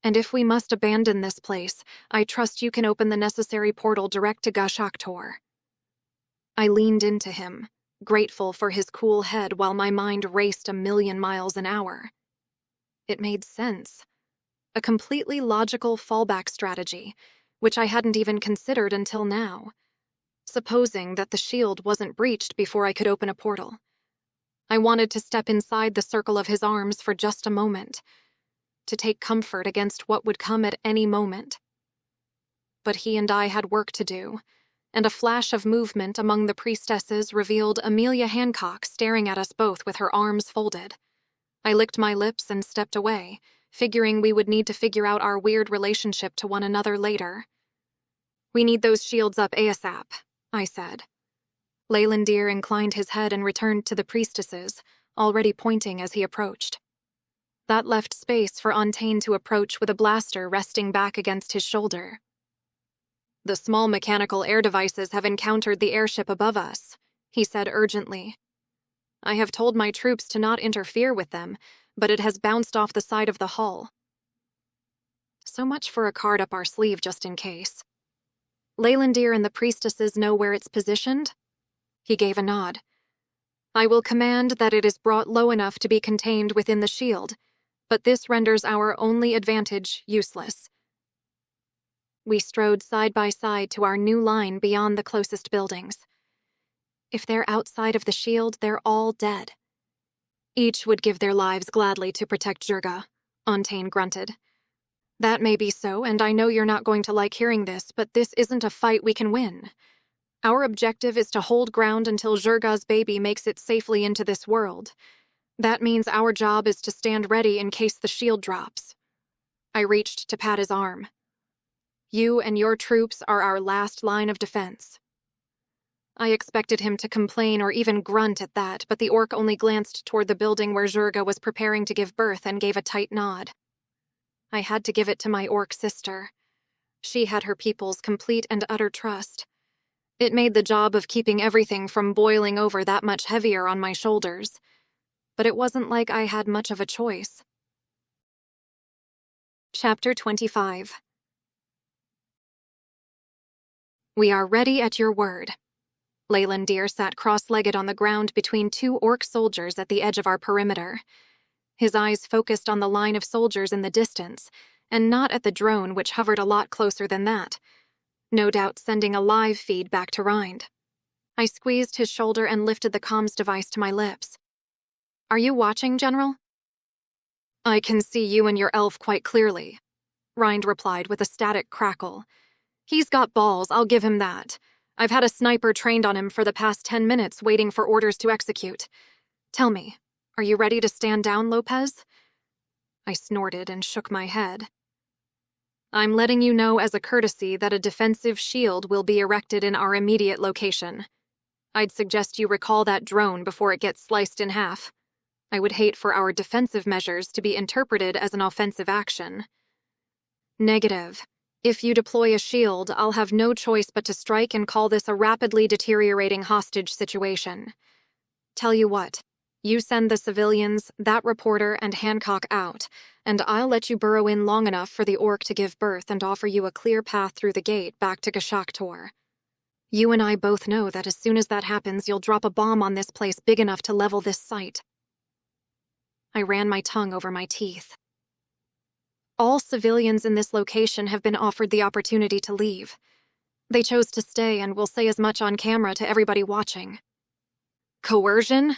and if we must abandon this place, I trust you can open the necessary portal direct to Gashaktor. I leaned into him, grateful for his cool head while my mind raced 1,000,000 miles an hour. It made sense. A completely logical fallback strategy, which I hadn't even considered until now. Supposing that the shield wasn't breached before I could open a portal. I wanted to step inside the circle of his arms for just a moment, to take comfort against what would come at any moment. But he and I had work to do, and a flash of movement among the priestesses revealed Amelia Hancock staring at us both with her arms folded. I licked my lips and stepped away, figuring we would need to figure out our weird relationship to one another later. We need those shields up ASAP, I said. Leylandir inclined his head and returned to the priestesses, already pointing as he approached. That left space for Ontane to approach with a blaster resting back against his shoulder. The small mechanical air devices have encountered the airship above us, he said urgently. I have told my troops to not interfere with them, but it has bounced off the side of the hull. So much for a card up our sleeve just in case. Leylandir and the priestesses know where it's positioned? He gave a nod. I will command that it is brought low enough to be contained within the shield, but this renders our only advantage useless. We strode side by side to our new line beyond the closest buildings. If they're outside of the shield, they're all dead. Each would give their lives gladly to protect Jurga, Ontane grunted. That may be so, and I know you're not going to like hearing this, but this isn't a fight we can win. Our objective is to hold ground until Jurga's baby makes it safely into this world. That means our job is to stand ready in case the shield drops. I reached to pat his arm. You and your troops are our last line of defense. I expected him to complain or even grunt at that, but the orc only glanced toward the building where Jurga was preparing to give birth and gave a tight nod. I had to give it to my orc sister. She had her people's complete and utter trust. It made the job of keeping everything from boiling over that much heavier on my shoulders. But it wasn't like I had much of a choice. Chapter 25. We are ready at your word. Leylandir sat cross-legged on the ground between two orc soldiers at the edge of our perimeter. His eyes focused on the line of soldiers in the distance, and not at the drone, which hovered a lot closer than that, no doubt sending a live feed back to Rind. I squeezed his shoulder and lifted the comms device to my lips. Are you watching, General? I can see you and your elf quite clearly, Rind replied with a static crackle. He's got balls, I'll give him that. I've had a sniper trained on him for the past 10 minutes waiting for orders to execute. Tell me, are you ready to stand down, Lopez? I snorted and shook my head. I'm letting you know as a courtesy that a defensive shield will be erected in our immediate location. I'd suggest you recall that drone before it gets sliced in half. I would hate for our defensive measures to be interpreted as an offensive action. Negative. If you deploy a shield, I'll have no choice but to strike and call this a rapidly deteriorating hostage situation. Tell you what, you send the civilians, that reporter, and Hancock out, and I'll let you burrow in long enough for the orc to give birth and offer you a clear path through the gate back to Gashaktor. You and I both know that as soon as that happens, you'll drop a bomb on this place big enough to level this site. I ran my tongue over my teeth. All civilians in this location have been offered the opportunity to leave. They chose to stay and will say as much on camera to everybody watching. Coercion?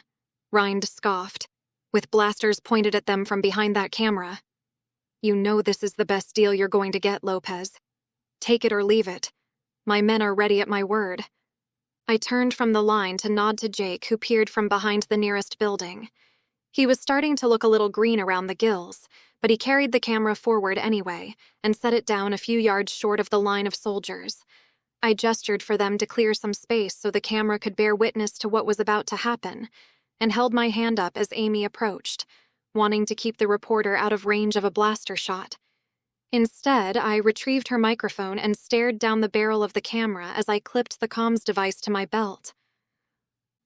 Rind scoffed, with blasters pointed at them from behind that camera. You know this is the best deal you're going to get, Lopez. Take it or leave it. My men are ready at my word. I turned from the line to nod to Jake, who peered from behind the nearest building. He was starting to look a little green around the gills, but he carried the camera forward anyway and set it down a few yards short of the line of soldiers. I gestured for them to clear some space so the camera could bear witness to what was about to happen, and held my hand up as Amy approached, wanting to keep the reporter out of range of a blaster shot. Instead, I retrieved her microphone and stared down the barrel of the camera as I clipped the comms device to my belt.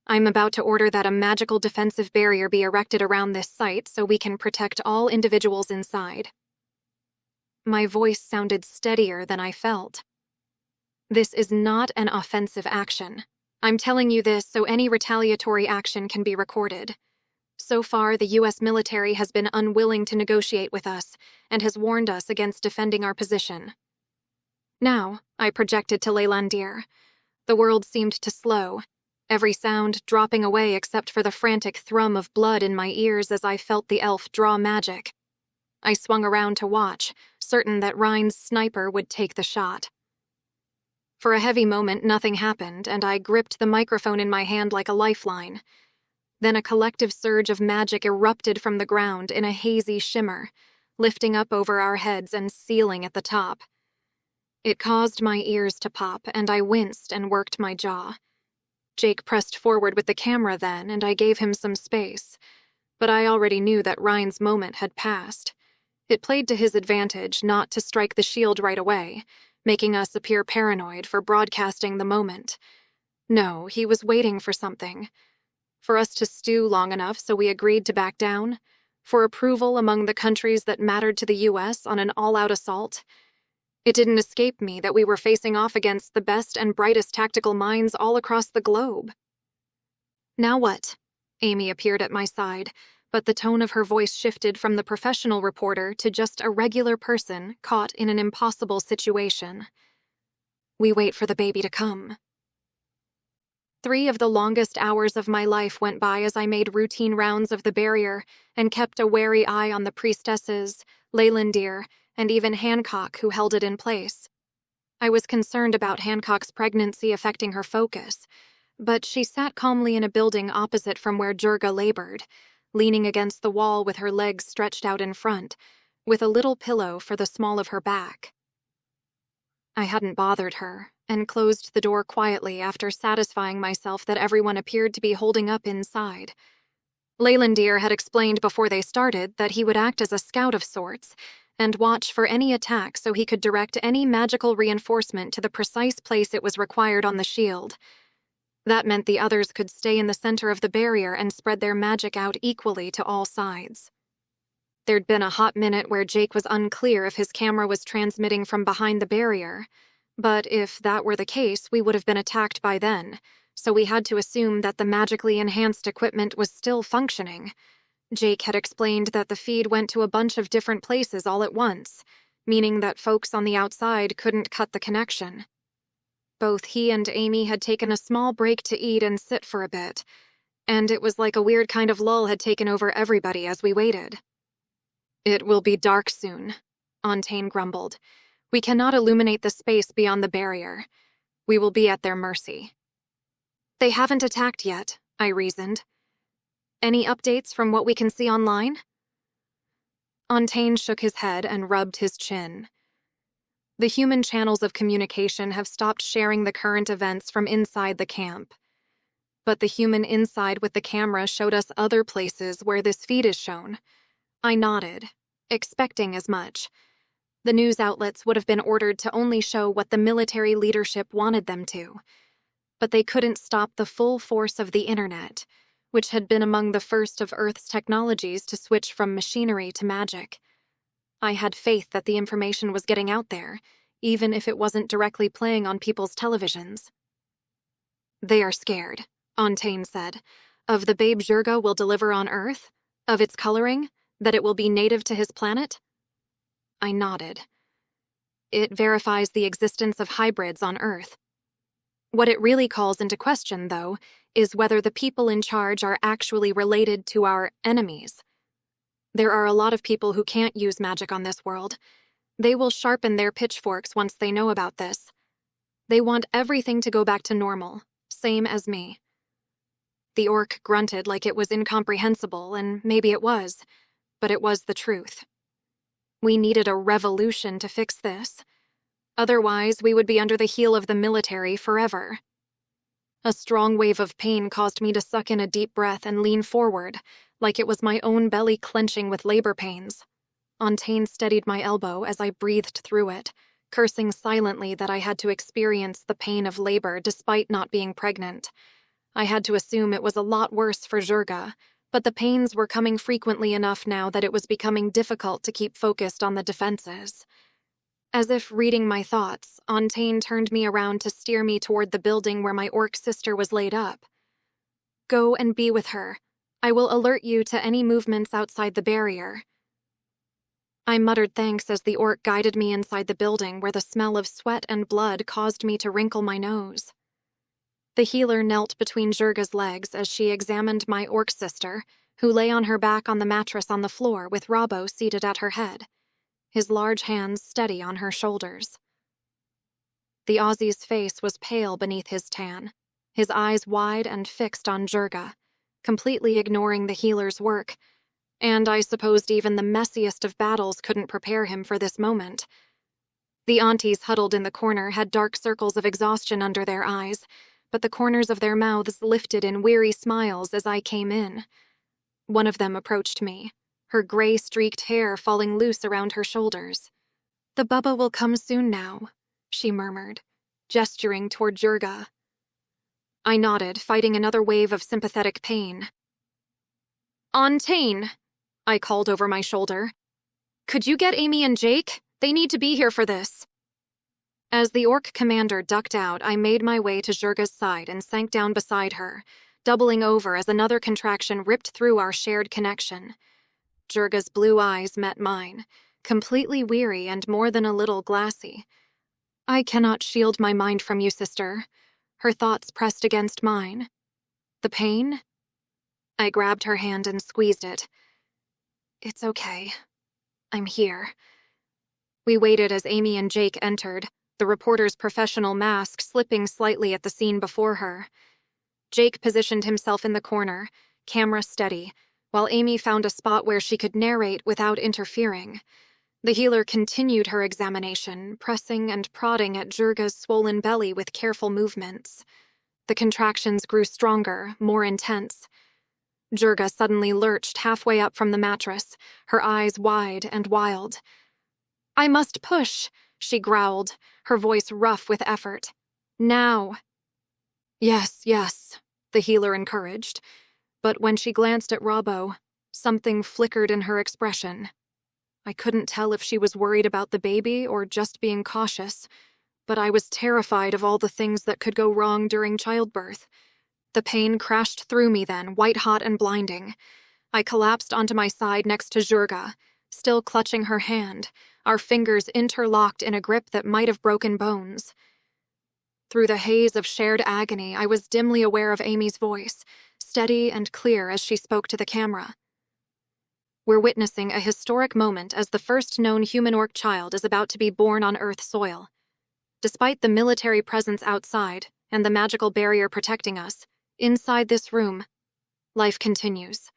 I'm about to order that a magical defensive barrier be erected around this site so we can protect all individuals inside. My voice sounded steadier than I felt. This is not an offensive action. I'm telling you this so any retaliatory action can be recorded. So far, the U.S. military has been unwilling to negotiate with us and has warned us against defending our position. Now, I projected to Leylandir. The world seemed to slow, every sound dropping away except for the frantic thrum of blood in my ears as I felt the elf draw magic. I swung around to watch, certain that Rind's sniper would take the shot. For a heavy moment, nothing happened, and I gripped the microphone in my hand like a lifeline. Then a collective surge of magic erupted from the ground in a hazy shimmer, lifting up over our heads and sealing at the top. It caused my ears to pop, and I winced and worked my jaw. Jake pressed forward with the camera then, and I gave him some space, but I already knew that Rind's moment had passed. It played to his advantage not to strike the shield right away, making us appear paranoid for broadcasting the moment. No, he was waiting for something. For us to stew long enough so we agreed to back down, for approval among the countries that mattered to the U.S. on an all-out assault. It didn't escape me that we were facing off against the best and brightest tactical minds all across the globe. Now what? Amy appeared at my side, but the tone of her voice shifted from the professional reporter to just a regular person caught in an impossible situation. We wait for the baby to come. 3 of the longest hours of my life went by as I made routine rounds of the barrier and kept a wary eye on the priestesses, Leylandir, and even Hancock, who held it in place. I was concerned about Hancock's pregnancy affecting her focus, but she sat calmly in a building opposite from where Jurga labored, leaning against the wall with her legs stretched out in front, with a little pillow for the small of her back. I hadn't bothered her, and closed the door quietly after satisfying myself that everyone appeared to be holding up inside. Leylandir had explained before they started that he would act as a scout of sorts, and watch for any attack so he could direct any magical reinforcement to the precise place it was required on the shield. That meant the others could stay in the center of the barrier and spread their magic out equally to all sides. There'd been a hot minute where Jake was unclear if his camera was transmitting from behind the barrier, but if that were the case, we would have been attacked by then, so we had to assume that the magically enhanced equipment was still functioning. Jake had explained that the feed went to a bunch of different places all at once, meaning that folks on the outside couldn't cut the connection. Both he and Amy had taken a small break to eat and sit for a bit, and it was like a weird kind of lull had taken over everybody as we waited. "It will be dark soon," Ontane grumbled. "We cannot illuminate the space beyond the barrier. We will be at their mercy." "They haven't attacked yet," I reasoned. "Any updates from what we can see online?" Ontane shook his head and rubbed his chin. "The human channels of communication have stopped sharing the current events from inside the camp. But the human inside with the camera showed us other places where this feed is shown." I nodded, expecting as much. The news outlets would have been ordered to only show what the military leadership wanted them to. But they couldn't stop the full force of the internet, which had been among the first of Earth's technologies to switch from machinery to magic. I had faith that the information was getting out there, even if it wasn't directly playing on people's televisions. "They are scared," Ontane said, "of the babe Jurga will deliver on Earth, of its coloring, that it will be native to his planet." I nodded. "It verifies the existence of hybrids on Earth. What it really calls into question, though, is whether the people in charge are actually related to our enemies. There are a lot of people who can't use magic on this world. They will sharpen their pitchforks once they know about this. They want everything to go back to normal, same as me." The orc grunted like it was incomprehensible, and maybe it was, but it was the truth. We needed a revolution to fix this. Otherwise, we would be under the heel of the military forever. A strong wave of pain caused me to suck in a deep breath and lean forward, like it was my own belly clenching with labor pains. Ontane steadied my elbow as I breathed through it, cursing silently that I had to experience the pain of labor despite not being pregnant. I had to assume it was a lot worse for Jurga, but the pains were coming frequently enough now that it was becoming difficult to keep focused on the defenses. As if reading my thoughts, Ontane turned me around to steer me toward the building where my orc sister was laid up. "Go and be with her. I will alert you to any movements outside the barrier." I muttered thanks as the orc guided me inside the building where the smell of sweat and blood caused me to wrinkle my nose. The healer knelt between Jurga's legs as she examined my orc sister, who lay on her back on the mattress on the floor with Robbo seated at her head, his large hands steady on her shoulders. The Aussie's face was pale beneath his tan, his eyes wide and fixed on Jurga, completely ignoring the healer's work, and I supposed even the messiest of battles couldn't prepare him for this moment. The aunties huddled in the corner had dark circles of exhaustion under their eyes, but the corners of their mouths lifted in weary smiles as I came in. One of them approached me, her gray-streaked hair falling loose around her shoulders. "The Bubba will come soon now," she murmured, gesturing toward Jurga. I nodded, fighting another wave of sympathetic pain. "Ontane," I called over my shoulder. "Could you get Amy and Jake? They need to be here for this." As the orc commander ducked out, I made my way to Jurga's side and sank down beside her, doubling over as another contraction ripped through our shared connection. Jurga's blue eyes met mine, completely weary and more than a little glassy. "I cannot shield my mind from you, sister." Her thoughts pressed against mine. "The pain?" I grabbed her hand and squeezed it. "It's okay. I'm here." We waited as Amy and Jake entered, the reporter's professional mask slipping slightly at the scene before her. Jake positioned himself in the corner, camera steady, while Amy found a spot where she could narrate without interfering. The healer continued her examination, pressing and prodding at Jurga's swollen belly with careful movements. The contractions grew stronger, more intense. Jurga suddenly lurched halfway up from the mattress, her eyes wide and wild. "I must push," she growled, her voice rough with effort. "Now." "Yes, yes," the healer encouraged, but when she glanced at Robbo, something flickered in her expression. I couldn't tell if she was worried about the baby or just being cautious, but I was terrified of all the things that could go wrong during childbirth. The pain crashed through me then, white-hot and blinding. I collapsed onto my side next to Jurga, still clutching her hand, our fingers interlocked in a grip that might have broken bones. Through the haze of shared agony, I was dimly aware of Amy's voice, steady and clear as she spoke to the camera. "We're witnessing a historic moment as the first known human-orc child is about to be born on Earth soil. Despite the military presence outside and the magical barrier protecting us, inside this room, life continues."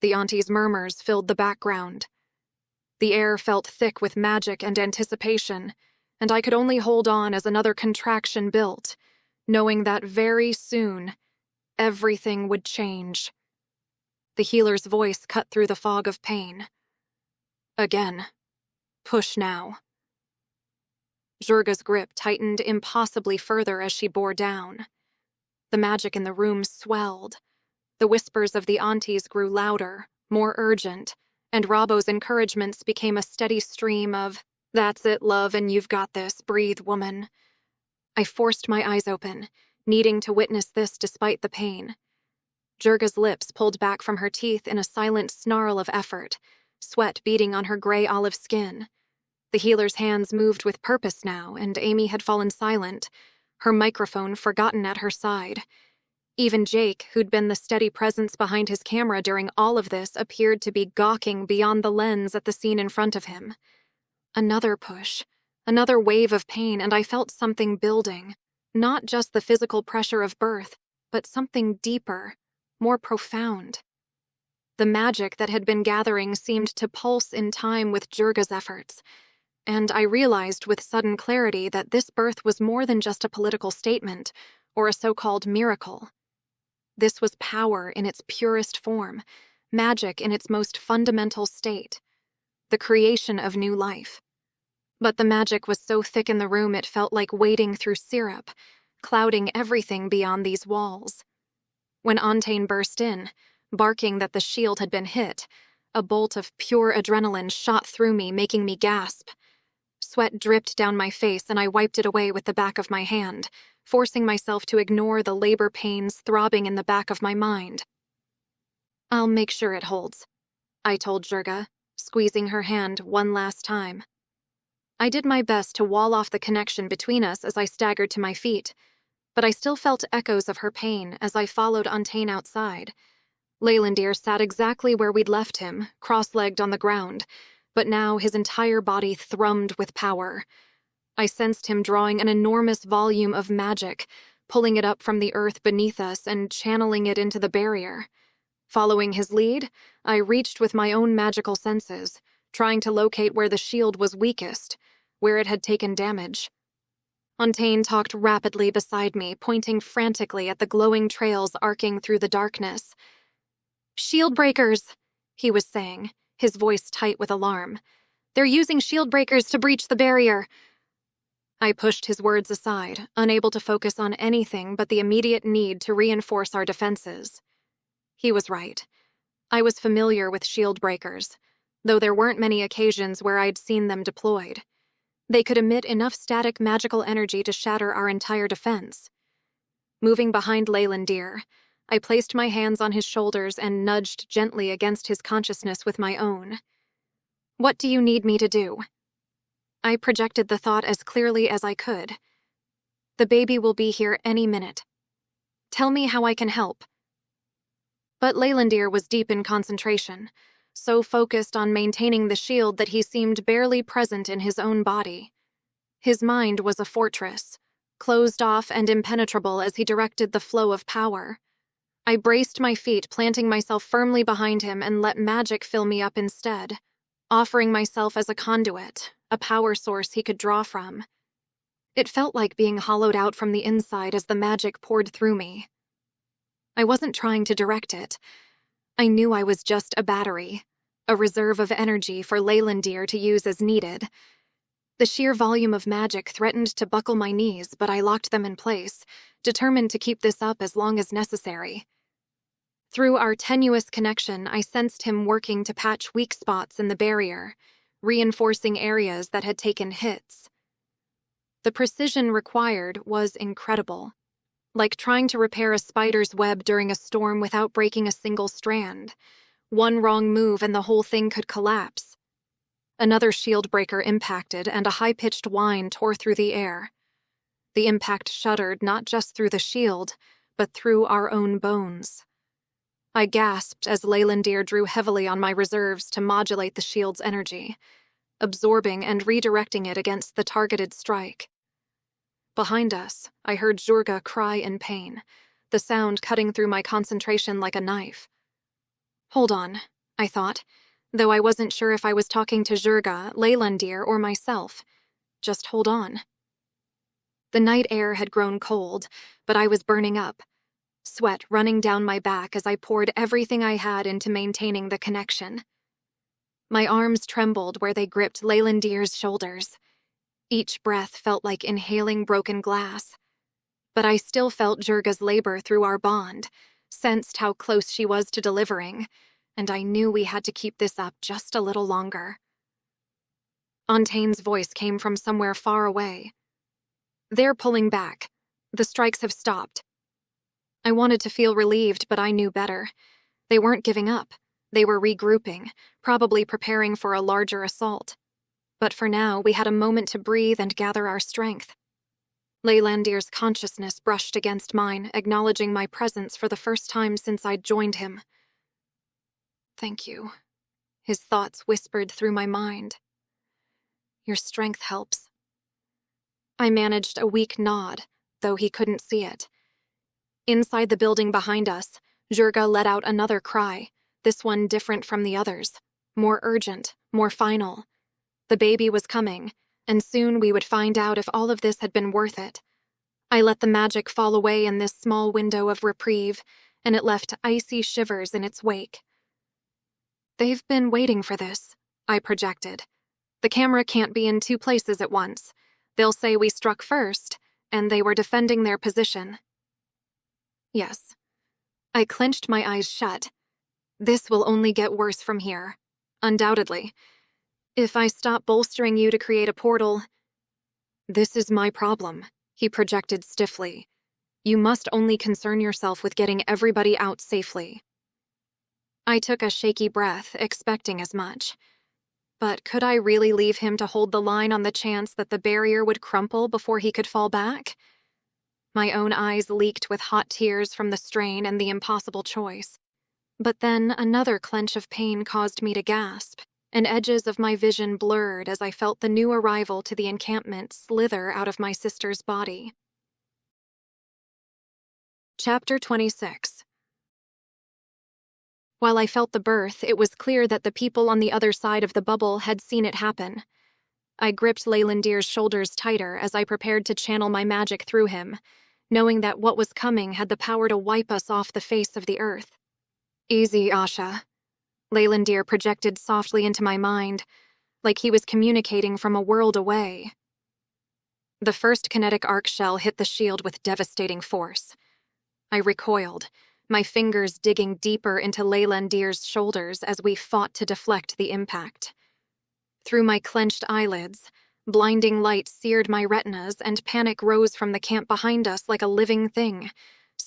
The auntie's murmurs filled the background. The air felt thick with magic and anticipation, and I could only hold on as another contraction built, knowing that very soon, everything would change. The healer's voice cut through the fog of pain. "Again. Push now." Jurga's grip tightened impossibly further as she bore down. The magic in the room swelled. The whispers of the aunties grew louder, more urgent, and Robbo's encouragements became a steady stream of, "That's it, love, and you've got this. Breathe, woman." I forced my eyes open, needing to witness this despite the pain. Jurga's lips pulled back from her teeth in a silent snarl of effort, sweat beading on her gray-olive skin. The healer's hands moved with purpose now, and Amy had fallen silent, her microphone forgotten at her side. Even Jake, who'd been the steady presence behind his camera during all of this, appeared to be gawking beyond the lens at the scene in front of him. Another push, another wave of pain, and I felt something building. Not just the physical pressure of birth, but something deeper, more profound. The magic that had been gathering seemed to pulse in time with Jurga's efforts, and I realized with sudden clarity that this birth was more than just a political statement or a so-called miracle. This was power in its purest form, magic in its most fundamental state, the creation of new life. But the magic was so thick in the room it felt like wading through syrup, clouding everything beyond these walls. When Antain burst in, barking that the shield had been hit, a bolt of pure adrenaline shot through me, making me gasp. Sweat dripped down my face and I wiped it away with the back of my hand, forcing myself to ignore the labor pains throbbing in the back of my mind. "I'll make sure it holds," I told Jurga, squeezing her hand one last time. I did my best to wall off the connection between us as I staggered to my feet, but I still felt echoes of her pain as I followed Antain outside. Leylandir sat exactly where we'd left him, cross-legged on the ground, but now his entire body thrummed with power. I sensed him drawing an enormous volume of magic, pulling it up from the earth beneath us and channeling it into the barrier. Following his lead, I reached with my own magical senses, trying to locate where the shield was weakest, where it had taken damage. Antain talked rapidly beside me, pointing frantically at the glowing trails arcing through the darkness. "Shield breakers," he was saying, his voice tight with alarm. "They're using shield breakers to breach the barrier." I pushed his words aside, unable to focus on anything but the immediate need to reinforce our defenses. He was right. I was familiar with shield breakers, though there weren't many occasions where I'd seen them deployed. They could emit enough static magical energy to shatter our entire defense. Moving behind Leylandir, I placed my hands on his shoulders and nudged gently against his consciousness with my own. "What do you need me to do?" I projected the thought as clearly as I could. "The baby will be here any minute. Tell me how I can help." But Leylandir was deep in concentration, so focused on maintaining the shield that he seemed barely present in his own body. His mind was a fortress, closed off and impenetrable as he directed the flow of power. I braced my feet, planting myself firmly behind him, and let magic fill me up instead, offering myself as a conduit, a power source he could draw from. It felt like being hollowed out from the inside as the magic poured through me. I wasn't trying to direct it. I knew I was just a battery, a reserve of energy for Leylandir to use as needed. The sheer volume of magic threatened to buckle my knees, but I locked them in place, determined to keep this up as long as necessary. Through our tenuous connection, I sensed him working to patch weak spots in the barrier, reinforcing areas that had taken hits. The precision required was incredible, like trying to repair a spider's web during a storm without breaking a single strand. One wrong move and the whole thing could collapse. Another shield breaker impacted, and a high-pitched whine tore through the air. The impact shuddered not just through the shield, but through our own bones. I gasped as Leylandir drew heavily on my reserves to modulate the shield's energy, absorbing and redirecting it against the targeted strike. Behind us, I heard Jurga cry in pain, the sound cutting through my concentration like a knife. Hold on, I thought, though I wasn't sure if I was talking to Jurga, Leylandir, or myself. Just hold on. The night air had grown cold, but I was burning up, sweat running down my back as I poured everything I had into maintaining the connection. My arms trembled where they gripped Leylandir's shoulders. Each breath felt like inhaling broken glass. But I still felt Jurga's labor through our bond, sensed how close she was to delivering, and I knew we had to keep this up just a little longer. Ontaine's voice came from somewhere far away. "They're pulling back. The strikes have stopped." I wanted to feel relieved, but I knew better. They weren't giving up. They were regrouping, probably preparing for a larger assault. But for now, we had a moment to breathe and gather our strength. Leylandir's consciousness brushed against mine, acknowledging my presence for the first time since I'd joined him. "Thank you," his thoughts whispered through my mind. "Your strength helps." I managed a weak nod, though he couldn't see it. Inside the building behind us, Jurga let out another cry, this one different from the others, more urgent, more final. The baby was coming, and soon we would find out if all of this had been worth it. I let the magic fall away in this small window of reprieve, and it left icy shivers in its wake. "They've been waiting for this," I projected. "The camera can't be in two places at once. They'll say we struck first, and they were defending their position." Yes. I clenched my eyes shut. This will only get worse from here. Undoubtedly. If I stop bolstering you to create a portal... "This is my problem," he projected stiffly. "You must only concern yourself with getting everybody out safely." I took a shaky breath, expecting as much. But could I really leave him to hold the line on the chance that the barrier would crumple before he could fall back? My own eyes leaked with hot tears from the strain and the impossible choice. But then another clench of pain caused me to gasp, and edges of my vision blurred as I felt the new arrival to the encampment slither out of my sister's body. Chapter 26. While I felt the birth, it was clear that the people on the other side of the bubble had seen it happen. I gripped Leylandir's shoulders tighter as I prepared to channel my magic through him, knowing that what was coming had the power to wipe us off the face of the earth. "Easy, Asha," Leylandir projected softly into my mind, like he was communicating from a world away. The first kinetic arc shell hit the shield with devastating force. I recoiled, my fingers digging deeper into Leylandir's shoulders as we fought to deflect the impact. Through my clenched eyelids, blinding light seared my retinas, and panic rose from the camp behind us like a living thing,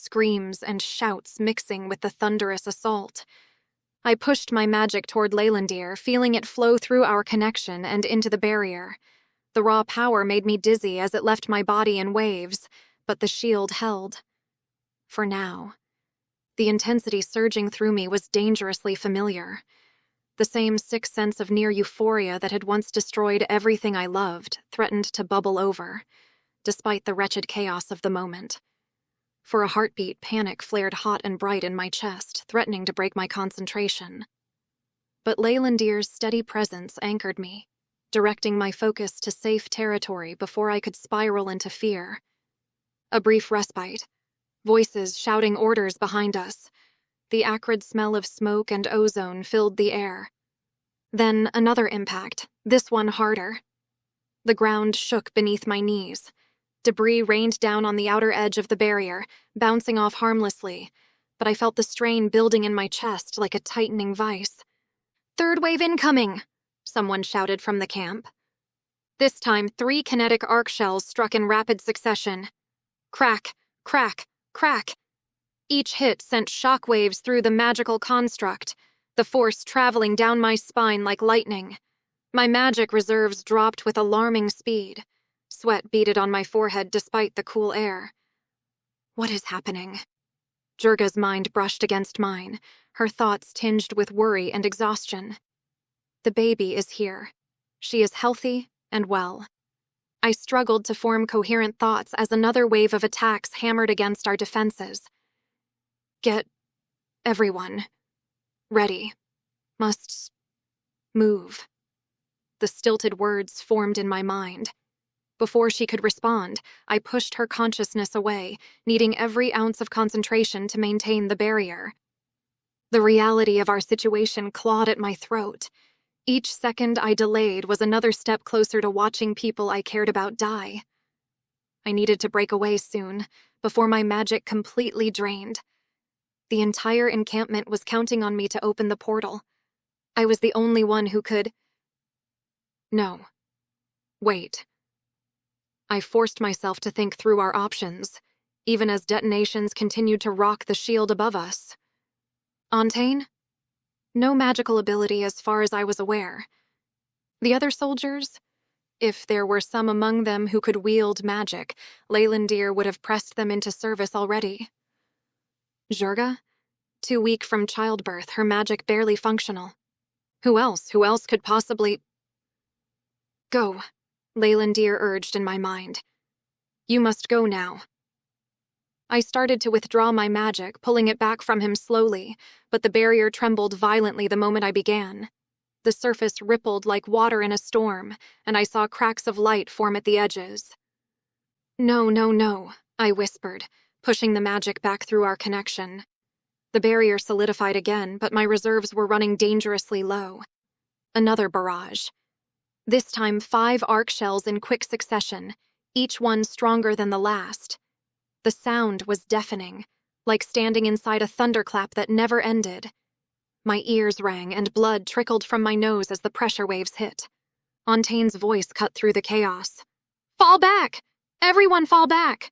screams and shouts mixing with the thunderous assault. I pushed my magic toward Leylandir, feeling it flow through our connection and into the barrier. The raw power made me dizzy as it left my body in waves, but the shield held. For now. The intensity surging through me was dangerously familiar. The same sick sense of near euphoria that had once destroyed everything I loved threatened to bubble over, despite the wretched chaos of the moment. For a heartbeat, panic flared hot and bright in my chest, threatening to break my concentration. But Leylandir's steady presence anchored me, directing my focus to safe territory before I could spiral into fear. A brief respite, voices shouting orders behind us. The acrid smell of smoke and ozone filled the air. Then another impact, this one harder. The ground shook beneath my knees. Debris rained down on the outer edge of the barrier, bouncing off harmlessly, but I felt the strain building in my chest like a tightening vice. "Third wave incoming!" someone shouted from the camp. This time, 3 kinetic arc shells struck in rapid succession. Crack, crack, crack. Each hit sent shockwaves through the magical construct, the force traveling down my spine like lightning. My magic reserves dropped with alarming speed. Sweat beaded on my forehead despite the cool air. What is happening? Jurga's mind brushed against mine, her thoughts tinged with worry and exhaustion. The baby is here. She is healthy and well. I struggled to form coherent thoughts as another wave of attacks hammered against our defenses. Get everyone ready. Must move. The stilted words formed in my mind. Before she could respond, I pushed her consciousness away, needing every ounce of concentration to maintain the barrier. The reality of our situation clawed at my throat. Each second I delayed was another step closer to watching people I cared about die. I needed to break away soon, before my magic completely drained. The entire encampment was counting on me to open the portal. I was the only one who could... No. Wait. I forced myself to think through our options, even as detonations continued to rock the shield above us. Antaine? No magical ability as far as I was aware. The other soldiers? If there were some among them who could wield magic, Leylandir would have pressed them into service already. Jurga? Too weak from childbirth, her magic barely functional. Who else? Who else could possibly... Go, Leylandir urged in my mind. You must go now. I started to withdraw my magic, pulling it back from him slowly, but the barrier trembled violently the moment I began. The surface rippled like water in a storm, and I saw cracks of light form at the edges. No, no, no, I whispered, pushing the magic back through our connection. The barrier solidified again, but my reserves were running dangerously low. Another barrage. This time 5 arc shells in quick succession, each one stronger than the last. The sound was deafening, like standing inside a thunderclap that never ended. My ears rang and blood trickled from my nose as the pressure waves hit. Antaine's voice cut through the chaos. Fall back! Everyone fall back!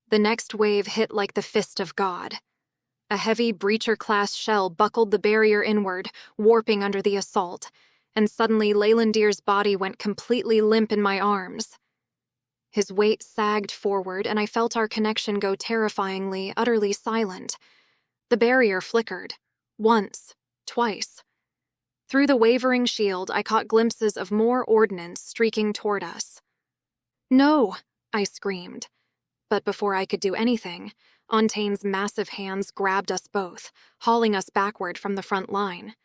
The next wave hit like the fist of God. A heavy breacher-class shell buckled the barrier inward, warping under the assault, and suddenly Leylandir's body went completely limp in my arms. His weight sagged forward, and I felt our connection go terrifyingly, utterly silent. The barrier flickered. Once, twice. Through the wavering shield, I caught glimpses of more ordnance streaking toward us. No, I screamed. But before I could do anything, Antaine's massive hands grabbed us both, hauling us backward from the front line.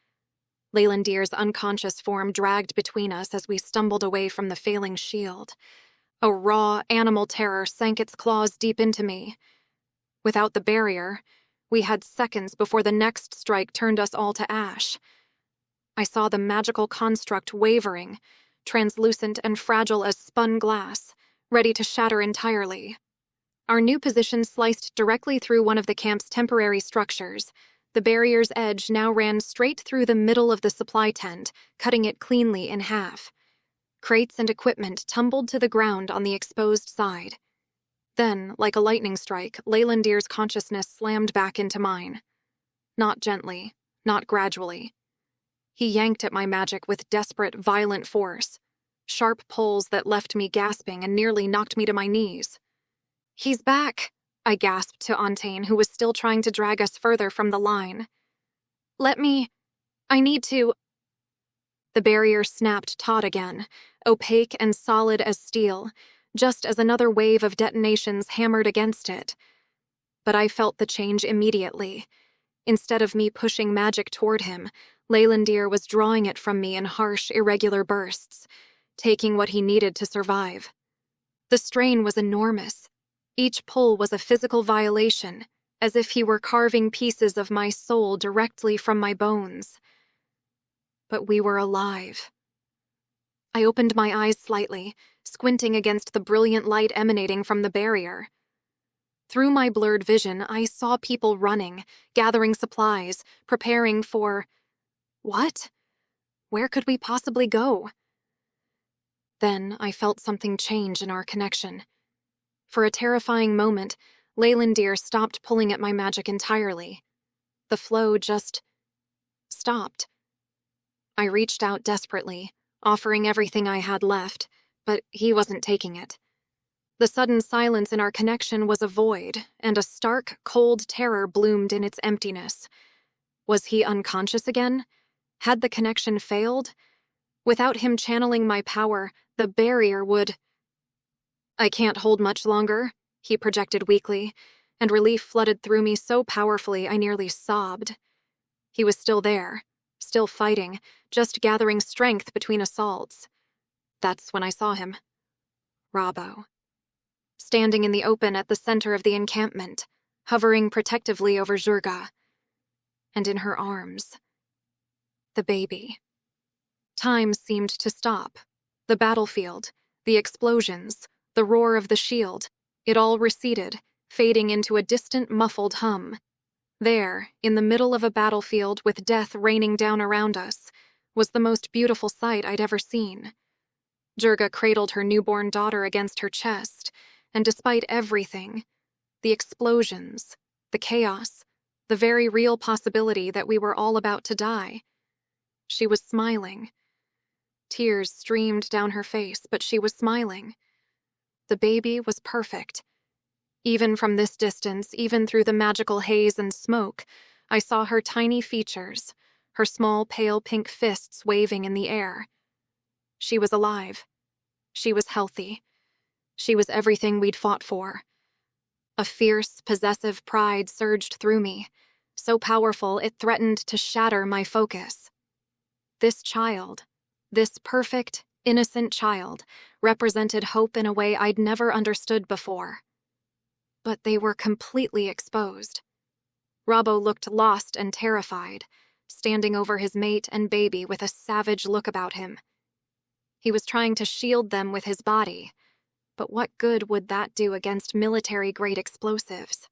Leylandir's unconscious form dragged between us as we stumbled away from the failing shield. A raw, animal terror sank its claws deep into me. Without the barrier, we had seconds before the next strike turned us all to ash. I saw the magical construct wavering, translucent and fragile as spun glass, ready to shatter entirely. Our new position sliced directly through one of the camp's temporary structures. The barrier's edge now ran straight through the middle of the supply tent, cutting it cleanly in half. Crates and equipment tumbled to the ground on the exposed side. Then, like a lightning strike, Leylandir's consciousness slammed back into mine. Not gently, not gradually. He yanked at my magic with desperate, violent force, sharp pulls that left me gasping and nearly knocked me to my knees. "He's back," I gasped to Antaine, who was still trying to drag us further from the line. I need to." The barrier snapped taut again, opaque and solid as steel, just as another wave of detonations hammered against it. But I felt the change immediately. Instead of me pushing magic toward him, Leylandir was drawing it from me in harsh, irregular bursts, taking what he needed to survive. The strain was enormous. Each pull was a physical violation, as if he were carving pieces of my soul directly from my bones. But we were alive. I opened my eyes slightly, squinting against the brilliant light emanating from the barrier. Through my blurred vision, I saw people running, gathering supplies, preparing for... What? Where could we possibly go? Then I felt something change in our connection. For a terrifying moment, Leylandir stopped pulling at my magic entirely. The flow just stopped. I reached out desperately, offering everything I had left, but he wasn't taking it. The sudden silence in our connection was a void, and a stark, cold terror bloomed in its emptiness. Was he unconscious again? Had the connection failed? Without him channeling my power, the barrier would... "I can't hold much longer," he projected weakly, and relief flooded through me so powerfully I nearly sobbed. He was still there, still fighting, just gathering strength between assaults. That's when I saw him. Robbo. Standing in the open at the center of the encampment, hovering protectively over Jurga. And in her arms, the baby. Time seemed to stop. The battlefield, the explosions, the roar of the shield, it all receded, fading into a distant, muffled hum. There, in the middle of a battlefield with death raining down around us, was the most beautiful sight I'd ever seen. Jurga cradled her newborn daughter against her chest, and despite everything, the explosions, the chaos, the very real possibility that we were all about to die, she was smiling. Tears streamed down her face, but she was smiling. The baby was perfect. Even from this distance, even through the magical haze and smoke, I saw her tiny features, her small pale pink fists waving in the air. She was alive. She was healthy. She was everything we'd fought for. A fierce, possessive pride surged through me, so powerful it threatened to shatter my focus. This child, this perfect, innocent child, represented hope in a way I'd never understood before. But they were completely exposed. Robbo looked lost and terrified, standing over his mate and baby with a savage look about him. He was trying to shield them with his body, but what good would that do against military-grade explosives?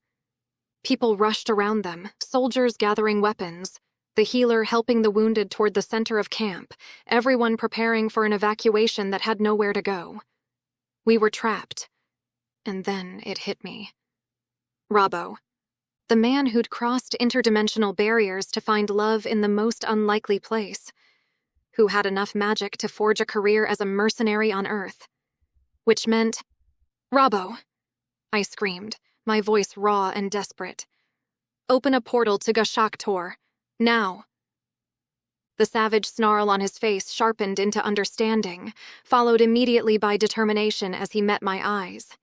People rushed around them, soldiers gathering weapons, the healer helping the wounded toward the center of camp, everyone preparing for an evacuation that had nowhere to go. We were trapped. And then it hit me. Robbo, the man who'd crossed interdimensional barriers to find love in the most unlikely place, who had enough magic to forge a career as a mercenary on Earth. Which meant, "Robbo," I screamed, my voice raw and desperate. "Open a portal to Gashaktor. Now." The savage snarl on his face sharpened into understanding, followed immediately by determination as he met my eyes.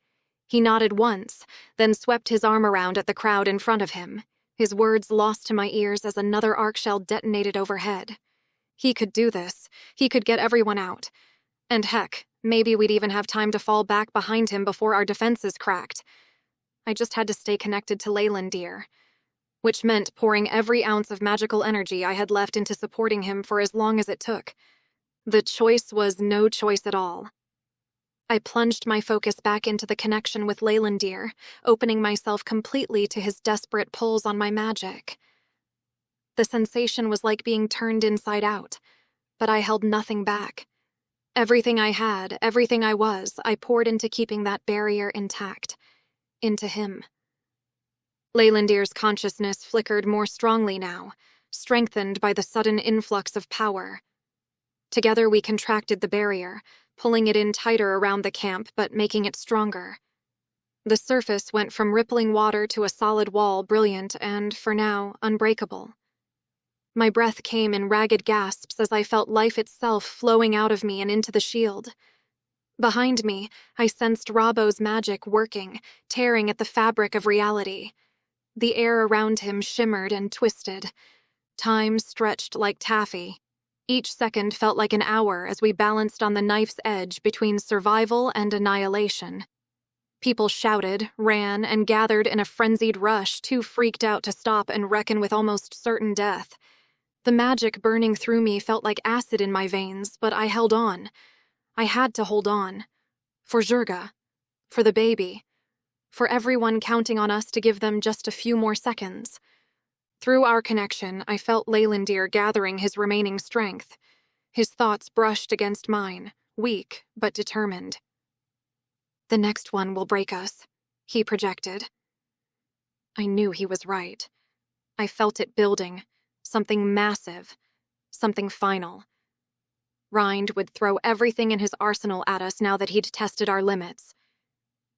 He nodded once, then swept his arm around at the crowd in front of him, his words lost to my ears as another arc shell detonated overhead. He could do this. He could get everyone out. And heck, maybe we'd even have time to fall back behind him before our defenses cracked. I just had to stay connected to Leylandir, which meant pouring every ounce of magical energy I had left into supporting him for as long as it took. The choice was no choice at all. I plunged my focus back into the connection with Leylandir, opening myself completely to his desperate pulls on my magic. The sensation was like being turned inside out, but I held nothing back. Everything I had, everything I was, I poured into keeping that barrier intact. into him. Leylandir's consciousness flickered more strongly now, strengthened by the sudden influx of power. Together we contracted the barrier, pulling it in tighter around the camp but making it stronger. The surface went from rippling water to a solid wall, brilliant and, for now, unbreakable. My breath came in ragged gasps as I felt life itself flowing out of me and into the shield. Behind me, I sensed Robbo's magic working, tearing at the fabric of reality. The air around him shimmered and twisted. Time stretched like taffy. Each second felt like an hour as we balanced on the knife's edge between survival and annihilation. People shouted, ran, and gathered in a frenzied rush, too freaked out to stop and reckon with almost certain death. The magic burning through me felt like acid in my veins, but I held on. I had to hold on. For Jurga. For the baby. For everyone counting on us to give them just a few more seconds. Through our connection, I felt Leylandir gathering his remaining strength. His thoughts brushed against mine, weak but determined. "The next one will break us," he projected. I knew he was right. I felt it building, something massive, something final. Rind would throw everything in his arsenal at us now that he'd tested our limits.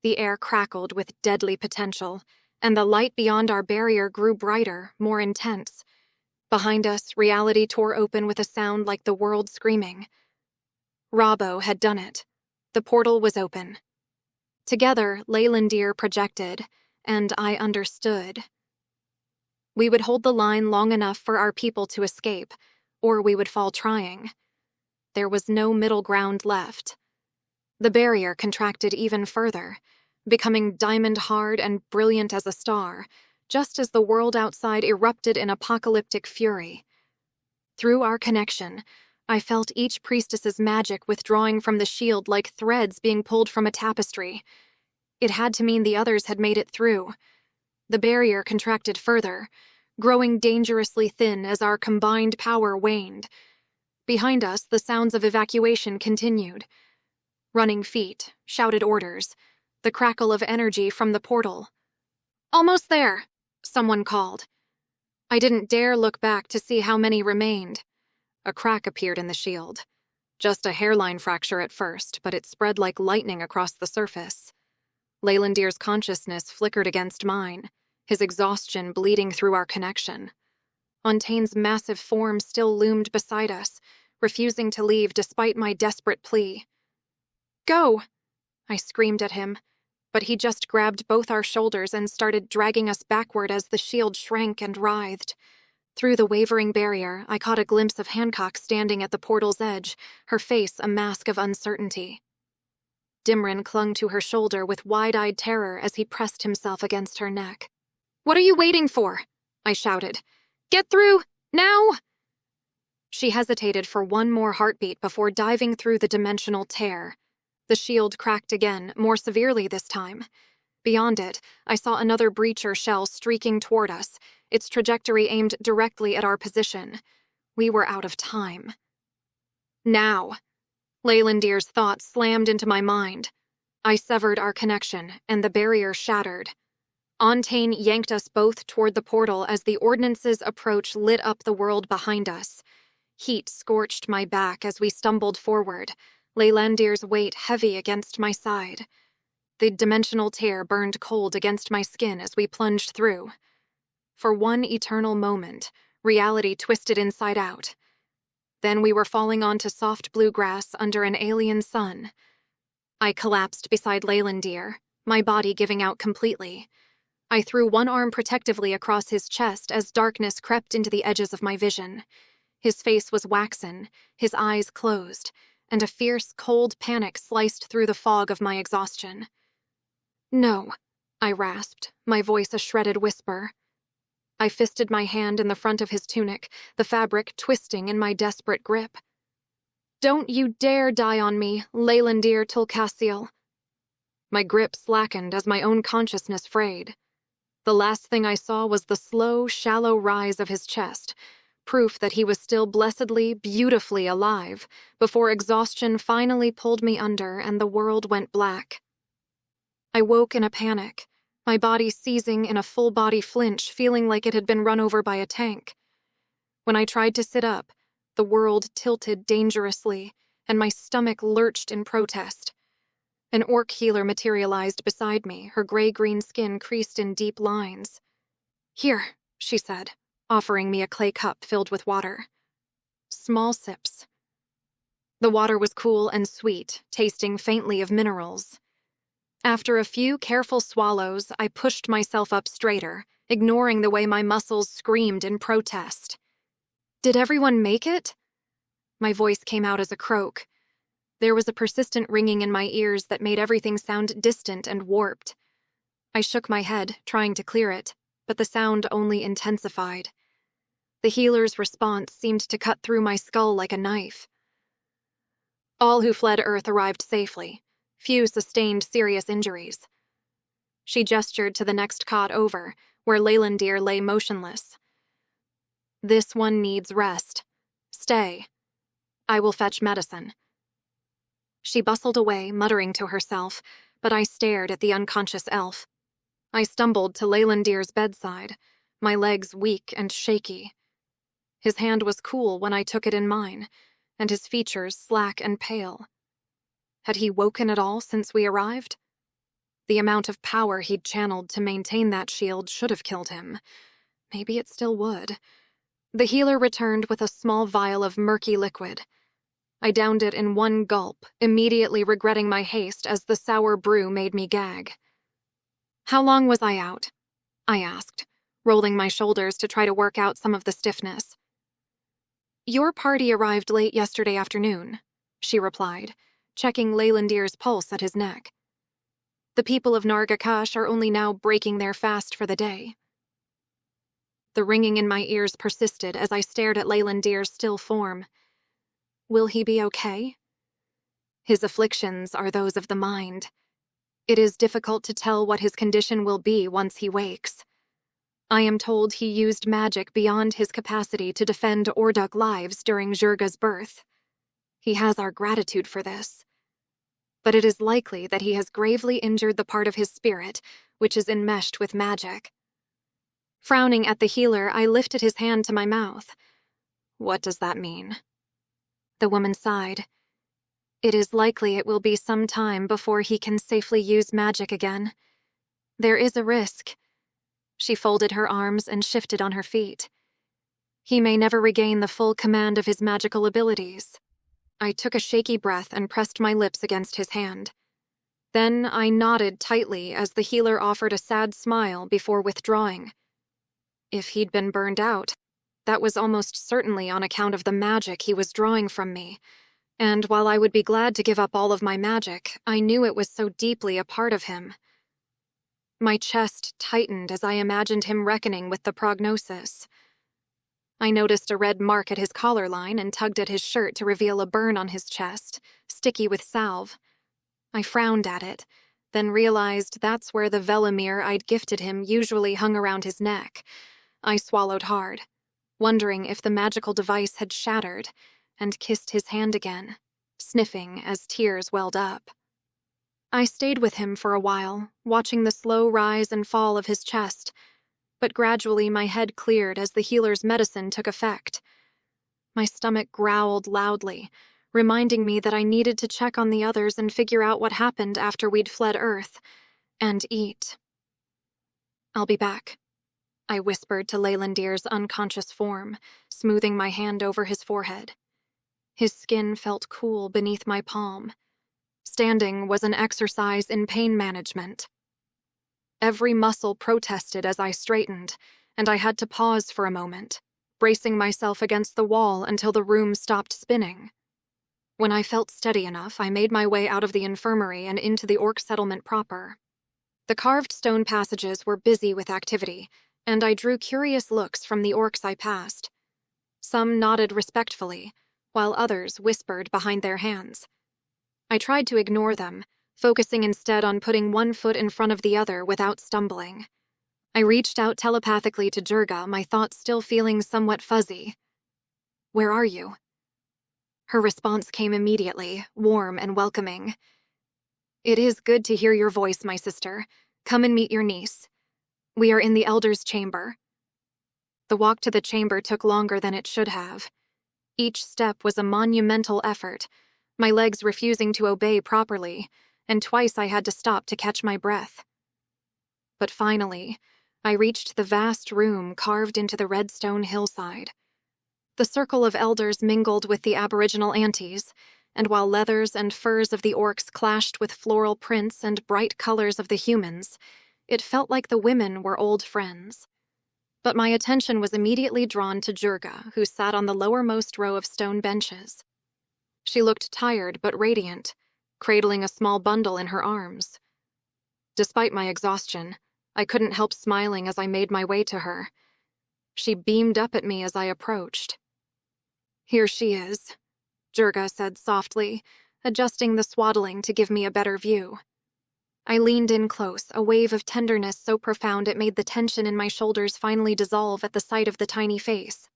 The air crackled with deadly potential, and the light beyond our barrier grew brighter, more intense. Behind us, reality tore open with a sound like the world screaming. Robbo had done it. The portal was open. Together, Leylandir projected, and I understood. We would hold the line long enough for our people to escape, or we would fall trying. There was no middle ground left. The barrier contracted even further, becoming diamond-hard and brilliant as a star, just as the world outside erupted in apocalyptic fury. Through our connection, I felt each priestess's magic withdrawing from the shield like threads being pulled from a tapestry. It had to mean the others had made it through. The barrier contracted further, growing dangerously thin as our combined power waned. Behind us, the sounds of evacuation continued. Running feet, shouted orders, the crackle of energy from the portal. "Almost there," someone called. I didn't dare look back to see how many remained. A crack appeared in the shield. Just a hairline fracture at first, but it spread like lightning across the surface. Leylandir's consciousness flickered against mine, his exhaustion bleeding through our connection. Ontaine's massive form still loomed beside us, refusing to leave despite my desperate plea. "Go!" I screamed at him, but he just grabbed both our shoulders and started dragging us backward as the shield shrank and writhed. Through the wavering barrier, I caught a glimpse of Hancock standing at the portal's edge, her face a mask of uncertainty. Dimrin clung to her shoulder with wide-eyed terror as he pressed himself against her neck. "What are you waiting for?" I shouted. "Get through, now!" She hesitated for one more heartbeat before diving through the dimensional tear. The shield cracked again, more severely this time. Beyond it, I saw another breacher shell streaking toward us, its trajectory aimed directly at our position. We were out of time. Now! Leylandir's thoughts slammed into my mind. I severed our connection, and the barrier shattered. Ontaine yanked us both toward the portal as the ordnance's approach lit up the world behind us. Heat scorched my back as we stumbled forward, Leylandir's weight heavy against my side. The dimensional tear burned cold against my skin as we plunged through. For one eternal moment, reality twisted inside out. Then we were falling onto soft blue grass under an alien sun. I collapsed beside Leylandir, my body giving out completely. I threw one arm protectively across his chest as darkness crept into the edges of my vision. His face was waxen, his eyes closed, and a fierce, cold panic sliced through the fog of my exhaustion. "No," I rasped, my voice a shredded whisper. I fisted my hand in the front of his tunic, the fabric twisting in my desperate grip. "Don't you dare die on me, Leylandir Tulcassiel." My grip slackened as my own consciousness frayed. The last thing I saw was the slow, shallow rise of his chest, proof that he was still blessedly, beautifully alive, before exhaustion finally pulled me under and the world went black. I woke in a panic, my body seizing in a full-body flinch, feeling like it had been run over by a tank. When I tried to sit up, the world tilted dangerously, and my stomach lurched in protest. An orc healer materialized beside me, her gray-green skin creased in deep lines. "Here," she said, offering me a clay cup filled with water. Small sips. The water was cool and sweet, tasting faintly of minerals. After a few careful swallows, I pushed myself up straighter, ignoring the way my muscles screamed in protest. "Did everyone make it?" My voice came out as a croak. There was a persistent ringing in my ears that made everything sound distant and warped. I shook my head, trying to clear it, but the sound only intensified. The healer's response seemed to cut through my skull like a knife. "All who fled Earth arrived safely. Few sustained serious injuries." She gestured to the next cot over, where Leylandir lay motionless. "This one needs rest. Stay. I will fetch medicine." She bustled away, muttering to herself, but I stared at the unconscious elf. I stumbled to Leylandir's bedside, my legs weak and shaky. His hand was cool when I took it in mine, and his features slack and pale. Had he woken at all since we arrived? The amount of power he'd channeled to maintain that shield should have killed him. Maybe it still would. The healer returned with a small vial of murky liquid. I downed it in one gulp, immediately regretting my haste as the sour brew made me gag. "How long was I out?" I asked, rolling my shoulders to try to work out some of the stiffness. "Your party arrived late yesterday afternoon," she replied, checking Leylandir's pulse at his neck. "The people of Nargakash are only now breaking their fast for the day." The ringing in my ears persisted as I stared at Leylandir's still form. Will he be okay? His afflictions are those of the mind. It is difficult to tell what his condition will be once he wakes. I am told he used magic beyond his capacity to defend Orduk lives during Jurga's birth. He has our gratitude for this. But it is likely that he has gravely injured the part of his spirit, which is enmeshed with magic. Frowning at the healer, I lifted his hand to my mouth. "What does that mean?" The woman sighed. "It is likely it will be some time before he can safely use magic again. There is a risk." She folded her arms and shifted on her feet. "He may never regain the full command of his magical abilities." I took a shaky breath and pressed my lips against his hand. Then I nodded tightly as the healer offered a sad smile before withdrawing. If he'd been burned out, that was almost certainly on account of the magic he was drawing from me, and while I would be glad to give up all of my magic, I knew it was so deeply a part of him. My chest tightened as I imagined him reckoning with the prognosis. I noticed a red mark at his collar line and tugged at his shirt to reveal a burn on his chest, sticky with salve. I frowned at it, then realized that's where the Velimir I'd gifted him usually hung around his neck. I swallowed hard, wondering if the magical device had shattered, and kissed his hand again, sniffing as tears welled up. I stayed with him for a while, watching the slow rise and fall of his chest, but gradually my head cleared as the healer's medicine took effect. My stomach growled loudly, reminding me that I needed to check on the others and figure out what happened after we'd fled Earth, and eat. "I'll be back," I whispered to Leylandir's unconscious form, smoothing my hand over his forehead. His skin felt cool beneath my palm. Standing was an exercise in pain management. Every muscle protested as I straightened, and I had to pause for a moment, bracing myself against the wall until the room stopped spinning. When I felt steady enough, I made my way out of the infirmary and into the orc settlement proper. The carved stone passages were busy with activity, and I drew curious looks from the orcs I passed. Some nodded respectfully, while others whispered behind their hands. I tried to ignore them, focusing instead on putting one foot in front of the other without stumbling. I reached out telepathically to Jurga, my thoughts still feeling somewhat fuzzy. "Where are you?" Her response came immediately, warm and welcoming. "It is good to hear your voice, my sister. Come and meet your niece. We are in the Elder's chamber. The walk to the chamber took longer than it should have. Each step was a monumental effort, my legs refusing to obey properly, and twice I had to stop to catch my breath. But finally, I reached the vast room carved into the red stone hillside. The circle of elders mingled with the aboriginal aunties, and while leathers and furs of the orcs clashed with floral prints and bright colors of the humans, it felt like the women were old friends. But my attention was immediately drawn to Jurga, who sat on the lowermost row of stone benches. She looked tired but radiant, cradling a small bundle in her arms. Despite my exhaustion, I couldn't help smiling as I made my way to her. She beamed up at me as I approached. "Here she is," Jurga said softly, adjusting the swaddling to give me a better view. I leaned in close, a wave of tenderness so profound it made the tension in my shoulders finally dissolve at the sight of the tiny face.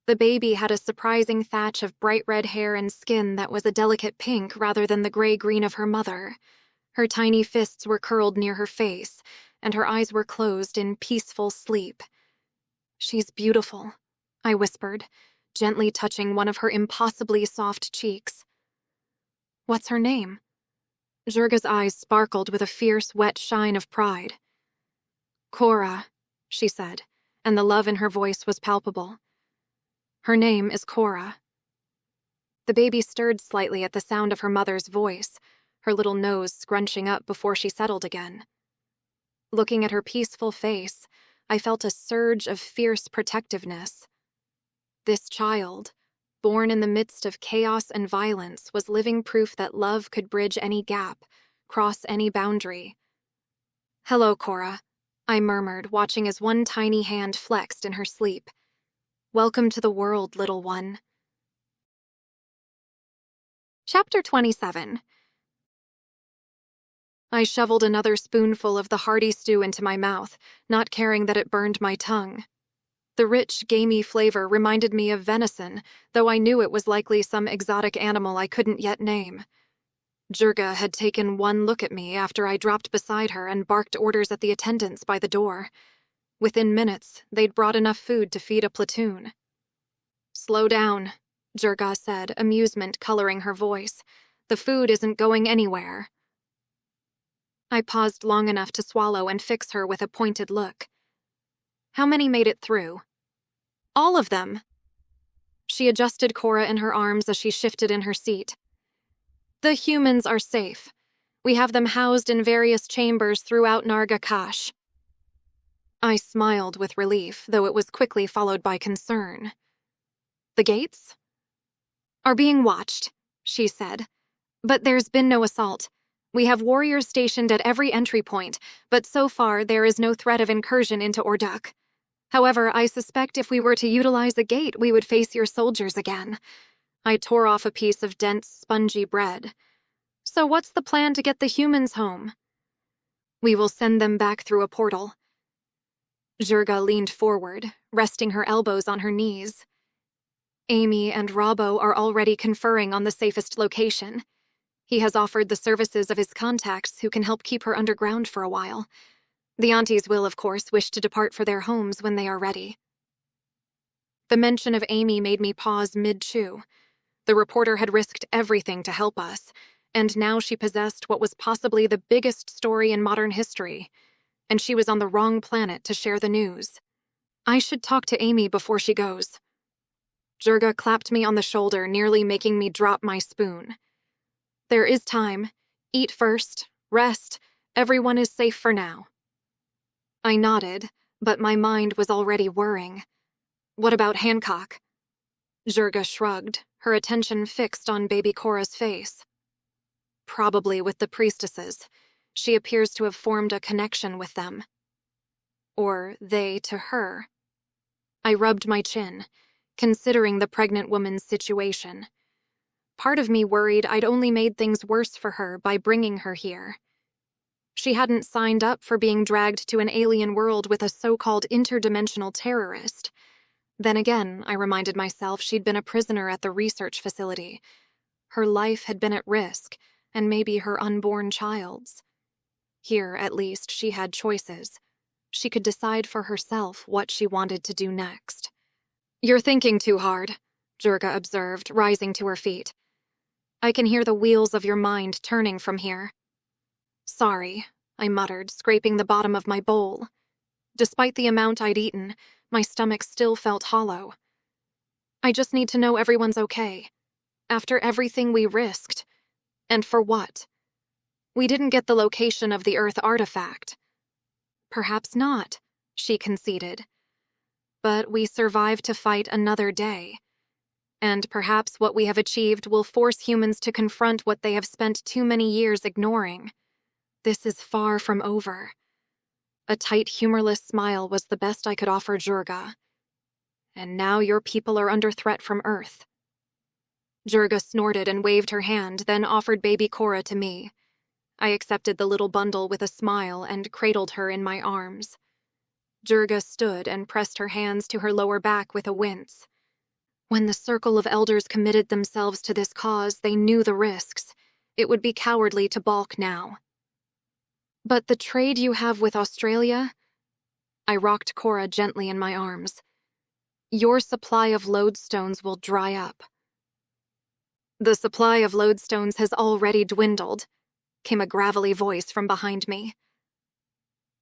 The baby had a surprising thatch of bright red hair and skin that was a delicate pink rather than the gray-green of her mother. Her tiny fists were curled near her face, and her eyes were closed in peaceful sleep. "She's beautiful," I whispered, gently touching one of her impossibly soft cheeks. "What's her name?" Jurga's eyes sparkled with a fierce, wet shine of pride. "Cora," she said, and the love in her voice was palpable. "Her name is Cora." The baby stirred slightly at the sound of her mother's voice, her little nose scrunching up before she settled again. Looking at her peaceful face, I felt a surge of fierce protectiveness. This child, born in the midst of chaos and violence, was living proof that love could bridge any gap, cross any boundary. "Hello, Cora," I murmured, watching as one tiny hand flexed in her sleep. "Welcome to the world, little one." Chapter 27. I shoveled another spoonful of the hearty stew into my mouth, not caring that it burned my tongue. The rich, gamey flavor reminded me of venison, though I knew it was likely some exotic animal I couldn't yet name. Jurga had taken one look at me after I dropped beside her and barked orders at the attendants by the door. Within minutes, they'd brought enough food to feed a platoon. "Slow down," Jurga said, amusement coloring her voice. "The food isn't going anywhere." I paused long enough to swallow and fix her with a pointed look. "How many made it through?" "All of them." She adjusted Cora in her arms as she shifted in her seat. "The humans are safe. We have them housed in various chambers throughout Nargakash." I smiled with relief, though it was quickly followed by concern. "The gates?" "Are being watched," she said. "But there's been no assault. We have warriors stationed at every entry point, but so far there is no threat of incursion into Orduk. However, I suspect if we were to utilize a gate, we would face your soldiers again." I tore off a piece of dense, spongy bread. "So what's the plan to get the humans home?" "We will send them back through a portal." Jurga leaned forward, resting her elbows on her knees. "Amy and Robbo are already conferring on the safest location. He has offered the services of his contacts who can help keep her underground for a while. The aunties will, of course, wish to depart for their homes when they are ready." The mention of Amy made me pause mid-chew. The reporter had risked everything to help us, and now she possessed what was possibly the biggest story in modern history, and she was on the wrong planet to share the news. I should talk to Amy before she goes. Jurga clapped me on the shoulder, nearly making me drop my spoon. "There is time. Eat first. Rest. Everyone is safe for now." I nodded, but my mind was already whirring. "What about Hancock?" Jurga shrugged, her attention fixed on baby Cora's face. "Probably with the priestesses. She appears to have formed a connection with them. Or they to her." I rubbed my chin, considering the pregnant woman's situation. Part of me worried I'd only made things worse for her by bringing her here. She hadn't signed up for being dragged to an alien world with a so-called interdimensional terrorist. Then again, I reminded myself she'd been a prisoner at the research facility. Her life had been at risk, and maybe her unborn child's. Here, at least, she had choices. She could decide for herself what she wanted to do next. "You're thinking too hard," Jurga observed, rising to her feet. "I can hear the wheels of your mind turning from here." "Sorry," I muttered, scraping the bottom of my bowl. Despite the amount I'd eaten, my stomach still felt hollow. "I just need to know everyone's okay. After everything we risked. And for what? We didn't get the location of the Earth artifact." "Perhaps not," she conceded. "But we survived to fight another day. And perhaps what we have achieved will force humans to confront what they have spent too many years ignoring. This is far from over." A tight, humorless smile was the best I could offer Jurga. "And now your people are under threat from Earth." Jurga snorted and waved her hand, then offered baby Cora to me. I accepted the little bundle with a smile and cradled her in my arms. Jurga stood and pressed her hands to her lower back with a wince. When the circle of elders committed themselves to this cause, they knew the risks. It would be cowardly to balk now. "But the trade you have with Australia?" I rocked Cora gently in my arms. "Your supply of lodestones will dry up." "The supply of lodestones has already dwindled," came a gravelly voice from behind me.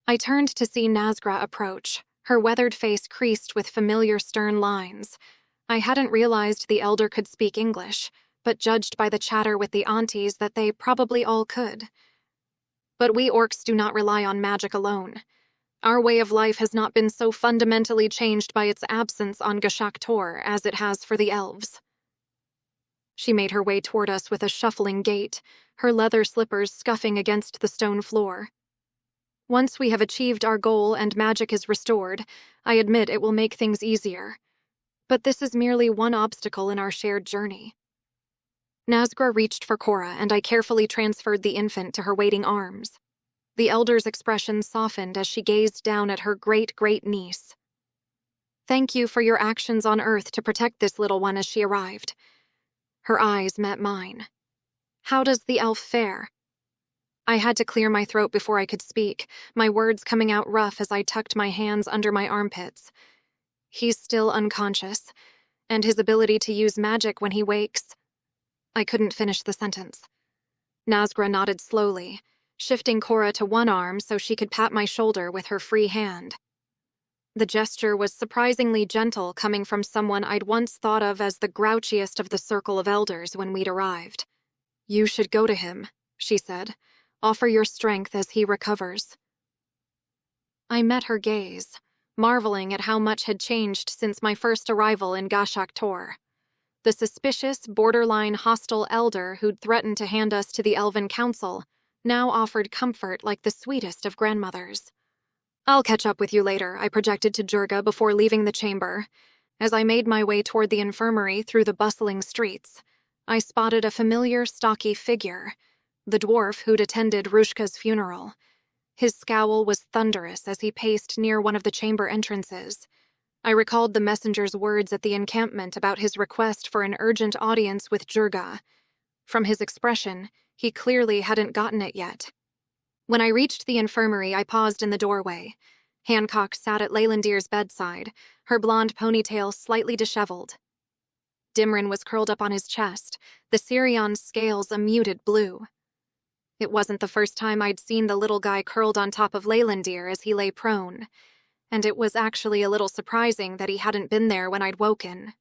I turned to see Nazgra approach, her weathered face creased with familiar stern lines. I hadn't realized the elder could speak English, but judged by the chatter with the aunties that they probably all could. "But we orcs do not rely on magic alone. Our way of life has not been so fundamentally changed by its absence on Gashak Tor as it has for the elves." She made her way toward us with a shuffling gait, her leather slippers scuffing against the stone floor. "Once we have achieved our goal and magic is restored, I admit it will make things easier. But this is merely one obstacle in our shared journey." Nazgra reached for Cora, and I carefully transferred the infant to her waiting arms. The elder's expression softened as she gazed down at her great-great-niece. "Thank you for your actions on Earth to protect this little one as she arrived." Her eyes met mine. "How does the elf fare?" I had to clear my throat before I could speak, my words coming out rough as I tucked my hands under my armpits. "He's still unconscious, and his ability to use magic when he wakes—" I couldn't finish the sentence. Nazgra nodded slowly, shifting Cora to one arm so she could pat my shoulder with her free hand. The gesture was surprisingly gentle, coming from someone I'd once thought of as the grouchiest of the circle of elders when we'd arrived. "You should go to him," she said. "Offer your strength as he recovers." I met her gaze, marveling at how much had changed since my first arrival in Gashak Tor. The suspicious, borderline hostile elder who'd threatened to hand us to the Elven Council now offered comfort like the sweetest of grandmothers. "I'll catch up with you later," I projected to Jurga before leaving the chamber. As I made my way toward the infirmary through the bustling streets, I spotted a familiar, stocky figure, the dwarf who'd attended Rushka's funeral. His scowl was thunderous as he paced near one of the chamber entrances. I recalled the messenger's words at the encampment about his request for an urgent audience with Jurga. From his expression, he clearly hadn't gotten it yet. When I reached the infirmary, I paused in the doorway. Hancock sat at Leylandir's bedside, her blonde ponytail slightly disheveled. Dimrin was curled up on his chest, the Sirion's scales a muted blue. It wasn't the first time I'd seen the little guy curled on top of Leylandir as he lay prone, and it was actually a little surprising that he hadn't been there when I'd woken.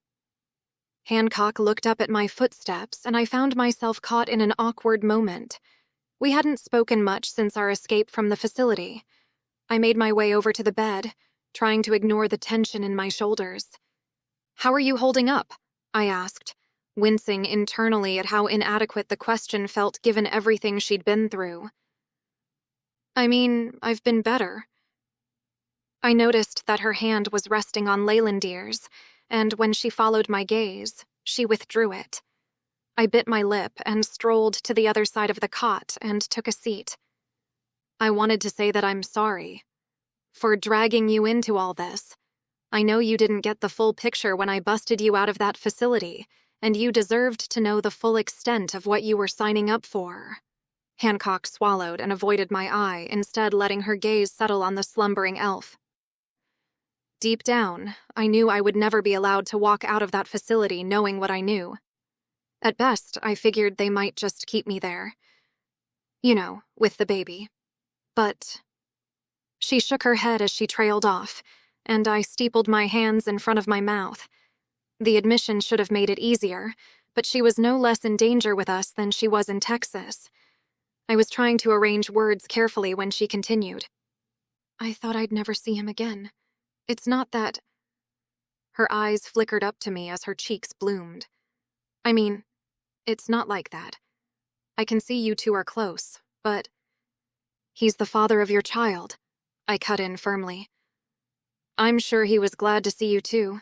Hancock looked up at my footsteps, and I found myself caught in an awkward moment. We hadn't spoken much since our escape from the facility. I made my way over to the bed, trying to ignore the tension in my shoulders. "How are you holding up?" I asked, wincing internally at how inadequate the question felt given everything she'd been through. "I mean, I've been better." I noticed that her hand was resting on Leylandir's, and when she followed my gaze, she withdrew it. I bit my lip and strolled to the other side of the cot and took a seat. "I wanted to say that I'm sorry for dragging you into all this. I know you didn't get the full picture when I busted you out of that facility, and you deserved to know the full extent of what you were signing up for." Hancock swallowed and avoided my eye, instead letting her gaze settle on the slumbering elf. Deep down, I knew I would never be allowed to walk out of that facility knowing what I knew. At best, I figured they might just keep me there. You know, with the baby. But she shook her head as she trailed off, and I steepled my hands in front of my mouth. The admission should have made it easier, but she was no less in danger with us than she was in Texas. I was trying to arrange words carefully when she continued. I thought I'd never see him again. It's not that... Her eyes flickered up to me as her cheeks bloomed. I mean, it's not like that. I can see you two are close, but... He's the father of your child, I cut in firmly. I'm sure he was glad to see you too.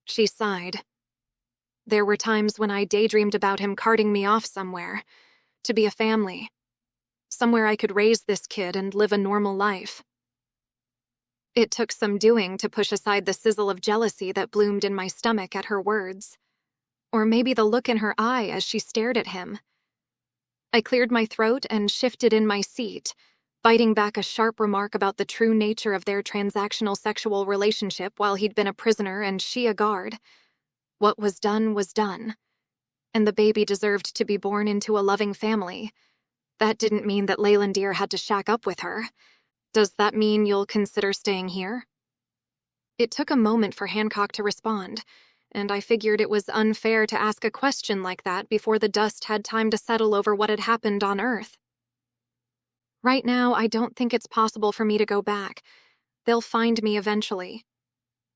She sighed. There were times when I daydreamed about him carting me off somewhere, to be a family. Somewhere I could raise this kid and live a normal life. It took some doing to push aside the sizzle of jealousy that bloomed in my stomach at her words. Or maybe the look in her eye as she stared at him. I cleared my throat and shifted in my seat, biting back a sharp remark about the true nature of their transactional sexual relationship while he'd been a prisoner and she a guard. What was done, and the baby deserved to be born into a loving family. That didn't mean that Leylandir had to shack up with her. Does that mean you'll consider staying here? It took a moment for Hancock to respond, and I figured it was unfair to ask a question like that before the dust had time to settle over what had happened on Earth. Right now, I don't think it's possible for me to go back. They'll find me eventually.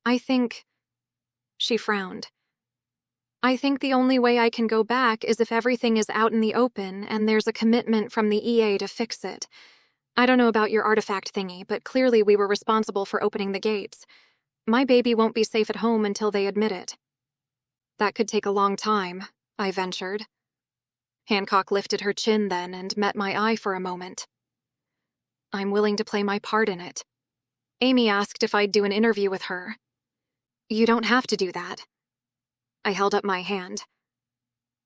I think... She frowned. I think the only way I can go back is if everything is out in the open and there's a commitment from the EA to fix it. I don't know about your artifact thingy, but clearly we were responsible for opening the gates. My baby won't be safe at home until they admit it. That could take a long time, I ventured. Hancock lifted her chin then and met my eye for a moment. I'm willing to play my part in it. Amy asked if I'd do an interview with her. You don't have to do that. I held up my hand.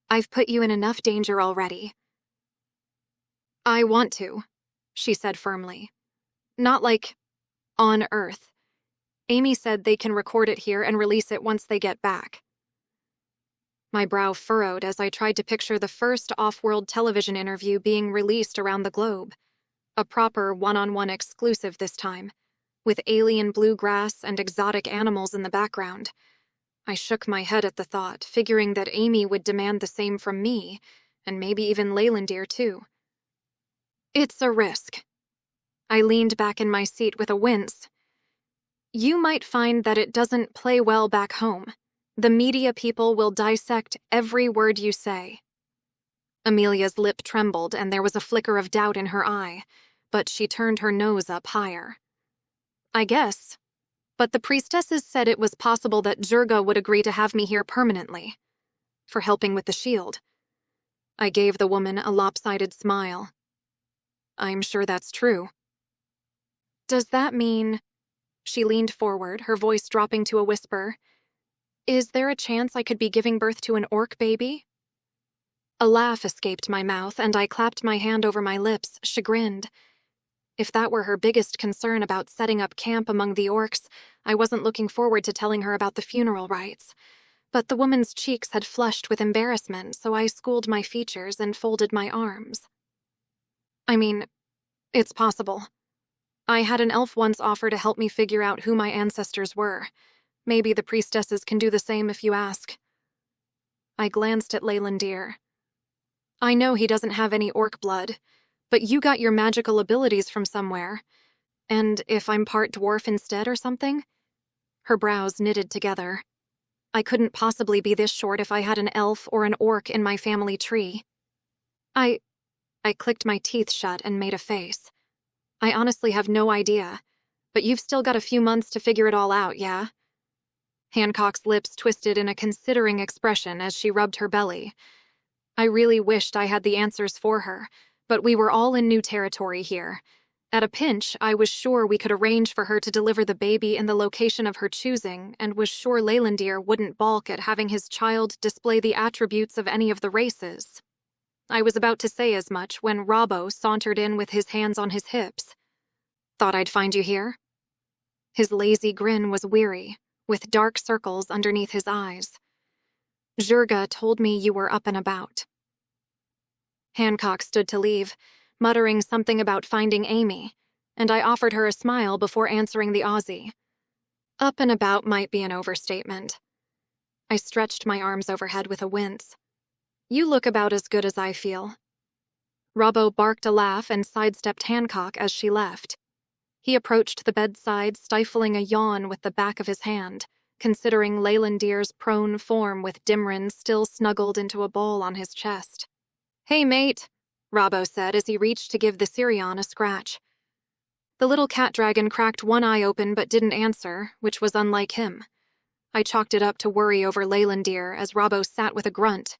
I've put you in enough danger already. I want to, she said firmly. Not like on Earth. Amy said they can record it here and release it once they get back. My brow furrowed as I tried to picture the first off-world television interview being released around the globe. A proper one-on-one exclusive this time, with alien bluegrass and exotic animals in the background. I shook my head at the thought, figuring that Amy would demand the same from me, and maybe even Leylandir too. It's a risk. I leaned back in my seat with a wince. You might find that it doesn't play well back home. The media people will dissect every word you say. Amelia's lip trembled and there was a flicker of doubt in her eye, but she turned her nose up higher. I guess. But the priestesses said it was possible that Jurga would agree to have me here permanently, for helping with the shield. I gave the woman a lopsided smile. I'm sure that's true. Does that mean... She leaned forward, her voice dropping to a whisper. Is there a chance I could be giving birth to an orc baby? A laugh escaped my mouth, and I clapped my hand over my lips, chagrined. If that were her biggest concern about setting up camp among the orcs, I wasn't looking forward to telling her about the funeral rites. But the woman's cheeks had flushed with embarrassment, so I schooled my features and folded my arms. I mean, it's possible. I had an elf once offer to help me figure out who my ancestors were. Maybe the priestesses can do the same if you ask. I glanced at Leylandir. I know he doesn't have any orc blood, but you got your magical abilities from somewhere. And if I'm part dwarf instead or something? Her brows knitted together. I couldn't possibly be this short if I had an elf or an orc in my family tree. I clicked my teeth shut and made a face. I honestly have no idea, but you've still got a few months to figure it all out, yeah? Hancock's lips twisted in a considering expression as she rubbed her belly. I really wished I had the answers for her, but we were all in new territory here. At a pinch, I was sure we could arrange for her to deliver the baby in the location of her choosing, and was sure Leylandir wouldn't balk at having his child display the attributes of any of the races. I was about to say as much when Robbo sauntered in with his hands on his hips. "Thought I'd find you here?" His lazy grin was weary, with dark circles underneath his eyes. "Jurga told me you were up and about." Hancock stood to leave, muttering something about finding Amy, and I offered her a smile before answering the Aussie. Up and about might be an overstatement. I stretched my arms overhead with a wince. "You look about as good as I feel." Robbo barked a laugh and sidestepped Hancock as she left. He approached the bedside, stifling a yawn with the back of his hand, considering Leylandir's prone form with Dimrin still snuggled into a ball on his chest. "Hey, mate," Robbo said as he reached to give the Sirion a scratch. The little cat dragon cracked one eye open but didn't answer, which was unlike him. I chalked it up to worry over Leylandir as Robbo sat with a grunt.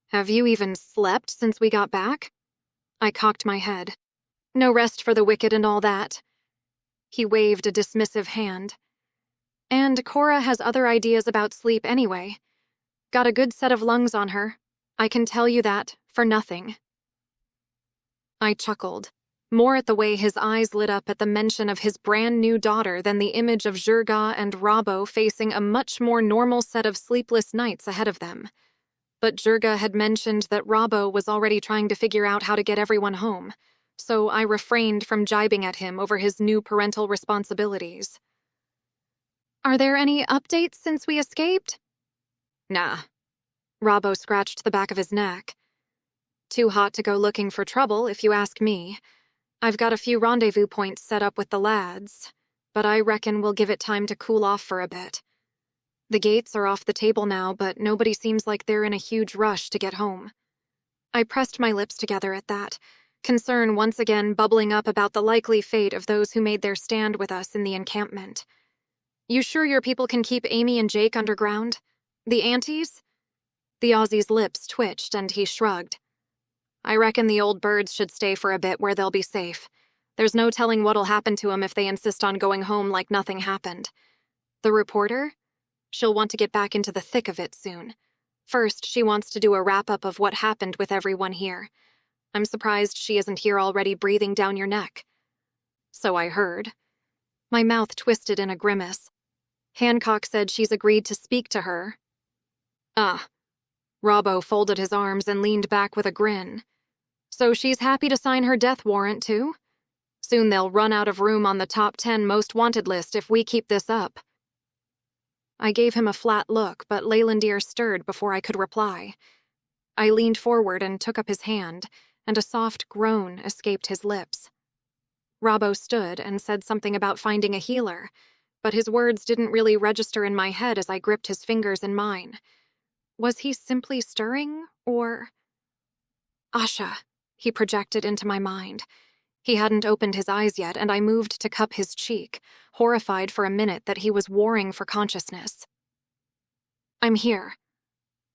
"Have you even slept since we got back?" I cocked my head. "No rest for the wicked and all that." He waved a dismissive hand. "And Cora has other ideas about sleep anyway. Got a good set of lungs on her. I can tell you that, for nothing." I chuckled, more at the way his eyes lit up at the mention of his brand new daughter than the image of Jurga and Robbo facing a much more normal set of sleepless nights ahead of them. But Jurga had mentioned that Robbo was already trying to figure out how to get everyone home, so I refrained from jibing at him over his new parental responsibilities. "Are there any updates since we escaped?" "Nah." Robbo scratched the back of his neck. "Too hot to go looking for trouble, if you ask me. I've got a few rendezvous points set up with the lads, but I reckon we'll give it time to cool off for a bit. The gates are off the table now, but nobody seems like they're in a huge rush to get home." I pressed my lips together at that, concern once again bubbling up about the likely fate of those who made their stand with us in the encampment. "You sure your people can keep Amy and Jake underground? The aunties?" The Aussie's lips twitched and he shrugged. "I reckon the old birds should stay for a bit where they'll be safe. There's no telling what'll happen to 'em if they insist on going home like nothing happened. The reporter? She'll want to get back into the thick of it soon. First, she wants to do a wrap-up of what happened with everyone here. I'm surprised she isn't here already breathing down your neck." "So I heard." My mouth twisted in a grimace. "Hancock said she's agreed to speak to her." "Ah." Robbo folded his arms and leaned back with a grin. "So she's happy to sign her death warrant, too? Soon they'll run out of room on the top 10 most wanted list if we keep this up." I gave him a flat look, but Leylandir stirred before I could reply. I leaned forward and took up his hand, and a soft groan escaped his lips. Robbo stood and said something about finding a healer, but his words didn't really register in my head as I gripped his fingers in mine. Was he simply stirring, or... "Asha," he projected into my mind. He hadn't opened his eyes yet, and I moved to cup his cheek, horrified for a minute that he was warring for consciousness. "I'm here."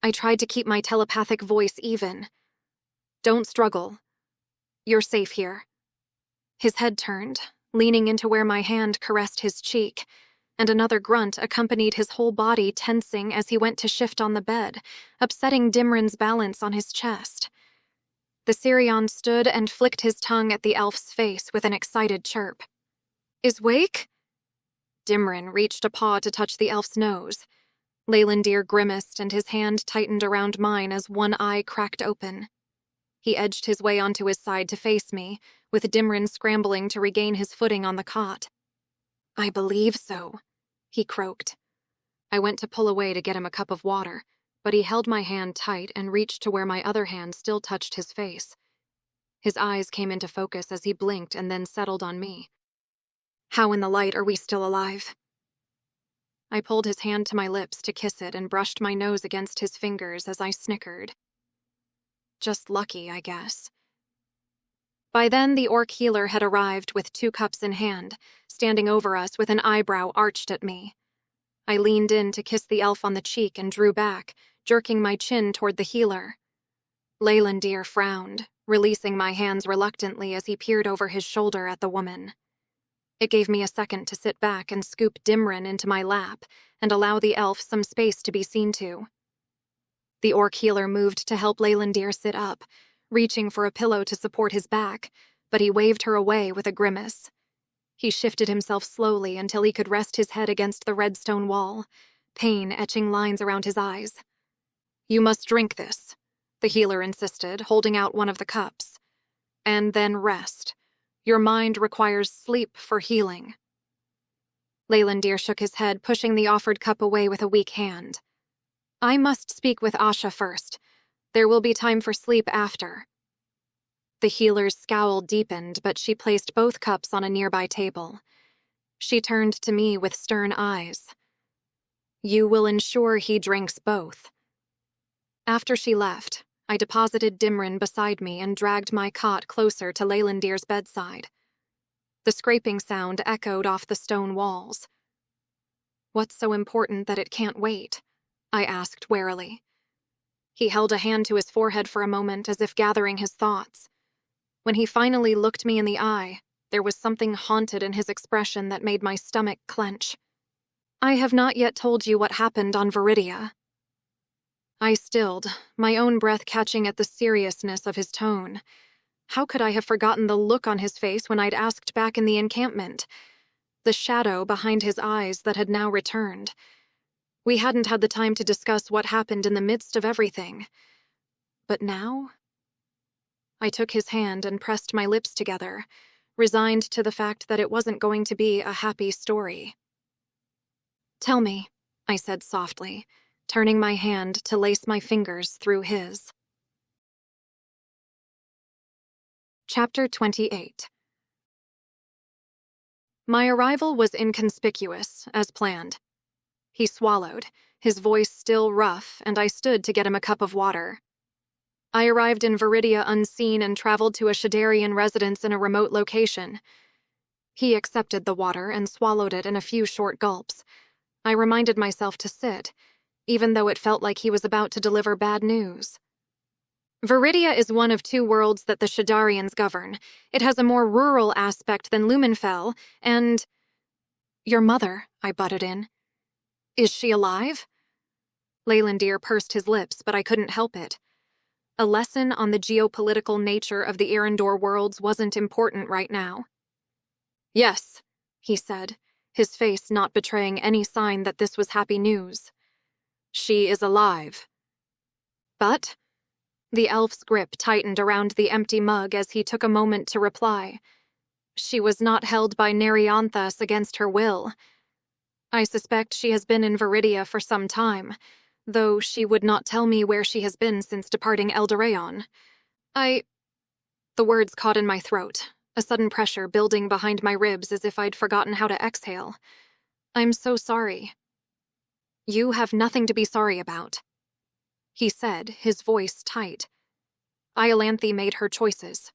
I tried to keep my telepathic voice even. "Don't struggle. You're safe here." His head turned, leaning into where my hand caressed his cheek, and another grunt accompanied his whole body tensing as he went to shift on the bed, upsetting Dimrin's balance on his chest. The Sirion stood and flicked his tongue at the elf's face with an excited chirp. "Is wake?" Dimrin reached a paw to touch the elf's nose. Leylandir grimaced and his hand tightened around mine as one eye cracked open. He edged his way onto his side to face me, with Dimrin scrambling to regain his footing on the cot. "I believe so," he croaked. I went to pull away to get him a cup of water, but he held my hand tight and reached to where my other hand still touched his face. His eyes came into focus as he blinked and then settled on me. "How in the light are we still alive?" I pulled his hand to my lips to kiss it and brushed my nose against his fingers as I snickered. Just lucky, I guess. By then, the orc healer had arrived with 2 cups in hand, standing over us with an eyebrow arched at me. I leaned in to kiss the elf on the cheek and drew back, jerking my chin toward the healer. Leylandir frowned, releasing my hands reluctantly as he peered over his shoulder at the woman. It gave me a second to sit back and scoop Dimrin into my lap and allow the elf some space to be seen to. The orc healer moved to help Leylandir sit up, reaching for a pillow to support his back, but he waved her away with a grimace. He shifted himself slowly until he could rest his head against the red stone wall, pain etching lines around his eyes. "You must drink this," the healer insisted, holding out one of the cups. "And then rest. Your mind requires sleep for healing." Leylandir shook his head, pushing the offered cup away with a weak hand. "I must speak with Asha first. There will be time for sleep after." The healer's scowl deepened, but she placed both cups on a nearby table. She turned to me with stern eyes. "You will ensure he drinks both." After she left, I deposited Dimrin beside me and dragged my cot closer to Leylandir's bedside. The scraping sound echoed off the stone walls. "What's so important that it can't wait?" I asked warily. He held a hand to his forehead for a moment as if gathering his thoughts. When he finally looked me in the eye, there was something haunted in his expression that made my stomach clench. "I have not yet told you what happened on Viridia." I stilled, my own breath catching at the seriousness of his tone. How could I have forgotten the look on his face when I'd asked back in the encampment? The shadow behind his eyes that had now returned. We hadn't had the time to discuss what happened in the midst of everything. But now? I took his hand and pressed my lips together, resigned to the fact that it wasn't going to be a happy story. "Tell me," I said softly, turning my hand to lace my fingers through his. Chapter 28. My arrival was inconspicuous, as planned. He swallowed, his voice still rough, and I stood to get him a cup of water. I arrived in Viridia unseen and traveled to a Shadarian residence in a remote location. He accepted the water and swallowed it in a few short gulps. I reminded myself to sit, even though it felt like he was about to deliver bad news. Viridia is one of two worlds that the Shadarians govern. It has a more rural aspect than Lumenfell, and— "Your mother," I butted in. "Is she alive?" Leylandir pursed his lips, but I couldn't help it. A lesson on the geopolitical nature of the Erendor worlds wasn't important right now. "Yes," he said, his face not betraying any sign that this was happy news. "She is alive." "But—" The elf's grip tightened around the empty mug as he took a moment to reply. "She was not held by Nerianthus against her will. I suspect she has been in Viridia for some time, though she would not tell me where she has been since departing Eldoraon. The words caught in my throat, a sudden pressure building behind my ribs as if I'd forgotten how to exhale. "I'm so sorry." "You have nothing to be sorry about," he said, his voice tight. "Iolanthe made her choices.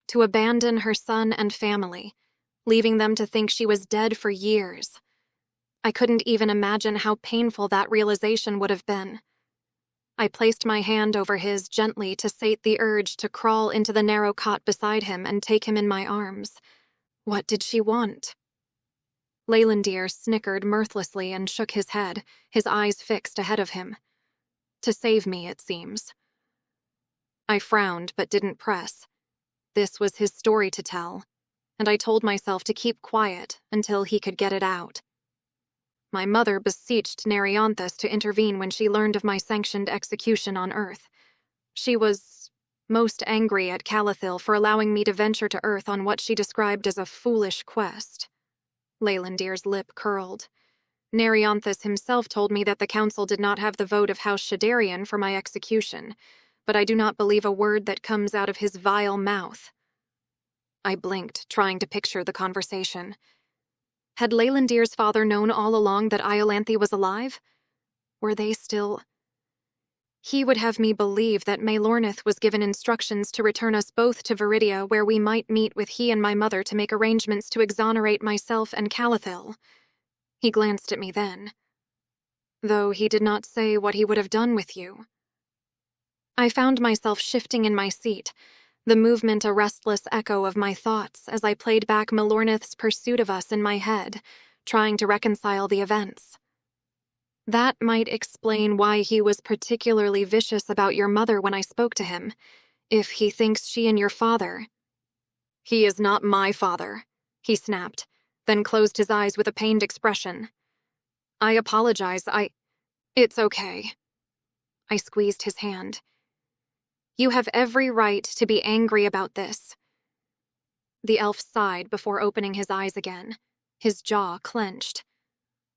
To abandon her son and family, leaving them to think she was dead for years. I couldn't even imagine how painful that realization would have been. I placed my hand over his gently to sate the urge to crawl into the narrow cot beside him and take him in my arms. What did she want? Leylandir snickered mirthlessly and shook his head, his eyes fixed ahead of him. To save me, it seems. I frowned but didn't press. This was his story to tell, and I told myself to keep quiet until he could get it out. My mother beseeched Nerianthus to intervene when she learned of my sanctioned execution on Earth. She was most angry at Calathil for allowing me to venture to Earth on what she described as a foolish quest. Leylandir's lip curled. Nerianthus himself told me that the council did not have the vote of House Shadarian for my execution, but I do not believe a word that comes out of his vile mouth. I blinked, trying to picture the conversation. Had Leylandir's father known all along that Iolanthe was alive? Were they still— He would have me believe that Maelornith was given instructions to return us both to Viridia, where we might meet with he and my mother to make arrangements to exonerate myself and Calathil. He glanced at me then, though he did not say what he would have done with you. I found myself shifting in my seat, the movement a restless echo of my thoughts as I played back Maelornith's pursuit of us in my head, trying to reconcile the events. That might explain why he was particularly vicious about your mother when I spoke to him, if he thinks she and your father— He is not my father, he snapped, then closed his eyes with a pained expression. I apologize, It's okay. I squeezed his hand. You have every right to be angry about this. The elf sighed before opening his eyes again, his jaw clenched.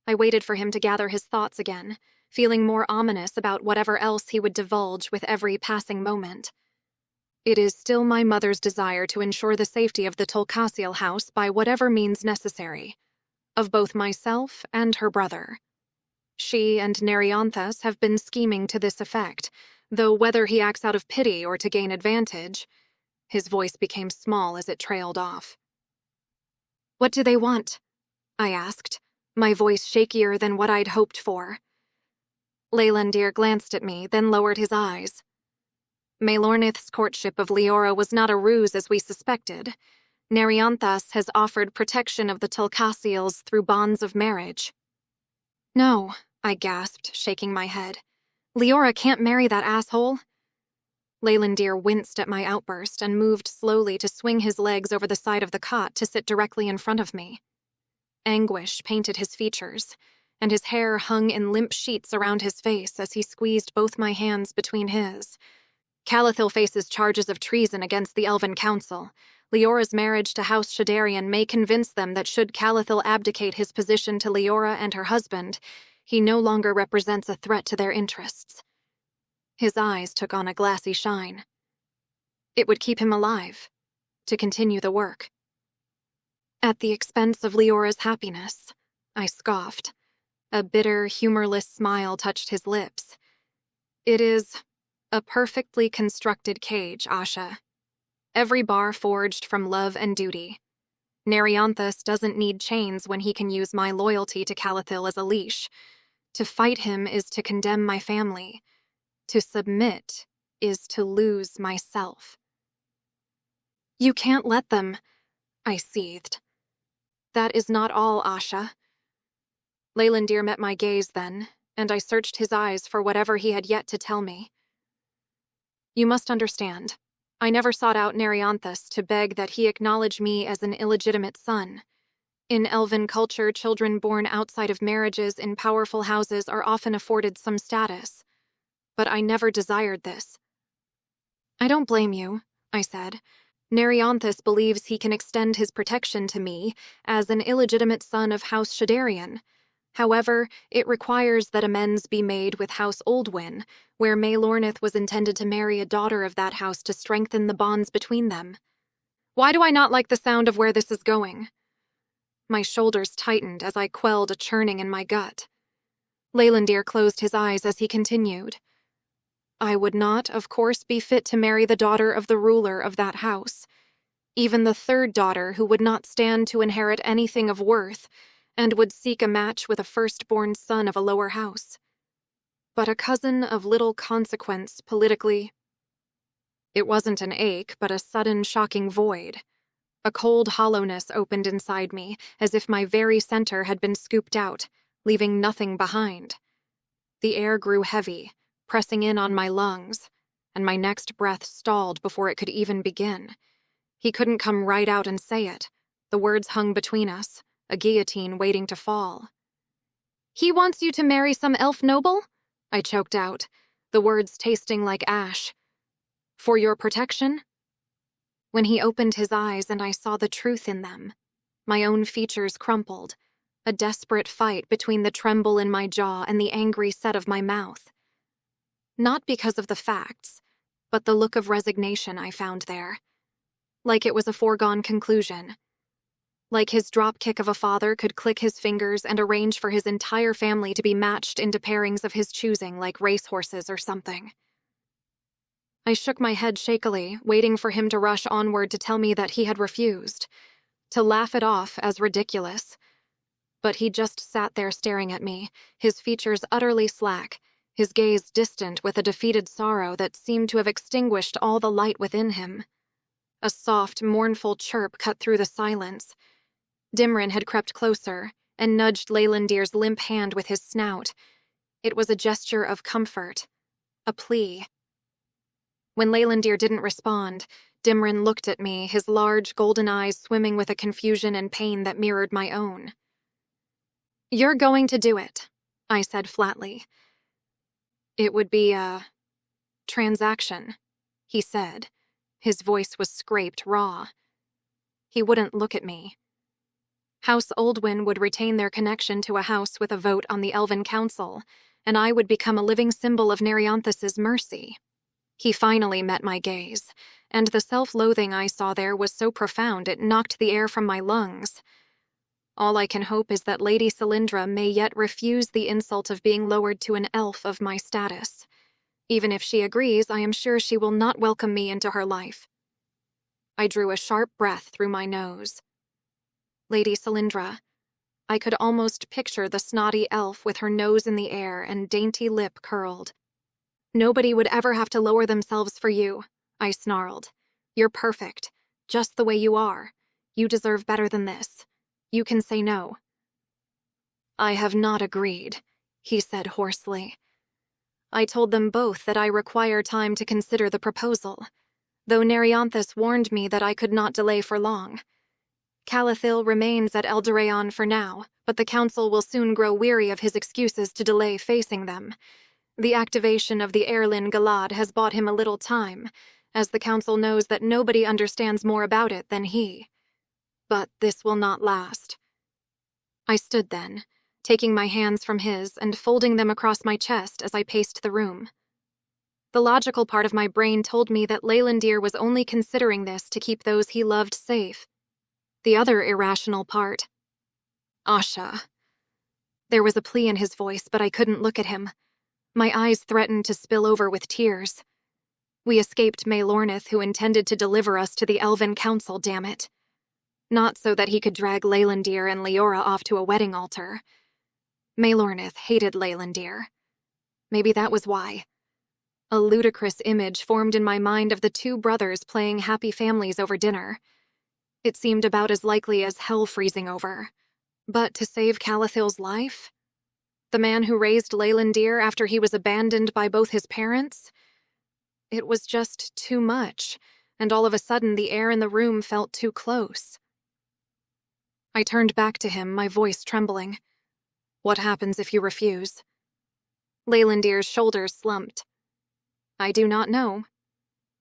I waited for him to gather his thoughts again, feeling more ominous about whatever else he would divulge with every passing moment. It is still my mother's desire to ensure the safety of the Tolkasiel house by whatever means necessary, of both myself and her brother. She and Nerianthus have been scheming to this effect, though whether he acts out of pity or to gain advantage— His voice became small as it trailed off. What do they want? I asked, my voice shakier than what I'd hoped for. Leylandir glanced at me, then lowered his eyes. Maelornith's courtship of Leora was not a ruse as we suspected. Nerianthus has offered protection of the Tolkasiels through bonds of marriage. No, I gasped, shaking my head. Leora can't marry that asshole. Leylandir winced at my outburst and moved slowly to swing his legs over the side of the cot to sit directly in front of me. Anguish painted his features, and his hair hung in limp sheets around his face as he squeezed both my hands between his. Calathil faces charges of treason against the Elven Council. Leora's marriage to House Shadarian may convince them that should Calathil abdicate his position to Leora and her husband, he no longer represents a threat to their interests. His eyes took on a glassy shine. It would keep him alive, to continue the work. At the expense of Leora's happiness, I scoffed. A bitter, humorless smile touched his lips. It is a perfectly constructed cage, Asha. Every bar forged from love and duty. Nerianthus doesn't need chains when he can use my loyalty to Calathil as a leash. To fight him is to condemn my family. To submit is to lose myself. You can't let them, I seethed. That is not all, Asha. Leylandir met my gaze then, and I searched his eyes for whatever he had yet to tell me. You must understand, I never sought out Nerianthus to beg that he acknowledge me as an illegitimate son. In Elven culture, children born outside of marriages in powerful houses are often afforded some status. But I never desired this. I don't blame you, I said. Nerianthus believes he can extend his protection to me as an illegitimate son of House Shadarian. However, it requires that amends be made with House Oldwyn, where Maelornith was intended to marry a daughter of that house to strengthen the bonds between them. Why do I not like the sound of where this is going? My shoulders tightened as I quelled a churning in my gut. Leylandir closed his eyes as he continued. I would not, of course, be fit to marry the daughter of the ruler of that house. Even the third daughter, who would not stand to inherit anything of worth, and would seek a match with a firstborn son of a lower house. But a cousin of little consequence politically. It wasn't an ache, but a sudden, shocking void. A cold hollowness opened inside me, as if my very center had been scooped out, leaving nothing behind. The air grew heavy, pressing in on my lungs, and my next breath stalled before it could even begin. He couldn't come right out and say it. The words hung between us, a guillotine waiting to fall. He wants you to marry some elf noble? I choked out, the words tasting like ash. For your protection? When he opened his eyes and I saw the truth in them, my own features crumpled, a desperate fight between the tremble in my jaw and the angry set of my mouth. Not because of the facts, but the look of resignation I found there. Like it was a foregone conclusion. Like his dropkick of a father could click his fingers and arrange for his entire family to be matched into pairings of his choosing like racehorses or something. I shook my head shakily, waiting for him to rush onward to tell me that he had refused, to laugh it off as ridiculous. But he just sat there staring at me, his features utterly slack, his gaze distant with a defeated sorrow that seemed to have extinguished all the light within him. A soft, mournful chirp cut through the silence. Dimrin had crept closer and nudged Leylandir's limp hand with his snout. It was a gesture of comfort, a plea. When Leylandir didn't respond, Dimrin looked at me, his large golden eyes swimming with a confusion and pain that mirrored my own. "You're going to do it," I said flatly. "It would be a transaction," he said. His voice was scraped raw. He wouldn't look at me. House Oldwyn would retain their connection to a house with a vote on the Elven Council, and I would become a living symbol of Nerianthus's mercy. He finally met my gaze, and the self-loathing I saw there was so profound it knocked the air from my lungs. All I can hope is that Lady Cylindra may yet refuse the insult of being lowered to an elf of my status. Even if she agrees, I am sure she will not welcome me into her life. I drew a sharp breath through my nose. Lady Cylindra. I could almost picture the snotty elf with her nose in the air and dainty lip curled. "Nobody would ever have to lower themselves for you," I snarled. "You're perfect, just the way you are. You deserve better than this. You can say no." "I have not agreed," he said hoarsely. I told them both that I require time to consider the proposal, though Nerianthus warned me that I could not delay for long. Calathil remains at Eldoraon for now, but the council will soon grow weary of his excuses to delay facing them. The activation of the Erlin Galad has bought him a little time, as the council knows that nobody understands more about it than he. But this will not last. I stood then, taking my hands from his and folding them across my chest as I paced the room. The logical part of my brain told me that Leylandir was only considering this to keep those he loved safe. The other irrational part. Asha. There was a plea in his voice, but I couldn't look at him. My eyes threatened to spill over with tears. We escaped Maelornith, who intended to deliver us to the Elven Council, damn it. Not so that he could drag Leylandir and Leora off to a wedding altar. Maelornith hated Leylandir. Maybe that was why. A ludicrous image formed in my mind of the two brothers playing happy families over dinner. It seemed about as likely as hell freezing over. But to save Calathil's life? The man who raised Leylandir after he was abandoned by both his parents? It was just too much, and all of a sudden the air in the room felt too close. I turned back to him, my voice trembling. "What happens if you refuse?" Leylandir's shoulders slumped. "I do not know.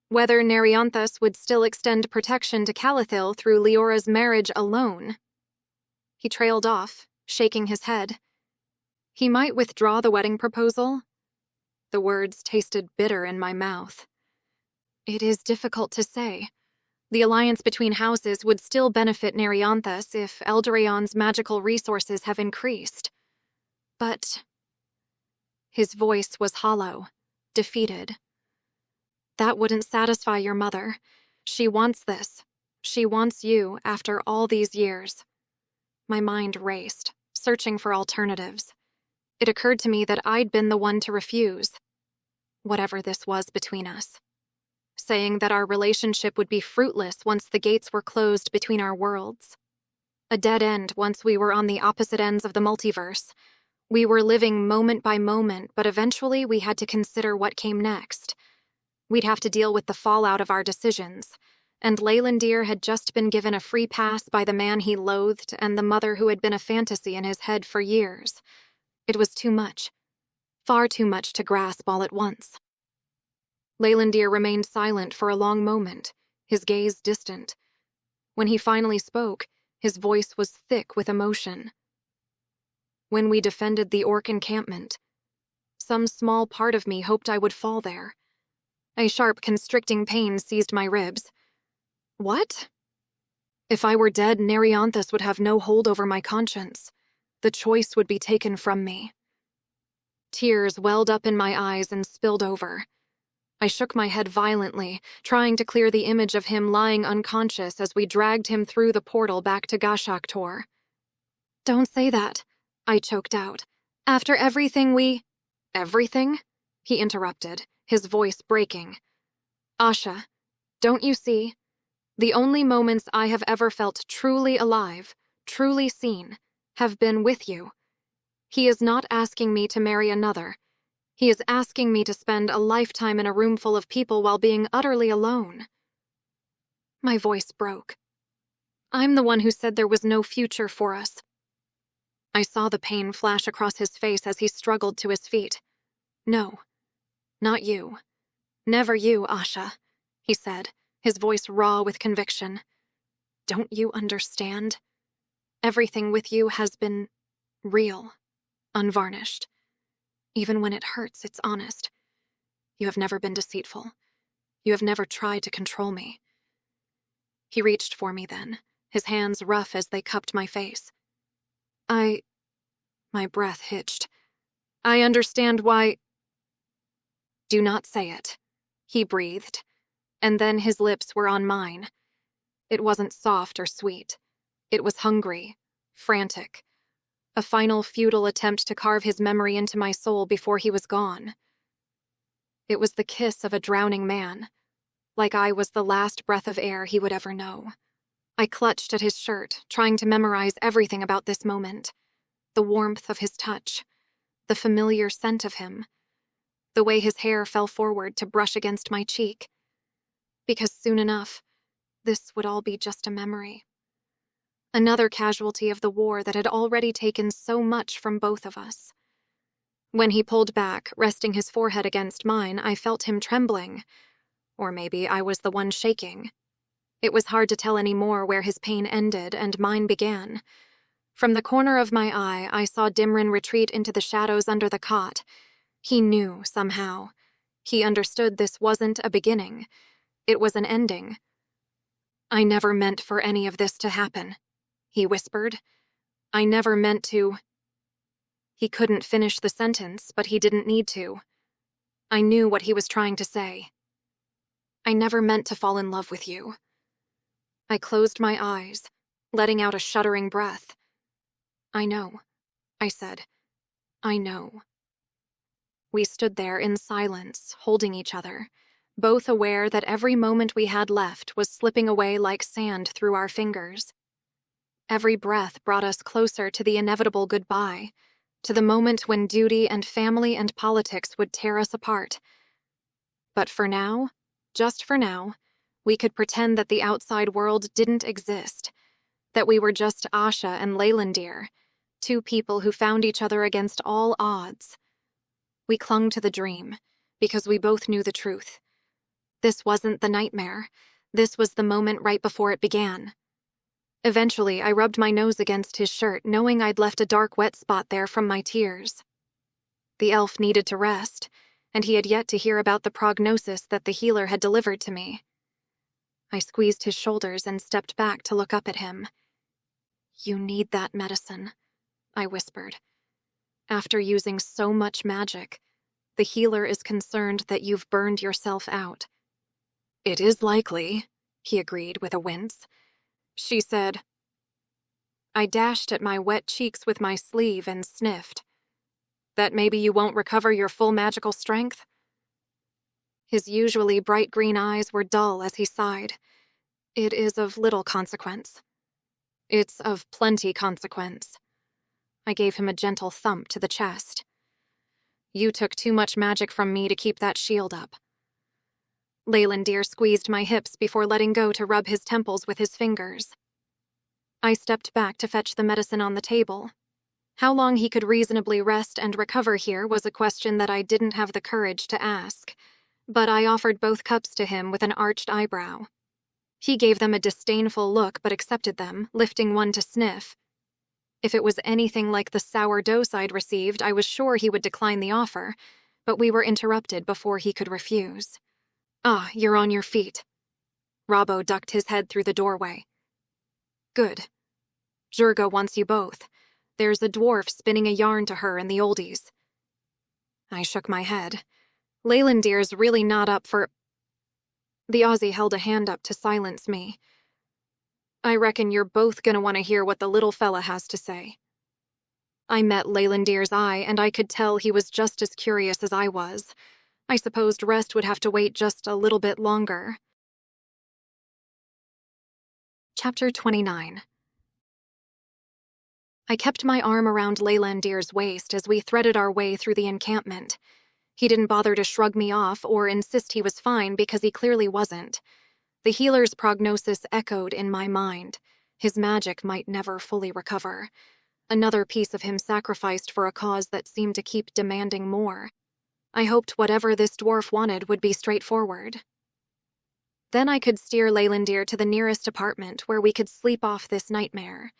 Whether Nerianthus would still extend protection to Calathil through Leora's marriage alone." He trailed off, shaking his head. He might withdraw the wedding proposal. The words tasted bitter in my mouth. It is difficult to say. The alliance between houses would still benefit Nerianthus if Eldoraon's magical resources have increased. But his voice was hollow, defeated. "That wouldn't satisfy your mother. She wants this. She wants you after all these years." My mind raced, searching for alternatives. It occurred to me that I'd been the one to refuse, whatever this was between us, saying that our relationship would be fruitless once the gates were closed between our worlds. A dead end once we were on the opposite ends of the multiverse. We were living moment by moment, but eventually we had to consider what came next. We'd have to deal with the fallout of our decisions, and Leylandir had just been given a free pass by the man he loathed and the mother who had been a fantasy in his head for years. It was too much. Far too much to grasp all at once. Leylandir remained silent for a long moment, his gaze distant. When he finally spoke, his voice was thick with emotion. "When we defended the orc encampment, some small part of me hoped I would fall there. A sharp, constricting pain seized my ribs. What? If I were dead, Nerianthus would have no hold over my conscience. The choice would be taken from me." Tears welled up in my eyes and spilled over. I shook my head violently, trying to clear the image of him lying unconscious as we dragged him through the portal back to Gashaktor. "Don't say that," I choked out. "After everything we—" "Everything?" he interrupted, his voice breaking. "Asha, don't you see? The only moments I have ever felt truly alive, truly seen, have been with you." He is not asking me to marry another. He is asking me to spend a lifetime in a room full of people while being utterly alone. My voice broke. I'm the one who said there was no future for us. I saw the pain flash across his face as he struggled to his feet. No, not you. Never you, Asha, he said, his voice raw with conviction. Don't you understand? Everything with you has been real, unvarnished. Even when it hurts, it's honest. You have never been deceitful. You have never tried to control me. He reached for me then, his hands rough as they cupped my face. My breath hitched. I understand why. Do not say it, he breathed, and then his lips were on mine. It wasn't soft or sweet. It was hungry, frantic. A final futile attempt to carve his memory into my soul before he was gone. It was the kiss of a drowning man, like I was the last breath of air he would ever know. I clutched at his shirt, trying to memorize everything about this moment. The warmth of his touch, the familiar scent of him, the way his hair fell forward to brush against my cheek. Because soon enough, this would all be just a memory. Another casualty of the war that had already taken so much from both of us. When he pulled back, resting his forehead against mine, I felt him trembling. Or maybe I was the one shaking. It was hard to tell anymore where his pain ended and mine began. From the corner of my eye, I saw Dimrin retreat into the shadows under the cot. He knew, somehow. He understood this wasn't a beginning. It was an ending. I never meant for any of this to happen, he whispered. I never meant to. He couldn't finish the sentence, but he didn't need to. I knew what he was trying to say. I never meant to fall in love with you. I closed my eyes, letting out a shuddering breath. I know, I said. I know. We stood there in silence, holding each other, both aware that every moment we had left was slipping away like sand through our fingers. Every breath brought us closer to the inevitable goodbye, to the moment when duty and family and politics would tear us apart. But for now, just for now, we could pretend that the outside world didn't exist, that we were just Asha and Leylandir, two people who found each other against all odds. We clung to the dream, because we both knew the truth. This wasn't the nightmare. This was the moment right before it began. Eventually, I rubbed my nose against his shirt, knowing I'd left a dark wet spot there from my tears. The elf needed to rest, and he had yet to hear about the prognosis that the healer had delivered to me. I squeezed his shoulders and stepped back to look up at him. You need that medicine, I whispered. After using so much magic, the healer is concerned that you've burned yourself out. It is likely, he agreed with a wince. She said. I dashed at my wet cheeks with my sleeve and sniffed. That maybe you won't recover your full magical strength? His usually bright green eyes were dull as he sighed. It is of little consequence. It's of plenty consequence. I gave him a gentle thump to the chest. You took too much magic from me to keep that shield up. Leylandir squeezed my hips before letting go to rub his temples with his fingers. I stepped back to fetch the medicine on the table. How long he could reasonably rest and recover here was a question that I didn't have the courage to ask, but I offered both cups to him with an arched eyebrow. He gave them a disdainful look but accepted them, lifting one to sniff. If it was anything like the sour dose I'd received, I was sure he would decline the offer, but we were interrupted before he could refuse. Ah, you're on your feet. Robbo ducked his head through the doorway. Good. Jurga wants you both. There's a dwarf spinning a yarn to her in the oldies. I shook my head. Leylandir's really not up for... The Aussie held a hand up to silence me. I reckon you're both gonna want to hear what the little fella has to say. I met Leylandir's eye, and I could tell he was just as curious as I was. I supposed rest would have to wait just a little bit longer. Chapter 29. I kept my arm around Leylandir's waist as we threaded our way through the encampment. He didn't bother to shrug me off or insist he was fine because he clearly wasn't. The healer's prognosis echoed in my mind. His magic might never fully recover. Another piece of him sacrificed for a cause that seemed to keep demanding more. I hoped whatever this dwarf wanted would be straightforward. Then I could steer Leylandir to the nearest apartment where we could sleep off this nightmare,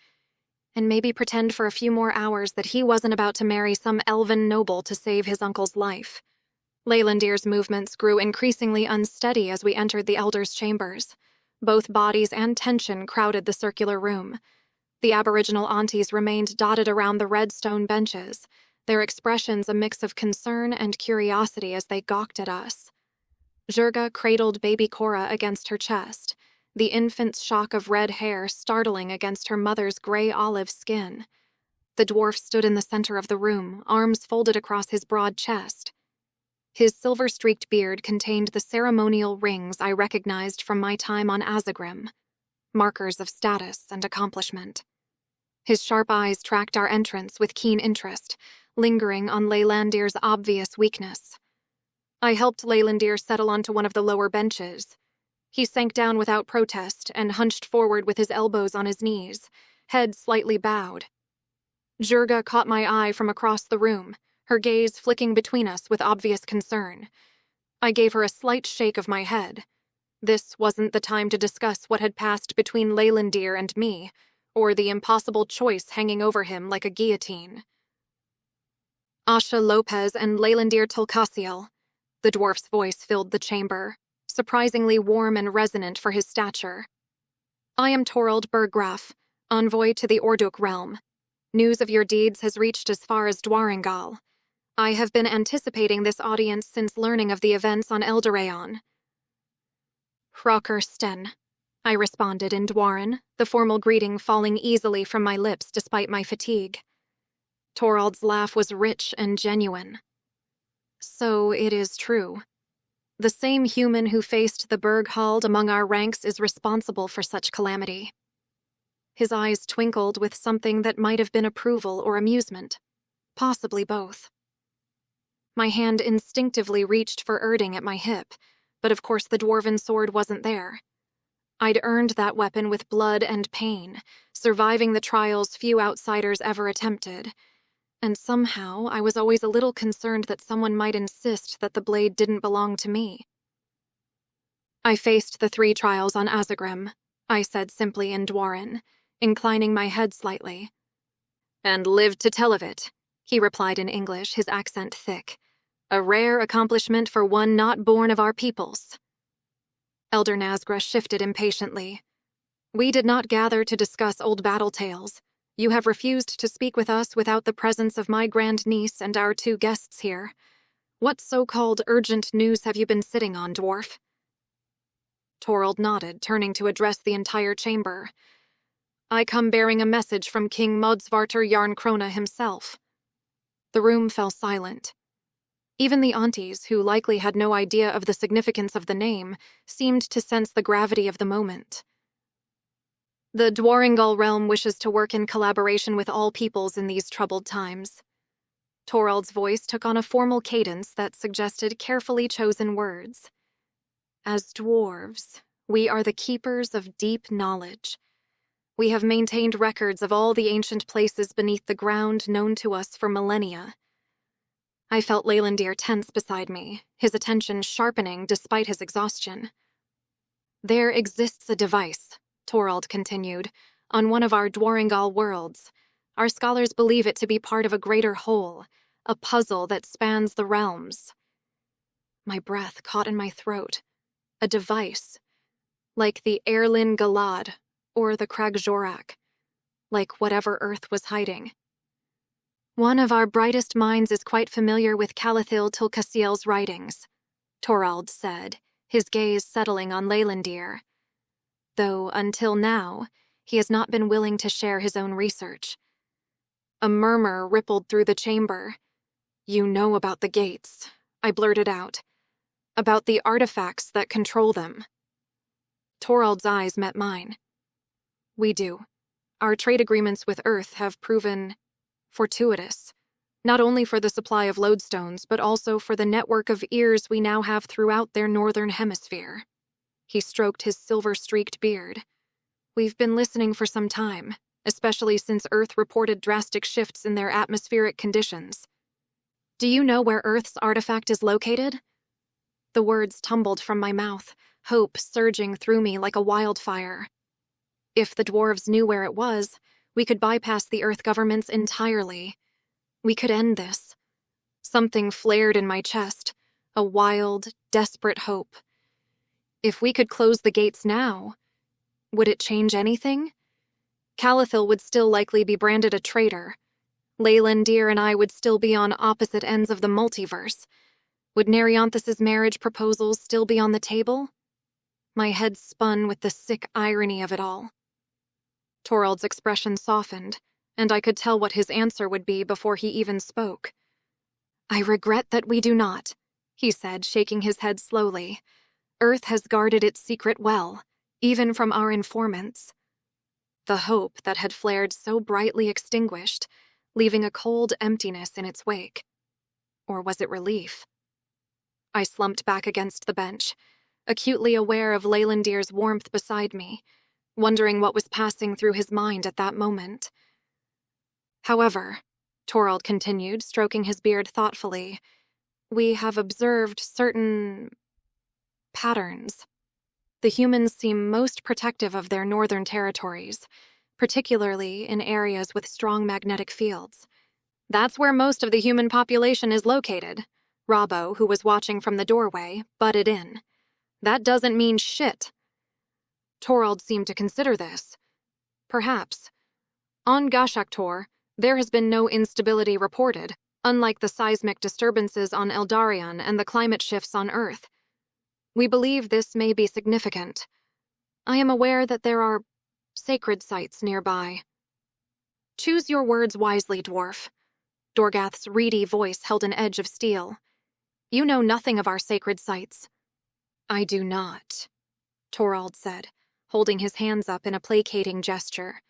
and maybe pretend for a few more hours that he wasn't about to marry some elven noble to save his uncle's life. Leylandir's movements grew increasingly unsteady as we entered the Elder's chambers. Both bodies and tension crowded the circular room. The Aboriginal aunties remained dotted around the red stone benches, their expressions a mix of concern and curiosity as they gawked at us. Jurga cradled baby Cora against her chest, the infant's shock of red hair startling against her mother's gray-olive skin. The dwarf stood in the center of the room, arms folded across his broad chest. His silver-streaked beard contained the ceremonial rings I recognized from my time on Azagrim, markers of status and accomplishment. His sharp eyes tracked our entrance with keen interest, lingering on Leylandir's obvious weakness. I helped Leylandir settle onto one of the lower benches. He sank down without protest and hunched forward with his elbows on his knees, head slightly bowed. Jurga caught my eye from across the room, her gaze flicking between us with obvious concern. I gave her a slight shake of my head. This wasn't the time to discuss what had passed between Leylandir and me, or the impossible choice hanging over him like a guillotine. Asha Lopez and Leylandir Tulcasiel. The dwarf's voice filled the chamber, surprisingly warm and resonant for his stature. I am Torald Burggraf, envoy to the Orduk realm. News of your deeds has reached as far as Dwaringal. I have been anticipating this audience since learning of the events on Eldoraon. Hrocker Sten, I responded in Dwaran, the formal greeting falling easily from my lips despite my fatigue. Torald's laugh was rich and genuine. So it is true. The same human who faced the Berghald among our ranks is responsible for such calamity. His eyes twinkled with something that might have been approval or amusement, possibly both. My hand instinctively reached for Erding at my hip, but of course the dwarven sword wasn't there. I'd earned that weapon with blood and pain, surviving the trials few outsiders ever attempted, and somehow I was always a little concerned that someone might insist that the blade didn't belong to me. I faced the 3 trials on Azagrim, I said simply in Dwaran, inclining my head slightly. And lived to tell of it, he replied in English, his accent thick. A rare accomplishment for one not born of our peoples. Elder Nazgûl shifted impatiently. We did not gather to discuss old battle tales. You have refused to speak with us without the presence of my grandniece and our 2 guests here. What so-called urgent news have you been sitting on, dwarf? Torald nodded, turning to address the entire chamber. I come bearing a message from King Modsvarter Yarnkrona himself. The room fell silent. Even the aunties, who likely had no idea of the significance of the name, seemed to sense the gravity of the moment. The Dwaringal realm wishes to work in collaboration with all peoples in these troubled times. Torald's voice took on a formal cadence that suggested carefully chosen words. As dwarves, we are the keepers of deep knowledge. We have maintained records of all the ancient places beneath the ground known to us for millennia. I felt Leylandir tense beside me, his attention sharpening despite his exhaustion. There exists a device, Torald continued, on one of our Dwaringal worlds. Our scholars believe it to be part of a greater whole, a puzzle that spans the realms. My breath caught in my throat. A device, like the Erlin Galad or the Kragjorak, like whatever Earth was hiding. One of our brightest minds is quite familiar with Calathil Tulcasiel's writings, Torald said, his gaze settling on Leylandir. Though, until now, he has not been willing to share his own research. A murmur rippled through the chamber. You know about the gates, I blurted out. About the artifacts that control them. Torald's eyes met mine. We do. Our trade agreements with Earth have proven fortuitous, not only for the supply of lodestones, but also for the network of ears we now have throughout their northern hemisphere. He stroked his silver-streaked beard. We've been listening for some time, especially since Earth reported drastic shifts in their atmospheric conditions. Do you know where Earth's artifact is located? The words tumbled from my mouth, hope surging through me like a wildfire. If the dwarves knew where it was, we could bypass the Earth governments entirely. We could end this. Something flared in my chest, a wild, desperate hope. If we could close the gates now, would it change anything? Calathil would still likely be branded a traitor. Leylandir and I would still be on opposite ends of the multiverse. Would Nerianthus's marriage proposals still be on the table? My head spun with the sick irony of it all. Torald's expression softened, and I could tell what his answer would be before he even spoke. I regret that we do not, he said, shaking his head slowly. Earth has guarded its secret well, even from our informants. The hope that had flared so brightly extinguished, leaving a cold emptiness in its wake. Or was it relief? I slumped back against the bench, acutely aware of Leylandir's warmth beside me, wondering what was passing through his mind at that moment. However, Torald continued, stroking his beard thoughtfully, we have observed certain patterns. The humans seem most protective of their northern territories, particularly in areas with strong magnetic fields. That's where most of the human population is located. Robbo, who was watching from the doorway, butted in. That doesn't mean shit. Torald seemed to consider this. Perhaps. On Gashaktor, there has been no instability reported, unlike the seismic disturbances on Eldarion and the climate shifts on Earth. We believe this may be significant. I am aware that there are sacred sites nearby. Choose your words wisely, dwarf. Dorgath's reedy voice held an edge of steel. You know nothing of our sacred sites. I do not, Torald said, holding his hands up in a placating gesture.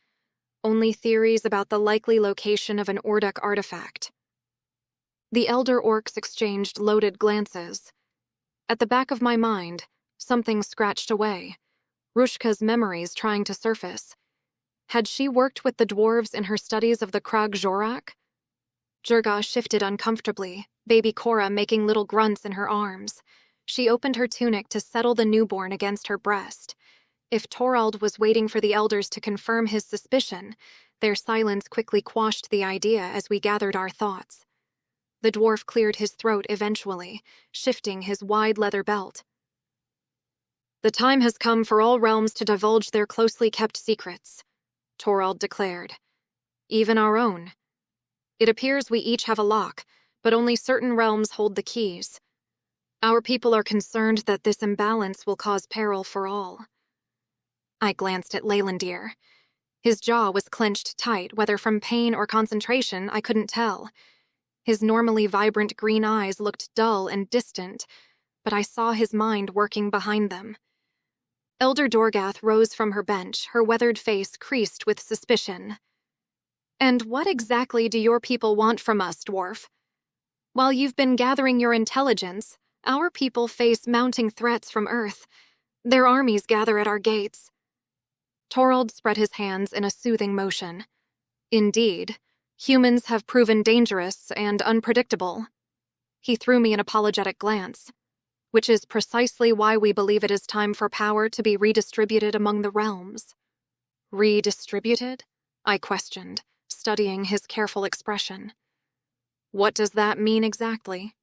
Only theories about the likely location of an Ordek artifact. The elder orcs exchanged loaded glances. At the back of my mind, something scratched away. Rushka's memories trying to surface. Had she worked with the dwarves in her studies of the Krag Jorak? Jurga shifted uncomfortably, baby Cora making little grunts in her arms. She opened her tunic to settle the newborn against her breast. If Torald was waiting for the elders to confirm his suspicion, their silence quickly quashed the idea as we gathered our thoughts. The dwarf cleared his throat eventually, shifting his wide leather belt. The time has come for all realms to divulge their closely kept secrets, Torald declared. Even our own. It appears we each have a lock, but only certain realms hold the keys. Our people are concerned that this imbalance will cause peril for all. I glanced at Leylandir. His jaw was clenched tight, whether from pain or concentration, I couldn't tell. His normally vibrant green eyes looked dull and distant, but I saw his mind working behind them. Elder Dorgath rose from her bench, her weathered face creased with suspicion. And what exactly do your people want from us, dwarf? While you've been gathering your intelligence, our people face mounting threats from Earth. Their armies gather at our gates. Torald spread his hands in a soothing motion. Indeed, humans have proven dangerous and unpredictable. He threw me an apologetic glance, which is precisely why we believe it is time for power to be redistributed among the realms. Redistributed? I questioned, studying his careful expression. What does that mean exactly?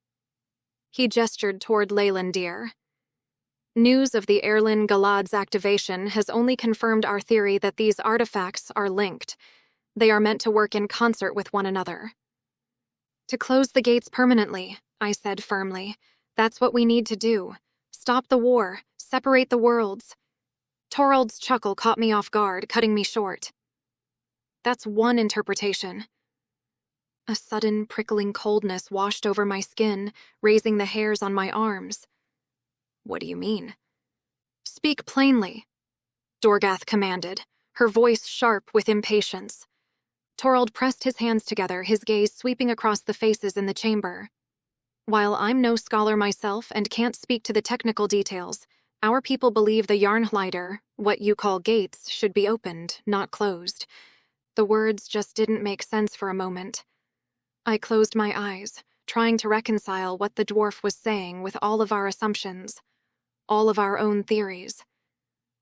He gestured toward Leylandir. News of the Erlin Galad's activation has only confirmed our theory that these artifacts are linked. They are meant to work in concert with one another. To close the gates permanently, I said firmly. That's what we need to do. Stop the war, separate the worlds. Torald's chuckle caught me off guard, cutting me short. That's one interpretation. A sudden, prickling coldness washed over my skin, raising the hairs on my arms. What do you mean? Speak plainly, Dorgath commanded, her voice sharp with impatience. Torald pressed his hands together, his gaze sweeping across the faces in the chamber. While I'm no scholar myself and can't speak to the technical details, our people believe the Yarnhlider, what you call gates, should be opened, not closed. The words just didn't make sense for a moment. I closed my eyes, trying to reconcile what the dwarf was saying with all of our assumptions, all of our own theories.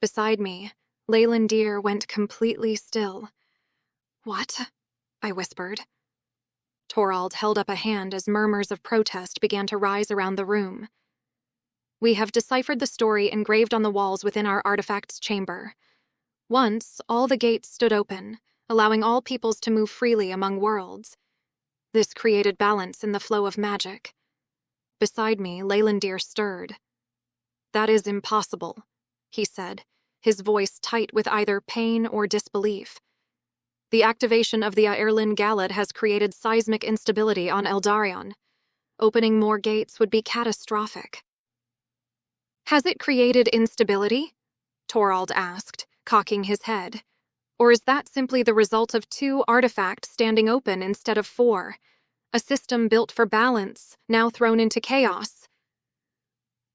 Beside me, Leylandir went completely still. "What?" I whispered. Torald held up a hand as murmurs of protest began to rise around the room. "We have deciphered the story engraved on the walls within our artifacts chamber. Once, all the gates stood open, allowing all peoples to move freely among worlds. This created balance in the flow of magic." Beside me, Leylandir stirred. "That is impossible," he said, his voice tight with either pain or disbelief. "The activation of the Aerlin Galad has created seismic instability on Eldarion. Opening more gates would be catastrophic." "Has it created instability?" Torald asked, cocking his head. "Or is that simply the result of 2 artifacts standing open instead of 4? A system built for balance, now thrown into chaos?"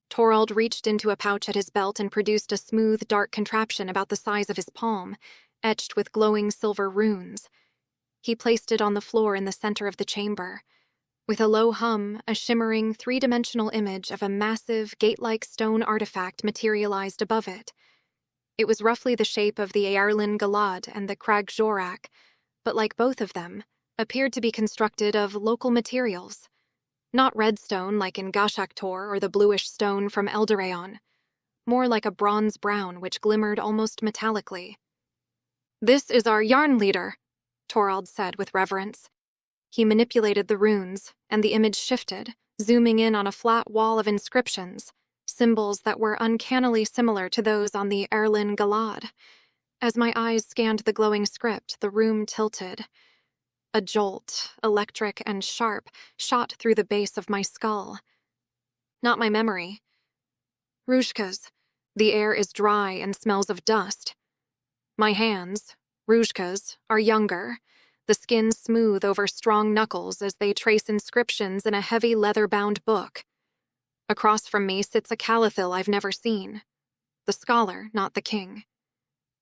Torald reached into a pouch at his belt and produced a smooth, dark contraption about the size of his palm, etched with glowing silver runes. He placed it on the floor in the center of the chamber. With a low hum, a shimmering, 3-dimensional image of a massive, gate-like stone artifact materialized above it. It was roughly the shape of the Aerlin Galad and the Crag Jorak, but like both of them, appeared to be constructed of local materials. Not redstone like in Gashaktor or the bluish stone from Eldoraon, more like a bronze brown which glimmered almost metallically. "This is our Yarnleader," Torald said with reverence. He manipulated the runes, and the image shifted, zooming in on a flat wall of inscriptions, symbols that were uncannily similar to those on the Aerlin Galad. As my eyes scanned the glowing script, the room tilted. A jolt, electric and sharp, shot through the base of my skull. Not my memory. Ruzhka's. The air is dry and smells of dust. My hands, Ruzhka's, are younger, the skin smooth over strong knuckles as they trace inscriptions in a heavy leather-bound book. Across from me sits a Calathil I've never seen. The scholar, not the king.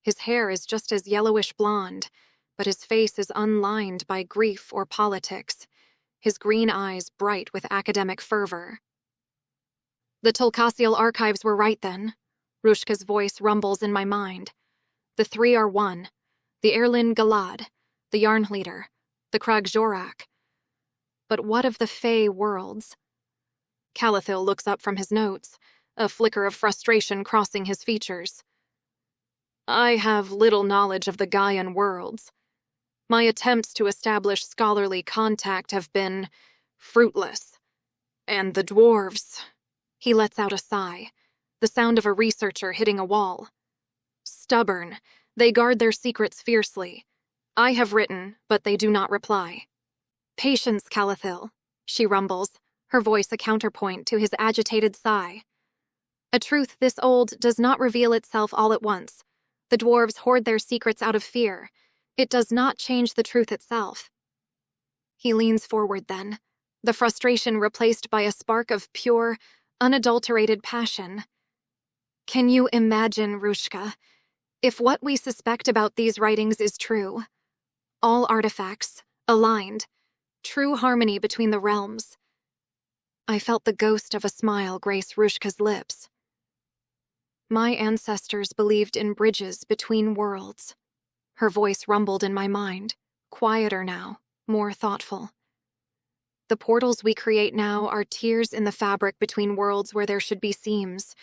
His hair is just as yellowish blonde, but his face is unlined by grief or politics, his green eyes bright with academic fervor. "The Tulkasiel archives were right then," Ruzhka's voice rumbles in my mind. "The 3 are one. The Aerlin Galad, the Yarnleader, the Crag Jorak. But what of the Fey worlds?" Calathil looks up from his notes, a flicker of frustration crossing his features. "I have little knowledge of the Gaian worlds. My attempts to establish scholarly contact have been fruitless. And the dwarves..." He lets out a sigh, the sound of a researcher hitting a wall. "Stubborn, they guard their secrets fiercely. I have written, but they do not reply." "Patience, Calathil," she rumbles, her voice a counterpoint to his agitated sigh. "A truth this old does not reveal itself all at once. The dwarves hoard their secrets out of fear. It does not change the truth itself." He leans forward then, the frustration replaced by a spark of pure, unadulterated passion. "Can you imagine, Ruzhka, if what we suspect about these writings is true? All artifacts, aligned, true harmony between the realms." I felt the ghost of a smile grace Ruzhka's lips. "My ancestors believed in bridges between worlds." Her voice rumbled in my mind, quieter now, more thoughtful. "The portals we create now are tears in the fabric between worlds where there should be seams."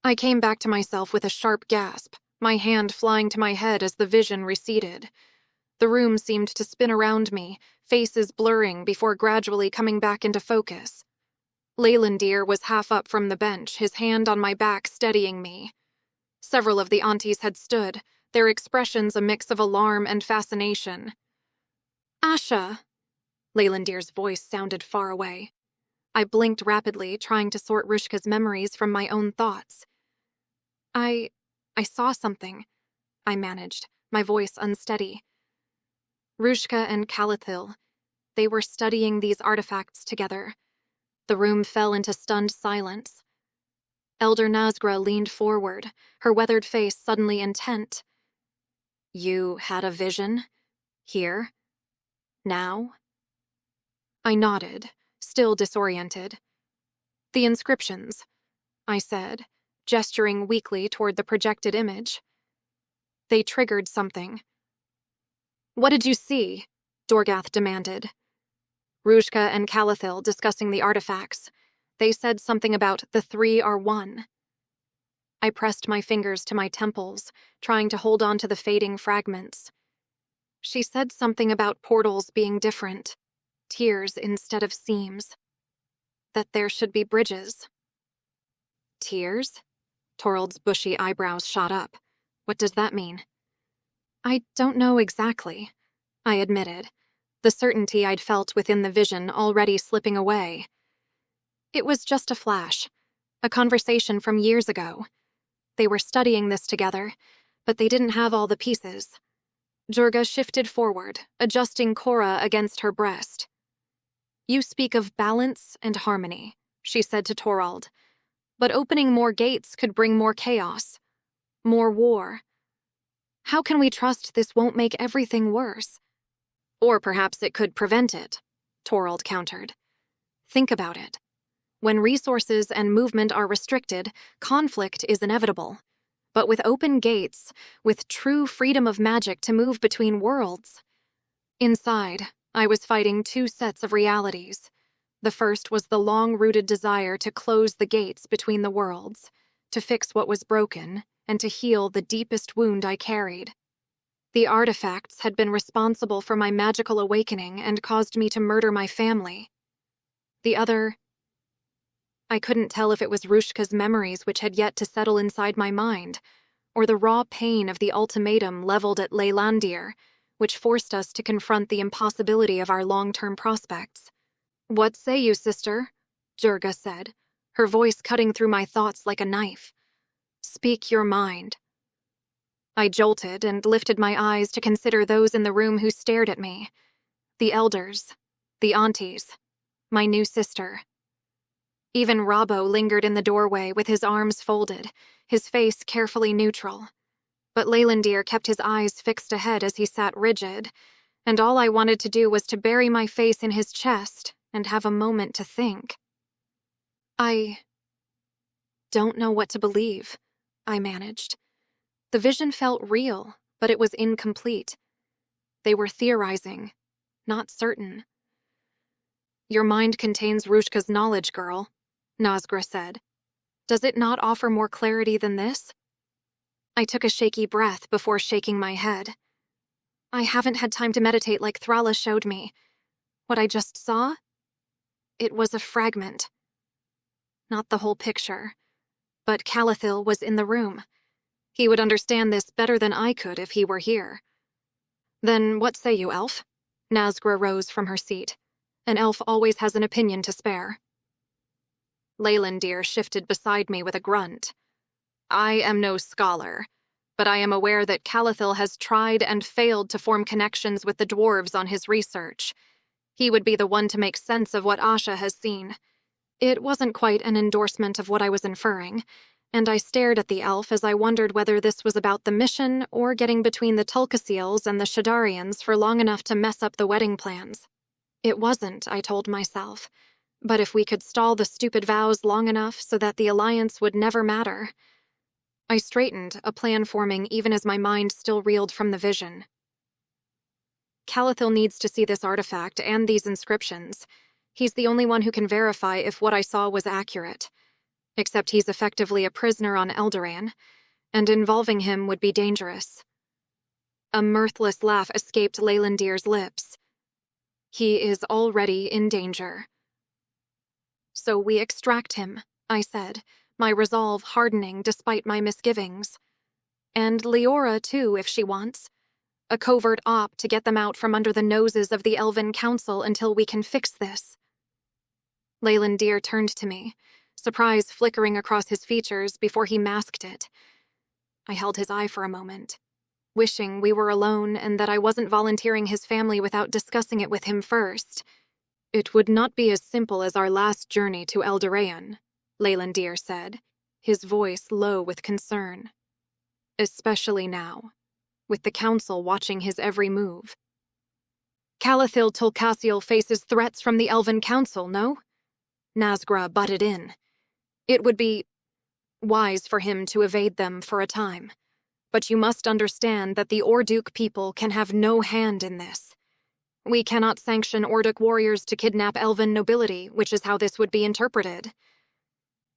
I came back to myself with a sharp gasp, my hand flying to my head as the vision receded. The room seemed to spin around me, faces blurring before gradually coming back into focus. Leylandir was half up from the bench, his hand on my back steadying me. Several of the aunties had stood, their expressions a mix of alarm and fascination. "Asha!" Leylandir's voice sounded far away. I blinked rapidly, trying to sort Ruzhka's memories from my own thoughts. I saw something," I managed, my voice unsteady. Rushka and Calathil, they were studying these artifacts together. The room fell into stunned silence. Elder Nazgra leaned forward, her weathered face suddenly intent. You had a vision? Here? Now? I nodded, still disoriented. The inscriptions, I said, gesturing weakly toward the projected image. They triggered something. What did you see? Dorgath demanded. Rushka and Calathil discussing the artifacts. They said something about the three are one. I pressed my fingers to my temples, trying to hold on to the fading fragments. She said something about portals being different, tiers instead of seams. That there should be bridges. Tiers? Torald's bushy eyebrows shot up. What does that mean? I don't know exactly, I admitted, the certainty I'd felt within the vision already slipping away. It was just a flash, a conversation from years ago. They were studying this together, but they didn't have all the pieces. Jurga shifted forward, adjusting Cora against her breast. You speak of balance and harmony, she said to Torald, but opening more gates could bring more chaos, more war. How can we trust this won't make everything worse? Or perhaps it could prevent it, Torald countered. Think about it. When resources and movement are restricted, conflict is inevitable. But with open gates, with true freedom of magic to move between worlds. Inside, I was fighting two sets of realities. The first was the long-rooted desire to close the gates between the worlds, to fix what was broken, and to heal the deepest wound I carried. The artifacts had been responsible for my magical awakening and caused me to murder my family. The other... I couldn't tell if it was Rushka's memories which had yet to settle inside my mind, or the raw pain of the ultimatum leveled at Leylandir, which forced us to confront the impossibility of our long-term prospects. What say you, sister? Jurga said, her voice cutting through my thoughts like a knife. Speak your mind. I jolted and lifted my eyes to consider those in the room who stared at me. The elders, the aunties, my new sister. Even Robbo lingered in the doorway with his arms folded, his face carefully neutral. But Leylandir kept his eyes fixed ahead as he sat rigid, and all I wanted to do was to bury my face in his chest and have a moment to think. I don't know what to believe, I managed. The vision felt real, but it was incomplete. They were theorizing, not certain. Your mind contains Rushka's knowledge, girl, Nazgra said. Does it not offer more clarity than this? I took a shaky breath before shaking my head. I haven't had time to meditate like Thrala showed me. What I just saw? It was a fragment. Not the whole picture. But Calathil was in the room. He would understand this better than I could if he were here. Then what say you, elf? Nazgra rose from her seat. An elf always has an opinion to spare. Leylandir shifted beside me with a grunt. I am no scholar, but I am aware that Calathil has tried and failed to form connections with the dwarves on his research. He would be the one to make sense of what Asha has seen. It wasn't quite an endorsement of what I was inferring, and I stared at the elf as I wondered whether this was about the mission or getting between the Tulkasiels and the Shadarians for long enough to mess up the wedding plans. It wasn't, I told myself. But if we could stall the stupid vows long enough so that the alliance would never matter. I straightened, a plan forming even as my mind still reeled from the vision. Calathil needs to see this artifact and these inscriptions. He's the only one who can verify if what I saw was accurate. Except he's effectively a prisoner on Eldoran, and involving him would be dangerous. A mirthless laugh escaped Leylandir's lips. He is already in danger. So we extract him, I said, my resolve hardening despite my misgivings. And Leora, too, if she wants. A covert op to get them out from under the noses of the Elven Council until we can fix this. Leylandir turned to me, surprise flickering across his features before he masked it. I held his eye for a moment. wishing we were alone and that I wasn't volunteering his family without discussing it with him first. "It would not be as simple as our last journey to Eldorayan," Leylandir said, his voice low with concern. "Especially now, with the Council watching his every move." "Calathil Tulcasiel faces threats from the Elven Council, no?" Nazgûl butted in. "It would be wise for him to evade them for a time. But you must understand that the Orduk people can have no hand in this. We cannot sanction Orduk warriors to kidnap Elven nobility, which is how this would be interpreted."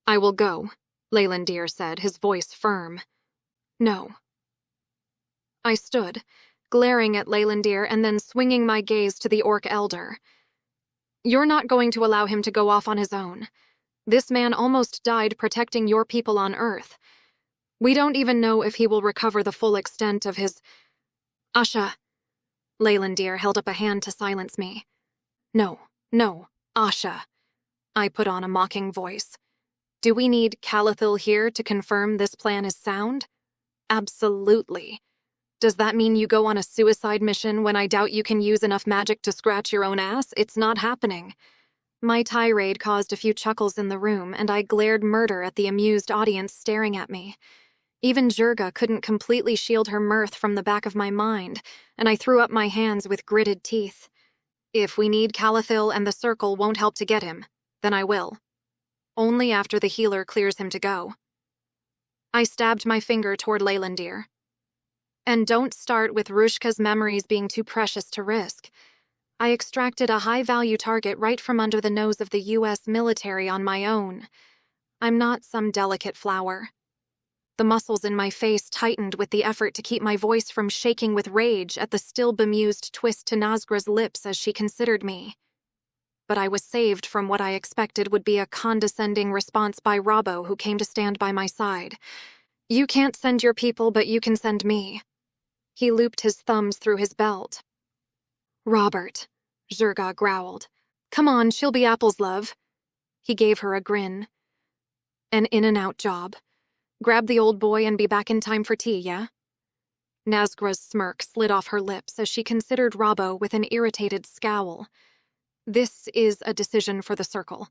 "I will go," Leylandir said, his voice firm. "No." I stood, glaring at Leylandir and then swinging my gaze to the orc elder. "You're not going to allow him to go off on his own. This man almost died protecting your people on Earth. We don't even know if he will recover the full extent of his—" "Asha!" Leylandir held up a hand to silence me. No, Asha." I put on a mocking voice. "Do we need Calathil here to confirm this plan is sound? Absolutely. Does that mean you go on a suicide mission when I doubt you can use enough magic to scratch your own ass? It's not happening." My tirade caused a few chuckles in the room, and I glared murder at the amused audience staring at me. Even Jurga couldn't completely shield her mirth from the back of my mind, and I threw up my hands with gritted teeth. "If we need Calathil and the Circle won't help to get him, then I will. Only after the healer clears him to go." I stabbed my finger toward Leylandir. "And don't start with Rushka's memories being too precious to risk. I extracted a high-value target right from under the nose of the U.S. military on my own. I'm not some delicate flower." The muscles in my face tightened with the effort to keep my voice from shaking with rage at the still bemused twist to Nazgûl's lips as she considered me. But I was saved from what I expected would be a condescending response by Robbo, who came to stand by my side. "You can't send your people, but you can send me." He looped his thumbs through his belt. "Robert," Jurga growled. "Come on, she'll be Apple's love." He gave her a grin. "An in-and-out job. Grab the old boy and be back in time for tea, yeah?" Nazgûl's smirk slid off her lips as she considered Robbo with an irritated scowl. "This is a decision for the Circle.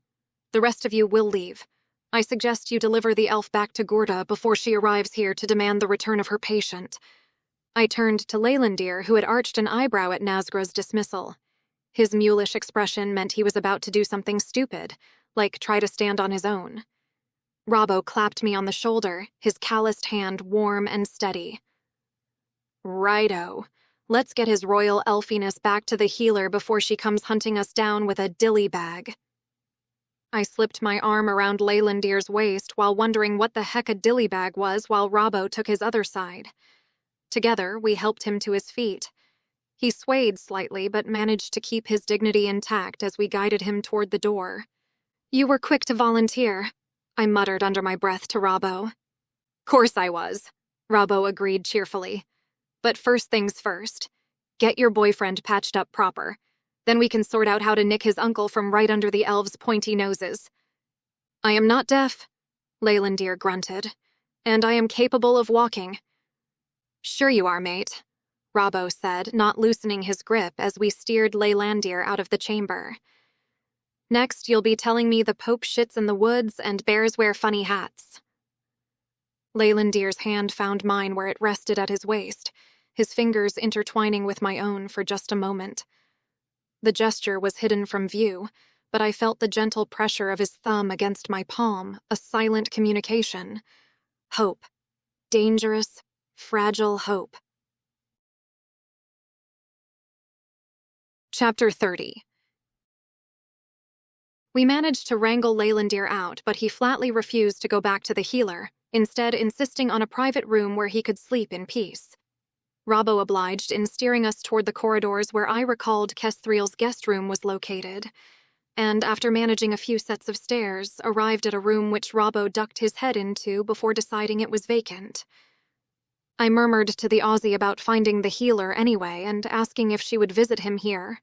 The rest of you will leave. I suggest you deliver the elf back to Gurda before she arrives here to demand the return of her patient." I turned to Leylandir, who had arched an eyebrow at Nazgûl's dismissal. His mulish expression meant he was about to do something stupid, like try to stand on his own. Robbo clapped me on the shoulder, his calloused hand warm and steady. "Righto. Let's get his royal elfiness back to the healer before she comes hunting us down with a dilly bag." I slipped my arm around Leylandir's waist while wondering what the heck a dilly bag was while Robbo took his other side. Together, we helped him to his feet. He swayed slightly but managed to keep his dignity intact as we guided him toward the door. "You were quick to volunteer," I muttered under my breath to Robbo. "Course I was," Robbo agreed cheerfully. "But first things first. Get your boyfriend patched up proper. Then we can sort out how to nick his uncle from right under the elves' pointy noses." "I am not deaf," Leylandir grunted, "and I am capable of walking." "Sure you are, mate," Robbo said, not loosening his grip as we steered Leylandir out of the chamber. "Next, you'll be telling me the Pope shits in the woods and bears wear funny hats." Leylandir's hand found mine where it rested at his waist, his fingers intertwining with my own for just a moment. The gesture was hidden from view, but I felt the gentle pressure of his thumb against my palm, a silent communication. Hope. Dangerous, fragile hope. Chapter 30. We managed to wrangle Leylandir out, but he flatly refused to go back to the healer, instead insisting on a private room where he could sleep in peace. Robbo obliged in steering us toward the corridors where I recalled Kesthrieel's guest room was located, and after managing a few sets of stairs, arrived at a room which Robbo ducked his head into before deciding it was vacant. I murmured to the Aussie about finding the healer anyway and asking if she would visit him here,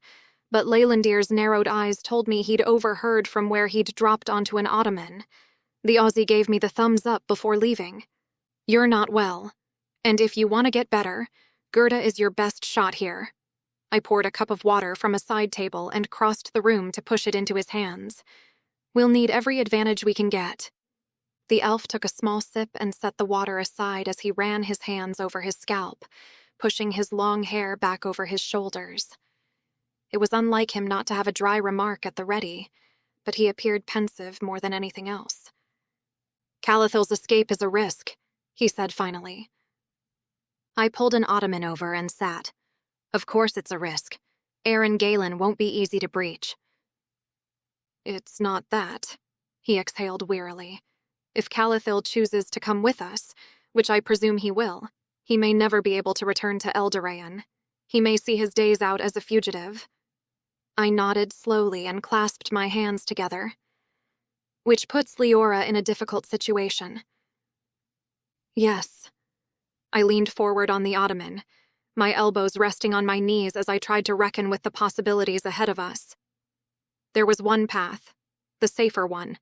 but Leylandir's narrowed eyes told me he'd overheard from where he'd dropped onto an ottoman. The Aussie gave me the thumbs up before leaving. "You're not well, and if you want to get better, Gerda is your best shot here. I poured a cup of water from a side table and crossed the room to push it into his hands. We'll need every advantage we can get. The elf took a small sip and set the water aside as he ran his hands over his scalp, pushing his long hair back over his shoulders. It was unlike him not to have a dry remark at the ready, but he appeared pensive more than anything else. Calathil's escape is a risk, he said finally. I pulled an ottoman over and sat. Of course it's a risk. Aaron Galen won't be easy to breach. It's not that, he exhaled wearily. If Calathil chooses to come with us, which I presume he will, he may never be able to return to Eldorayan. He may see his days out as a fugitive. I nodded slowly and clasped my hands together, which puts Leora in a difficult situation. Yes. I leaned forward on the ottoman, my elbows resting on my knees as I tried to reckon with the possibilities ahead of us. There was one path, the safer one,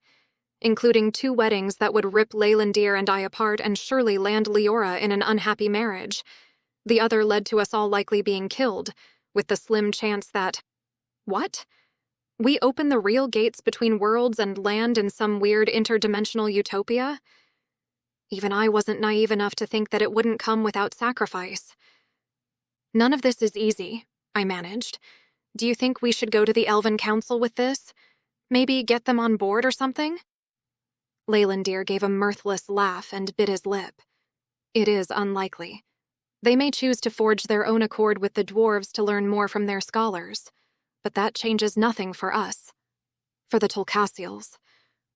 including 2 weddings that would rip Leylandir and I apart and surely land Leora in an unhappy marriage. The other led to us all likely being killed, with the slim chance that— What? We open the real gates between worlds and land in some weird interdimensional utopia? Even I wasn't naive enough to think that it wouldn't come without sacrifice. None of this is easy, I managed. Do you think we should go to the Elven Council with this? Maybe get them on board or something? Leylandir gave a mirthless laugh and bit his lip. It is unlikely. They may choose to forge their own accord with the dwarves to learn more from their scholars, but that changes nothing for us. For the Tolcassials.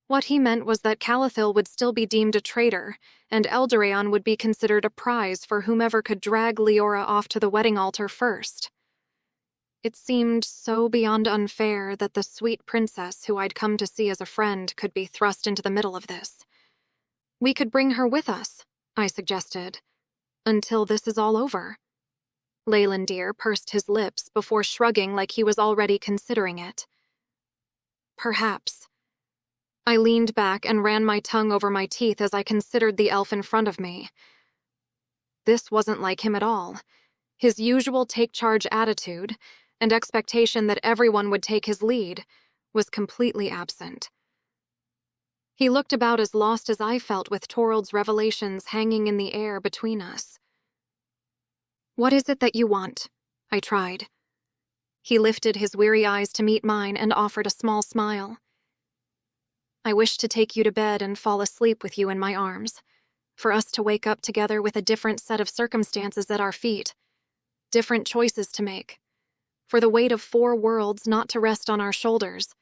What he meant was that Calathil would still be deemed a traitor, and Eldorayan would be considered a prize for whomever could drag Leora off to the wedding altar first. It seemed so beyond unfair that the sweet princess who I'd come to see as a friend could be thrust into the middle of this. We could bring her with us, I suggested, until this is all over. Leylandir pursed his lips before shrugging like he was already considering it. Perhaps. I leaned back and ran my tongue over my teeth as I considered the elf in front of me. This wasn't like him at all. His usual take-charge attitude and expectation that everyone would take his lead was completely absent. He looked about as lost as I felt with Torald's revelations hanging in the air between us. What is it that you want? I tried. He lifted his weary eyes to meet mine and offered a small smile. I wish to take you to bed and fall asleep with you in my arms, for us to wake up together with a different set of circumstances at our feet, different choices to make, for the weight of 4 worlds not to rest on our shoulders,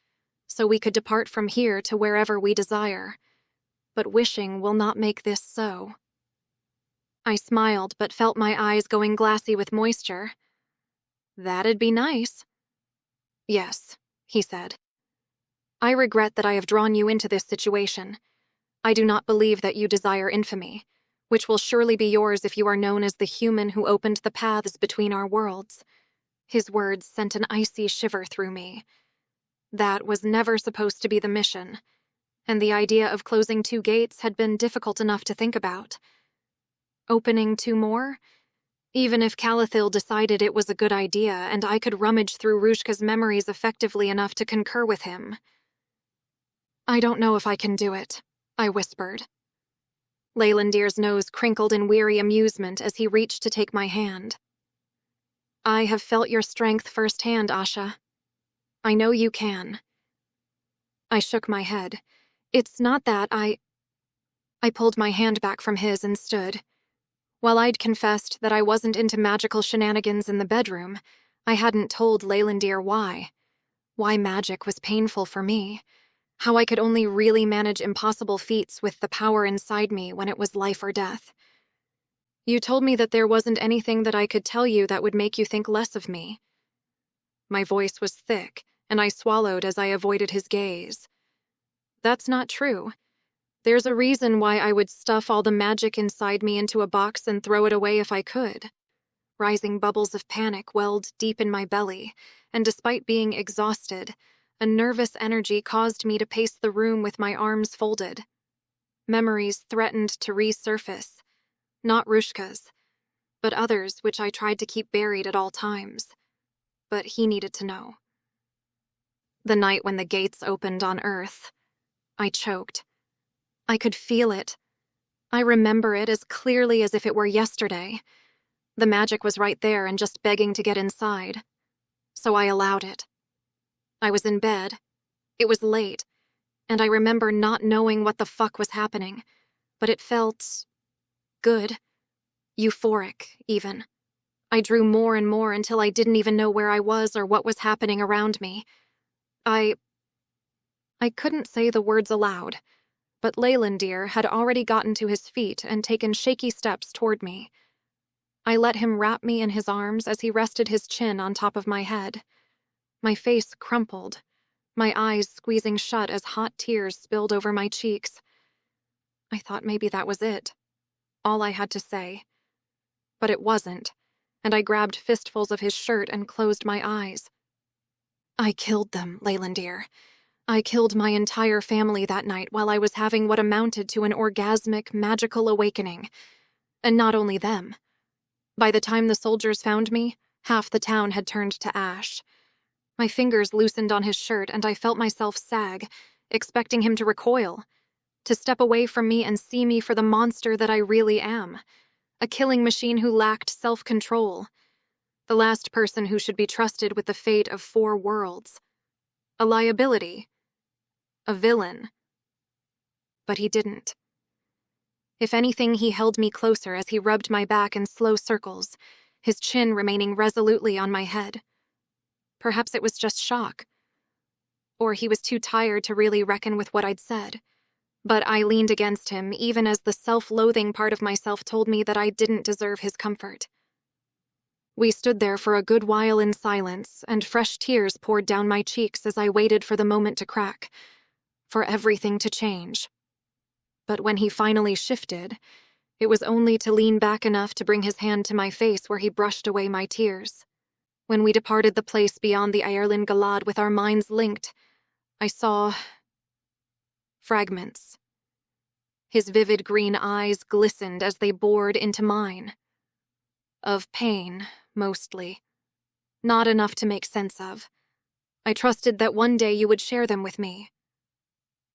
so we could depart from here to wherever we desire. But wishing will not make this so. I smiled, but felt my eyes going glassy with moisture. That'd be nice. Yes, he said. I regret that I have drawn you into this situation. I do not believe that you desire infamy, which will surely be yours if you are known as the human who opened the paths between our worlds. His words sent an icy shiver through me. That was never supposed to be the mission, and the idea of closing 2 gates had been difficult enough to think about. Opening 2 more? Even if Calathil decided it was a good idea and I could rummage through Rushka's memories effectively enough to concur with him. I don't know if I can do it, I whispered. Leylandir's nose crinkled in weary amusement as he reached to take my hand. I have felt your strength firsthand, Asha. I know you can. I shook my head. It's not that I pulled my hand back from his and stood. While I'd confessed that I wasn't into magical shenanigans in the bedroom, I hadn't told Leylandir why. Why magic was painful for me. How I could only really manage impossible feats with the power inside me when it was life or death. You told me that there wasn't anything that I could tell you that would make you think less of me. My voice was thick, and I swallowed as I avoided his gaze. That's not true. There's a reason why I would stuff all the magic inside me into a box and throw it away if I could. Rising bubbles of panic welled deep in my belly, and despite being exhausted, a nervous energy caused me to pace the room with my arms folded. Memories threatened to resurface. Not Rushka's. but others which I tried to keep buried at all times. But he needed to know. The night when the gates opened on Earth, I choked. I could feel it. I remember it as clearly as if it were yesterday. The magic was right there and just begging to get inside. So I allowed it. I was in bed. It was late, and I remember not knowing what the fuck was happening, but it felt good. Euphoric, even. I drew more and more until I didn't even know where I was or what was happening around me. I couldn't say the words aloud, but Leylandir had already gotten to his feet and taken shaky steps toward me. I let him wrap me in his arms as he rested his chin on top of my head. My face crumpled, my eyes squeezing shut as hot tears spilled over my cheeks. I thought maybe that was it, all I had to say. But it wasn't, and I grabbed fistfuls of his shirt and closed my eyes. I killed them, Leylandir. I killed my entire family that night while I was having what amounted to an orgasmic, magical awakening. And not only them. By the time the soldiers found me, half the town had turned to ash. My fingers loosened on his shirt and I felt myself sag, expecting him to recoil, to step away from me and see me for the monster that I really am. A killing machine who lacked self-control. The last person who should be trusted with the fate of 4 worlds. A liability. A villain. But he didn't. If anything, he held me closer as he rubbed my back in slow circles, his chin remaining resolutely on my head. Perhaps it was just shock. Or he was too tired to really reckon with what I'd said. But I leaned against him, even as the self-loathing part of myself told me that I didn't deserve his comfort. We stood there for a good while in silence, and fresh tears poured down my cheeks as I waited for the moment to crack, for everything to change. But when he finally shifted, it was only to lean back enough to bring his hand to my face where he brushed away my tears. When we departed the place beyond the Airlin Galad with our minds linked, I saw fragments. His vivid green eyes glistened as they bored into mine. Of pain, mostly. Not enough to make sense of. I trusted that one day you would share them with me.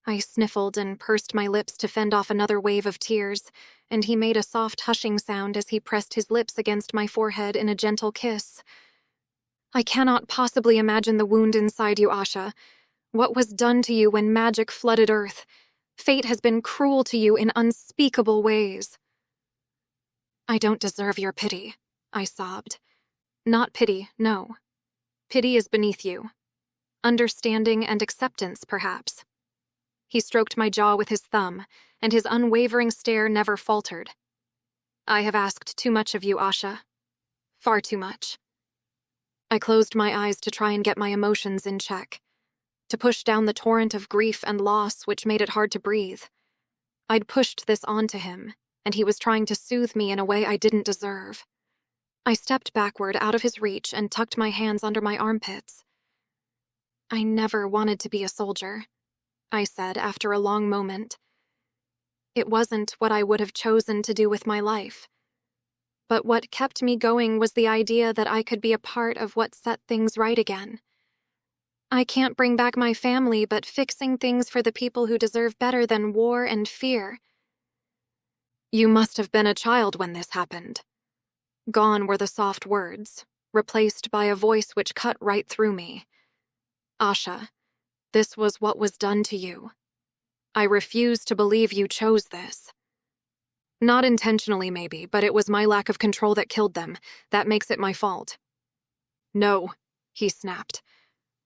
I sniffled and pursed my lips to fend off another wave of tears, and he made a soft hushing sound as he pressed his lips against my forehead in a gentle kiss. I cannot possibly imagine the wound inside you, Asha. What was done to you when magic flooded Earth. Fate has been cruel to you in unspeakable ways. I don't deserve your pity, I sobbed. Not pity, no. Pity is beneath you. Understanding and acceptance, perhaps. He stroked my jaw with his thumb, and his unwavering stare never faltered. I have asked too much of you, Asha. Far too much. I closed my eyes to try and get my emotions in check, to push down the torrent of grief and loss which made it hard to breathe. I'd pushed this onto him, and he was trying to soothe me in a way I didn't deserve. I stepped backward out of his reach and tucked my hands under my armpits. I never wanted to be a soldier, I said after a long moment. It wasn't what I would have chosen to do with my life. But what kept me going was the idea that I could be a part of what set things right again. I can't bring back my family, but fixing things for the people who deserve better than war and fear. You must have been a child when this happened. Gone were the soft words, replaced by a voice which cut right through me. Asha, this was what was done to you. I refuse to believe you chose this. Not intentionally, maybe, but it was my lack of control that killed them. That makes it my fault. No, he snapped.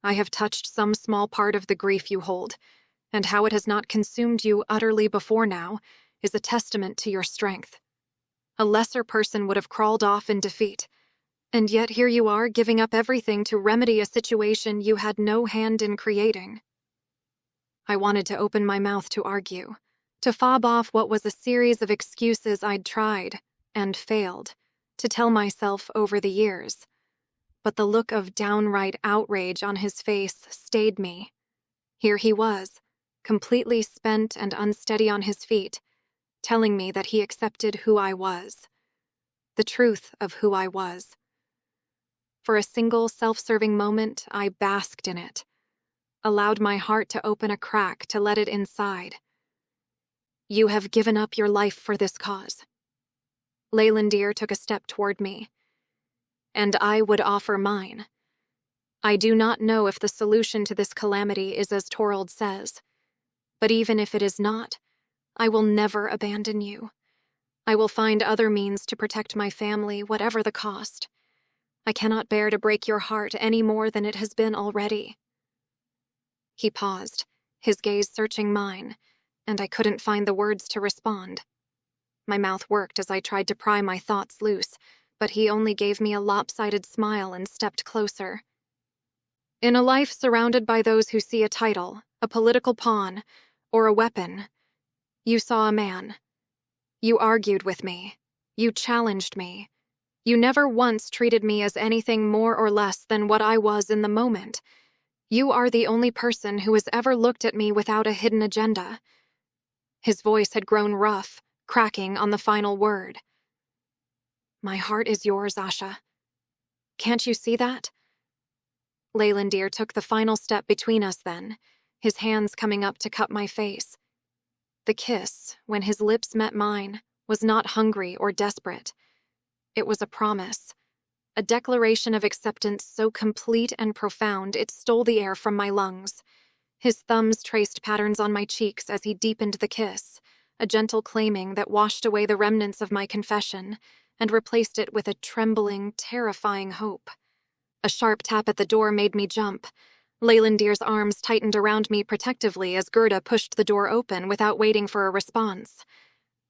I have touched some small part of the grief you hold, and how it has not consumed you utterly before now is a testament to your strength. A lesser person would have crawled off in defeat, and yet here you are giving up everything to remedy a situation you had no hand in creating. I wanted to open my mouth to argue, to fob off what was a series of excuses I'd tried and failed to tell myself over the years. But the look of downright outrage on his face stayed me. Here he was, completely spent and unsteady on his feet, telling me that he accepted who I was. the truth of who I was. For a single self-serving moment, I basked in it, allowed my heart to open a crack to let it inside. You have given up your life for this cause. Leylandir took a step toward me, and I would offer mine. I do not know if the solution to this calamity is as Torald says, but even if it is not, I will never abandon you. I will find other means to protect my family, whatever the cost. I cannot bear to break your heart any more than it has been already. He paused, his gaze searching mine, and I couldn't find the words to respond. My mouth worked as I tried to pry my thoughts loose, but he only gave me a lopsided smile and stepped closer. In a life surrounded by those who see a title, a political pawn, or a weapon, you saw a man. You argued with me. You challenged me. You never once treated me as anything more or less than what I was in the moment. You are the only person who has ever looked at me without a hidden agenda. His voice had grown rough, cracking on the final word. My heart is yours, Asha. Can't you see that? Leylandir took the final step between us then, his hands coming up to cup my face. The kiss, when his lips met mine, was not hungry or desperate. It was a promise, a declaration of acceptance so complete and profound it stole the air from my lungs. His thumbs traced patterns on my cheeks as he deepened the kiss, a gentle claiming that washed away the remnants of my confession and replaced it with a trembling, terrifying hope. A sharp tap at the door made me jump. Leylandir's arms tightened around me protectively as Gerda pushed the door open without waiting for a response.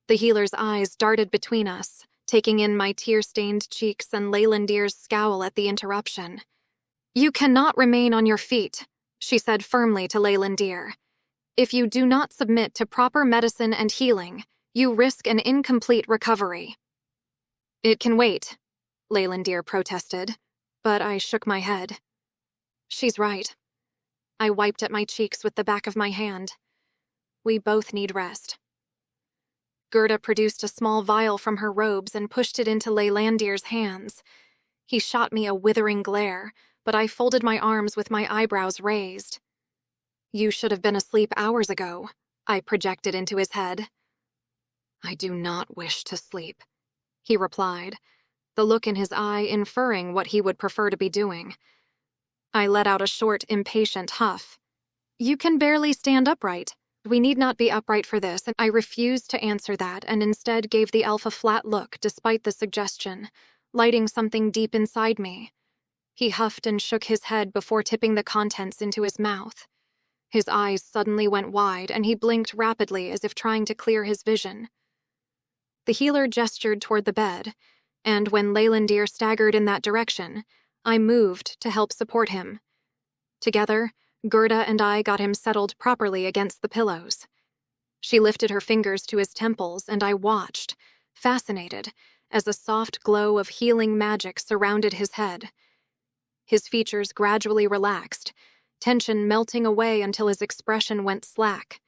The healer's eyes darted between us, taking in my tear-stained cheeks and Leylandir's scowl at the interruption. You cannot remain on your feet, she said firmly to Leylandir. If you do not submit to proper medicine and healing, you risk an incomplete recovery. It can wait, Leylandir protested, but I shook my head. She's right. I wiped at my cheeks with the back of my hand. We both need rest. Gerda produced a small vial from her robes and pushed it into Leylandir's hands. He shot me a withering glare, but I folded my arms with my eyebrows raised. You should have been asleep hours ago, I projected into his head. I do not wish to sleep, he replied, the look in his eye inferring what he would prefer to be doing. I let out a short, impatient huff. You can barely stand upright. We need not be upright for this, and I refused to answer that and instead gave the elf a flat look despite the suggestion, lighting something deep inside me. He huffed and shook his head before tipping the contents into his mouth. His eyes suddenly went wide and he blinked rapidly as if trying to clear his vision. The healer gestured toward the bed, and when Leylandir staggered in that direction, I moved to help support him. Together, Gerda and I got him settled properly against the pillows. She lifted her fingers to his temples, and I watched, fascinated, as a soft glow of healing magic surrounded his head. His features gradually relaxed, tension melting away until his expression went slack.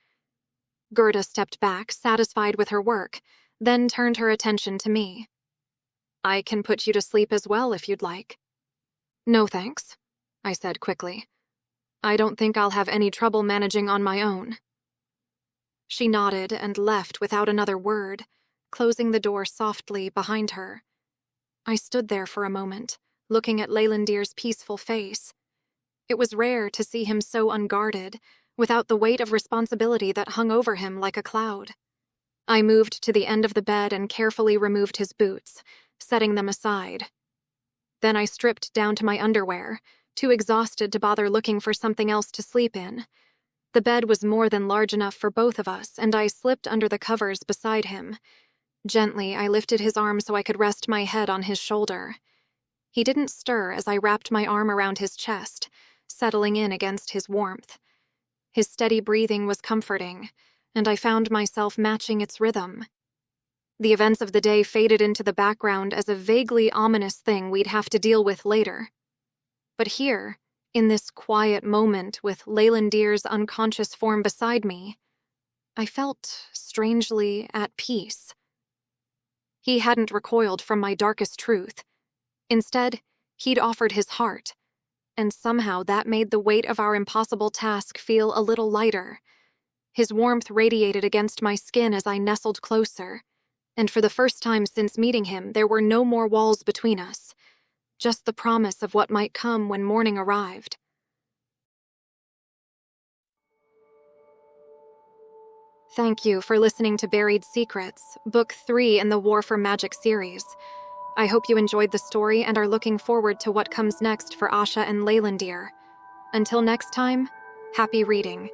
Gerda stepped back, satisfied with her work, then turned her attention to me. I can put you to sleep as well if you'd like. No thanks, I said quickly. I don't think I'll have any trouble managing on my own. She nodded and left without another word, closing the door softly behind her. I stood there for a moment, looking at Leylandir's peaceful face. It was rare to see him so unguarded, without the weight of responsibility that hung over him like a cloud. I moved to the end of the bed and carefully removed his boots, setting them aside. Then I stripped down to my underwear, too exhausted to bother looking for something else to sleep in. The bed was more than large enough for both of us, and I slipped under the covers beside him. Gently, I lifted his arm so I could rest my head on his shoulder. He didn't stir as I wrapped my arm around his chest, settling in against his warmth. His steady breathing was comforting, and I found myself matching its rhythm. The events of the day faded into the background as a vaguely ominous thing we'd have to deal with later. But here, in this quiet moment with Leylandir's unconscious form beside me, I felt strangely at peace. He hadn't recoiled from my darkest truth. Instead, he'd offered his heart, and somehow that made the weight of our impossible task feel a little lighter. His warmth radiated against my skin as I nestled closer, and for the first time since meeting him, there were no more walls between us, just the promise of what might come when morning arrived. Thank you for listening to Buried Secrets, Book 3 in the War for Magic series. I hope you enjoyed the story and are looking forward to what comes next for Asha and Leylandir. Until next time, happy reading.